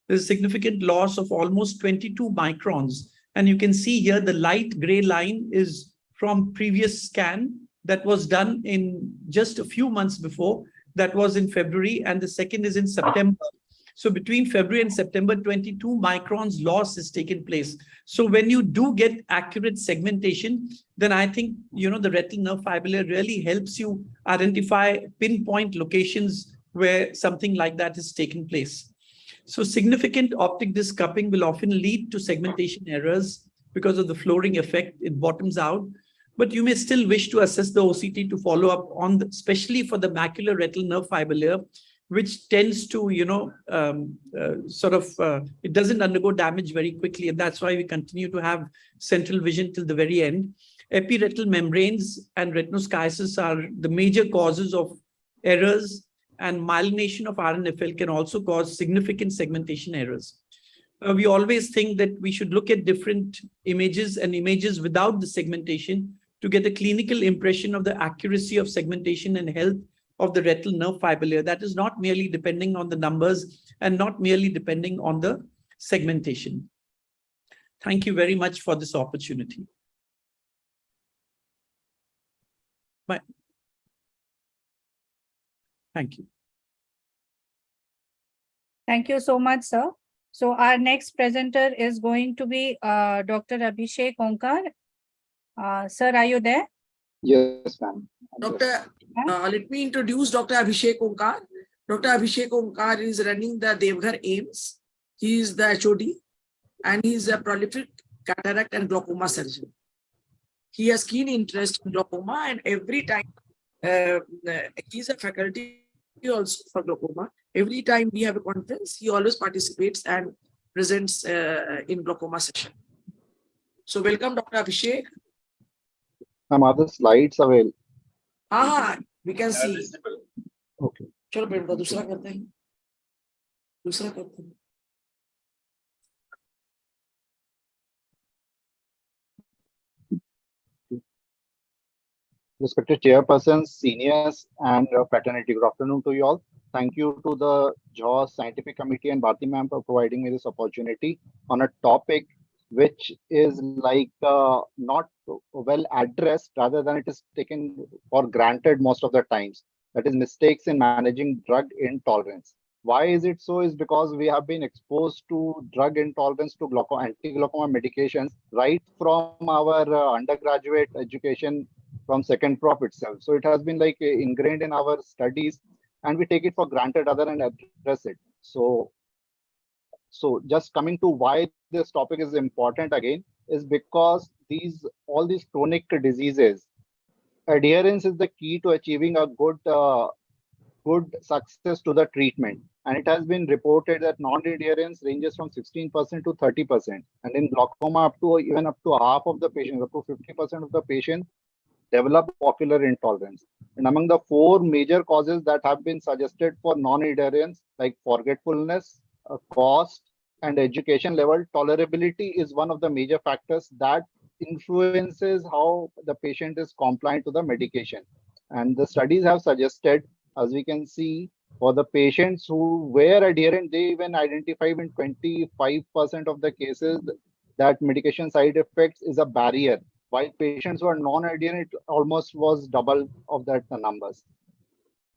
There's a significant loss of almost 22 microns. And you can see here the light gray line is from previous scan that was done in just a few months before. That was in February, and the second is in September. So between February and September, 22 microns loss has taken place. So when you do get accurate segmentation, then I think, the retinal nerve fibrillary really helps you identify pinpoint locations where something like that is taking place. So significant optic disc cupping will often lead to segmentation errors because of the flooring effect. It bottoms out. But you may still wish to assess the OCT to follow up on, especially for the macular retinal nerve fibrillary, which tends to, it doesn't undergo damage very quickly. And that's why we continue to have central vision till the very end. Epiretinal membranes and retinoschisis are the major causes of errors, and myelination of RNFL can also cause significant segmentation errors. We always think that we should look at different images and images without the segmentation to get a clinical impression of the accuracy of segmentation and health of the retinal nerve fibrillary. That is not merely depending on the numbers and not merely depending on the segmentation. Thank you very much for this opportunity. Bye. Thank you. Thank you so much, sir. So our next presenter is going to be Dr. Abhishek Onkar. Sir, are you there? Yes, ma'am. Let me introduce Dr. Abhishek Onkar. Dr. Abhishek Onkar is running the Devghar AIMS. He is the HOD and he is a prolific cataract and glaucoma surgeon. He has keen interest in glaucoma, and every time he is a faculty also for glaucoma. Every time we have a conference, he always participates and presents in glaucoma session. So welcome, Dr. Abhishek. Are the slides available? We can see. Okay. चलो बेटा दूसरा करते हैं. दूसरा करते हैं. Respected chairpersons, seniors, and fraternity, good afternoon to you all. Thank you to the Jhos Scientific Committee and Bharti ma'am for providing me this opportunity on a topic which is like not well addressed, rather than it is taken for granted most of the times. That is mistakes in managing drug intolerance. Why is it so? Is because we have been exposed to drug intolerance to anti-glaucoma medications right from our undergraduate education from second prop itself. So it has been like ingrained in our studies, and we take it for granted rather than address it. So just coming to why this topic is important again is because all these chronic diseases, adherence is the key to achieving a good success to the treatment. And it has been reported that non-adherence ranges from 16% to 30%, and in glaucoma even up to half of the patients, up to 50% of the patients develop ocular intolerance. And among the 4 major causes that have been suggested for non-adherence, like forgetfulness, cost, and education level, tolerability is one of the major factors that influences how the patient is compliant to the medication. And the studies have suggested, as we can see, for the patients who were adherent, they even identified in 25% of the cases that medication side effects is a barrier, while patients who are non-adherent, it almost was double of that numbers.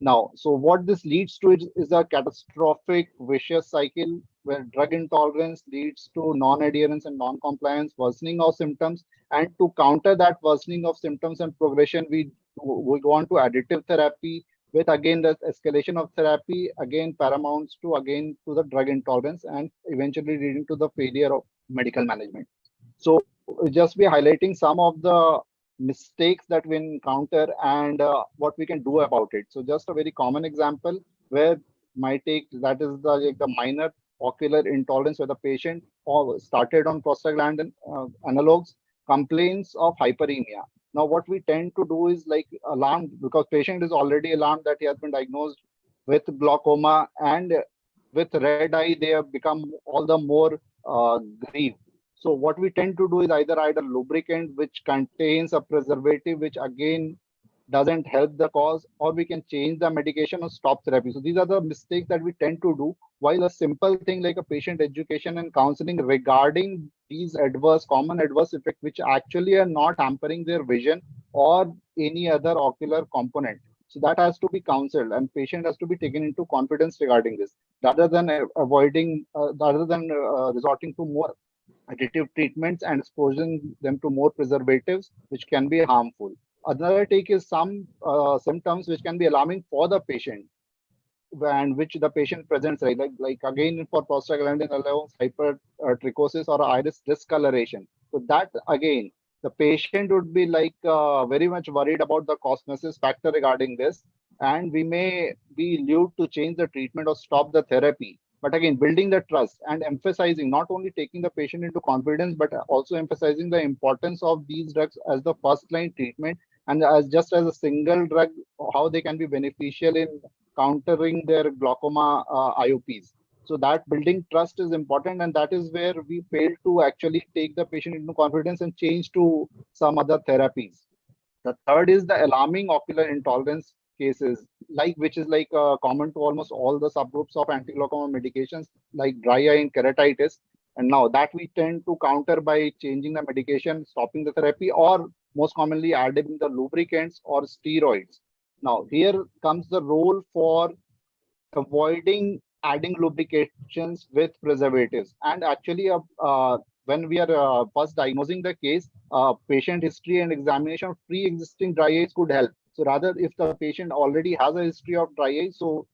Now, so what this leads to is a catastrophic vicious cycle where drug intolerance leads to non-adherence and non-compliance, worsening of symptoms, and to counter that worsening of symptoms and progression, we go on to additive therapy, with again the escalation of therapy again paramounts to the drug intolerance and eventually leading to the failure of medical management. So just be highlighting some of the mistakes that we encounter and what we can do about it. So just a very common example where my take, that is the minor ocular intolerance where the patient started on prostaglandin analogs, complains of hyperemia. Now, what we tend to do is like alarm, because patient is already alarmed that he has been diagnosed with glaucoma, and with red eye, they have become all the more grieved. So what we tend to do is either add a lubricant which contains a preservative, which again doesn't help the cause, or we can change the medication or stop therapy. So these are the mistakes that we tend to do, while a simple thing like a patient education and counseling regarding these common adverse effects, which actually are not hampering their vision or any other ocular component. So that has to be counseled, and patient has to be taken into confidence regarding this, rather than resorting to more additive treatments and exposing them to more preservatives, which can be harmful. Another take is some symptoms which can be alarming for the patient, and which the patient presents, like again for prostaglandin allows hypertrichosis or iris discoloration. So that again, the patient would be like very much worried about the cosmesis factor regarding this, and we may be lured to change the treatment or stop the therapy. But again, building the trust and emphasizing, not only taking the patient into confidence, but also emphasizing the importance of these drugs as the first line treatment, and as just as a single drug, how they can be beneficial in countering their glaucoma IOPs. So that building trust is important, and that is where we fail to actually take the patient into confidence and change to some other therapies. The third is the alarming ocular intolerance cases, which is common to almost all the subgroups of anti-glaucoma medications, like dry eye and keratitis. And now that we tend to counter by changing the medication, stopping the therapy, or most commonly adding the lubricants or steroids. Now here comes the role for avoiding adding lubrications with preservatives. And actually, when we are first diagnosing the case, patient history and examination of pre-existing dry eyes could help. So rather, if the patient already has a history of dry eye, so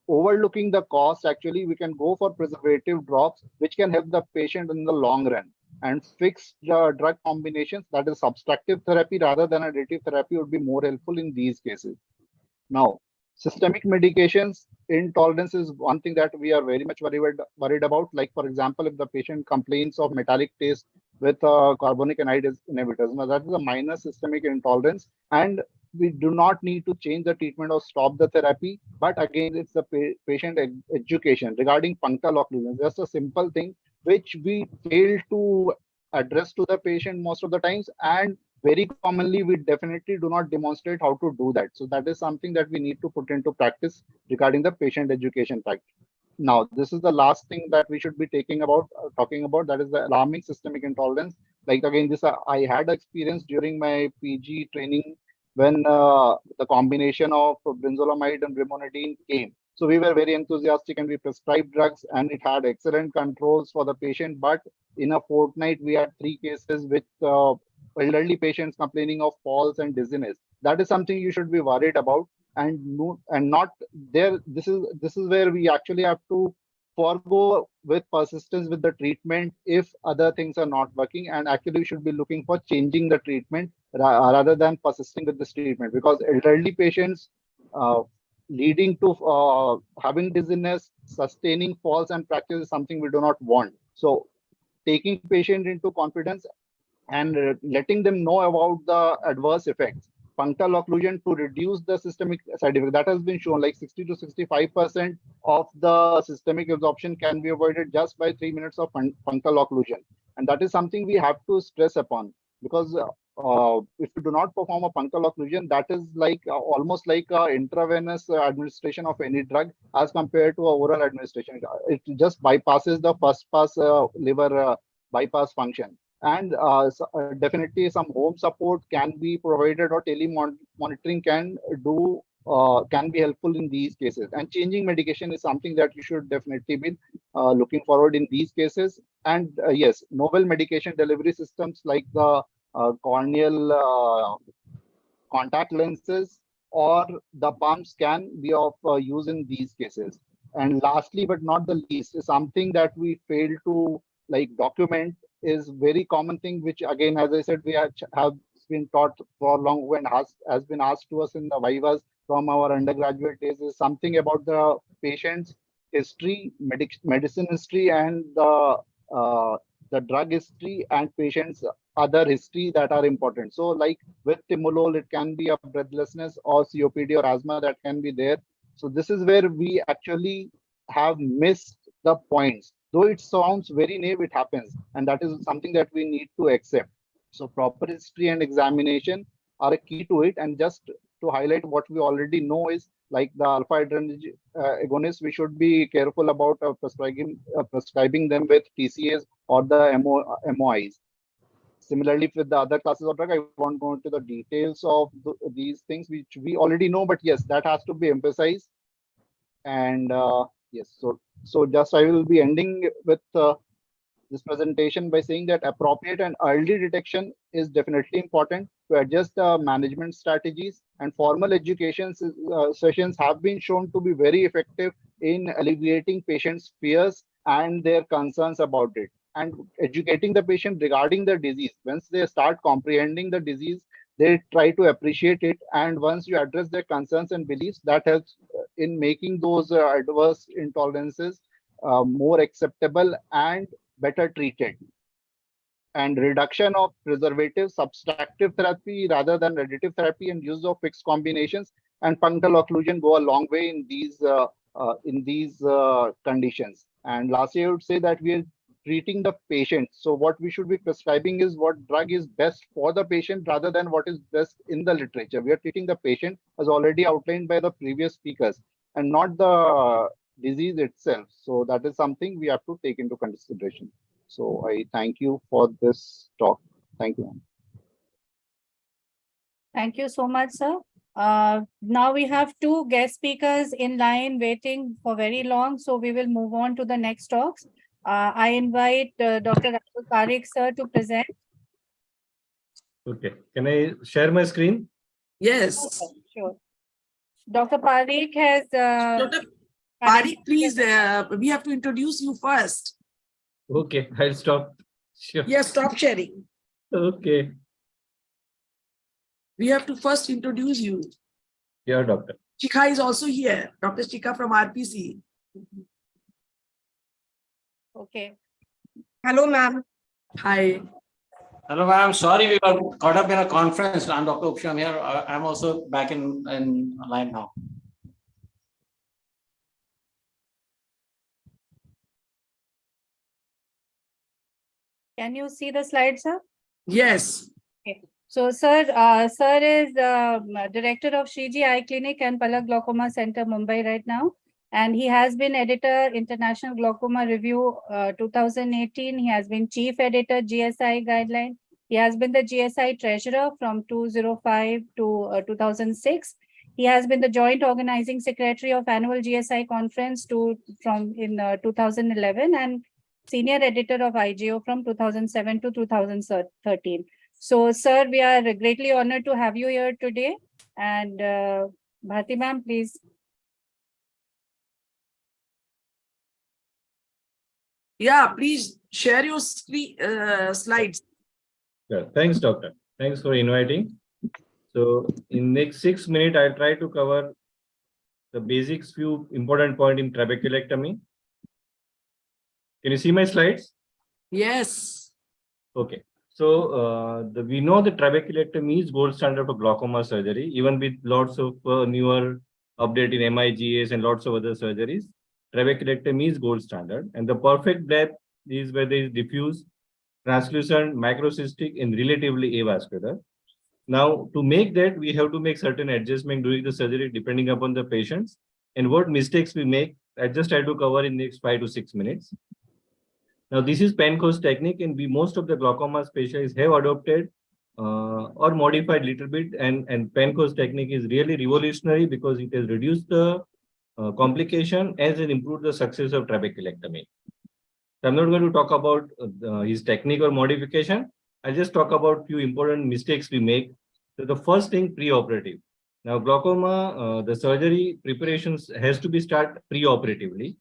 overlooking the cost, actually, we can go for preservative drops, which can help the patient in the long run. And fixed drug combinations, that is subtractive therapy rather than additive therapy, would be more helpful in these cases. Now, systemic medications intolerance is one thing that we are very much worried about. Like, for example, if the patient complains of metallic taste with carbonic anhydrase inhibitors, now that is a minor systemic intolerance, and we do not need to change the treatment or stop the therapy. But again, it's the patient education regarding punctal occlusion, just a simple thing which we fail to address to the patient most of the times, and very commonly we definitely do not demonstrate how to do that. So that is something that we need to put into practice regarding the patient education fact. Now, this is the last thing that we should be talking about, that is the alarming systemic intolerance. Like again, this I had experience during my PG training when the combination of brinzolamide and brimonidine came. So we were very enthusiastic and we prescribed drugs, and it had excellent controls for the patient. But in a fortnight, we had 3 cases with elderly patients complaining of falls and dizziness. That is something you should be worried about, and not there. This is where we actually have to forego with persistence with the treatment if other things are not working, and actually we should be looking for changing the treatment rather than persisting with this treatment, because elderly patients leading to having dizziness, sustaining falls and fractures is something we do not want. So taking patient into confidence and letting them know about the adverse effects. Punctal occlusion to reduce the systemic side effect, that has been shown, like 60 to 65% of the systemic absorption can be avoided just by 3 minutes of punctal occlusion. And that is something we have to stress upon, because if you do not perform a punctal occlusion, that is like almost like intravenous administration of any drug as compared to oral administration. It just bypasses the first pass liver bypass function. And definitely some home support can be provided, or telemonitoring can be helpful in these cases. And changing medication is something that you should definitely be looking forward in these cases. And yes, novel medication delivery systems like the corneal contact lenses or the pumps can be of use in these cases. And lastly, but not the least, is something that we fail to document, is very common thing, which again, as I said, we have been taught for long and has been asked to us in the vivas from our undergraduate days is something about the patient's history, medicine history, and the drug history and patient's other history that are important. So like with timolol, it can be a breathlessness or COPD or asthma that can be there. So this is where we actually have missed the points. Though it sounds very naive, it happens. And that is something that we need to accept. So proper history and examination are a key to it. And just to highlight what we already know is like the alpha adrenergic agonists, we should be careful about prescribing them with TCAs or the MOIs. Similarly, with the other classes of drug, I won't go into the details of these things, which we already know, but yes, that has to be emphasized. And yes, so just I will be ending with this presentation by saying that appropriate and early detection is definitely important to adjust the management strategies, and formal education sessions have been shown to be very effective in alleviating patients' fears and their concerns about it, and educating the patient regarding the disease. Once they start comprehending the disease, they try to appreciate it, and once you address their concerns and beliefs, that helps in making those adverse intolerances more acceptable and better treated. And reduction of preservative subtractive therapy rather than additive therapy and use of fixed combinations and punctal occlusion go a long way in these conditions. And lastly, I would say that we are treating the patient. So what we should be prescribing is what drug is best for the patient rather than what is best in the literature. We are treating the patient as already outlined by the previous speakers and not the disease itself. So that is something we have to take into consideration. So I thank you for this talk. Thank you. Thank you so much, sir. Now we have two guest speakers in line waiting for very long. So we will move on to the next talks. I invite Dr. Rahul Parikh, sir, to present. Okay. Can I share my screen? Yes. Sure. Dr. Parikh has... Dr. Parikh, please, we have to introduce you first. Okay, I'll stop. Sure. Yes, stop sharing. Okay. We have to first introduce you. Yeah, doctor. Chika is also here. Dr. Chika from RPC. Okay. Hello, ma'am. Hi. Hello, ma'am. Sorry, we were caught up in a conference. I'm Dr. Upsham here. I'm also back in line now. Can you see the slide, sir? Yes. Okay. So, sir, sir is director of Shriji Eye Clinic and Palak Glaucoma Center, Mumbai right now. And he has been editor, International Glaucoma Review 2018. He has been chief editor, GSI Guideline. He has been the GSI treasurer from 2005 to 2006. He has been the joint organizing secretary of annual GSI conference from 2011 and senior editor of IGO from 2007 to 2013. So, sir, we are greatly honored to have you here today. And Bharti ma'am, please. Yeah, please share your slides. Yeah, thanks, doctor. Thanks for inviting. So in next 6 minutes, I'll try to cover the basics, few important points in trabeculectomy. Can you see my slides? Yes. Okay. So we know the trabeculectomy is gold standard for glaucoma surgery, even with lots of newer update in MIGS and lots of other surgeries. Trabeculectomy is gold standard, and the perfect depth is where there is diffuse, translucent, microcystic, and relatively avascular. Now, to make that, we have to make certain adjustment during the surgery depending upon the patients and what mistakes we make. I just try to cover in next 5 to 6 minutes. Now, this is Penco's technique, and most of the glaucoma specialists have adopted or modified little bit. And Penco's technique is really revolutionary because it has reduced the complication as it improved the success of trabeculectomy. So I'm not going to talk about his technique or modification. I'll just talk about few important mistakes we make. So the first thing, pre-operative. Now, glaucoma, the surgery preparations has to be start pre-operatively.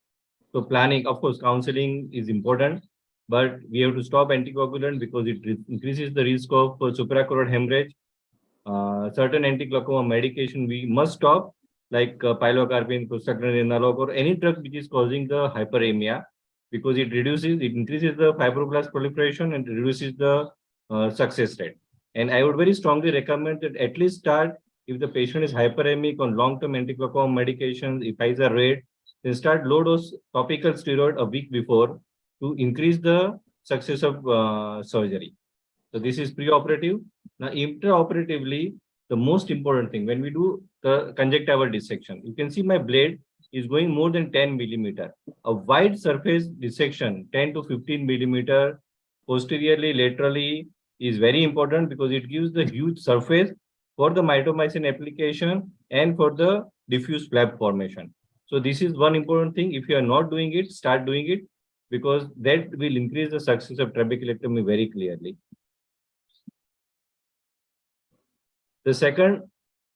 So planning, of course, counseling is important. but we have to stop anticoagulant because it increases the risk of suprachoroidal hemorrhage. Certain anti-glaucoma medication we must stop, like pilocarpine, prostaglandin, or any drug which is causing the hyperemia, because it increases the fibroblast proliferation and reduces the success rate. And I would very strongly recommend that at least start, if the patient is hyperemic on long-term anti-glaucoma medications, if eyes are red, then start low-dose topical steroid a week before to increase the success of surgery. So this is preoperative. Now, intraoperatively, the most important thing, when we do the conjunctival dissection, you can see my blade is going more than 10 millimeter. A wide surface dissection, 10 to 15 millimeter, posteriorly, laterally, is very important because it gives the huge surface for the mitomycin application and for the diffuse flap formation. So this is one important thing. If you are not doing it, start doing it, because that will increase the success of trabeculectomy very clearly. The second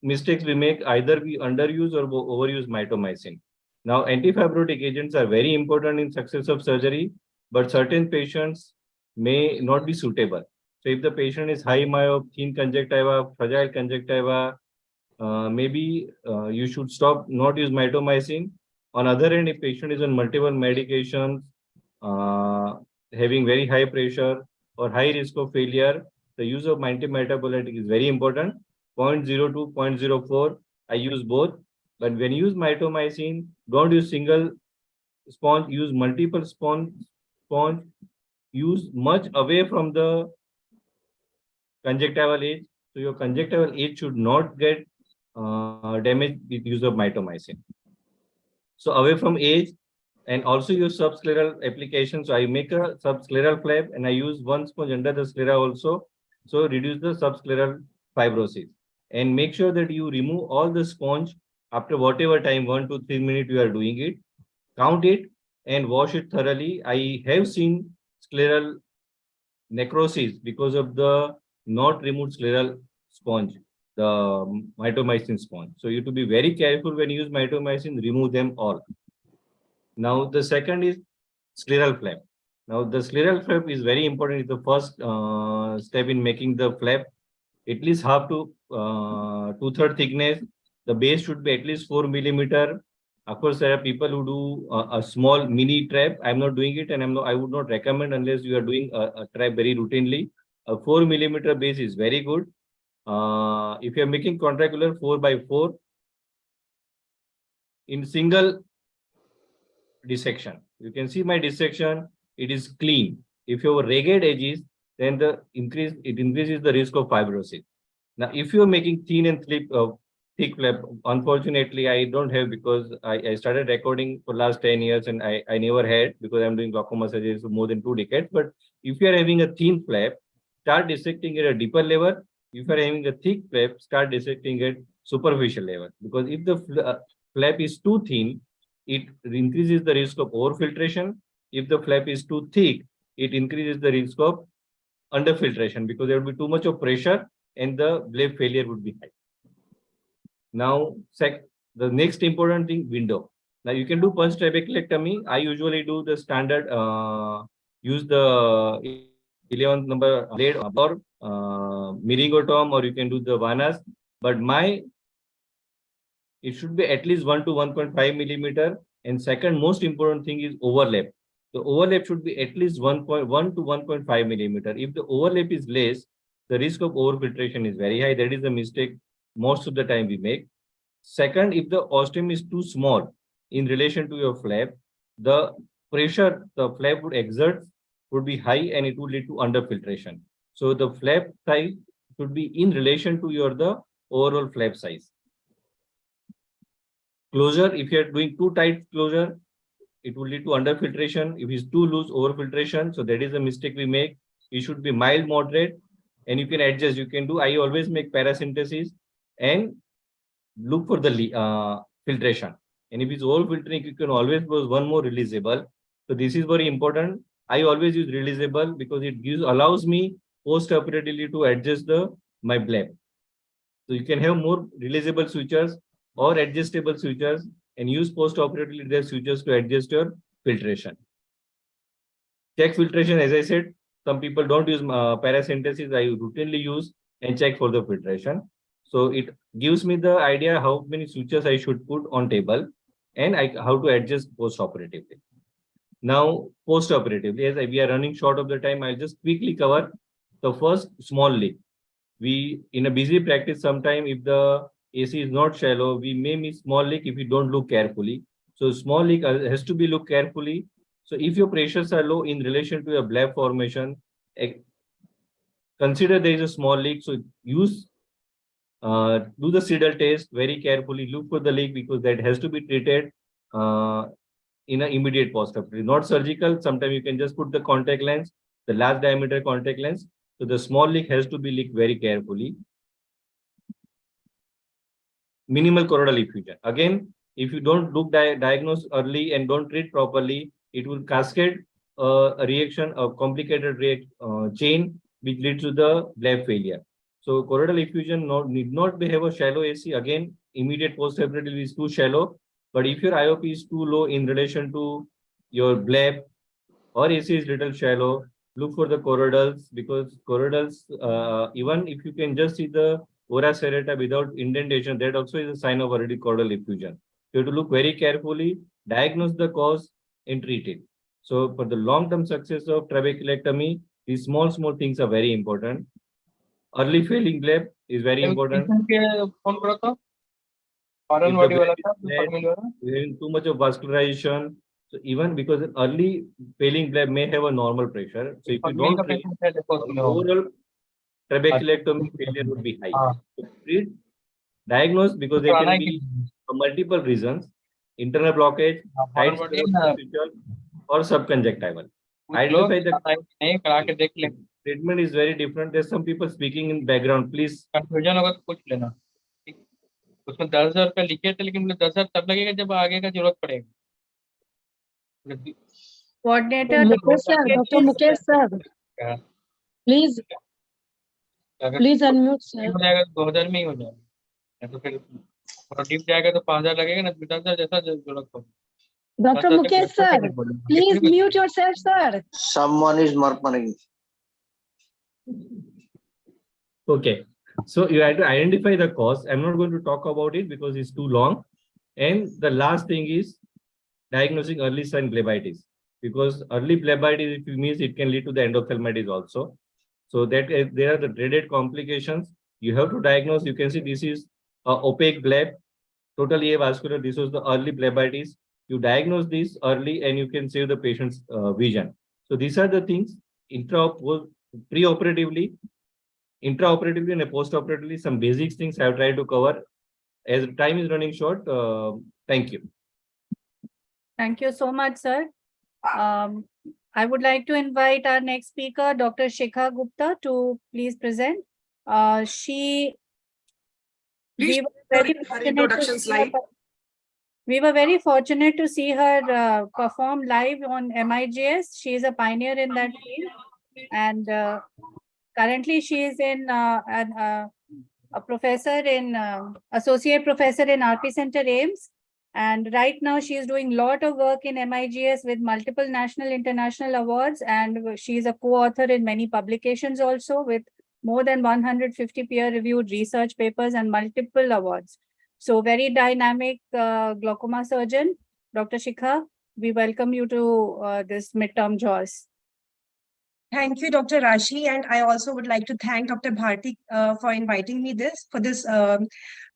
mistakes we make, either we underuse or overuse mitomycin. Now, antifibrotic agents are very important in success of surgery, but certain patients may not be suitable. So if the patient is high myope, thin conjunctiva, fragile conjunctiva, maybe you should stop, not use mitomycin. On other end, if patient is on multiple medications, having very high pressure or high risk of failure, the use of antimetabolite is very important. 0.02, 0.04, I use both. But when you use mitomycin, don't use single sponge, use multiple sponge, use much away from the conjunctival edge. So your conjunctival edge should not get damaged with use of mitomycin. So away from edge, and also use subscleral application. So I make a subscleral flap and I use one sponge under the sclera also. So reduce the subscleral fibrosis. And make sure that you remove all the sponge after whatever time, 1 to 3 minutes you are doing it. Count it and wash it thoroughly. I have seen scleral necrosis because of the not removed scleral sponge, the mitomycin sponge. So you have to be very careful when you use mitomycin, remove them all. Now the second is scleral flap. Now the scleral flap is very important. It's the first step in making the flap. At least half to 2/3 thickness. The base should be at least 4 millimeter. Of course, there are people who do a small mini trap. I'm not doing it, and I would not recommend unless you are doing a trap very routinely. A 4 millimeter base is very good. If you are making contractular 4x4 in single dissection, you can see my dissection. It is clean. If you have ragged edges, then it increases the risk of fibrosis. Now, if you are making thin and thick flap, unfortunately, I don't have, because I started recording for last 10 years and I never had, because I'm doing glaucoma surgery for more than 2 decades. But if you are having a thin flap, start dissecting at a deeper level. If you are having a thick flap, start dissecting at superficial level. Because if the flap is too thin, it increases the risk of overfiltration. If the flap is too thick, it increases the risk of underfiltration, because there will be too much of pressure and the blade failure would be high. Now, the next important thing, window. Now you can do pulse trabeculectomy. I usually do the standard, use the 11th number blade or meringotom, or you can do the vanas. But it should be at least 1 to 1.5 millimeter. And second most important thing is overlap. The overlap should be at least 1.1 to 1.5 millimeter. If the overlap is less, the risk of overfiltration is very high. That is the mistake most of the time we make. Second, if the ostium is too small in relation to your flap, the pressure the flap would exert would be high and it would lead to underfiltration. So the flap size should be in relation to the overall flap size. Closure, if you are doing too tight closure, it will lead to underfiltration. If it's too loose, overfiltration. So that is the mistake we make. It should be mild, moderate, and you can adjust. You can do, I always make paracentesis and look for the filtration. And if it's all filtering, you can always use one more releasable. So this is very important. I always use releasable because it allows me post-operatively to adjust my blade. So you can have more releasable sutures or adjustable sutures and use post-operatively their sutures to adjust your filtration. Check filtration, as I said, some people don't use paracentesis. I routinely use and check for the filtration. So it gives me the idea how many sutures I should put on table and how to adjust post-operatively. Now, post-operatively, as we are running short of the time, I'll just quickly cover the first small leak. We, in a busy practice, sometime if the AC is not shallow, we may miss small leak if we don't look carefully. So small leak has to be looked carefully. So if your pressures are low in relation to a bleb formation, consider there is a small leak. So use, do the Siddle test very carefully. Look for the leak because that has to be treated in an immediate post-operative, not surgical. Sometimes you can just put the contact lens, the large diameter contact lens. So the small leak has to be leaked very carefully. Minimal choroidal effusion. Again, if you don't look diagnose early and don't treat properly, it will cascade a reaction, a complicated chain which leads to the bleb failure. So choroidal effusion need not have a shallow AC. Again, immediate post-operative is too shallow. But if your IOP is too low in relation to your bleb or AC is little shallow, look for the choroidals, because choroidals, even if you can just see the ora serrata without indentation, that also is a sign of already choroidal effusion. You have to look very carefully, diagnose the cause and treat it. So for the long-term success of trabeculectomy, these small things are very important. Early failing bleb is very important. Having too much of vascularization, so even because early failing bleb may have a normal pressure. So if you don't treat, overall trabeculectomy failure would be high. So treat, diagnose, because there can be multiple reasons: internal blockage, tight or subconjunctival. Identify the treatment is very different. There's some people speaking in background. Please. उसमें 10,000 रुपया लिखे थे, लेकिन 10,000 तब लगेगा जब आगे का जरूरत पड़ेगा. Coordinator, Dr. Mukesh sir, please unmute sir. हो जाएगा 2000 में ही हो जाएगा, तो फिर थोड़ा डीप जाएगा तो 5,000 लगेगा ना, 10,000 जैसा जरूरत हो. Dr. Mukesh sir, please mute yourself sir. Someone is murmuring. Okay. So you have to identify the cause. I'm not going to talk about it because it's too long. And the last thing is diagnosing early sign blebitis, because early blebitis, if you miss, it can lead to the endophthalmitis also. So that there are the dreaded complications. You have to diagnose. You can see this is opaque bleb, totally avascular. This was the early blebitis. You diagnose this early and you can save the patient's vision. So these are the things pre-operatively, intraoperatively and post-operatively, some basic things I have tried to cover. As time is running short, thank you. Thank you so much, sir. I would like to invite our next speaker, Dr. Shikha Gupta, to please present. We were very fortunate to see her perform live on MIGS. She is a pioneer in that field, and currently she is in a professor in associate professor in RP Center AIMS, and right now she is doing a lot of work in MIGS with multiple national international awards, and she is a co-author in many publications also with more than 150 peer-reviewed research papers and multiple awards. So very dynamic glaucoma surgeon, Dr. Shikha, we welcome you to this midterm Jhos. Thank you, Dr. Rashi, and I also would like to thank Dr. Bharti for inviting me for this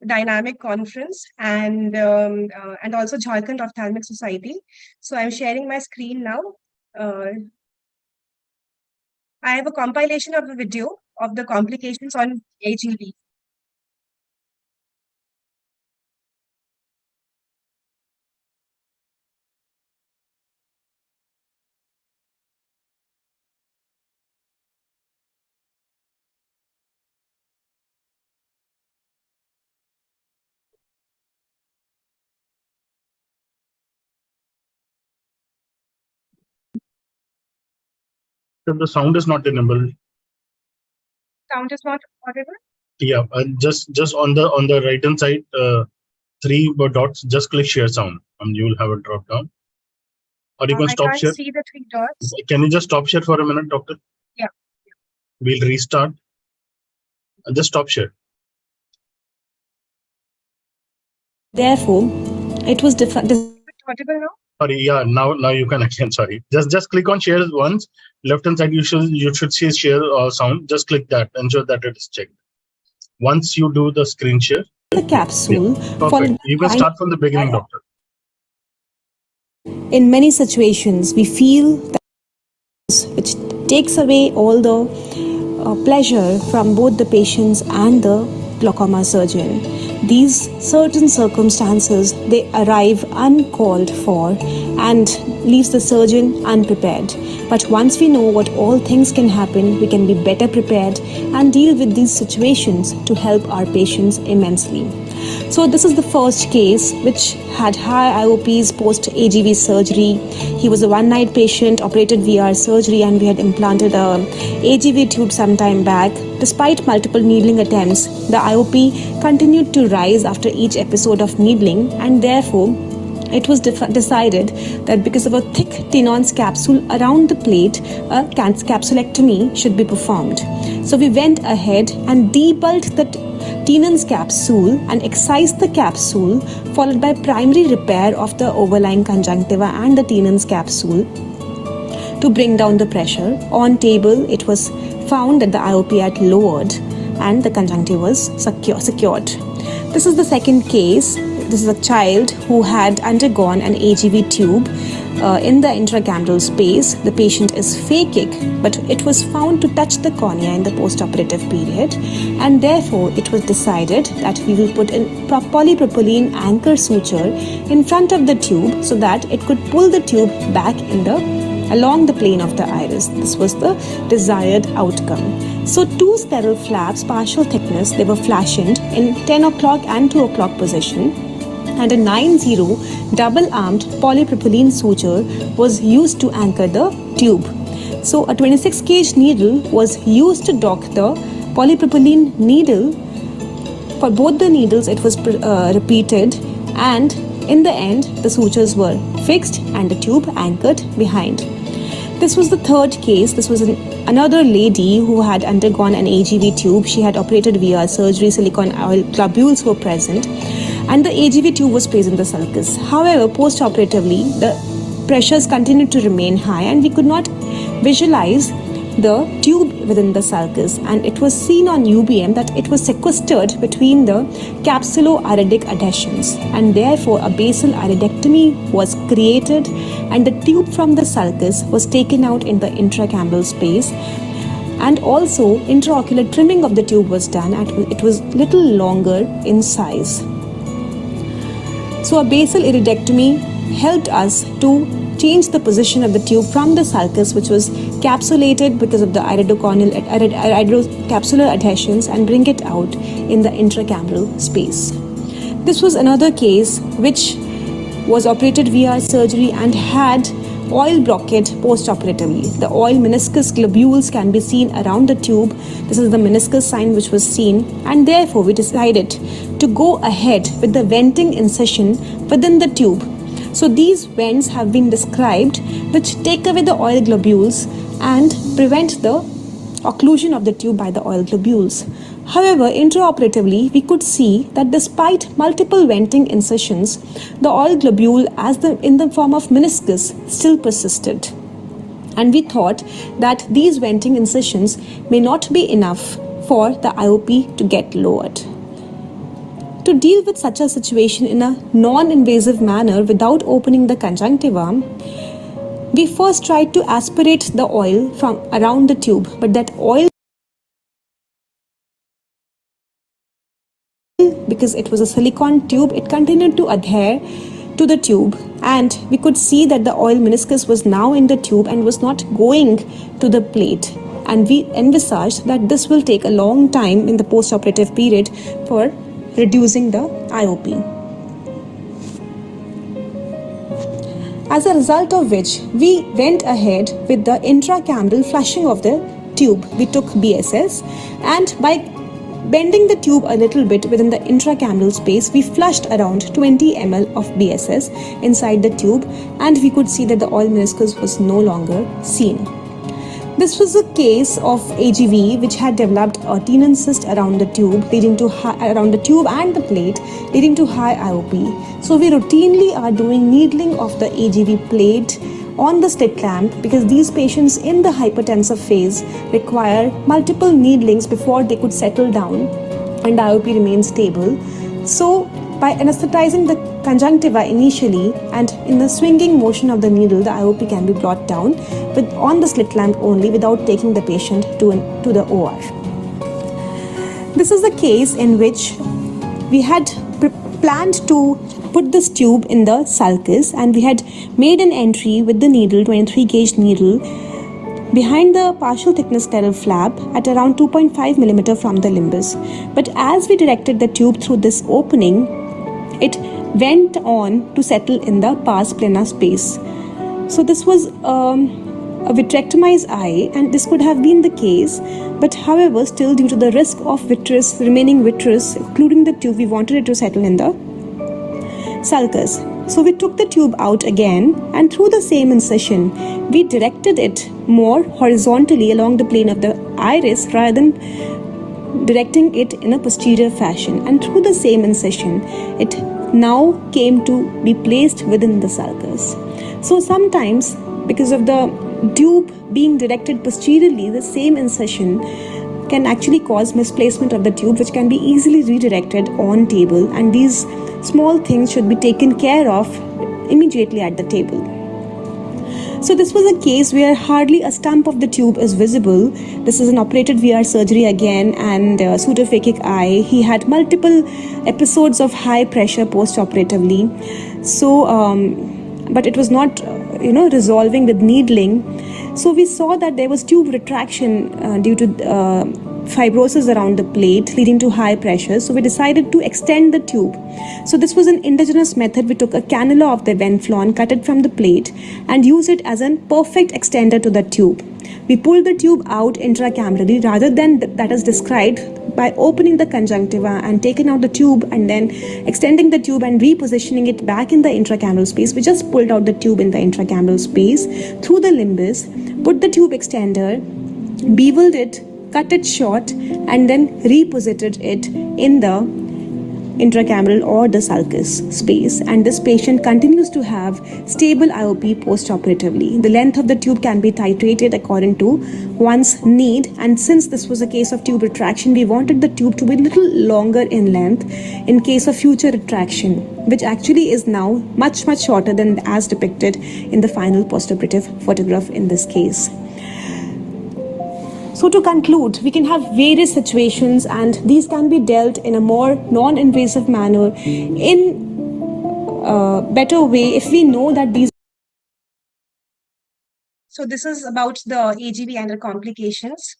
dynamic conference, and also Jharkhand Ophthalmic Society. So I'm sharing my screen now. I have a compilation of a video of the complications on AGV. The sound is not enabled. Sound is not audible? Yeah, just on the right hand side, 3 dots. Just click share sound, and you will have a drop down. Or you can I stop can't share. see the three dots. Can you just stop share for a minute, doctor? Yeah. We'll restart. Just stop share. Therefore, it was Audible now? Sorry, yeah, now you can again. Sorry, just click on share once. Left hand side, you should see share sound. Just click that. Ensure that it is checked. Once you do the screen share, the capsule. yeah, perfect. You can start from the beginning, doctor. In many situations, we feel that which takes away all the pleasure from both the patients and the glaucoma surgeon. These certain circumstances, they arrive uncalled for and leaves the surgeon unprepared. But once we know what all things can happen, we can be better prepared and deal with these situations to help our patients immensely. So this is the first case which had high IOPs post AGV surgery. He was a one-night patient, operated VR surgery, and we had implanted a AGV tube some time back. Despite multiple needling attempts, the IOP continued to rise after each episode of needling, and therefore it was decided that because of a thick Tenon's capsule around the plate, a capsulectomy should be performed. So we went ahead and debulked the Tenon's capsule and excised the capsule, followed by primary repair of the overlying conjunctiva and the Tenon's capsule to bring down the pressure. On table, it was found that the IOP had lowered and the conjunctiva was secured. This is the second case. This is a child who had undergone an AGV tube in the intracameral space. The patient is phakic, but it was found to touch the cornea in the postoperative period, and therefore it was decided that we will put in polypropylene anchor suture in front of the tube so that it could pull the tube back along the plane of the iris. This was the desired outcome. So 2 sterile flaps, partial thickness, they were fashioned in 10 o'clock and 2 o'clock position, and a 9-0 double-armed polypropylene suture was used to anchor the tube. So a 26 gauge needle was used to dock the polypropylene needle. For both the needles, it was repeated, and in the end, the sutures were fixed and the tube anchored behind. This was the third case. This was another lady who had undergone an AGV tube. She had operated VR surgery, silicone oil globules were present, and the AGV tube was placed in the sulcus. However, post-operatively, the pressures continued to remain high and we could not visualize the tube within the sulcus, and it was seen on UBM that it was sequestered between the capsulo-iridic adhesions, and therefore a basal iridectomy was created and the tube from the sulcus was taken out in the intracameral space, and also intraocular trimming of the tube was done and it was little longer in size. So a basal iridectomy helped us to change the position of the tube from the sulcus, which was capsulated because of the iridocapsular adhesions, and bring it out in the intracameral space. This was another case which was operated VR surgery and had oil blockade post-operatively. The oil meniscus globules can be seen around the tube. This is the meniscus sign which was seen, and therefore we decided to go ahead with the venting incision within the tube. So these vents have been described, which take away the oil globules and prevent the occlusion of the tube by the oil globules. However, intraoperatively, we could see that despite multiple venting incisions, the oil globule in the form of meniscus still persisted. And we thought that these venting incisions may not be enough for the IOP to get lowered. To deal with such a situation in a non-invasive manner without opening the conjunctiva, we first tried to aspirate the oil from around the tube, but that oil, because it was a silicone tube, it continued to adhere to the tube, and we could see that the oil meniscus was now in the tube and was not going to the plate. And we envisaged that this will take a long time in the post-operative period for reducing the IOP. As a result of which, we went ahead with the intracameral flushing of the tube. We took BSS, and by bending the tube a little bit within the intracameral space, we flushed around 20 ml of BSS inside the tube, and we could see that the oil meniscus was no longer seen. This was a case of AGV which had developed a tenon cyst around the tube, around the tube and the plate, leading to high IOP. So we routinely are doing needling of the AGV plate on the slit lamp because these patients in the hypertensive phase require multiple needlings before they could settle down and IOP remains stable. So by anesthetizing the conjunctiva initially and in the swinging motion of the needle, the IOP can be brought down on the slit lamp only without taking the patient to the OR. This is the case in which we had planned to put this tube in the sulcus, and we had made an entry with the needle, 23 gauge needle, behind the partial thickness scleral flap at around 2.5 millimeter from the limbus. But as we directed the tube through this opening, it went on to settle in the pars plana space. So this was a vitrectomized eye, and this could have been the case, but however, still due to the risk of vitreous, remaining vitreous, including the tube, we wanted it to settle in the sulcus. So we took the tube out again, and through the same incision, we directed it more horizontally along the plane of the iris rather than directing it in a posterior fashion. And through the same incision, it now came to be placed within the sulcus. So sometimes, because of the tube being directed posteriorly, the same incision can actually cause misplacement of the tube, which can be easily redirected on table, and these small things should be taken care of immediately at the table. So this was a case where hardly a stump of the tube is visible. This is an operated VR surgery again, and pseudophakic eye. He had multiple episodes of high pressure post-operatively. So, but it was not, resolving with needling. So we saw that there was tube retraction due to fibrosis around the plate, leading to high pressure. So we decided to extend the tube. So this was an indigenous method. We took a cannula of the venflon, cut it from the plate, and used it as a perfect extender to the tube. We pulled the tube out intracamerally rather than that is described by opening the conjunctiva and taking out the tube and then extending the tube and repositioning it back in the intracameral space. We just pulled out the tube in the intracameral space through the limbus, put the tube extender, beveled it, cut it short, and then reposited it in the intracameral or the sulcus space, and this patient continues to have stable IOP post-operatively. The length of the tube can be titrated according to one's need, and since this was a case of tube retraction, we wanted the tube to be a little longer in length in case of future retraction, which actually is now much shorter than as depicted in the final post-operative photograph in this case. So to conclude, we can have various situations, and these can be dealt in a more non-invasive manner, in a better way, if we know that these. So this is about the AGV and the complications.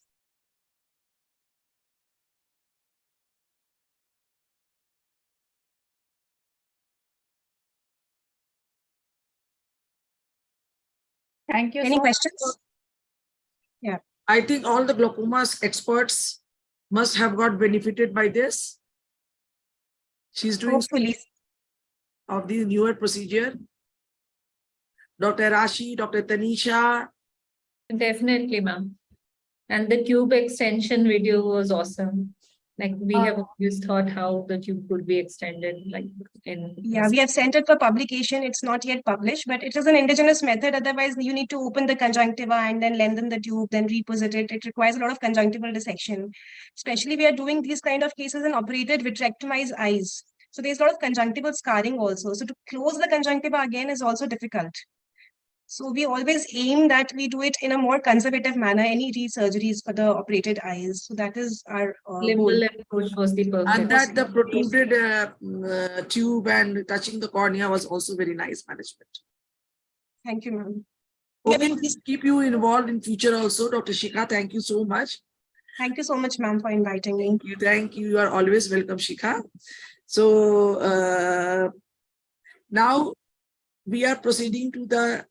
Thank you. Any questions? Yeah. I think all the glaucoma's experts must have got benefited by this. She's doing hopefully of these newer procedure. Dr. Rashi, Dr. Tanisha. Definitely, ma'am. And the tube extension video was awesome. Like we have always thought how the tube could be extended, like in. Yeah, we have sent it for publication. It's not yet published, but it is an indigenous method. Otherwise, you need to open the conjunctiva and then lengthen the tube, then reposit it. It requires a lot of conjunctival dissection. Especially we are doing these kind of cases in operated vitrectomized eyes. So there's a lot of conjunctival scarring also. So to close the conjunctiva again is also difficult. So we always aim that we do it in a more conservative manner, any re-surgeries for the operated eyes. So that is our goal. Approach was the perfect. And that the protruded tube and touching the cornea was also very nice management. Thank you, ma'am. Okay, please keep you involved in future also. Dr. Shikha, thank you so much. Thank you so much, ma'am, for inviting me. Thank you. You are always welcome, Shikha. So now we are proceeding to the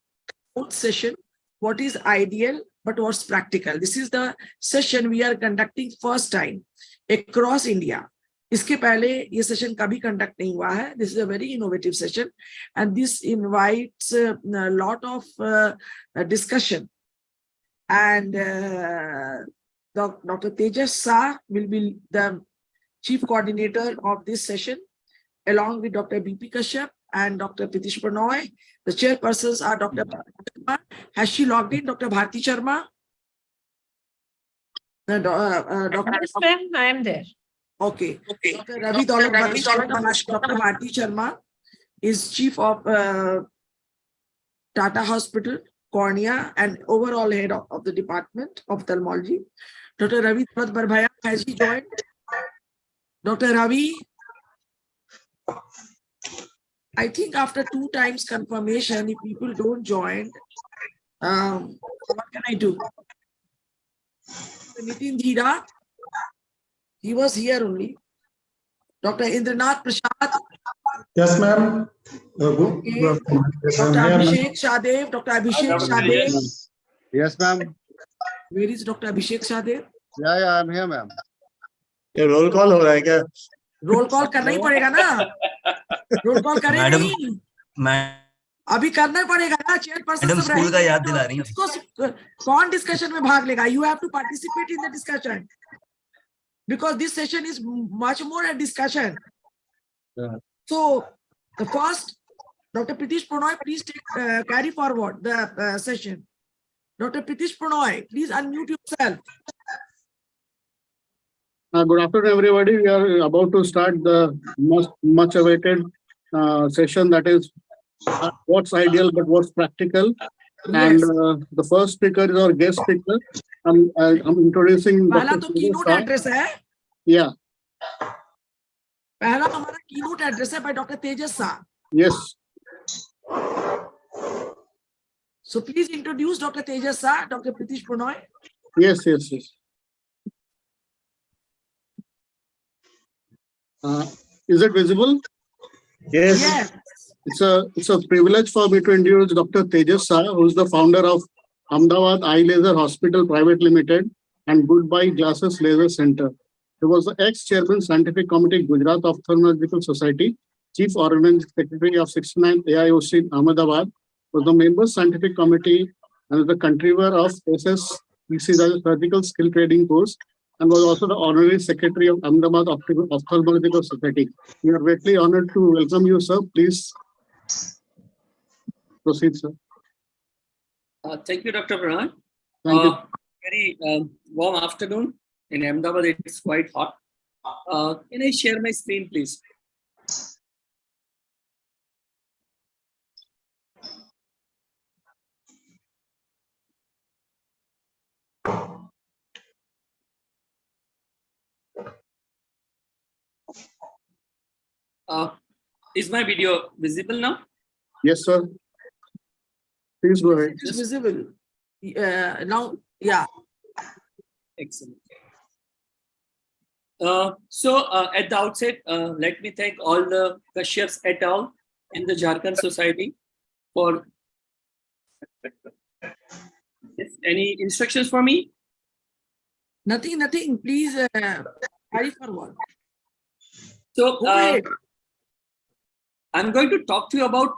fourth session. What is ideal, but what's practical? This is the session we are conducting first time. across India. इसके पहले ये session कभी conduct नहीं हुआ है. This is a very innovative session, and this invites a lot of discussion. And Dr. Tejas Shah will be the chief coordinator of this session, along with Dr. BP Kashyap and Dr. Pritish Pranoy. The chairpersons are Dr. Sharma. Has she logged in? Dr. Bharti Sharma? Dr. Yes, ma'am, I am there. Okay. Dr. Ravi Daulat, Dr. Bharti Sharma is chief of Tata Hospital, Cornea, and overall head of the department of ophthalmology. Dr. Ravi Daulat Barbhaya, has he joined? Dr. Ravi? I think after 2 times confirmation, if people don't join, what can I do? Nitin Dhira, he was here only. Dr. Indranath Prasad. Yes, ma'am. Okay. Dr. Abhishek Shadev. Dr. Abhishek Shadev. Yes, ma'am. Where is Dr. Abhishek Shadev? Yeah, I'm here, ma'am. ये roll call हो रहा है क्या? Roll call करना ही पड़ेगा ना. Roll call करे नहीं. अभी करना पड़ेगा ना. चेयरपर्सन सब स्कूल का याद दिला रही हैं. कौन डिस्कशन में भाग लेगा? You have to participate in the discussion, because this session is much more a discussion. Yeah. So the first, Dr. Pritish Pranoy, please carry forward the session. Dr. Pritish Pranoy, please unmute yourself. Good afternoon, everybody. We are about to start the much awaited session, that is what's ideal but what's practical. Yes. And the first speaker is our guest speaker. I'm introducing पहला Dr. तो keynote address है. Yeah. पहला हमारा keynote address है by Dr. Tejas Shah. Yes. So please introduce Dr. Tejas Shah, Dr. Pritish Pranoy. Yes. Is it visible? Yes. Yes. It's a privilege for me to introduce Dr. Tejas Shah, who is the founder of Ahmedabad Eye Laser Hospital Private Limited and Goodbye Glasses Laser Center. He was the ex-chairman Scientific Committee Gujarat Ophthalmological Society, Chief Organizing Secretary of 69th AIOC in Ahmedabad, was the member Scientific Committee and the contriver of SS Surgical Skill Training Course, and was also the honorary secretary of Ahmedabad Ophthalmological Society. We are greatly honored to welcome you, sir. Please proceed, sir. Thank you, Dr. Pranay. Thank you. Very warm afternoon. In Ahmedabad, it's quite hot. Can I share my screen, please? Is my video visible now? Yes, sir. Please go ahead. It's visible. Now, yeah. Excellent. At the outset, let me thank all the Kashyaps et al. In the Jharkhand Society for any instructions for me? Nothing. Please carry forward. So, Go ahead. I'm going to talk to you about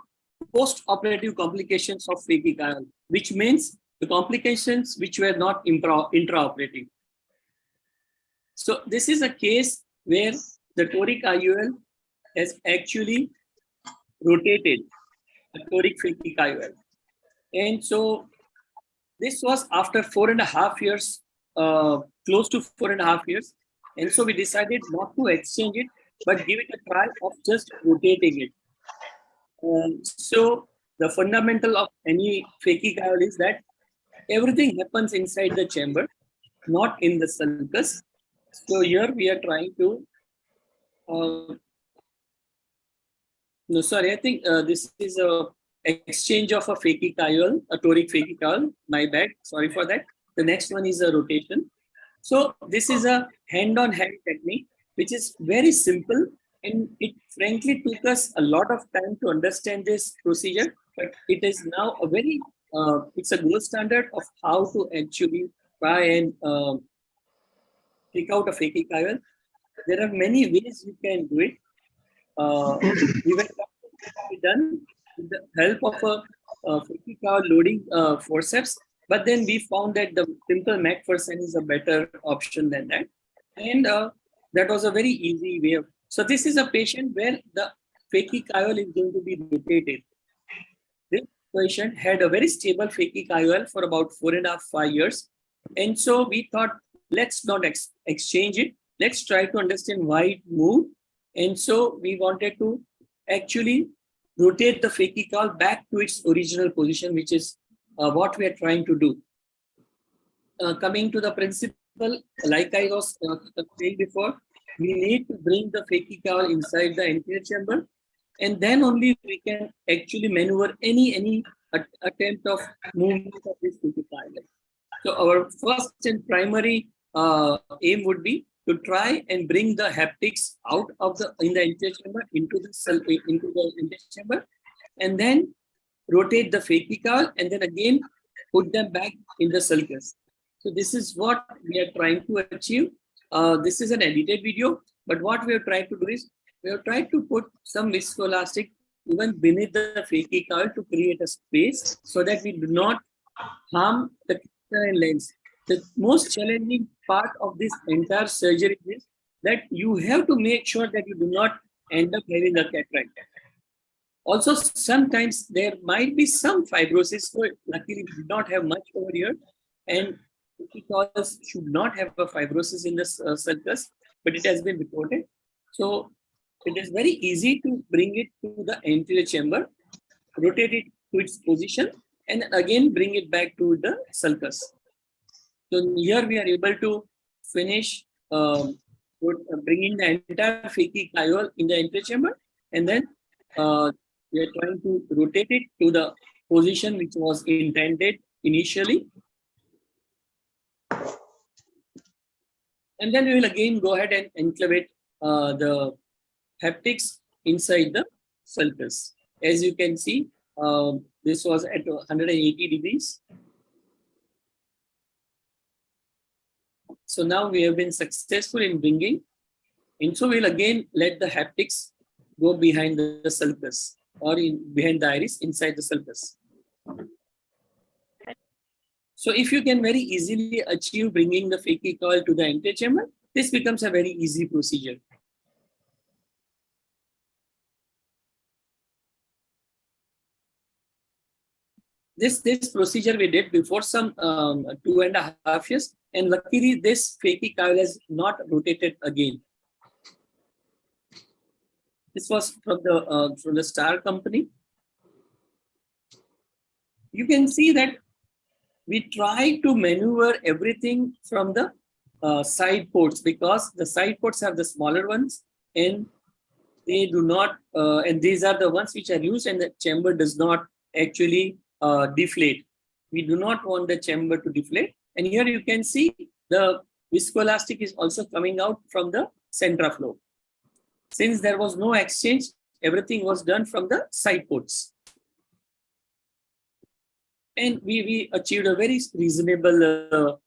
post-operative complications of phakic IOL, which means the complications which were not intraoperative. So this is a case where the toric IOL has actually rotated, the toric phakic IOL. And so this was after 4.5 years, close to 4.5 years. And so we decided not to exchange it, but give it a try of just rotating it. So the fundamental of any phakic IOL is that everything happens inside the chamber, not in the sulcus. So here we are trying to, I think this is a exchange of a phakic IOL, a toric phakic IOL, my bad, sorry for that. The next one is a rotation. So this is a hand-on-hand technique, which is very simple, and it frankly took us a lot of time to understand this procedure, but it is now a very, it's a gold standard of how to actually try and take out a phakic IOL. there are many ways you can do it. We were done with the help of a 50 power loading forceps, but then we found that the simple McPherson is a better option than that. And that was a very easy way of. So this is a patient where the phakic is going to be rotated. This patient had a very stable phakic for about 4.5 to 5 years. And so we thought, let's not exchange it. Let's try to understand why it moved. And so we wanted to actually rotate the phakic back to its original position, which is what we are trying to do. Coming to the principle, like I was saying before, we need to bring the phakic inside the anterior chamber, and then only we can actually maneuver any attempt of movement of this phakic. So our first and primary aim would be to try and bring the haptics out of the anterior chamber into the anterior chamber, and then rotate the phakic and then again put them back in the sulcus. So this is what we are trying to achieve. This is an edited video, but what we have tried to do is we have tried to put some viscoelastic even beneath the phakic to create a space so that we do not harm the lens. The most challenging part of this entire surgery is that you have to make sure that you do not end up having a cataract. Also, sometimes there might be some fibrosis. So luckily, we do not have much over here, and because should not have a fibrosis in the sulcus, but it has been reported. So it is very easy to bring it to the anterior chamber, rotate it to its position, and again bring it back to the sulcus. So here we are able to finish bringing the entire phakic in the anterior chamber, and then we are trying to rotate it to the position which was intended initially. And then we will again go ahead and enclavate the haptics inside the sulcus. As you can see, this was at 180 degrees. So now we have been successful in bringing, and so we'll again let the haptics go behind the sulcus or behind the iris inside the sulcus. So if you can very easily achieve bringing the phakic to the anterior chamber, this becomes a very easy procedure. This procedure we did before some 2.5 years, and luckily this phakic has not rotated again. This was from the Star company. You can see that we try to maneuver everything from the side ports, because the side ports are the smaller ones, and they do not, and these are the ones which are used, and the chamber does not actually deflate. We do not want the chamber to deflate. And here you can see the viscoelastic is also coming out from the centraflow. Since there was no exchange, everything was done from the side ports. And we achieved a very reasonable.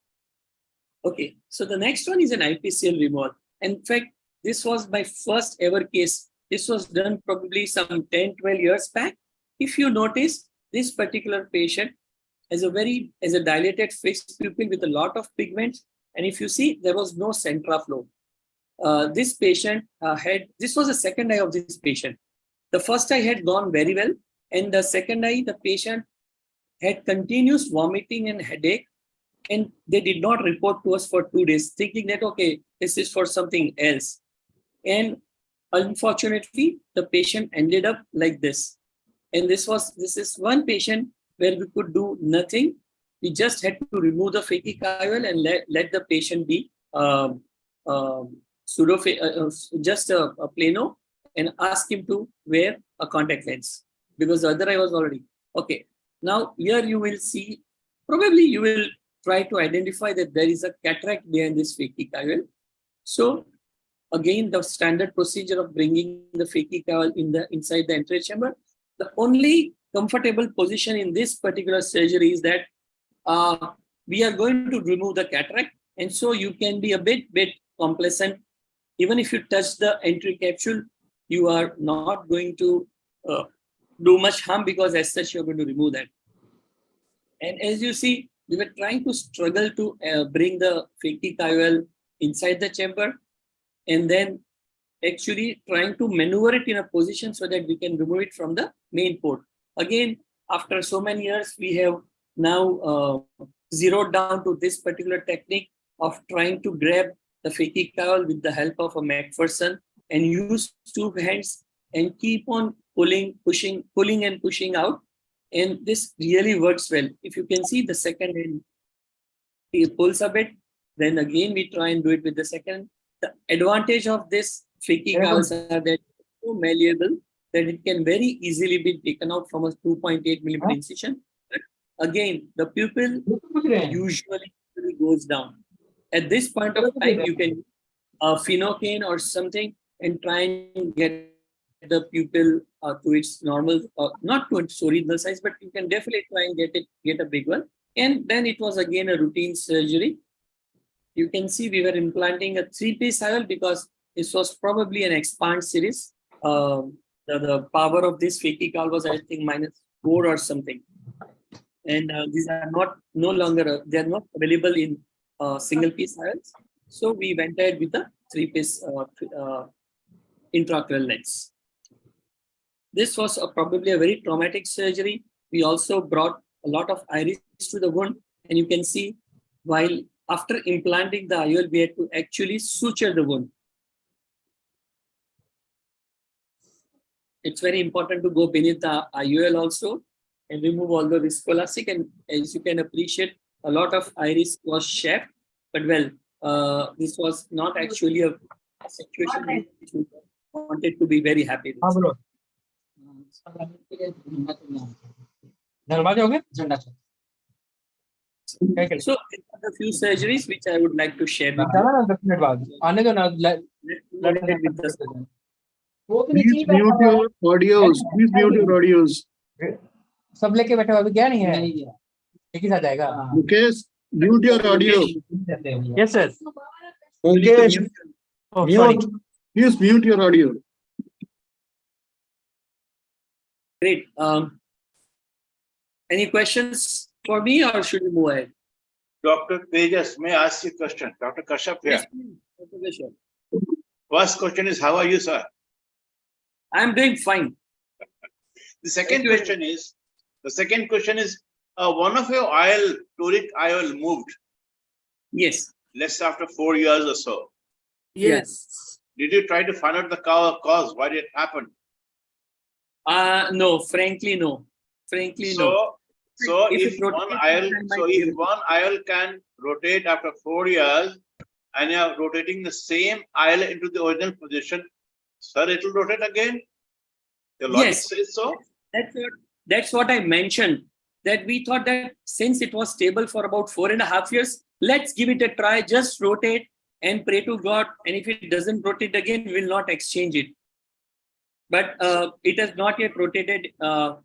Okay, so the next one is an IPCL removal. In fact, this was my first ever case. This was done probably some 10-12 years back. If you notice, this particular patient has a dilated fixed pupil with a lot of pigments. And if you see, there was no centraflow. This patient this was the second eye of this patient. The first eye had gone very well. And the second eye, the patient had continuous vomiting and headache. And they did not report to us for 2 days, thinking that, okay, this is for something else. And unfortunately, the patient ended up like this. And this is one patient where we could do nothing. We just had to remove the phakic IOL and let the patient be just a plano, and ask him to wear a contact lens, because the other eye was already okay. Now here you will see, probably you will try to identify that there is a cataract behind this phakic IOL. So again, the standard procedure of bringing the phakic IOL inside the anterior chamber. The only comfortable position in this particular surgery is that we are going to remove the cataract, and so you can be a bit complacent even if you touch the entry capsule, you are not going to do much harm, because as such you're going to remove that. And as you see, we were trying to struggle to bring the phakic IOL inside the chamber, and then actually trying to maneuver it in a position so that we can remove it from the main port. Again, after so many years, we have now zeroed down to this particular technique of trying to grab the phakic IOL with the help of a McPherson and use two hands and keep on pulling and pushing out. And this really works well. If you can see the second hand, it pulls a bit, then again we try and do it with the second. The advantage of this phakic IOLs are that it's so malleable that it can very easily be taken out from a 2.8 millimeter incision. But again, the pupil usually goes down. At this point of time, you can phenocane or something and try and get the pupil to its normal, not to its original size, but you can definitely try and get a big one. And then it was again a routine surgery. You can see we were implanting a 3-piece IOL because this was probably an expand series. The power of this phakic IOL was, I think, -4 or something. And these are no longer, they are not available in single piece IOLs. So we went ahead with the 3-piece intraocular lens. This was probably a very traumatic surgery. We also brought a lot of iris to the wound, and you can see while after implanting the IOL, we had to actually suture the wound. It's very important to go beneath the IOL also and remove all the viscoelastic. And as you can appreciate, a lot of iris was shaved, but well, this was not actually a situation which we wanted to be very happy with. So these are the few surgeries which I would like to share with you. Please mute your audios. Please mute your audios. सब लेके बैठे हो, अभी गया नहीं है, एक ही साथ जाएगा. Mukesh, mute your audio. Yes sir. Mukesh, Oh, sorry. please mute your audio. Great. Any questions for me, or should we move ahead? Dr. Tejas, may I ask you a question? Dr. Kashyap here. Yes, First question is, how are you, sir? I'm doing fine. The second question is, one of your toric IOL moved. Yes. Less after 4 years or so. Yes. Did you try to find out the cause? Why did it happen? No, frankly, no. No. So if one IOL can rotate after 4 years, and you are rotating the same IOL into the original position, sir, it will rotate again? The logic says so? That's what I mentioned. That we thought that since it was stable for about 4.5 years, let's give it a try, just rotate and pray to God. And if it doesn't rotate again, we'll not exchange it. But it has not yet rotated.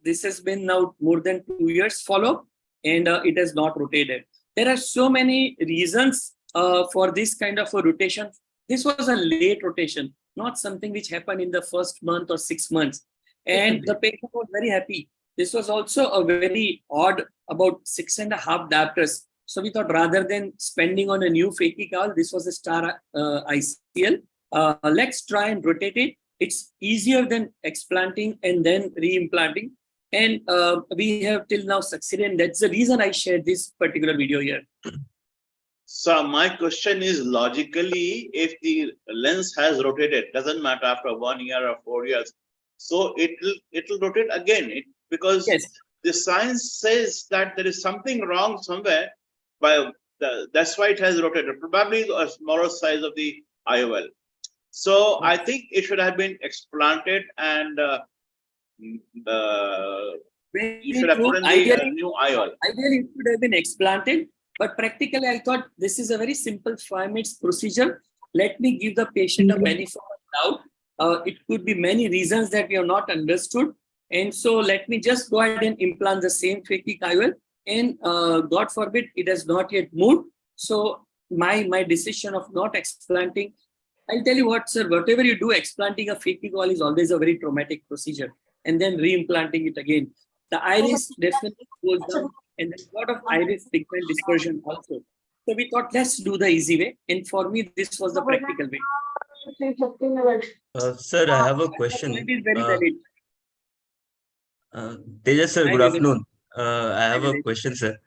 This has been now more than 2 years follow, and it has not rotated. There are so many reasons for this kind of a rotation. This was a late rotation, not something which happened in the first month or 6 months. And the patient was very happy. This was also a very odd, about 6.5 diopters. So we thought rather than spending on a new phakic IOL, this was a star ICL. Let's try and rotate it. It's easier than explanting and then reimplanting. And we have till now succeeded. And that's the reason I shared this particular video here. So my question is, logically, if the lens has rotated, doesn't matter after 1 year or 4 years, so it will rotate again. Because the science says that there is something wrong somewhere. That's why it has rotated. Probably a smaller size of the IOL. So I think it should have been explanted, and you should have put in the new IOL. Ideally, it should have been explanted, but practically, I thought this is a very simple 5 minutes procedure. Let me give the patient a benefit of doubt. It could be many reasons that we have not understood. And so let me just go ahead and implant the same phakic IOL. And God forbid, it has not yet moved. So my decision of not explanting I'll tell you what, sir, whatever you do, explanting a phakic oil is always a very traumatic procedure. And then re-implanting it again. The iris definitely goes down, and there's a lot of iris pigment dispersion also. So we thought, let's do the easy way. And for me, this was the practical way. Sir, I have a question. Point is very valid. Tejas sir, Hi, good Vivek. afternoon. I have a Vivek. question, sir.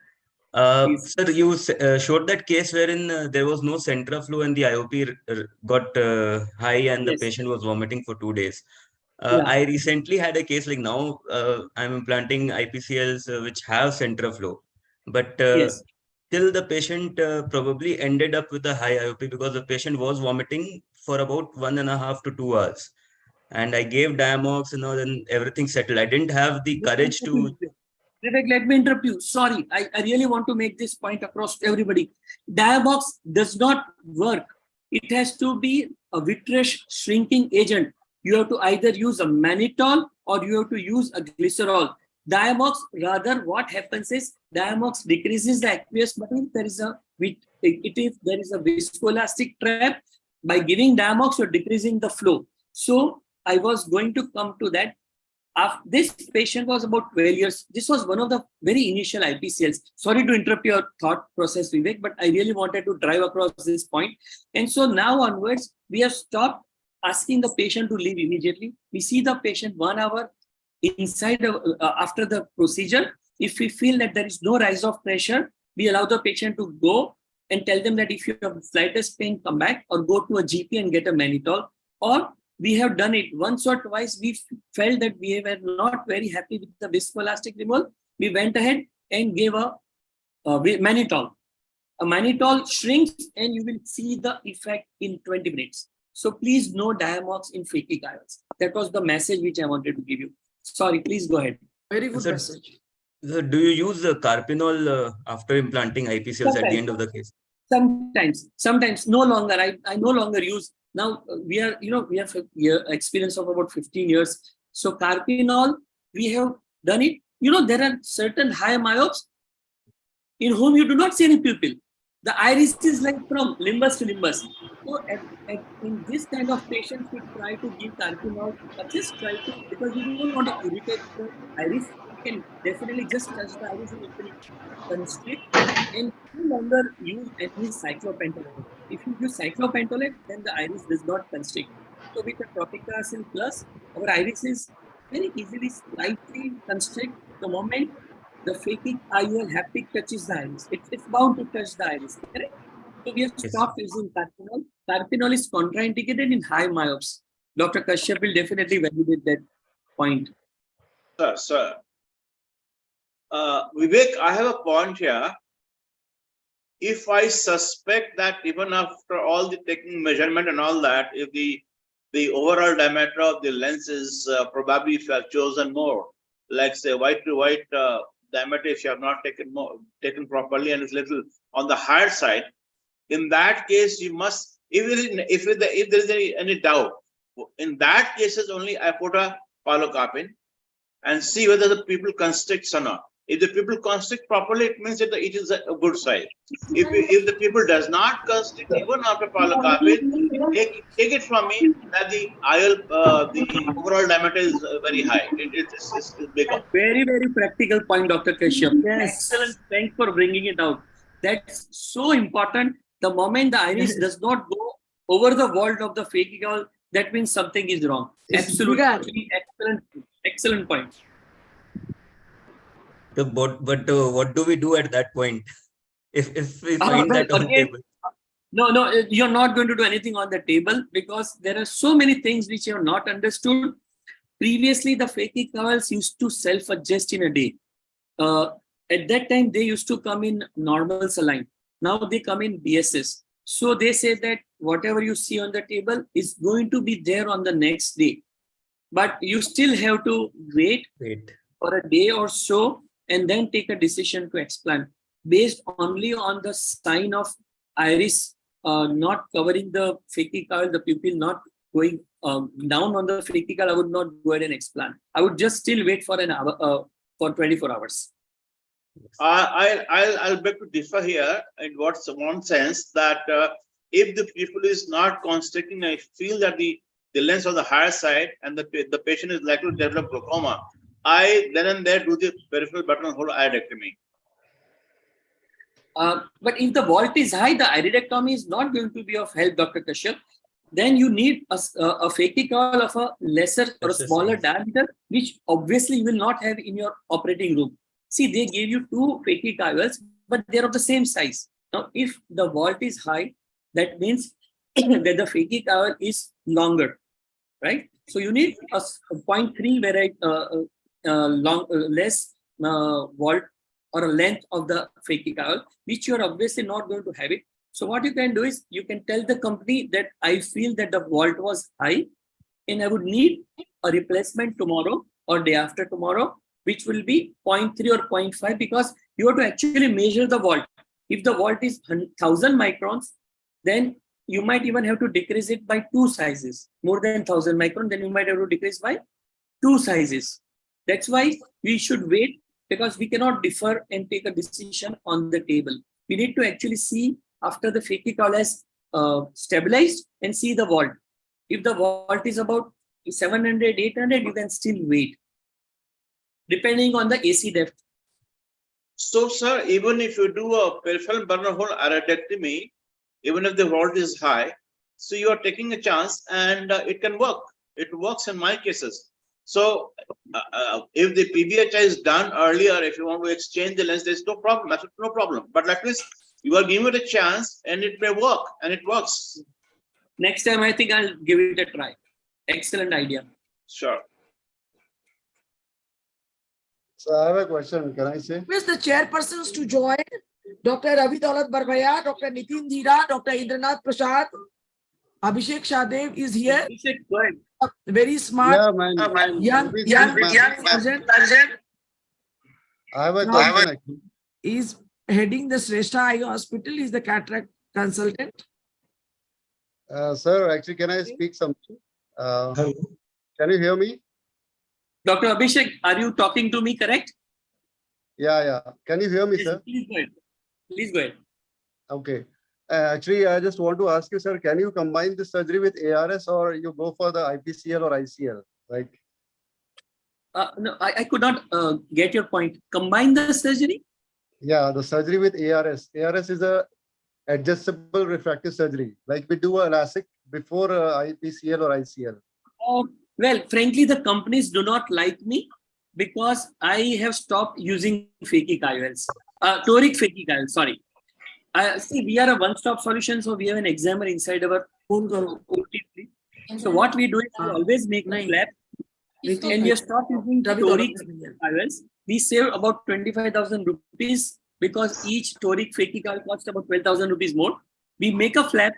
Please. Sir, you showed that case wherein there was no central flow and the IOP got high and the Yes. patient was vomiting for 2 days. Yeah. I recently had a case like now I'm implanting IPCLs which have central flow, but Yes. till the patient probably ended up with a high IOP because the patient was vomiting for about 1.5 to 2 hours. And I gave Diamox and all, and everything settled. I didn't have the courage to. Vivek, let me interrupt you. Sorry, I really want to make this point across to everybody. Diabox does not work. It has to be a vitreous shrinking agent. You have to either use a mannitol or you have to use a glycerol. Diamox, rather, what happens is Diamox decreases the aqueous, but if there is a viscoelastic trap, by giving Diamox, you're decreasing the flow. So I was going to come to that. This patient was about 12 years. This was one of the very initial IPCLs. Sorry to interrupt your thought process, Vivek, but I really wanted to drive across this point. And so now onwards, we have stopped asking the patient to leave immediately. We see the patient 1 hour inside after the procedure. If we feel that there is no rise of pressure, we allow the patient to go and tell them that if you have the slightest pain, come back or go to a GP and get a mannitol. Or we have done it once or twice. We felt that we were not very happy with the viscoelastic removal. We went ahead and gave a mannitol. A mannitol shrinks and you will see the effect in 20 minutes. So please no Diamox in phakic IOLs. That was the message which I wanted to give you. Sorry, please go ahead. Very good Sir, message. Sir, do you use the Carpinol after implanting IPCLs at the end of the case? Sometimes no longer. I no longer use. Now we have experience of about 15 years. So Carpinol, we have done it. There are certain high myopes in whom you do not see any pupil. The iris is like from limbus to limbus. So in this kind of patients, we try to give Carpinol, but just try to, because we don't want to irritate the iris. We can definitely just touch the iris and it will constrict, and no longer use any cyclopentolate. If you use cyclopentolate, then the iris does not constrict. So with the propicacin plus, our iris is very easily slightly constrict the moment the phakic IOL haptic touches the iris. It's bound to touch the iris, correct? So we have stopped using Carpinol. Carpinol is contraindicated in high myopes. Dr. Kashyap will definitely validate that point. Sir. Vivek, I have a point here. If I suspect that even after all the taking measurement and all that, if the overall diameter of the lens is probably, if you have chosen more, like say white to white diameter, if you have not taken properly and it's little on the higher side, in that case you must, if there is any doubt, in that cases only I put a pilocarpine and see whether the pupil constricts or not. If the pupil constrict properly, it means that it is a good size. If the pupil does not constrict even after pilocarpine, take it from me that the IOL, the overall diameter is very high. It's big. Very, very practical point, Dr. Kashyap. Yes. Excellent. Thanks for bringing it out. That's so important. The moment the iris does not go over the vault of the phakic IOL, that means something is wrong. Absolutely. Excellent point. But what do we do at that point if we find that on the table? No, you're not going to do anything on the table because there are so many things which you have not understood. Previously, the phakic IOLs used to self-adjust in a day. At that time, they used to come in normal saline. Now they come in BSS. So they say that whatever you see on the table is going to be there on the next day. But you still have to wait for a day or so and then take a decision to explant based only on the sign of iris not covering the phakic IOL, the pupil not going down on the phakic IOL. I would not go ahead and explant. I would just still wait for an hour, for 24 hours. I'll beg to differ here in one sense that if the pupil is not constricting, I feel that the lens on the higher side and the patient is likely to develop glaucoma, I then and there do the peripheral buttonhole iridectomy. But if the vault is high, the iridectomy is not going to be of help, Dr. Kashyap. Then you need a phakic oil of a lesser or a smaller diameter, which obviously you will not have in your operating room. See, they gave you two phakic oils, but they're of the same size. Now, if the vault is high, that means that the phakic oil is longer, right? So you need a 0.3 less vault or a length of the phakic oil, which you are obviously not going to have it. So what you can do is you can tell the company that I feel that the vault was high and I would need a replacement tomorrow or day after tomorrow, which will be 0.3 or 0.5, because you have to actually measure the vault. If the vault is 1000 microns, then you might even have to decrease it by 2 sizes. More than 1000 microns, then you might have to decrease by 2 sizes. That's why we should wait, because we cannot defer and take a decision on the table. We need to actually see after the phakic oil has stabilized and see the vault. If the vault is about 700, 800, you can still wait, depending on the AC depth. So, sir, even if you do a peripheral buttonhole iridectomy, even if the vault is high, so you are taking a chance, and it can work. It works in my cases. So, if the PBHI is done earlier, if you want to exchange the lens, there's no problem. That's no problem. But at least you are giving it a chance, and it may work, and it works. Next time, I think I'll give it a try. Excellent idea. Sure. So I have a question. Can I say? Request the chairpersons to join. Dr. Ravi Daulat Barbhaya, Dr. Nitin Dhira, Dr. Indranath Prasad, Abhishek Shahdev is here. Abhishek, go ahead. Very smart, young surgeon. I have a question. Actually. Is heading the Shrestha Eye Hospital. Is the cataract consultant. Sir, actually, can I speak something? Can you hear me? Dr. Abhishek, are you talking to me, correct? Yeah. Can you hear me, sir? Please go ahead. Please go ahead. Okay. Actually, I just want to ask you, sir, can you combine this surgery with ARS, or you go for the IPCL or ICL? Like, no, I could not get your point. Combine the surgery? Yeah, the surgery with ARS. ARS is a adjustable refractive surgery. Like we do a LASIK before IPCL or ICL. Well, frankly, the companies do not like me because I have stopped using phakic IOLs. Toric phakic IOLs, sorry. See, we are a one-stop solution, so we have an examiner inside our OTP. So what we do is we always make a flap, and we have stopped using toric IOLs. We save about 25,000 rupees because each toric phakic IOL costs about 12,000 rupees more. We make a flap,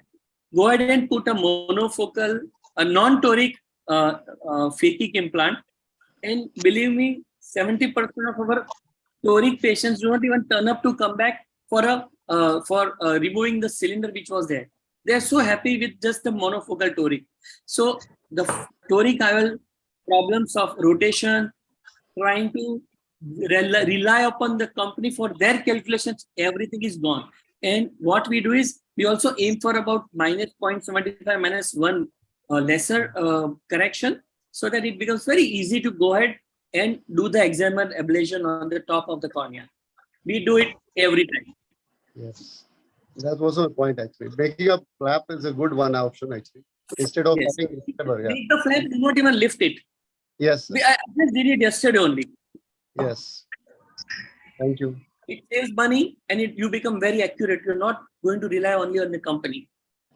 go ahead and put a monofocal, a non-toric phakic implant, and believe me, 70% of our toric patients do not even turn up to come back for removing the cylinder which was there. They are so happy with just the monofocal toric. So the toric IOL problems of rotation, trying to rely upon the company for their calculations, everything is gone. And what we do is we also aim for about minus 0.75, minus 1 lesser correction, so that it becomes very easy to go ahead and do the examiner ablation on the top of the cornea. We do it every time. Yes, that was my point actually. Making a flap is a good one option actually. Instead of Yes. having Make the flap, do not even lift it. Yes. I just did it yesterday only. Yes. Thank you. It saves money and you become very accurate. You're not going to rely only on the company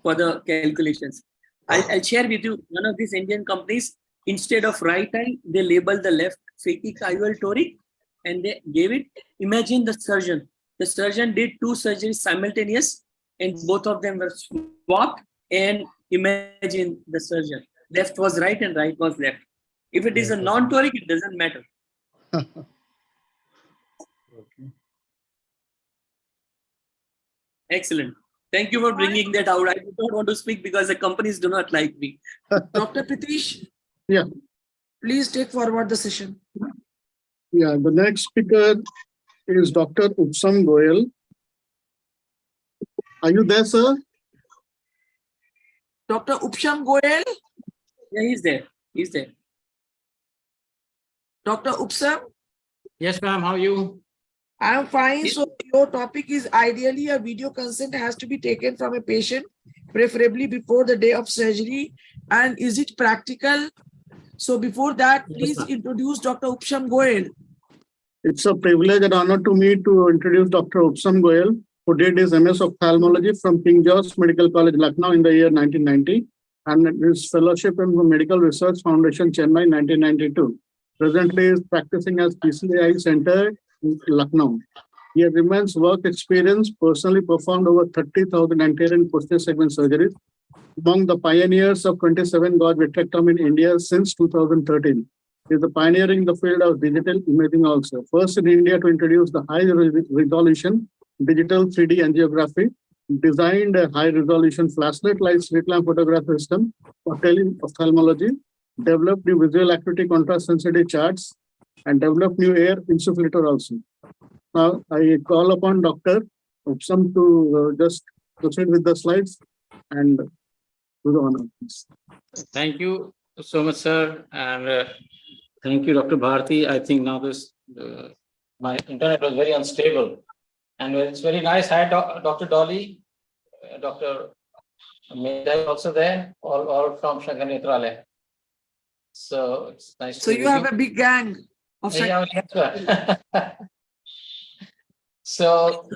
for the calculations. I'll share with you one of these Indian companies. Instead of right eye, they label the left phakic IOL toric and they gave it. Imagine the surgeon. The surgeon did 2 surgeries simultaneous and both of them were swapped. And imagine the surgeon. Left was right and right was left. If it is a non-toric, it doesn't matter. Excellent. Thank you for bringing that out. I don't want to speak because the companies do not like me. Dr. Pritish, Yeah. please take forward the session. Yeah, the next speaker is Dr. Upsam Goyal. Are you there, sir? Dr. Upsham Goel. Yeah, he's there. He's there. Dr. Upsham. Yes, ma'am. How are you? I am fine. So your topic is ideally a video consent has to be taken from a patient, preferably before the day of surgery. And is it practical? So before that, please introduce Dr. Upsham Goel. It's a privilege and honor to me to introduce Dr. Upsham Goel, who did his MS Ophthalmology from King Jhos Medical College, Lucknow in the year 1990, and his fellowship in the Medical Research Foundation, Chennai, 1992. Presently, he is practicing as PCI Center in Lucknow. He has immense work experience, personally performed over 30,000 anterior and posterior segment surgeries, among the pioneers of 27 gauge vitrectomy in India since 2013. He is the pioneer in the field of digital imaging also. First in India to introduce the high resolution digital 3D angiography, designed a high resolution flashlight like slit lamp photograph system for teleophthalmology, developed new visual acuity contrast sensitivity charts, and developed new air insufflator also. Now I call upon Dr. Upsham to just proceed with the slides and do the honor. Thank you so much, sir. And thank you, Dr. Bharti. I think now my internet was very unstable. And it's very nice. Hi, Dr. Dolly, Dr. Medai also there, all from Shankar Netralaya. So it's nice So to you have a big gang of yeah, yes, so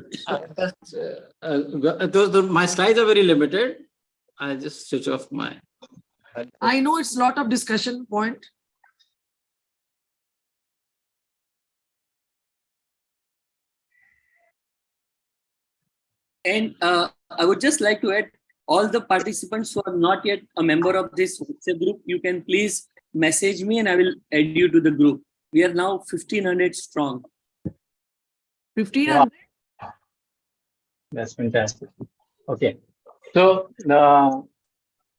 my slides are very limited. I just switch off my. I know it's a lot of discussion point. And I would just like to add, all the participants who are not yet a member of this WhatsApp group, you can please message me and I will add you to the group. We are now 1,500 strong. 1,500? That's fantastic. Okay. So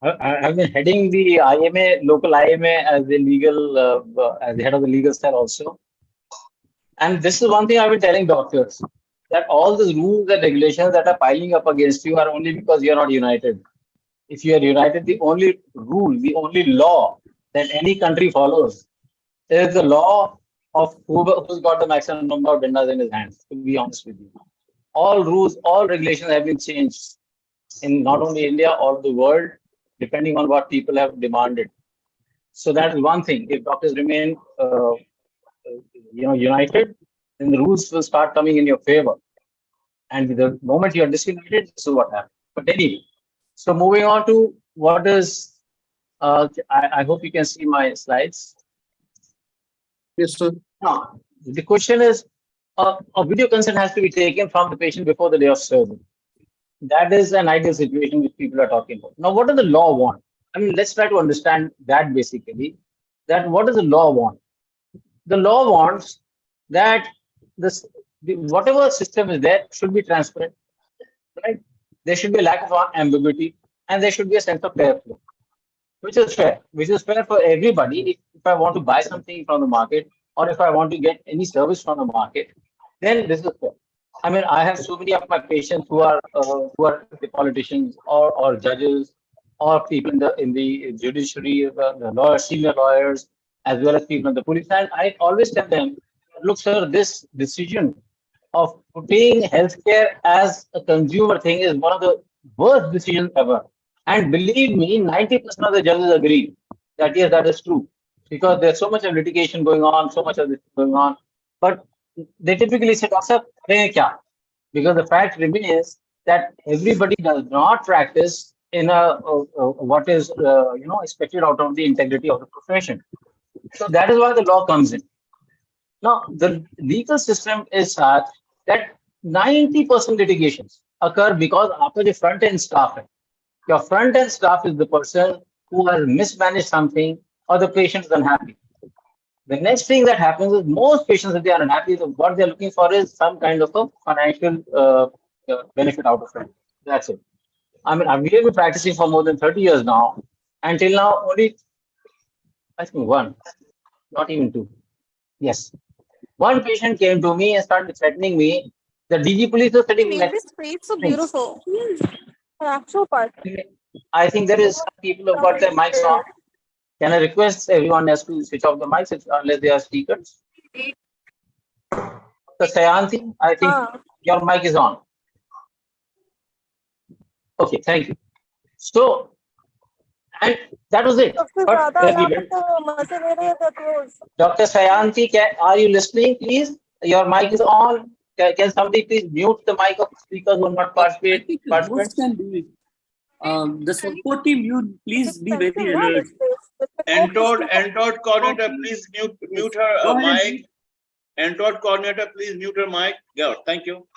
I've been heading the IMA, local IMA as the legal, as the head of the legal cell also. And this is one thing I've been telling doctors, that all these rules and regulations that are piling up against you are only because you're not united. If you are united, the only rule, the only law that any country follows is the law of who's got the maximum number of dandas in his hands, to be honest with you. All rules, all regulations have been changed in not only India, all over the world, depending on what people have demanded. So that is one thing. If doctors remain united, then the rules will start coming in your favor. And the moment you are disunited, this is what happens. But anyway, so moving on to what is, I hope you can see my slides. Yes, sir. Now, the question is, a video consent has to be taken from the patient before the day of surgery. That is an ideal situation which people are talking about. Now, what does the law want? I mean, let's try to understand that basically, that what does the law want? The law wants that whatever system is there should be transparent, right? There should be a lack of ambiguity, and there should be a sense of fair play, which is fair for everybody. If I want to buy something from the market, or if I want to get any service from the market, then this is fair. I mean, I have so many of my patients who are the politicians or judges or people in the judiciary, the lawyers, senior lawyers, as well as people in the police. And I always tell them, look, sir, this decision of putting healthcare as a consumer thing is one of the worst decisions ever. And believe me, 90% of the judges agree that yes, that is true, because there's so much of litigation going on, so much of this going on. But they typically say, Doctor, because the fact remains that everybody does not practice in what is expected out of the integrity of the profession. So that is why the law comes in. Now, the legal system is such that 90% litigations occur because after the front end staff, your front end staff is the person who has mismanaged something or the patient is unhappy. The next thing that happens is most patients, if they are unhappy, what they're looking for is some kind of a financial benefit out of it. That's it. I mean, we have been practicing for more than 30 years now. Until now, only, I think one, not even two. Yes. One patient came to me and started threatening me. The DG police was sitting next. This place so beautiful. Actual part. I think there is some people who've got their mics on. Can I request everyone else to switch off the mics unless they are speakers? So Sayanti, I think your mic is on. Okay, thank you. So, and that was it. But Dr. Sayanti, are you listening, please? Your mic is on. Can somebody please mute the mic of speakers who will not participate? Jhos can do it. The support team, you please be very alert. Entered coordinator, please mute her mic. Entered coordinator, please mute her mic. Yeah, thank you.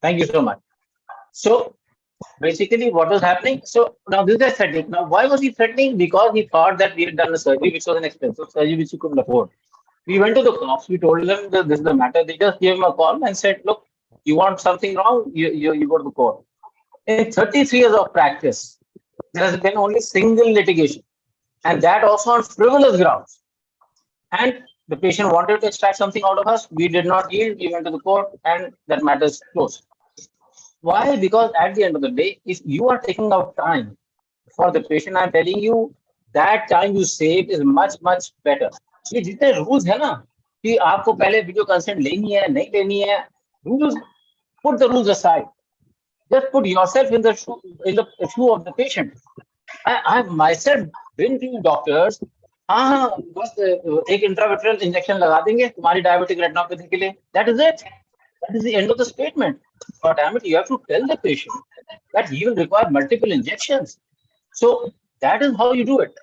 Thank you so much. So basically what was happening? So now this is threatening. Now why was he threatening? Because he thought that we had done a surgery which was an expensive surgery which he couldn't afford. We went to the cops. We told them that this is the matter. They just gave him a call and said, look, you want something wrong, you go to the court. In 33 years of practice, there has been only single litigation, and that also on frivolous grounds. And the patient wanted to extract something out of us. We did not yield. We went to the court, and that matter is closed. Why? Because at the end of the day, if you are taking out time for the patient, I'm telling you, that time you save is much, much better. ये जितने rules है ना कि आपको पहले video consent लेनी है नहीं लेनी है, rules, put the rules aside. Just put yourself in the shoe of the patient. I myself been to doctors. हाँ बस एक इंट्राविट्रल इंजेक्शन लगा देंगे तुम्हारी डायबिटिक रेटिनोपैथी के लिए. That is it. That is the end of the statement. But damn it, you have to tell the patient that he will require multiple injections. So that is how you do it.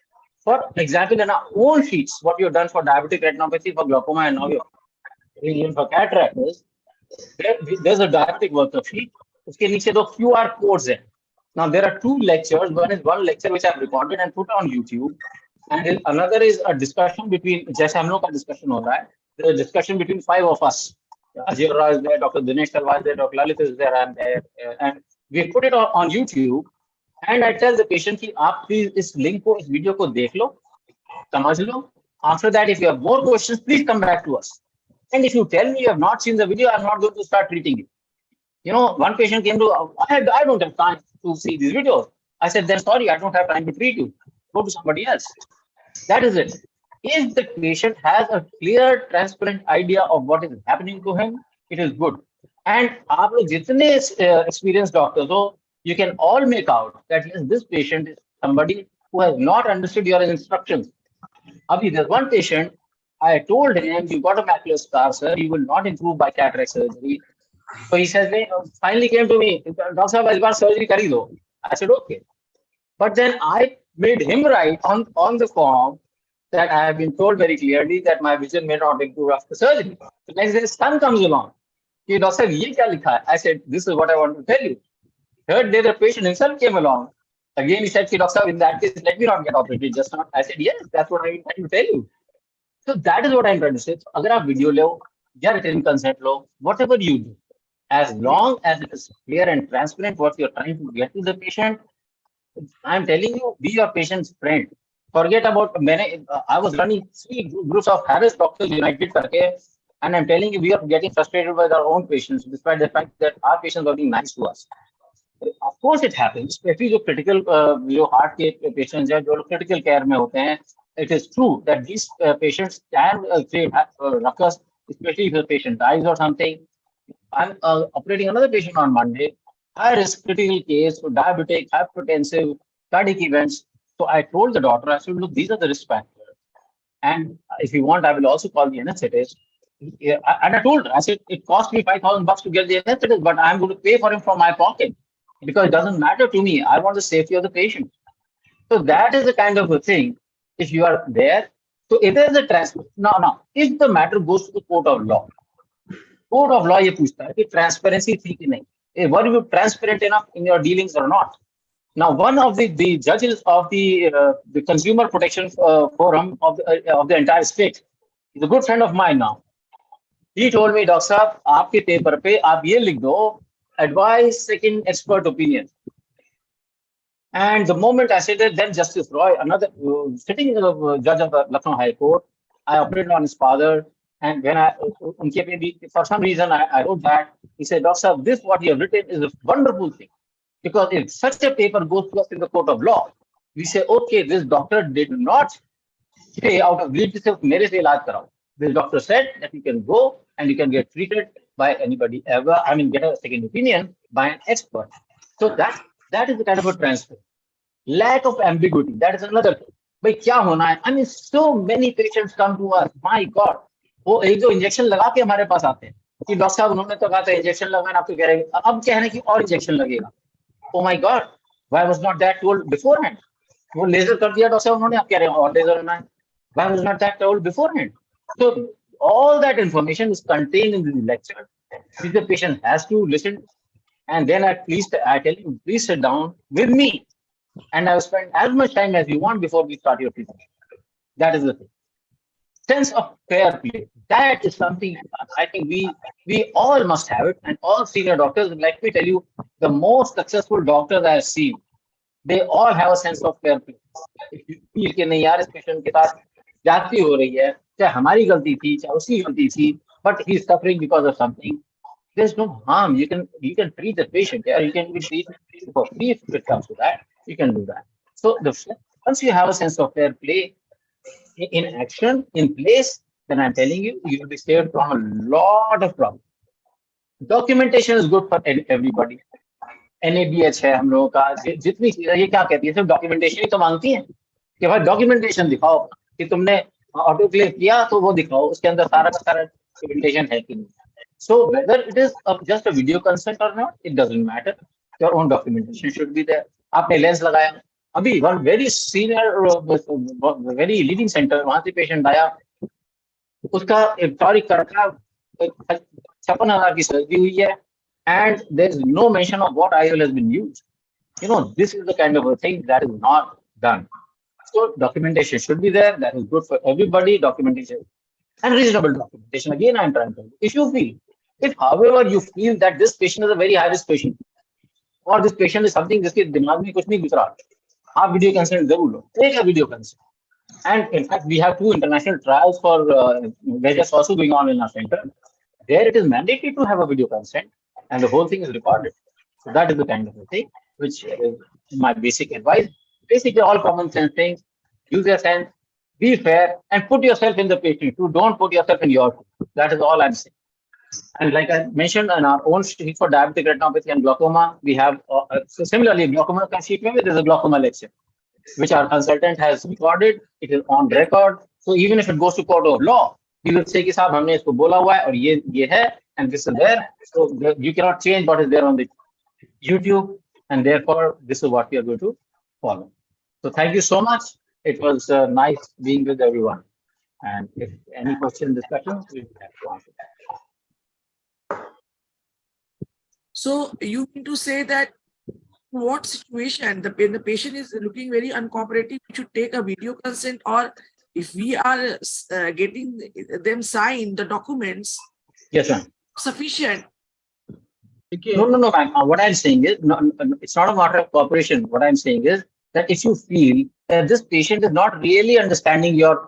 For example, in our own sheets, what you've done for diabetic retinopathy, for glaucoma, and now you're even for cataract is, there's a diabetic workup sheet. Uske niche do QR codes hai. Now there are two lectures. One is one lecture which I've recorded and put on YouTube, and another is a discussion between, जैसे हम लोग का discussion हो रहा है, there's a discussion between 5 of us. Ajay Rao is there, Dr. Dinesh Talwar is there, Dr. Lalit is there, I'm there, and we put it on YouTube. And I tell the patient कि आप please इस link को, इस video को देख लो, समझ लो. After that, if you have more questions, please come back to us. And if you tell me you have not seen the video, I'm not going to start treating you. You know, one patient came to, I don't have time to see these videos. I said, then sorry, I don't have time to treat you. Go to somebody else. That is it. If the patient has a clear, transparent idea of what is happening to him, it is good. And आप लोग जितने experienced doctors हो, you can all make out that yes, this patient is somebody who has not understood your instructions. Abhi, there's one patient, I told him, you got a macular scar, sir, you will not improve by cataract surgery. So he says, finally came to me, Doctor Sahab, इस बार surgery कर ही दो. I said, okay. But then I made him write on the form that I have been told very clearly that my vision may not improve after surgery. So next day, his son comes along. He Doctor Sahab, ये क्या लिखा है? I said, this is what I want to tell you. Third day, the patient himself came along. Again, he said, Doctor Sahab, in that case, let me not get operated, just not. I said, yes, that's what I'm trying to tell you. So that is what I'm trying to say. So, अगर आप video लो, या written consent low, whatever you do, as long as it is clear and transparent what you're trying to get to the patient, I'm telling you, be your patient's friend. Forget about I was running 3 groups of Harris Doctors United and I'm telling you, we are getting frustrated with our own patients, despite the fact that our patients are being nice to us. Of course, it happens, especially जो critical, जो heart के patients हैं, जो critical care में होते हैं. It is true that these patients can create ruckus, especially if the patient dies or something. I'm operating another patient on Monday, high risk critical case, so diabetic, hypertensive, cardiac events. So I told the doctor, I said, look, these are the risk factors. And if you want, I will also call the anesthetist. And I told her, I said, it cost me $5,000 to get the anesthetist, but I'm going to pay for him from my pocket because it doesn't matter to me. I want the safety of the patient. So that is the kind of a thing. If you are there, so if there is a transfer, now, if the matter goes to the court of law ये पूछता है कि transparency थी कि नहीं? Were you transparent enough in your dealings or not? Now, one of the judges of the Consumer Protection Forum of the entire state is a good friend of mine now. He told me, Doctor Saab, आपके paper पे आप ये लिख दो, advice second expert opinion. And the moment I said that, then Justice Roy, another sitting judge of the Lucknow High Court, I operated on his father. And when for some reason I wrote that, he said, Doctor Saab, this what you have written is a wonderful thing. Because if such a paper goes to us in the court of law, we say, okay, this doctor did not say out of greed, mere se ilaj karao. This doctor said that you can go and you can get treated by anybody ever. I mean, get a second opinion by an expert. So that is the kind of a transfer. Lack of ambiguity, that is another thing. भाई क्या होना है? I mean, so many patients come to us. My God, वो एक जो injection लगा के हमारे पास आते हैं कि डॉक्टर साहब उन्होंने तो कहा था इंजेक्शन लगाना, आप तो कह रहे हैं अब कह रहे हैं कि और इंजेक्शन लगेगा. Oh my God, why was not that told beforehand? वो लेजर कर दिया डॉक्टर साहब उन्होंने, आप कह रहे हैं और लेजर होना है. Why was not that told beforehand? So all that information is contained in the lecture, which the patient has to listen. And then at least I tell you, please sit down with me, and I'll spend as much time as you want before we start your treatment. That is the thing. Sense of fair play. That is something I think we all must have it, and all senior doctors. Let me tell you, the most successful doctors I have seen, they all have a sense of fair play. If you feel कि नहीं यार इस patient के साथ जाती हो रही है, चाहे हमारी गलती थी, चाहे उसकी गलती थी, but he is suffering because of something. There's no harm. You can treat the patient. Yeah, you can treat for free if it comes to that. You can do that. So once you have a sense of fair play in action, in place, then I'm telling you, you will be saved from a lot of problems. Documentation is good for everybody. NABH है हम लोगों का, जितनी चीजें ये क्या कहती है, सिर्फ डॉक्यूमेंटेशन ही तो मांगती है कि भाई डॉक्यूमेंटेशन दिखाओ कि तुमने ऑटोक्लेव किया तो वो दिखाओ, उसके अंदर सारा का सारा डॉक्यूमेंटेशन है कि नहीं. So whether it is just a video consent or not, it doesn't matter. Your own documentation should be there. आपने लेंस लगाया, अभी one very senior, very leading center, वहां से patient आया, उसका सॉरी करका 56,000 की सर्जरी हुई है, and there is no mention of what IOL has been used. You know, this is the kind of a thing that is not done. So documentation should be there. That is good for everybody. Documentation and reasonable documentation. Again, I'm trying to. If however you feel that this patient is a very high risk patient, or this patient is something जिसके दिमाग में कुछ नहीं गुजरा, आप video consent जरूर लो. Take a video consent. And in fact, we have 2 international trials for various also going on in our center. There it is mandatory to have a video consent, and the whole thing is recorded. So that is the kind of a thing which is my basic advice. Basically, all common sense things. Use your sense, be fair, and put yourself in the patient. You don't put yourself in your shoes. That is all I'm saying. And like I mentioned, in our own sheet for diabetic retinopathy and glaucoma, we have so similarly glaucoma sheet में there is a glaucoma lecture, which our consultant has recorded. It is on record. So even if it goes to court of law, you will say कि साहब हमने इसको बोला हुआ है और ये है, and this is there. So you cannot change what is there on the YouTube, and therefore this is what we are going to follow. So thank you so much. It was nice being with everyone. And if any question, discussion, we will have to answer. So you mean to say that what situation when the patient is looking very uncooperative, we should take a video consent, or if we are getting them sign the documents, yes, ma'am, sufficient? No, ma'am. What I'm saying is, it's not a matter of cooperation. What I'm saying is that if you feel that this patient is not really understanding your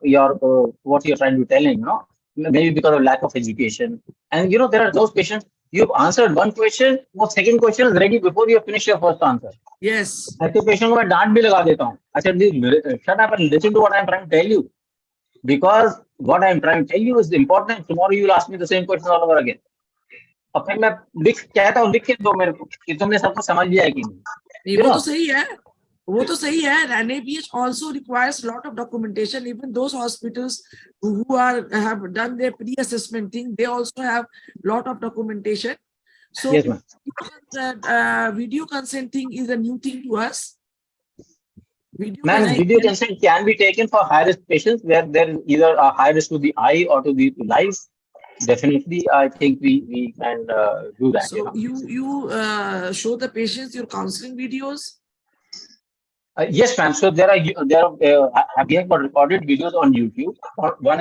what you're trying to tell him, no, maybe because of lack of education, and you know there are those patients. You've answered one question, the second question is ready before you finish your first answer. Yes. ऐसे patient को मैं डांट भी लगा देता हूँ. अच्छा, shut up and listen to what I'm trying to tell you, because what I'm trying to tell you is important. Tomorrow you will ask me the same question all over again. अब फिर मैं कहता हूँ लिख के दो मेरे को कि तुमने सबको समझ लिया है कि नहीं. वो तो सही है. वो तो सही है. NABH also requires a lot of documentation. Even those hospitals who have done their pre-assessment thing, they also have a lot of documentation. So yes, ma'am. Video consent thing is a new thing to us. Video consent can be taken for high-risk patients where there is either a high risk to the eye or to the life. Definitely, I think we can do that. So you show the patients your counseling videos. Yes, ma'am. So there are we have got recorded videos on YouTube. One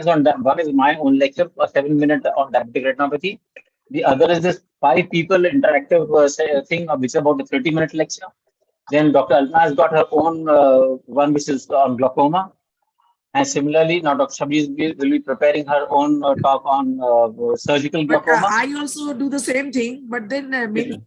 is my own lecture for 7 minutes on diabetic retinopathy. The other is this 5 people interactive thing, which is about a 30-minute lecture. Then Dr. Alna has got her own one, which is on glaucoma. And similarly, now Dr. Shabir will be preparing her own talk on surgical glaucoma. I also do the same thing, but then many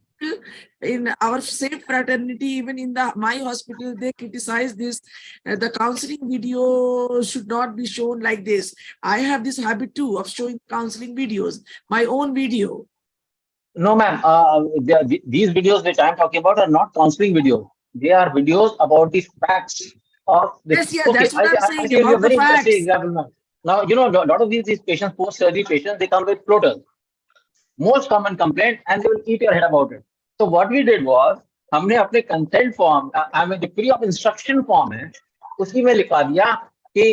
in our same fraternity, even in my hospital, they criticize this. The counseling video should not be shown like this. I have this habit too of showing counseling videos, my own video. No, ma'am. These videos which I'm talking about are not counseling videos. They are videos about the facts of the. Yes, yeah, Okay, that's what I'm I'll saying give you a about the very interesting facts. example, ma'am. Now, you know, a lot of these patients, post-surgery patients, they come with floaters. Most common complaint, and they will eat your head about it. So what we did was, हमने अपने consent form, I mean the free of instruction form है, उसी में लिखा दिया कि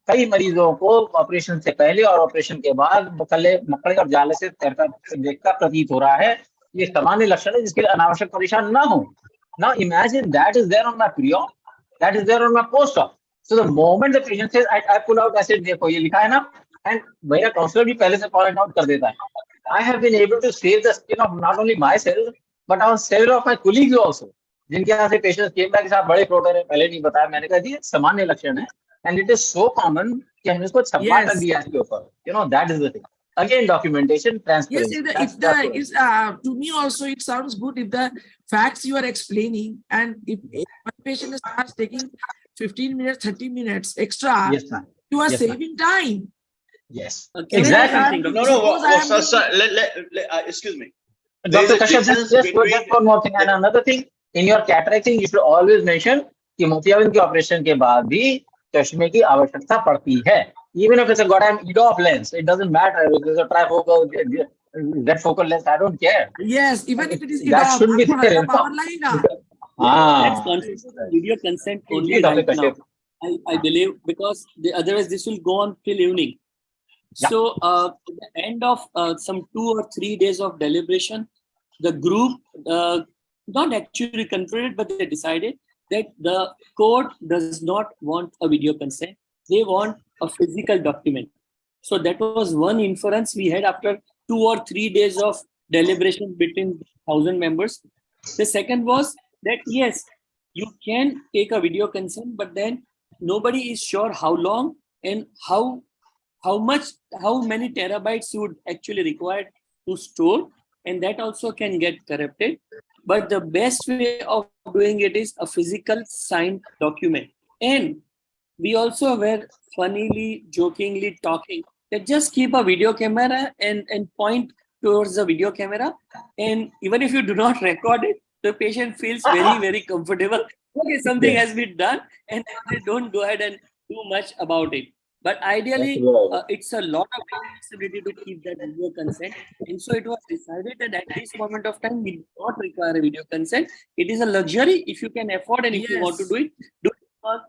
कई मरीजों को ऑपरेशन से पहले और ऑपरेशन के बाद मकड़े और जाले से देखता प्रतीत हो रहा है, ये सामान्य लक्षण है जिसके लिए अनावश्यक परेशान ना हो. Now imagine that is there on my pre-op, that is there on my post-op. So the moment the patient says, I pull out, I said, देखो ये लिखा है ना, and मेरा काउंसलर भी पहले से point out कर देता है. I have been able to save the skin of not only myself, but on several of my colleagues also. जिनके यहाँ से पेशेंट्स came back साहब बड़े फ्लोटर है, पहले नहीं बताया, मैंने कहा जी सामान्य लक्षण है, and it is so common कि हमने इसको छपवा कर दिया इसके ऊपर. You know, that is the thing. Again, documentation, transparency. Yes, to me also it sounds good if the facts you are explaining, and if one patient starts taking 15 minutes, 30 minutes extra, yes, ma'am. You are yes, saving time. Yes, exactly. Excuse me. Dr. Kashyap, just one more thing, and another thing, in your cataracting, you should always mention कि मोतियाबिंद के operation के बाद भी चश्मे की आवश्यकता पड़ती है. Even if it's a goddamn EDOF lens, it doesn't matter if it's a trifocal, that focal lens, I don't care. Yes, even if it is that EDOF, shouldn't be there. Let's concentrate on video consent only right now. I believe, because otherwise this will go on till evening. Yeah. So at the end of some 2 or 3 days of deliberation, the group not actually confronted, but they decided that the court does not want a video consent. They want a physical document. So that was one inference we had after 2 or 3 days of deliberation between 1,000 members. The second was that yes, you can take a video consent, but then nobody is sure how long and how many terabytes you would actually require to store, and that also can get corrupted. But the best way of doing it is a physical signed document. And we also were funnily, jokingly talking that just keep a video camera and point towards the video camera, and even if you do not record it, the patient feels very, very comfortable. Okay, something has been done, and they don't go ahead and do much about it. But ideally, it's a lot of responsibility to keep that video consent. And so it was decided that at this moment of time, we do not require a video consent. It is a luxury if you can afford, and if you want to do it, because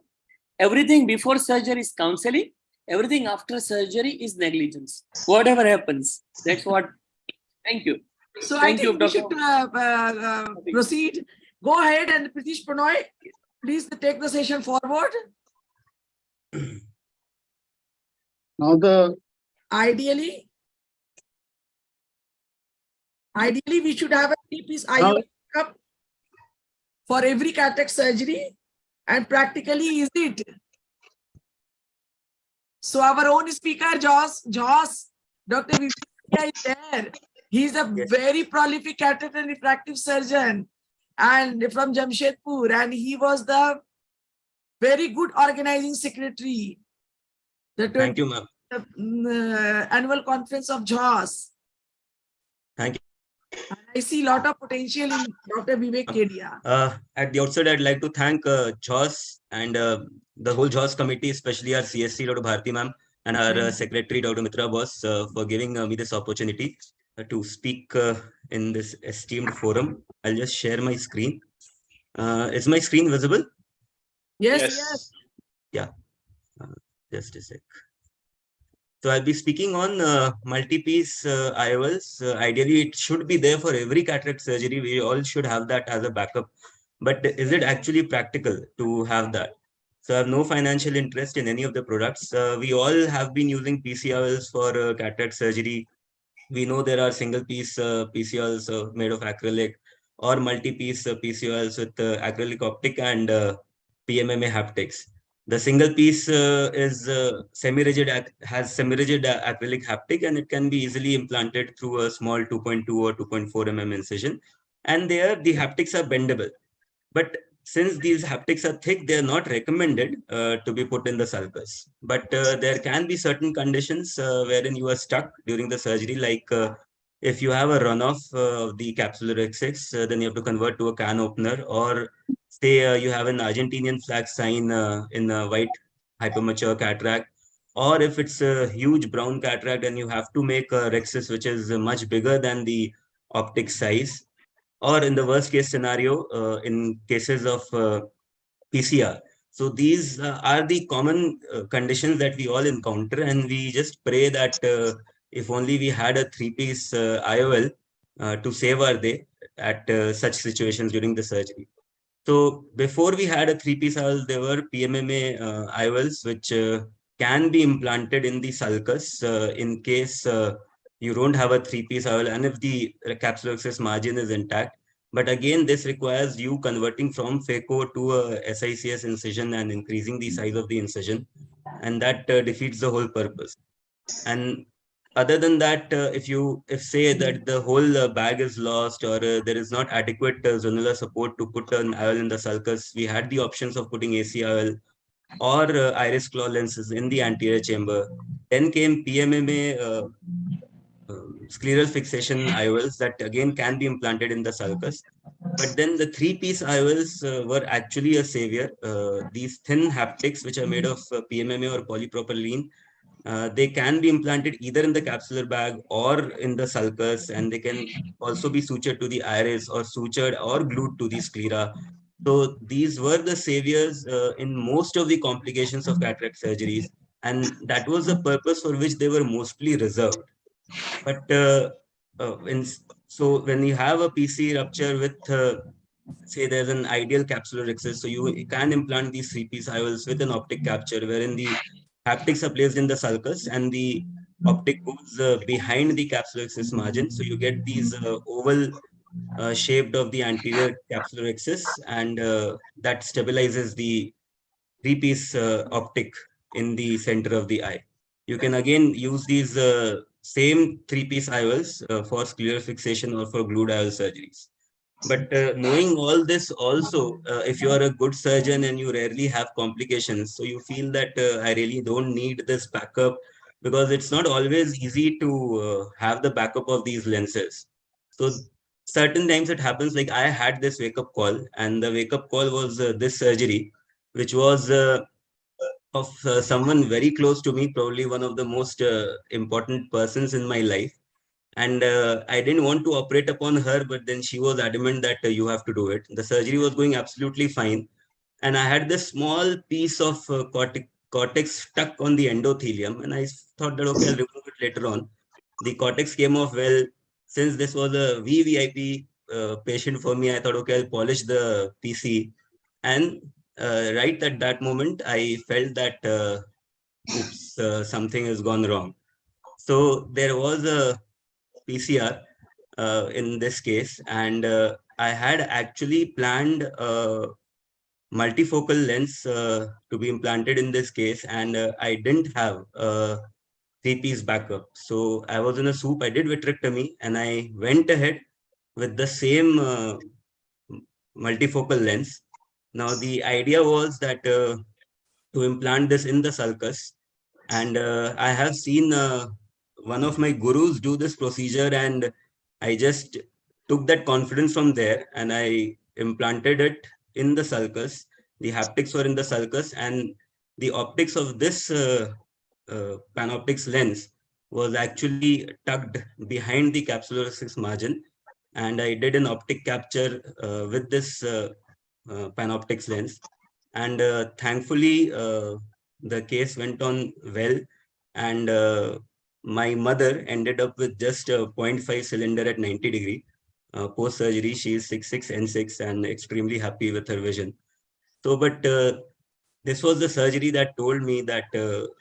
everything before surgery is counseling, everything after surgery is negligence. Whatever happens, that's what. Thank you. So I think we should proceed. Go ahead, and Pritish Pranoy, please take the session forward. Now ideally we should have a 3-piece IOP cup for every cataract surgery, and practically is it? So our own speaker, Jhos, Dr. Vivek is there. He's a very prolific cataract and refractive surgeon, and from Jamshedpur, and he was the very good organizing secretary. Thank you, ma'am. Annual conference of Jhos. Thank you. And I see a lot of potential in Dr. Vivek Kedia. At the outset, I'd like to thank Jhos and the whole Jhos committee, especially our CSC, Dr. Bharti ma'am, and our secretary, Dr. Mitra Boss, for giving me this opportunity to speak in this esteemed forum. I'll just share my screen. Is my screen visible? Yes. Yeah. Just a sec. So I'll be speaking on multi-piece IOLs. Ideally, it should be there for every cataract surgery. We all should have that as a backup. But is it actually practical to have that? So I have no financial interest in any of the products. We all have been using PCIOLs for cataract surgery. We know there are single-piece PCIOLs made of acrylic, or multi-piece PCIOLs with acrylic optic and PMMA haptics. The single piece is semi-rigid, has semi-rigid acrylic haptic, and it can be easily implanted through a small 2.2 or 2.4 mm incision. and there the haptics are bendable. But since these haptics are thick, they are not recommended to be put in the sulcus. But there can be certain conditions wherein you are stuck during the surgery, like if you have a runoff of the capsular excess, then you have to convert to a can opener, or say you have an Argentinian flag sign in a white hypermature cataract, or if it's a huge brown cataract and you have to make a rhexis which is much bigger than the optic size, or in the worst case scenario, in cases of PCR. So these are the common conditions that we all encounter, and we just pray that if only we had a three-piece IOL to save our day at such situations during the surgery. So before we had a three-piece IOL, there were PMMA IOLs which can be implanted in the sulcus in case you don't have a three-piece IOL and if the capsular access margin is intact. But again, this requires you converting from phaco to a SICS incision and increasing the size of the incision, and that defeats the whole purpose. And other than that, if say that the whole bag is lost, or there is not adequate zonular support to put an IOL in the sulcus, we had the options of putting AC IOL or iris claw lenses in the anterior chamber. Then came PMMA scleral fixation IOLs that again can be implanted in the sulcus. But then the three-piece IOLs were actually a savior. These thin haptics, which are made of PMMA or polypropylene, they can be implanted either in the capsular bag or in the sulcus, and they can also be sutured to the iris or sutured or glued to the sclera. So these were the saviors in most of the complications of cataract surgeries, and that was the purpose for which they were mostly reserved. But so when you have a PC rupture with say there's an ideal capsular access, so you can implant these three-piece IOLs with an optic capture, wherein the haptics are placed in the sulcus and the optic goes behind the capsular access margin. So you get these oval shaped of the anterior capsular access, and that stabilizes the three-piece optic in the center of the eye. You can again use these same three-piece IOLs for scleral fixation or for glued IOL surgeries. But knowing all this also, if you are a good surgeon and you rarely have complications, so you feel that I really don't need this backup, because it's not always easy to have the backup of these lenses. So certain times it happens, like I had this wake-up call, and the wake-up call was this surgery, which was of someone very close to me, probably one of the most important persons in my life. And I didn't want to operate upon her, but then she was adamant that you have to do it. The surgery was going absolutely fine. And I had this small piece of cortex stuck on the endothelium. And I thought that, okay, I'll remove it later on. The cortex came off well. Since this was a VVIP patient for me, I thought, okay, I'll polish the PC. And right at that moment, I felt that, oops, something has gone wrong. So there was a PCR in this case, and I had actually planned a multifocal lens to be implanted in this case, and I didn't have a three-piece backup. So I was in a soup. I did vitrectomy, and I went ahead with the same multifocal lens. Now the idea was that to implant this in the sulcus, and I have seen one of my gurus do this procedure, and I just took that confidence from there and I implanted it in the sulcus. The haptics were in the sulcus, and the optics of this panoptics lens was actually tucked behind the capsular access margin. And I did an optic capture with this panoptics lens. And thankfully, the case went on well. And my mother ended up with just a 0.5 cylinder at 90 degree. Post surgery, she is 6'6" N6 and extremely happy with her vision. So, but this was the surgery that told me that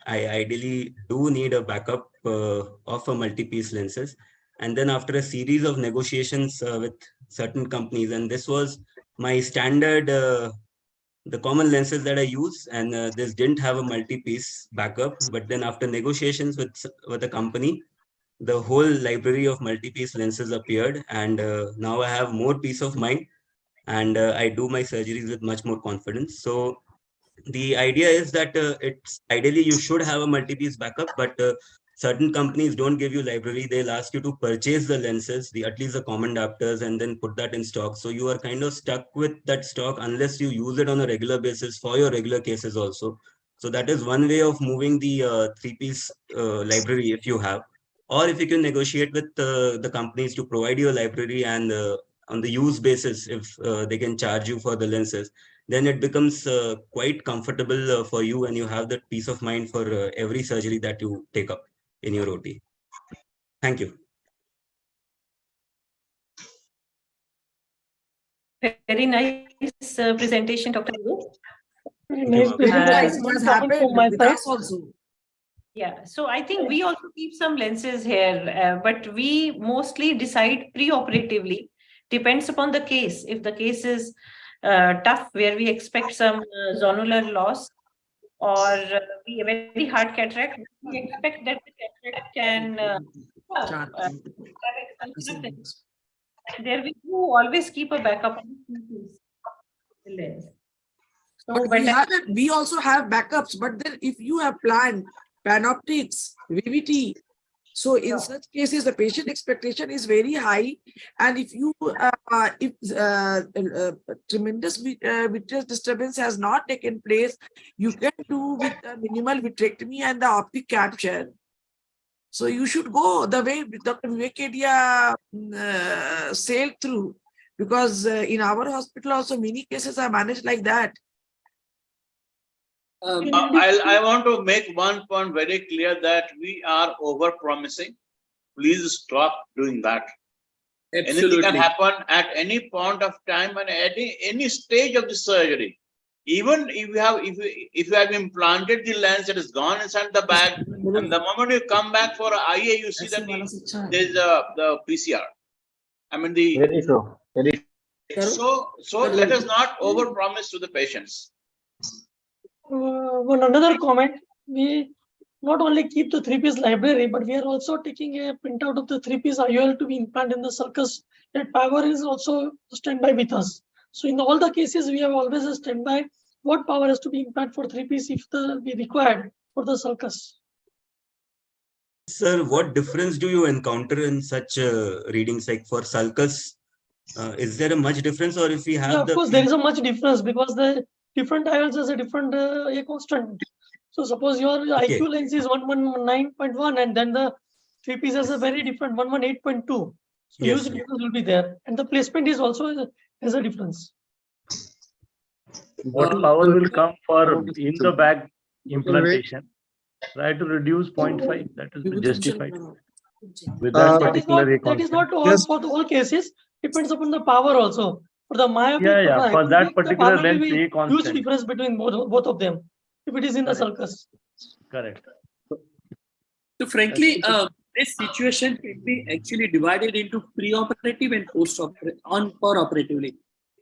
I ideally do need a backup of a multi-piece lenses. And then after a series of negotiations with certain companies, and this was my standard, the common lenses that I use, and this didn't have a multi-piece backup. But then after negotiations with a company, the whole library of multi-piece lenses appeared, and now I have more peace of mind, and I do my surgeries with much more confidence. So the idea is that it's ideally you should have a multi-piece backup, but certain companies don't give you library. They'll ask you to purchase the lenses, at least the common adapters, and then put that in stock. So you are kind of stuck with that stock unless you use it on a regular basis for your regular cases also. So that is one way of moving the three-piece library if you have, or if you can negotiate with the companies to provide you a library, and on the use basis, if they can charge you for the lenses, then it becomes quite comfortable for you, and you have that peace of mind for every surgery that you take up in your OT. Thank you. Very nice presentation, Dr. Nice presentation. What happened with us also. Yeah, so I think we also keep some lenses here, but we mostly decide pre-operatively. Depends upon the case. If the case is tough, where we expect some zonular loss, or a very hard cataract, we expect that the cataract can have extension. There we do always keep a backup on the lens. But we also have backups, but then if you have planned panoptics, VVT, so in such cases, the patient expectation is very high. And if you, tremendous vitreous disturbance has not taken place, you can do with a minimal vitrectomy and the optic capture. So you should go the way Dr. Vivekedia sailed through, because in our hospital also many cases are managed like that. I want to make one point very clear, that we are over promising. Please stop doing that. Absolutely. Anything can happen at any point of time and at any stage of the surgery. Even if you have implanted the lens, that is gone inside the bag, and the moment you come back for IA, you see that there is the PCR. I mean the very true. Very so let us not over promise to the patients. One another comment, we not only keep the three-piece library, but we are also taking a printout of the three-piece IOL to be implanted in the sulcus. That power is also standby with us. So in all the cases, we have always a standby. What power has to be implanted for three-piece if be required for the sulcus? Sir, what difference do you encounter in such readings, like for sulcus? Is there a much difference, or if we have of course, there is a much difference, because the different IOLs has a different A constant. So suppose your IQ lens is 119.1, and then the three piece has a very different 118.2. So huge difference will be there, and the placement is also has a difference. What power will come for in the bag implantation? Try to reduce 0.5. That is justified with that particular A constant. That is not all for the all cases. Depends upon the power also. For the myopic, Yeah. For that particular lens, A constant. Huge difference between both of them. If it is in the sulcus. Correct. So frankly, this situation can be actually divided into pre-operative and post-operatively.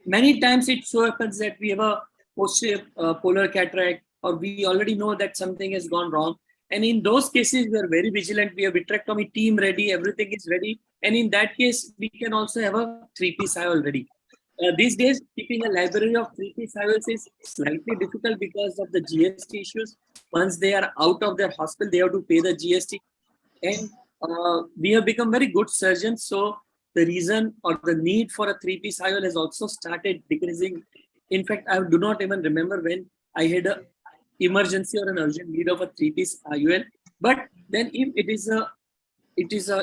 Many times it so happens that we have a polar cataract, or we already know that something has gone wrong. And in those cases, we are very vigilant. We have vitrectomy team ready, everything is ready. And in that case, we can also have a three-piece IOL ready. These days, keeping a library of three-piece IOLs is slightly difficult because of the GST issues. Once they are out of their hospital, they have to pay the GST. And we have become very good surgeons. So the reason or the need for a three-piece IOL has also started decreasing. In fact, I do not even remember when I had an emergency or an urgent need of a three-piece IOL. But then if it is a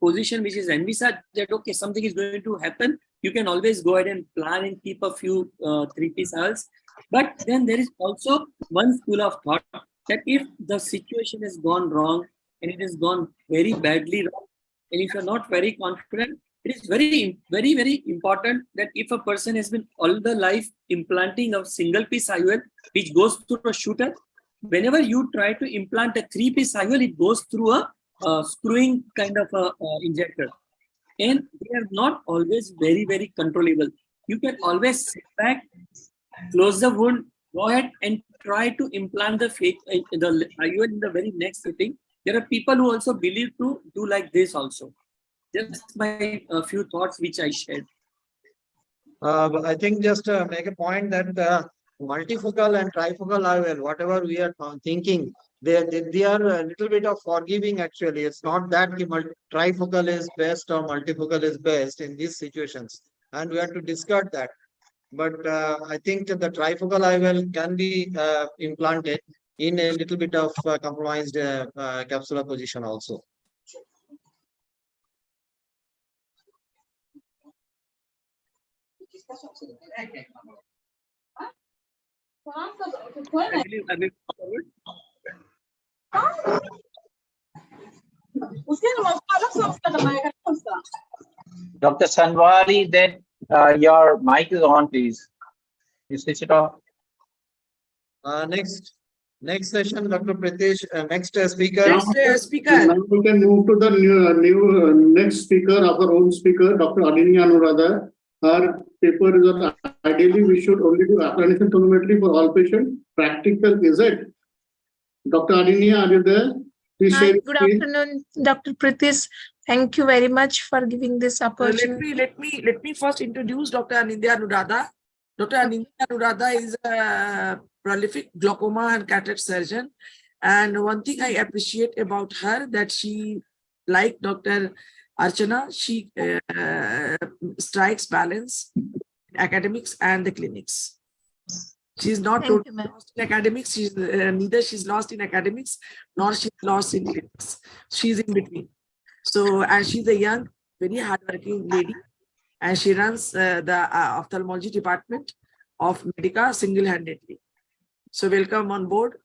position which is envisaged that, okay, something is going to happen, you can always go ahead and plan and keep a few three-piece IOLs. But then there is also one school of thought that if the situation has gone wrong and it has gone very badly wrong, and if you're not very confident, it is very, very, very important that if a person has been all the life implanting a single-piece IOL, which goes through a shooter, whenever you try to implant a three-piece IOL, it goes through a screwing kind of a injector, and they are not always very, very controllable. You can always sit back, close the wound, go ahead and try to implant the IOL in the very next sitting, There are people who also believe to do like this also. Just my few thoughts which I shared. I think just make a point that multifocal and trifocal IOL, whatever we are thinking, they are a little bit of forgiving actually. It's not that trifocal is best or multifocal is best in these situations. And we have to discard that. But I think that the trifocal IOL can be implanted in a little bit of compromised capsular position also. Dr. Sanwari, then your mic is on, please. You switch it off. Next session, Dr. Pritesh, next speaker. Now we can move to the next speaker, our own speaker, Dr. Adini Anuradha. Her paper is on ideally we should only do applanation tonometry for all patients. Practical, is it? Dr. Adini, are you there? Please Hi, share. good afternoon, Dr. Pritesh. Thank you very much for giving this opportunity. Let me first introduce Dr. Anindya Anuradha. Dr. Anindya Anuradha is a prolific glaucoma and cataract surgeon. And one thing I appreciate about her that she, like Dr. Archana, she strikes balance in academics and the clinics. She's not totally lost in academics. She's neither she's lost in academics nor she's lost in clinics. She's in between. So, and she's a young, very hardworking lady, and she runs the ophthalmology department of Medica single-handedly. So, welcome on board,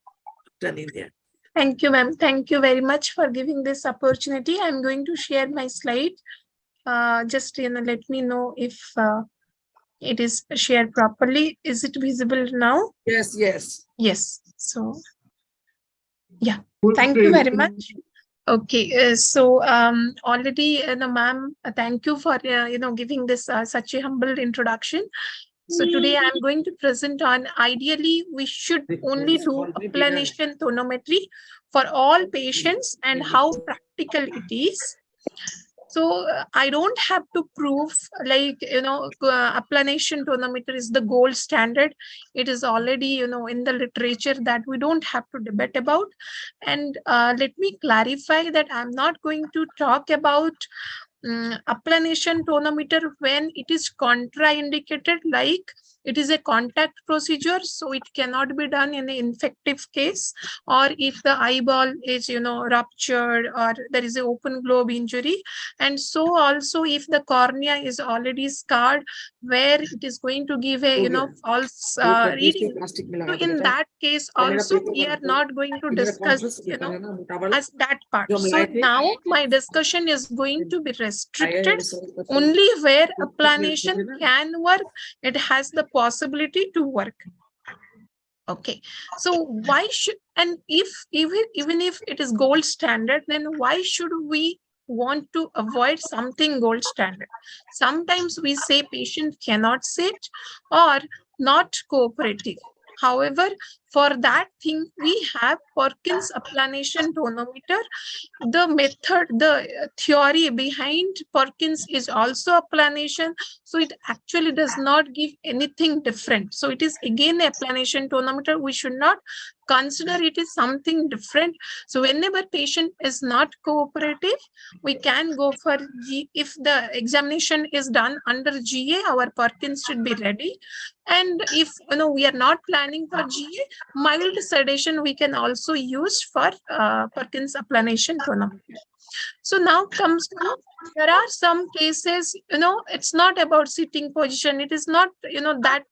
Dr. Anindya. Thank you, ma'am. Thank you very much for giving this opportunity. I'm going to share my slide. Just let me know if it is shared properly. Is it visible now? Yes, yes. Yes. So, yeah. Thank you very much. Okay, so already, ma'am, thank you for giving this such a humble introduction. So today I'm going to present on ideally we should only do applanation tonometry for all patients and how practical it is. So I don't have to prove like, applanation tonometer is the gold standard. It is already, in the literature that we don't have to debate about. And let me clarify that I'm not going to talk about applanation tonometer when it is contraindicated, like it is a contact procedure, so it cannot be done in an infective case, or if the eyeball is ruptured or there is an open globe injury, and so also if the cornea is already scarred where it is going to give a false reading. So in that case also we are not going to discuss as that part. So now my discussion is going to be restricted only where applanation can work, it has the possibility to work. Okay, so why should, and if even if it is gold standard, then why should we want to avoid something gold standard? Sometimes we say patient cannot sit or not cooperative. However, for that thing, we have Perkins applanation tonometer. The method, the theory behind Perkins is also applanation. So it actually does not give anything different. So it is again a applanation tonometer. We should not consider it is something different. So whenever patient is not cooperative, we can go for G. If the examination is done under GA, our Perkins should be ready. And if we are not planning for GA, mild sedation we can also use for Perkins applanation tonometer. So now comes to, there are some cases, it's not about sitting position. It is not, that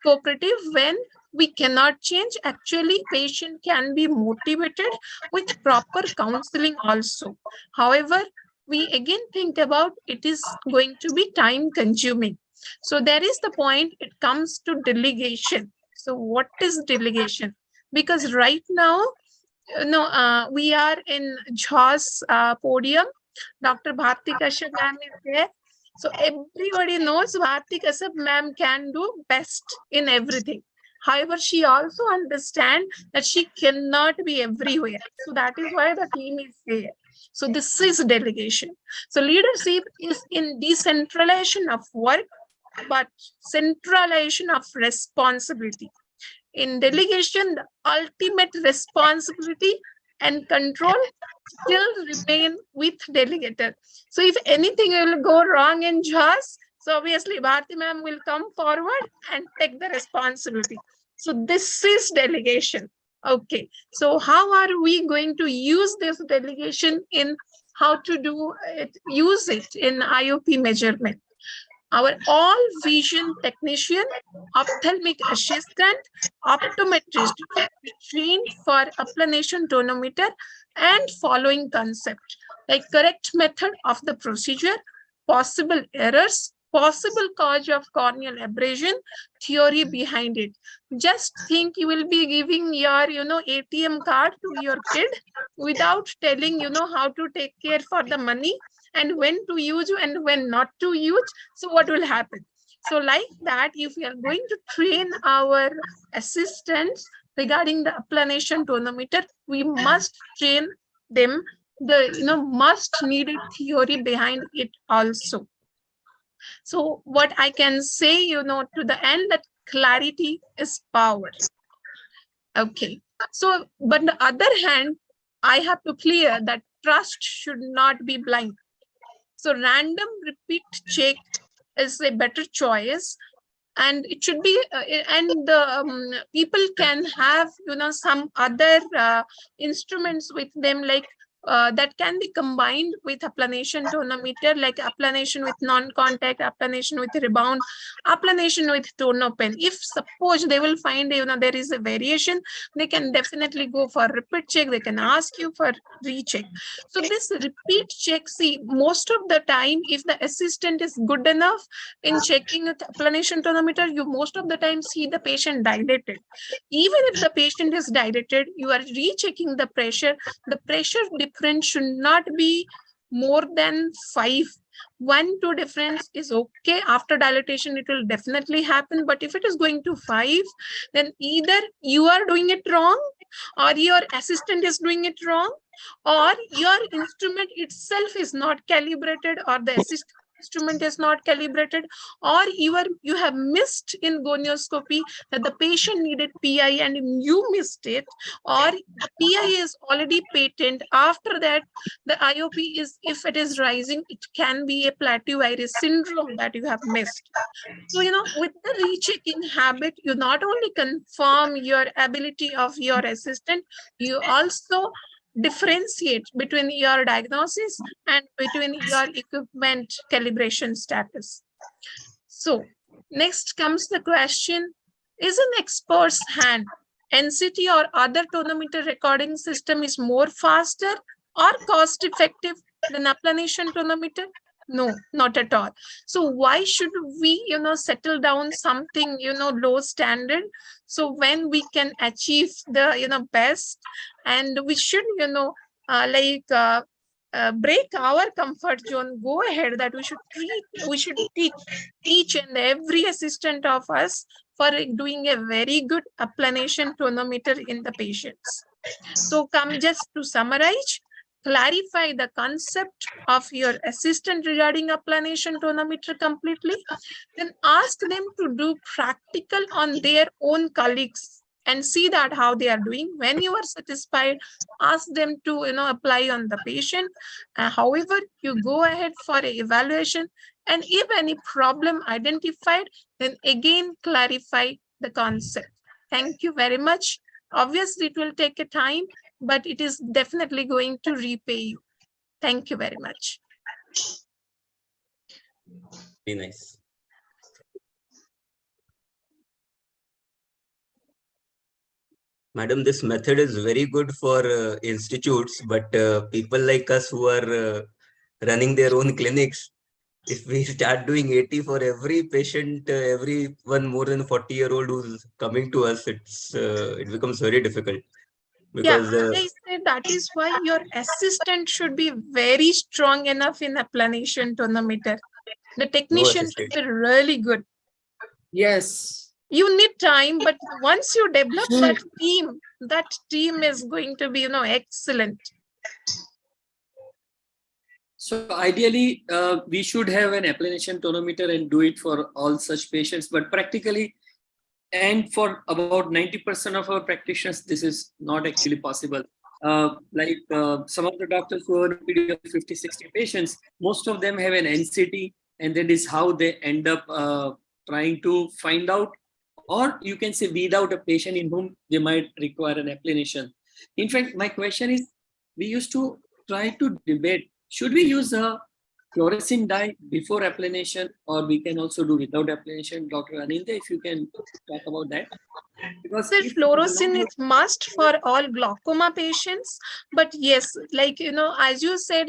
cooperative when we cannot change. Actually, patient can be motivated with proper counseling also. However, we again think about it is going to be time consuming. So there is the point, it comes to delegation. So what is delegation? Because right now, we are in Jhos podium. Dr. Bharti Kashyap ma'am is there. So everybody knows Bharti Kashyap ma'am can do best in everything. However, she also understands that she cannot be everywhere. So that is why the team is there. So this is delegation. So leadership is in decentralization of work, but centralization of responsibility. In delegation, the ultimate responsibility and control still remain with delegator. So if anything will go wrong in Jhos, so obviously Bharti ma'am will come forward and take the responsibility. So this is delegation. Okay. So how are we going to use this delegation in how to do it, use it in IOP measurement? Our all vision technician, ophthalmic assistant, optometrist should be trained for applanation tonometer and following concept, like correct method of the procedure, possible errors, possible cause of corneal abrasion, theory behind it. Just think you will be giving your, ATM card to your kid without telling, how to take care for the money and when to use and when not to use. So what will happen? So like that, if we are going to train our assistants regarding the applanation tonometer, we must train them the must needed theory behind it also. So what I can say, to the end, that clarity is power. Okay. So, but on the other hand, I have to clear that trust should not be blind. So random repeat check is a better choice, and it should be and the people can have some other instruments with them, like that can be combined with applanation tonometer, like applanation with non-contact, applanation with rebound, applanation with tonopen. If suppose they will find there is a variation, they can definitely go for repeat check. They can ask you for recheck. So this repeat check, see, most of the time, if the assistant is good enough in checking with applanation tonometer, you most of the time see the patient dilated. Even if the patient is dilated, you are rechecking the pressure. The pressure difference should not be more than 5. 1-2 difference is okay. After dilatation, it will definitely happen. But if it is going to 5, then either you are doing it wrong, or your assistant is doing it wrong, or your instrument itself is not calibrated, or the assistant instrument is not calibrated, or you have missed in gonioscopy that the patient needed PI and you missed it, or the PI is already patent. After that, the IOP is, if it is rising, it can be a plateau iris syndrome that you have missed. So, with the rechecking habit, you not only confirm your ability of your assistant, you also differentiate between your diagnosis and between your equipment calibration status. So next comes the question, is an expert's hand, NCT or other tonometer recording system is more faster or cost effective than applanation tonometer? No, not at all. So why should we, settle down something, low standard? So when we can achieve the, best, and we should, break our comfort zone, go ahead, that we should teach each and every assistant of us for doing a very good applanation tonometer in the patients. So come just to summarize, clarify the concept of your assistant regarding applanation tonometer completely, then ask them to do practical on their own colleagues and see that how they are doing. When you are satisfied, ask them to apply on the patient. However, you go ahead for an evaluation, and if any problem identified, then again clarify the concept. Thank you very much. Obviously, it will take a time, but it is definitely going to repay you. Thank you very much. Very nice. Madam, this method is very good for institutes, but people like us who are running their own clinics, if we start doing 80 for every patient, everyone more than 40-year-old who's coming to us, it becomes very difficult. Because I said that is why your assistant should be very strong enough in applanation tonometer. The technician should be really good. Yes. You need time, but once you develop that team is going to be, excellent. So ideally, we should have an applanation tonometer and do it for all such patients, but practically, and for about 90% of our practitioners, this is not actually possible. Some of the doctors who are PD of 50, 60 patients, most of them have an NCT, and that is how they end up trying to find out, or you can say weed out a patient in whom they might require an applanation. In fact, my question is, we used to try to debate, should we use a fluorescein dye before applanation, or we can also do without applanation? Dr. Anindya, if you can talk about that. Because So fluorescein is must for all glaucoma patients, but yes, as you said,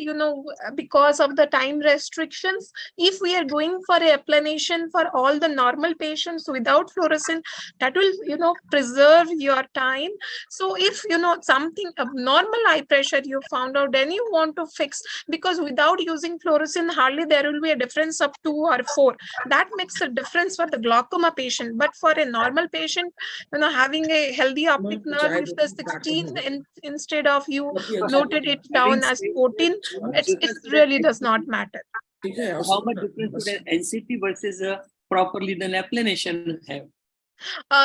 because of the time restrictions, if we are going for a applanation for all the normal patients without fluorescein, that will, preserve your time. So if, something abnormal eye pressure you found out, then you want to fix, because without using fluorescein, hardly there will be a difference of 2 or 4. That makes a difference for the glaucoma patient, but for a normal patient, having a healthy optic nerve, if the 16 instead of you noted it down as 14, it really does not matter. How much difference would an NCT versus a properly done applanation have?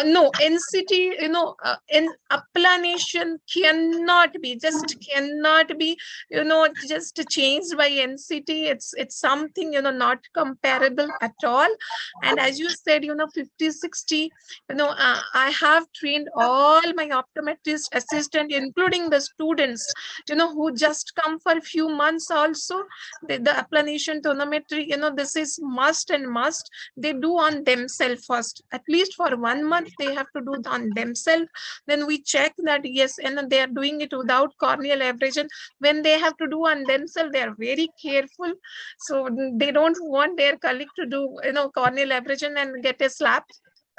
No, NCT, in applanation cannot be, just changed by NCT. It's something, not comparable at all. And as you said, 50, 60, I have trained all my optometrist assistant, including the students, who just come for a few months also. The applanation tonometry, this is must and must. They do on themselves first, at least for 1 month they have to do it on themselves. Then we check that yes, and they are doing it without corneal abrasion. When they have to do on themselves, they are very careful, so they don't want their colleague to do corneal abrasion and get a slap.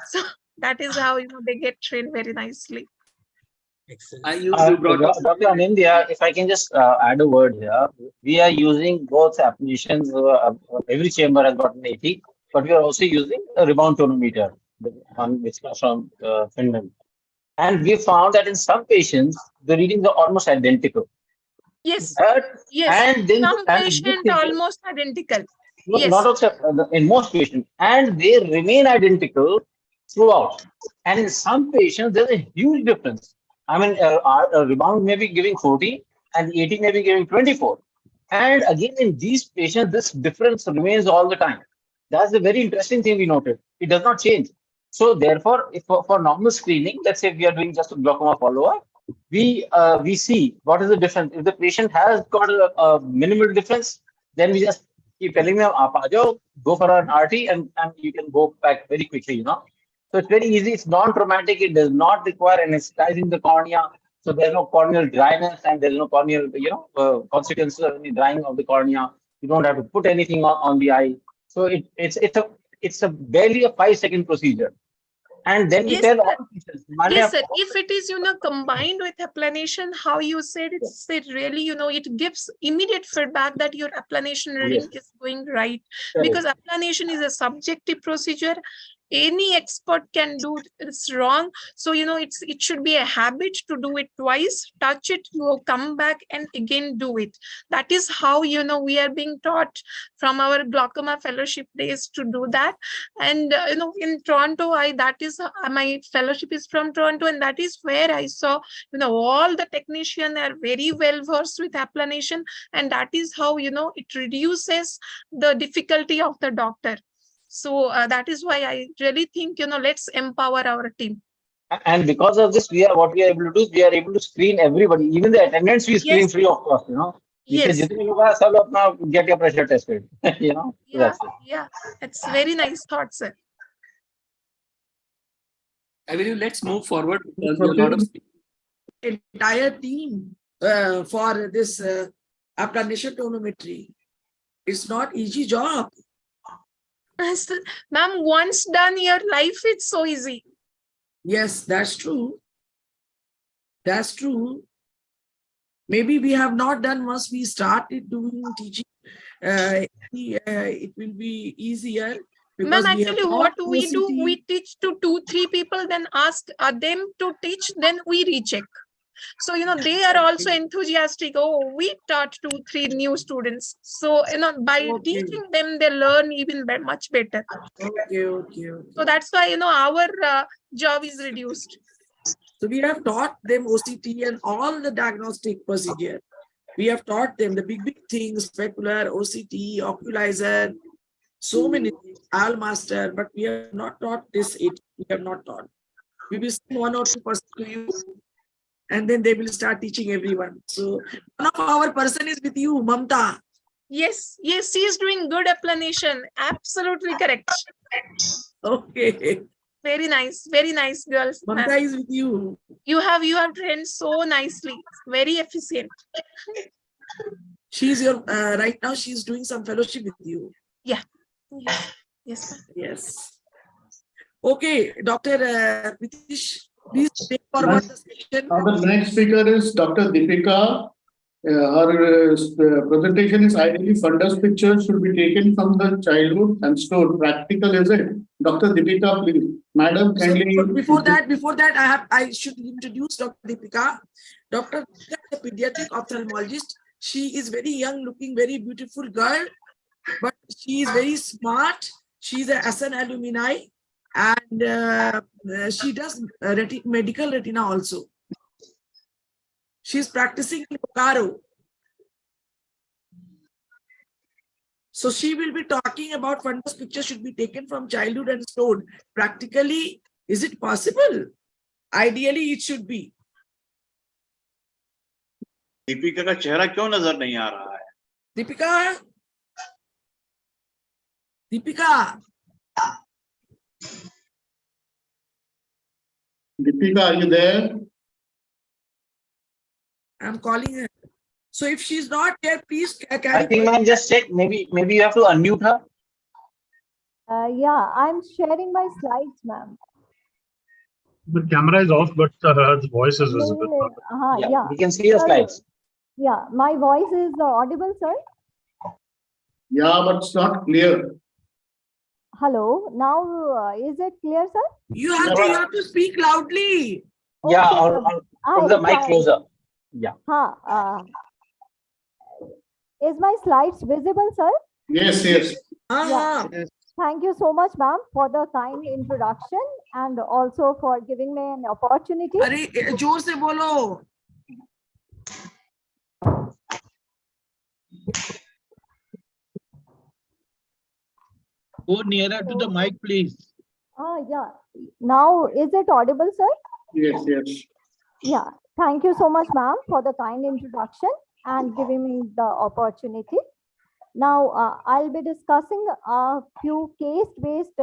So that is how they get trained very nicely. Dr. Anindya, if I can just add a word here, we are using both applications. Every chamber has got an 80, but we are also using a rebound tonometer, the one which comes from Finland. And we found that in some patients, the readings are almost identical. Yes. Yes. And then some patient almost identical. Yes. Not also in most patients, and they remain identical throughout. And in some patients, there's a huge difference. I mean, a rebound may be giving 40 and 80 may be giving 24. And again, in these patients, this difference remains all the time. That's the very interesting thing we noted. It does not change. So therefore, if for normal screening, let's say we are doing just a glaucoma follow-up, we see what is the difference. If the patient has got a minimal difference, then we just keep telling them, go for an RT, and you can go back very quickly, So it's very easy. It's non-traumatic. It does not require anesthetizing the cornea. So there's no corneal dryness and there's no corneal, consequences of any drying of the cornea. You don't have to put anything on the eye. So it's a barely a 5-second procedure. And then we tell all patients. Yes, sir. If it is, combined with applanation, how you said it really, it gives immediate feedback that your applanation reading is going right. Because applanation is a subjective procedure. Any expert can do it's wrong. So, it should be a habit to do it twice, touch it, come back and again do it. That is how, we are being taught from our glaucoma fellowship days to do that. And, in Toronto, that is my fellowship is from Toronto, and that is where I saw, all the technicians are very well versed with applanation, and that is how, it reduces the difficulty of the doctor. So that is why I really think, let's empower our team. And because of this, what we are able to do is we are able to screen everybody, even the attendants we screen free of cost, We say, now get your pressure tested, Yeah, it's very nice thought, sir. I believe let's move forward because there are a lot of entire team for this applanation tonometry. It's not easy job. Ma'am, once done, your life is so easy. Yes, that's true. That's true. Maybe we have not done once we started doing teaching. It will be easier. because Ma'am, we have actually, taught what we do, OCT. we teach to 2-3 people, then ask them to teach, then we recheck. So, they are also enthusiastic. Oh, we taught 2-3 new students. So, by teaching them, they learn even much better. Okay. So that's why, our job is reduced. So we have taught them OCT and all the diagnostic procedure. We have taught them the big things, specular, OCT, oculizer, so many things, master, but we have not taught this. We have not taught. We will send 1 or 2% to you, and then they will start teaching everyone. So one of our person is with you, Mamta. Yes, she is doing good explanation. Absolutely correct. Okay. Very nice girls. Mamta is with you. You have trained so nicely, very efficient. She's your right now. She's doing some fellowship with you. Yeah. Yes. Yes. Okay, Dr. Pritish, please take forward the section. Now the next speaker is Dr. Deepika. Her presentation is ideally fundus pictures should be taken from the childhood and stored. Practical, is it? Dr. Deepika, please. Madam, kindly. So before that, I should introduce Dr. Deepika. Dr. Deepika is a pediatric ophthalmologist. She is very young, looking very beautiful girl, but she is very smart. She is a SN alumni, and she does medical retina also. She is practicing in Bokaro. So she will be talking about fundus picture should be taken from childhood and stored. Practically, is it possible? Ideally, it should be. Deepika का चेहरा क्यों नजर नहीं आ रहा है? Deepika, are you there? I'm calling her. So if she's not here, please carry. I think, ma'am, just check. Maybe you have to unmute her. Yeah, I'm sharing my slides, ma'am. The camera is off, but her voice is visible. Yeah, we can see your slides. Yeah, my voice is audible, sir. Yeah, but it's not clear. Hello, now is it clear, sir? You have to speak loudly. Yeah, Okay, or the mic closer. Yeah. Is my slides visible, sir? Yes. Yeah. Thank you so much, ma'am, for the kind introduction and also for giving me an opportunity. अरे जोर से बोलो. Go nearer to the mic, please. Yeah. Now, is it audible, sir? Yes. Yeah. Thank you so much, ma'am, for the kind introduction and giving me the opportunity. Now, I'll be discussing a few case-based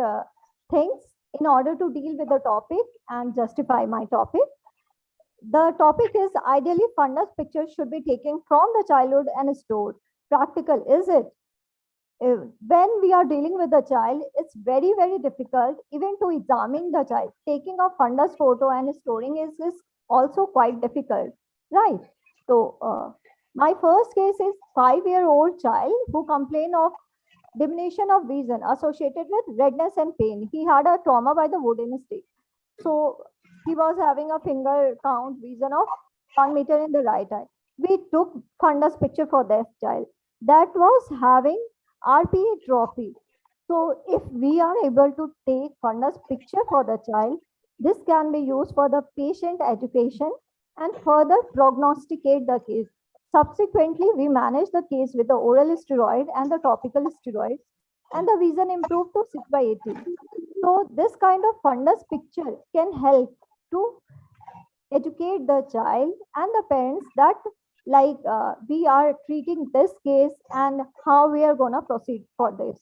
things in order to deal with the topic and justify my topic. The topic is ideally fundus pictures should be taken from the childhood and stored. Practical, is it? When we are dealing with the child, it's very, very difficult even to examine the child. Taking a fundus photo and storing is also quite difficult, right? So, my first case is 5-year-old child who complained of diminution of vision associated with redness and pain. He had a trauma by the wooden stick. So he was having a finger count vision of 1 meter in the right eye. We took fundus picture for that child. That was having RPE trophy. So if we are able to take fundus picture for the child, this can be used for the patient education and further prognosticate the case. Subsequently, we managed the case with the oral steroid and the topical steroids, and the vision improved to 6/80. So this kind of fundus picture can help to educate the child and the parents that we are treating this case and how we are gonna proceed for this.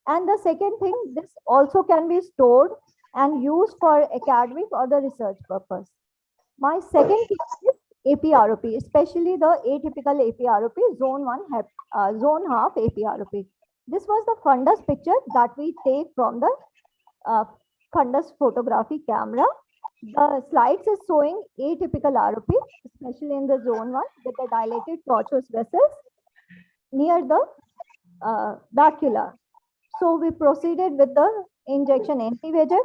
And the second thing, this also can be stored and used for academic or the research purpose. My second case is APROP, especially the atypical APROP, zone half APROP. This was the fundus picture that we take from the fundus photography camera. The slides is showing atypical ROP, especially in the zone 1 with the dilated tortuous vessels near the macula. So we proceeded with the injection anti-VEGF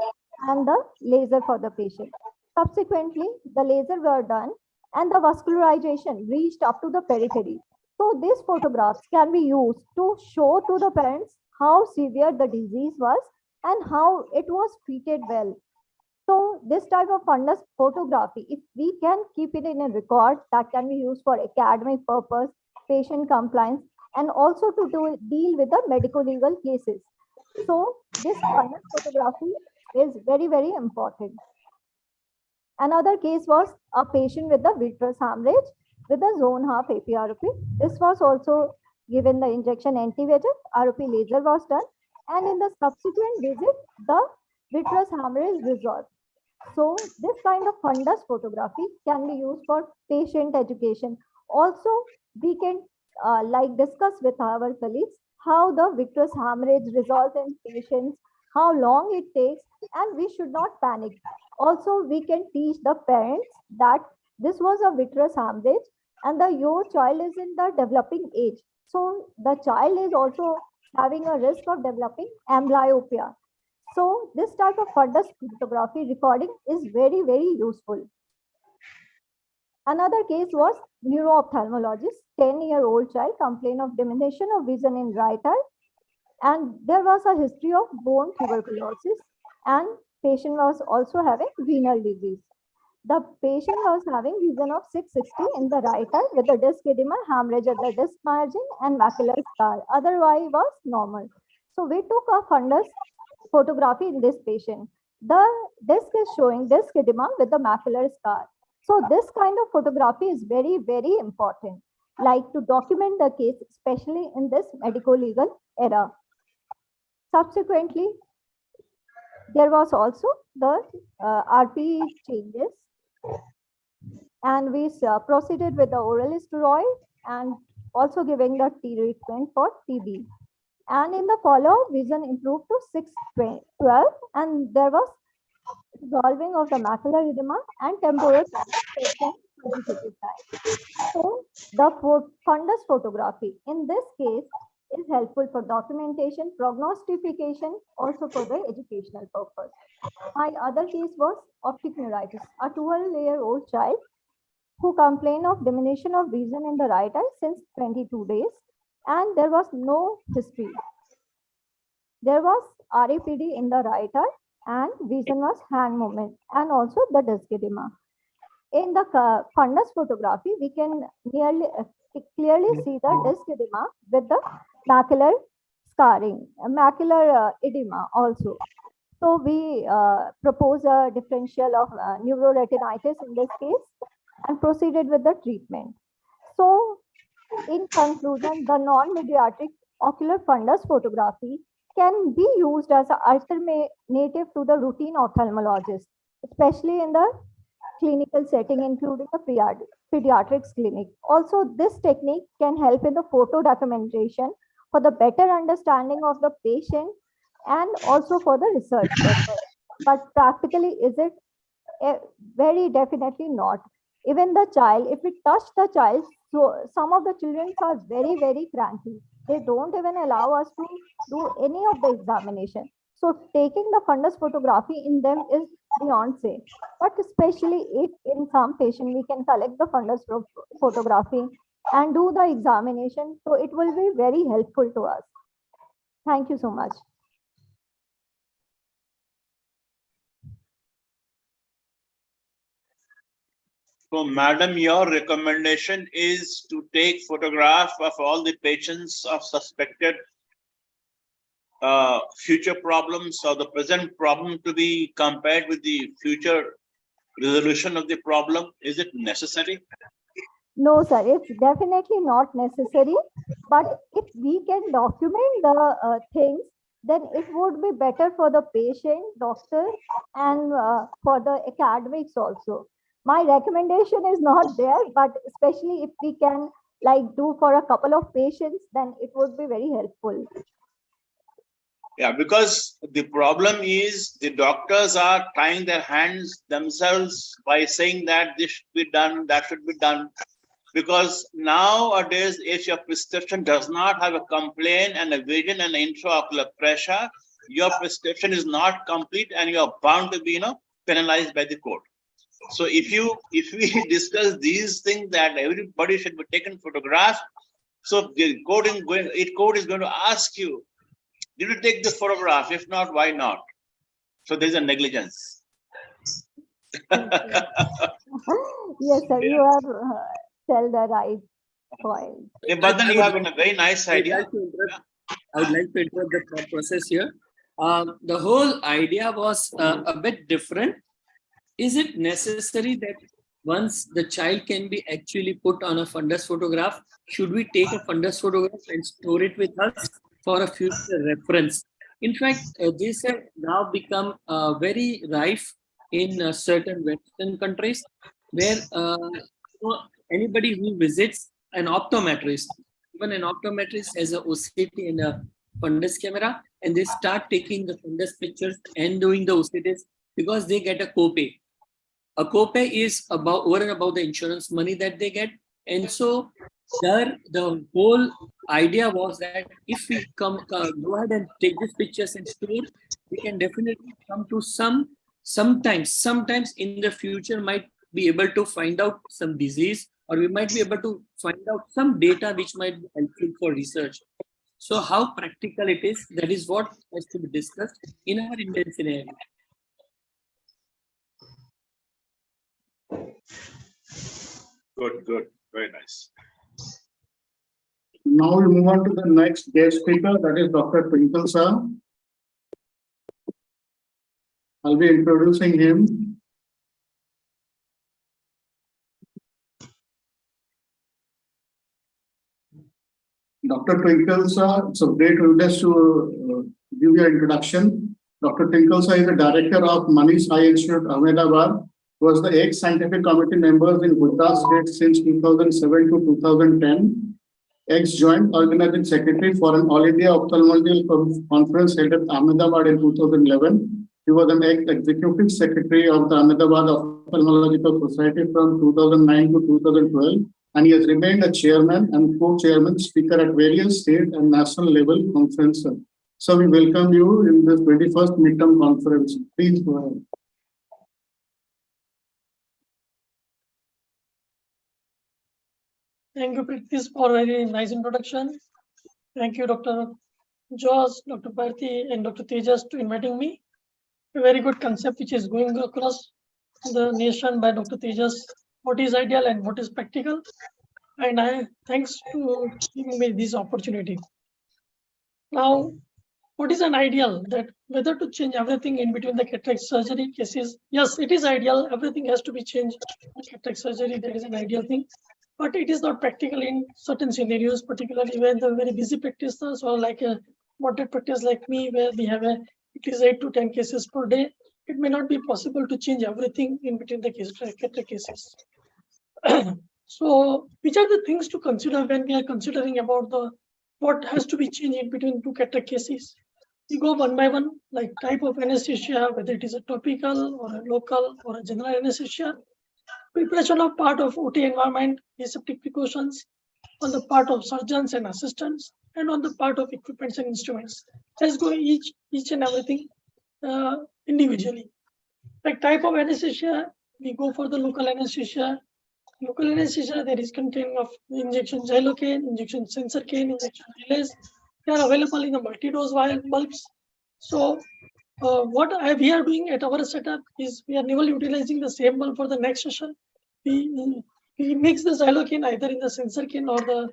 and the laser for the patient. Subsequently, the laser were done and the vascularization reached up to the periphery. So these photographs can be used to show to the parents how severe the disease was and how it was treated well. So this type of fundus photography, if we can keep it in a record, that can be used for academic purpose, patient compliance, and also to deal with the medical legal cases. So this fundus photography is very, very important. Another case was a patient with the vitreous hemorrhage with a zone half APROP. This was also given the injection anti-VEGF, ROP laser was done, and in the subsequent visit, the vitreous hemorrhage resolved. So this kind of fundus photography can be used for patient education. Also, we can like discuss with our colleagues how the vitreous hemorrhage resolves in patients, how long it takes, and we should not panic. Also, we can teach the parents that this was a vitreous hemorrhage and your child is in the developing age. So the child is also having a risk of developing amblyopia. So this type of fundus photography recording is very, very useful. Another case was neuro-ophthalmologist, 10-year-old child complained of diminution of vision in right eye. And there was a history of bone tuberculosis and patient was also having renal disease. The patient was having vision of 660 in the right eye with the disc edema, hemorrhage at the disc margin and macular scar. Otherwise was normal. So we took a fundus photography in this patient. The disc is showing disc edema with the macular scar. So this kind of photography is very, very important, like to document the case, especially in this medical legal era. Subsequently, there was also the RP changes, and we proceeded with the oral steroid and also giving the treatment for TB. And in the follow-up, vision improved to 612, and there was resolving of the macular edema and temporal consecutive time. So the fundus photography in this case is helpful for documentation, prognostication, also for the educational purpose. My other case was optic neuritis, a 12-year-old child who complained of diminution of vision in the right eye since 22 days, and there was no history. There was RAPD in the right eye and vision was hand movement and also the disc edema. In the fundus photography, we can clearly see the disc edema with the macular scarring, macular edema also. So we propose a differential of neuroretinitis in this case and proceeded with the treatment. So in conclusion, the non-mediatric ocular fundus photography can be used as an alternative to the routine ophthalmologist, especially in the clinical setting, including the pediatrics clinic. Also, this technique can help in the photo documentation for the better understanding of the patient and also for the research purpose. But practically, is it? Very definitely not. Even the child, if we touch the child, so some of the children are very, very cranky. They don't even allow us to do any of the examination. So taking the fundus photography in them is beyond safe. But especially if in some patient we can collect the fundus photography and do the examination, so it will be very helpful to us. Thank you so much. So, madam, your recommendation is to take photograph of all the patients of suspected future problems or the present problem to be compared with the future resolution of the problem. Is it necessary? No, sir, it's definitely not necessary. But if we can document the things, then it would be better for the patient, doctor, and for the academics also. My recommendation is not there, but especially if we can like do for a couple of patients, then it would be very helpful. Yeah, because the problem is the doctors are tying their hands themselves by saying that this should be done, that should be done. Because nowadays, if your prescription does not have a complaint and a vision and intraocular pressure, your prescription is not complete and you are bound to be, penalized by the court. So if we discuss these things that everybody should be taken photographs, so the court is going to ask you, did you take the photograph? If not, why not? So there's a negligence. Yes, sir, you have tell the right point. Yeah, but then you have a very nice idea. I would like to interrupt the thought process here. The whole idea was a bit different. Is it necessary that once the child can be actually put on a fundus photograph, should we take a fundus photograph and store it with us for a future reference? In fact, these have now become very rife in certain Western countries where anybody who visits an optometrist, even an optometrist has a OCT and a fundus camera, and they start taking the fundus pictures and doing the OCTs because they get a copay. A copay is about over and above the insurance money that they get, and so there the whole idea was that if we go ahead and take these pictures and store, we can definitely come to sometimes in the future might be able to find out some disease, or we might be able to find out some data which might be helpful for research. So how practical it is, that is what has to be discussed in our Indian scenario. Good, very nice. Now we move on to the next guest speaker, that is Dr. Twinkle sir. I'll be introducing him. Dr. Twinkle sir, it's a great privilege to give you an introduction. Dr. Twinkle sir is the director of Manish Eye Institute, Ahmedabad, was the ex-scientific committee members in Gujarat State since 2007 to 2010. Ex-joint organizing secretary for an All India Ophthalmology Conference held at Ahmedabad in 2011. He was an ex-executive secretary of the Ahmedabad Ophthalmological Society from 2009 to 2012, and he has remained a chairman and co-chairman speaker at various state and national level conferences. So we welcome you in this 21st midterm conference. Please go ahead. Thank you, Prithvish, for a very nice introduction. Thank you, Dr. Jhos, Dr. Bharti, and Dr. Tejas to inviting me. A very good concept which is going across the nation by Dr. Tejas, what is ideal and what is practical. And I thanks to giving me this opportunity. Now, what is an ideal? That whether to change everything in between the cataract surgery cases? Yes, it is ideal. Everything has to be changed in cataract surgery. That is an ideal thing. But it is not practical in certain scenarios, particularly when the very busy practitioners or like a moderate practice like me, where we have at least 8 to 10 cases per day. It may not be possible to change everything in between the cataract cases. So, which are the things to consider when we are considering about the what has to be changed in between two cataract cases? We go one by one, like type of anesthesia, whether it is a topical or a local or a general anesthesia. Preparation of part of OT environment, aseptic precautions on the part of surgeons and assistants, and on the part of equipments and instruments. Let's go each and everything individually. Like type of anesthesia, we go for the local anesthesia. Local anesthesia, there is containing of injection xylocaine, injection sensor cane, injection relays. They are available in the multi-dose vial bulbs. So what we are doing at our setup is we are never utilizing the same bulb for the next session. We mix the xylocaine either in the sensor cane or the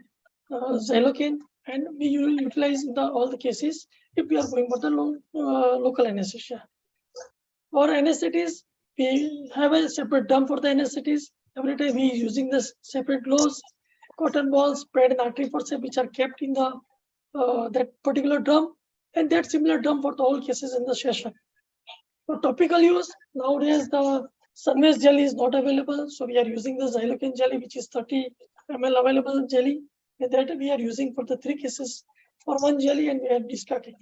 xylocaine, and we utilize in all the cases if we are going for the local anesthesia. For anesthetics, we have a separate drum for the anesthetics. Every time we are using this separate gloves, cotton balls, spread and artery forceps, which are kept in the that particular drum, and that similar drum for the all cases in the session. For topical use, nowadays the sunbase jelly is not available, so we are using the xylocaine jelly, which is 30 ml available jelly, and that we are using for the 3 cases for 1 jelly, and we are discarding.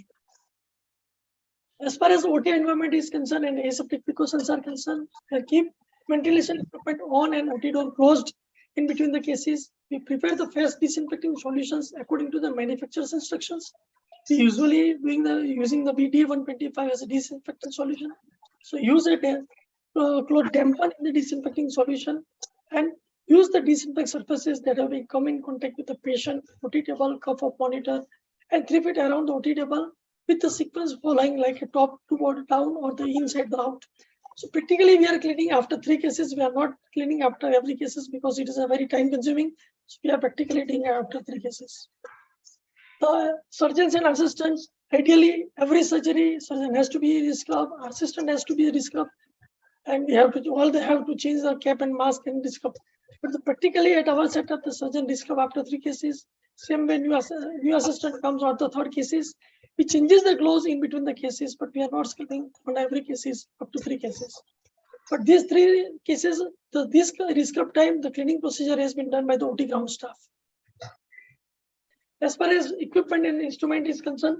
As far as OT environment is concerned and aseptic precautions are concerned, keep ventilation equipment on and OT door closed in between the cases. We prepare the first disinfecting solutions according to the manufacturer's instructions. We usually using the BDA 125 as a disinfectant solution. So use a cloth dampen in the disinfecting solution and use the disinfect surfaces that have come in contact with the patient, OT table, cuff of monitor, and 3 feet around the OT table with the sequence following like a top to bottom down or the inside the out. So practically we are cleaning after 3 cases. We are not cleaning after every cases because it is a very time consuming. So we are practically doing after 3 cases. The surgeons and assistants, ideally every surgery surgeon has to be scrub, assistant has to be scrub, and we have to all they have to change the cap and mask and scrub. But practically at our setup, the surgeon scrub after 3 cases. Same when new assistant comes on the 3rd cases, we changes the gloves in between the cases, but we are not scrubbing on every cases up to 3 cases. But these 3 cases, this scrub time, the cleaning procedure has been done by the OT ground staff. As far as equipment and instrument is concerned,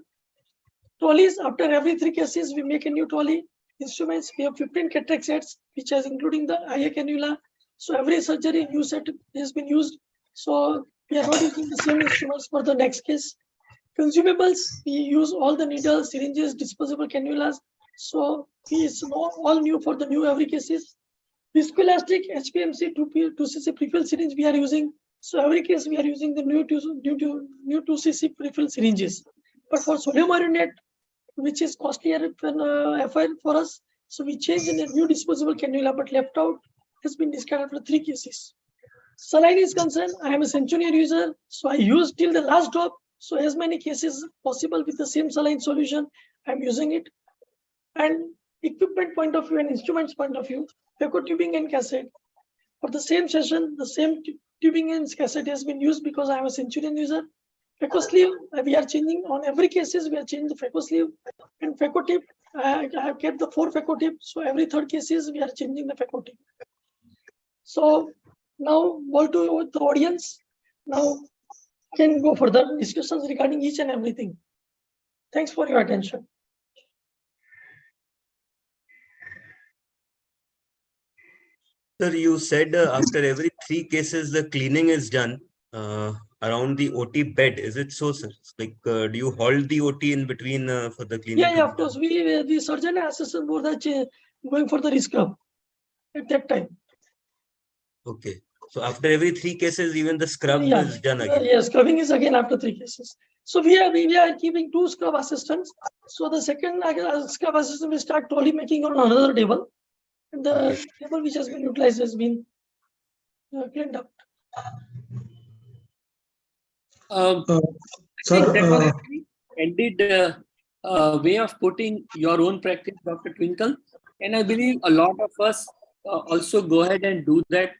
trolleys, after every 3 cases, we make a new trolley. Instruments, we have 15 cataract sets, which is including the IA cannula. So every surgery, new set has been used. So we are not using the same instruments for the next case. Consumables, we use all the needles, syringes, disposable cannulas. So it's all new for the new every cases. Viscoelastic HPMC 2cc prefill syringe we are using. So every case we are using the new 2cc prefill syringes. But for sodium iodinate, which is costlier FI for us, so we changed in a new disposable cannula, but left out has been discarded for 3 cases. Saline is concerned, I am a centurion user, so I use till the last drop. So as many cases possible with the same saline solution, I'm using it. And equipment point of view and instruments point of view, phaco tubing and cassette. For the same session, the same tubing and cassette has been used because I am a centurion user. Phaco sleeve, we are changing on every cases, we are changing the phaco sleeve and phaco tip. I have kept the 4 phaco tip. So every 3rd cases, we are changing the phaco tip. So now all to the audience. Now can go further discussions regarding each and everything. Thanks for your attention. Sir, you said after every 3 cases, the cleaning is done around the OT bed. Is it so, sir? Like, do you hold the OT in between for the cleaning? Yeah, of course. We the surgeon and assistant were going for the scrub at that time. Okay. So after every 3 cases, even the scrub is done again. Yes, scrubbing is again after 3 cases. So we are keeping 2 scrub assistants. So the second scrub assistant will start trolley making on another table. And the table which has been utilized has been cleaned up. I think that was a very candid way of putting your own practice, Dr. Twinkle. And I believe a lot of us also go ahead and do that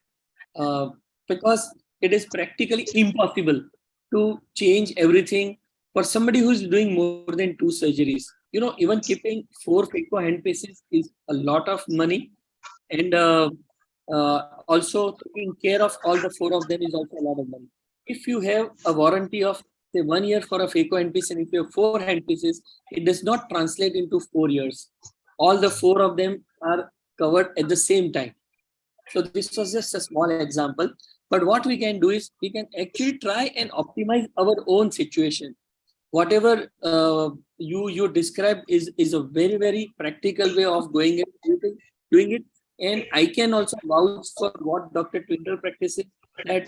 because it is practically impossible to change everything for somebody who's doing more than 2 surgeries. You know, even keeping 4 phaco handpieces is a lot of money. And also taking care of all the 4 of them is also a lot of money. If you have a warranty of say 1 year for a phaco handpiece and if you have 4 handpieces, it does not translate into 4 years. All the 4 of them are covered at the same time. So this was just a small example. But what we can do is we can actually try and optimize our own situation. Whatever you described is a very, very practical way of doing it. And I can also vouch for what Dr. Twinkle practices, that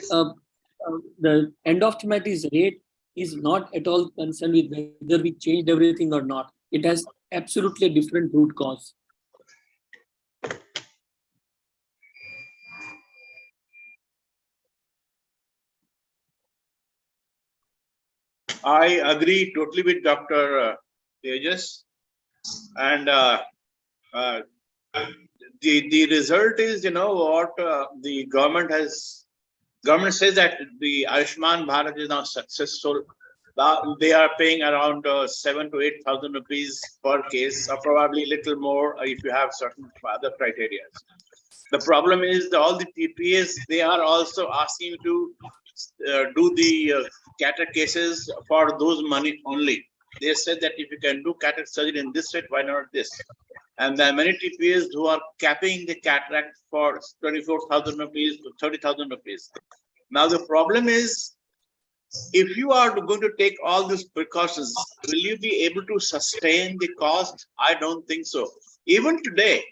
the endophthalmitis rate is not at all concerned with whether we changed everything or not. It has absolutely different root cause. I agree totally with Dr. Tejas, and the result is, you know, what the government says that the Ayushman Bharat is now successful. They are paying around 7,000 to 8,000 rupees per case, or probably a little more if you have certain other criteria. The problem is that all the TPAs, they are also asking you to do the cataract cases for those money only. They said that if you can do cataract surgery in this rate, why not this? And there are many TPAs who are capping the cataract for 24,000 rupees to 30,000 rupees. Now the problem is, if you are going to take all these precautions, will you be able to sustain the cost? I don't think so. Even today,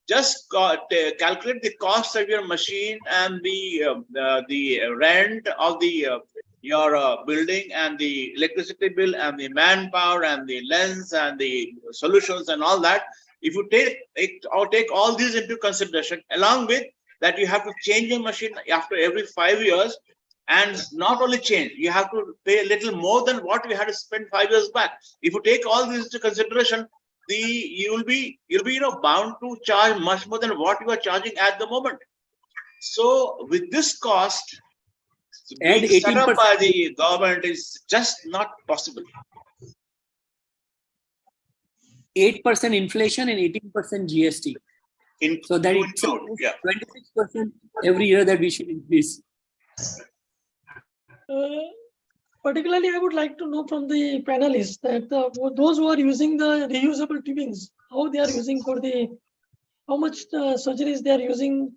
just calculate the cost of your machine and the rent of the your building and the electricity bill and the manpower and the lens and the solutions and all that. If you take all these into consideration, along with that, you have to change your machine after every 5 years. And not only change, you have to pay a little more than what we had to spend 5 years back. If you take all this into consideration, you'll be bound to charge much more than what you are charging at the moment. So with this cost being set up by the government is just not possible. 8% inflation and 18% GST. So that it's 26% every year that we should increase. Particularly, I would like to know from the panelists that those who are using the reusable tubings, how they are using for the, how much surgeries they are using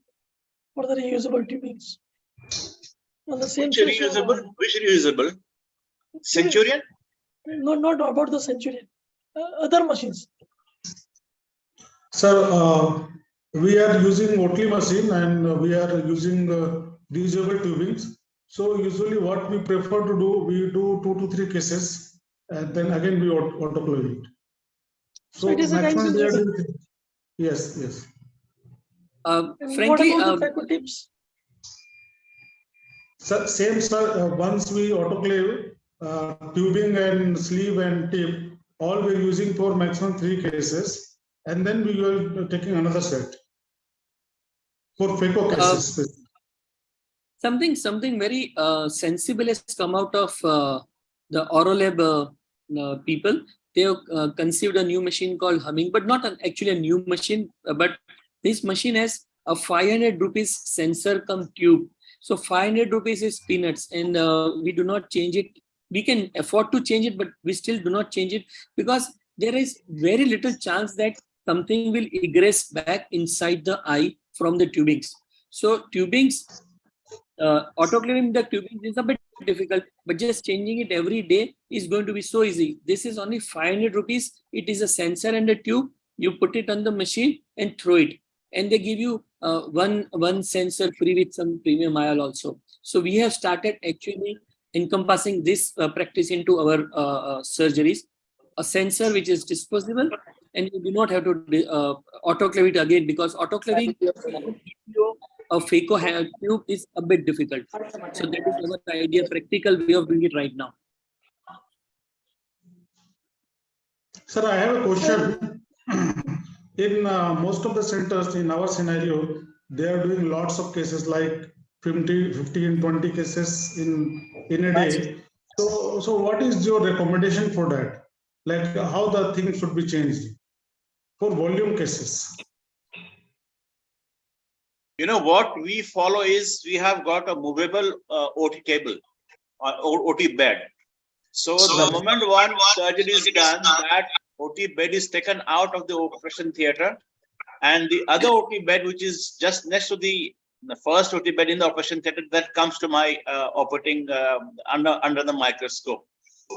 for the reusable tubings. On the same Which reusable? Centurion? No, not about the Centurion. Other machines. Sir, we are using Oatly machine and we are using reusable tubings. So usually what we prefer to do, we do 2 to 3 cases and then again we autoclave it. So it is maximum we are again doing, yes. Frankly, what about the phaco tips? Sir, same sir, once we autoclave, tubing and sleeve and tip, all we're using for maximum 3 cases, and then we were taking another set for phaco cases. Something very sensible has come out of the Orolab people. They have conceived a new machine called Humming, but not actually a new machine, but this machine has a 500 rupees sensor come tube. So 500 rupees is peanuts, and we do not change it. We can afford to change it, but we still do not change it because there is very little chance that something will egress back inside the eye from the tubings. So tubings, autoclaving the tubings is a bit difficult, but just changing it every day is going to be so easy. This is only 500 rupees. It is a sensor and a tube. You put it on the machine and throw it. And they give you one sensor free with some premium IOL also. So we have started actually encompassing this practice into our surgeries. A sensor which is disposable, and you do not have to autoclave it again, because autoclaving a phaco hair tube is a bit difficult. So that is our idea, practical way of doing it right now. Sir, I have a question. In most of the centers in our scenario, they are doing lots of cases, like 15, 20 cases in a day. So what is your recommendation for that? Like how the thing should be changed for volume cases? You know what we follow is we have got a movable OT table or OT bed. So the moment one surgery is done, that OT bed is taken out of the operation theater, and the other OT bed, which is just next to the first OT bed in the operation theater, that comes to my operating under the microscope.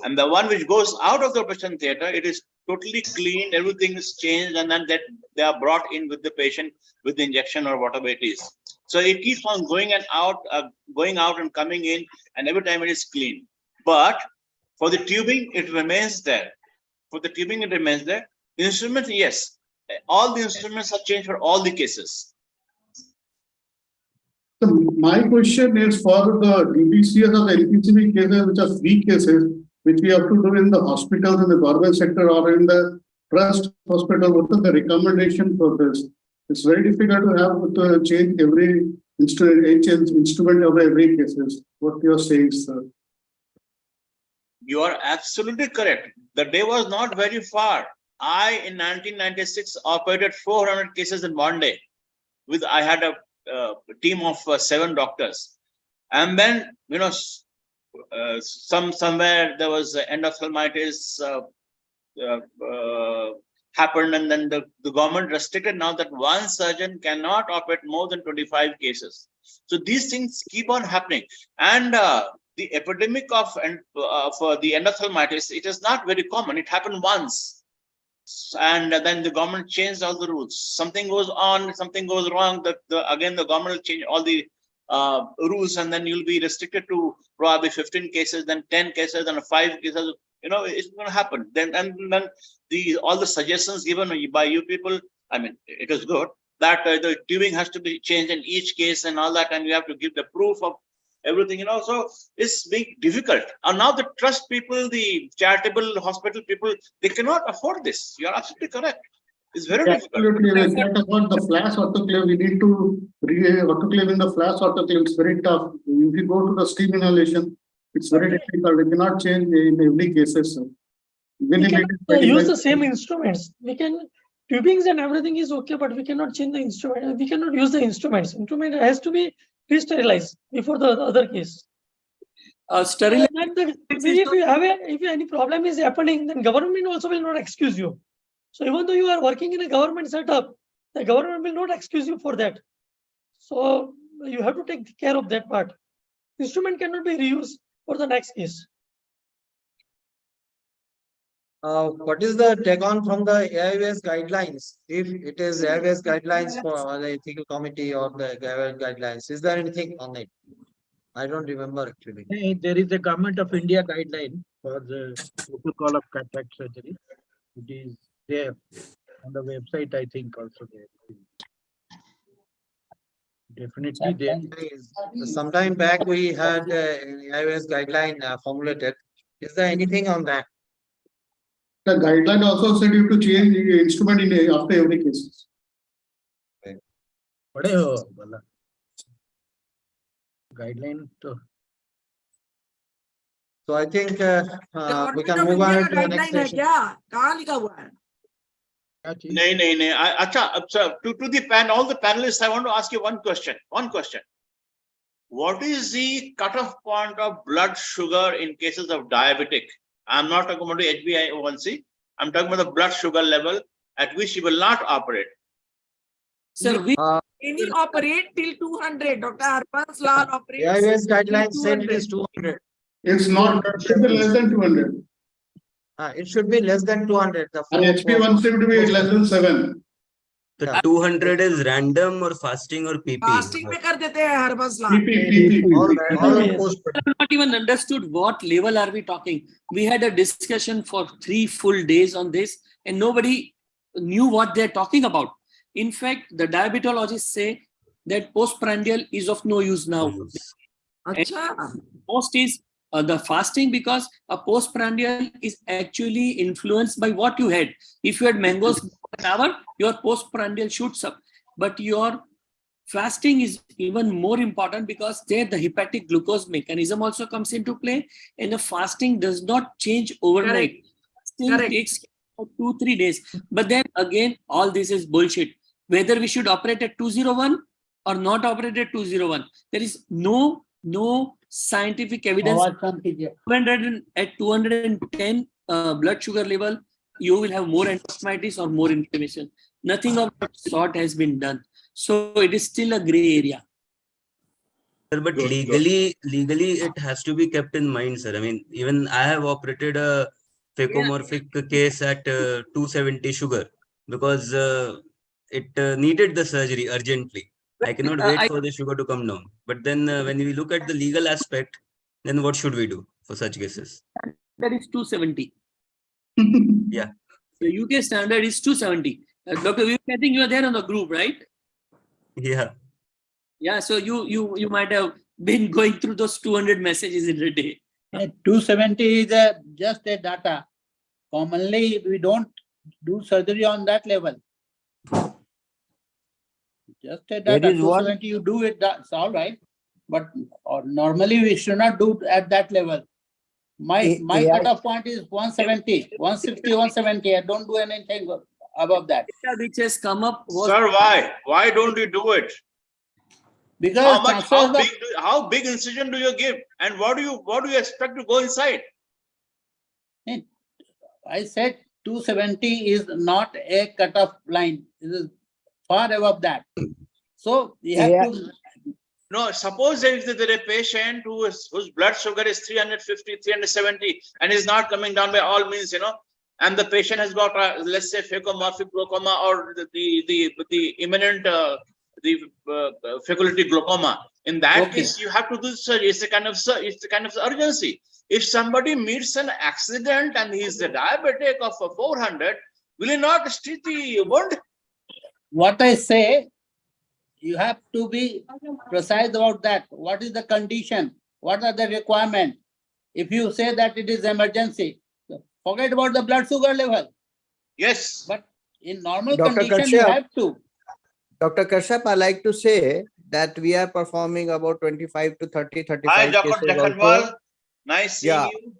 And the one which goes out of the operation theater, it is totally clean, everything is changed, and then that they are brought in with the patient with the injection or whatever it is. So it keeps on going out and coming in, and every time it is clean. But for the tubing, it remains there. Instruments, yes, all the instruments are changed for all the cases. So my question is for the DBCS or the LPCB cases, which are free cases, which we have to do in the hospitals in the government sector or in the trust hospital. What is the recommendation for this? It's very difficult to have to change every instrument of every cases. What you are saying, sir? You are absolutely correct. The day was not very far. I, in 1996, operated 400 cases in one day. I had a team of 7 doctors, and then somewhere there was endophthalmitis, happened, and then the government restricted now that one surgeon cannot operate more than 25 cases. So these things keep on happening. And the epidemic of for the endophthalmitis, it is not very common. It happened once. And then the government changed all the rules. Something goes on, something goes wrong. Again, the government will change all the rules, and then you'll be restricted to probably 15 cases, then 10 cases, then 5 cases. It's going to happen. Then all the suggestions given by you people, I mean, it is good that the tubing has to be changed in each case and all that, and you have to give the proof of everything. So it's being difficult. And now the trust people, the charitable hospital people, they cannot afford this. You are absolutely correct. It's very difficult. Absolutely, we talk about the flash autoclave. We need to autoclave in the flash autoclave. It's very tough. If you go to the steam inhalation, it's very difficult. We cannot change in every cases. We cannot use the same instruments. We can tubings and everything is okay, but we cannot change the instrument. We cannot use the instruments. Instrument has to be re-sterilized before the other case. If any problem is happening, then government also will not excuse you. So even though you are working in a government setup, the government will not excuse you for that. So you have to take care of that part. Instrument cannot be reused for the next case. What is the take on from the AIOS guidelines? If it is AIOS guidelines for the ethical committee or the AIOS guidelines, is there anything on it? I don't remember actually. There is a Government of India guideline for the protocol of cataract surgery. It is there on the website, I think, also there. Definitely there. Sometime back we had AIOS guideline formulated. Is there anything on that? The guideline also said you to change the instrument after every case. Guideline. So I think we can move on to the next session. No. To the panel, all the panelists, I want to ask you one question. What is the cutoff point of blood sugar in cases of diabetic? I'm not talking about the HbA1c. I'm talking about the blood sugar level at which you will not operate. Sir, any operate till 200. Dr. Harpan's law operates. AIOS guidelines said it is 200. It's not. It should be less than 200. It should be less than 200. And HbA1c should be less than 7. The 200 is random or fasting or PP? Fasting में कर देते हैं Harpan's law. Not even understood what level are we talking. We had a discussion for 3 full days on this, and nobody knew what they're talking about. In fact, the diabetologists say that postprandial is of no use now. Most is the fasting, because a postprandial is actually influenced by what you had. If you had mangoes an hour, your postprandial shoots up. But your fasting is even more important, because there the hepatic glucose mechanism also comes into play, and the fasting does not change overnight. Fasting takes 2-3 days. But then again, all this is bullshit. Whether we should operate at 201 or not operate at 201, there is no scientific evidence. At 210 blood sugar level, you will have more endophthalmitis or more inflammation. Nothing of that sort has been done. So it is still a gray area. Sir, but legally it has to be kept in mind, sir. I mean, even I have operated a phacomorphic case at 270 sugar because it needed the surgery urgently. I cannot wait for the sugar to come down. But then when we look at the legal aspect, then what should we do for such cases? That is 270. Yeah. The UK standard is 270. Dr. Vivek, I think you are there on the group, right? Yeah. Yeah, so you might have been going through those 200 messages in a day. 270 is just a data. Commonly, we don't do surgery on that level. Just a data. 270, you do it, that's all right. But normally, we should not do at that level. My cutoff point is 170, 160, 170. I don't do anything above that. Which has come up. Sir, why? Why don't you do it? Because how big incision do you give, and what do you expect to go inside? I said 270 is not a cutoff line. It is far above that. So we have to. No, suppose there is a patient whose blood sugar is 350, 370, and is not coming down by all means, and the patient has got, let's say, phacomorphic glaucoma or the imminent faculty glaucoma. In that case, you have to do surgery. It's a kind of urgency. If somebody meets an accident and he is a diabetic of 400, will he not treat the wound? What I say, you have to be precise about that. What is the condition? What are the requirements? If you say that it is emergency, forget about the blood sugar level. Yes. But in normal Dr. condition, you Kashyap, have to. Dr. Kashyap, I like to say that we are performing about 25 to 30, 35 Hi, Dr. cases Jakhanwal. also. Nice seeing you.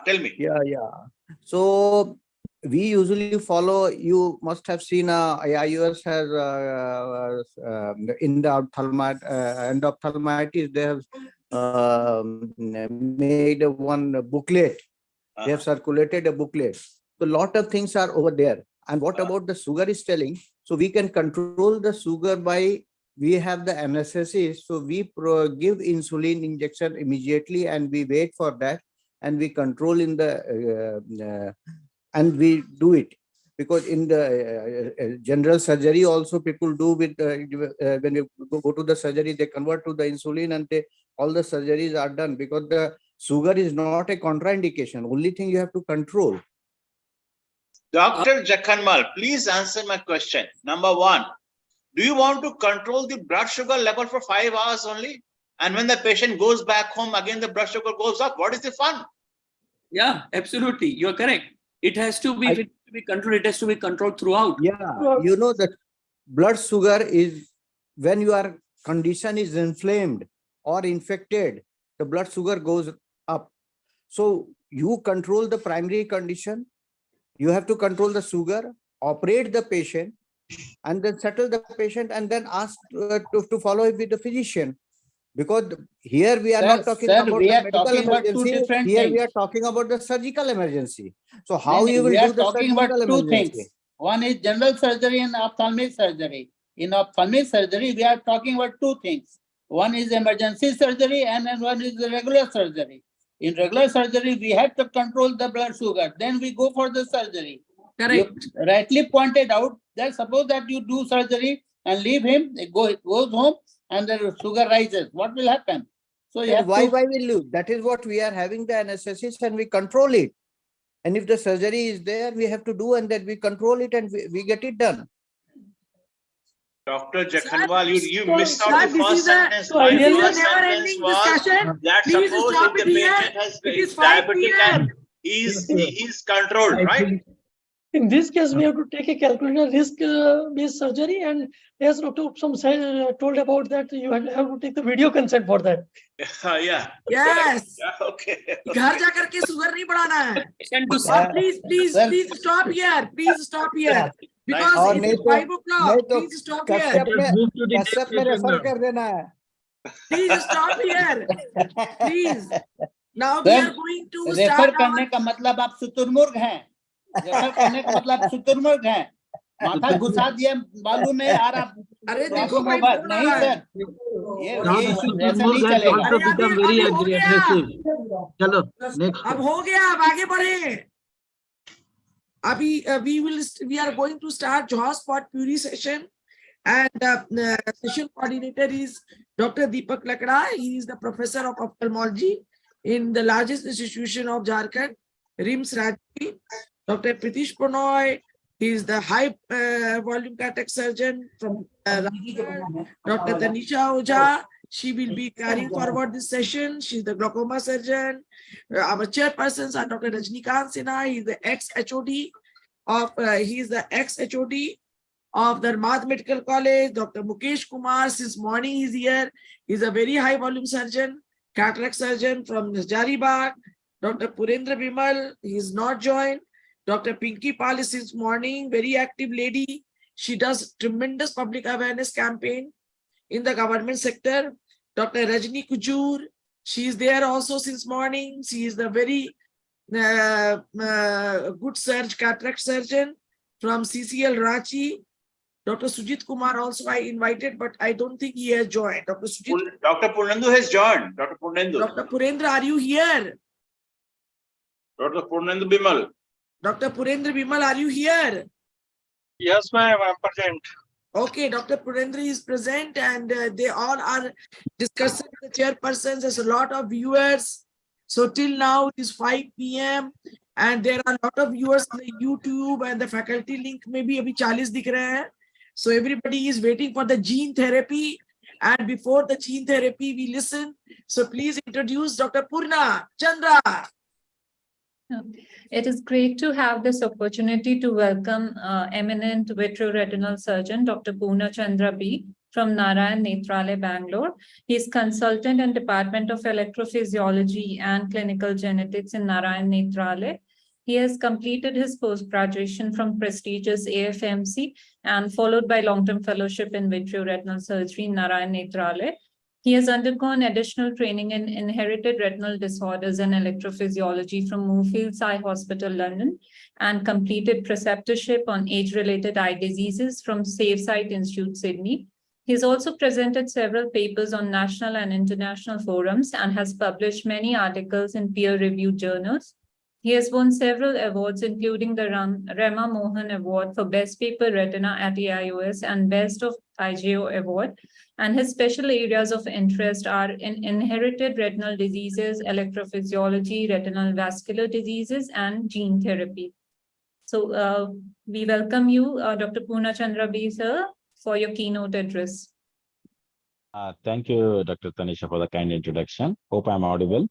Tell me. Yeah. So we usually follow, you must have seen IIUS has in the endophthalmitis, they have made one booklet. They have circulated a booklet. So a lot of things are over there. And what about the sugar is telling? So we can control the sugar by, we have the anesthesis. So we give insulin injection immediately and we wait for that. And we control in the, and we do it. Because in the general surgery also people do with, when you go to the surgery, they convert to the insulin and all the surgeries are done because the sugar is not a contraindication. Only thing you have to control. Dr. Jakhanwal, please answer my question. Number one, do you want to control the blood sugar level for 5 hours only? And when the patient goes back home, again, the blood sugar goes up. What is the fun? Yeah, absolutely. You're correct. It has to be, controlled. It has to be controlled throughout. Yeah, you know that blood sugar is, when your condition is inflamed or infected, the blood sugar goes up. So you control the primary condition. You have to control the sugar, operate the patient, and then settle the patient, and then ask to follow it with the physician. Because here we are not talking about the medical emergency. Here we are talking about the surgical emergency. So how you will do the surgical emergency? One is general surgery and ophthalmic surgery. In ophthalmic surgery, we are talking about two things. One is emergency surgery and then one is the regular surgery. In regular surgery, we have to control the blood sugar. Then we go for the surgery. Correct. You rightly pointed out that suppose that you do surgery and leave him, it goes home and the sugar rises. What will happen? So you have why will you? That is what we are having the anesthesis and we control it. And if the surgery is there, we have to do and then we control it and we get it done. Dr. Jakhanwal, you missed out the first sentence. My first sentence was that suppose if the patient is diabetic and he's controlled, right? In this case, we have to take a calculated risk-based surgery, and as Dr. Upsam said, told about that, you have to take the video consent for that. Yeah. Yes. Okay. घर जा करके sugar नहीं बढ़ाना है. Please stop here. Please stop here. Because it's 5 o'clock. Please stop here. कसरत में refer कर देना है. Please stop here. Please. Now we are going to start. Refer करने का मतलब आप शुतुरमुर्ग हैं. रेफर करने का मतलब शुतुरमुर्ग हैं. माथा घुसा दिया मालूम नहीं आ रहा. अरे देखो भाई नहीं सर. ये ऐसा नहीं चलेगा. चलो अब हो गया. अब आगे बढ़े. We are going to start Jhos pot puri session, and session coordinator is Dr. Deepak Lakda. He is the professor of ophthalmology in the largest institution of Jharkhand, RIMS Ranchi. Dr. Pritish Pranoy, he is the high volume cataract surgeon from Dr. Tanisha Oja. She will be carrying forward this session. She's the glaucoma surgeon. Our chairpersons are Dr. Rajnikant Sinha. He is the ex-HOD of the Math Medical College. Dr. Mukesh Kumar, since morning he's here. He's a very high volume surgeon, cataract surgeon from Jaribagh. Dr. Purendra Bimal, he's not joined. Dr. Pinky Pal is since morning, very active lady. She does tremendous public awareness campaign in the government sector. Dr. Rajni Kujur, she is there also since morning. She is the very good cataract surgeon from CCL Ranchi. Dr. Sujit Kumar also I invited, but I don't think he has joined. Dr. Sujit. Dr. Purnendu has joined. Dr. Purnendu. Dr. Purendra, are you here? Dr. Purnendu Bimal. Dr. Purendra Bimal, are you here? Yes, ma'am, I'm present. Okay, Dr. Purendra is present, and they all are discussing the chairpersons. There's a lot of viewers. So till now it is 5 p.m. and there are a lot of viewers on the YouTube, and the faculty link maybe abhi 40 dikh rahe hain. So everybody is waiting for the gene therapy, and before the gene therapy we listen. So please introduce Dr. Purna Chandra. It is great to have this opportunity to welcome eminent vitreoretinal surgeon, Dr. Purna Chandra B. from Narayan Nethralaya, Bangalore. He is consultant in Department of Electrophysiology and Clinical Genetics in Narayan Nethralaya. He has completed his post-graduation from prestigious AFMC and followed by long-term fellowship in vitreoretinal surgery in Narayan Nethralaya. He has undergone additional training in inherited retinal disorders and electrophysiology from Moorfields Eye Hospital, London, and completed preceptorship on age-related eye diseases from SafeSight Institute, Sydney. He has also presented several papers on national and international forums and has published many articles in peer-reviewed journals. He has won several awards, including the Rema Mohan Award for Best Paper Retina at AIOS and Best of IGO Award. And his special areas of interest are in inherited retinal diseases, electrophysiology, retinal vascular diseases, and gene therapy. So we welcome you, Dr. Purna Chandra B, sir, for your keynote address. Thank you, Dr. Tanisha, for the kind introduction. Hope I'm audible.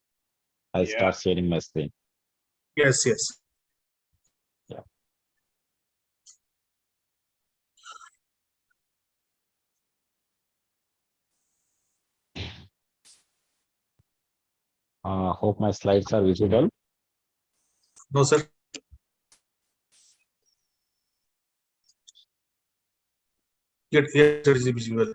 I'll start sharing my screen. Yes, yes. Yeah. Hope my slides are visible. No, sir. Yes, it is visible.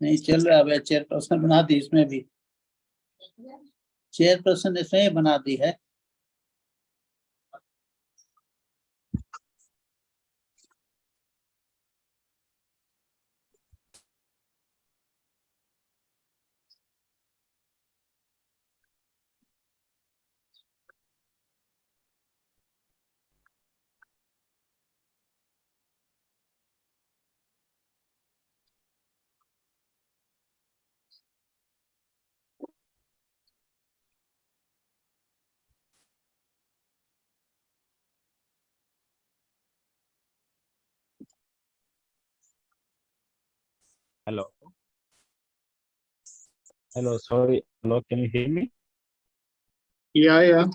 नहीं चल रहा है, chairperson बना दी इसमें भी, chairperson इसमें ही बना दी है. Hello. Hello, sorry. Hello, can you hear me? Yeah.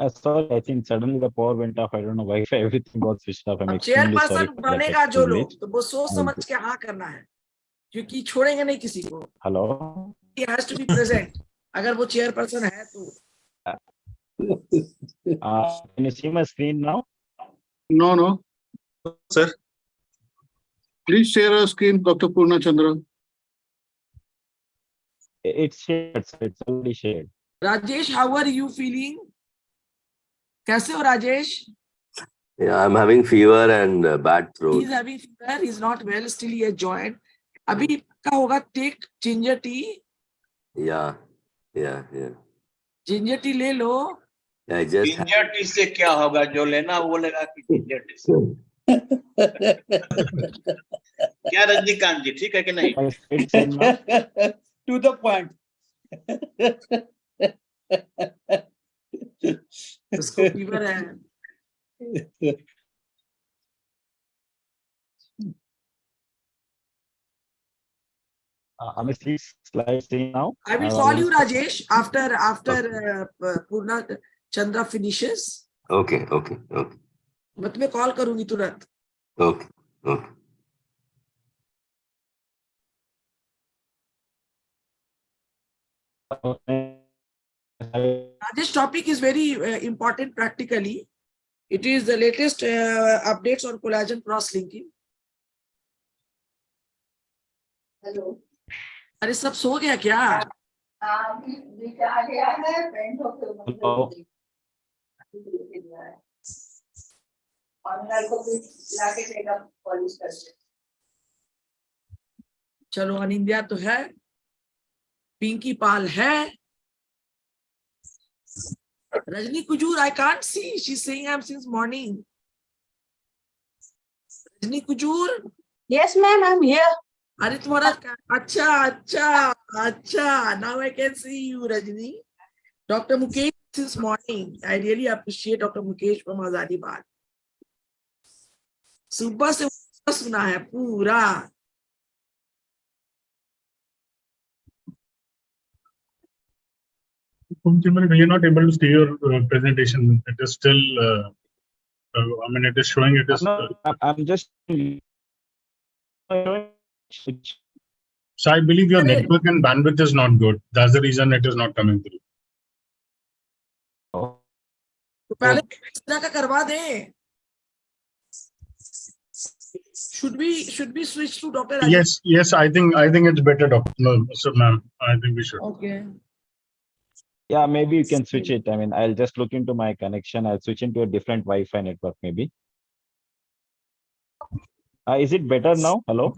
Sorry, I think suddenly the power went off. I don't know why everything got switched off. I'm extremely sorry Chairperson for that बनेगा जो लोग privilege. तो वो सोच समझ के हाँ करना है, क्योंकि छोड़ेंगे नहीं किसी को. Hello. He has to be present. अगर वो chairperson है तो. Can you see my screen now? No. Sir. Please share a screen, Dr. Purna Chandra. It's shared, sir. It's already shared. Rajesh, how are you feeling? कैसे हो Rajesh? Yeah, I'm having fever and bad throat. He's having fever. He's not well. Still, he has joined. अभी क्या होगा? Take ginger tea. Yeah. Ginger tea ले लो. I just ginger tea से क्या होगा? जो लेना वो लेगा कि जिंजर टी से? क्या रजनीकांत जी, ठीक है कि नहीं? To the point. उसको फीवर है। I'm slide seeing now. I will call you, Rajesh, after Purna Chandra finishes. Okay. मैं तुम्हें कॉल करूंगी तुरंत। Okay. This topic is very important practically. It is the latest updates on collagen cross-linking. Hello. अरे सब सो गया क्या? चलो अनिंदिया तो है, पिंकी पाल है, Rajni Kujur, I can't see. She's saying I'm since morning. Rajni Kujur? Yes, ma'am, I'm here. अरे तुम्हारा अच्छा. Now I can see you, Rajni. Dr. Mukesh since morning. I really appreciate Dr. Mukesh from Azadibad. सुबह से सुना है पूरा. We are not able to see your presentation. It is still, I mean, it is showing it is. I'm just. So I believe your network and bandwidth is not good. That's the reason it is not coming through. तो पहले का करवा दें. Should we switch to Dr. Rajesh? Yes. I think it's better, doctor. No, sir, ma'am. I think we should. Okay. Yeah, maybe you can switch it. I mean, I'll just look into my connection. I'll switch into a different Wi-Fi network, maybe. Is it better now? Hello?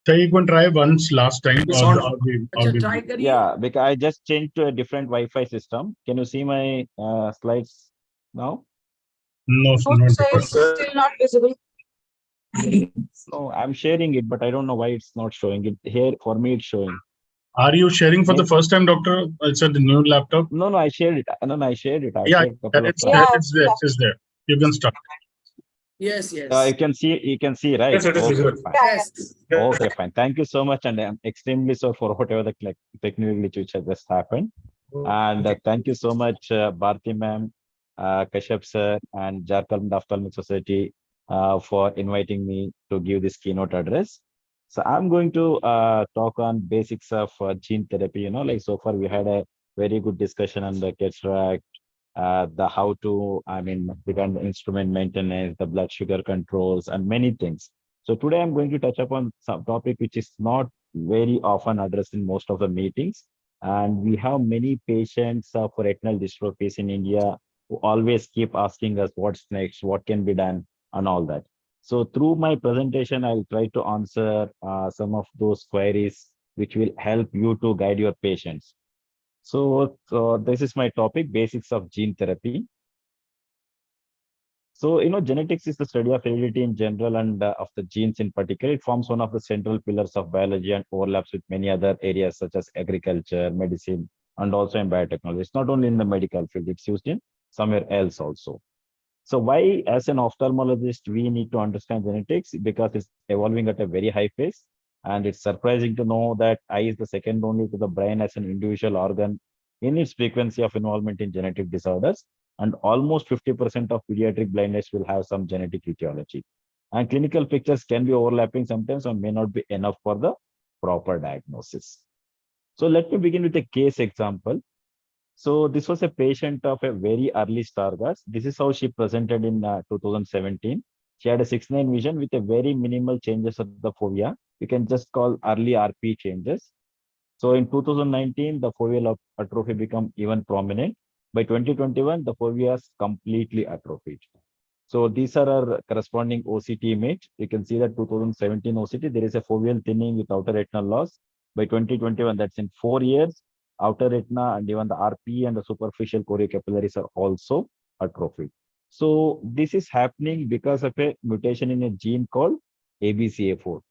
So you can try once last time. Yeah, because I just changed to a different Wi-Fi system. Can you see my slides now? No, Still not visible. No, I'm sharing it, but I don't know why it's not showing it. Here, for me, it's showing. Are you sharing for the first time, doctor? It's a new laptop. No, I shared it. I shared it. Yeah, it's there. You can start. Yes. You can see, right? Yes, it is visible. Yes. Okay, fine. Thank you so much, and I'm extremely sorry for whatever the technical glitch which has just happened. And thank you so much, Bharti ma'am, Kashyap sir, and Jharkhand Ophthalmic Society for inviting me to give this keynote address. So I'm going to talk on basics of gene therapy. So far we had a very good discussion on the cataract, the how to, begin the instrument maintenance, the blood sugar controls, and many things. So today I'm going to touch upon some topic which is not very often addressed in most of the meetings. And we have many patients for retinal dystrophies in India who always keep asking us what's next, what can be done, and all that. So through my presentation, I'll try to answer some of those queries which will help you to guide your patients. So this is my topic, basics of gene therapy. So, genetics is the study of heredity in general and of the genes in particular. It forms one of the central pillars of biology and overlaps with many other areas such as agriculture, medicine, and also in biotechnology. It's not only in the medical field, it's used in somewhere else also. So why, as an ophthalmologist, we need to understand genetics? Because it's evolving at a very high pace. And it's surprising to know that eye is the second only to the brain as an individual organ in its frequency of involvement in genetic disorders. And almost 50% of pediatric blindness will have some genetic etiology. And clinical pictures can be overlapping sometimes and may not be enough for the proper diagnosis. So let me begin with a case example. So this was a patient of a very early Stargardt. This is how she presented in 2017. She had a 6/9 vision with a very minimal changes of the fovea. You can just call early RP changes. So in 2019, the foveal atrophy became even prominent. By 2021, the fovea is completely atrophied. So these are our corresponding OCT image. You can see that 2017 OCT, there is a foveal thinning with outer retinal loss. By 2021, that's in 4 years, outer retina and even the RP and the superficial choriocapillaries are also atrophied. So this is happening because of a mutation in a gene called ABCA4.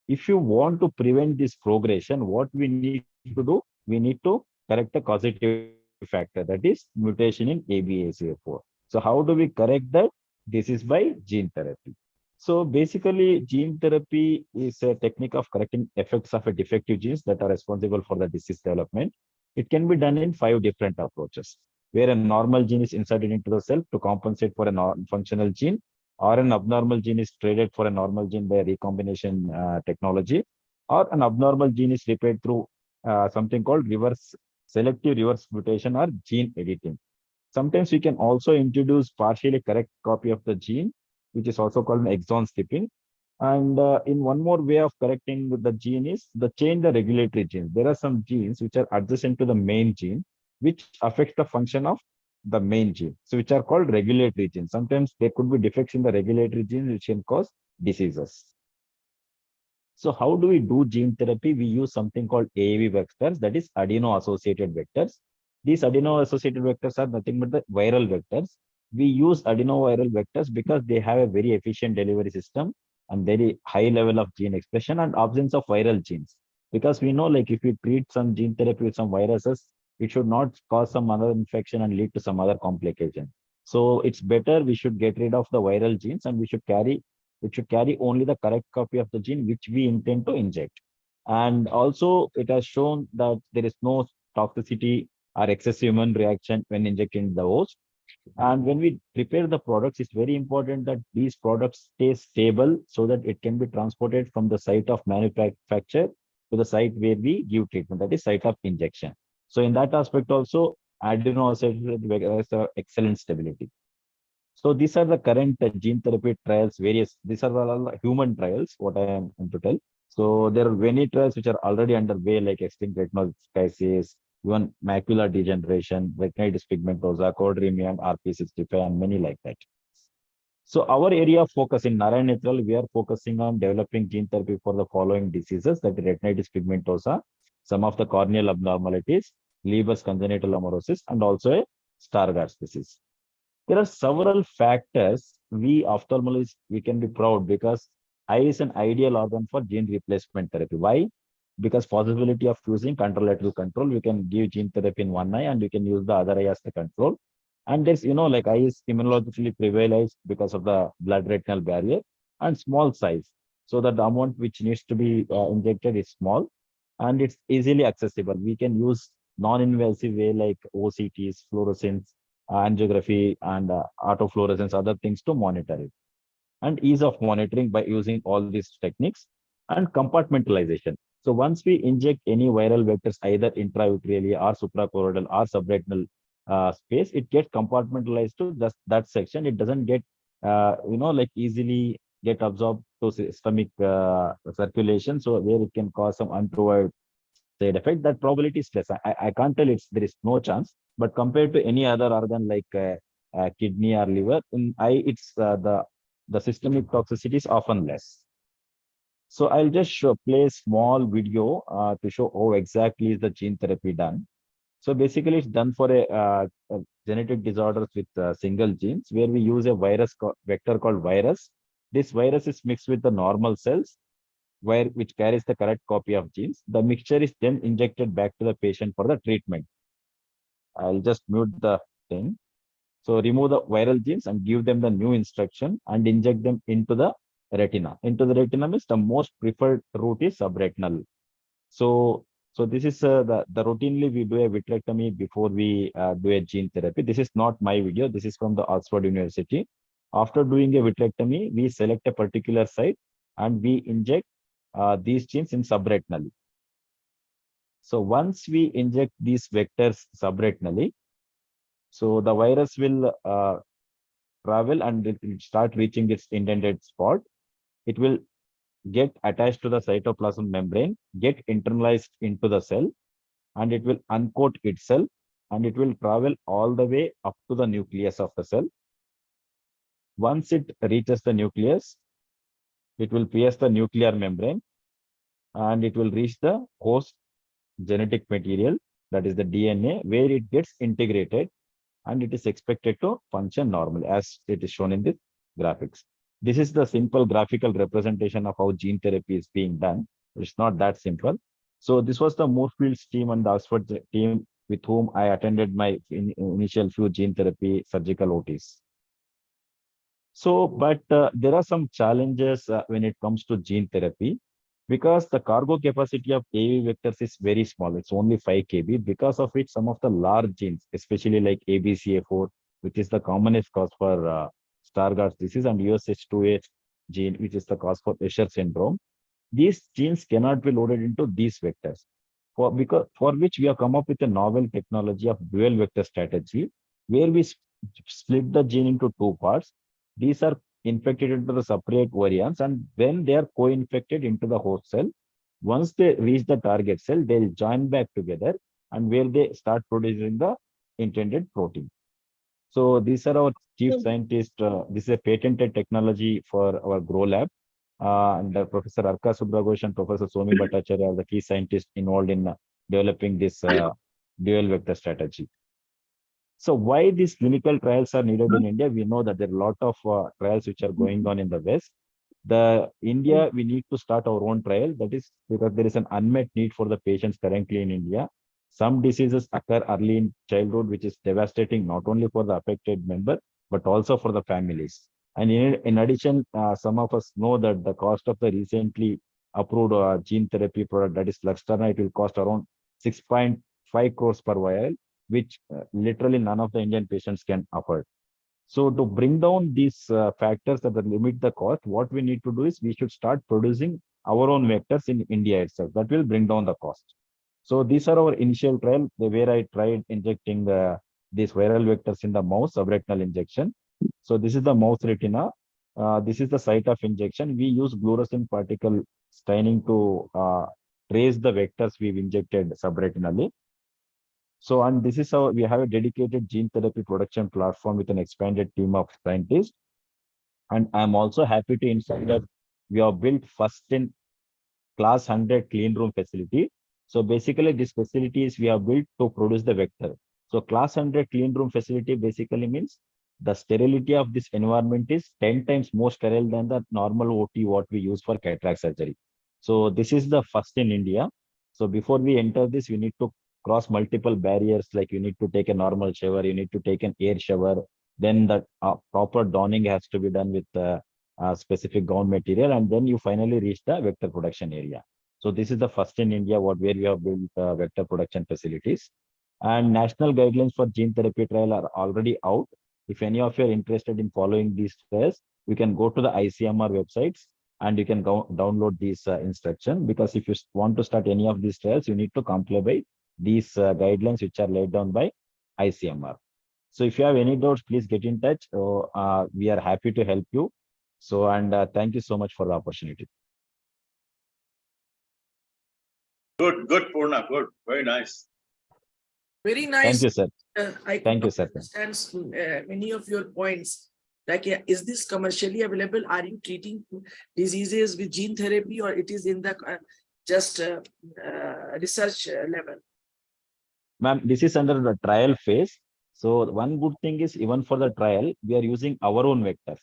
If you want to prevent this progression, what we need to do, we need to correct the causative factor, that is mutation in ABCA4. So how do we correct that? This is by gene therapy. So basically, gene therapy is a technique of correcting effects of a defective genes that are responsible for the disease development. It can be done in 5 different approaches, where a normal gene is inserted into the cell to compensate for a non-functional gene, or an abnormal gene is traded for a normal gene by recombination technology, or an abnormal gene is repaired through something called selective reverse mutation or gene editing. Sometimes we can also introduce partially correct copy of the gene, which is also called an exon skipping. And in one more way of correcting the gene is the change the regulatory genes. There are some genes which are adjacent to the main gene, which affects the function of the main gene. So which are called regulatory genes. Sometimes there could be defects in the regulatory genes which can cause diseases. So how do we do gene therapy? We use something called AAV vectors, that is adeno-associated vectors. These adeno-associated vectors are nothing but the viral vectors. We use adenoviral vectors because they have a very efficient delivery system and very high level of gene expression and absence of viral genes. Because we know, like, if we treat some gene therapy with some viruses, it should not cause some other infection and lead to some other complication. So it's better we should get rid of the viral genes and it should carry only the correct copy of the gene which we intend to inject. And also it has shown that there is no toxicity or excessive immune reaction when injecting the host. And when we prepare the products, it's very important that these products stay stable so that it can be transported from the site of manufacture to the site where we give treatment, that is site of injection. So in that aspect also, adeno-associated vectors have excellent stability. So these are the current gene therapy trials, these are all human trials, what I am going to tell. So there are many trials which are already underway, like extinct retinoschisis, even macular degeneration, retinitis pigmentosa, choroideremia, RP65, and many like that. So our area of focus in Narayan Netral, we are focusing on developing gene therapy for the following diseases, that is retinitis pigmentosa, some of the corneal abnormalities, Leber's congenital amaurosis, and also a Stargardt's disease. There are several factors we ophthalmologists, we can be proud because eye is an ideal organ for gene replacement therapy. Why? Because possibility of using contralateral control, we can give gene therapy in one eye and we can use the other eye as the control. And there's, like eye is immunologically privileged because of the blood retinal barrier and small size. So that the amount which needs to be injected is small and it's easily accessible. We can use non-invasive way like OCTs, fluorescence, angiography, and autofluorescence, other things to monitor it. And ease of monitoring by using all these techniques and compartmentalization. So once we inject any viral vectors, either intravitreally or suprachoroidal or subretinal space, it gets compartmentalized to just that section. It doesn't get, like easily get absorbed to systemic circulation. So where it can cause some untoward side effect, that probability is less. I can't tell there is no chance, but compared to any other organ like kidney or liver, in eye, it's the systemic toxicity is often less. So I'll just play a small video to show how exactly is the gene therapy done. So basically, it's done for a genetic disorders with single genes, where we use a vector called virus. This virus is mixed with the normal cells, which carries the correct copy of genes. The mixture is then injected back to the patient for the treatment. I'll just mute the thing. So remove the viral genes and give them the new instruction and inject them into the retina. Into the retina means the most preferred route is subretinal. So this is the routinely we do a vitrectomy before we do a gene therapy. This is not my video. This is from the Oxford University. After doing a vitrectomy, we select a particular site and we inject these genes in subretinally. So once we inject these vectors subretinally, so the virus will travel and it will start reaching its intended spot. It will get attached to the cytoplasm membrane, get internalized into the cell, and it will uncoat itself, and it will travel all the way up to the nucleus of the cell. Once it reaches the nucleus, it will pierce the nuclear membrane, and it will reach the host genetic material, that is the DNA, where it gets integrated and it is expected to function normally as it is shown in the graphics. This is the simple graphical representation of how gene therapy is being done. It's not that simple. So this was the Moorfields team and the Oxford team with whom I attended my initial few gene therapy surgical OTs. So, but there are some challenges when it comes to gene therapy because the cargo capacity of AAV vectors is very small. It's only 5 kb. Because of which some of the large genes, especially like ABCA4, which is the commonest cause for Stargardt disease, and USH2A gene, which is the cause for Usher syndrome, these genes cannot be loaded into these vectors. For which we have come up with a novel technology of dual vector strategy, where we split the gene into 2 parts. These are infected into the separate variants, and when they are co-infected into the host cell, once they reach the target cell, they'll join back together and where they start producing the intended protein. So these are our chief scientists. This is a patented technology for our Grow Lab. And Professor Arka Subhaghosh and Professor Somi Bhattacharya are the key scientists involved in developing this dual vector strategy. So why these clinical trials are needed in India? We know that there are a lot of trials which are going on in the West. India, we need to start our own trial. That is because there is an unmet need for the patients currently in India. Some diseases occur early in childhood, which is devastating not only for the affected member, but also for the families. And in addition, some of us know that the cost of the recently approved gene therapy product, that is Luxturna, it will cost around 6.5 crores per vial, which literally none of the Indian patients can afford. So to bring down these factors that limit the cost, what we need to do is we should start producing our own vectors in India itself. That will bring down the cost. So these are our initial trial where I tried injecting these viral vectors in the mouse, subretinal injection. So this is the mouse retina. This is the site of injection. We use fluorescent particle staining to trace the vectors we've injected subretinally. So, and this is how we have a dedicated gene therapy production platform with an expanded team of scientists. And I'm also happy to inform that we have built first in class 100 clean room facility. So basically this facility is we have built to produce the vector. So class 100 clean room facility basically means the sterility of this environment is 10 times more sterile than the normal OT what we use for cataract surgery. So this is the first in India. So before we enter this, we need to cross multiple barriers, like you need to take a normal shower, you need to take an air shower, then the proper donning has to be done with the specific gown material, and then you finally reach the vector production area. So this is the first in India where we have built vector production facilities. And national guidelines for gene therapy trial are already out. If any of you are interested in following these trials, you can go to the ICMR websites and you can go download these instructions, because if you want to start any of these trials, you need to comply by these guidelines which are laid down by ICMR. So if you have any doubts, please get in touch. We are happy to help you. So, and thank you so much for the opportunity. Good, Purna. Good. Very nice. Very nice. Thank you, sir. Thank you, sir. Understands many of your points. Like, is this commercially available? Are you treating diseases with gene therapy, or it is in the just research level? Ma'am, this is under the trial phase. So one good thing is, even for the trial, we are using our own vectors.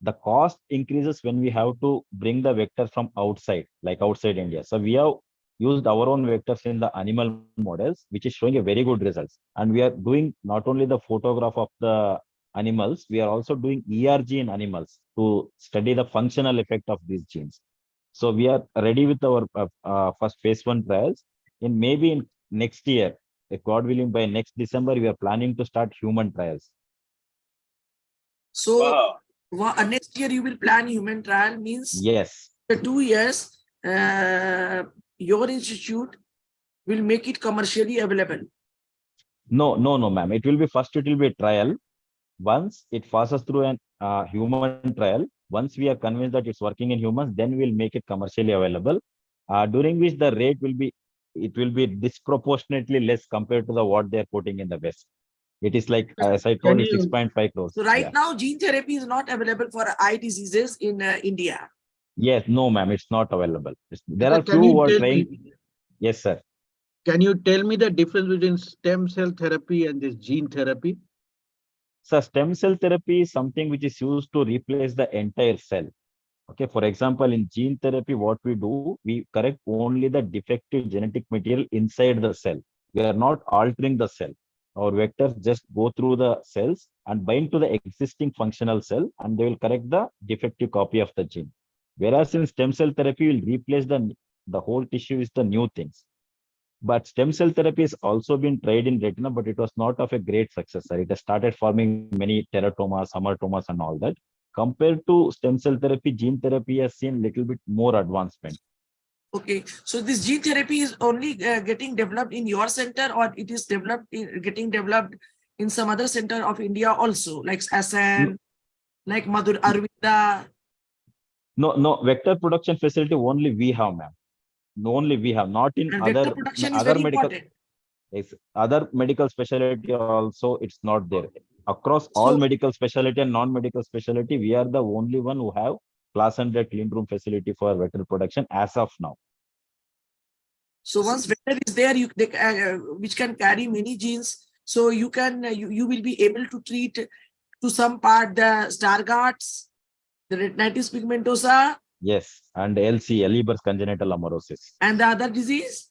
The cost increases when we have to bring the vector from outside, like outside India. So we have used our own vectors in the animal models, which is showing a very good results. And we are doing not only the photograph of the animals, we are also doing ERG in animals to study the functional effect of these genes. So we are ready with our first phase 1 trials. Maybe in next year, if God willing, by next December, we are planning to start human trials. So next year you will plan human trial, means yes, the 2 years your institute will make it commercially available. No, ma'am. It will be a trial. Once it passes through an human trial, once we are convinced that it's working in humans, then we'll make it commercially available. During which the rate will be disproportionately less compared to what they're putting in the West. It is like, as I told you, 6.5 crores. So right now, gene therapy is not available for eye diseases in India. Yes, no, ma'am, it's not available. There are few who are trying. Yes, sir. Can you tell me the difference between stem cell therapy and this gene therapy? So stem cell therapy is something which is used to replace the entire cell. Okay, for example, in gene therapy, what we do, we correct only the defective genetic material inside the cell. We are not altering the cell. Our vectors just go through the cells and bind to the existing functional cell, and they will correct the defective copy of the gene. Whereas in stem cell therapy, will replace the whole tissue is the new things. But stem cell therapy has also been tried in retina, but it was not of a great success. Sir. It has started forming many teratomas, hamartomas, and all that. Compared to stem cell therapy, gene therapy has seen little bit more advancement. Okay, so this gene therapy is only getting developed in your center, or it is getting developed in some other center of India also, like Assam, like Madhur Arvinda? No, vector production facility only we have, ma'am. Only we have, not in And other vector production is other very medical. important. Yes, other medical specialty also it's not there. Across all So- medical specialty and non-medical specialty, we are the only one who have class 100 clean room facility for vector production as of now. So once vector is there, which can carry many genes, so you will be able to treat to some part the Stargardt's, the retinitis pigmentosa, Yes, and LCA, Leber's congenital amaurosis. and the other disease,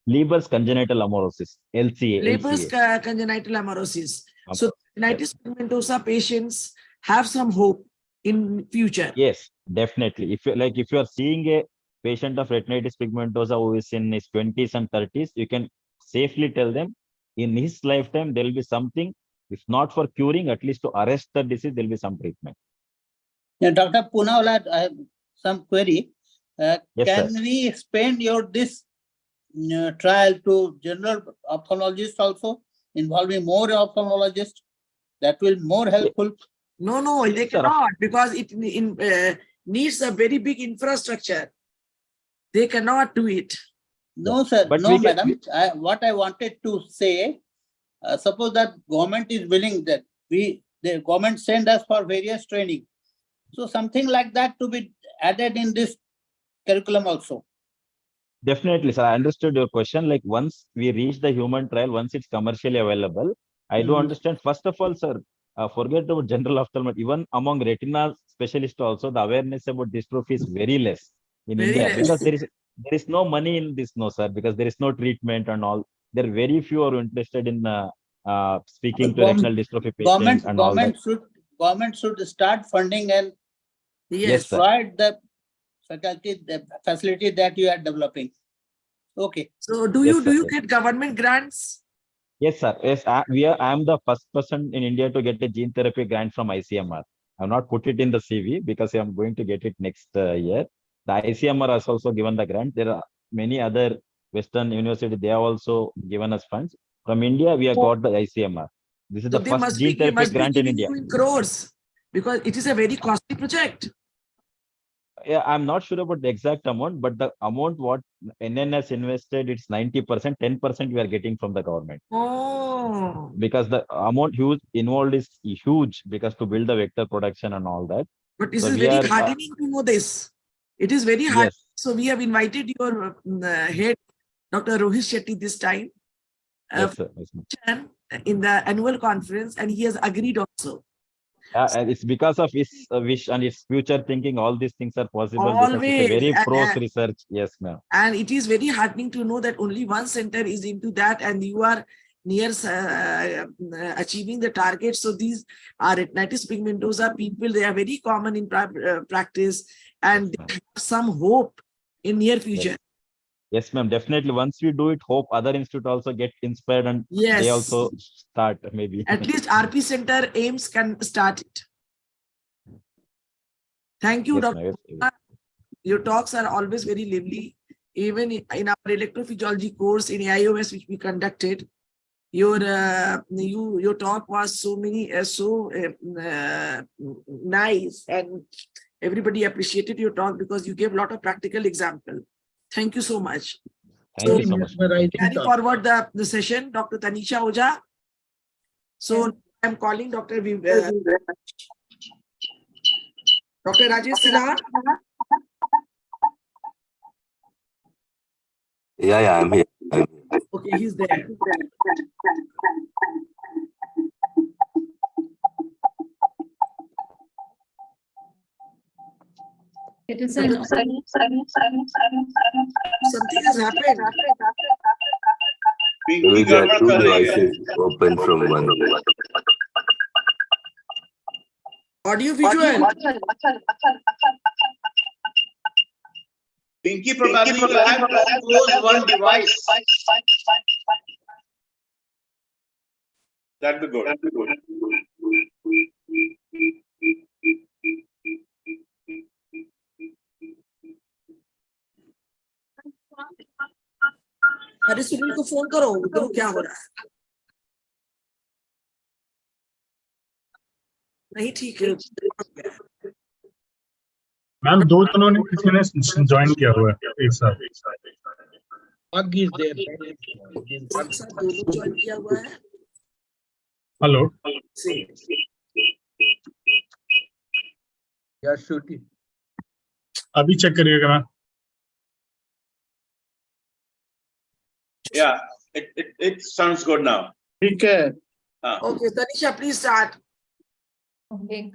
Leber's congenital amaurosis, LCA, Leber's LCA. congenital amaurosis. So Yes. retinitis pigmentosa patients have some hope in future. Yes, definitely. If you are seeing a patient of retinitis pigmentosa who is in his 20s and 30s, you can safely tell them in his lifetime there will be something, if not for curing, at least to arrest the disease, there will be some treatment. Yeah, Dr. Poonawala, I have some query. Yes, Can sir. we expand this trial to general ophthalmologists also, involving more ophthalmologists? That will more helpful. No, they cannot, because it needs a very big infrastructure. They cannot do it. No, sir. But No, madam. What I wanted to say, suppose that government is willing that the government send us for various training. So something like that to be added in this curriculum also. Definitely, sir. I understood your question. Like once we reach the human trial, once it's commercially available, I do understand. First of all, sir, forget about general ophthalmology. Even among retina specialists also, the awareness about dystrophy is very less in Very India less. because there is no money in this, no, sir, because there is no treatment and all. There are very few are interested in speaking to retinal dystrophy patients and all that. Government should start funding and Yes, sir. provide the facility that you are developing. Okay. So do Yes, you sir. get government grants? Yes, sir. Yes, I am the first person in India to get a gene therapy grant from ICMR. I have not put it in the CV because I am going to get it next year. The ICMR has also given the grant. There are many other Western universities. They have also given us funds. From India, we have got the ICMR. This is So the they first gene therapy must be grant in giving India. you in crores, because it is a very costly project. Yeah, I'm not sure about the exact amount, but the amount what NN has invested, it's 90%, 10% we are getting from the government. Oh. Because the amount involved is huge because to build the vector production and all that. But this So is we very are, heartening to know this. It is very hard. yes. So we have invited your head, Dr. Rohit Shetty, this time Yes, sir. Yes, ma'am. in the annual conference, and he has agreed also. And it's because of his wish and his future thinking, all these things are possible because it's a Always. very pros research. Yes, ma'am. And it is very heartening to know that only one center is into that, and you are near achieving the target. So these are retinitis pigmentosa people. They are very common in practice, and they have some hope in near future. Yes, ma'am. Definitely. Once we do it, hope other institute also get inspired and they also start maybe. At least RP Center aims can start it. Thank you, Yes, Dr. ma'am. Your talks are always very lively. Even in our electrophysiology course in AIOS, which we conducted, your talk was so nice, and everybody appreciated your talk because you gave a lot of practical example. Thank you so much. Thank you so much. Carry forward the session, Dr. Tanisha Oja. So I'm calling Dr. Dr. Rajesh Sinha. Yeah, I'm here. I'm here. Okay, he's there. It is an Something has happened. Maybe there are two devices open from one. Audio visual. Pinky probably will have to close one device. That'd be good. अरे सुनील को phone करो, देखो क्या हो रहा है। नहीं ठीक है। मैम दो जनों ने किसी ने ज्वाइन किया हुआ है एक साथ। दोनों ज्वाइन किया हुआ है। हेलो। अभी चेक करिएगा ma'am. Yeah, it sounds good now. Okay. Okay, Tanisha, please start. Okay,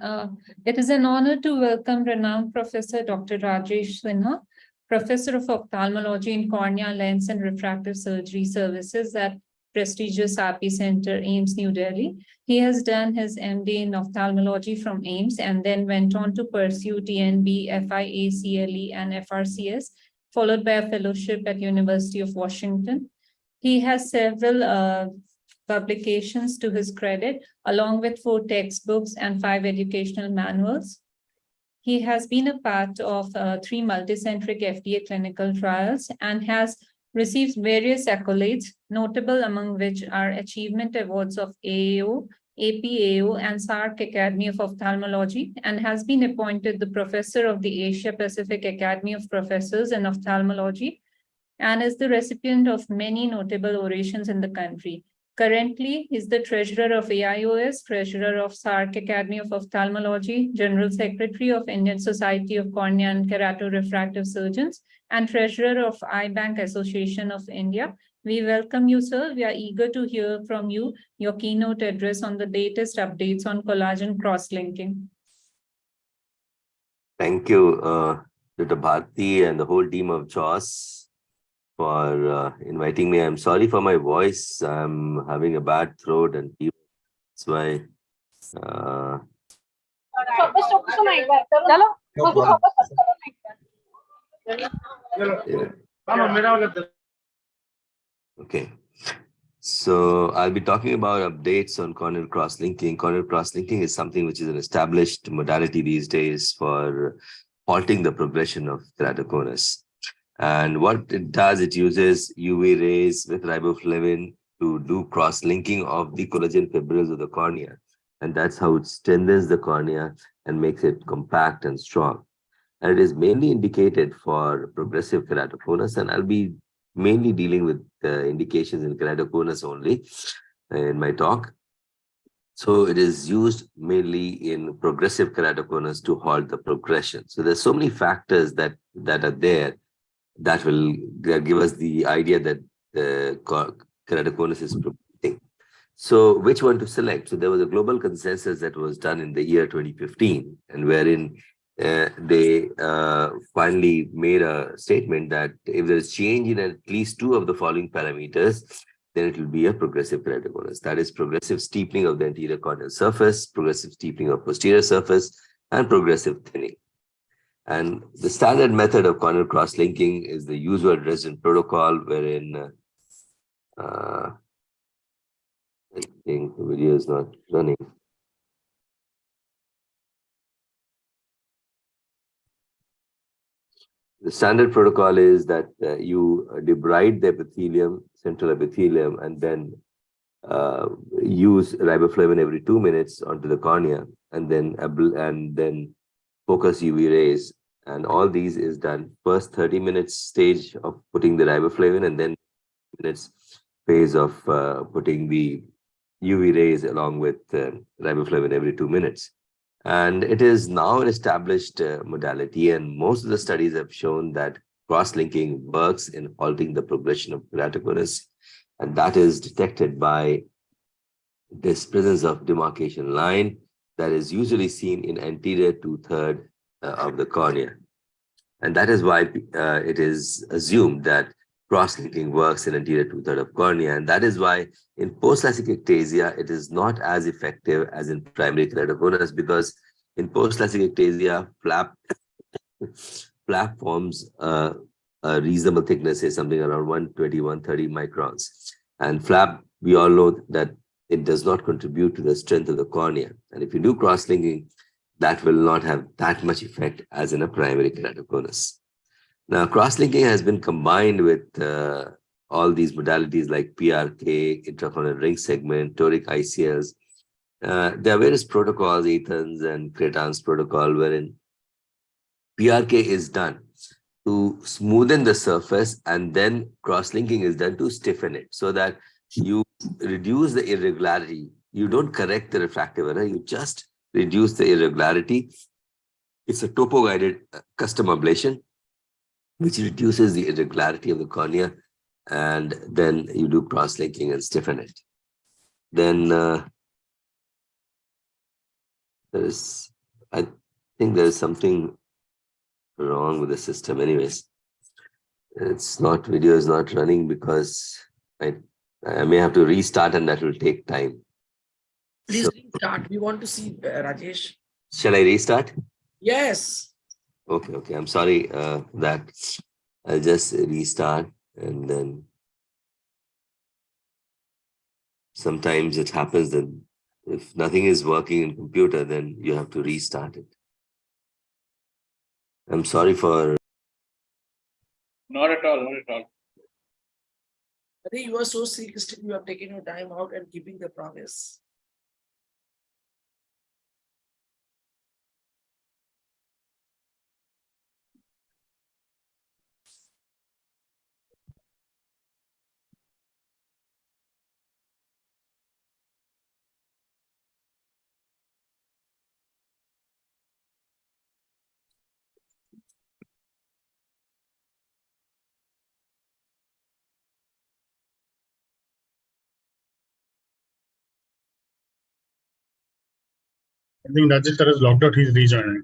it is an honor to welcome renowned Professor Dr. Rajesh Sinha, Professor of Ophthalmology in Cornea, Lens and Refractive Surgery Services at prestigious AP Center, AIMS, New Delhi. He has done his MD in Ophthalmology from AIMS and then went on to pursue DNB, FIA, CLE and FRCS, followed by a fellowship at University of Washington. He has several publications to his credit, along with 4 textbooks and 5 educational manuals. He has been a part of 3 multicentric FDA clinical trials and has received various accolades, notable among which are achievement awards of AAO, APAO, and SARC Academy of Ophthalmology, and has been appointed the professor of the Asia Pacific Academy of Professors in Ophthalmology, and is the recipient of many notable orations in the country. Currently, he is the treasurer of AIOS, treasurer of SARC Academy of Ophthalmology, general secretary of Indian Society of Cornea and Keratorefractive Surgeons, and treasurer of Eye Bank Association of India. We welcome you, sir. We are eager to hear from you, your keynote address on the latest updates on collagen cross-linking. Thank you, Dr. Bharti and the whole team of Jhos for inviting me. I'm sorry for my voice. I'm having a bad throat and fever. That's why. Okay. So I'll be talking about updates on corneal cross-linking. Corneal cross-linking is something which is an established modality these days for halting the progression of keratoconus. And what it does, it uses UV rays with riboflavin to do cross-linking of the collagen fibrils of the cornea. And that's how it strengthens the cornea and makes it compact and strong. And it is mainly indicated for progressive keratoconus. And I'll be mainly dealing with indications in keratoconus only in my talk. So it is used mainly in progressive keratoconus to halt the progression. So there's so many factors that are there that will give us the idea that keratoconus is progressing. So which one to select? So there was a global consensus that was done in the year 2015, and wherein they finally made a statement that if there is change in at least 2 of the following parameters, then it will be a progressive keratoconus. That is progressive steepening of the anterior corneal surface, progressive steepening of posterior surface, and progressive thinning. And the standard method of corneal cross-linking is the usual resident protocol, wherein I think the video is not running. The standard protocol is that you debride the epithelium, central epithelium, and then use riboflavin every 2 minutes onto the cornea, and then focus UV rays. And all these is done first 30 minutes stage of putting the riboflavin, and then minutes phase of putting the UV rays along with riboflavin every 2 minutes. And it is now an established modality, and most of the studies have shown that cross-linking works in halting the progression of keratoconus, and that is detected by this presence of demarcation line that is usually seen in anterior 2/3 of the cornea. And that is why it is assumed that cross-linking works in anterior two-thirds of cornea. And that is why in post-LASIK ectasia, it is not as effective as in primary keratoconus, because in post-LASIK ectasia, flap forms a reasonable thickness, say something around 120, 130 microns. And flap, we all know that it does not contribute to the strength of the cornea. And if you do cross-linking, that will not have that much effect as in a primary keratoconus. Now, cross-linking has been combined with all these modalities like PRK, intracorneal ring segment, toric ICLs. There are various protocols, Ethan's and Cretan's protocol, wherein PRK is done to smoothen the surface, and then cross-linking is done to stiffen it, so that you reduce the irregularity. You don't correct the refractive error, you just reduce the irregularity. It's a topo-guided custom ablation, which reduces the irregularity of the cornea, and then you do cross-linking and stiffen it. Then I think there is something wrong with the system. Anyways, video is not running because I may have to restart, and that will take time. Please restart. We want to see Rajesh. Shall I restart? Yes. Okay. I'm sorry that I'll just restart, and then sometimes it happens that if nothing is working in computer, then you have to restart it. I'm sorry for. Not at all, not at all. I think you are so sick, still you have taken your time out and keeping the promise. I think Rajesh sir has logged out. He's rejoining.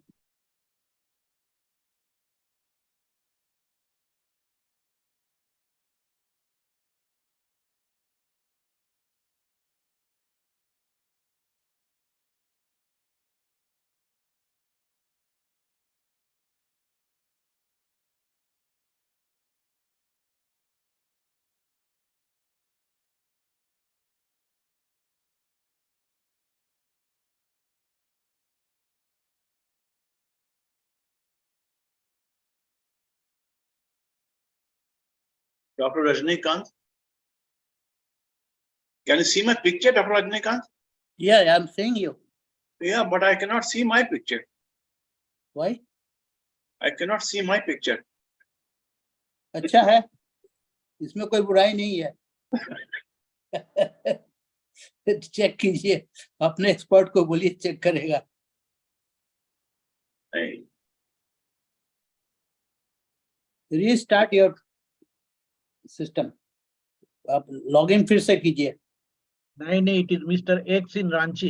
Dr. Rajnikant, can you see my picture, Dr. Rajnikant? Yeah, I'm seeing you. Yeah, but I cannot see my picture. Why? I cannot see my picture. अच्छा है, इसमें कोई बुराई नहीं है. Check कीजिए, अपने expert को बोलिए चेक करेगा. Restart your system. आप लॉगिन फिर से कीजिए. नहीं, इट इज मिस्टर एक्स इन रांची.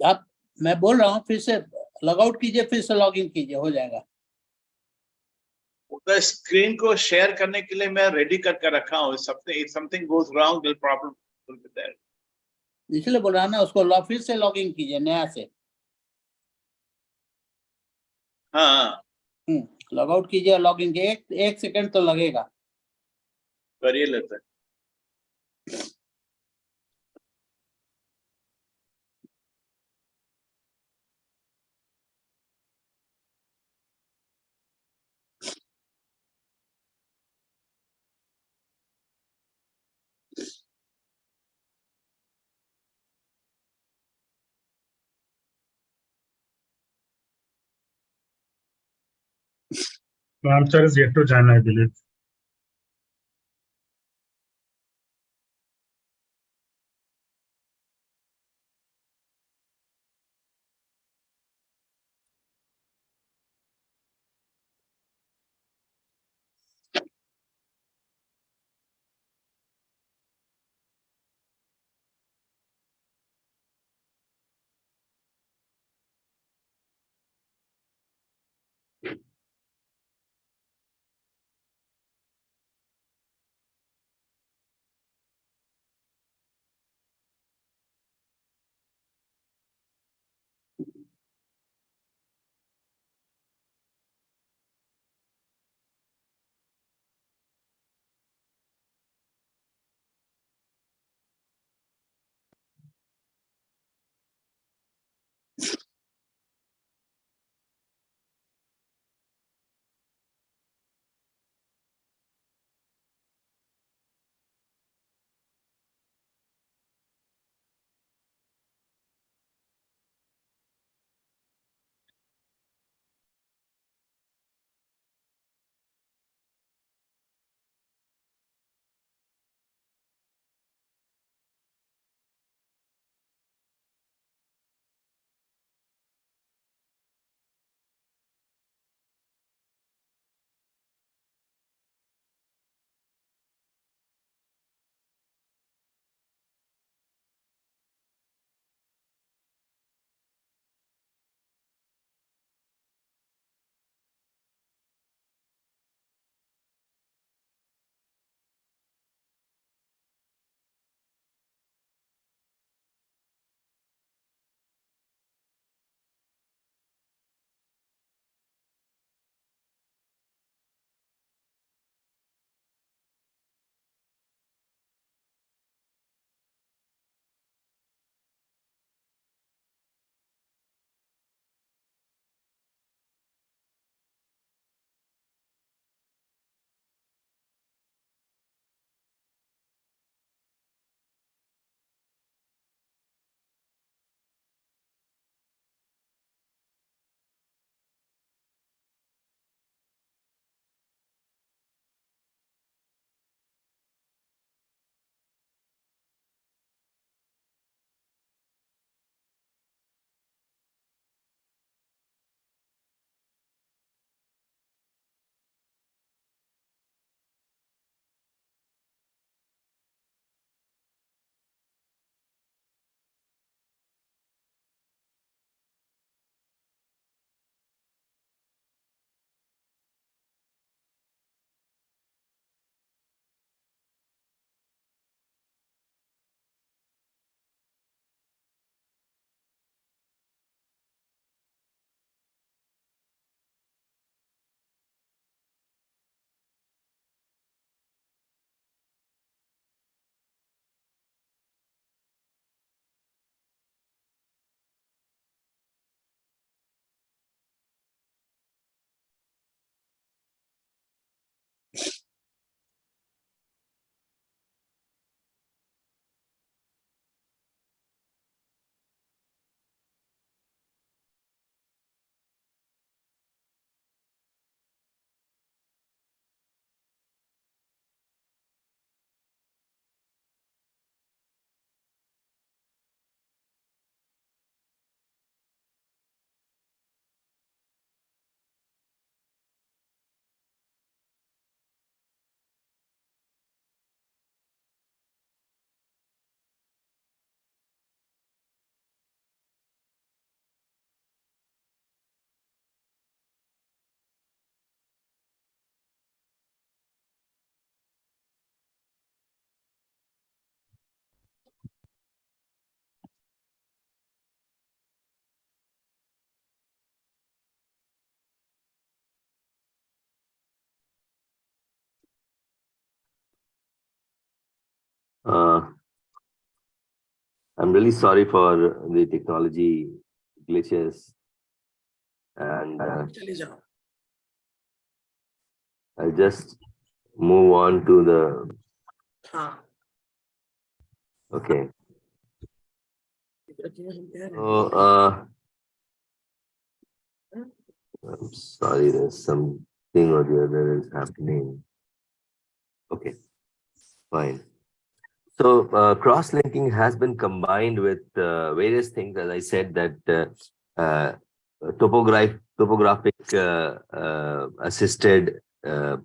आप, मैं बोल रहा हूँ फिर से लॉग आउट कीजिए, फिर से लॉग इन कीजिए, हो जाएगा. उधर स्क्रीन को शेयर करने के लिए मैं रेडी करके रखा हूँ. If something goes wrong, the problem will be there. इसलिए बोल रहा ना, उसको फिर से लॉग इन कीजिए नया से. हाँ, लॉग आउट कीजिए और लॉग इन कीजिए. एक सेकंड तो लगेगा. करिए लेते हैं. Ram sir is yet to join, I believe. I'm really sorry for the technology glitches, and I'll just move on to the. Okay. So, I'm sorry, there's something or the other is happening. Okay, fine. So cross-linking has been combined with various things. As I said, that topographic assisted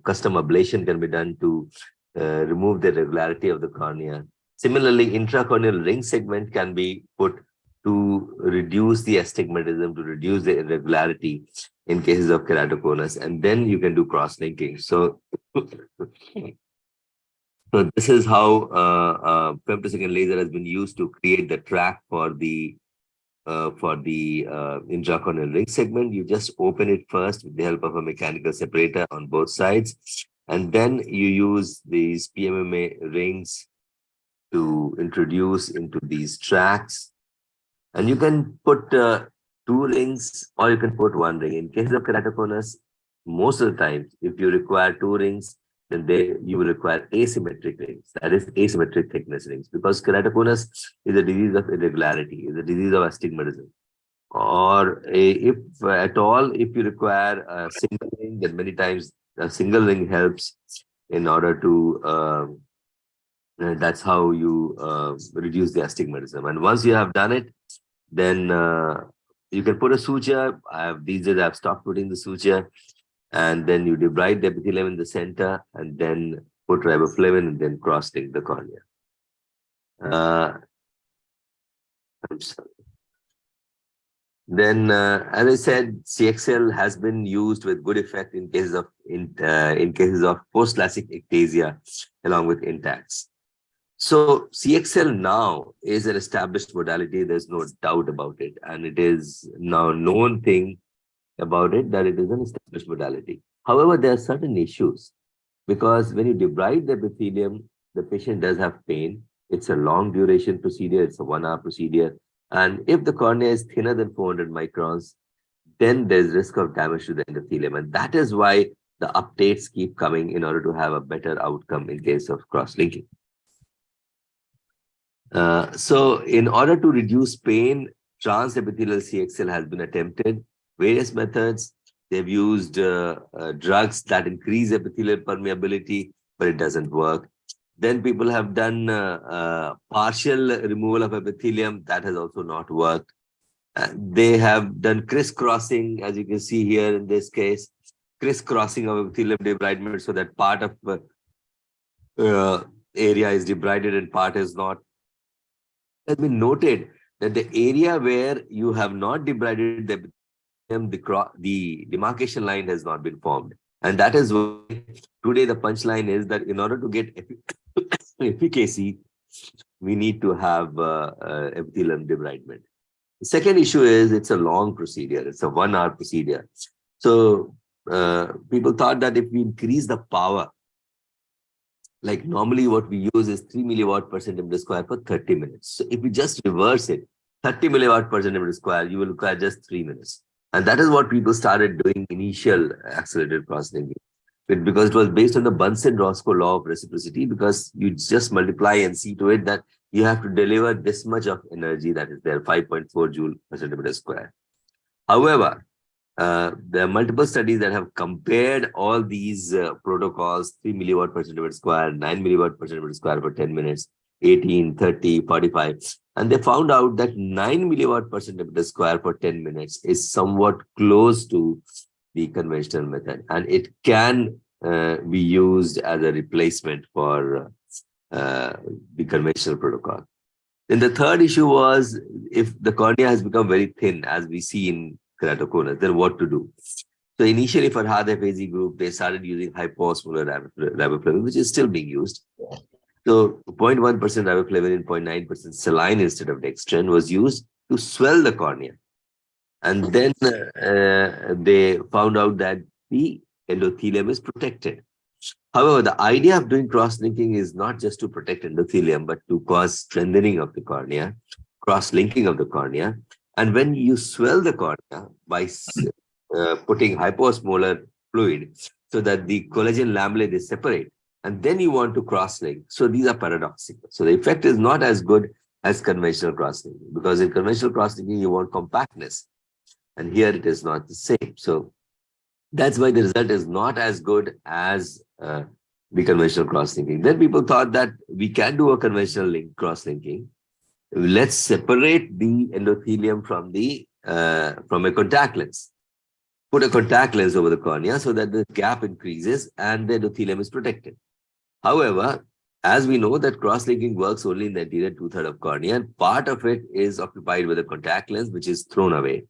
custom ablation can be done to remove the irregularity of the cornea. Similarly, intracorneal ring segment can be put to reduce the astigmatism, to reduce the irregularity in cases of keratoconus, and then you can do cross-linking. So so this is how femtosecond laser has been used to create the track for the intracorneal ring segment. You just open it first with the help of a mechanical separator on both sides, and then you use these PMMA rings to introduce into these tracks. And you can put 2 rings or you can put 1 ring. In case of keratoconus, most of the time, if you require 2 rings, then you will require asymmetric rings, that is asymmetric thickness rings, because keratoconus is a disease of irregularity, is a disease of astigmatism. Or if at all, if you require a single ring, then many times a single ring helps in order to, that's how you reduce the astigmatism. And once you have done it, then you can put a suture. These days I've stopped putting the suture. And then you debride the epithelium in the center and then put riboflavin and then cross-link the cornea. I'm sorry. Then, as I said, CXL has been used with good effect in cases of post-classic ectasia along with intacts. So CXL now is an established modality. There's no doubt about it, and it is now a known thing about it that it is an established modality. However, there are certain issues because when you debride the epithelium, the patient does have pain. It's a long duration procedure. It's a 1-hour procedure. And if the cornea is thinner than 400 microns, then there's risk of damage to the endothelium. And that is why the updates keep coming in order to have a better outcome in case of cross-linking. So in order to reduce pain, transepithelial CXL has been attempted. Various methods. They've used drugs that increase epithelial permeability, but it doesn't work. Then people have done partial removal of epithelium. That has also not worked. They have done crisscrossing, as you can see here in this case, crisscrossing of epithelium debridement so that part of area is debrided and part is not. It has been noted that the area where you have not debrided the the demarcation line has not been formed. And that is why today the punchline is that in order to get efficacy, we need to have epithelium debridement. The second issue is it's a long procedure. It's a 1-hour procedure. So people thought that if we increase the power, like normally what we use is 3 milliwatt per centimeter square for 30 minutes. So if we just reverse it, 30 milliwatt per centimeter square, you will require just 3 minutes. And that is what people started doing initial accelerated cross-linking. Because it was based on the Bunsen-Roscoe law of reciprocity, because you just multiply and see to it that you have to deliver this much of energy that is there, 5.4 joule per centimeter square. However, there are multiple studies that have compared all these protocols, 3 milliwatt per centimeter square, 9 milliwatt per centimeter square for 10 minutes, 18, 30, 45. And they found out that 9 milliwatt per centimeter square for 10 minutes is somewhat close to the conventional method. And it can be used as a replacement for the conventional protocol. Then the third issue was if the cornea has become very thin, as we see in keratoconus, then what to do? So initially for HARD-FAZ group, they started using hyposmolar riboflavin, which is still being used. So 0.1% riboflavin and 0.9% saline instead of dextran was used to swell the cornea. And then they found out that the endothelium is protected. However, the idea of doing cross-linking is not just to protect endothelium, but to cause strengthening of the cornea, cross-linking of the cornea. And when you swell the cornea by putting hyposmolar fluid so that the collagen lamellae, they separate, and then you want to cross-link. So these are paradoxical. So the effect is not as good as conventional cross-linking, because in conventional cross-linking, you want compactness. And here it is not the same. So that's why the result is not as good as the conventional cross-linking. Then people thought that we can do a conventional cross-linking. Let's separate the endothelium from a contact lens. Put a contact lens over the cornea so that the gap increases and the endothelium is protected. However, as we know that cross-linking works only in the anterior two-thirds of cornea, and part of it is occupied with a contact lens, which is thrown away.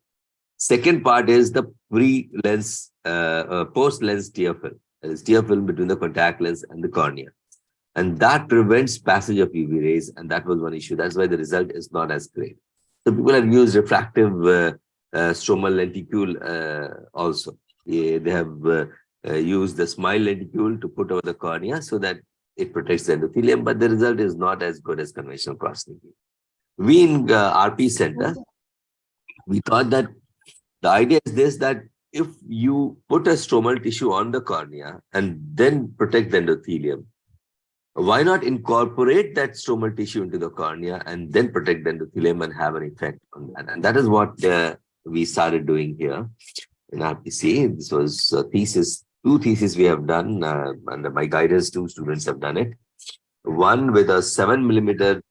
Second part is the pre-lens, post-lens tear film. There is tear film between the contact lens and the cornea. And that prevents passage of UV rays, and that was one issue. That's why the result is not as great. So people have used refractive stromal lenticule also. They have used the smile lenticule to put over the cornea so that it protects the endothelium, but the result is not as good as conventional cross-linking. We in RP Center, we thought that the idea is this, that if you put a stromal tissue on the cornea and then protect the endothelium, why not incorporate that stromal tissue into the cornea and then protect the endothelium and have an effect on that? And that is what we started doing here in RPC. This was a thesis, two theses we have done. Under my guidance, two students have done it. One with a 7 millimeter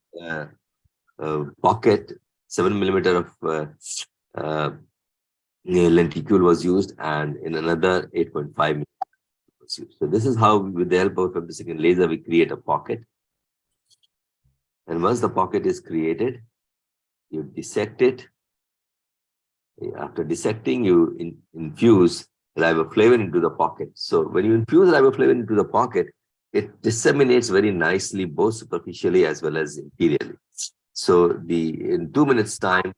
pocket, 7 millimeter of lenticule was used, and in another 8.5 millimeter was used. So this is how, with the help of a second laser, we create a pocket. And once the pocket is created, you dissect it. After dissecting, you infuse riboflavin into the pocket. So when you infuse riboflavin into the pocket, it disseminates very nicely, both superficially as well as interiorly. So in 2 minutes time,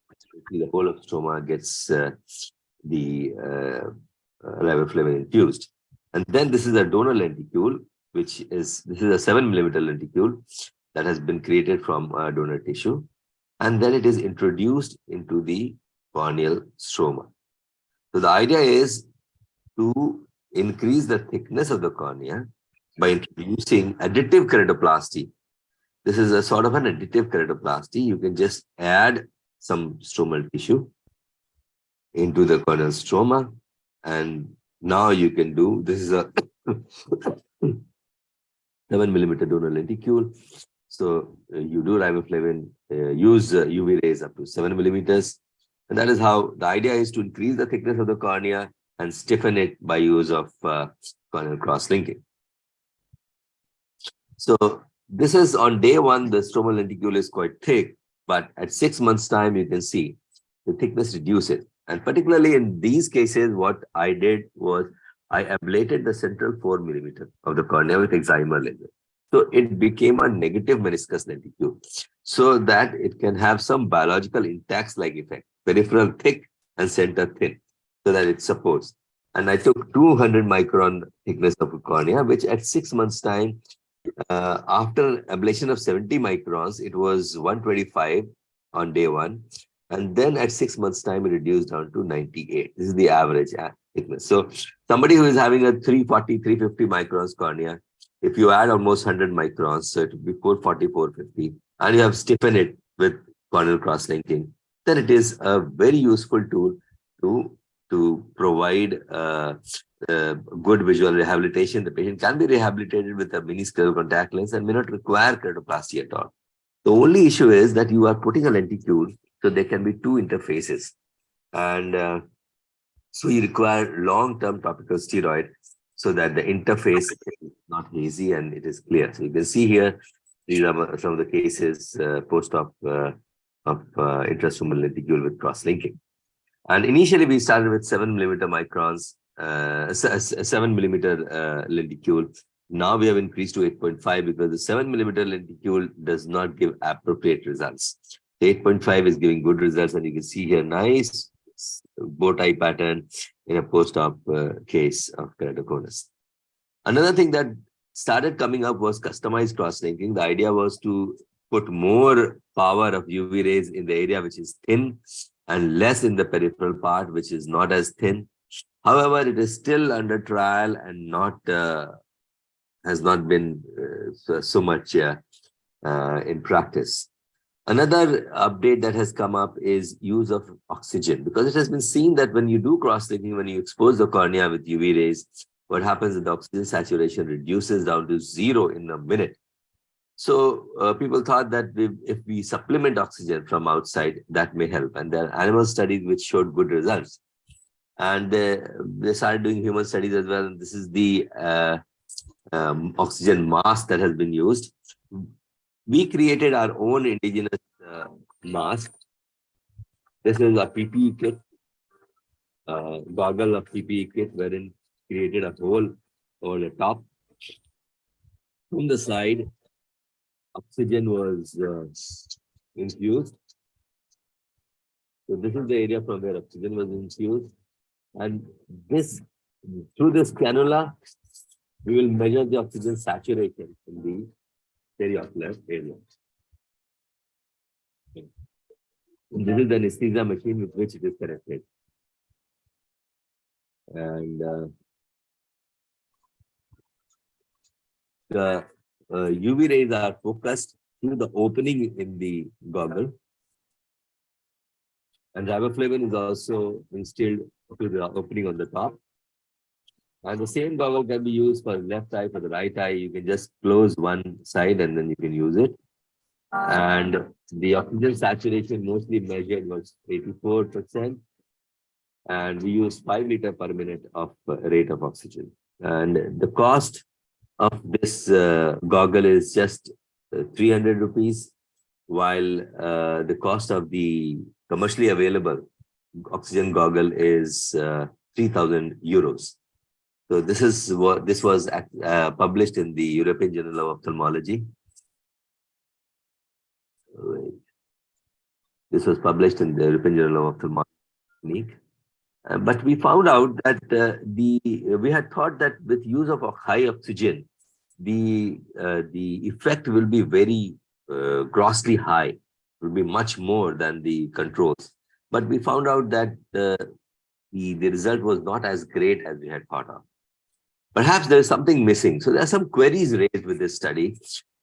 the whole of stroma gets the riboflavin infused. And then this is a donor lenticule, this is a 7 millimeter lenticule that has been created from donor tissue. And then it is introduced into the corneal stroma. So the idea is to increase the thickness of the cornea by introducing additive keratoplasty. This is a sort of an additive keratoplasty. You can just add some stromal tissue into the corneal stroma, and now you can do, this is a 7 millimeter donor lenticule. So you do riboflavin, use UV rays up to 7 millimeters. And that is how the idea is to increase the thickness of the cornea and stiffen it by use of corneal cross-linking. So this is on day one, the stromal lenticule is quite thick, but at 6 months' time, you can see the thickness reduces. And particularly in these cases, what I did was I ablated the central 4 millimeter of the cornea with excimer laser. So it became a negative meniscus lenticule, so that it can have some biological intact-like effect, peripheral thick and center thin, so that it supports. And I took 200 micron thickness of a cornea, which at 6 months' time, after ablation of 70 microns, it was 125 on day one. And then at 6 months' time, it reduced down to 98. This is the average thickness. So somebody who is having a 340, 350 microns cornea, if you add almost 100 microns, so it would be 440, 450, and you have stiffened it with corneal cross-linking, then it is a very useful tool to provide good visual rehabilitation. The patient can be rehabilitated with a mini-scale contact lens and may not require keratoplasty at all. The only issue is that you are putting a lenticule, so there can be two interfaces. And so you require long-term topical steroid so that the interface is not hazy and it is clear. So you can see here, these are some of the cases post-op of intrastromal lenticule with cross-linking. And initially we started with 7 millimeter microns, 7 millimeter lenticule. Now we have increased to 8.5 because the 7 millimeter lenticule does not give appropriate results. The 8.5 is giving good results, and you can see here nice bow tie pattern in a post-op case of keratoconus. Another thing that started coming up was customized cross-linking. The idea was to put more power of UV rays in the area which is thin and less in the peripheral part, which is not as thin. However, it is still under trial and not has not been so much in practice. Another update that has come up is use of oxygen, because it has been seen that when you do cross-linking, when you expose the cornea with UV rays, what happens is the oxygen saturation reduces down to 0 in a minute. So people thought that if we supplement oxygen from outside, that may help. And there are animal studies which showed good results. And they started doing human studies as well. And this is the oxygen mask that has been used. We created our own indigenous mask. This is a PPE kit, goggle of PPE kit, wherein created a hole over the top. From the side, oxygen was infused. So this is the area from where oxygen was infused. And this, through this cannula, we will measure the oxygen saturation in the periocular area. And this is the anesthesia machine with which it is connected. And the UV rays are focused through the opening in the goggle. And riboflavin is also instilled to the opening on the top. And the same goggle can be used for the left eye, for the right eye. You can just close one side and then you can use it. And the oxygen saturation mostly measured was 84%. And we use 5 liters per minute of rate of oxygen. And the cost of this goggle is just 300 rupees, while the cost of the commercially available oxygen goggle is 3,000 euros. So this is what this was published in the European Journal of Ophthalmology. This was published in the European Journal of Ophthalmology. But we found out that we had thought that with use of high oxygen, the effect will be very grossly high, will be much more than the controls. But we found out that the result was not as great as we had thought of. Perhaps there is something missing. So there are some queries raised with this study.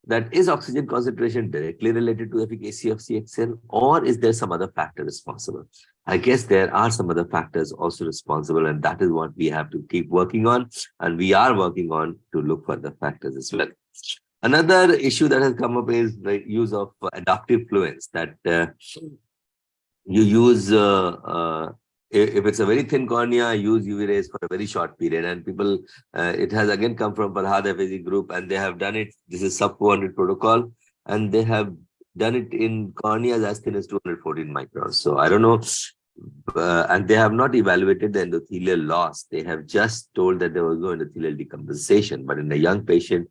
That is oxygen concentration directly related to efficacy of CXL, or is there some other factor responsible? I guess there are some other factors also responsible, and that is what we have to keep working on, and we are working on to look for the factors as well. Another issue that has come up is the use of adaptive fluents, that you use if it's a very thin cornea, use UV rays for a very short period. And people, it has again come from Farhad Hafezi group, and they have done it. This is sub 400 protocol, and they have done it in corneas as thin as 214 microns. So I don't know, and they have not evaluated the endothelial loss. They have just told that there was no endothelial decompensation, but in a young patient,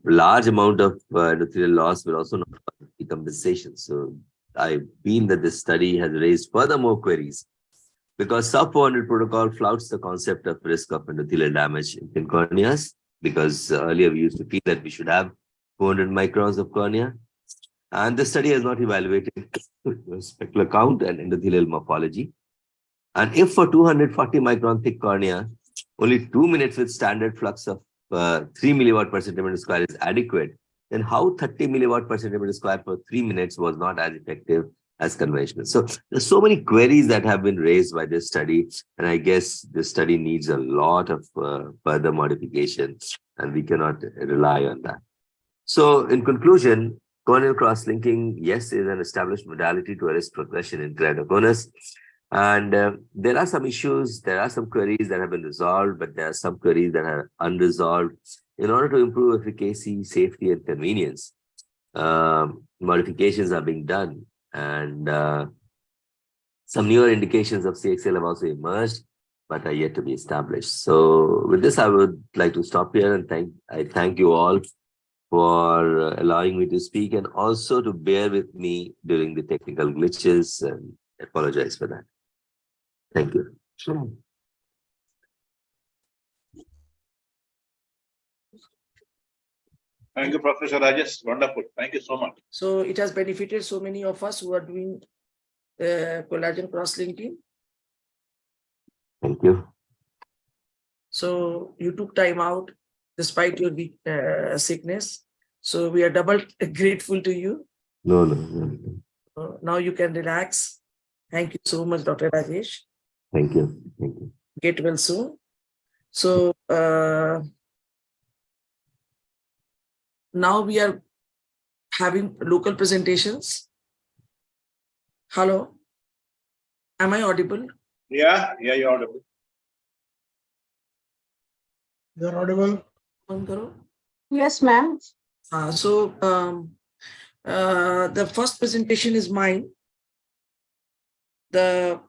large amount of endothelial loss will also not cause decompensation. So I feel that this study has raised further more queries, because sub 400 protocol flouts the concept of risk of endothelial damage in thin corneas, because earlier we used to feel that we should have 400 microns of cornea. And the study has not evaluated specular count and endothelial morphology. And if for 240 micron thick cornea, only 2 minutes with standard flux of 3 milliwatt per centimeter square is adequate, then how 30 milliwatt per centimeter square for 3 minutes was not as effective as conventional? So there's so many queries that have been raised by this study, and I guess this study needs a lot of further modifications, and we cannot rely on that. So in conclusion, corneal cross-linking, yes, is an established modality to arrest progression in keratoconus. And there are some issues, there are some queries that have been resolved, but there are some queries that are unresolved. In order to improve efficacy, safety, and convenience, modifications are being done. And some newer indications of CXL have also emerged, but are yet to be established. So with this, I would like to stop here and I thank you all for allowing me to speak, and also to bear with me during the technical glitches, and apologize for that. Thank you. Thank you, Professor Rajesh. Wonderful. Thank you so much. So it has benefited so many of us who are doing collagen cross-linking. Thank you. So you took time out despite your sickness. So we are double grateful to you. No. Now you can relax. Thank you so much, Dr. Rajesh. Thank you. Thank you. Get well soon. So now we are having local presentations. Hello. Am I audible? Yeah, you're audible. You're audible. Yes, ma'am. The first presentation is mine. The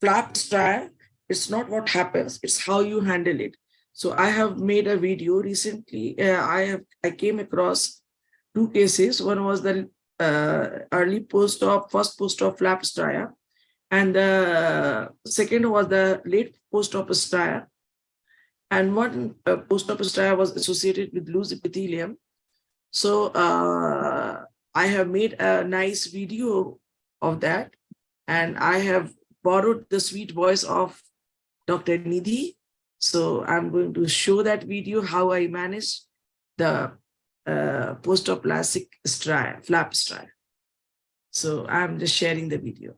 flap striae, it's not what happens, it's how you handle it. So I have made a video recently. I came across two cases. One was the early first post-op flap striae, and the second was the late post-op striae. And one post-op striae was associated with loose epithelium. So I have made a nice video of that, and I have borrowed the sweet voice of Dr. Nidhi. So I'm going to show that video, how I manage the post-op plastic flap striae. So I'm just sharing the video.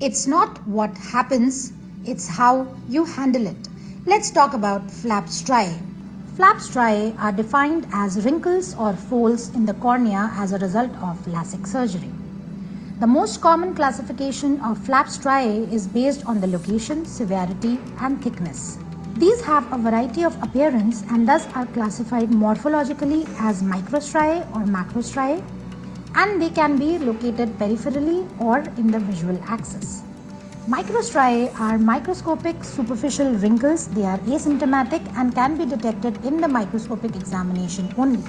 It's not what happens, it's how you handle it. Let's talk about flap striae. Flap striae are defined as wrinkles or folds in the cornea as a result of LASIK surgery. The most common classification of flap striae is based on the location, severity, and thickness. These have a variety of appearance and thus are classified morphologically as microstriae or macrostriae, and they can be located peripherally or in the visual axis. Microstriae are microscopic superficial wrinkles. They are asymptomatic and can be detected in the microscopic examination only.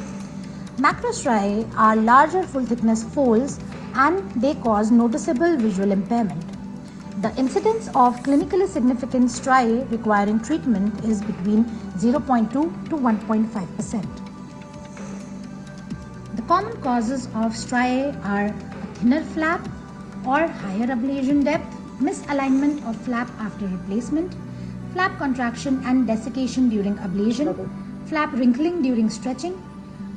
Macrostriae are larger full thickness folds and they cause noticeable visual impairment. The incidence of clinically significant striae requiring treatment is between 0.2 to 1.5%. The common causes of striae are a thinner flap or higher ablation depth, misalignment of flap after replacement, flap contraction and desiccation during ablation, flap wrinkling during stretching,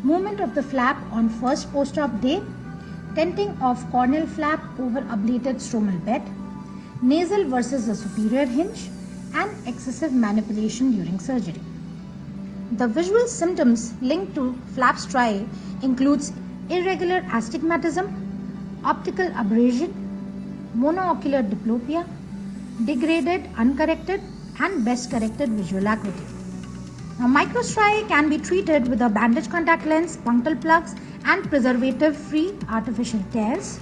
movement of the flap on first post-op day, tenting of corneal flap over ablated stromal bed, nasal versus the superior hinge, and excessive manipulation during surgery. The visual symptoms linked to flap striae includes irregular astigmatism, optical abrasion, monoocular diplopia, degraded, uncorrected, and best corrected visual acuity. Now, microstriae can be treated with a bandage contact lens, punctal plugs, and preservative-free artificial tears.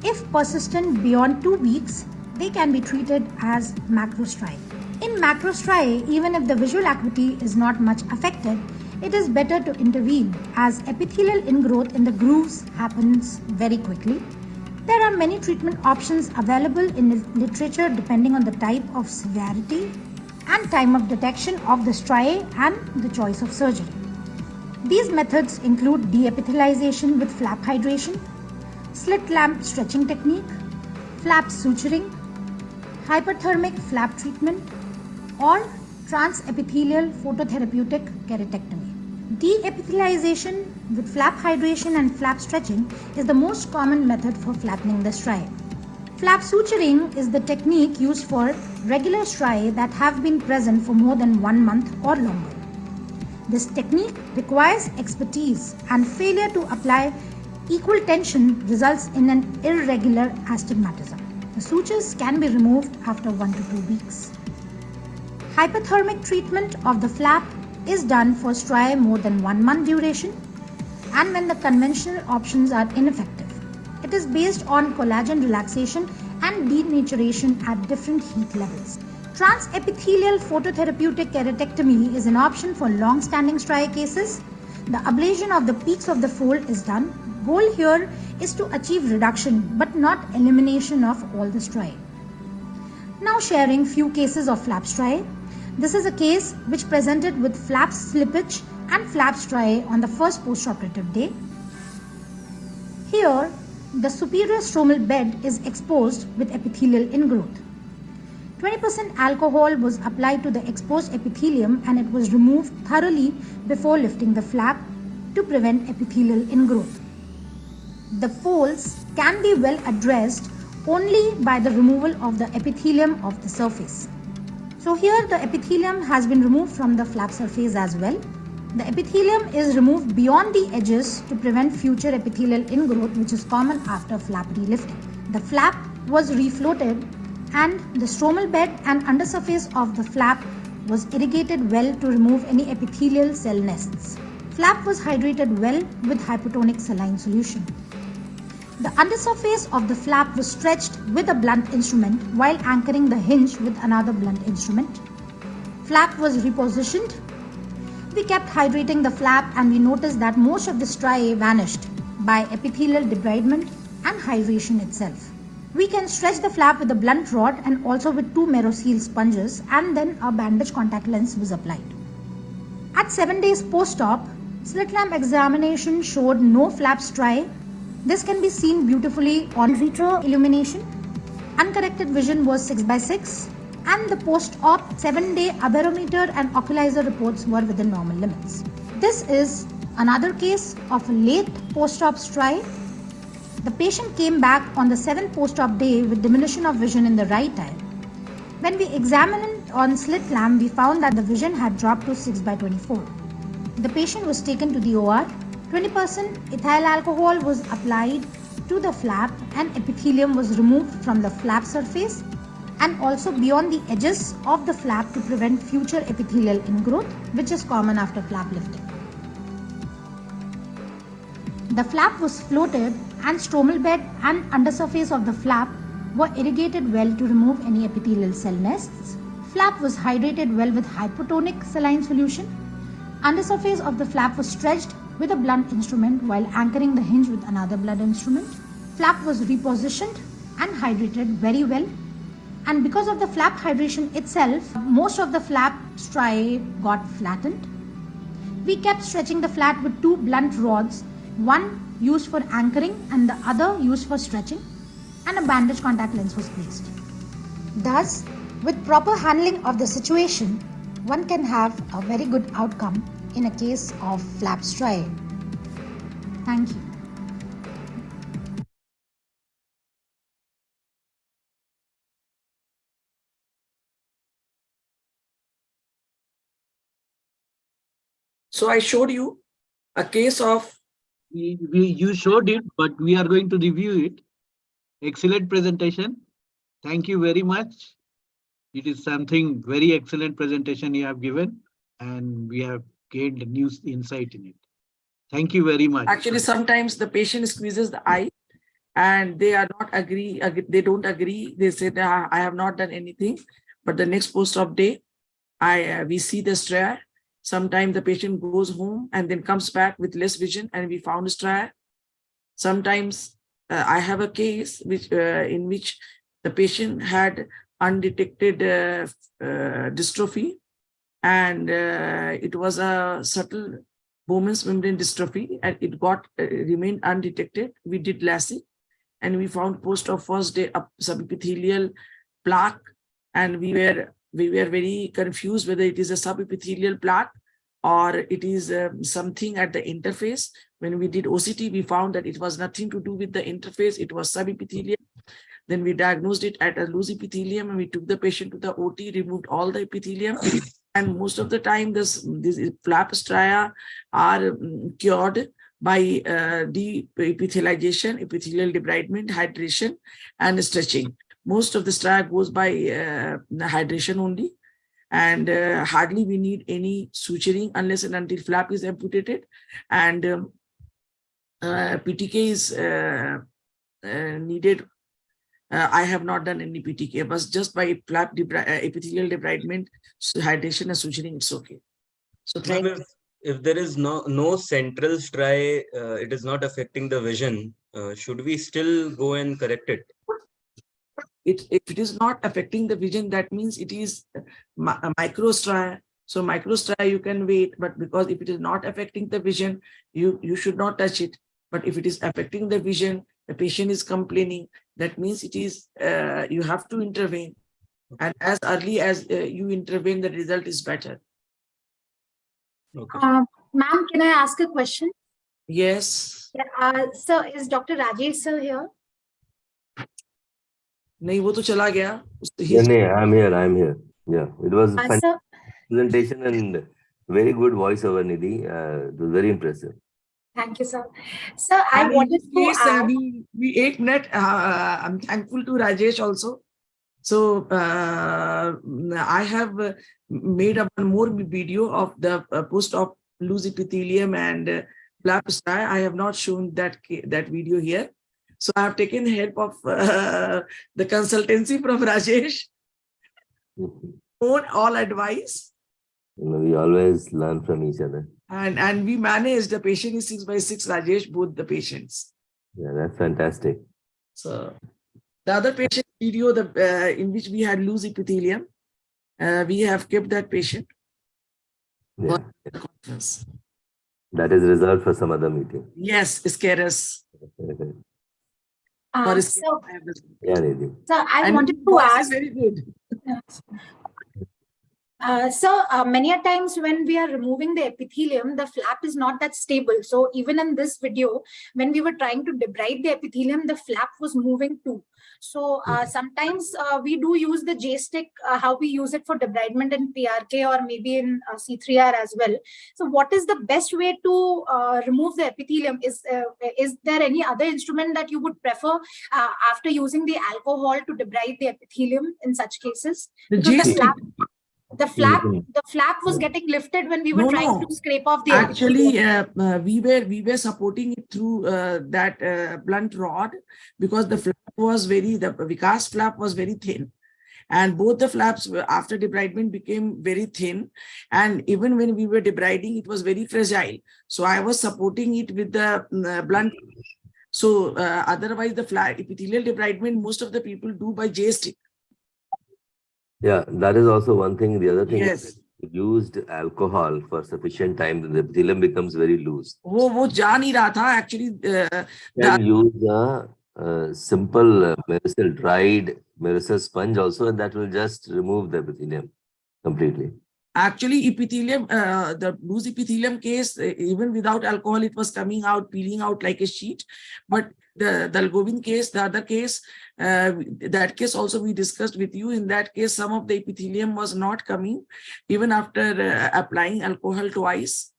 If persistent beyond 2 weeks, they can be treated as macrostriae. In macrostriae, even if the visual acuity is not much affected, it is better to intervene as epithelial ingrowth in the grooves happens very quickly. There are many treatment options available in the literature depending on the type of severity and time of detection of the striae and the choice of surgery. These methods include deepithelization with flap hydration, slit lamp stretching technique, flap suturing, hyperthermic flap treatment, or transepithelial phototherapeutic keratectomy. Deepithelization with flap hydration and flap stretching is the most common method for flattening the striae. Flap suturing is the technique used for regular striae that have been present for more than 1 month or longer. This technique requires expertise, and failure to apply equal tension results in an irregular astigmatism. The sutures can be removed after 1 to 2 weeks. Hyperthermic treatment of the flap is done for striae more than 1 month duration and when the conventional options are ineffective. It is based on collagen relaxation and denaturation at different heat levels. Transepithelial phototherapeutic keratectomy is an option for long-standing striae cases. The ablation of the peaks of the fold is done. Goal here is to achieve reduction but not elimination of all the striae. Now sharing few cases of flap striae. This is a case which presented with flap slippage and flap striae on the first postoperative day. Here, the superior stromal bed is exposed with epithelial ingrowth. 20% alcohol was applied to the exposed epithelium and it was removed thoroughly before lifting the flap to prevent epithelial ingrowth. The folds can be well addressed only by the removal of the epithelium of the surface. So here the epithelium has been removed from the flap surface as well. The epithelium is removed beyond the edges to prevent future epithelial ingrowth, which is common after flap relifting. The flap was refloated and the stromal bed and undersurface of the flap was irrigated well to remove any epithelial cell nests. Flap was hydrated well with hypotonic saline solution. The undersurface of the flap was stretched with a blunt instrument while anchoring the hinge with another blunt instrument. Flap was repositioned. We kept hydrating the flap and we noticed that most of the striae vanished by epithelial debridement and hydration itself. We can stretch the flap with a blunt rod and also with 2 Meroseal sponges, and then a bandage contact lens was applied. At 7 days post-op, slit lamp examination showed no flap striae. This can be seen beautifully on vitro illumination. Uncorrected vision was 6/6 and the post-op 7-day aberrometer and oculizer reports were within normal limits. This is another case of a late post-op striae. The patient came back on the 7th post-op day with diminution of vision in the right eye. When we examined it on slit lamp, we found that the vision had dropped to 6/24. The patient was taken to the OR. 20% ethyl alcohol was applied to the flap and epithelium was removed from the flap surface and also beyond the edges of the flap to prevent future epithelial ingrowth, which is common after flap lifting. The flap was floated and stromal bed and undersurface of the flap were irrigated well to remove any epithelial cell nests. Flap was hydrated well with hypotonic saline solution. Undersurface of the flap was stretched with a blunt instrument while anchoring the hinge with another blunt instrument. Flap was repositioned and hydrated very well. And because of the flap hydration itself, most of the flap striae got flattened. We kept stretching the flap with 2 blunt rods, one used for anchoring and the other used for stretching, and a bandage contact lens was placed. Thus, with proper handling of the situation, one can have a very good outcome in a case of flap striae. Thank you. So I showed you a case of. You showed it, but we are going to review it. Excellent presentation. Thank you very much. It is something very excellent presentation you have given, and we have gained new insight in it. Thank you very much. Actually, sometimes the patient squeezes the eye and they are not agree. They don't agree. They say, I have not done anything. But the next post-op day, we see the striae. Sometimes the patient goes home and then comes back with less vision and we found a striae. Sometimes I have a case in which the patient had undetected dystrophy, and it was a subtle Bowman's membrane dystrophy, and it got remained undetected. We did LASIK and we found post-op first day a subepithelial plaque, and we were very confused whether it is a subepithelial plaque or it is something at the interface. When we did OCT, we found that it was nothing to do with the interface, it was subepithelial. Then we diagnosed it at a loose epithelium and we took the patient to the OT, removed all the epithelium. And most of the time, this flap striae are cured by de-epithelialization, epithelial debridement, hydration, and stretching. Most of the striae goes by hydration only, and hardly we need any suturing unless and until flap is amputated. And PTK is needed. I have not done any PTK, but just by flap epithelial debridement, hydration and suturing, it's okay. So thank you. if there is no central striae, it is not affecting the vision. Should we still go and correct it? If it is not affecting the vision, that means it is a microstria. So microstria you can wait, but because if it is not affecting the vision, you should not touch it. But if it is affecting the vision, the patient is complaining, that means it is you have to intervene. And as early as you intervene, the result is better. Okay. Ma'am, can I ask a question? Yes. Yeah, sir, is Dr. Rajesh sir here? नहीं वो तो चला गया. I'm here. Yeah, it was a Sir, fantastic presentation and very good voiceover, Nidhi. It was very impressive. thank you, sir. Sir, I wanted to ask. We 8 minutes. I'm thankful to Rajesh also. So I have made one more video of the post-op loose epithelium and flap striae. I have not shown that video here. So I have taken help of the consultancy from Rajesh. All advice. We always learn from each other. And we managed. The patient is 6x6, Rajesh, both the patients. Yeah, that's fantastic. So the other patient video, in which we had loose epithelium, we have kept that patient. Yeah. That is reserved for some other meeting. Yes, scarce. So I And wanted to boss is ask. very good. Many a times when we are removing the epithelium, the flap is not that stable. So even in this video, when we were trying to debride the epithelium, the flap was moving too. So sometimes we do use the J stick, how we use it for debridement in PRK or maybe in C3R as well. So what is the best way to remove the epithelium? Is there any other instrument that you would prefer after using the alcohol to debride the epithelium in such cases? Because the flap was getting lifted when we were trying to scrape off the Actually, we were supporting it through that blunt rod, because the flap was the Vikas flap was very thin. And both the flaps after debridement became very thin. And even when we were debriding, it was very fragile. So I was supporting it with the blunt. So otherwise the epithelial debridement, most of the people do by J stick. Yeah, that is also one thing. The other thing Yes. is used alcohol for sufficient time, the epithelium becomes very loose. वो जा नहीं रहा था actually. Can use a simple dried Maricel sponge also, and that will just remove the epithelium completely. Actually, epithelium, the loose epithelium case, even without alcohol, it was coming out, peeling out like a sheet. But the Dalgovin case, the other case, that case also we discussed with you. In that case, some of the epithelium was not coming even after applying alcohol twice.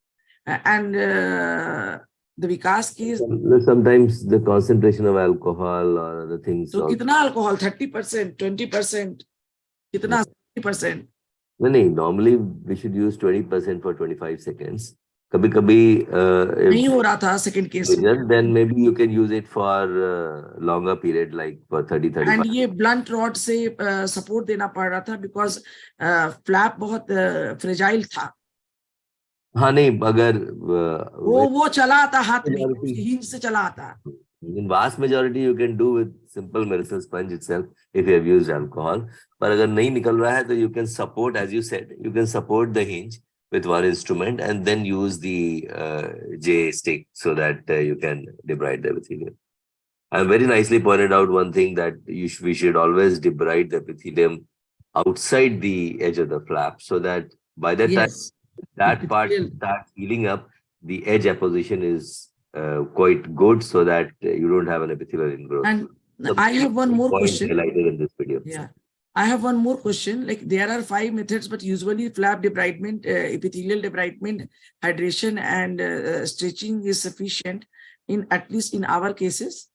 And the Vikas case. Sometimes the concentration of alcohol or other things. So, kitna alcohol? 30%, 20%, kitna 60%? No, normally we should use 20% for 25 seconds. Kabhi नहीं हो रहा था second case. Then maybe you can use it for longer period, like for 30-35. And ये blunt rod से support देना पड़ रहा था because flap बहुत fragile था. हाँ नहीं, अगर वो चला आता हाथ में, hinge से चला आता. In vast majority, you can do with simple Maricel sponge itself if you have used alcohol. But अगर नहीं निकल रहा है, तो you can support, as you said, you can support the hinge with one instrument and then use the J stick so that you can debride the epithelium. I very nicely pointed out one thing, that we should always debride the epithelium outside the edge of the flap, so that by the time that part starts healing up, the edge apposition is quite good, so that you don't have an epithelial ingrowth. And I have one more question. Highlighted in this video. Yeah, I have one more question. Like, there are 5 methods, but usually flap debridement, epithelial debridement, hydration, and stretching is sufficient in at least in our cases.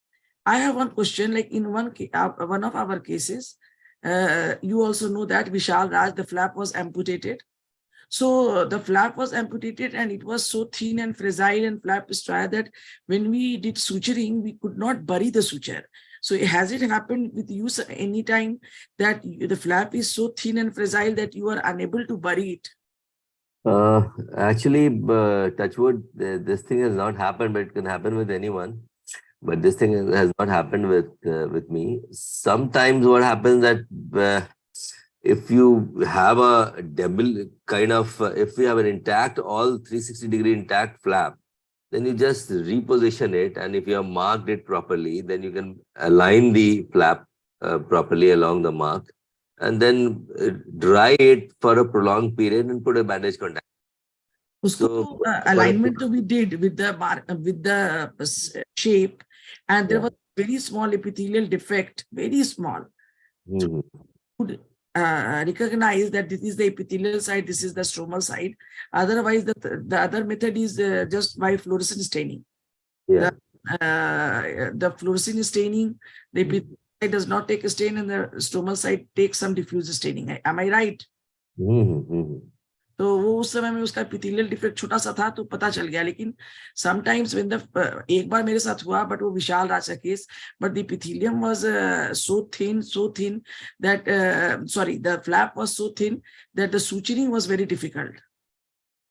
I have one question. Like, in one of our cases, you also know that Vishal Raj, the flap was amputated. So the flap was amputated and it was so thin and fragile and flap striae that when we did suturing, we could not bury the suture. So has it happened with you any time that the flap is so thin and fragile that you are unable to bury it? Actually, touch wood, this thing has not happened, but it can happen with anyone. But this thing has not happened with me. Sometimes what happens that if you have a double kind of, if you have an intact, all 360-degree intact flap, then you just reposition it. And if you have marked it properly, then you can align the flap properly along the mark, and then dry it for a prolonged period and put a bandage contact. उसको alignment we did with the shape, and there was very small epithelial defect, very small. Could recognize that this is the epithelial side, this is the stromal side. Otherwise, the other method is just by fluorescent staining. Yeah. The fluorescent staining, the epithelial side does not take a stain, and the stromal side takes some diffuse staining. Am I right? तो वो उस समय में उसका epithelial defect छोटा सा था तो पता चल गया, लेकिन समटाइम्स व्हेन द एक बार मेरे साथ हुआ, बट वो Vishal Raja case, but the epithelium was so thin that sorry, the flap was so thin that the suturing was very difficult.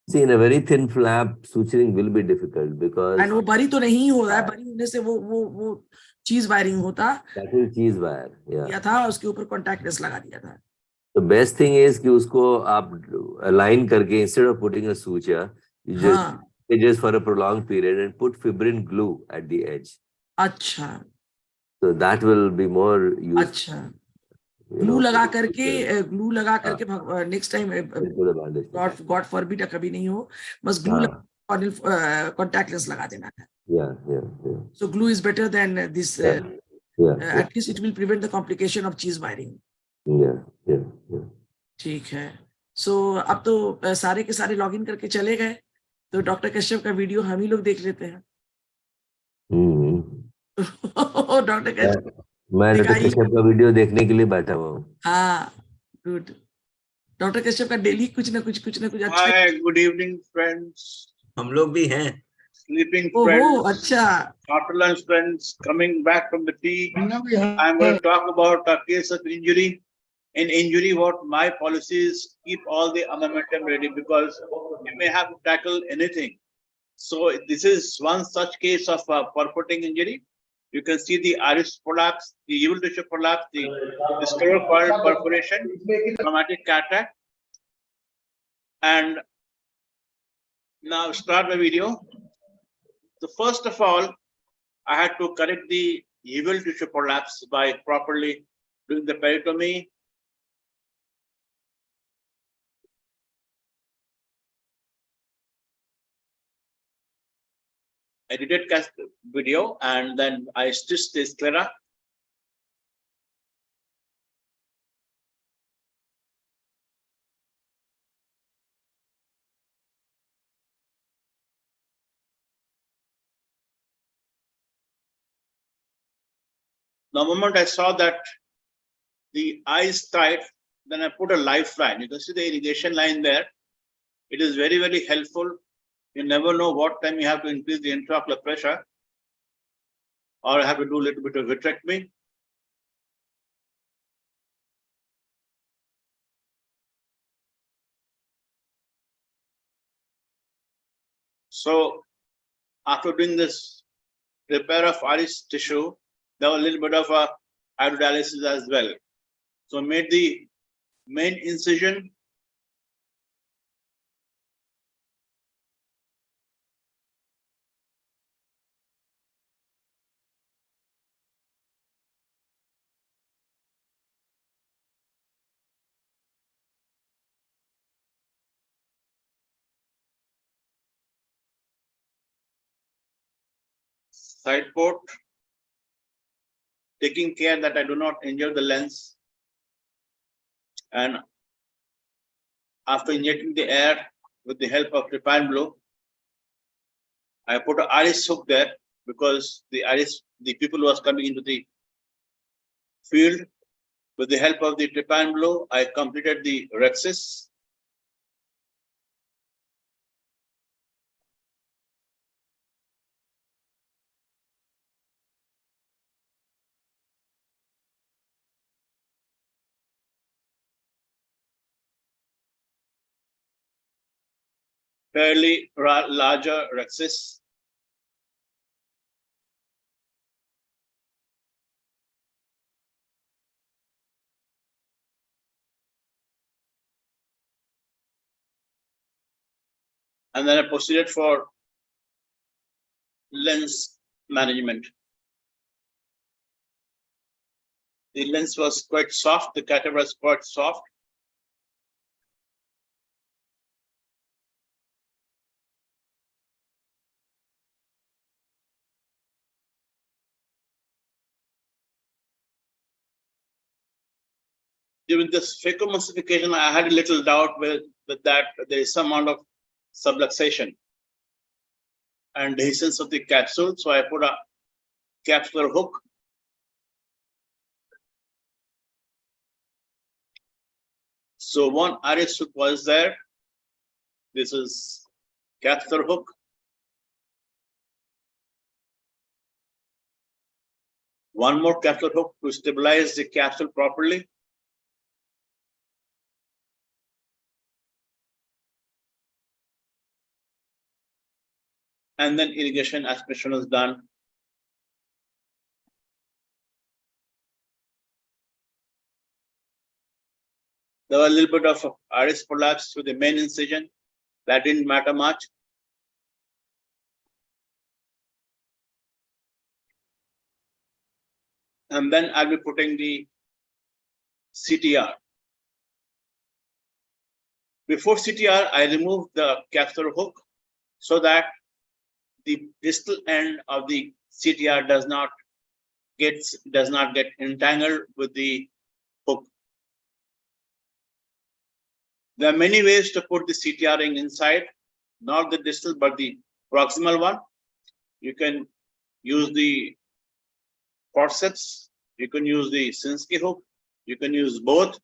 See, in a very thin flap, suturing will be difficult because and वो बरी तो नहीं हो रहा है, बरी होने से वो चीज वायरिंग होता, that is cheese wire. Yeah. किया था, उसके ऊपर कॉन्टैक्ट लेंस लगा दिया था. The best thing is कि उसको आप align करके, instead of putting a suture, you just for a prolonged period and put fibrin glue at the edge. अच्छा. So that will be more useful. अच्छा. Glue लगा करके नेक्स्ट टाइम गॉड फॉरबिड कभी नहीं हो, बस ग्लू कॉन्टैक्ट लेंस लगा देना है. So glue is better than this. At least it will prevent the complication of cheese wiring. ठीक है. So अब तो सारे के सारे लॉगिन करके चले गए, तो डॉक्टर कश्यप का वीडियो हम ही लोग देख लेते हैं. डॉक्टर कश्यप, मैं डॉक्टर कश्यप का वीडियो देखने के लिए बैठा हुआ हूँ. हाँ, गुड. डॉक्टर कश्यप का डेली कुछ ना कुछ अच्छा. Hi, good evening, friends. हम लोग भी हैं. Sleeping friends. अच्छा. After lunch friends, coming back from the tea. I'm going to talk about a case of injury. In injury, what my policy is, keep all the armamentum ready because you may have to tackle anything. So this is one such case of perforating injury. You can see the iris prolapse, the evil tissue prolapse, the sclerocoil perforation, traumatic cataract. And now start the video. So first of all, I had to correct the evil tissue prolapse by properly doing the peritomy. I did it cast video and then I stitched the sclera. The moment I saw that the eye is tight, then I put a lifeline. You can see the irrigation line there. It is very, very helpful. You never know what time you have to increase the intraocular pressure or have to do a little bit of vitrectomy. So after doing this repair of iris tissue, there was a little bit of a hydrodialysis as well. So made the main incision. Side port, taking care that I do not injure the lens. And after injecting the air with the help of trypan blue, I put an iris hook there because the people who was coming into the field. With the help of the trypan blue, I completed the rhexis. fairly larger rhexis. And then I proceeded for lens management. The lens was quite soft, the catheter was quite soft. During this phacoemulsification, I had a little doubt with that there is some amount of subluxation and dehiscence of the capsule. So I put a capsular hook. So one iris hook was there. This is capsular hook. One more capsular hook to stabilize the capsule properly. And then irrigation aspiration is done. There was a little bit of iris prolapse through the main incision. That didn't matter much. And then I'll be putting the CTR. Before CTR, I remove the capsular hook so that the distal end of the CTR does not get entangled with the hook. There are many ways to put the CTR ring inside, not the distal but the proximal one. You can use the forceps, you can use the Sinskey hook, you can use both,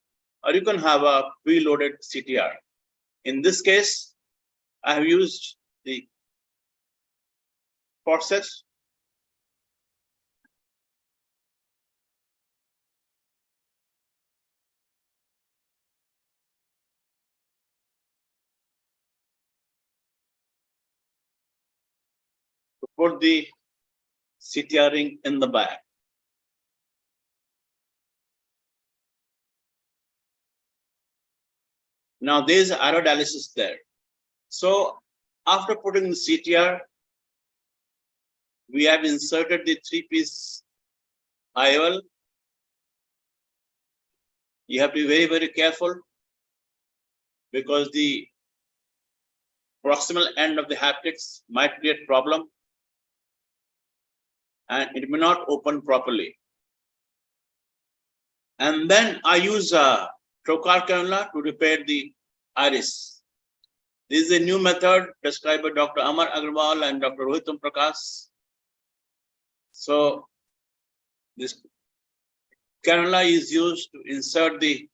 or you can have a preloaded CTR. In this case, I have used the forceps. To put the CTR ring in the bag. Now there's aerodialysis there. So after putting the CTR, we have inserted the 3-piece IOL. You have to be very, very careful because the proximal end of the haptics might create problem and it may not open properly. And then I use a trocar cannula to repair the iris. This is a new method prescribed by Dr. Amar Agarwal and Dr. Rohitam Prakash. So this cannula is used to insert the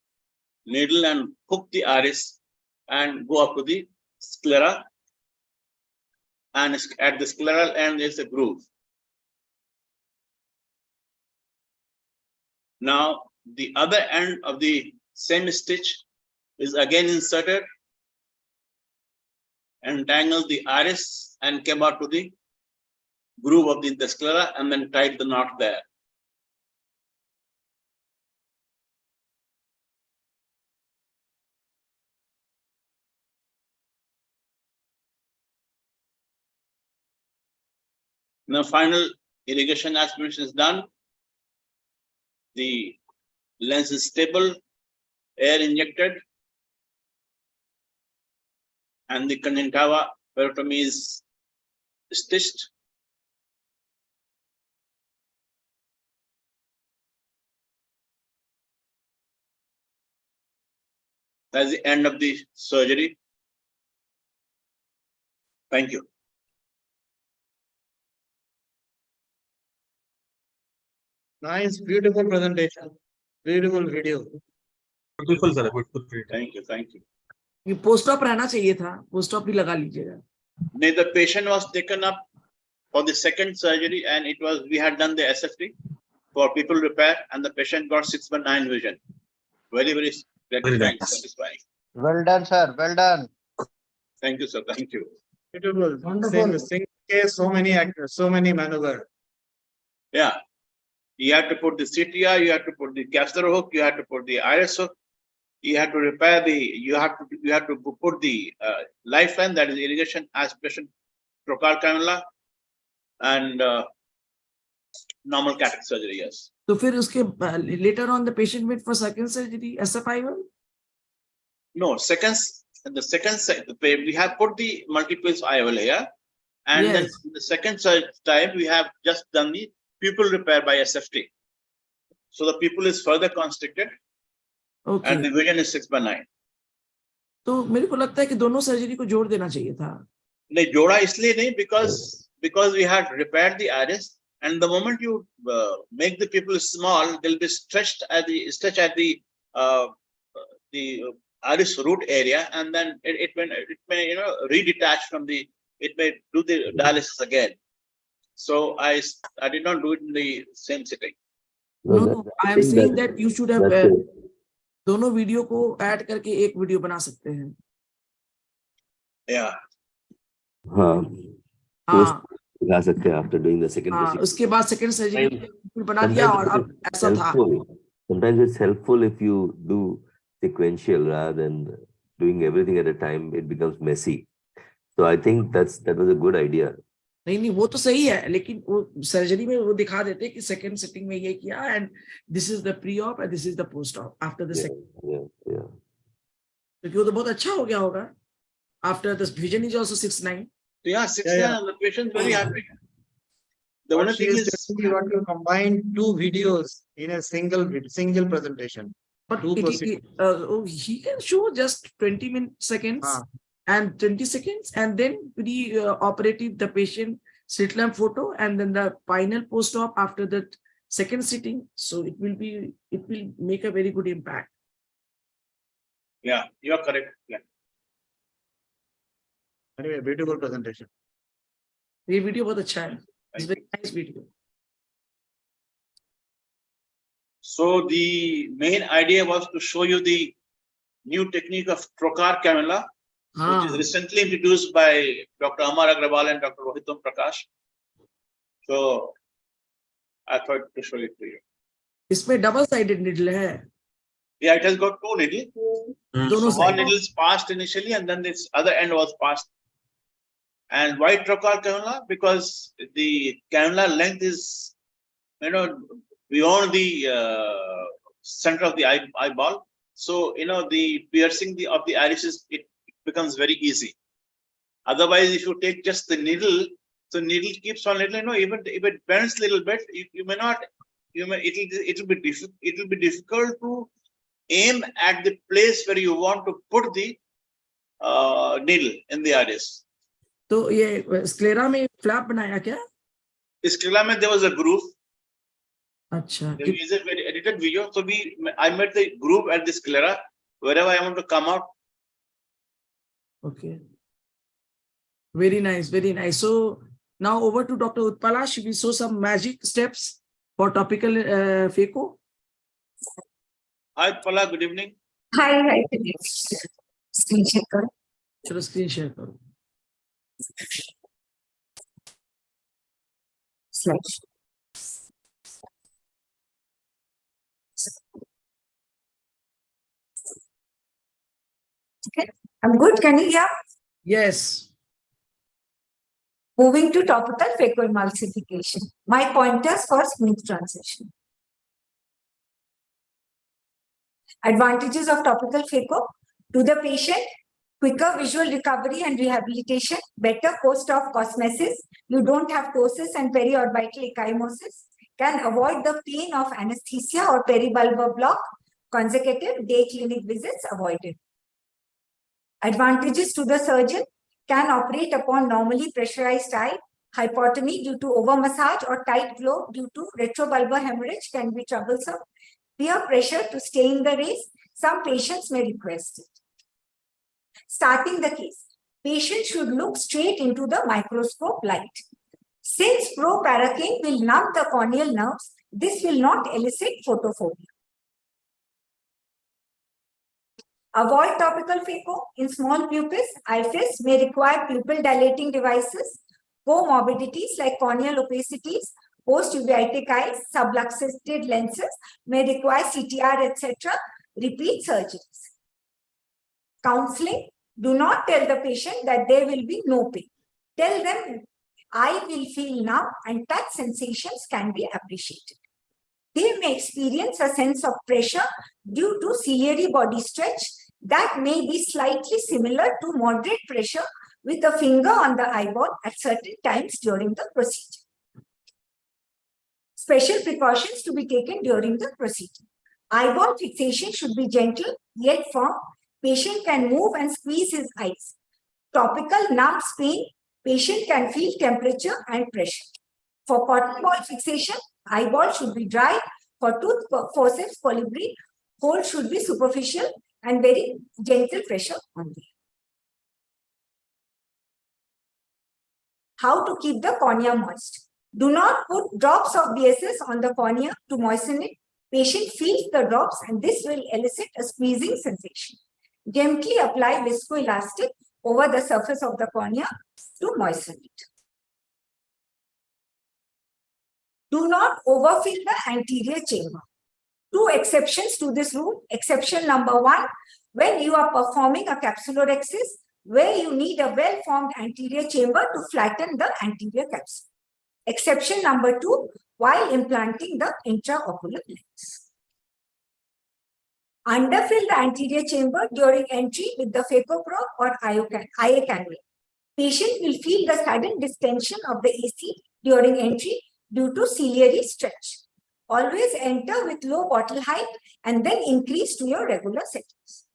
needle and hook the iris and go up to the sclera. And at the scleral end, there's a groove. Now, the other end of the same stitch is again inserted, entangle the iris and came out to the groove of the sclera and then tied the knot there. Now, final irrigation aspiration is done. The lens is stable, air injected, and the conjunctiva peritomy is stitched. That's the end of the surgery. Thank you. Nice, beautiful presentation. Beautiful video. Beautiful, sir. Beautiful video. Thank you. Thank you. ये post op रहना चाहिए था, post op भी लगा लीजिएगा. The patient was taken up for the second surgery and it was, we had done the SFT for people repair and the patient got 6/9 vision. Very, very satisfying. Well done, sir. Well done. Thank you, sir. Thank you. Beautiful. Wonderful. Same case, so many actors, so many maneuver. Yeah. You have to put the CTR, you have to put the caster hook, you have to put the iris hook, you have to repair you have to put the lifeline, that is irrigation aspiration trocar cannula, and normal cataract surgery. Yes. तो फिर उसके later on the patient went for second surgery, SF-IOL? No, the second we have put the multiples IOL here, and then Yes. the second time we have just done the pupil repair by SFT. So the pupil is further constricted, Okay. and the vision is 6/9. तो मेरे को लगता है कि दोनों surgery को जोड़ देना चाहिए था. नहीं जोड़ा इसलिए नहीं, because we had repaired the iris, and the moment you make the pupil small, they'll be stretched at the iris root area, and then it may redetach from it may do the dialysis again. So I did not do it in the same sitting. No, I am saying that you should have दोनों video को add करके एक video बना सकते हैं. Yeah. हाँ. दिखा सकते हैं after doing the second procedure. उसके बाद सेकंड सर्जरी बना दिया और अब ऐसा था. Sometimes it's helpful if you do sequential rather than doing everything at a time. It becomes messy. So I think that was a good idea. नहीं वो तो सही है, लेकिन वो सर्जरी में वो दिखा देते कि सेकंड सिटिंग में ये किया and this is the pre op and this is the post op after the second. क्योंकि वो तो बहुत अच्छा हो गया होगा. After the vision is also 6/9. Yeah, 6/9. The patient very happy. The only thing is you want to combine two videos in a single presentation. But he can show just 20 seconds and 20 seconds, and then pre-operative the patient slit lamp photo, and then the final post-op after that second sitting. So it will make a very good impact. Yeah, you are correct. Yeah. Anyway, beautiful presentation. ये video बहुत अच्छा है. It's very nice video. So the main idea was to show you the new technique of trocar cannula, which is recently introduced by Dr. Amar Agrawal and Dr. Rohitam Prakash. So I thought to show it to you. इसमें double-sided needle है. Yeah, it has got two needles. So one needle is passed initially, and then this other end was passed. And why trocar cannula? Because the cannula length is, beyond the center of the eyeball. So, the piercing of the iris it becomes very easy. Otherwise, if you take just the needle, so needle keeps on little, even if it bends a little bit, it will be difficult to aim at the place where you want to put the needle in the iris. तो ये sclera में flap बनाया क्या? Sclera में there was a groove. अच्छा. There is a very edited video. So I made the groove at the sclera wherever I want to come out. Okay. Very nice, very nice. So now over to Dr. Utpala. Should we show some magic steps for topical phaco? Hi Utpala, good evening. Hi. Screen share करो. चलो screen share करो. Slash. Okay, I'm good. Can you hear? Yes. Moving to topical phacoemulsification. My pointers for smooth transition. Advantages of topical phaco to the patient: quicker visual recovery and rehabilitation, better post-op cosmesis. You don't have ptosis and periorbital ecchymosis. Can avoid the pain of anesthesia or peribulbar block. Consecutive day clinic visits avoided. Advantages to the surgeon: can operate upon normally pressurized eye. Hypotomy due to over massage or tight globe due to retrobulbar hemorrhage can be troublesome. Peer pressure to stay in the race. Some patients may request it. Starting the case, patient should look straight into the microscope light. Since proparacaine will numb the corneal nerves, this will not elicit photophobia. Avoid topical phaco. In small pupils, IFIS may require pupil dilating devices. Comorbidities like corneal opacities, post-uveitic eyes, subluxated lenses may require CTR, etc. Repeat surgeries. Counseling. Do not tell the patient that there will be no pain. Tell them, I will feel now and touch sensations can be appreciated. They may experience a sense of pressure due to ciliary body stretch that may be slightly similar to moderate pressure with a finger on the eyeball at certain times during the procedure. Special precautions to be taken during the procedure. Eyeball fixation should be gentle yet firm. Patient can move and squeeze his eyes. Topical numbs pain. Patient can feel temperature and pressure. For cotton ball fixation, eyeball should be dry. For tooth forceps colibri, hole should be superficial and very gentle pressure only. How to keep the cornea moist? Do not put drops of BSS on the cornea to moisten it. Patient feels the drops and this will elicit a squeezing sensation. Gently apply viscoelastic over the surface of the cornea to moisten it. Do not overfill the anterior chamber. Two exceptions to this rule. Exception number 1, when you are performing a capsulorhexis, where you need a well-formed anterior chamber to flatten the anterior capsule. Exception number 2, while implanting the intraocular lens. Underfill the anterior chamber during entry with the phacoprobe or IA cannula. Patient will feel the sudden distension of the AC during entry due to ciliary stretch. Always enter with low bottle height and then increase to your regular settings.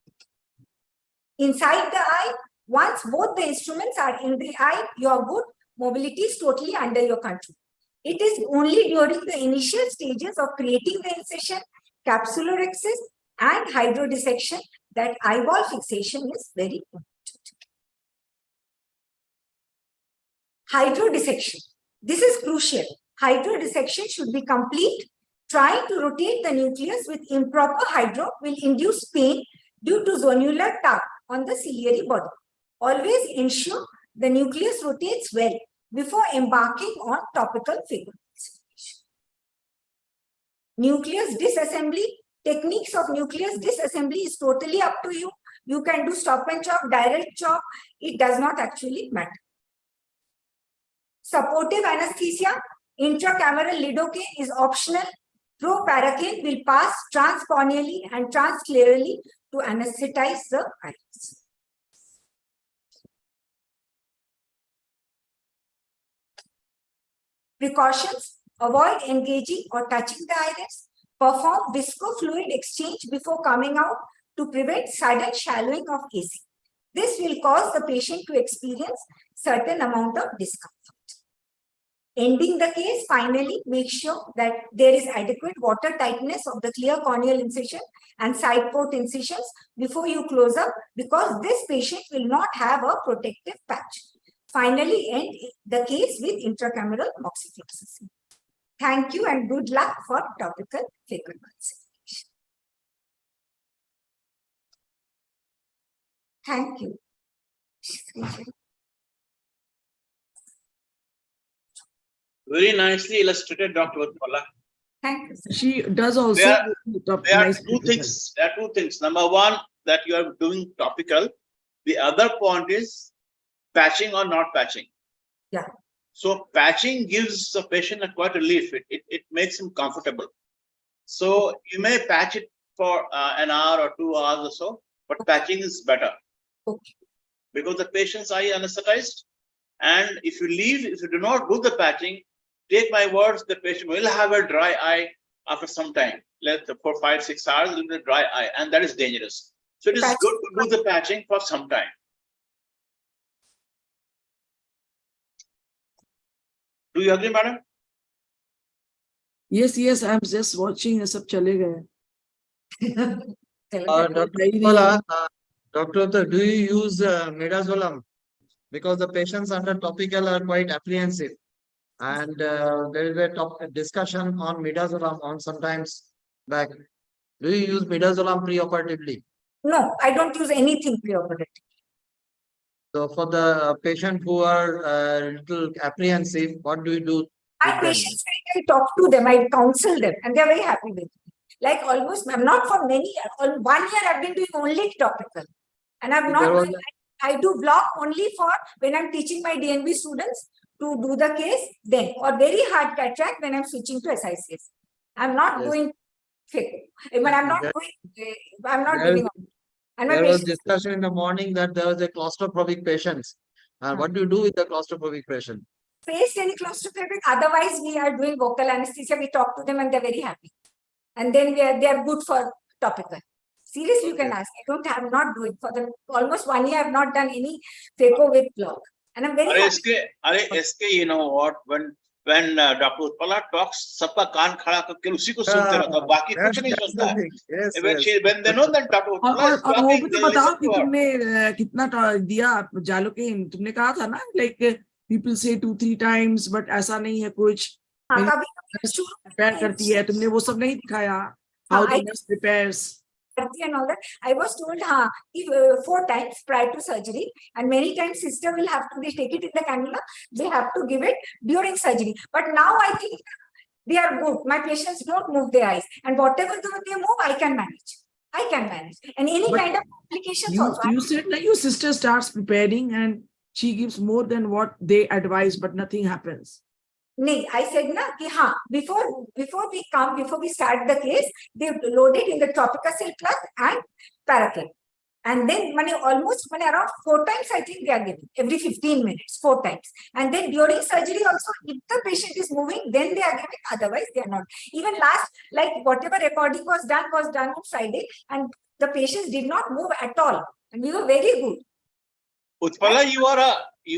Inside the eye, once both the instruments are in the eye, your good mobility is totally under your control. It is only during the initial stages of creating the incision, capsulorhexis, and hydrodissection that eyeball fixation is very important. Hydrodissection. This is crucial. Hydrodissection should be complete. Trying to rotate the nucleus with improper hydro will induce pain due to zonular tug on the ciliary body. Always ensure the nucleus rotates well before embarking on topical phagoemulsification. Nucleus disassembly. Techniques of nucleus disassembly is totally up to you. You can do stop and chop, direct chop. It does not actually matter. Supportive anesthesia. Intracameral lidocaine is optional. Proparacaine will pass transcorneally and transclerally to anesthetize the iris. Precautions. Avoid engaging or touching the iris. Perform viscofluid exchange before coming out to prevent sudden shallowing of AC. This will cause the patient to experience certain amount of discomfort. Ending the case, finally, make sure that there is adequate water tightness of the clear corneal incision and side port incisions before you close up, because this patient will not have a protective patch. Finally, end the case with intracameral moxifloxacin. Thank you and good luck for topical phagoemulsification. Thank you. Very nicely illustrated, Dr. Utpala. Thank you. She does also. There are two things. There are two things. Number one, that you are doing topical. The other point is patching or not patching. Yeah. So patching gives the patient a quite relief. It makes him comfortable. So you may patch it for an hour or 2 hours or so, but patching is better. Okay. Because the patient's eye anesthetized, and if you do not do the patching, take my words, the patient will have a dry eye after some time. For 5-6 hours, it will be a dry eye, and that is dangerous. So it is good to do the patching for some time. Do you agree, madam? Yes, I'm just watching. Sab chale gaye. Doctor, do you use midazolam? Because the patients under topical are quite apprehensive. And there is a discussion on midazolam on sometimes back. Do you use midazolam preoperatively? No, I don't use anything preoperative. So for the patient who are little apprehensive, what do you do? My patients, I talk to them, I counsel them, and they're very happy with me. Like almost, I'm not for many, 1 year I've been doing only topical. And I'm not, I do block only for when I'm teaching my DNB students to do the case, then, or very hard cataract when I'm switching to SICS. I'm not doing fake. When I'm not doing, I'm not giving up. And my There was patients, discussion in the morning that there was a claustrophobic patient. What do you do with the claustrophobic patient? faced any claustrophobic, otherwise we are doing vocal anesthesia, we talk to them and they're very happy. And then they are good for topical. Seriously, you can ask. I'm not doing for the almost 1 year. I've not done any phaco with block, and I'm very happy. SK, you know what? When Dr. Utpala talks, सबका कान खड़ा करके उसी को सुनते रहता है, बाकी कुछ नहीं सुनता है. When they know that Dr. Utpala is और वो talking, भी they तो बताओ listen कि to her. तुमने कितना दिया जालोकेन, तुमने कहा था ना, like people say 2-3 times, but ऐसा नहीं है कुछ. Prepare करती है, तुमने वो सब नहीं दिखाया. How the nurse prepares. And all that. I was told, if 4 times prior to surgery, and many times sister will have to take it in the cannula. They have to give it during surgery. But now I think they are good. My patients don't move their eyes, and whatever they move, I can manage. I can manage, and any kind of complications also. You said that your sister starts preparing and she gives more than what they advise, but nothing happens. No, I said na ki before we start the case, they load it in the tropical plus and paraclet. And then almost around 4 times I think they are giving every 15 minutes, 4 times. And then during surgery also, if the patient is moving, then they are giving, otherwise they are not. Even last, like whatever recording was done on Friday, and the patients did not move at all. And we were very good. Utpala, you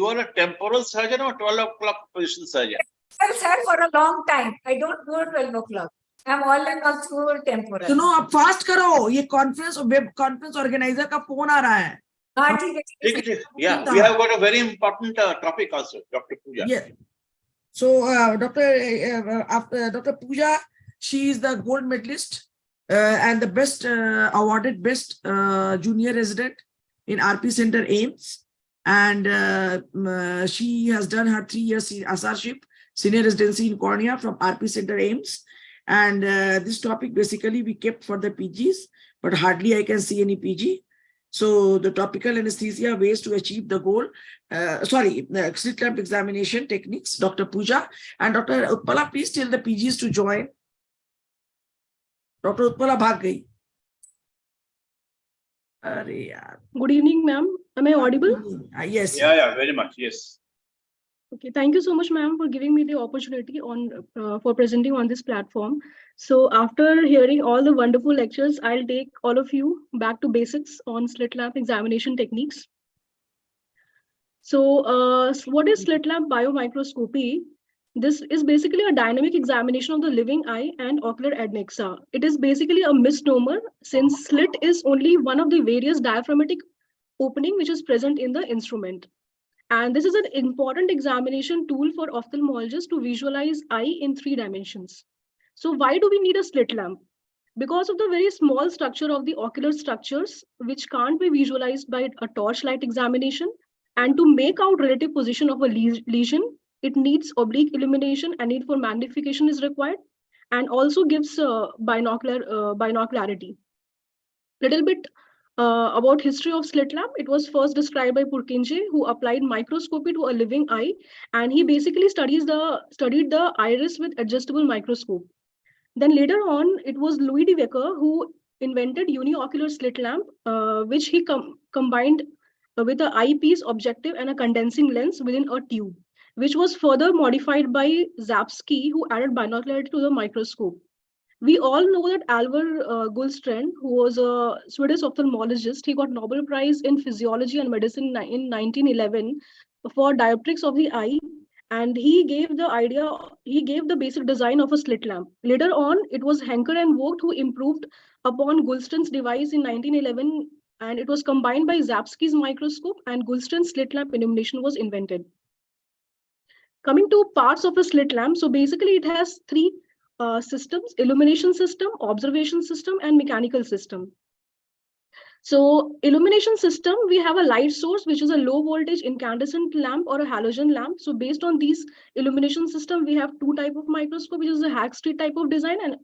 are a temporal surgeon or 12 o'clock position surgeon? I've sat for a long time. I don't go 12 o'clock. I'm all and all through temporal. सुनो अब fast करो, ये conference web conference organiser का phone आ रहा है. Yeah, we have got a very important topic also, Dr. Pooja. Yeah. So Dr. Pooja, she is the gold medalist and the best awarded best junior resident in RP Center AIMS, and she has done her 3 years asarship senior residency in cornea from RP Center AIMS. And this topic basically we kept for the PGs, but hardly I can see any PG. So the topical anesthesia ways to achieve the goal. The slit lamp examination techniques, Dr. Pooja and Dr. Utpala, please tell the PGs to join. Dr. Utpala bhag gayi. Good evening, ma'am. Am I audible? Yes. Yeah, very much. Yes. Okay, thank you so much, ma'am, for giving me the opportunity for presenting on this platform. So after hearing all the wonderful lectures, I'll take all of you back to basics on slit lamp examination techniques. So what is slit lamp biomicroscopy? This is basically a dynamic examination of the living eye and ocular adnexa. It is basically a misnomer since slit is only one of the various diaphragmatic opening which is present in the instrument. And this is an important examination tool for ophthalmologists to visualize eye in 3 dimensions. So why do we need a slit lamp? Because of the very small structure of the ocular structures, which can't be visualized by a torchlight examination. And to make out relative position of a lesion, it needs oblique illumination and need for magnification is required, and also gives binocularity. Little bit about history of slit lamp. It was first described by Purkinje, who applied microscopy to a living eye, and he basically studied the iris with adjustable microscope. Then later on, it was Louis de Wecker who invented uniocular slit lamp, which he combined with an eyepiece objective and a condensing lens within a tube, which was further modified by Zapsky, who added binocularity to the microscope. We all know that Alvar Gullstrand, who was a Swedish ophthalmologist, he got Nobel Prize in Physiology and Medicine in 1911 for dioptrics of the eye, and he gave the basic design of a slit lamp. Later on, it was Henker and Vogt who improved upon Gullstrand's device in 1911, and it was combined by Zapsky's microscope, and Gullstrand's slit lamp illumination was invented. Coming to parts of a slit lamp, so basically it has 3 systems: illumination system, observation system, and mechanical system. So illumination system, we have a light source, which is a low voltage incandescent lamp or a halogen lamp. So based on these illumination system, we have two type of microscope, which is a Hackstreet type of design and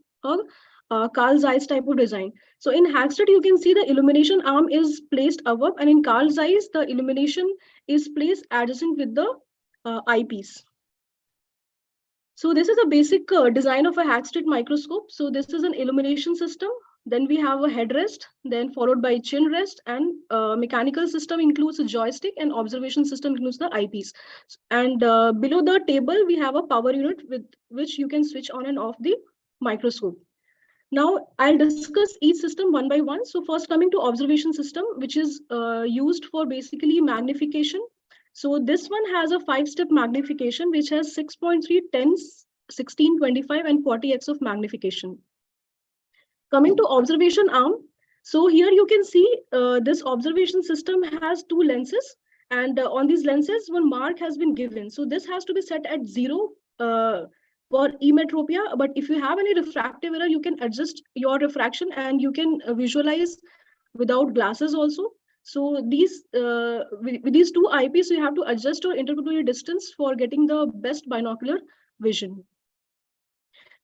a Carl Zeiss type of design. So in Hackstreet, you can see the illumination arm is placed above, and in Carl Zeiss, the illumination is placed adjacent with the eyepiece. So this is a basic design of a Hackstreet microscope. So this is an illumination system. Then we have a headrest, then followed by chin rest, and mechanical system includes a joystick, and observation system includes the eyepiece. And below the table, we have a power unit with which you can switch on and off the microscope. Now I'll discuss each system one by one. So first, coming to observation system, which is used for basically magnification. So this one has a 5-step magnification, which has 6.3, 10, 16, 25, and 40x of magnification. Coming to observation arm, so here you can see this observation system has two lenses, and on these lenses, one mark has been given. So this has to be set at 0 for emetropia, but if you have any refractive error, you can adjust your refraction and you can visualize without glasses also. So these with these two eyepieces, you have to adjust your interpretatory distance for getting the best binocular vision.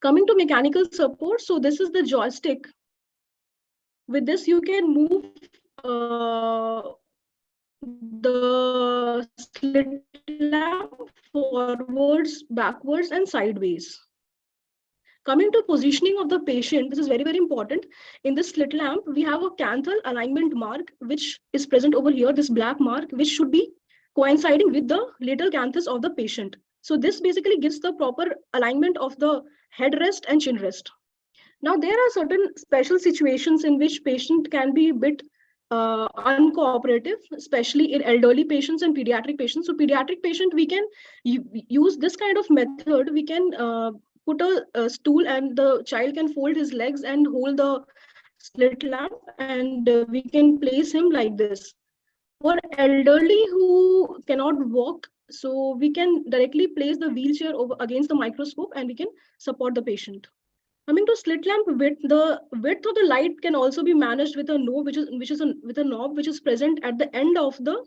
Coming to mechanical support, so this is the joystick. With this, you can move the slit lamp forwards, backwards, and sideways. Coming to positioning of the patient, this is very, very important. In this slit lamp, we have a canthal alignment mark, which is present over here, this black mark, which should be coinciding with the lateral canthus of the patient. So this basically gives the proper alignment of the headrest and chin rest. Now, there are certain special situations in which patient can be a bit uncooperative, especially in elderly patients and pediatric patients. So pediatric patient, we can use this kind of method. We can put a stool and the child can fold his legs and hold the slit lamp, and we can place him like this. For elderly who cannot walk, so we can directly place the wheelchair over against the microscope and we can support the patient. Coming to slit lamp width, the width of the light can also be managed with a knob, with a knob which is present at the end of the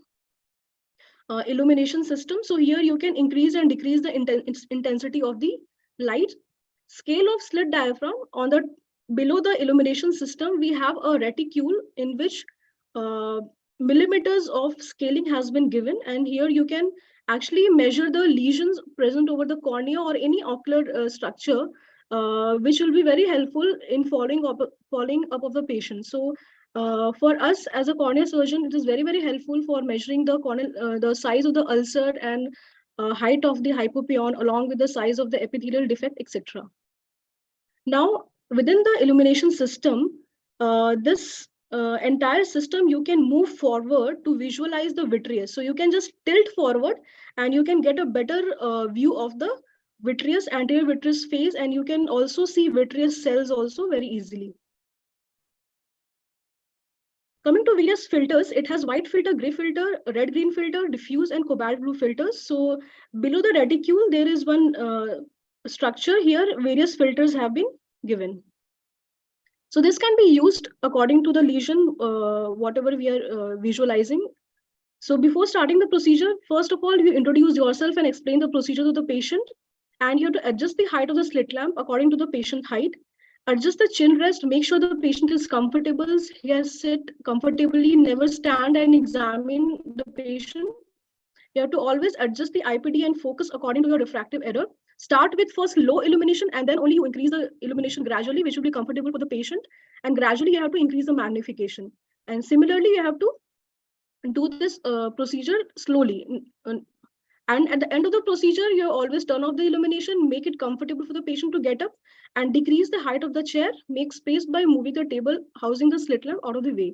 illumination system. So here you can increase and decrease the intensity of the light. Scale of slit diaphragm, on the below the illumination system, we have a reticule in which millimeters of scaling has been given, and here you can actually measure the lesions present over the cornea or any ocular structure, which will be very helpful in following up of the patient. So for us as a cornea surgeon, it is very, very helpful for measuring the corneal, the size of the ulcer and height of the hypopyon, along with the size of the epithelial defect, etc. Now, within the illumination system, this entire system, you can move forward to visualize the vitreous. So you can just tilt forward and you can get a better view of the vitreous, anterior vitreous phase, and you can also see vitreous cells also very easily. Coming to various filters, it has white filter, gray filter, red-green filter, diffuse, and cobalt blue filters. So below the reticule, there is one structure here. Various filters have been given. So this can be used according to the lesion, whatever we are visualizing. So before starting the procedure, first of all, you introduce yourself and explain the procedure to the patient. And you have to adjust the height of the slit lamp according to the patient height. Adjust the chin rest, make sure the patient is comfortable. He has sit comfortably, never stand and examine the patient. You have to always adjust the IPD and focus according to your refractive error. Start with first low illumination, and then only you increase the illumination gradually, which will be comfortable for the patient. And gradually you have to increase the magnification. And similarly, you have to do this procedure slowly. And at the end of the procedure, you always turn off the illumination, make it comfortable for the patient to get up, and decrease the height of the chair, make space by moving the table housing the slit lamp out of the way.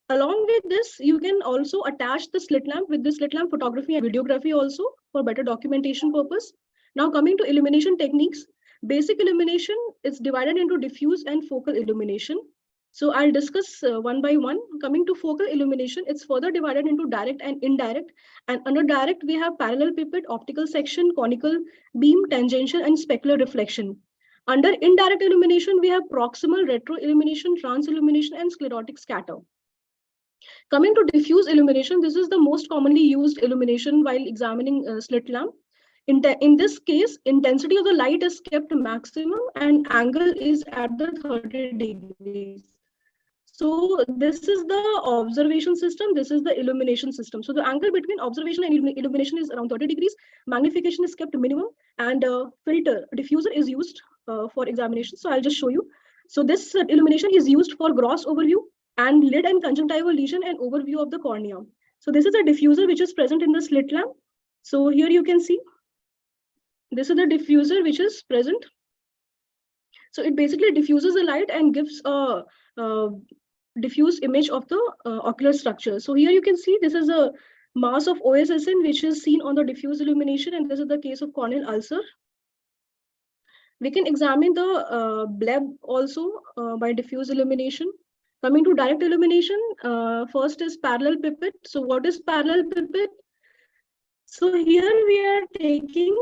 Along with this, you can also attach the slit lamp with the slit lamp photography and videography also for better documentation purpose. Now coming to illumination techniques, basic illumination is divided into diffuse and focal illumination. So I'll discuss one by one. Coming to focal illumination, it's further divided into direct and indirect. And under direct, we have parallel pipette, optical section, conical beam, tangential, and specular reflection. Under indirect illumination, we have proximal, retro illumination, trans illumination, and sclerotic scatter. Coming to diffuse illumination, this is the most commonly used illumination while examining slit lamp. In this case, intensity of the light is kept maximum and angle is at the 30 degrees. So this is the observation system, this is the illumination system. So the angle between observation and illumination is around 30 degrees. Magnification is kept minimum, and filter, diffuser is used for examination. So I'll just show you. So this illumination is used for gross overview and lid and conjunctival lesion and overview of the cornea. So this is a diffuser which is present in the slit lamp. So here you can see, this is the diffuser which is present. So it basically diffuses the light and gives a diffuse image of the ocular structure. So here you can see this is a mass of OSSN which is seen on the diffuse illumination, and this is the case of corneal ulcer. We can examine the bleb also by diffuse illumination. Coming to direct illumination, first is parallel pipette. So what is parallel pipette? So here we are taking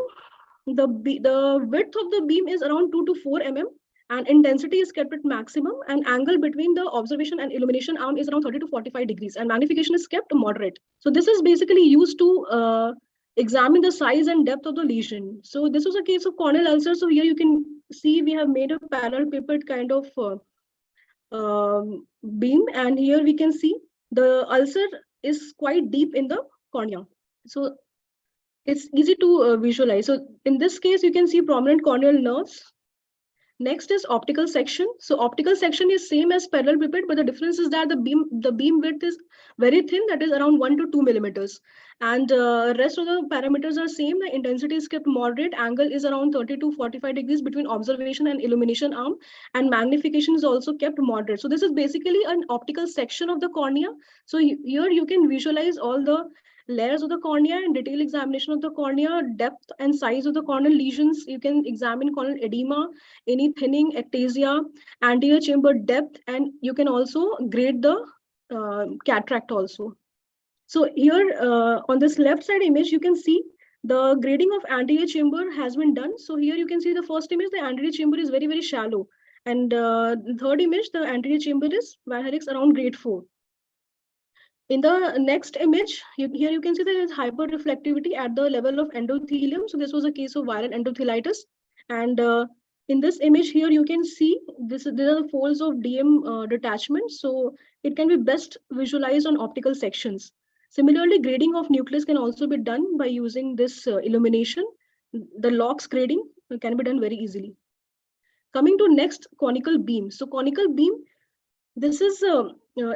the width of the beam is around 2 to 4 mm, and intensity is kept at maximum, and angle between the observation and illumination arm is around 30 to 45 degrees, and magnification is kept moderate. So this is basically used to examine the size and depth of the lesion. So this was a case of corneal ulcer. So here you can see we have made a parallel pipette kind of beam, and here we can see the ulcer is quite deep in the cornea. So it's easy to visualize. So in this case, you can see prominent corneal nerves. Next is optical section. So optical section is same as parallel pipette, but the difference is that the beam width is very thin, that is around 1 to 2 millimeters. And rest of the parameters are same. The intensity is kept moderate. Angle is around 30 to 45 degrees between observation and illumination arm, and magnification is also kept moderate. So this is basically an optical section of the cornea. So here you can visualize all the layers of the cornea and detailed examination of the cornea, depth and size of the corneal lesions. You can examine corneal edema, any thinning, ectasia, anterior chamber depth, and you can also grade the cataract also. So here on this left side image, you can see the grading of anterior chamber has been done. So here you can see the first image, the anterior chamber is very, very shallow. And the third image, the anterior chamber is Van Herrick's around grade 4. In the next image, here you can see there is hyperreflectivity at the level of endothelium. So this was a case of viral endothelitis. And in this image here, you can see these are the folds of DM detachment. So it can be best visualized on optical sections. Similarly, grading of nucleus can also be done by using this illumination. The LOX grading can be done very easily. Coming to next, conical beam. So conical beam, this is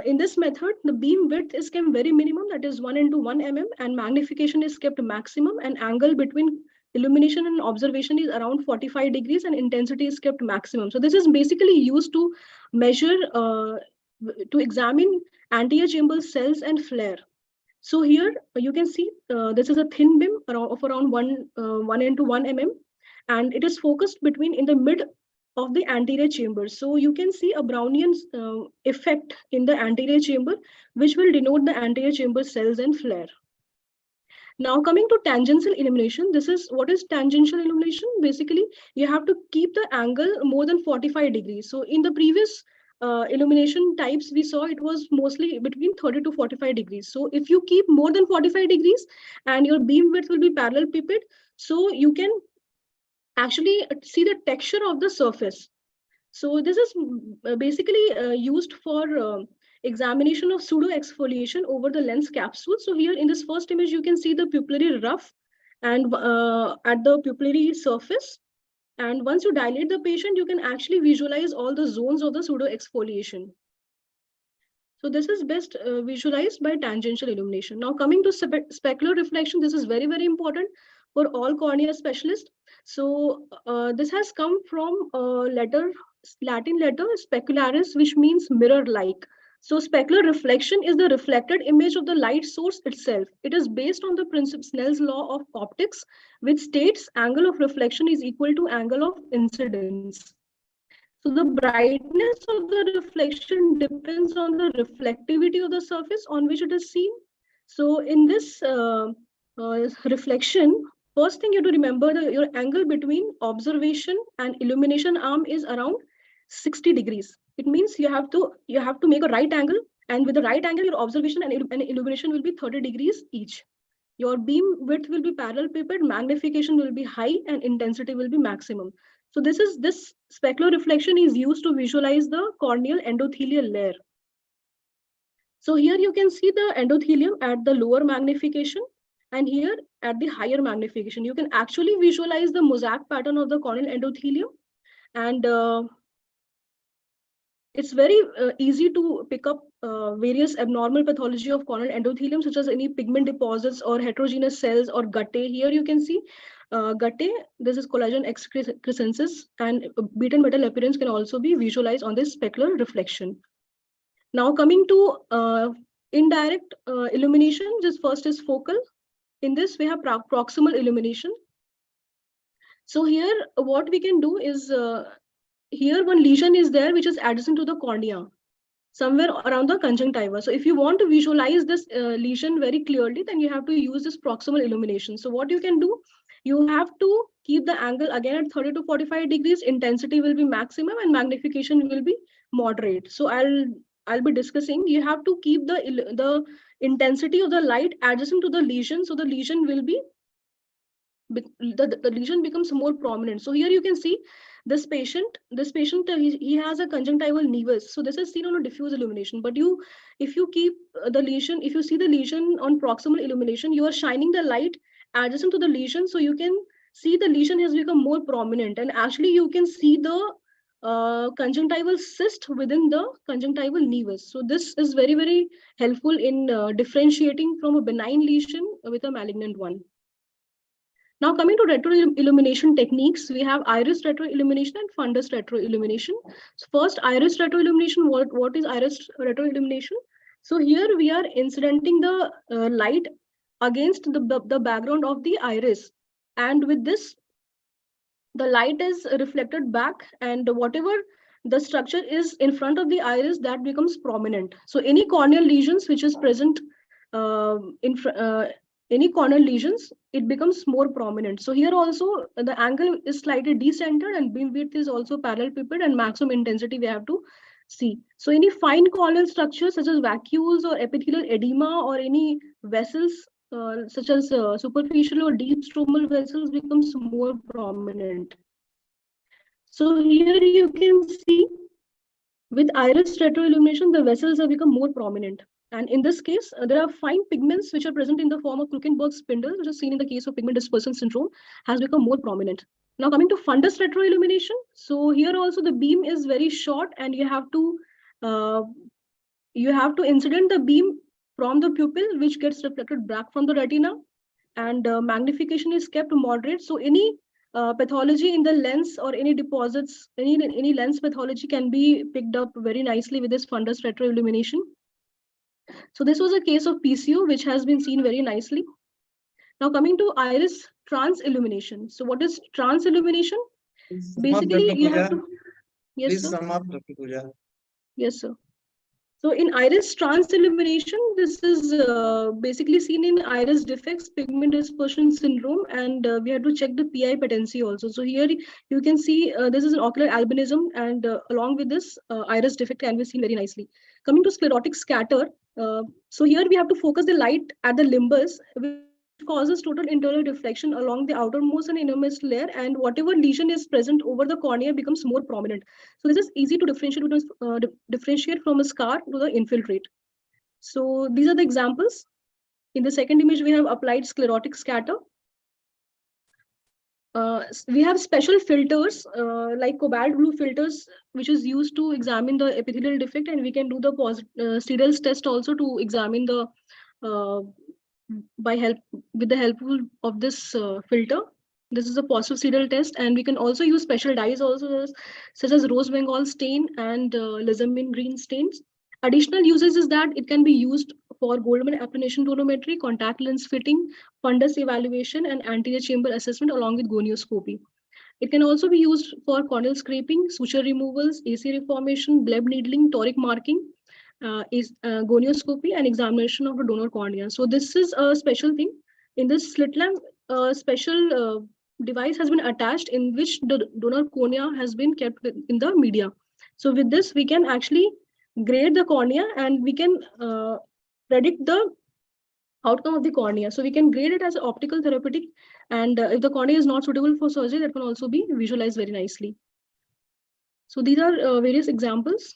in this method, the beam width is kept very minimum, that is 1 into 1 mm, and magnification is kept maximum, and angle between illumination and observation is around 45 degrees, and intensity is kept maximum. So this is basically used to measure, to examine anterior chamber cells and flare. So here you can see this is a thin beam of around 1 into 1 mm, and it is focused between in the mid of the anterior chamber. So you can see a Brownian effect in the anterior chamber, which will denote the anterior chamber cells and flare. Now coming to tangential illumination, this is what is tangential illumination. Basically, you have to keep the angle more than 45 degrees. So in the previous illumination types we saw, it was mostly between 30 to 45 degrees. So if you keep more than 45 degrees and your beam width will be parallel pipette, so you can actually see the texture of the surface. So this is basically used for examination of pseudo exfoliation over the lens capsule. So here in this first image, you can see the pupillary rough and at the pupillary surface. And once you dilate the patient, you can actually visualize all the zones of the pseudo exfoliation. So this is best visualized by tangential illumination. Now coming to specular reflection, this is very, very important for all cornea specialists. So this has come from a Latin letter specularis, which means mirror-like. So specular reflection is the reflected image of the light source itself. It is based on the principle Snell's law of optics, which states angle of reflection is equal to angle of incidence. So the brightness of the reflection depends on the reflectivity of the surface on which it is seen. So in this reflection, first thing you have to remember, your angle between observation and illumination arm is around 60 degrees. It means you have to make a right angle, and with the right angle, your observation and illumination will be 30 degrees each. Your beam width will be parallelepiped, magnification will be high, and intensity will be maximum. So this specular reflection is used to visualize the corneal endothelial layer. So here you can see the endothelium at the lower magnification, and here at the higher magnification. You can actually visualize the mosaic pattern of the corneal endothelium, and it's very easy to pick up various abnormal pathology of corneal endothelium, such as any pigment deposits or heterogeneous cells or guttae. Here you can see guttae. This is collagen excrescences, and beaten metal appearance can also be visualized on this specular reflection. Now coming to indirect illumination, this first is focal. In this, we have proximal illumination. So here, what we can do is, here one lesion is there which is adjacent to the cornea, somewhere around the conjunctiva. So if you want to visualize this lesion very clearly, then you have to use this proximal illumination. So what you can do, you have to keep the angle again at 30 to 45 degrees. Intensity will be maximum and magnification will be moderate. So I'll be discussing. You have to keep the intensity of the light adjacent to the lesion, so the lesion will be the lesion becomes more prominent. So here you can see this patient he has a conjunctival nevus. So this is seen on a diffuse illumination, but if you keep the lesion, if you see the lesion on proximal illumination, you are shining the light adjacent to the lesion, so you can see the lesion has become more prominent, and actually you can see the conjunctival cyst within the conjunctival nevus. So this is very, very helpful in differentiating from a benign lesion with a malignant one. Now coming to retroillumination techniques, we have iris retroillumination and fundus retroillumination. So first, iris retroillumination. What is iris retroillumination? So here we are incidenting the light against the background of the iris, and with this, the light is reflected back, and whatever the structure is in front of the iris, that becomes prominent. So any corneal lesions which is present any corneal lesions, it becomes more prominent. So here also the angle is slightly decentered, and beam width is also parallelepiped, and maximum intensity we have to see. So any fine corneal structures such as vacuoles or epithelial edema or any vessels such as superficial or deep stromal vessels becomes more prominent. So here you can see with iris retroillumination, the vessels have become more prominent. And in this case, there are fine pigments which are present in the form of Krukenberg spindle, which is seen in the case of pigment dispersal syndrome, has become more prominent. Now coming to fundus retroillumination. So here also the beam is very short, and you have to incident the beam from the pupil, which gets reflected back from the retina, and magnification is kept moderate. So any pathology in the lens or any deposits, any lens pathology can be picked up very nicely with this fundus retroillumination. So this was a case of PCO, which has been seen very nicely. Now coming to iris trans-illumination. So what is trans-illumination? Basically, you have to... Yes, Please sir. sum up, Dr. Pooja. Yes, sir. So in iris trans-illumination, this is basically seen in iris defects, pigment dispersion syndrome, and we have to check the PI patency also. So here you can see this is an ocular albinism, and along with this, iris defect can be seen very nicely. Coming to sclerotic scatter, so here we have to focus the light at the limbus, which causes total internal reflection along the outermost and innermost layer, and whatever lesion is present over the cornea becomes more prominent. So this is easy to differentiate from a scar to the infiltrate. So these are the examples. In the second image, we have applied sclerotic scatter. We have special filters like cobalt blue filters, which is used to examine the epithelial defect, and we can do the Steril's test also to examine the with the help of this filter. This is a positive serial test, and we can also use special dyes also, such as rose Bengal stain and lissamine green stains. Additional uses is that it can be used for Goldman applanation tonometry, contact lens fitting, fundus evaluation, and anterior chamber assessment along with gonioscopy. It can also be used for corneal scraping, suture removals, AC reformation, bleb needling, toric marking, gonioscopy, and examination of the donor cornea. So this is a special thing. In this slit lamp, a special device has been attached in which the donor cornea has been kept in the media. So with this, we can actually grade the cornea and we can predict the outcome of the cornea. So we can grade it as optical therapeutic, and if the cornea is not suitable for surgery, that can also be visualized very nicely. So these are various examples.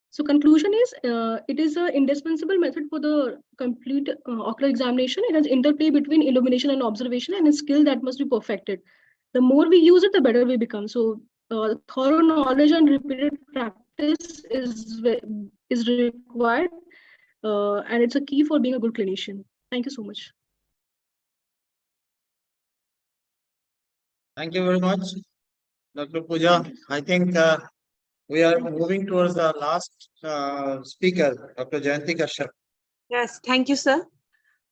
So conclusion is, it is an indispensable method for the complete ocular examination. It has interplay between illumination and observation, and a skill that must be perfected. The more we use it, the better we become. So thorough knowledge and repeated practice is required, and it's a key for being a good clinician. Thank you so much. Thank you very much, Dr. Pooja. I think we are moving towards the last speaker, Dr. Jayanti Kashyap. Yes, thank you, sir.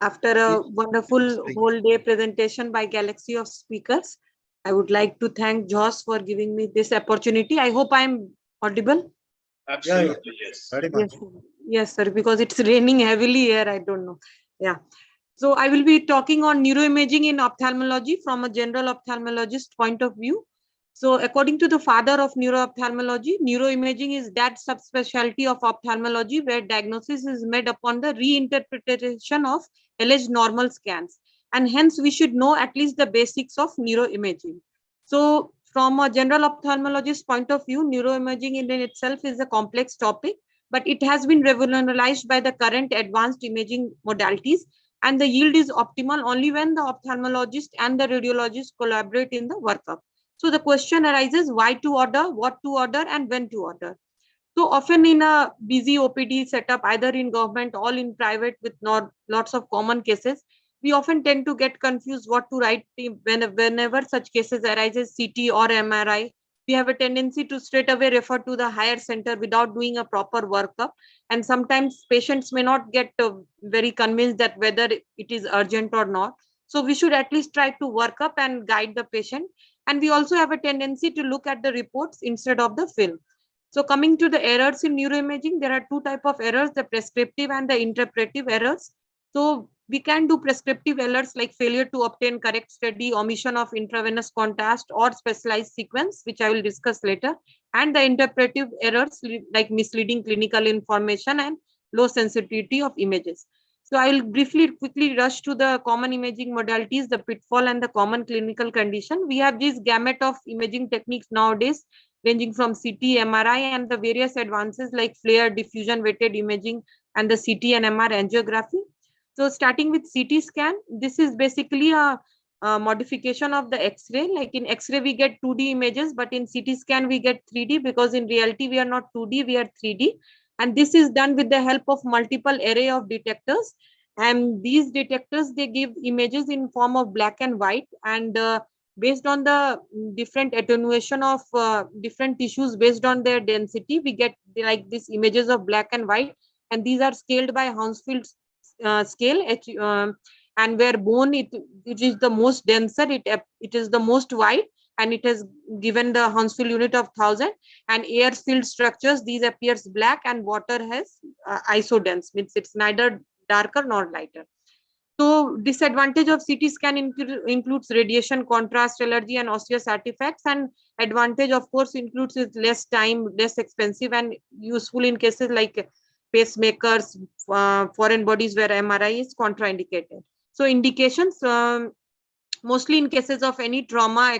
After a wonderful whole day presentation by Galaxy of Speakers, I would like to thank Jhos for giving me this opportunity. I hope I'm audible. Absolutely, yes. Very much. Yes, yes, sir, because it's raining heavily here. I don't know. Yeah. So I will be talking on neuroimaging in ophthalmology from a general ophthalmologist point of view. So according to the father of neuroophthalmology, neuroimaging is that subspecialty of ophthalmology where diagnosis is made upon the reinterpretation of alleged normal scans. And hence we should know at least the basics of neuroimaging. So from a general ophthalmologist point of view, neuroimaging in itself is a complex topic, but it has been revolutionized by the current advanced imaging modalities, and the yield is optimal only when the ophthalmologist and the radiologist collaborate in the workup. So the question arises, why to order, what to order, and when to order. So often in a busy OPD setup, either in government or in private with lots of common cases, we often tend to get confused what to write whenever such cases arises, CT or MRI. We have a tendency to straight away refer to the higher center without doing a proper workup. And sometimes patients may not get very convinced that whether it is urgent or not. So we should at least try to work up and guide the patient. And we also have a tendency to look at the reports instead of the film. So coming to the errors in neuroimaging, there are two types of errors, the prescriptive and the interpretive errors. So we can do prescriptive errors like failure to obtain correct study, omission of intravenous contrast or specialized sequence, which I will discuss later, and the interpretive errors like misleading clinical information and low sensitivity of images. So I will quickly rush to the common imaging modalities, the pitfall and the common clinical condition. We have this gamut of imaging techniques nowadays, ranging from CT, MRI, and the various advances like FLAIR, diffusion weighted imaging, and the CT and MR angiography. So starting with CT scan, this is basically a modification of the X-ray. Like in X-ray, we get 2D images, but in CT scan, we get 3D, because in reality, we are not 2D, we are 3D. And this is done with the help of multiple array of detectors. And these detectors, they give images in form of black and white. And based on the different attenuation of different tissues based on their density, we get like these images of black and white. And these are scaled by Hounsfield scale, and where bone it is the most denser, it is the most white, and it has given the Hounsfield unit of 1000. And air filled structures, these appears black, and water has isodense, means it's neither darker nor lighter. So disadvantage of CT scan includes radiation, contrast, allergy, and osseous artifacts. And advantage, of course, includes is less time, less expensive, and useful in cases like pacemakers, foreign bodies where MRI is contraindicated. So indications, mostly in cases of any trauma,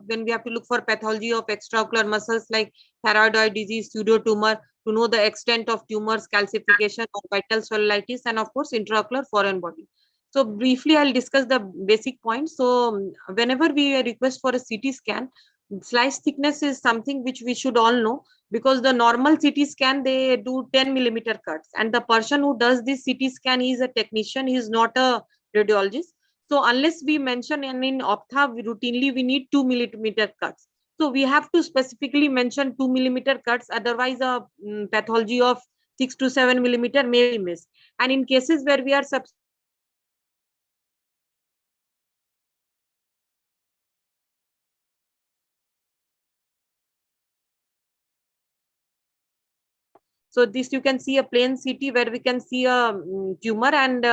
when we have to look for pathology of extraocular muscles like thyroid disease, pseudotumor, to know the extent of tumors, calcification, or vital cellulitis, and of course intraocular foreign body. So briefly, I'll discuss the basic points. So whenever we request for a CT scan, slice thickness is something which we should all know, because the normal CT scan, they do 10 millimeter cuts, and the person who does this CT scan is a technician, he is not a radiologist. So unless we mention, and in optha routinely we need 2 millimeter cuts. So we have to specifically mention 2 millimeter cuts, otherwise a pathology of 6 to 7 millimeter may be missed. And in cases where we are so this, you can see a plain CT where we can see a tumor, and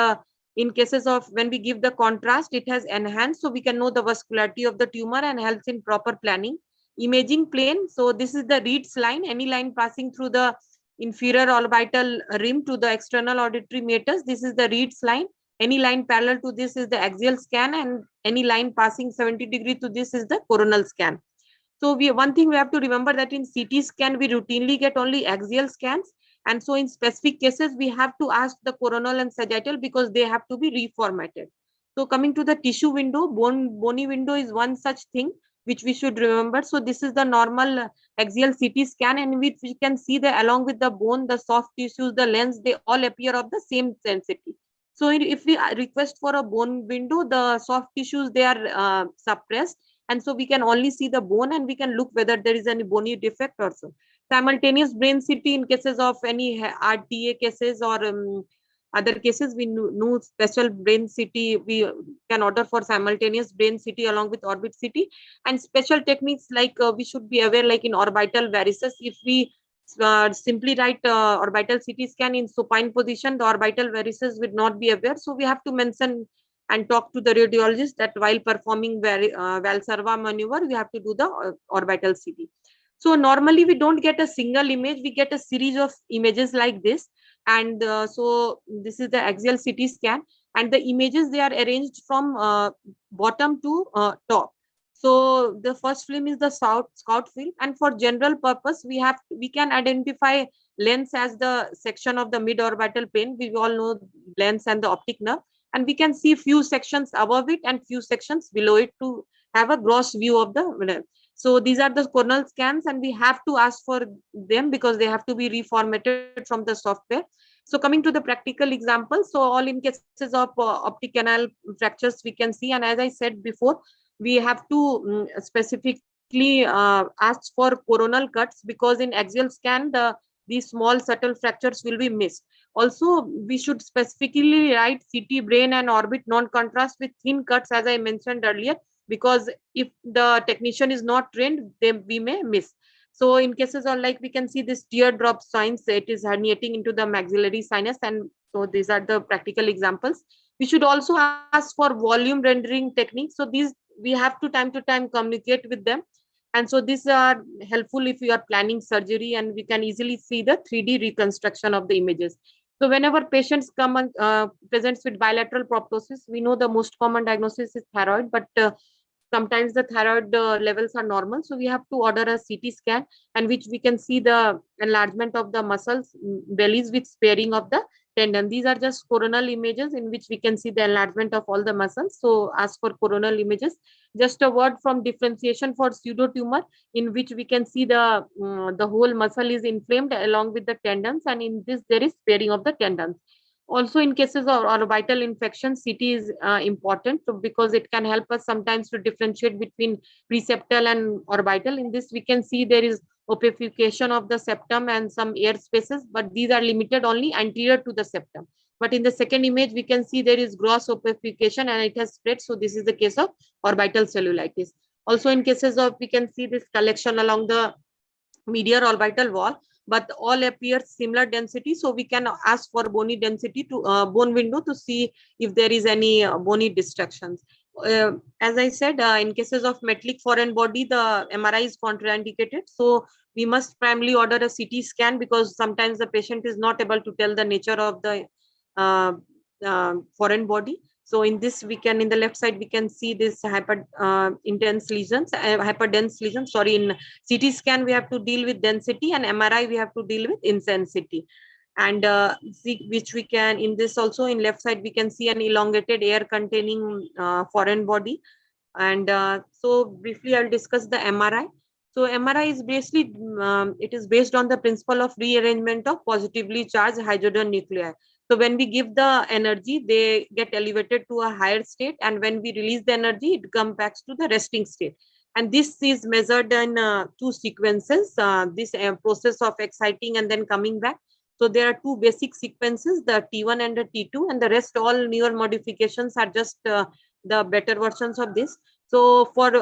In cases of when we give the contrast, it has enhanced, so we can know the vascularity of the tumor and helps in proper planning. Imaging plane, so this is the Reed's line, any line passing through the inferior orbital rim to the external auditory meatus. This is the Reed's line. Any line parallel to this is the axial scan, and any line passing 70 degree to this is the coronal scan. So one thing we have to remember that in CT scan, we routinely get only axial scans. And so in specific cases, we have to ask the coronal and sagittal because they have to be reformatted. So coming to the tissue window, bony window is one such thing which we should remember. So this is the normal axial CT scan, in which we can see that along with the bone, the soft tissues, the lens, they all appear of the same density. So if we request for a bone window, the soft tissues, they are suppressed. And so we can only see the bone, and we can look whether there is any bony defect or so. Simultaneous brain CT in cases of any RTA cases or other cases, we know special brain CT, we can order for simultaneous brain CT along with orbit CT. And special techniques like we should be aware, like in orbital varices, if we simply write orbital CT scan in supine position, the orbital varices would not be aware. So we have to mention and talk to the radiologist that while performing Valsalva maneuver, we have to do the orbital CT. So normally we don't get a single image, we get a series of images like this. And so this is the axial CT scan, and the images, they are arranged from bottom to top. So the first film is the scout film, and for general purpose, we can identify lens as the section of the mid-orbital plane. We all know lens and the optic nerve, and we can see few sections above it and few sections below it to have a gross view of the. So these are the coronal scans, and we have to ask for them because they have to be reformatted from the software. So coming to the practical example, so all in cases of optic canal fractures we can see, and as I said before, we have to specifically ask for coronal cuts, because in axial scan these small subtle fractures will be missed. Also, we should specifically write CT brain and orbit non-contrast with thin cuts, as I mentioned earlier, because if the technician is not trained, then we may miss. So in cases of, like, we can see this teardrop signs, it is herniating into the maxillary sinus, and so these are the practical examples. We should also ask for volume rendering techniques. So these we have to time communicate with them. And so these are helpful if you are planning surgery, and we can easily see the 3D reconstruction of the images. So whenever patients come and presents with bilateral proptosis, we know the most common diagnosis is thyroid, but sometimes the thyroid levels are normal. So we have to order a CT scan, and which we can see the enlargement of the muscles, bellies with sparing of the tendon. These are just coronal images in which we can see the enlargement of all the muscles. So ask for coronal images. Just a word from differentiation for pseudotumor, in which we can see the whole muscle is inflamed along with the tendons, and in this there is sparing of the tendons. Also, in cases of orbital infection, CT is important, so because it can help us sometimes to differentiate between preseptal and orbital. In this, we can see there is opacification of the septum and some air spaces, but these are limited only anterior to the septum. But in the second image, we can see there is gross opacification and it has spread. So this is the case of orbital cellulitis. Also, in cases of, we can see this collection along the medial orbital wall, but all appear similar density. So we can ask for bony density to bone window to see if there is any bony destructions. As I said, in cases of metallic foreign body, the MRI is contraindicated. So we must primarily order a CT scan, because sometimes the patient is not able to tell the nature of the foreign body. So in this, we can, in the left side, we can see this intense lesions, hyperdense lesions. Sorry, in CT scan, we have to deal with density, and MRI, we have to deal with intensity. And which we can, in this also, in left side, we can see an elongated air containing foreign body. And so briefly, I'll discuss the MRI. So MRI is basically, it is based on the principle of rearrangement of positively charged hydrogen nuclei. So when we give the energy, they get elevated to a higher state, and when we release the energy, it comes back to the resting state. And this is measured in two sequences, this process of exciting and then coming back. So there are two basic sequences, the T1 and the T2, and the rest all newer modifications are just the better versions of this. So for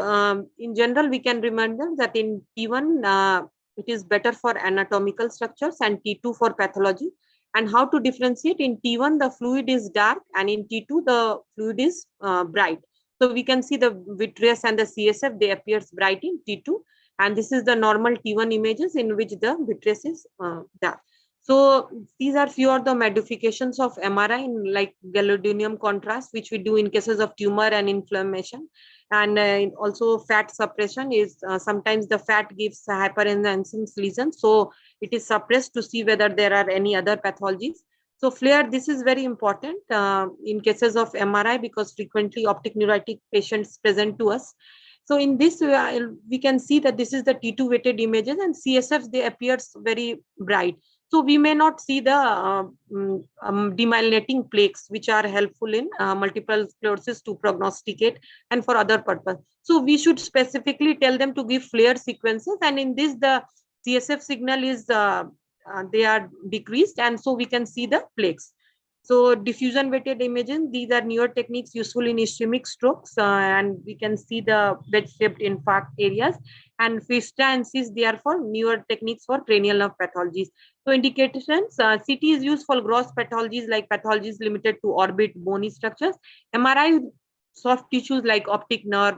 in general, we can remember that in T1, it is better for anatomical structures, and T2 for pathology. And how to differentiate? In T1, the fluid is dark, and in T2, the fluid is bright. So we can see the vitreous and the CSF, they appears bright in T2. And this is the normal T1 images in which the vitreous is dark. So these are few of the modifications of MRI in like gadolinium contrast, which we do in cases of tumor and inflammation. And also fat suppression is sometimes the fat gives hyperintensive lesions. So it is suppressed to see whether there are any other pathologies. So flare, this is very important in cases of MRI because frequently optic neuritic patients present to us. So in this, we can see that this is the T2 weighted images and CSFs, they appears very bright. So we may not see the demyelinating plaques, which are helpful in multiple sclerosis to prognosticate and for other purpose. So we should specifically tell them to give flare sequences. And in this, the CSF signal is, they are decreased. And so we can see the plaques. So diffusion weighted imaging, these are newer techniques useful in ischemic strokes, and we can see the bed-shaped infarct areas. And FISTA and CIS, they are for newer techniques for cranial nerve pathologies. So indications, CT is used for gross pathologies like pathologies limited to orbit, bony structures. MRI, soft tissues like optic nerve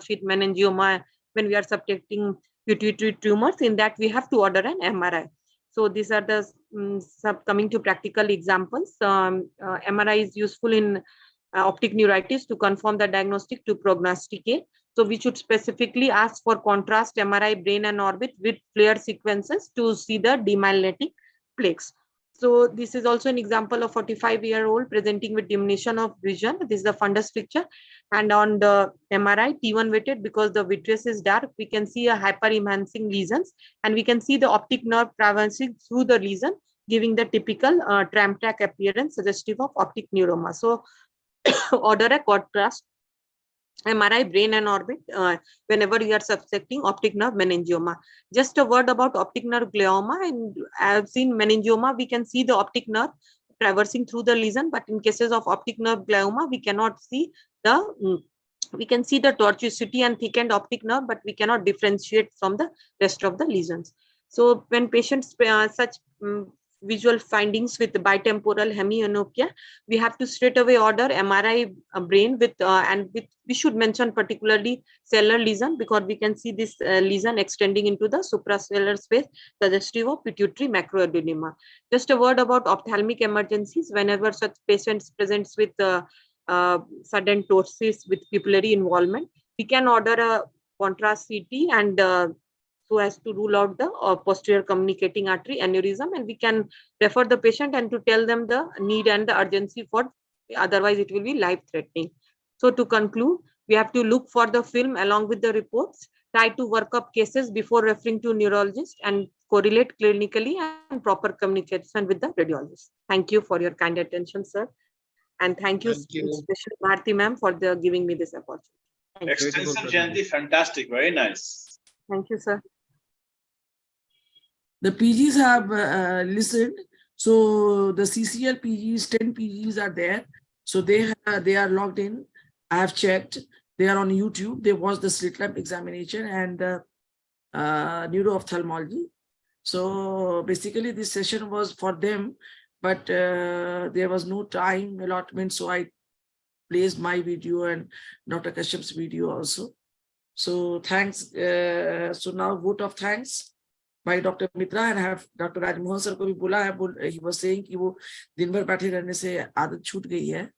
sheath, meningioma, when we are subjecting pituitary tumors, in that we have to order an MRI. So these are the coming to practical examples. MRI is useful in optic neuritis to confirm the diagnostic to prognosticate. So we should specifically ask for contrast MRI brain and orbit with flare sequences to see the demyelinating plaques. So this is also an example of 45-year-old presenting with diminution of vision. This is the fundus picture. And on the MRI, T1 weighted, because the vitreous is dark, we can see a hyper-enhancing lesions, and we can see the optic nerve traversing through the lesion, giving the typical tram-track appearance suggestive of optic neuroma. So order a contrast MRI brain and orbit whenever you are suspecting optic nerve meningioma. Just a word about optic nerve glioma. And I have seen meningioma, we can see the optic nerve traversing through the lesion, but in cases of optic nerve glioma, we cannot see the we can see the tortuosity and thickened optic nerve, but we cannot differentiate from the rest of the lesions. So when patients such visual findings with bitemporal hemianopia, we have to straight away order MRI brain with and with, we should mention particularly cellular lesion, because we can see this lesion extending into the supracellular space suggestive of pituitary macroadenoma. Just a word about ophthalmic emergencies. Whenever such patients presents with sudden ptosis with pupillary involvement, we can order a contrast CT and so as to rule out the posterior communicating artery aneurysm, and we can refer the patient and to tell them the need and the urgency for, otherwise it will be life threatening. So to conclude, we have to look for the film along with the reports, try to work up cases before referring to neurologist, and correlate clinically and proper communication with the radiologist. Thank you for your kind attention, sir. And thank you, especially Bharti ma'am, for giving me this opportunity. Extensive, Jayanti, fantastic, very nice. Thank you, sir. The PGs have listened. So the CCL PGs, 10 PGs are there. So they are logged in. I have checked. They are on YouTube. They watched the slit lamp examination and neuro-ophthalmology. So basically this session was for them, but there was no time allotment. So I placed my video and Dr. Kashyap's video also. So thanks. So now vote of thanks by Dr. Mitra, and I have Dr. Rajmohan sir को भी बोला है. He was saying कि वो दिन भर बैठे रहने से आदत छूट गई है.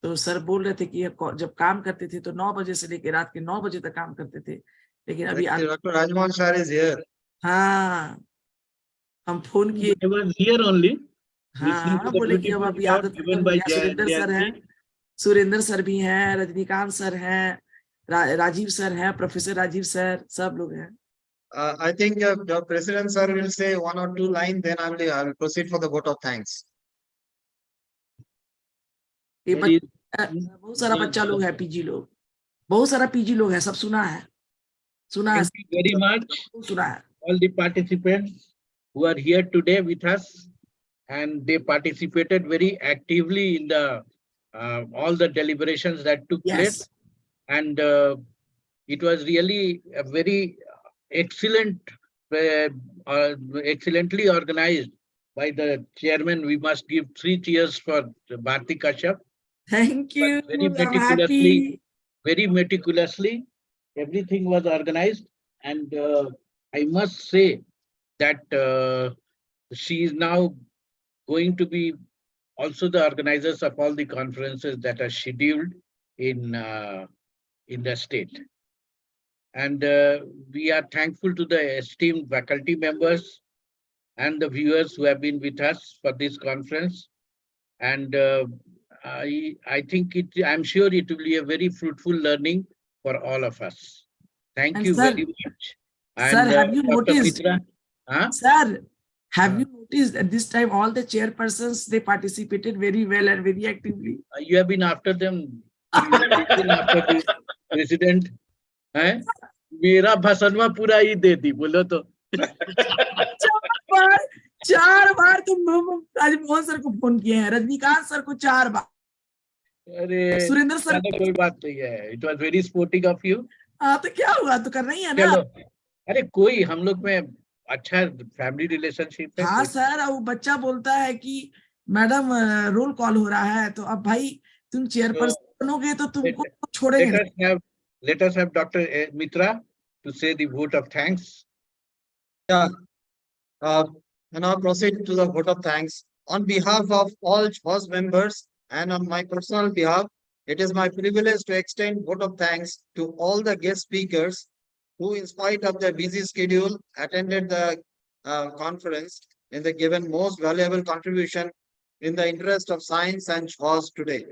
तो सर बोल रहे थे कि जब काम करते थे तो 9 बजे से लेकर रात के 9 बजे तक काम करते थे, लेकिन अभी Dr. Rajmohan sir is here. हाँ, हम फोन किए. I was here only. हाँ, बोले कि अब अभी आदत खत्म हो गया. सुरेंद्र सर हैं, सुरेंद्र सर भी हैं, रजनीकांत सर हैं, राजीव सर हैं, प्रोफेसर राजीव सर, सब लोग हैं. I think the president sir will say 1 or 2 lines, then I will proceed for the vote of thanks. बहुत सारा बच्चा लोग है, पीजी लोग, बहुत सारा पीजी लोग है, सब सुना है. Thank you very much, all the participants who are here today with us, and they participated very actively in the all the deliberations that took place, and it was really a very excellent, excellently organized by the chairman. We must give 3 cheers for Bharti Kashyap. Thank you. Very meticulously, everything was organized, and I must say that she is now going to be also the organizers of all the conferences that are scheduled in the state. And we are thankful to the esteemed faculty members and the viewers who have been with us for this conference. And I think I'm sure it will be a very fruitful learning for all of us. Thank you very much. Sir, And, have you Dr. noticed? Mitra, Sir, have you noticed that this time all the chairpersons, they participated very well and very actively? You have been after them. You have been after the president. मेरा भाषणवा पूरा ही दे दी बोलो तो. 4 बार तुम Rajmohan sir को phone किए हैं, Rajinikanth sir को 4 बार. अरे सुरेंद्र सर कोई बात नहीं है. It was very sporting of you. हाँ तो क्या हुआ, तो करना ही है ना. चलो, अरे कोई हम लोग में अच्छा फैमिली रिलेशनशिप है. हाँ सर, वो बच्चा बोलता है कि मैडम रोल कॉल हो रहा है, तो अब भाई तुम चेयरपर्सन बनोगे तो तुमको छोड़ेंगे. Let us have Dr. Mitra to say the vote of thanks. Yeah. And I'll proceed to the vote of thanks. On behalf of all Jhos members and on my personal behalf, it is my privilege to extend vote of thanks to all the guest speakers who, in spite of their busy schedule, attended the conference and they given most valuable contribution in the interest of science and Jhos today,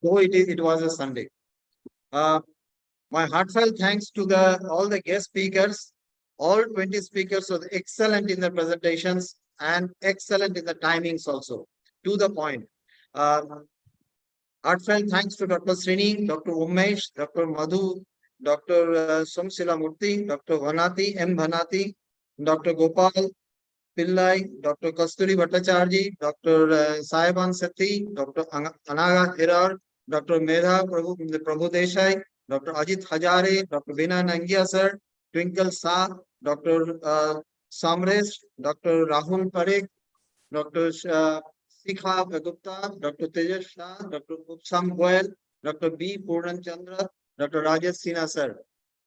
though it was a Sunday. My heartfelt thanks to all the guest speakers. All 20 speakers were excellent in their presentations and excellent in the timings also, to the point. Heartfelt thanks to Dr. Srini, Dr. Umesh, Dr. Madhu, Dr. Somsila Murthy, Dr. Vanati, M. Vanati, Dr. Gopal Pillai, Dr. Kasturi Bhattacharji, Dr. Saiban Sethi, Dr. Anaga Hirar, Dr. Medha Prabhu Desai, Dr. Ajit Hazare, Dr. Veena Nangia sir, Twinkle Shah, Dr. Samresh, Dr. Rahul Parekh, Dr. Sikha Gupta, Dr. Tejas Shah, Dr. Upsam Goel, Dr. B. Purnan Chandra, Dr. Rajesh Sinha sir.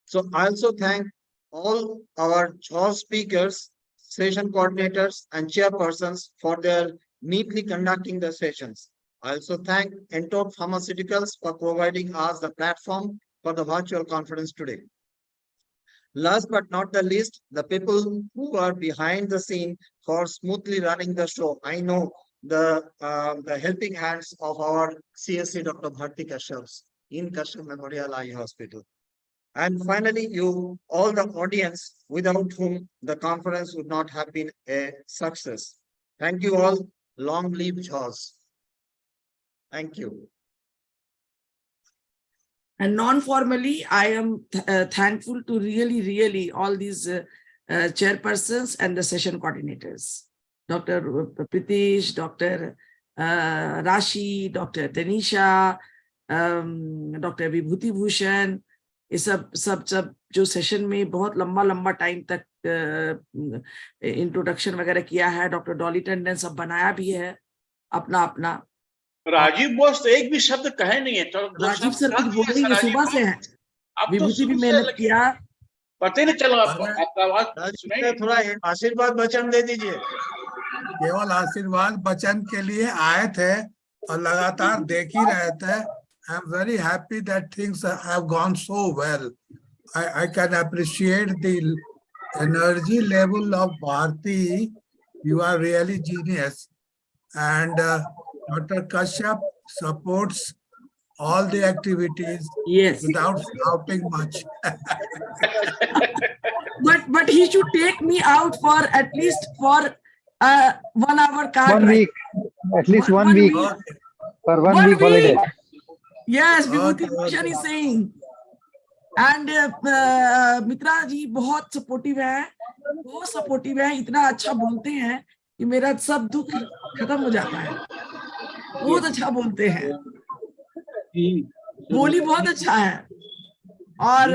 So I also thank all our Jhos speakers, session coordinators and chairpersons for their neatly conducting the sessions. I also thank Entop Pharmaceuticals for providing us the platform for the virtual conference today. Last but not the least, the people who are behind the scene for smoothly running the show. I know the helping hands of our CSC Dr. Bharti Kashyap in Kashyap Memorial Eye Hospital. And finally, you, all the audience, without whom the conference would not have been a success. Thank you all. Long live Jhos. Thank you. And non-formally, I am thankful to really all these chairpersons and the session coordinators. Dr. Pritish, Dr. Rashi, Dr. Tanisha, Dr. Vibhuti Bhushan, ये सब जो session में बहुत लंबा time तक introduction वगैरह किया है. डॉक्टर डॉली टंडन सब बनाया भी है अपना. राजीव बोस तो एक भी शब्द कहे नहीं है. तो राजीव सर कुछ बोल रही है, सुबह से है. विभूति भी मेहनत किया, पता ही नहीं चला आपका आवाज सुनाई. थोड़ा आशीर्वाद वचन दे दीजिए. केवल आशीर्वाद वचन के लिए आए थे और लगातार देख ही रहे थे. I am very happy that things have gone so well. I can appreciate the energy level of Bharti. You are really genius. And Dr. Kashyap supports all the activities without shouting much. but he should take me out for at least for 1 hour car 1 week, at least 1 week. For 1 week holiday. Yes, Vibhuti Bhushan is saying. And मित्रा जी बहुत supportive है, इतना अच्छा बोलते हैं कि मेरा सब दुख खत्म हो जाता है. बहुत अच्छा बोलते हैं, बोली बहुत अच्छा है. और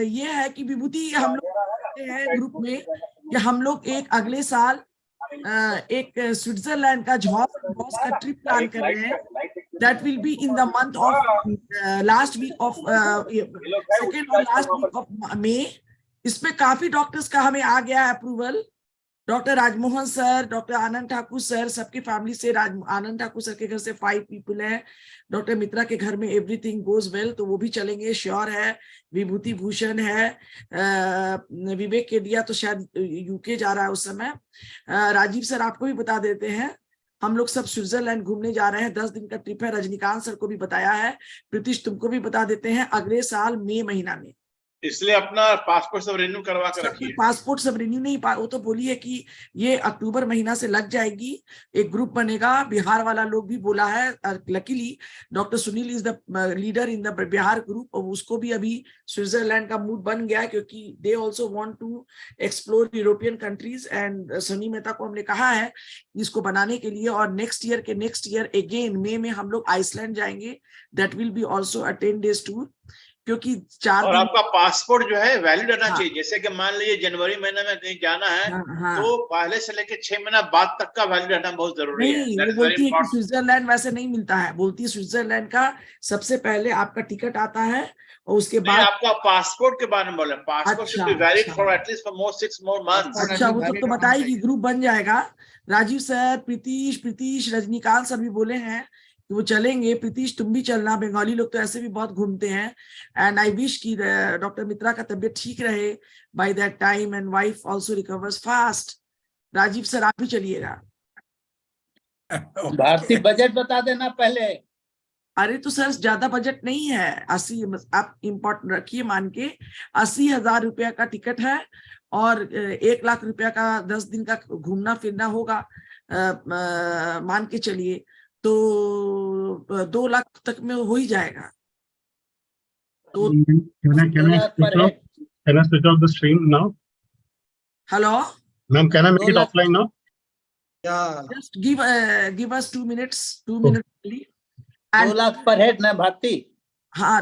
ये है कि विभूति हम लोग हैं ग्रुप में कि हम लोग एक अगले साल एक स्विट्जरलैंड का झॉस का ट्रिप प्लान कर रहे हैं. That will be in the month of last week of second or last week of May. इसमें काफी डॉक्टर्स का हमें आ गया है approval. Doctor Rajmohan sir, doctor Anand Thakur sir, सबकी फैमिली से, आनंद ठाकुर सर के घर से 5 पीपल हैं. डॉक्टर मित्रा के घर में एवरीथिंग गोज वेल, तो वो भी चलेंगे, श्योर है. विभूति भूषण है, विवेक केडिया तो शायद यूके जा रहा है उस समय. राजीव सर आपको भी बता देते हैं, हम लोग सब स्विट्जरलैंड घूमने जा रहे हैं. 10 दिन का ट्रिप है. रजनीकांत सर को भी बताया है. प्रीतिश तुमको भी बता देते हैं, अगले साल मई महीना में. इसलिए अपना पासपोर्ट सब रिन्यू करवा कर रखिए. पासपोर्ट सब रिन्यू नहीं वो तो बोली है कि ये अक्टूबर महीना से लग जाएगी. एक ग्रुप बनेगा, बिहार वाला लोग भी बोला है. Luckily doctor Sunil is the leader in the Bihar group, और उसको भी अभी स्विट्जरलैंड का मूड बन गया है, क्योंकि they also want to explore European countries. And Sunny Mehta को हमने कहा है इसको बनाने के लिए. और नेक्स्ट ईयर अगेन मई में हम लोग आइसलैंड जाएंगे. That will be also a 10 days tour, क्योंकि 4 और दिन आपका पासपोर्ट जो है वैलिड रहना चाहिए. जैसे कि मान लीजिए जनवरी महीने में कहीं जाना है, तो पहले से लेके 6 महीना बाद तक का वैलिड रहना बहुत जरूरी है. नहीं, वो बोलती है कि स्विट्जरलैंड वैसे नहीं मिलता है. बोलती है स्विट्जरलैंड का सबसे पहले आपका टिकट आता है, और उसके बाद आपका पासपोर्ट के बारे में बोले. Passport should be valid for at least for more 6 more months. अच्छा, वो तो बताएगी, ग्रुप बन जाएगा. राजीव सर, प्रीतीश, रजनीकांत सर भी बोले हैं कि वो चलेंगे. प्रीतीश तुम भी चलना, बंगाली लोग तो ऐसे भी बहुत घूमते हैं. एंड आई विश की डॉक्टर मित्रा का तबीयत ठीक रहे by that time, and wife also recovers fast. Rajiv sir आप भी चलिएगा. भारतीय बजट बता देना पहले. अरे तो सर ज्यादा बजट नहीं है. 80, आप इम्पोर्टेंट रखिए मान के, 80,000 रुपया का टिकट है, और 1 लाख रुपया का 10 दिन का घूमना फिरना होगा. मान के चलिए तो 2 लाख तक में हो ही जाएगा. तो Can I switch off the stream now? Hello Ma'am, can I make it offline now? Yeah. Just give us 2 minutes. 2 minutes. 2 lakh पर हेड ना भारती. हाँ